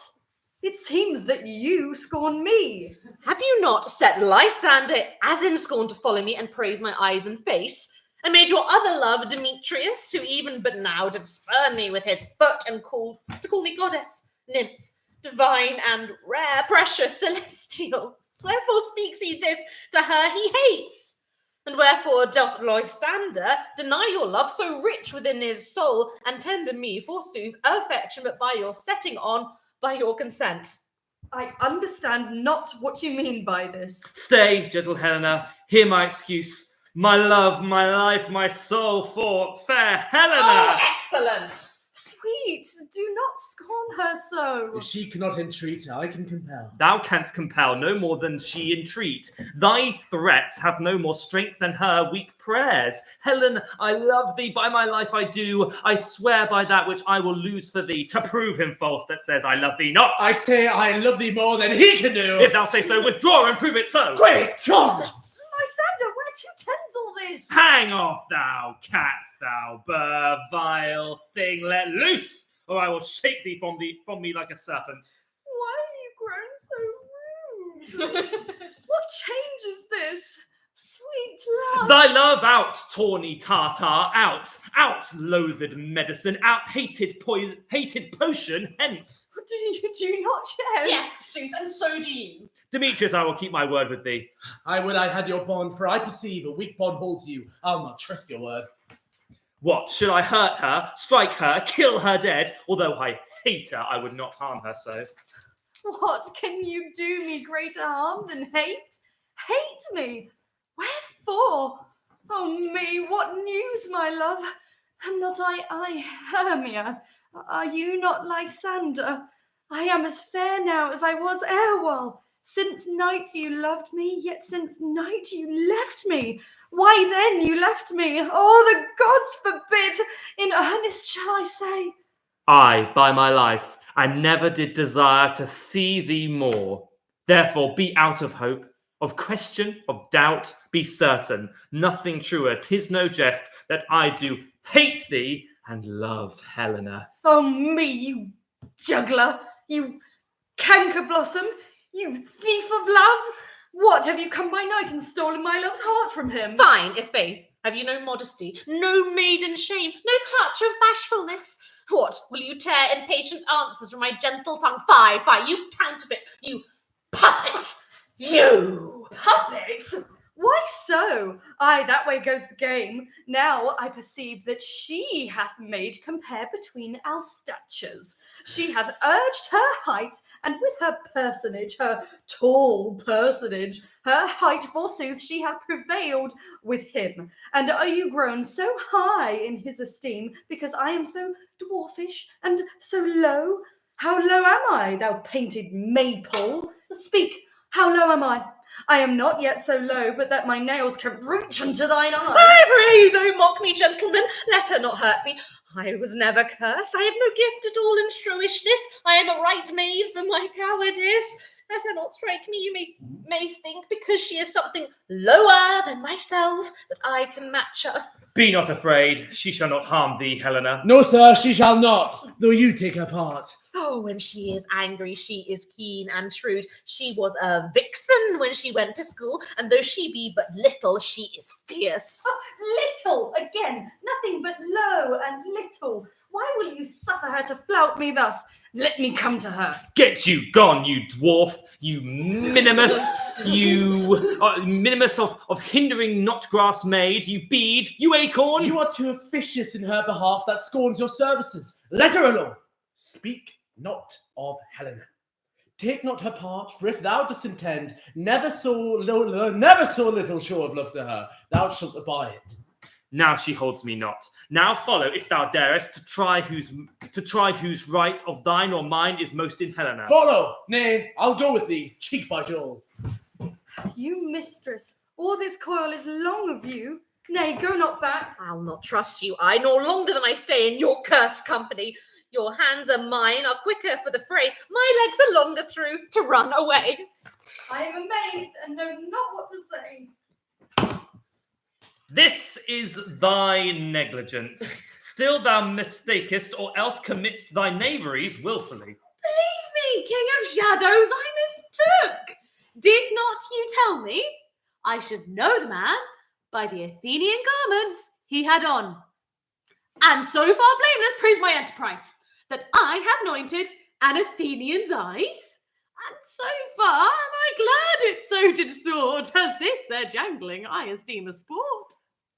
It seems that you scorn me. Have you not set Lysander as in scorn to follow me and praise my eyes and face, and made your other love Demetrius, who even but now did spurn me with his foot and call me goddess, nymph, divine and rare, precious, celestial? Wherefore speaks he this to her he hates? And wherefore doth Lysander deny your love so rich within his soul, and tender me, forsooth, affection, but by your setting on, by your consent? I understand not what you mean by this. Stay, gentle Helena, hear my excuse. My love, my life, my soul for fair Helena. Oh, excellent! Sweet sweet, do not scorn her so. If she cannot entreat, I can compel. Thou canst compel no more than she entreat. Thy threats have no more strength than her weak prayers. Helen, I love thee, by my life I do. I swear by that which I will lose for thee, to prove him false that says I love thee not. I say I love thee more than he can do. If thou say so, withdraw and prove it so. Quick, John! Lysander, where'd you tends all this? Hang off, thou cat, thou vile thing, let loose, or I will shake thee from me like a serpent. Why are you grown so rude? What change is this? Sweet love. Thy love out, tawny Tartar, out, loathed medicine, out, hated potion, hence. Do you not jest? Yes, sooth, and so do you. Demetrius, I will keep my word with thee. I would I had your bond, for I perceive a weak bond holds you. I'll not trust your word. What, should I hurt her, strike her, kill her dead? Although I hate her, I would not harm her so. What, can you do me greater harm than hate? Hate me? Wherefore? Oh me, what news, my love? Am not I Hermia? Are you not Lysander? I am as fair now as I was erewhile. Since night you loved me, yet since night you left me. Why then you left me? Oh, the gods forbid! In earnest shall I say. I, by my life, I never did desire to see thee more. Therefore be out of hope, of question, of doubt, be certain. Nothing truer, 'tis no jest, that I do hate thee and love Helena. Oh me, you juggler, you canker blossom, you thief of love! What, have you come by night and stolen my love's heart from him? Fine, if faith. Have you no modesty, no maiden shame, no touch of bashfulness? What, will you tear impatient answers from my gentle tongue? Fie, you counterfeit, you puppet! You puppet? Why so? Aye, that way goes the game. Now I perceive that she hath made compare between our statures. She hath urged her height, and with her personage, her tall personage, her height forsooth, she hath prevailed with him. And are you grown so high in his esteem, because I am so dwarfish and so low? How low am I, thou painted maypole? Speak, how low am I? I am not yet so low, but that my nails can reach unto thine eye. I pray you don't mock me, gentlemen. Let her not hurt me. I was never cursed. I have no gift at all in shrewishness. I am a right maid for my cowardice. Let her not strike me. You may think, because she is something lower than myself, that I can match her. Be not afraid, she shall not harm thee, Helena. No, sir, she shall not, though you take her part. Oh, when she is angry, she is keen and shrewd. She was a vixen when she went to school, and though she be but little, she is fierce. Oh, little, again, nothing but low and little. Why will you suffer her to flout me thus? Let me come to her. Get you gone, you dwarf, you minimus, you minimus of hindering not grass maid, you bead, you acorn. You are too officious in her behalf that scorns your services. Let her alone. Speak not of Helena. Take not her part, for if thou dost intend, never so little show of love to her, thou shalt abide it. Now she holds me not. Now follow, if thou darest, to try whose right of thine or mine is most in Helena. Follow! Nay, I'll go with thee, cheek by jowl. You mistress, all this coil is long of you. Nay, go not back. I'll not trust you, I, nor longer than I stay in your cursed company. Your hands are mine, are quicker for the fray. My legs are longer through to run away. I am amazed and know not what to say. This is thy negligence. Still thou mistakest, or else committ'st thy knaveries wilfully. Believe me, King of Shadows, I mistook. Did not you tell me I should know the man by the Athenian garments he had on? And so far blameless proves my enterprise, that I have anointed an Athenian's eyes. And so far am I glad it so did sort, as this their jangling I esteem a sport.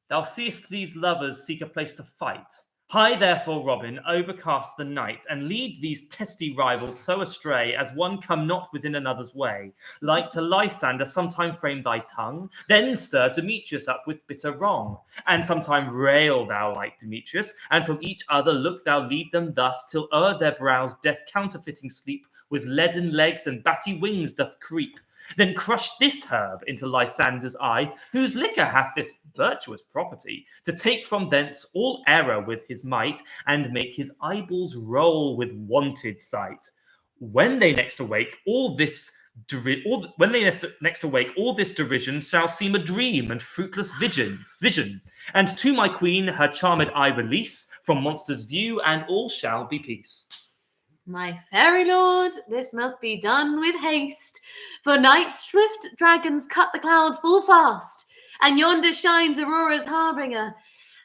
Thou seest these lovers seek a place to fight. Hie therefore, Robin, overcast the night, and lead these testy rivals so astray as one come not within another's way. Like to Lysander, sometime frame thy tongue, then stir Demetrius up with bitter wrong. And sometime rail thou like Demetrius, and from each other look thou lead them thus, till o'er their brows death counterfeiting sleep, with leaden legs and batty wings doth creep. Then crush this herb into Lysander's eye, whose liquor hath this virtuous property, to take from thence all error with his might, and make his eyeballs roll with wonted sight. When they next awake, all this derision shall seem a dream and fruitless vision. And to my queen her charmed eye release from monsters' view, and all shall be peace. My fairy lord, this must be done with haste, for night's swift dragons cut the clouds full fast, and yonder shines Aurora's harbinger,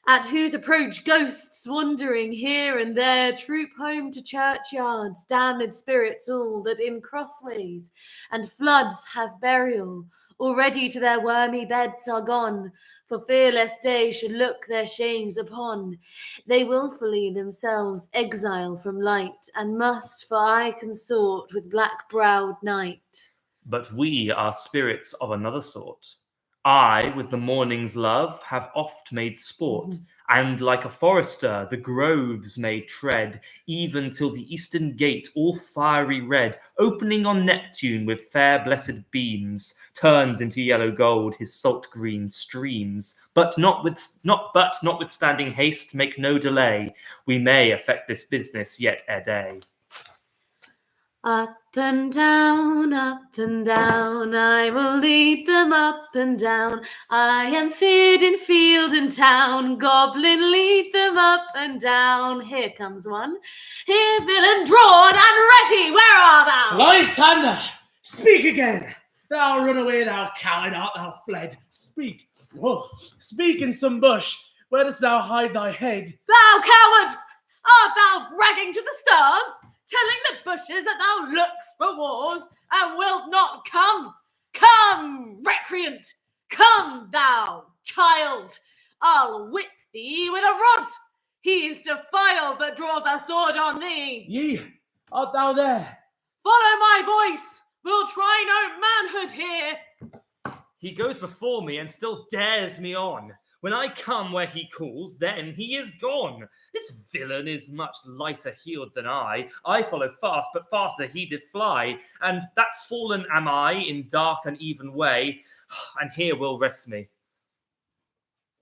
at whose approach ghosts wandering here and there troop home to churchyards, damned spirits all that in crossways and floods have burial, already to their wormy beds are gone, for fear lest day should look their shames upon. They wilfully themselves exile from light, and must for aye consort with black-browed night. But we are spirits of another sort. I, with the morning's love, have oft made sport, and like a forester the groves may tread, even till the eastern gate, all fiery red, opening on Neptune with fair blessed beams, turns into yellow gold his salt green streams. But notwithstanding haste, make no delay. We may effect this business yet ere day. Up and down, I will lead them up and down. I am feared in field and town, goblin, lead them up and down. Here comes one, here villain, drawn and ready, where art thou? Lysander, speak again. Thou runaway, thou coward, art thou fled? Speak, whoa, speak in some bush. Where dost thou hide thy head? Thou coward! Art thou bragging to the stars? Telling the bushes that thou look'st for wars, and wilt not come? Come, recreant! Come, thou child! I'll whip thee with a rod! He is defiled that draws a sword on thee! Yea, art thou there? Follow my voice! We'll try no manhood here! He goes before me and still dares me on. When I come where he calls, then he is gone. This villain is much lighter heeled than I. I follow fast, but faster he did fly. And that fallen am I in dark uneven way, and here will rest me.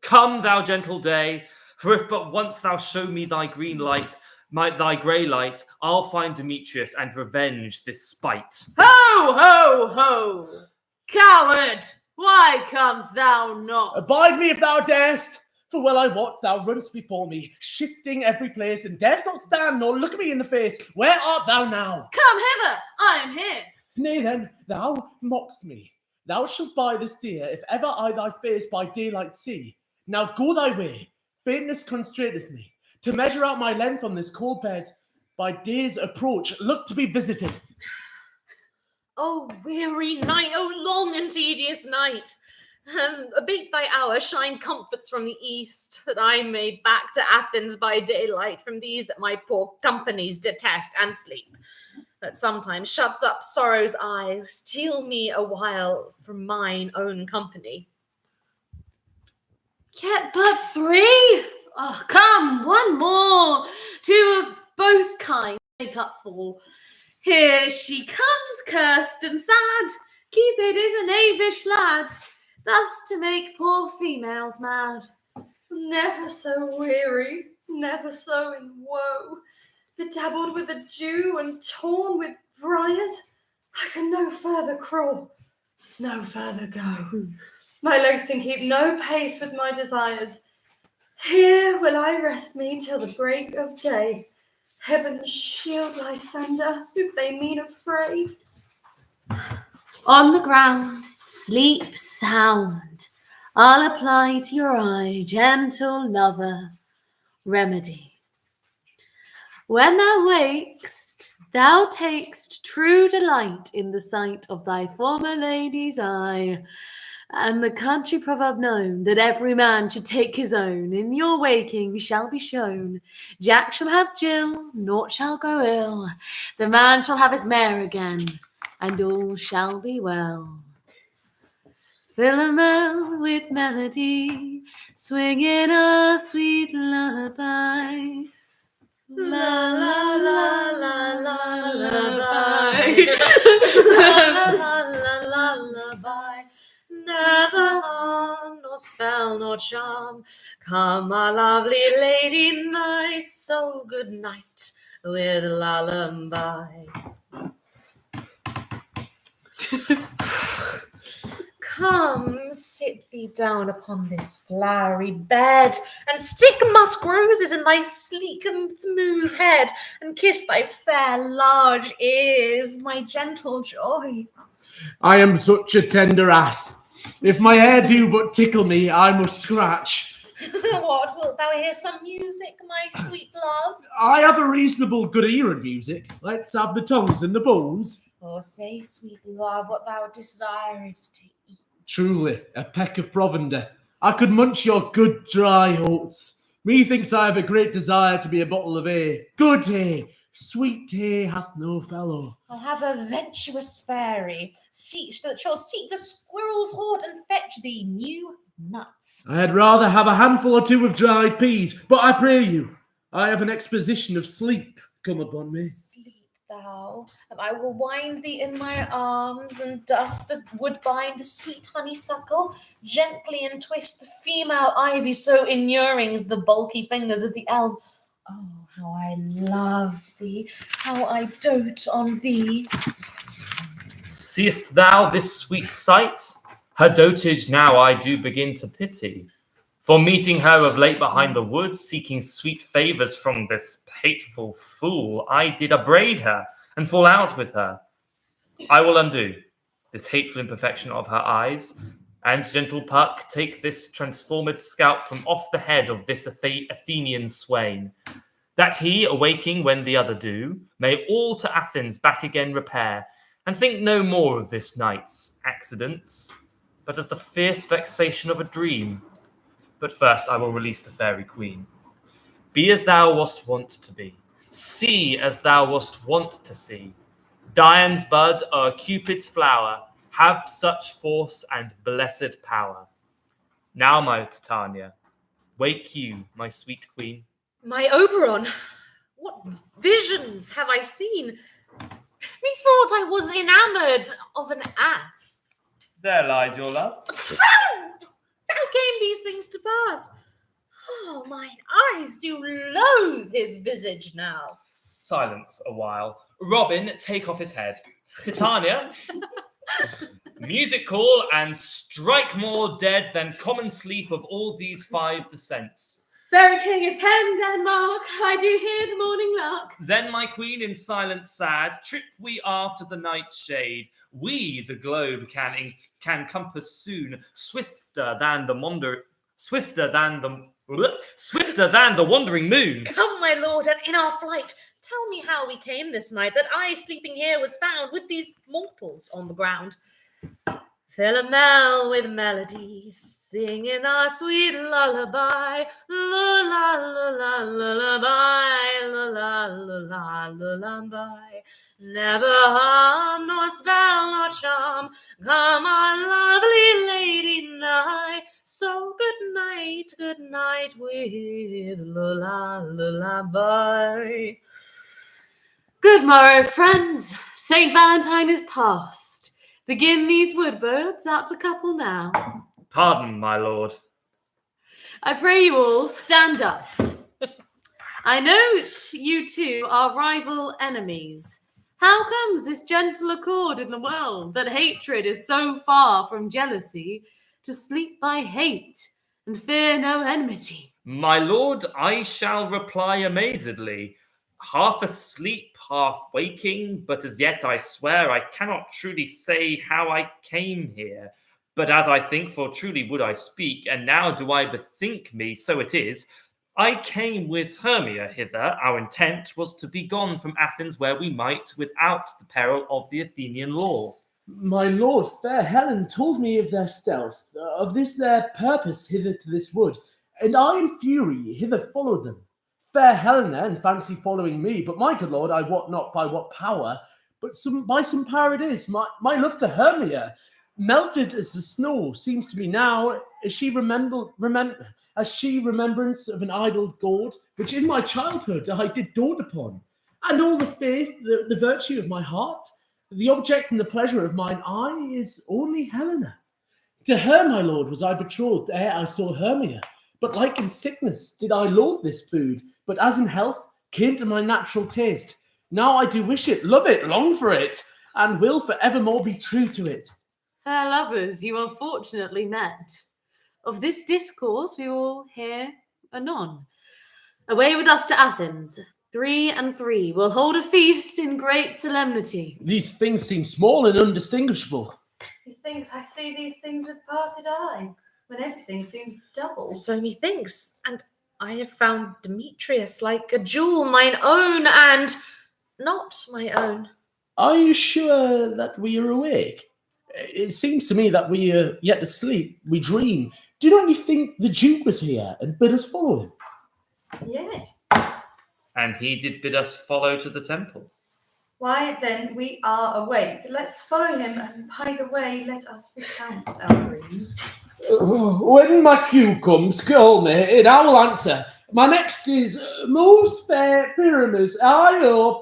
Come, thou gentle day, for if but once thou show me thy green light, thy grey light, I'll find Demetrius and revenge this spite. Ho, ho, ho! Coward! Why comest thou not? Abide me if thou darest, for well I wot thou runn'st before me, shifting every place, and darest not stand nor look me in the face. Where art thou now? Come hither, I am here. Nay then, thou mockst me. Thou shalt buy this dear, if ever I thy face by daylight see. Now go thy way, faintness constraineth me, to measure out my length on this cold bed. By day's approach, look to be visited. O weary night, O long and tedious night! Abate thy hour, shine comforts from the east, that I may back to Athens by daylight from these that my poor companies detest, and sleep, that sometimes shuts up sorrow's eyes, steal me a while from mine own company. Yet but three? Oh, come, one more, two of both kinds make up for. Here she comes, cursed and sad. Cupid is a knavish lad, thus to make poor females mad. Never so weary, never so in woe, bedabbled with a dew and torn with briars, I can no further crawl, no further go. My legs can keep no pace with my desires. Here will I rest me till the break of day. Heaven shield Lysander, if they mean a fray. On the ground, sleep sound. I'll apply to your eye, gentle lover, remedy. When thou wakest, thou takest true delight in the sight of thy former lady's eye. And the country proverb known, that every man should take his own, in your waking shall be shown. Jack shall have Jill, naught shall go ill. The man shall have his mare again, and all shall be well. Philomel with melody, swinging a sweet lullaby. La la la la la lullaby. La la la la la lullaby. Never harm, nor spell, nor charm. Come, my lovely lady, my so good night with lullaby. Come, sit thee down upon this flowery bed, and stick musk roses in thy sleek and smooth head, and kiss thy fair large ears, my gentle joy. I am such a tender ass. If my hair do but tickle me, I must scratch. What, wilt thou hear some music, my sweet love? I have a reasonable good ear in music. Let's have the tongues and the bones. Oh, say, sweet love, what thou desirest to eat. Truly, a peck of provender. I could munch your good dry oats. Methinks I have a great desire to be a bottle of ale. Good ale, sweet ale hath no fellow. I'll have a venturous fairy that shall seek the squirrel's hoard and fetch thee new nuts. I had rather have a handful or two of dried peas, but I pray you, I have an exposition of sleep come upon me. Sleep thou, and I will wind thee in my arms, and doth the woodbine the sweet honeysuckle gently entwist the female ivy, so inuring as the bulky fingers of the elm. Oh, how I love thee, how I dote on thee. Seest thou this sweet sight? Her dotage now I do begin to pity. For meeting her of late behind the woods, seeking sweet favours from this hateful fool, I did upbraid her and fall out with her. I will undo this hateful imperfection of her eyes, and gentle Puck, take this transformed scalp from off the head of this Athenian swain, that he, awaking when the other do, may all to Athens back again repair, and think no more of this night's accidents, but as the fierce vexation of a dream. But first I will release the fairy queen. Be as thou wast wont to be. See as thou wast wont to see. Dian's bud or Cupid's flower have such force and blessed power. Now, my Titania, wake you, my sweet queen. My Oberon, what visions have I seen? Methought I was enamoured of an ass. There lies your love. How came these things to pass? Oh, mine eyes do loathe his visage now. Silence a while. Robin, take off his head. Titania, music call and strike more dead than common sleep of all these five the sense. Fair king, attend and mark, I do hear the morning lark. Then, my queen, in silence sad, trip we after the night's shade. We the globe can compass soon, swifter than the wandering moon. Come, my lord, and in our flight, tell me how we came this night, that I, sleeping here, was found with these mortals on the ground. Philomel with melodies, singing our sweet lullaby, lullaby, lullaby. Never harm, nor spell, nor charm, come our lovely lady nigh. So good night with lullaby. Good morrow, friends. St. Valentine is past. Begin these wood birds out to couple now. Pardon, my lord. I pray you all stand up. I note you two are rival enemies. How comes this gentle accord in the world that hatred is so far from jealousy to sleep by hate and fear no enmity? My lord, I shall reply amazedly. Half asleep, half waking, but as yet I swear I cannot truly say how I came here. But as I think, for truly would I speak, and now do I bethink me, so it is, I came with Hermia hither. Our intent was to be gone from Athens where we might, without the peril of the Athenian law. My lord, fair Helen told me of their stealth, of this their purpose hither to this wood, and I in fury hither followed them. Fair Helen then fancy following me, but my good lord, I wot not by what power, but by some power it is. My love to Hermia, melted as the snow, seems to me now, as she remembrance of an idle god, which in my childhood I did dote upon, and all the faith, the virtue of my heart, the object and the pleasure of mine eye is only Helena. To her, my lord, was I betrothed ere I saw Hermia. But like in sickness did I loathe this food, but as in health came to my natural taste. Now I do wish it, love it, long for it, and will for evermore be true to it. Fair lovers, you are fortunately met. Of this discourse we will hear anon. Away with us to Athens. 3 and 3 will hold a feast in great solemnity. These things seem small and undistinguishable. Methinks I see these things with parted eye, when everything seems double. So methinks, and I have found Demetrius like a jewel, mine own and not my own. Are you sure that we are awake? It seems to me that we are yet asleep. We dream. Do not you think the Duke was here and bid us follow him? Yeah. And he did bid us follow to the temple. Why then we are awake. Let's follow him, and by the way, let us recount our dreams. When my cue comes, call me, and I will answer. My next is most fair Pyramus.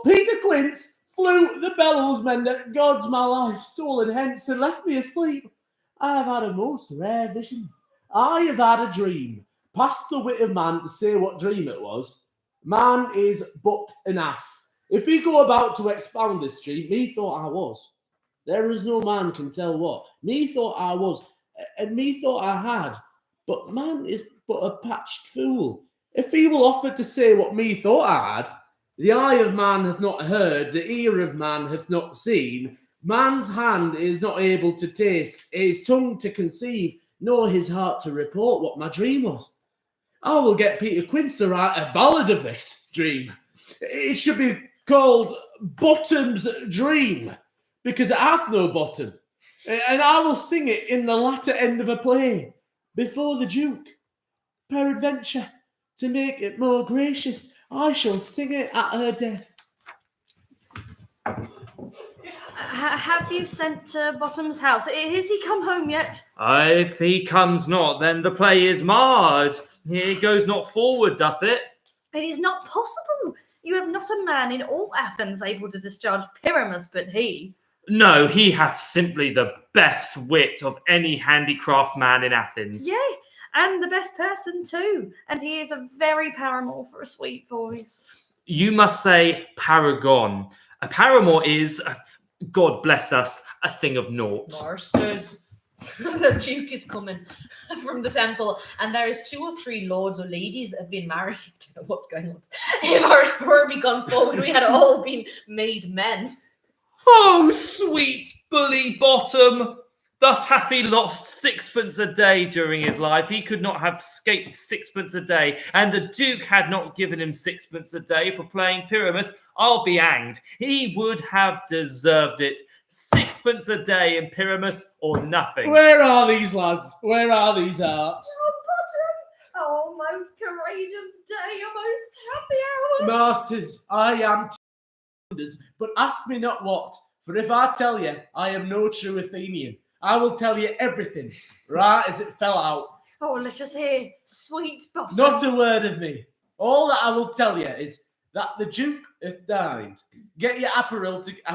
Peter Quince flew the bellows mender. God's my life stolen hence and left me asleep. I have had a most rare vision. I have had a dream. Past the wit of man to say what dream it was. Man is but an ass. If he go about to expound this dream, me thought I was. There is no man can tell what. Me thought I was, and me thought I had. But man is but a patched fool. If he will offer to say what me thought I had, the eye of man hath not heard, the ear of man hath not seen, man's hand is not able to taste, his tongue to conceive, nor his heart to report what my dream was. I will get Peter Quince to write a ballad of this dream. It should be called Bottom's Dream, because it hath no bottom. And I will sing it in the latter end of a play, before the Duke. Peradventure, to make it more gracious, I shall sing it at her death. Have you sent to Bottom's house? Is he come home yet? If he comes not, then the play is marred. It goes not forward, doth it? It is not possible. You have not a man in all Athens able to discharge Pyramus but he. No, he hath simply the best wit of any handicraft man in Athens. Yea, and the best person too. And he is a very paramour for a sweet voice. You must say paragon. A paramour is, God bless us, a thing of naught. Masters, the Duke is coming from the temple, and there is 2 or 3 lords or ladies that have been married. I don't know what's going on. If our spur be gone forward, we had all been made men. Oh, sweet bully Bottom! Thus hath he lost 6pence a day during his life. He could not have scaped 6pence a day, and the Duke had not given him 6pence a day for playing Pyramus. I'll be hanged. He would have deserved it. 6pence a day in Pyramus or nothing. Where are these lads? Where are these hearts? Oh, most courageous day, a most happy hour. Masters, I am wonders, but ask me not what, for if I tell you, I am no true Athenian. I will tell you everything, right as it fell out. Oh, let us hear, sweet Bottom. Not a word of me. All that I will tell you is that the Duke hath dined. Get your apparel to get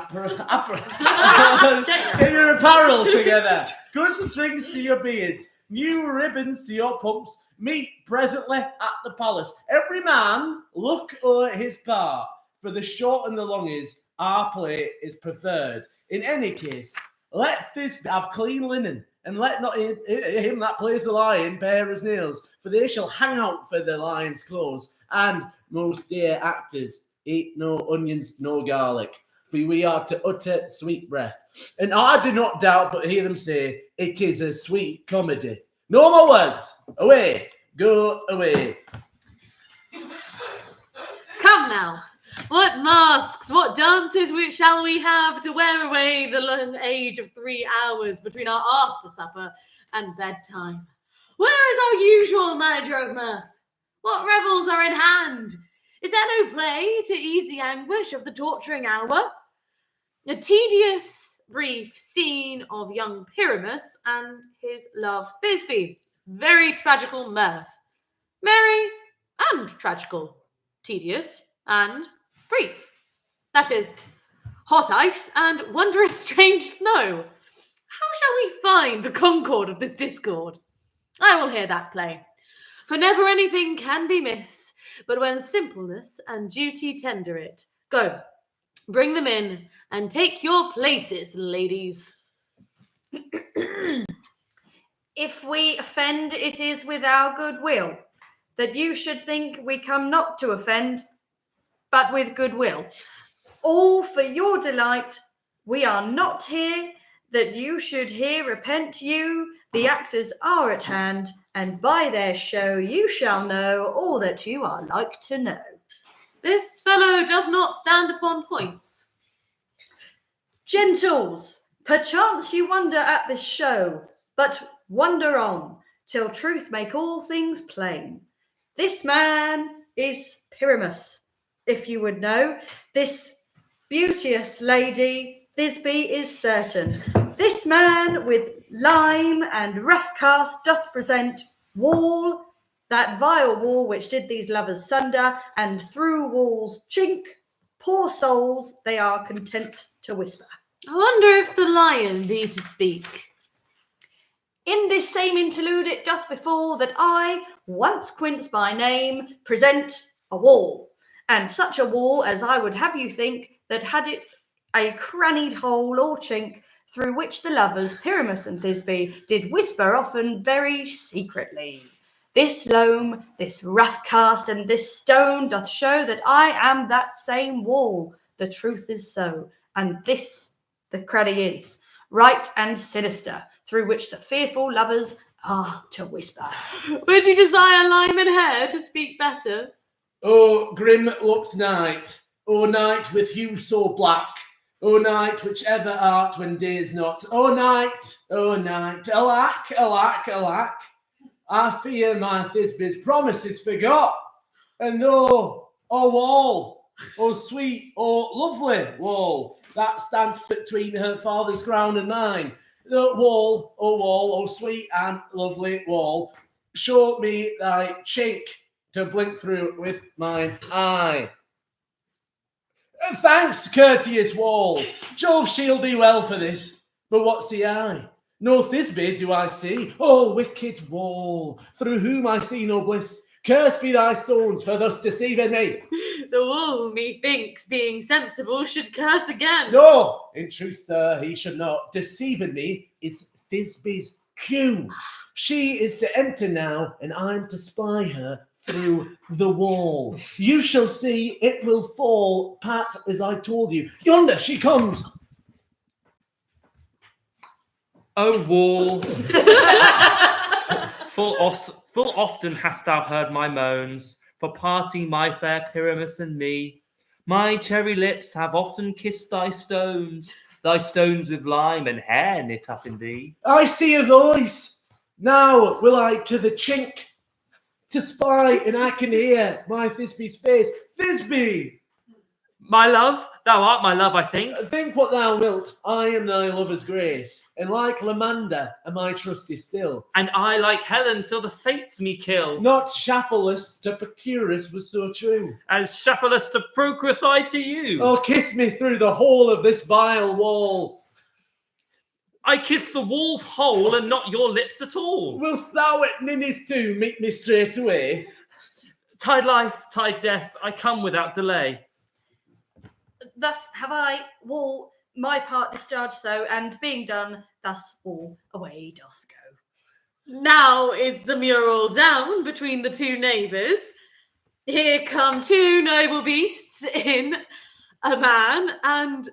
your apparel together. Good strings to your beards, new ribbons to your pumps. Meet presently at the palace. Every man look o'er his part. For the short and the long is, our play is preferred. In any case, let Thisbe have clean linen, and let not him that plays the lion bare his nails, for they shall hang out for the lion's clothes. And, most dear actors, eat no onions, no garlic, for we are to utter sweet breath. And I do not doubt but hear them say, it is a sweet comedy. No more words. Away, go away. Come now. What masks, what dances shall we have to wear away the long age of 3 hours between our after supper and bedtime? Where is our usual manager of mirth? What revels are in hand? Is there no play to ease the anguish of the torturing hour? A tedious, brief scene of young Pyramus and his love Thisbe. Very tragical mirth. Merry and tragical. Tedious and brief. That is, hot ice and wondrous strange snow. How shall we find the concord of this discord? I will hear that play. For never anything can be miss, but when simpleness and duty tender it. Go, bring them in, and take your places, ladies. If we offend, it is with our good will, that you should think we come not to offend, but with good will. All for your delight, we are not here, that you should here repent you. The actors are at hand, and by their show you shall know all that you are like to know. This fellow doth not stand upon points. Gentles, perchance you wonder at this show, but wonder on, till truth make all things plain. This man is Pyramus, if you would know. This beauteous lady, Thisbe is certain. This man with lime and rough cast doth present wall, that vile wall which did these lovers sunder, and through wall's chink, poor souls, they are content to whisper. I wonder if the lion be to speak. In this same interlude it doth befall that I, once Quince by name, present a wall, and such a wall as I would have you think that had it a crannied hole or chink, through which the lovers, Pyramus and Thisbe, did whisper often very secretly. This loam, this rough cast, and this stone doth show that I am that same wall. The truth is so, and this the cranny is, right and sinister, through which the fearful lovers are to whisper. Would you desire lime and hair to speak better? O grim-looked night, O night with hue so black, O night which ever art when day's not, O night, alack, alack, alack, I fear my Thisbe's promises forgot, and though, O wall, O sweet, O lovely wall, that stands between her father's ground and mine, the wall, O sweet and lovely wall, show me thy chink to blink through with mine eye. Thanks, courteous wall. Jove shield thee well for this. But what see I? No Thisbe do I see. Oh, wicked wall, through whom I see no bliss. Cursed be thy stones for thus deceiving me. The wall, methinks, being sensible, should curse again. No, in truth, sir, he should not. Deceiving me is Thisbe's cue. She is to enter now, and I'm to spy her through the wall. You shall see it will fall, pat, as I told you. Yonder she comes. O wall, full often hast thou heard my moans for parting my fair Pyramus and me. My cherry lips have often kissed thy stones with lime and hair knit up in thee. I see a voice. Now will I to the chink to spy, and I can hear my Thisbe's face. Thisbe! My love, thou art my love, I think. Think what thou wilt. I am thy lover's grace, and like Lamander am I trusty still. And I like Helen till the fates me kill. Not Shafalus to Procurus was so true. As Shafalus to Procrus I to you. Oh, kiss me through the hole of this vile wall. I kiss the wall's hole and not your lips at all. Willst thou at Ninny's too meet me straight away? Tide life, tide death, I come without delay. Thus have I, wall, my part discharged so, and being done, thus all away doth go. Now is the mural down between the two neighbours. Here come two noble beasts in, a man and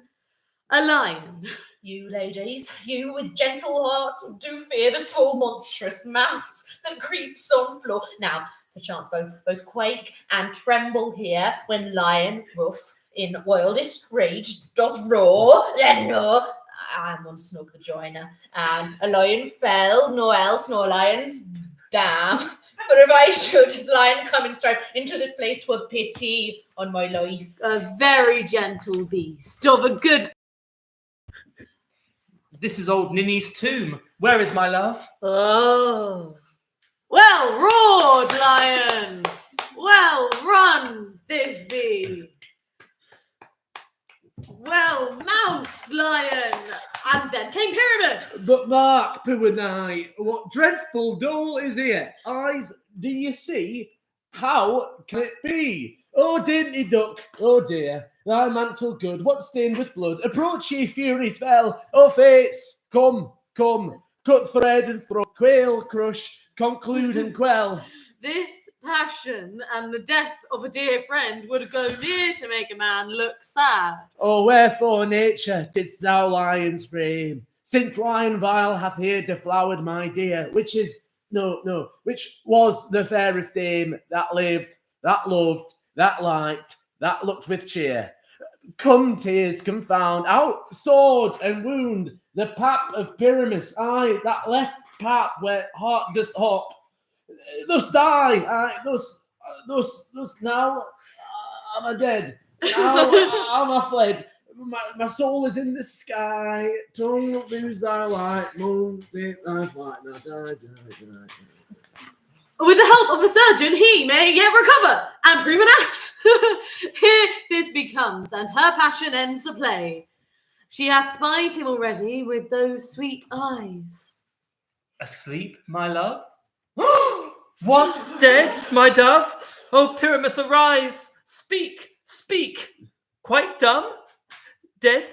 a lion. You ladies, you with gentle hearts, do fear the small monstrous mouse that creeps on floor. Now, perchance both quake and tremble here when lion rough in wildest rage doth roar. Then no, I'm on Snug the joiner, and a lion fell, no else nor lions damn. But if I should as lion come and strike into this place, 'twere pity on my life. A very gentle beast of a good. This is old Ninny's tomb. Where is my love? Oh, well roared, lion. Well run, Thisbe. Well moused, lion. And then came Pyramus. But Mark, poor night, what dreadful dole is here? Eyes, do you see? How can it be? Oh, dainty duck, oh dear, thy mantle good, what stained with blood? Approach ye, furies fell, oh fates, come, cut thread and throat, quail, crush, conclude and quell. This passion and the death of a dear friend would go near to make a man look sad. Oh, wherefore, nature, didst thou lion's frame? Since lion vile hath here deflowered my dear, which was the fairest dame that lived, that loved, that liked, that looked with cheer. Come, tears, confound, out, sword and wound, the pap of Pyramus, aye, that left pap where heart doth hop. Thus die, thus now am I dead, now am I fled, my soul is in the sky, tongue lose thy light, moon take thy flight, now die. With the help of a surgeon, he may yet recover and prove an ass. Here this becomes, and her passion ends the play. She hath spied him already with those sweet eyes. Asleep, my love? What, dead, my dove? Oh, Pyramus, arise! Speak! Quite dumb? Dead?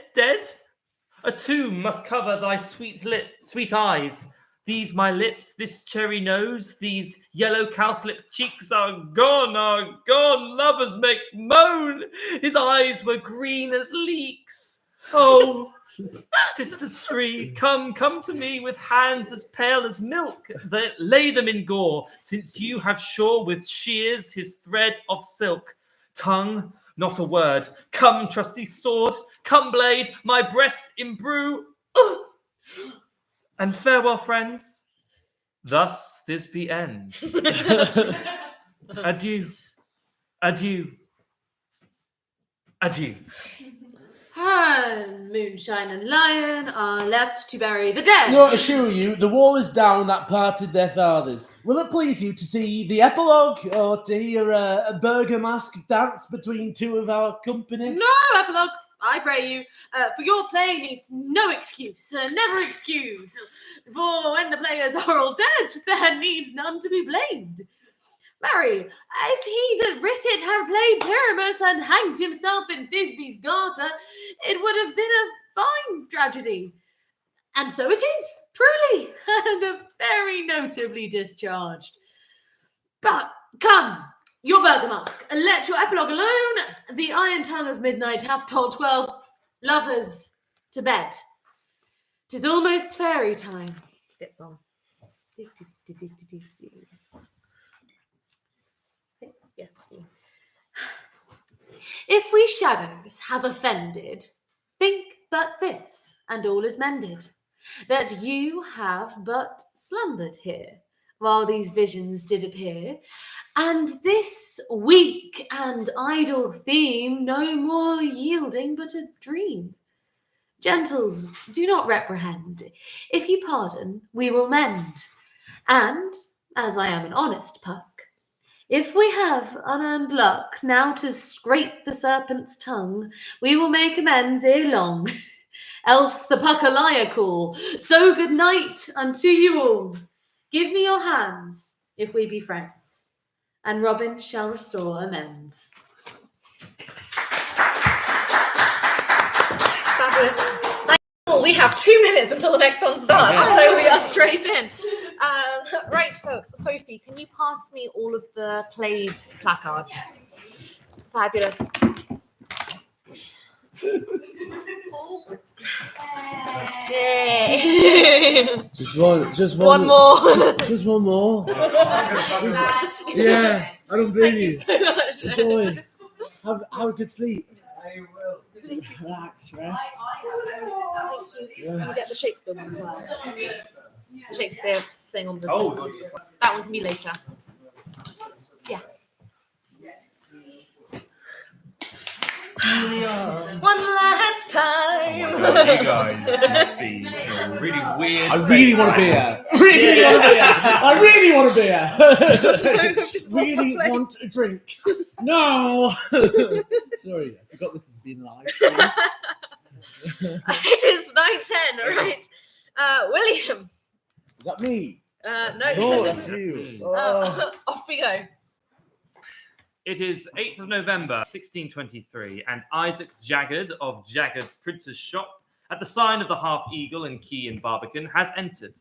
A tomb must cover thy sweet eyes. These my lips, this cherry nose, these yellow cowslip cheeks are gone, lovers make moan. His eyes were green as leeks. Oh, sisters three, come to me with hands as pale as milk, that lay them in gore, since you have shore with shears his thread of silk. Tongue, not a word. Come, trusty sword, come, blade, my breast imbrue. And farewell, friends. Thus Thisbe ends. Adieu. And Moonshine and Lion are left to bury the dead. No, I assure you, the wall is down that parted their fathers. Will it please you to see the epilogue, or to hear a burger mask dance between two of our company? No epilogue, I pray you, for your play needs no excuse, never excuse. For when the players are all dead, there needs none to be blamed. Marry, if he that writ it had played Pyramus and hanged himself in Thisbe's garter, it would have been a fine tragedy. And so it is, truly, and a very notably discharged. But come, your burger mask, let your epilogue alone. The iron tongue of midnight hath told 12 lovers to bed. 'Tis almost fairy time. Skips on. Yes. If we shadows have offended, think but this, and all is mended, that you have but slumbered here, while these visions did appear, and this weak and idle theme no more yielding but a dream. Gentles, do not reprehend. If you pardon, we will mend. And, as I am an honest puck, if we have unearned luck now to scrape the serpent's tongue, we will make amends ere long. Else the puck a liar call. So good night unto you all. Give me your hands, if we be friends, and Robin shall restore amends. Fabulous. Thank you all. We have 2 minutes until the next one starts, so we are straight in. Right, folks. Sophie, can you pass me all of the play placards? Fabulous. Yay. Just one more. Just one more. Yeah, I don't blame Thank you so much. Enjoy. Have a good sleep. I will. Relax, rest. Thank you. Can we get the Shakespeare one as well? The Shakespeare thing on the Oh, thing. That one can be later. Yeah. One last time. Oh my God, you guys must be in a really weird. I really want to be here. Really want to be here. I really want to be here. Really want a drink. No. Sorry, I forgot this has been live. It is 9:10. All right. William. Is that me? No. No, that's you. Oh. Off we go. It is 8th of November, 1623, and Isaac Jaggard of Jaggard's Printer's Shop, at the sign of the Half Eagle and Key in Barbican, has entered.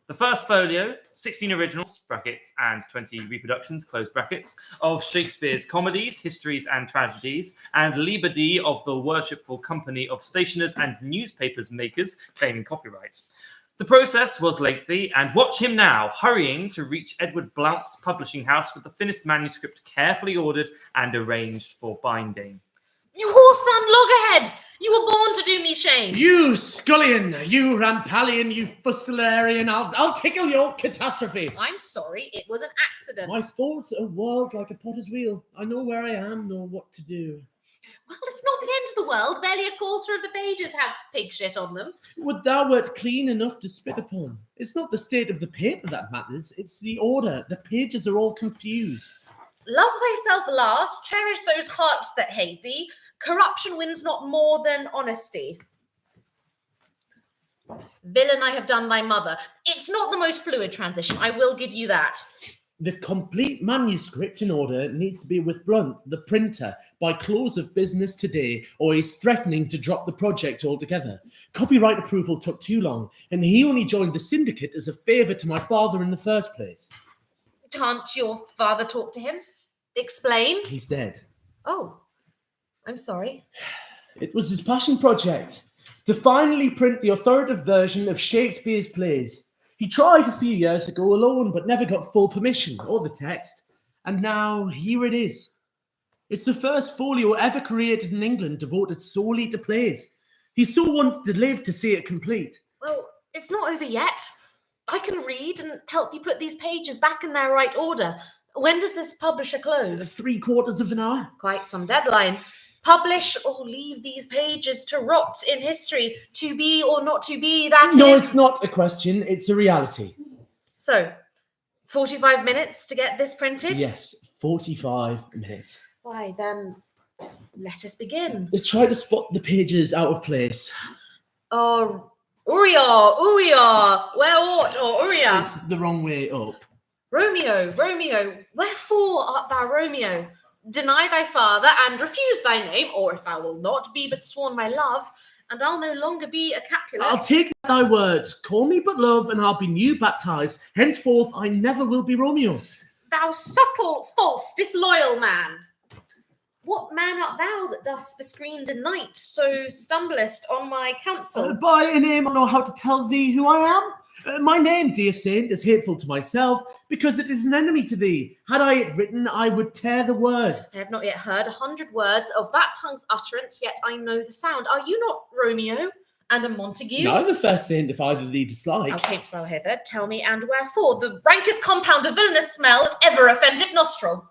The first folio, 16 originals, brackets, and 20 reproductions, close brackets, of Shakespeare's comedies, histories, and tragedies, and Libody of the Worshipful Company of Stationers and Newspapers Makers, claiming copyright. The process was lengthy, and watch him now, hurrying to reach Edward Blount's publishing house with the finished manuscript carefully ordered and arranged for binding. You whoreson loggerhead! You were born to do me shame. You scullion, you rampallion, you fustelarian, I'll tickle your catastrophe. I'm sorry, it was an accident. My thoughts are whirled like a potter's wheel. I know where I am, nor what to do. Well, it's not the end of the world. Barely a quarter of the pages have pig shit on them. Would thou wert clean enough to spit upon? It's not the state of the paper that matters, it's the order. The pages are all confused. Love thyself last, cherish those hearts that hate thee. Corruption wins not more than honesty. Villain, I have done thy mother. It's not the most fluid transition, I will give you that. The complete manuscript in order needs to be with Blunt, the printer, by close of business today, or he's threatening to drop the project altogether. Copyright approval took too long, and he only joined the syndicate as a favour to my father in the first place. Can't your father talk to him? Explain? He's dead. Oh, I'm sorry. It was his passion project, to finally print the authoritative version of Shakespeare's plays. He tried a few years ago alone, but never got full permission or the text. And now, here it is. It's the first folio ever created in England devoted solely to plays. He so wanted to live to see it complete. Well, it's not over yet. I can read and help you put these pages back in their right order. When does this publisher close? 3/4 of an hour. Quite some deadline. Publish or leave these pages to rot in history. To be or not to be, that No, is... it's not a question, it's a reality. So, 45 minutes to get this printed? Yes, 45 minutes. Why, then, let us begin. Let's try to spot the pages out of place. Uria, where ought, or Uria? It's the wrong way up. Romeo, wherefore art thou Romeo? Deny thy father, and refuse thy name, or if thou wilt not, be but sworn my love, and I'll no longer be a Capulet. I'll take thy words, call me but love, and I'll be new baptized. Henceforth I never will be Romeo. Thou subtle, false, disloyal man! What man art thou that thus bescreened a knight, so stumblest on my counsel? By a name I know how to tell thee who I am. My name, dear saint, is hateful to myself, because it is an enemy to thee. Had I it written, I would tear the word. I have not yet heard 100 words of that tongue's utterance, yet I know the sound. Are you not Romeo and a Montague? Neither, fair saint, if either thee dislike. How camest thou hither? Tell me, and wherefore? The rankest compound of villainous smell that ever offended nostril.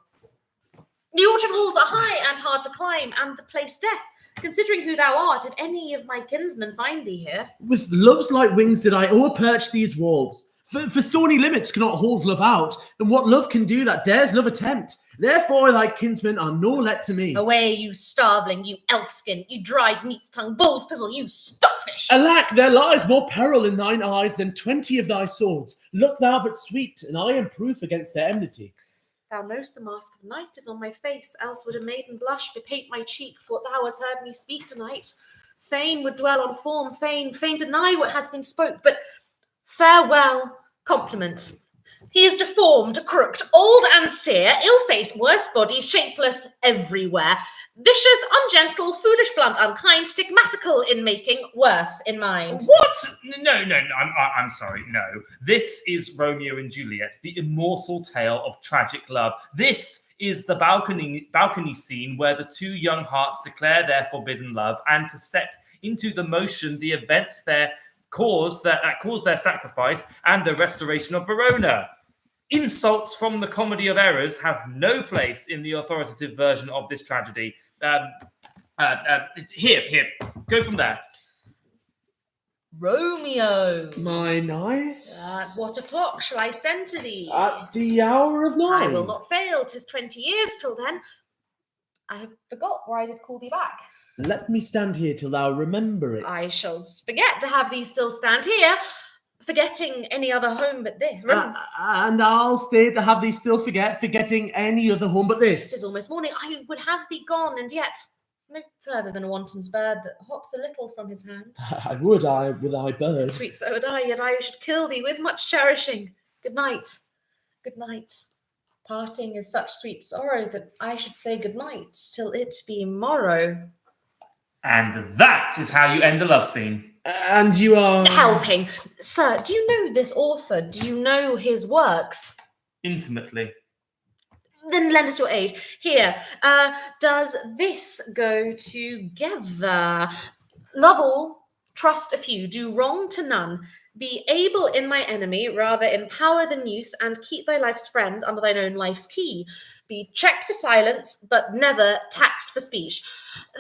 The orchard walls are high and hard to climb, and the place death. Considering who thou art, did any of my kinsmen find thee here? With love's light wings did I o'erperch these walls. For stony limits cannot hold love out, and what love can do that dares love attempt. Therefore thy kinsmen are no let to me. Away, you starveling, you elf-skin, you dried neat's tongue, bull's pizzle, you stockfish! Alack, there lies more peril in thine eyes than 20 of thy swords. Look thou but sweet, and I am proof against their enmity. Thou know'st the mask of night is on my face, else would a maiden blush bepaint my cheek, for thou hast heard me speak tonight. Fain would dwell on form, fain deny what has been spoke, but farewell, compliment. He is deformed, crooked, old and sere, ill-faced, worse body, shapeless everywhere. Vicious, ungentle, foolish, blunt, unkind, stigmatical in making, worse in mind. What? No, I'm sorry, no. This is Romeo and Juliet, the immortal tale of tragic love. This is the balcony scene where the two young hearts declare their forbidden love and to set into the motion the events that cause their sacrifice and the restoration of Verona. Insults from the comedy of errors have no place in the authoritative version of this tragedy. Here, go from there. Romeo. My nice. At what o'clock shall I send to thee? At the hour of 9. I will not fail. 'Tis 20 years till then. I have forgot where I did call thee back. Let me stand here till thou remember it. I shall forget to have thee still stand here, forgetting any other home but this. And I'll stay to have thee still forgetting any other home but this. 'Tis almost morning. I would have thee gone, and yet no further than a wanton's bird that hops a little from his hand. I would, with thy bird. Sweet, so would I, yet I should kill thee with much cherishing. Good night. Good night. Parting is such sweet sorrow that I should say good night till it be morrow. And that is how you end the love scene. And you are... Helping. Sir, do you know this author? Do you know his works? Intimately. Then lend us your aid. Here, does this go together? Love all, trust a few, do wrong to none, be able in my enemy, rather in power than use, and keep thy life's friend under thine own life's key. Be checked for silence, but never taxed for speech.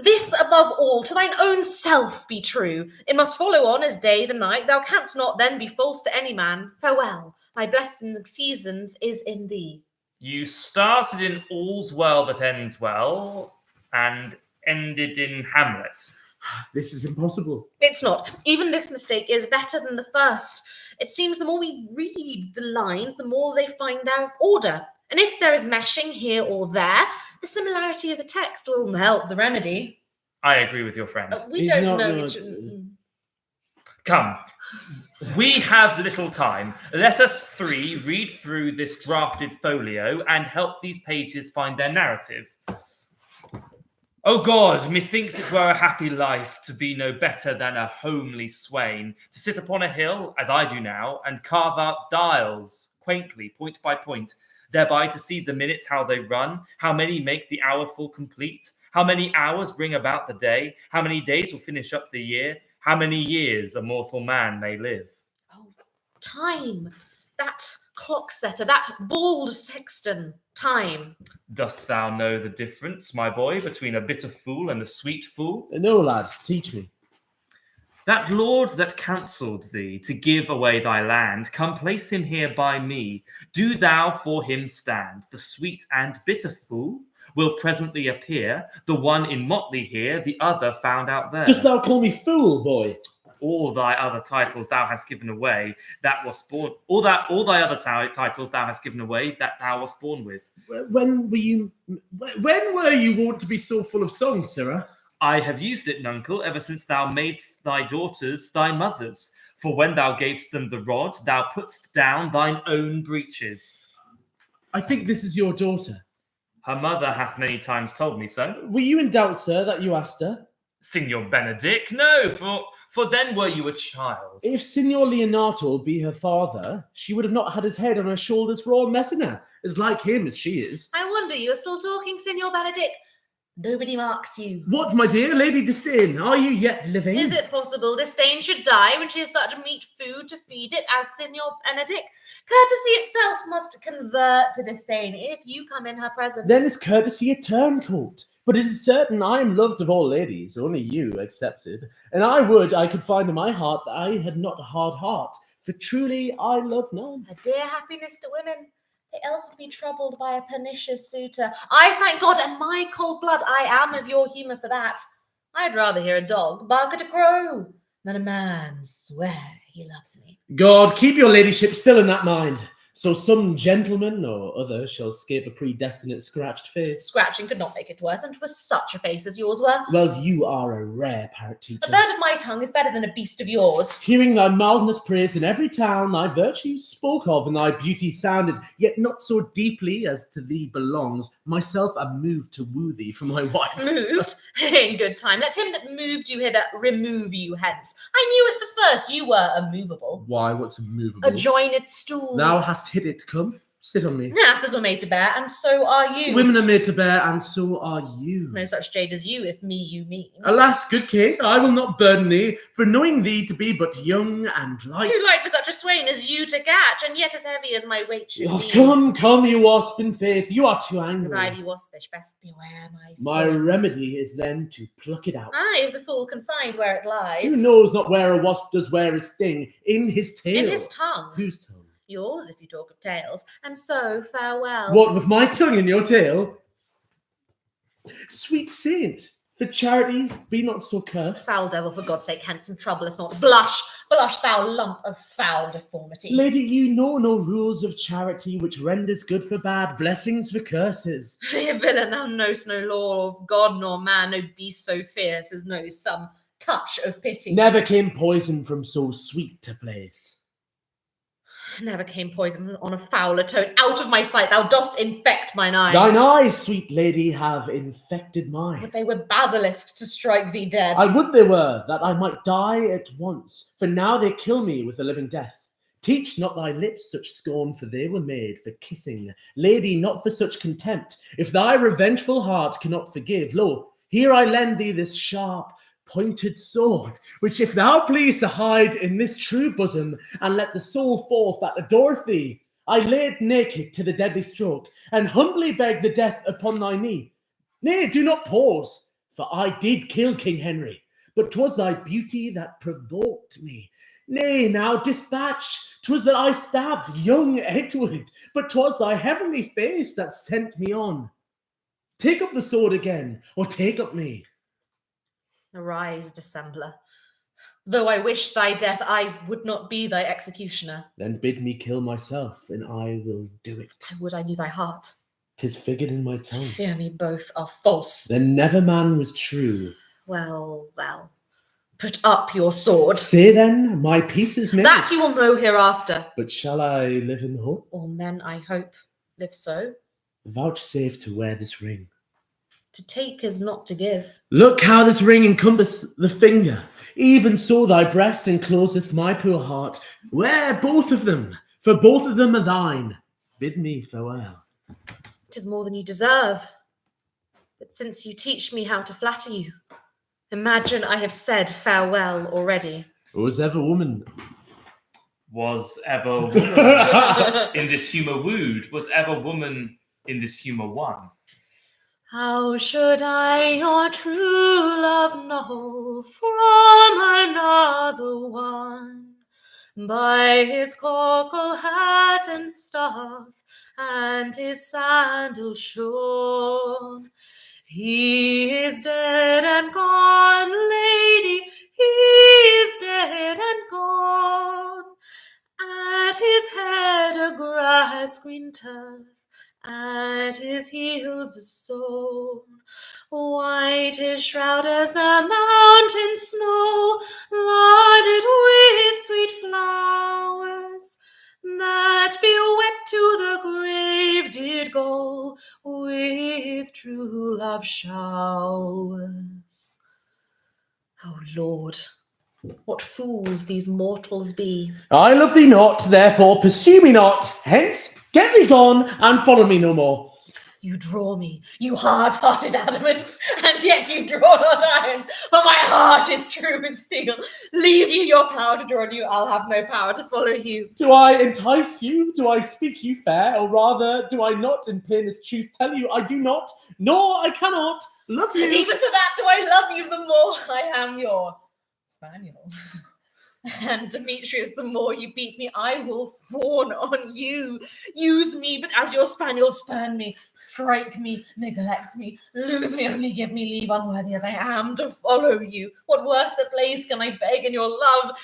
This above all, to thine own self be true. It must follow on as day the night. Thou canst not then be false to any man. Farewell, my blessing seasons is in thee. You started in All's Well That Ends Well and ended in Hamlet. This is impossible. It's not. Even this mistake is better than the first. It seems the more we read the lines, the more they find their order. And if there is meshing here or there, the similarity of the text will help the remedy. I agree with your friend. We don't know. Come. We have little time. Let us three read through this drafted folio and help these pages find their narrative. O God, methinks it were a happy life to be no better than a homely swain, to sit upon a hill, as I do now, and carve out dials, quaintly, point by point, thereby to see the minutes how they run, how many make the hour full complete, how many hours bring about the day, how many days will finish up the year, how many years a mortal man may live. Oh, time. That clock setter, that bald sexton, time. Dost thou know the difference, my boy, between a bitter fool and a sweet fool? No, lad, teach me. That lord that counselled thee to give away thy land, come place him here by me. Do thou for him stand. The sweet and bitter fool will presently appear, the one in motley here, the other found out there. Dost thou call me fool, boy? All thy other titles thou hast given away, that was born. All thy other titles thou hast given away, that thou wast born with. When were you wont to be so full of songs, sirrah? I have used it, nuncle, ever since thou madest thy daughters thy mothers. For when thou gavest them the rod, thou putst down thine own breeches. I think this is your daughter. Her mother hath many times told me so. Were you in doubt, sir, that you asked her? Signor Benedict, no, for then were you a child. If Signor Leonato be her father, she would have not had his head on her shoulders for all Messina, as like him as she is. I wonder you are still talking, Signor Benedict. Nobody marks you. What, my dear Lady Disdain, are you yet living? Is it possible Disdain should die when she has such meat food to feed it as Signor Benedict? Courtesy itself must convert to disdain if you come in her presence. Then is courtesy a turncoat? But it is certain I am loved of all ladies, only you excepted. And I would I could find in my heart that I had not a hard heart, for truly I love none. A dear happiness to women. They else would be troubled by a pernicious suitor. I thank God, and my cold blood, I am of your humour for that. I'd rather hear a dog bark at a crow than a man swear he loves me. God, keep your ladyship still in that mind. So some gentleman or other shall escape a predestinate scratched face. Scratching could not make it worse, and 'twas such a face as yours were. Well, you are a rare parrot A teacher. bird of my tongue is better than a beast of yours. Hearing thy mildness praised in every town, thy virtues spoke of, and thy beauty sounded, yet not so deeply as to thee belongs. Myself am moved to woo thee for my wife. Moved? In good time. Let him that moved you hither remove you hence. I knew at the first you were immovable. Why, what's immovable? A joined stool. Thou hast hit it, come, sit on me. Asses were made to bear, and so are you. Women are made to bear, and so are you. No such jade as you, if me you mean. Alas, good Kate, I will not burden thee, for knowing thee to be but young and light. Too light for such a swain as you to catch, and yet as heavy as my weight should Oh, be. come, you wasp in faith, you are too angry. If I be waspish, best beware my sin. My remedy is then to pluck it out. Aye, if the fool can find where it lies. Who knows not where a wasp does wear his sting? In his tail. In his tongue. Whose tongue? Yours, if you talk of tales. And so, farewell. What, with my tongue in your tail? Sweet saint, for charity be not so cursed. Foul devil, for God's sake, hence and trouble us not. Blush, thou lump of foul deformity. Lady, you know no rules of charity which renders good for bad, blessings for curses. Ye villain, thou know'st no law of God nor man, no beast so fierce as knows some touch of pity. Never came poison from so sweet a place. Never came poison on a fouler toad. Out of my sight, thou dost infect mine eyes. Thine eyes, sweet lady, have infected mine. Would they were basilisks to strike thee dead. I would they were, that I might die at once, for now they kill me with a living death. Teach not thy lips such scorn, for they were made for kissing. Lady, not for such contempt. If thy revengeful heart cannot forgive, lo, here I lend thee this sharp, pointed sword, which if thou please to hide in this true bosom, and let the soul forth that adoreth thee, I lay it naked to the deadly stroke, and humbly beg the death upon thy knee. Nay, do not pause, for I did kill King Henry, but 'twas thy beauty that provoked me. Nay, now dispatch, 'twas that I stabbed young Edward, but 'twas thy heavenly face that sent me on. Take up the sword again, or take up me. Arise, dissembler. Though I wish thy death, I would not be thy executioner. Then bid me kill myself, and I will do it. I would I knew thy heart. 'Tis figured in my tongue. Fear me, both are false. Then never man was true. Well, put up your sword. Say then, my peace is made. That you will know hereafter. But shall I live in hope? All men, I hope, live so. Vouchsafe to wear this ring. To take is not to give. Look how this ring encompasseth the finger. Even so thy breast encloseth my poor heart. Wear both of them, for both of them are thine. Bid me farewell. 'Tis more than you deserve. But since you teach me how to flatter you, imagine I have said farewell already. Was ever woman in this humour wooed? Was ever woman in this humour won? How should I your true love know from another one? By his cockle hat and staff, and his sandal shone. He is dead and gone, lady, he is dead and gone. At his head a grass-green turf, at his heels a soul, white his shroud as the mountain snow, larded with sweet flowers, that bewept to the grave did go with true love showers. Oh Lord, what fools these mortals be. I love thee not, therefore pursue me not. Hence, get thee gone, and follow me no more. You draw me, you hard-hearted adamant, and yet you draw not iron, but my heart is true as steel. Leave you your power to draw on you, I'll have no power to follow you. Do I entice you? Do I speak you fair? Or rather, do I not in plainest truth tell you I do not, nor I cannot love you? Even for that do I love you the more I am your spaniel. And Demetrius, the more you beat me, I will fawn on you. Use me, but as your spaniel, spurn me, strike me, neglect me, lose me, only give me leave, unworthy as I am, to follow you. What worse a place can I beg in your love,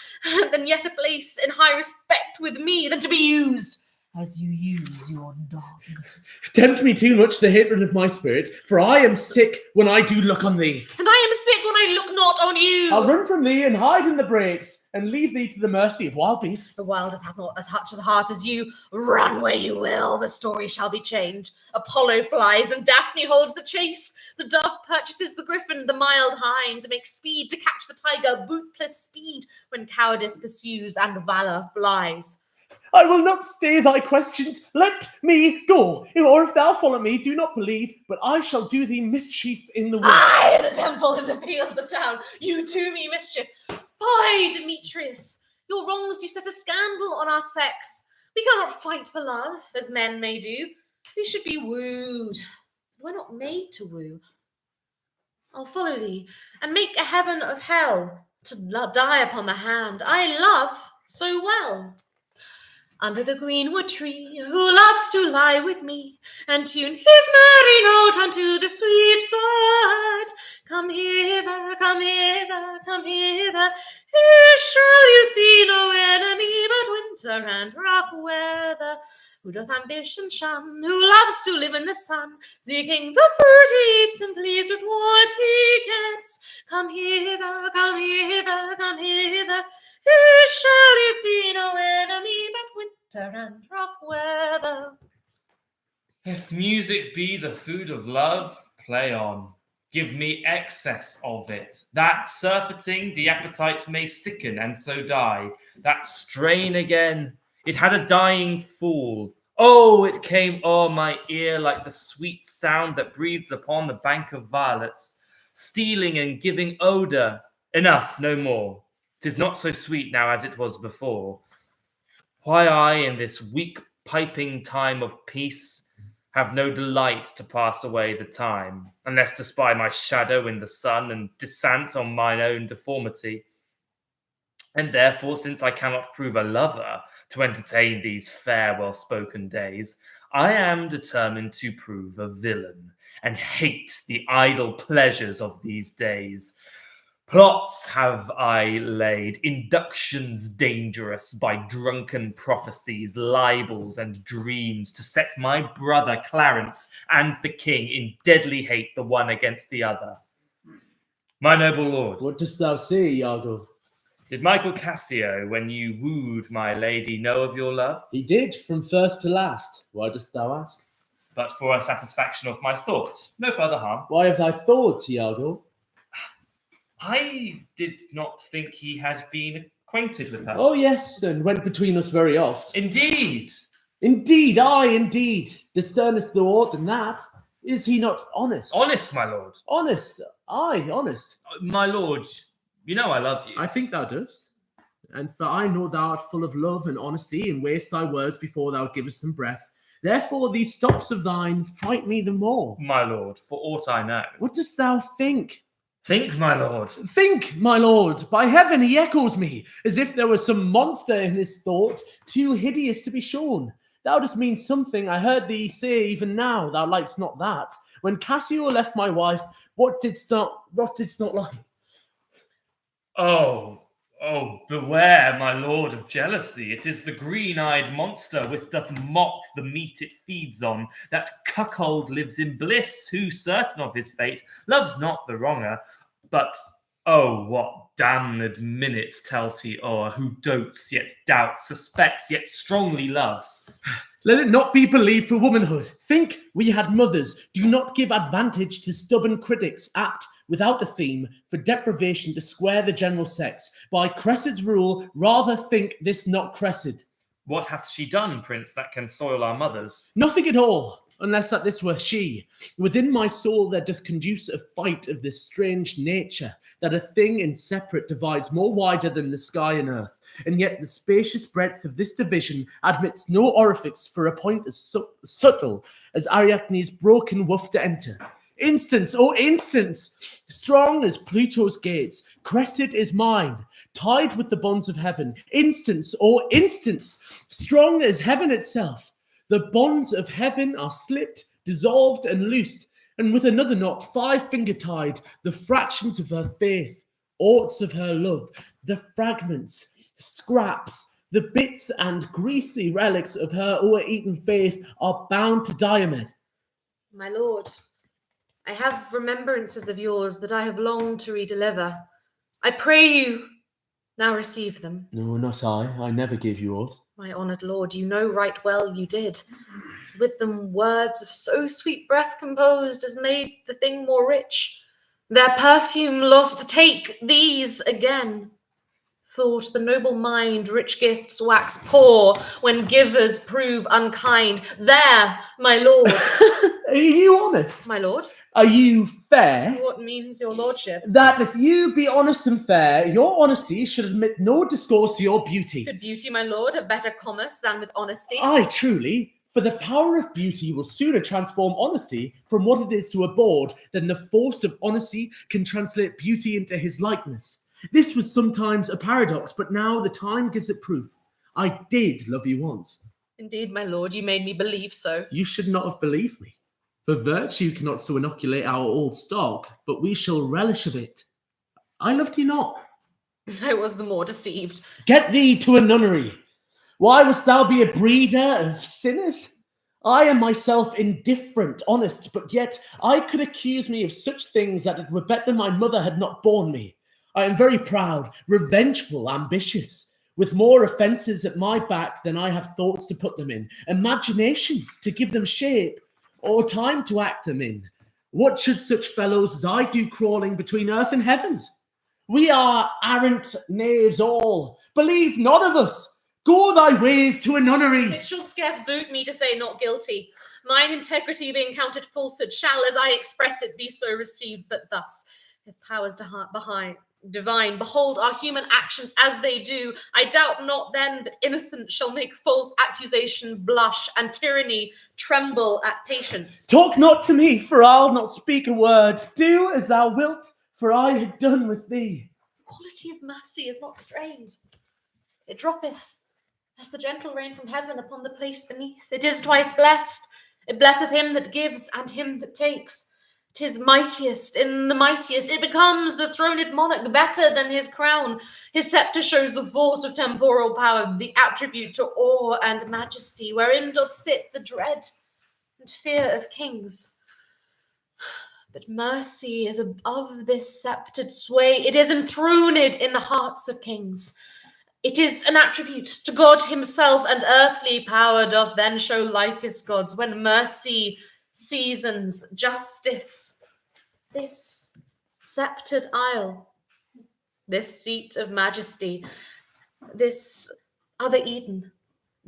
than yet a place in high respect with me, than to be used as you use your dog. Tempt me too much the hatred of my spirit, for I am sick when I do look on thee. And I am sick when I look not on you. I'll run from thee and hide in the brakes, and leave thee to the mercy of wild beasts. The world hath not as much as heart as you. Run where you will, the story shall be changed. Apollo flies and Daphne holds the chase. The dove purchases the griffin, the mild hind makes speed to catch the tiger, bootless speed, when cowardice pursues and valour flies. I will not stay thy questions. Let me go. Or if thou follow me, do not believe, but I shall do thee mischief in the wood. I, the temple, in the field, the town, you do me mischief. Fie, Demetrius, your wrongs do set a scandal on our sex. We cannot fight for love, as men may do. We should be wooed. We're not made to woo. I'll follow thee, and make a heaven of hell, to die upon the hand I love so well. Under the greenwood tree, who loves to lie with me, and tune his merry note unto the sweet bird. Come hither, come hither, come hither. Here shall you see no enemy but winter and rough weather. Who doth ambition shun, who loves to live in the sun, seeking the food he eats and pleased with what he gets. Come hither, come hither, come hither. Here shall you see no enemy but winter and rough weather. If music be the food of love, play on. Give me excess of it. That surfeiting the appetite may sicken and so die. That strain again, it had a dying fall. Oh, it came o'er my ear like the sweet sound that breathes upon the bank of violets, stealing and giving odour. Enough, no more. 'Tis not so sweet now as it was before. Why I, in this weak piping time of peace, have no delight to pass away the time, unless to spy my shadow in the sun and descant on mine own deformity. And therefore, since I cannot prove a lover to entertain these fair, well-spoken days, I am determined to prove a villain, and hate the idle pleasures of these days. Plots have I laid, inductions dangerous by drunken prophecies, libels, and dreams, to set my brother Clarence and the king in deadly hate the one against the other. My noble lord. What dost thou say, Iago? Did Michael Cassio, when you wooed my lady, know of your love? He did, from first to last. Why dost thou ask? But for a satisfaction of my thoughts, no further harm. Why of thy thoughts, Iago? I did not think he had been acquainted with her. Oh, yes, and went between us very oft. Indeed. Indeed, aye, indeed. Discernest thou aught than that? Is he not honest? Honest, my lord. Honest, aye, honest. My lord, you know I love you. I think thou dost. And for I know thou art full of love and honesty, and waste thy words before thou givest them breath. Therefore these stops of thine fright me the more. My lord, for aught I know. What dost thou think? Think, my lord. Think, my lord. By heaven, he echoes me, as if there was some monster in his thought, too hideous to be shown. Thou dost mean something I heard thee say even now, thou likest not that. When Cassio left my wife, what didst not like? Oh, beware, my lord, of jealousy. It is the green-eyed monster which doth mock the meat it feeds on. That cuckold lives in bliss, who, certain of his fate, loves not the wronger. But, oh, what damned minutes tells he o'er, who dotes, yet doubts, suspects, yet strongly loves. Let it not be believed for womanhood. Think we had mothers. Do not give advantage to stubborn critics, apt, without a theme, for deprivation to square the general sex. By Cressid's rule, rather think this not Cressid. What hath she done, prince, that can soil our mothers? Nothing at all, unless that this were she. Within my soul there doth conduce a fight of this strange nature, that a thing inseparate divides more wider than the sky and earth, and yet the spacious breadth of this division admits no orifice for a point as subtle as Ariadne's broken woof to enter. Instance, oh instance, strong as Pluto's gates, Cressid is mine, tied with the bonds of heaven. Instance, oh instance, strong as heaven itself. The bonds of heaven are slipped, dissolved, and loosed, and with another knot, 5-finger tied, the fractions of her faith, aughts of her love, the fragments, scraps, The bits and greasy relics of her o'er-eaten faith are bound to die amid. My lord, I have remembrances of yours that I have longed to redeliver. I pray you, now receive them. No, not I. I never gave you aught. My honoured lord, you know right well you did. With them words of so sweet breath composed as made the thing more rich. Their perfume lost, take these again. Thought the noble mind rich gifts wax poor when givers prove unkind. There, my lord. Are you honest? My lord? Are you fair? What means your lordship? That if you be honest and fair, your honesty should admit no discourse to your beauty. Could beauty, my lord, have better commerce than with honesty? Aye, truly. For the power of beauty will sooner transform honesty from what it is to a bawd than the force of honesty can translate beauty into his likeness. This was sometimes a paradox, but now the time gives it proof. I did love you once. Indeed, my lord, you made me believe so. You should not have believed me. For virtue cannot so inoculate our old stock, but we shall relish of it. I loved you not. I was the more deceived. Get thee to a nunnery. Why wouldst thou be a breeder of sinners? I am myself indifferent, honest, but yet I could accuse me of such things that it were better my mother had not borne me. I am very proud, revengeful, ambitious, with more offences at my back than I have thoughts to put them in, imagination to give them shape, or time to act them in. What should such fellows as I do crawling between earth and heavens? We are arrant knaves all. Believe none of us. Go thy ways to a nunnery. It shall scarce boot me to say not guilty. Mine integrity being counted falsehood shall, as I express it, be so received. But thus, if powers divine, behold our human actions as they do, I doubt not then but innocence shall make false accusation blush, and tyranny tremble at patience. Talk not to me, for I'll not speak a word. Do as thou wilt, for I have done with thee. Quality of mercy is not strained. It droppeth as the gentle rain from heaven upon the place beneath. It is twice blessed. It blesseth him that gives and him that takes. 'Tis mightiest in the mightiest. It becomes the throned monarch better than his crown. His sceptre shows the force of temporal power, the attribute to awe and majesty, wherein doth sit the dread and fear of kings. But mercy is above this sceptred sway. It is enthroned in the hearts of kings. It is an attribute to God himself, and earthly power doth then show likest gods when mercy seasons justice. This sceptred isle, this seat of majesty, this other Eden,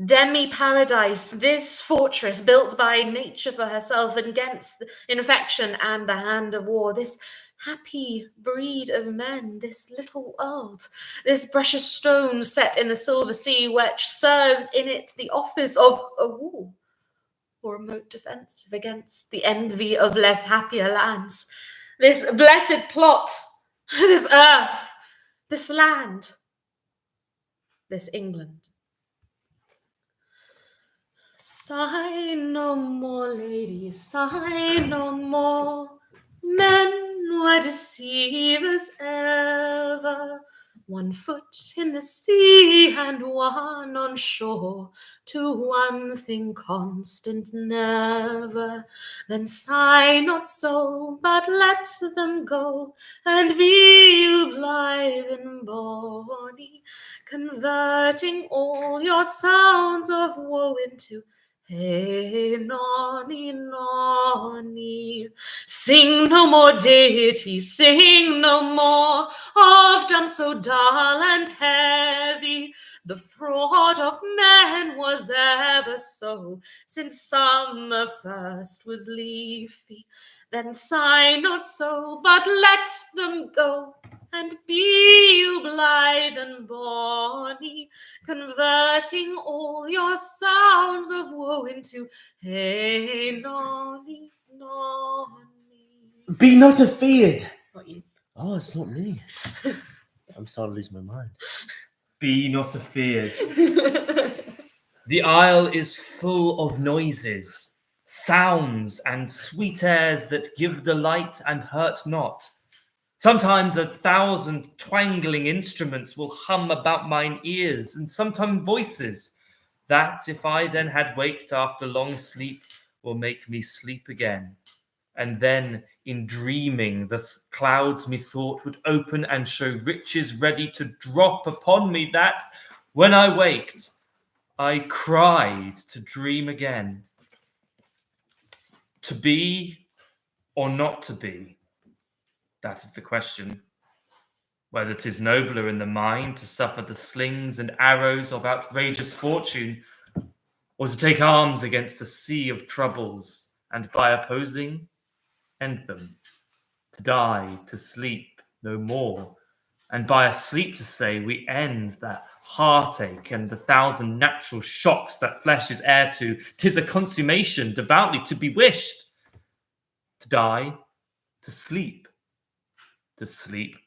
demi-paradise, this fortress built by nature for herself against infection and the hand of war, this happy breed of men, this little world, this precious stone set in a silver sea, which serves in it the office of a wall or remote defensive against the envy of less happier lands. This blessed plot, this earth, this land, this England. Sigh no more, ladies, sigh no more. Men were deceivers ever, one foot in the sea and one on shore, to one thing constant never. Then sigh not so, but let them go, and be you blithe and bonny, converting all your sounds of woe into hey, nonny, nonny. Sing no more, deity, sing no more of dumb so dull and heavy. The fraud of men was ever so, since summer first was leafy. Then sigh not so, but let them go, and be you blithe and bonny, converting all your sounds of woe into hey, nonny, nonny. Be not afeard. Not you. Oh, it's not me. I'm starting to lose my mind. Be not afeard. The isle is full of noises, sounds, and sweet airs that give delight and hurt not. Sometimes 1,000 twangling instruments will hum about mine ears, and sometimes voices that, if I then had waked after long sleep, will make me sleep again. And then, in dreaming, the clouds methought would open and show riches ready to drop upon me, that, when I waked, I cried to dream again. To be or not to be? That is the question. Whether 'tis nobler in the mind to suffer the slings and arrows of outrageous fortune, or to take arms against a sea of troubles, and by opposing, end them. To die, to sleep no more, and by a sleep to say we end that heartache and the 1,000 natural shocks that flesh is heir to. 'Tis a consummation devoutly to be wished. To die, to sleep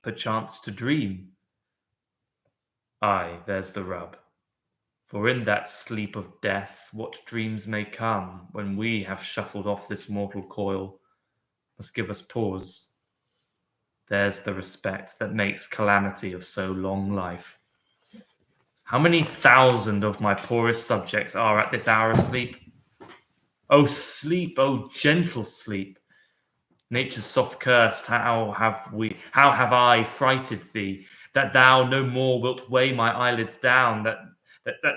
perchance to dream. Aye, there's the rub. For in that sleep of death, what dreams may come when we have shuffled off this mortal coil must give us pause. There's the respect that makes calamity of so long life. How many thousand of my poorest subjects are at this hour asleep? O sleep, O gentle sleep! Nature's soft curse, how have I frighted thee, that thou no more wilt weigh my eyelids down, that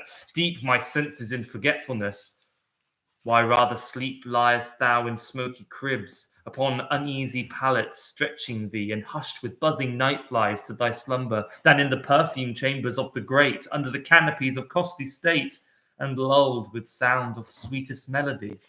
steep my senses in forgetfulness? Why rather sleep liest thou in smoky cribs, upon uneasy pallets stretching thee, and hushed with buzzing night flies to thy slumber, than in the perfumed chambers of the great, under the canopies of costly state, and lulled with sound of sweetest melody?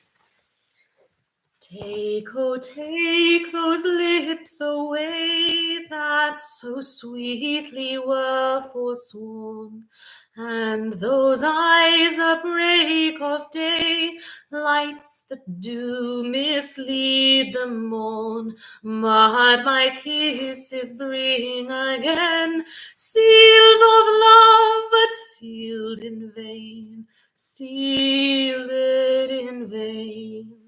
Take, oh, take those lips away that so sweetly were forsworn, and those eyes that break of day, lights that do mislead the morn. But my kisses bring again seals of love, but sealed in vain, sealed in vain.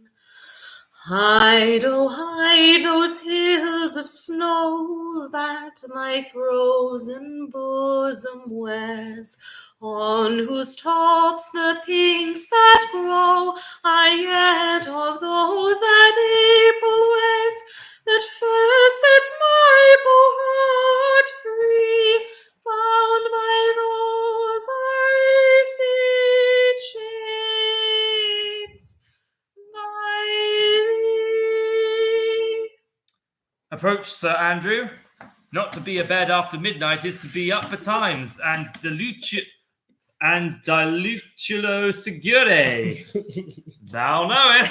Hide, oh hide those hills of snow that my frozen bosom wears, on whose tops the pinks that grow are yet of those that April wears, that first set my poor heart free, bound by those icy chains. Approach, Sir Andrew. Not to be abed after midnight is to be up betimes, and diluculo segure. Thou knowest.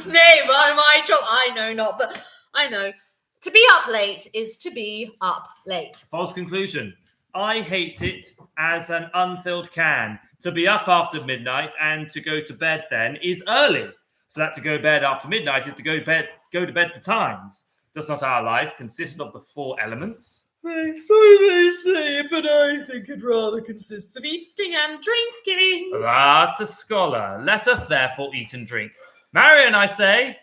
Nay, by my troth, I know not, but I know. To be up late is to be up late. False conclusion. I hate it as an unfilled can. To be up after midnight and to go to bed then is early. So that to go to bed after midnight is to go to bed betimes. Does not our life consist of the four elements? So they say, but I think it rather consists of eating and drinking. Art a scholar. Let us therefore eat and drink. Marion, I say,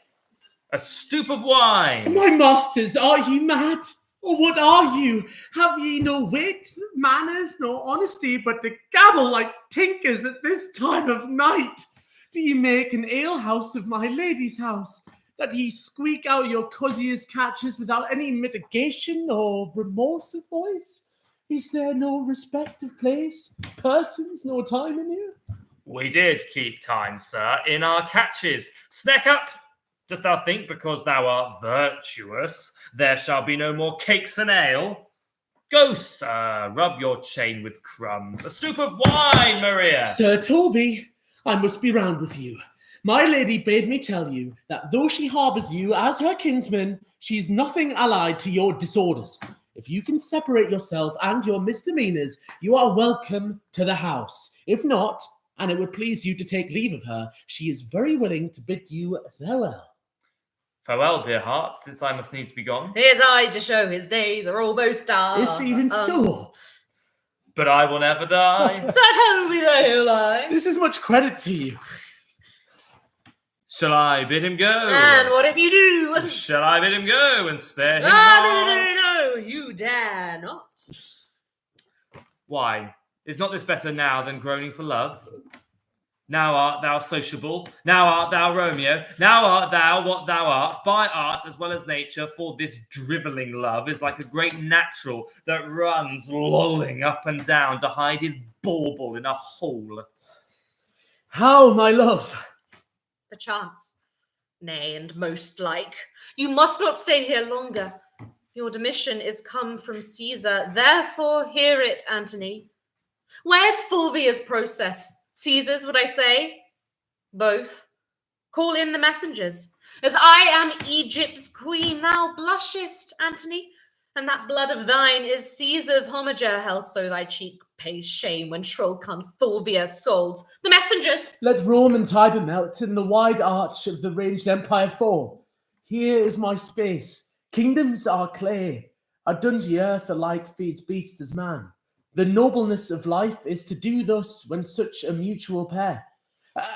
a stoup of wine. My masters, are ye mad? Or what are you? Have ye no wit, manners, nor honesty, but to gabble like tinkers at this time of night? Do ye make an alehouse of my lady's house, that ye squeak out your cosier's catches without any mitigation or remorse of voice? Is there no respect of place, persons, nor time in you? We did keep time, sir, in our catches. Snack up! Dost thou think because thou art virtuous, there shall be no more cakes and ale? Go, sir, rub your chain with crumbs. A stoup of wine, Maria! Sir Toby, I must be round with you. My lady bade me tell you that though she harbours you as her kinsman, she is nothing allied to your disorders. If you can separate yourself and your misdemeanours, you are welcome to the house. If not, and it would please you to take leave of her, she is very willing to bid you farewell. Farewell, dear heart, since I must needs be gone. His eye to show his days are almost done. Is even so? But I will never die. So tell me they lie. This is much credit to you. Shall I bid him go? And what if you do? Shall I bid him go and spare him No, you dare not. Why? Is not this better now than groaning for love? Now art thou sociable, now art thou Romeo, now art thou what thou art, by art as well as nature, for this drivelling love is like a great natural that runs lolling up and down to hide his bauble in a hole. How, my love? Perchance. Nay, and most like. You must not stay here longer. Your demission is come from Caesar, therefore hear it, Antony. Where's Fulvia's process? Caesar's, would I say? Both. Call in the messengers. As I am Egypt's queen, thou blushest, Antony, and that blood of thine is Caesar's homager, else so thy cheek pays shame when shrill cunt Fulvia scolds. The messengers! Let Rome and Tiber melt, and the wide arch of the ranged empire fall. Here is my space. Kingdoms are clay. A dungy earth alike feeds beast as man. The nobleness of life is to do thus when such a mutual pair.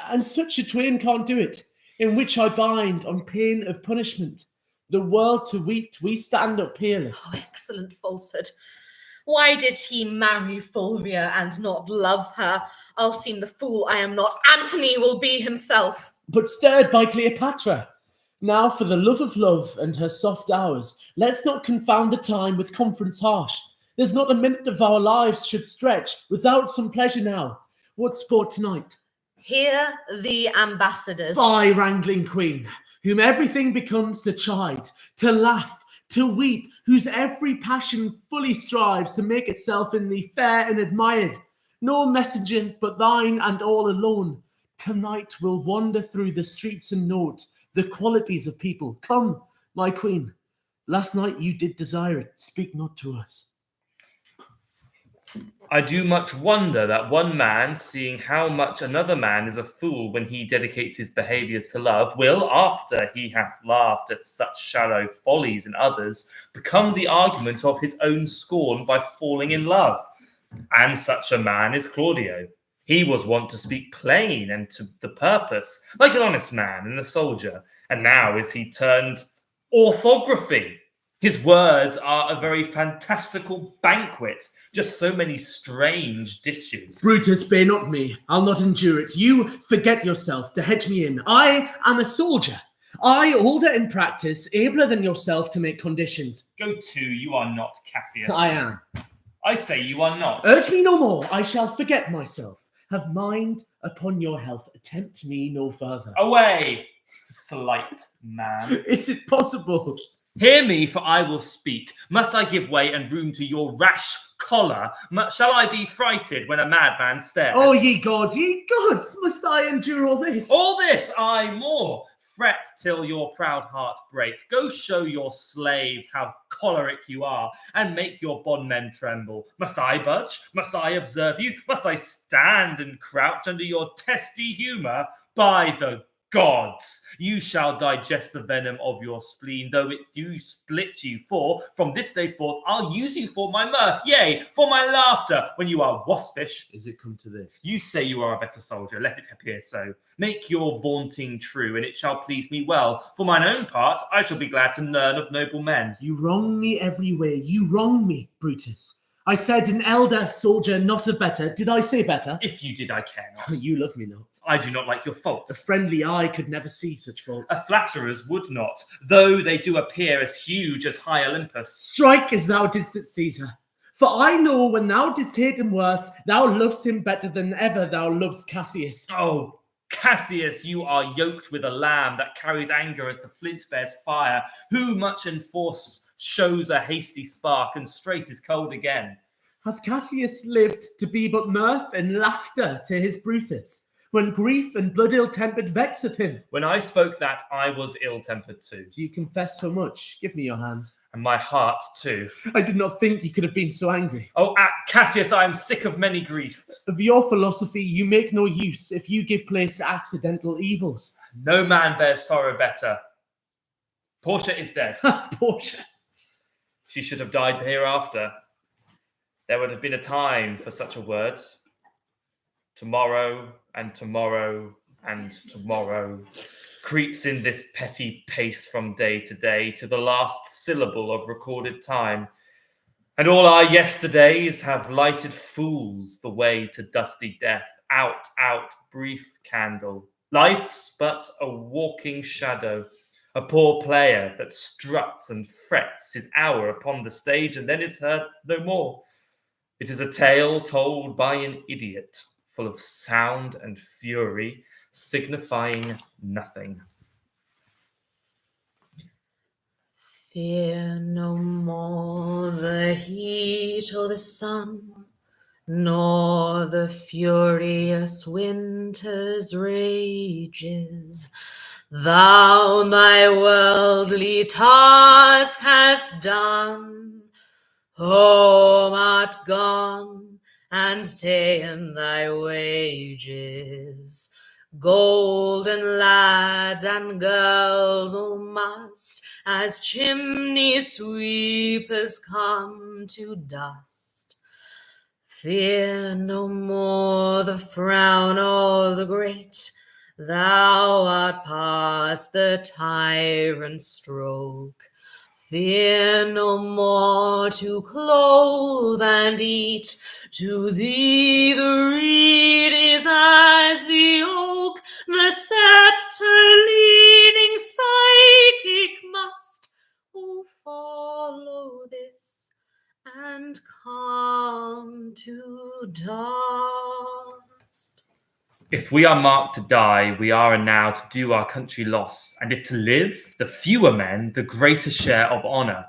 And such a twain can't do it, in which I bind on pain of punishment. The world to weet, we stand up peerless. Oh, excellent falsehood. Why did he marry Fulvia and not love her? I'll seem the fool I am not. Antony will be himself. But stirred by Cleopatra. Now for the love of love and her soft hours, let's not confound the time with conference harsh. There's not a minute of our lives should stretch without some pleasure now. What sport tonight? Hear the ambassadors. Fie, wrangling queen, whom everything becomes to chide, to laugh, to weep, whose every passion fully strives to make itself in thee fair and admired. No messenger but thine and all alone. Tonight we'll wander through the streets and note the qualities of people. Come, my queen, last night you did desire it. Speak not to us. I do much wonder that one man, seeing how much another man is a fool when he dedicates his behaviours to love, will, after he hath laughed at such shallow follies in others, become the argument of his own scorn by falling in love. And such a man is Claudio. He was wont to speak plain and to the purpose, like an honest man and a soldier, and now is he turned orthography. His words are a very fantastical banquet, just so many strange dishes. Brutus, bear not me, I'll not endure it. You forget yourself to hedge me in. I am a soldier. I, older in practice, abler than yourself to make conditions. Go to, you are not, Cassius. I am. I say you are not. Urge me no more, I shall forget myself. Have mind upon your health, tempt me no further. Away, slight man. Is it possible? Hear me, for I will speak. Must I give way and room to your rash choler? Shall I be frighted when a madman stares? Oh, ye gods, must I endure all this? All this, aye, more. Fret till your proud heart break. Go show your slaves how choleric you are, and make your bondmen tremble. Must I budge? Must I observe you? Must I stand and crouch under your testy humour? By the gods, you shall digest the venom of your spleen, though it do split you, for from this day forth I'll use you for my mirth, yea, for my laughter, when you are waspish. Is it come to this? You say you are a better soldier, let it appear so. Make your vaunting true, and it shall please me well. For mine own part, I shall be glad to learn of noble men. You wrong me every way, you wrong me, Brutus. I said an elder soldier, not a better. Did I say better? If you did, I care not. You love me not. I do not like your faults. A friendly eye could never see such faults. A flatterer's would not, though they do appear as huge as high Olympus. Strike as thou didst at Caesar. For I know when thou didst hate him worst, thou lovest him better than ever thou lovest Cassius. Oh, Cassius, you are yoked with a lamb that carries anger as the flint bears fire, who much enforce shows a hasty spark, and straight is cold again. Hath Cassius lived to be but mirth and laughter to his Brutus, when grief and blood ill-tempered vexeth him? When I spoke that, I was ill-tempered too. Do you confess so much? Give me your hand. And my heart too. I did not think you could have been so angry. Oh, Cassius, I am sick of many griefs. Of your philosophy you make no use if you give place to accidental evils. No man bears sorrow better. Portia is dead. Portia. She should have died hereafter. There would have been a time for such a word. Tomorrow and tomorrow and tomorrow. creeps in this petty pace from day to day to the last syllable of recorded time. And all our yesterdays have lighted fools the way to dusty death. Out, out, brief candle. Life's but a walking shadow, a poor player that struts and frets his hour upon the stage and then is heard no more. It is a tale told by an idiot, full of sound and fury, signifying nothing. Fear no more the heat or the sun, nor the furious winter's rages. Thou thy worldly task hast done, home art gone, and ta'en thy wages. Golden lads and girls all must, as chimney sweepers come to dust. Fear no more the frown or the great, thou art past the tyrant's stroke. Fear no more to clothe and eat, to thee the reed is as the oak, the sceptre-leaning psychic must all follow this and come to dust. If we are marked to die, we are enow to do our country loss, and if to live, the fewer men, the greater share of honour.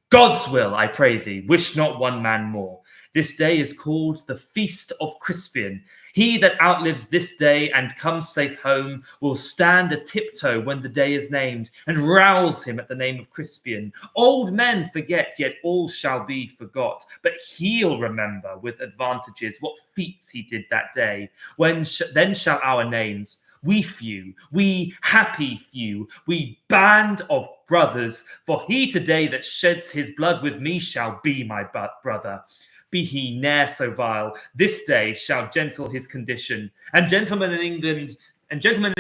God's will, I pray thee, wish not one man more. This day is called the Feast of Crispian. He that outlives this day and comes safe home will stand a tiptoe when the day is named, and rouse him at the name of Crispian. Old men forget, yet all shall be forgot. But he'll remember with advantages what feats he did that day. Then shall our names, we few, we happy few, we band of brothers, for he today that sheds his blood with me shall be my brother. Be he ne'er so vile, this day shall gentle his condition, and gentlemen in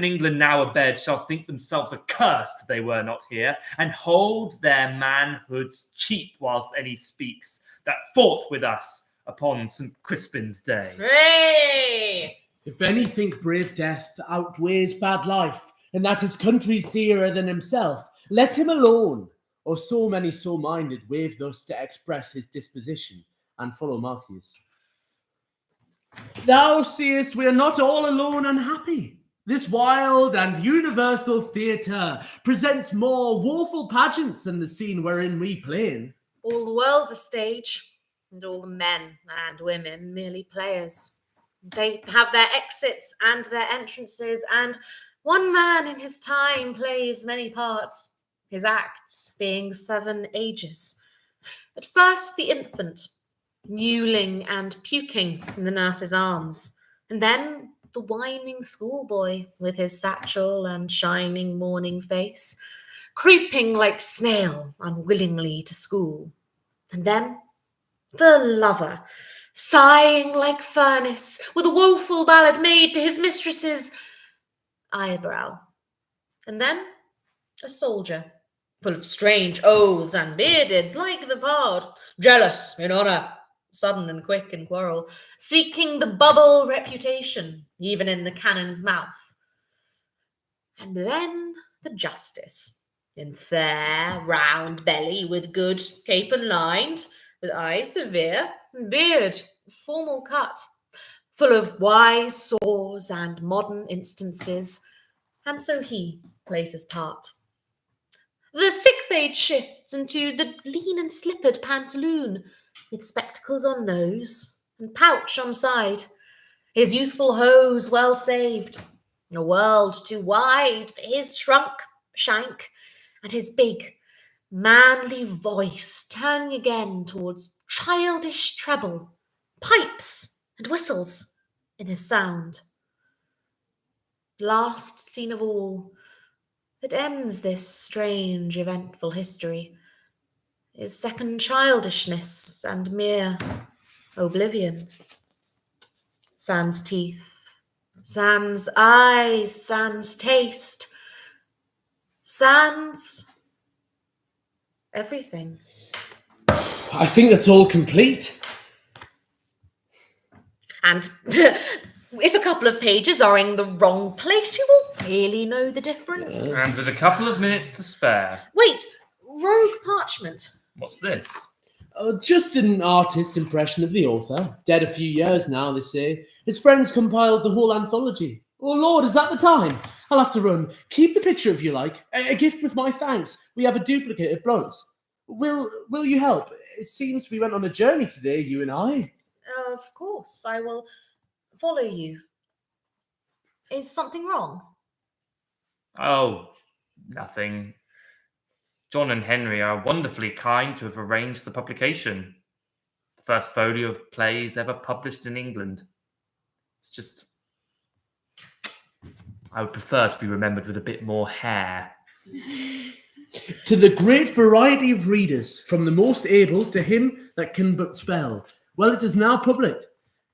England now abed shall think themselves accursed they were not here, and hold their manhoods cheap whilst any speaks that fought with us upon St. Crispin's day. Hooray! If any think brave death outweighs bad life, and that his country's dearer than himself, let him alone. Or so many so-minded wave thus to express his disposition, and follow Marcius. Thou seest we are not all alone unhappy. This wild and universal theatre presents more woeful pageants than the scene wherein we play. All the world's a stage, and all the men and women merely players. They have their exits and their entrances, and one man in his time plays many parts, his acts being 7 ages. At first the infant, mewling and puking in the nurse's arms, and then the whining schoolboy with his satchel and shining morning face, creeping like snail unwillingly to school, and then the lover, sighing like furnace, with a woeful ballad made to his mistress's eyebrow, and then a soldier, full of strange oaths and bearded like the bard, jealous in honour, sudden and quick in quarrel, seeking the bubble reputation, even in the cannon's mouth. And then the justice, in fair round belly, with good cape and lined, with eyes severe, and beard formal cut, full of wise saws and modern instances, and so he plays his part. The 6th age shifts into the lean and slippered pantaloon, with spectacles on nose and pouch on side, his youthful hose well saved, a world too wide for his shrunk shank, and his big, manly voice turning again towards childish treble, pipes and whistles in his sound. Last scene of all that ends this strange, eventful history is second childishness and mere oblivion. Sans teeth, sans eyes, sans taste, Sans everything. I think that's all complete. And if a couple of pages are in the wrong place, you will really know the difference. And with a couple of minutes to spare. Wait, rogue parchment. What's this? Just an artist's impression of the author. Dead a few years now, they say. His friends compiled the whole anthology. Oh Lord, is that the time? I'll have to run. Keep the picture if you like. A gift with my thanks. We have a duplicate at Blunt's. Will you help? It seems we went on a journey today, you and I. Of course, I will follow you. Is something wrong? Oh, nothing. John and Henry are wonderfully kind to have arranged the publication. The first folio of plays ever published in England. It's just... I would prefer to be remembered with a bit more hair. To the great variety of readers, from the most able to him that can but spell. Well, it is now public,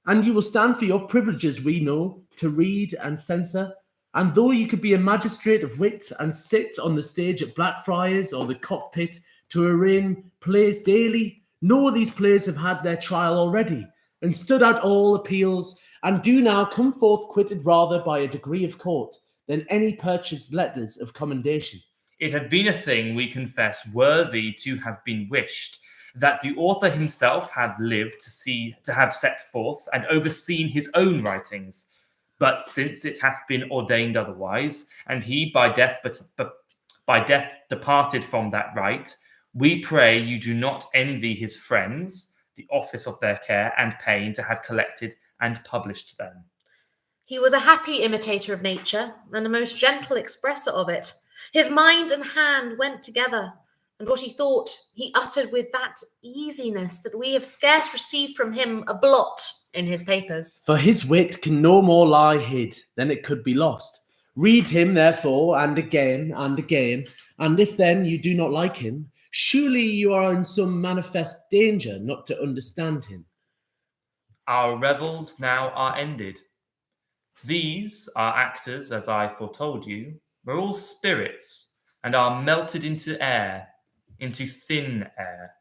and you will stand for your privileges, we know, to read and censor. And though you could be a magistrate of wit and sit on the stage at Blackfriars or the cockpit to arraign plays daily, know these plays have had their trial already, and stood out all appeals, and do now come forth quitted rather by a degree of court than any purchased letters of commendation. It had been a thing, we confess, worthy to have been wished, that the author himself had lived to have set forth and overseen his own writings. But since it hath been ordained otherwise, and he by death departed from that right, we pray you do not envy his friends the office of their care and pain to have collected and published them. He was a happy imitator of nature and a most gentle expresser of it. His mind and hand went together, and what he thought he uttered with that easiness that we have scarce received from him a blot in his papers. For his wit can no more lie hid than it could be lost. Read him, therefore, and again, and if then you do not like him, surely you are in some manifest danger not to understand him. Our revels now are ended. These, our actors, as I foretold you, were all spirits, and are melted into air, into thin air.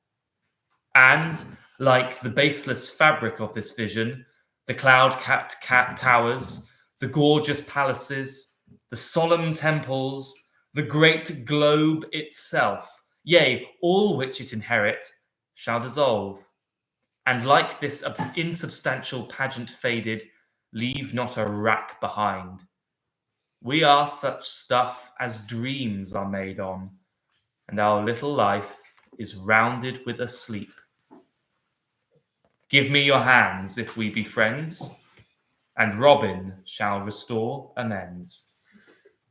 And, like the baseless fabric of this vision, the cloud-capped towers, the gorgeous palaces, the solemn temples, the great globe itself, yea, all which it inherit, shall dissolve, and like this insubstantial pageant faded, leave not a rack behind. We are such stuff as dreams are made on, and our little life is rounded with a sleep. Give me your hands if we be friends, and Robin shall restore amends.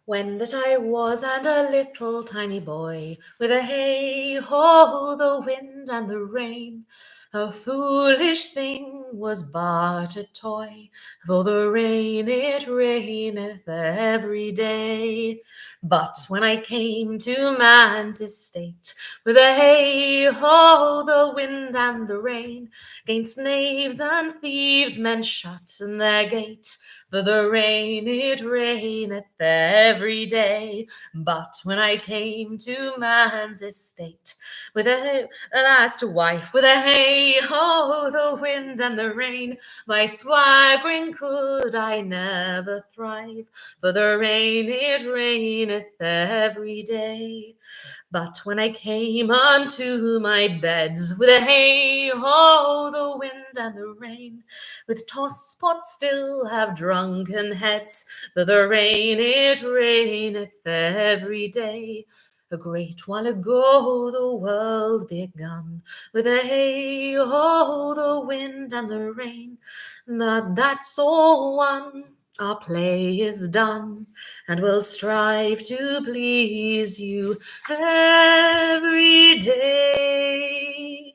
When that I was and a little tiny boy, with a hey-ho, the wind and the rain, a foolish thing was but a toy, though the rain it raineth every day. But when I came to man's estate, with a hey-ho, the wind and the rain, 'gainst knaves and thieves men shut in their gate, for the rain it raineth every day. But when I came to man's estate, with a last wife, with a hey-ho, the wind and the rain, by swaggering could I never thrive, for the rain it raineth every day. But when I came unto my beds, with a hey-ho, the wind and the rain, with toss-pots still have drunken heads, for the rain it raineth every day. A great while ago the world begun, with a hey-ho, the wind and the rain, but that's all one. Our play is done, and we'll strive to please you every day.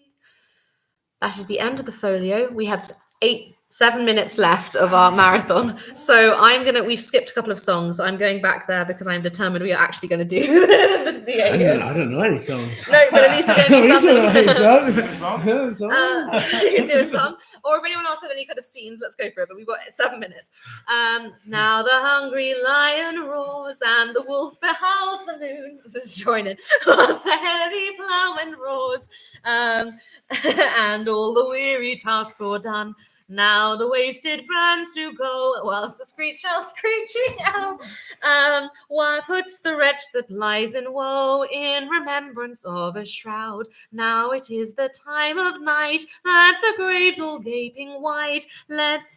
That is the end of the folio. We have 8 7 minutes left of our marathon. So we've skipped a couple of songs. So I'm going back there because I'm determined we are actually going to do the I don't know any songs. No, but at least we're going to do something. You can do a song. Or if anyone else has any kind of scenes, let's go for it. But we've got 7 minutes. Now the hungry lion roars and the wolf behowls the moon. Just join in. As the heavy ploughman roars and all the weary task foredone. Now the wasted brands do go, whilst the screech owl screeching out. Why puts the wretch that lies in woe in remembrance of a shroud? Now it is the time of night, and the graves all gaping wide. Let's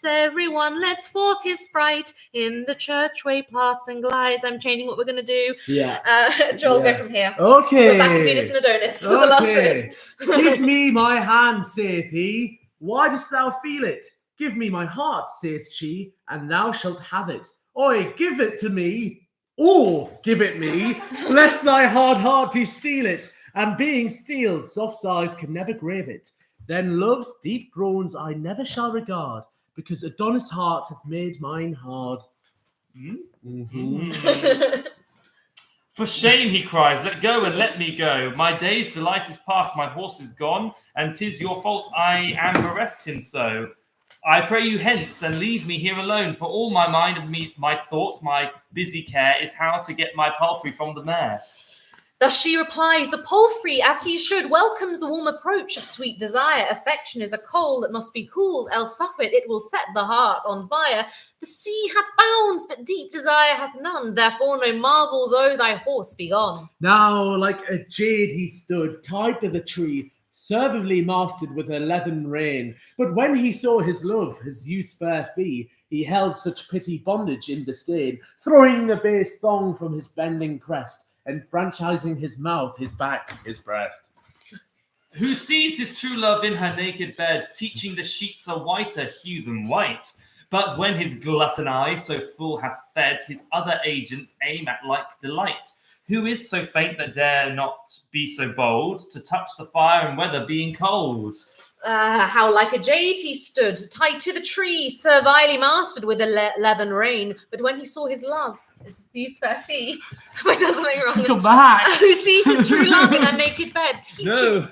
forth his sprite in the churchway paths and glides. I'm changing what we're going to do. Yeah. Joel, go from here. Okay. We're back to Venus and Adonis for the last bit. Give me my hand, saith he. Why dost thou feel it? Give me my heart, saith she, and thou shalt have it. Oi, give it to me, or give it me, lest thy hard heart do steal it, and being steeled, soft sighs can never grave it. Then love's deep groans I never shall regard, because Adonis' heart hath made mine hard. For shame, he cries, let go and let me go. My day's delight is past, my horse is gone, and 'tis your fault I am bereft him so. I pray you hence, and leave me here alone, for all my mind and my thought, my busy care, is how to get my palfrey from the mare. Thus she replies, the palfrey, as he should, welcomes the warm approach of sweet desire. Affection is a coal that must be cooled, else suffer it will set the heart on fire. The sea hath bounds, but deep desire hath none. Therefore no marvel though thy horse be gone. Now like a jade he stood, tied to the tree, servilely mastered with a leathern rein. But when he saw his love, his use fair fee, he held such petty bondage in disdain, throwing the base thong from his bending crest, enfranchising his mouth, his back, his breast. Who sees his true love in her naked bed, teaching the sheets a whiter hue than white. But when his glutton eye so full hath fed, his other agents aim at like delight. Who is so faint that dare not be so bold, to touch the fire and weather being cold? How like a jade he stood, tied to the tree, servilely mastered with a leathern rein. But when he saw his love, his fair fee, I done something wrong. Come back. Who sees his true love in her naked bed, teaching. No.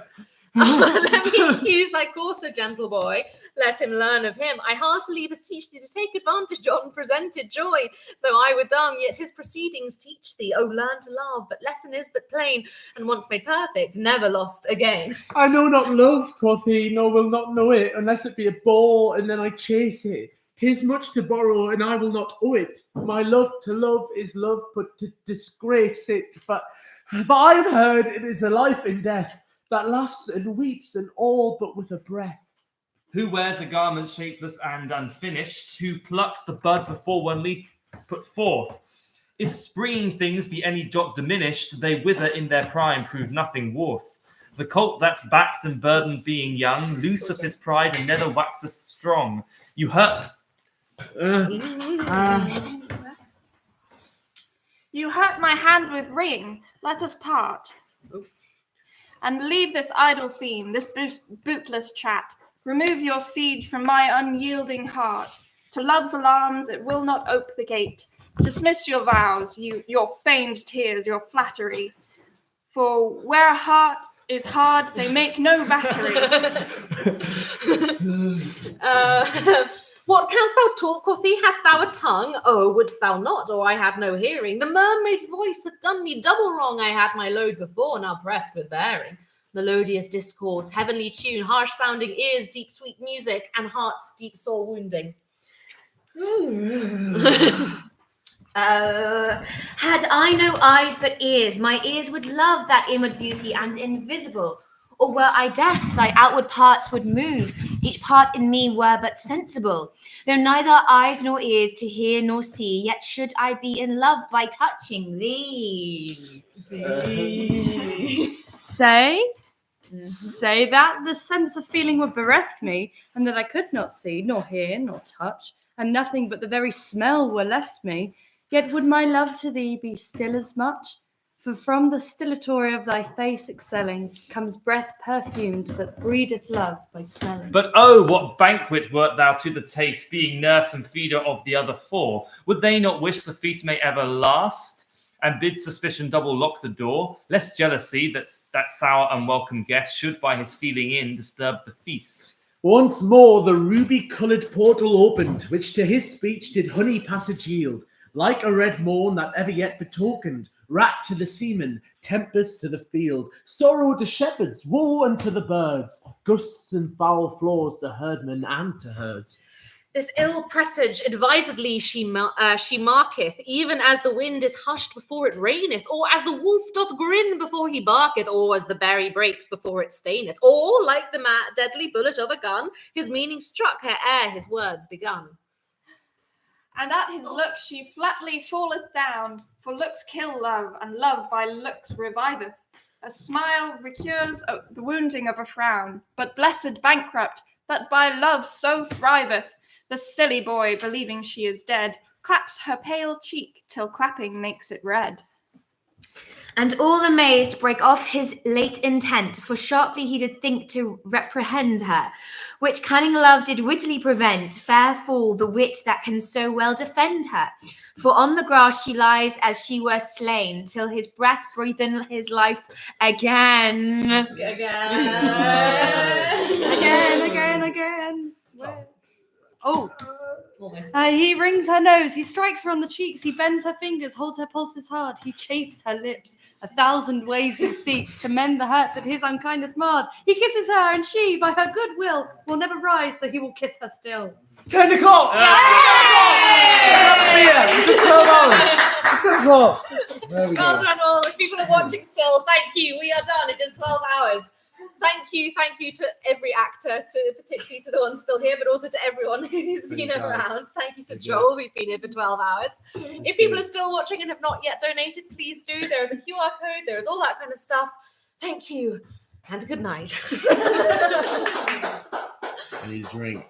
Let me excuse thy courser, gentle boy. Let him learn of him. I heartily beseech thee to take advantage on presented joy. Though I were dumb, yet his proceedings teach thee. Oh, learn to love, but lesson is but plain, and once made perfect, never lost again. I know not love, quoth he, nor will not know it, unless it be a ball, and then I chase it. 'Tis much to borrow, and I will not owe it. My love to love is love, but to disgrace it. But I have heard it is a life in death, that laughs and weeps and all but with a breath. Who wears a garment shapeless and unfinished, who plucks the bud before one leaf put forth. If springing things be any jot diminished, they wither in their prime, prove nothing worth. The colt that's backed and burdened being young, loose of his pride and never waxeth strong. You hurt... You hurt my hand with ring, let us part. And leave this idle theme, this bootless chat. Remove your siege from my unyielding heart. To love's alarms it will not ope the gate. Dismiss your vows, your feigned tears, your flattery. For where a heart is hard, they make no battery. What canst thou talk, quoth he? Hast thou a tongue? Oh, wouldst thou not, or I have no hearing? The mermaid's voice hath done me double wrong. I had my load before, now pressed with bearing. Melodious discourse, heavenly tune, harsh sounding ears, deep sweet music, and heart's deep sore wounding. Had I no eyes but ears, my ears would love that inward beauty and invisible. Or were I deaf, thy outward parts would move, each part in me were but sensible. Though neither eyes nor ears to hear nor see, yet should I be in love by touching thee. Say that the sense of feeling would bereft me, and that I could not see, nor hear, nor touch, and nothing but the very smell were left me. Yet would my love to thee be still as much? For from the stillatory of thy face excelling comes breath perfumed that breedeth love by smelling. But oh, what banquet wert thou to the taste, being nurse and feeder of the other four? Would they not wish the feast may ever last, and bid suspicion double lock the door, lest jealousy that sour unwelcome guest should by his stealing in disturb the feast? Once more the ruby-coloured portal opened, which to his speech did honey passage yield, like a red morn that ever yet betokened, rat to the seaman, tempest to the field, sorrow to shepherds, woe unto the birds, gusts and foul flaws to herdmen and to herds. This ill presage advisedly she marketh, even as the wind is hushed before it raineth, or as the wolf doth grin before he barketh, or as the berry breaks before it staineth, or like the deadly bullet of a gun, his meaning struck her ere his words begun. And at his look she flatly falleth down, for looks kill love, and love by looks reviveth. A smile recures the wounding of a frown, but blessed bankrupt, that by love so thriveth. The silly boy, believing she is dead, claps her pale cheek till clapping makes it red. And all amazed break off his late intent, for sharply he did think to reprehend her, which cunning love did wittily prevent, fair fool the wit that can so well defend her. For on the grass she lies as she were slain, till his breath breathe in his life again. Again. Oh. He wrings her nose, he strikes her on the cheeks, he bends her fingers, holds her pulses hard, he chafes her lips, 1,000 ways he seeks to mend the hurt that his unkindness marred. He kisses her, and she, by her good will never rise, so he will kiss her still. 10 o'clock! It's 12 hours! 10 o'clock! There we Cards go. around all. If people are watching still, thank you. We are done. It is 12 hours. Thank you to every actor, particularly to the ones still here, but also to everyone who's been around. Thank you to Joel, who's been here for 12 hours. If people are still watching and have not yet donated, please do. There is a QR code. There is all that kind of stuff. Thank you, and good night. I need a drink.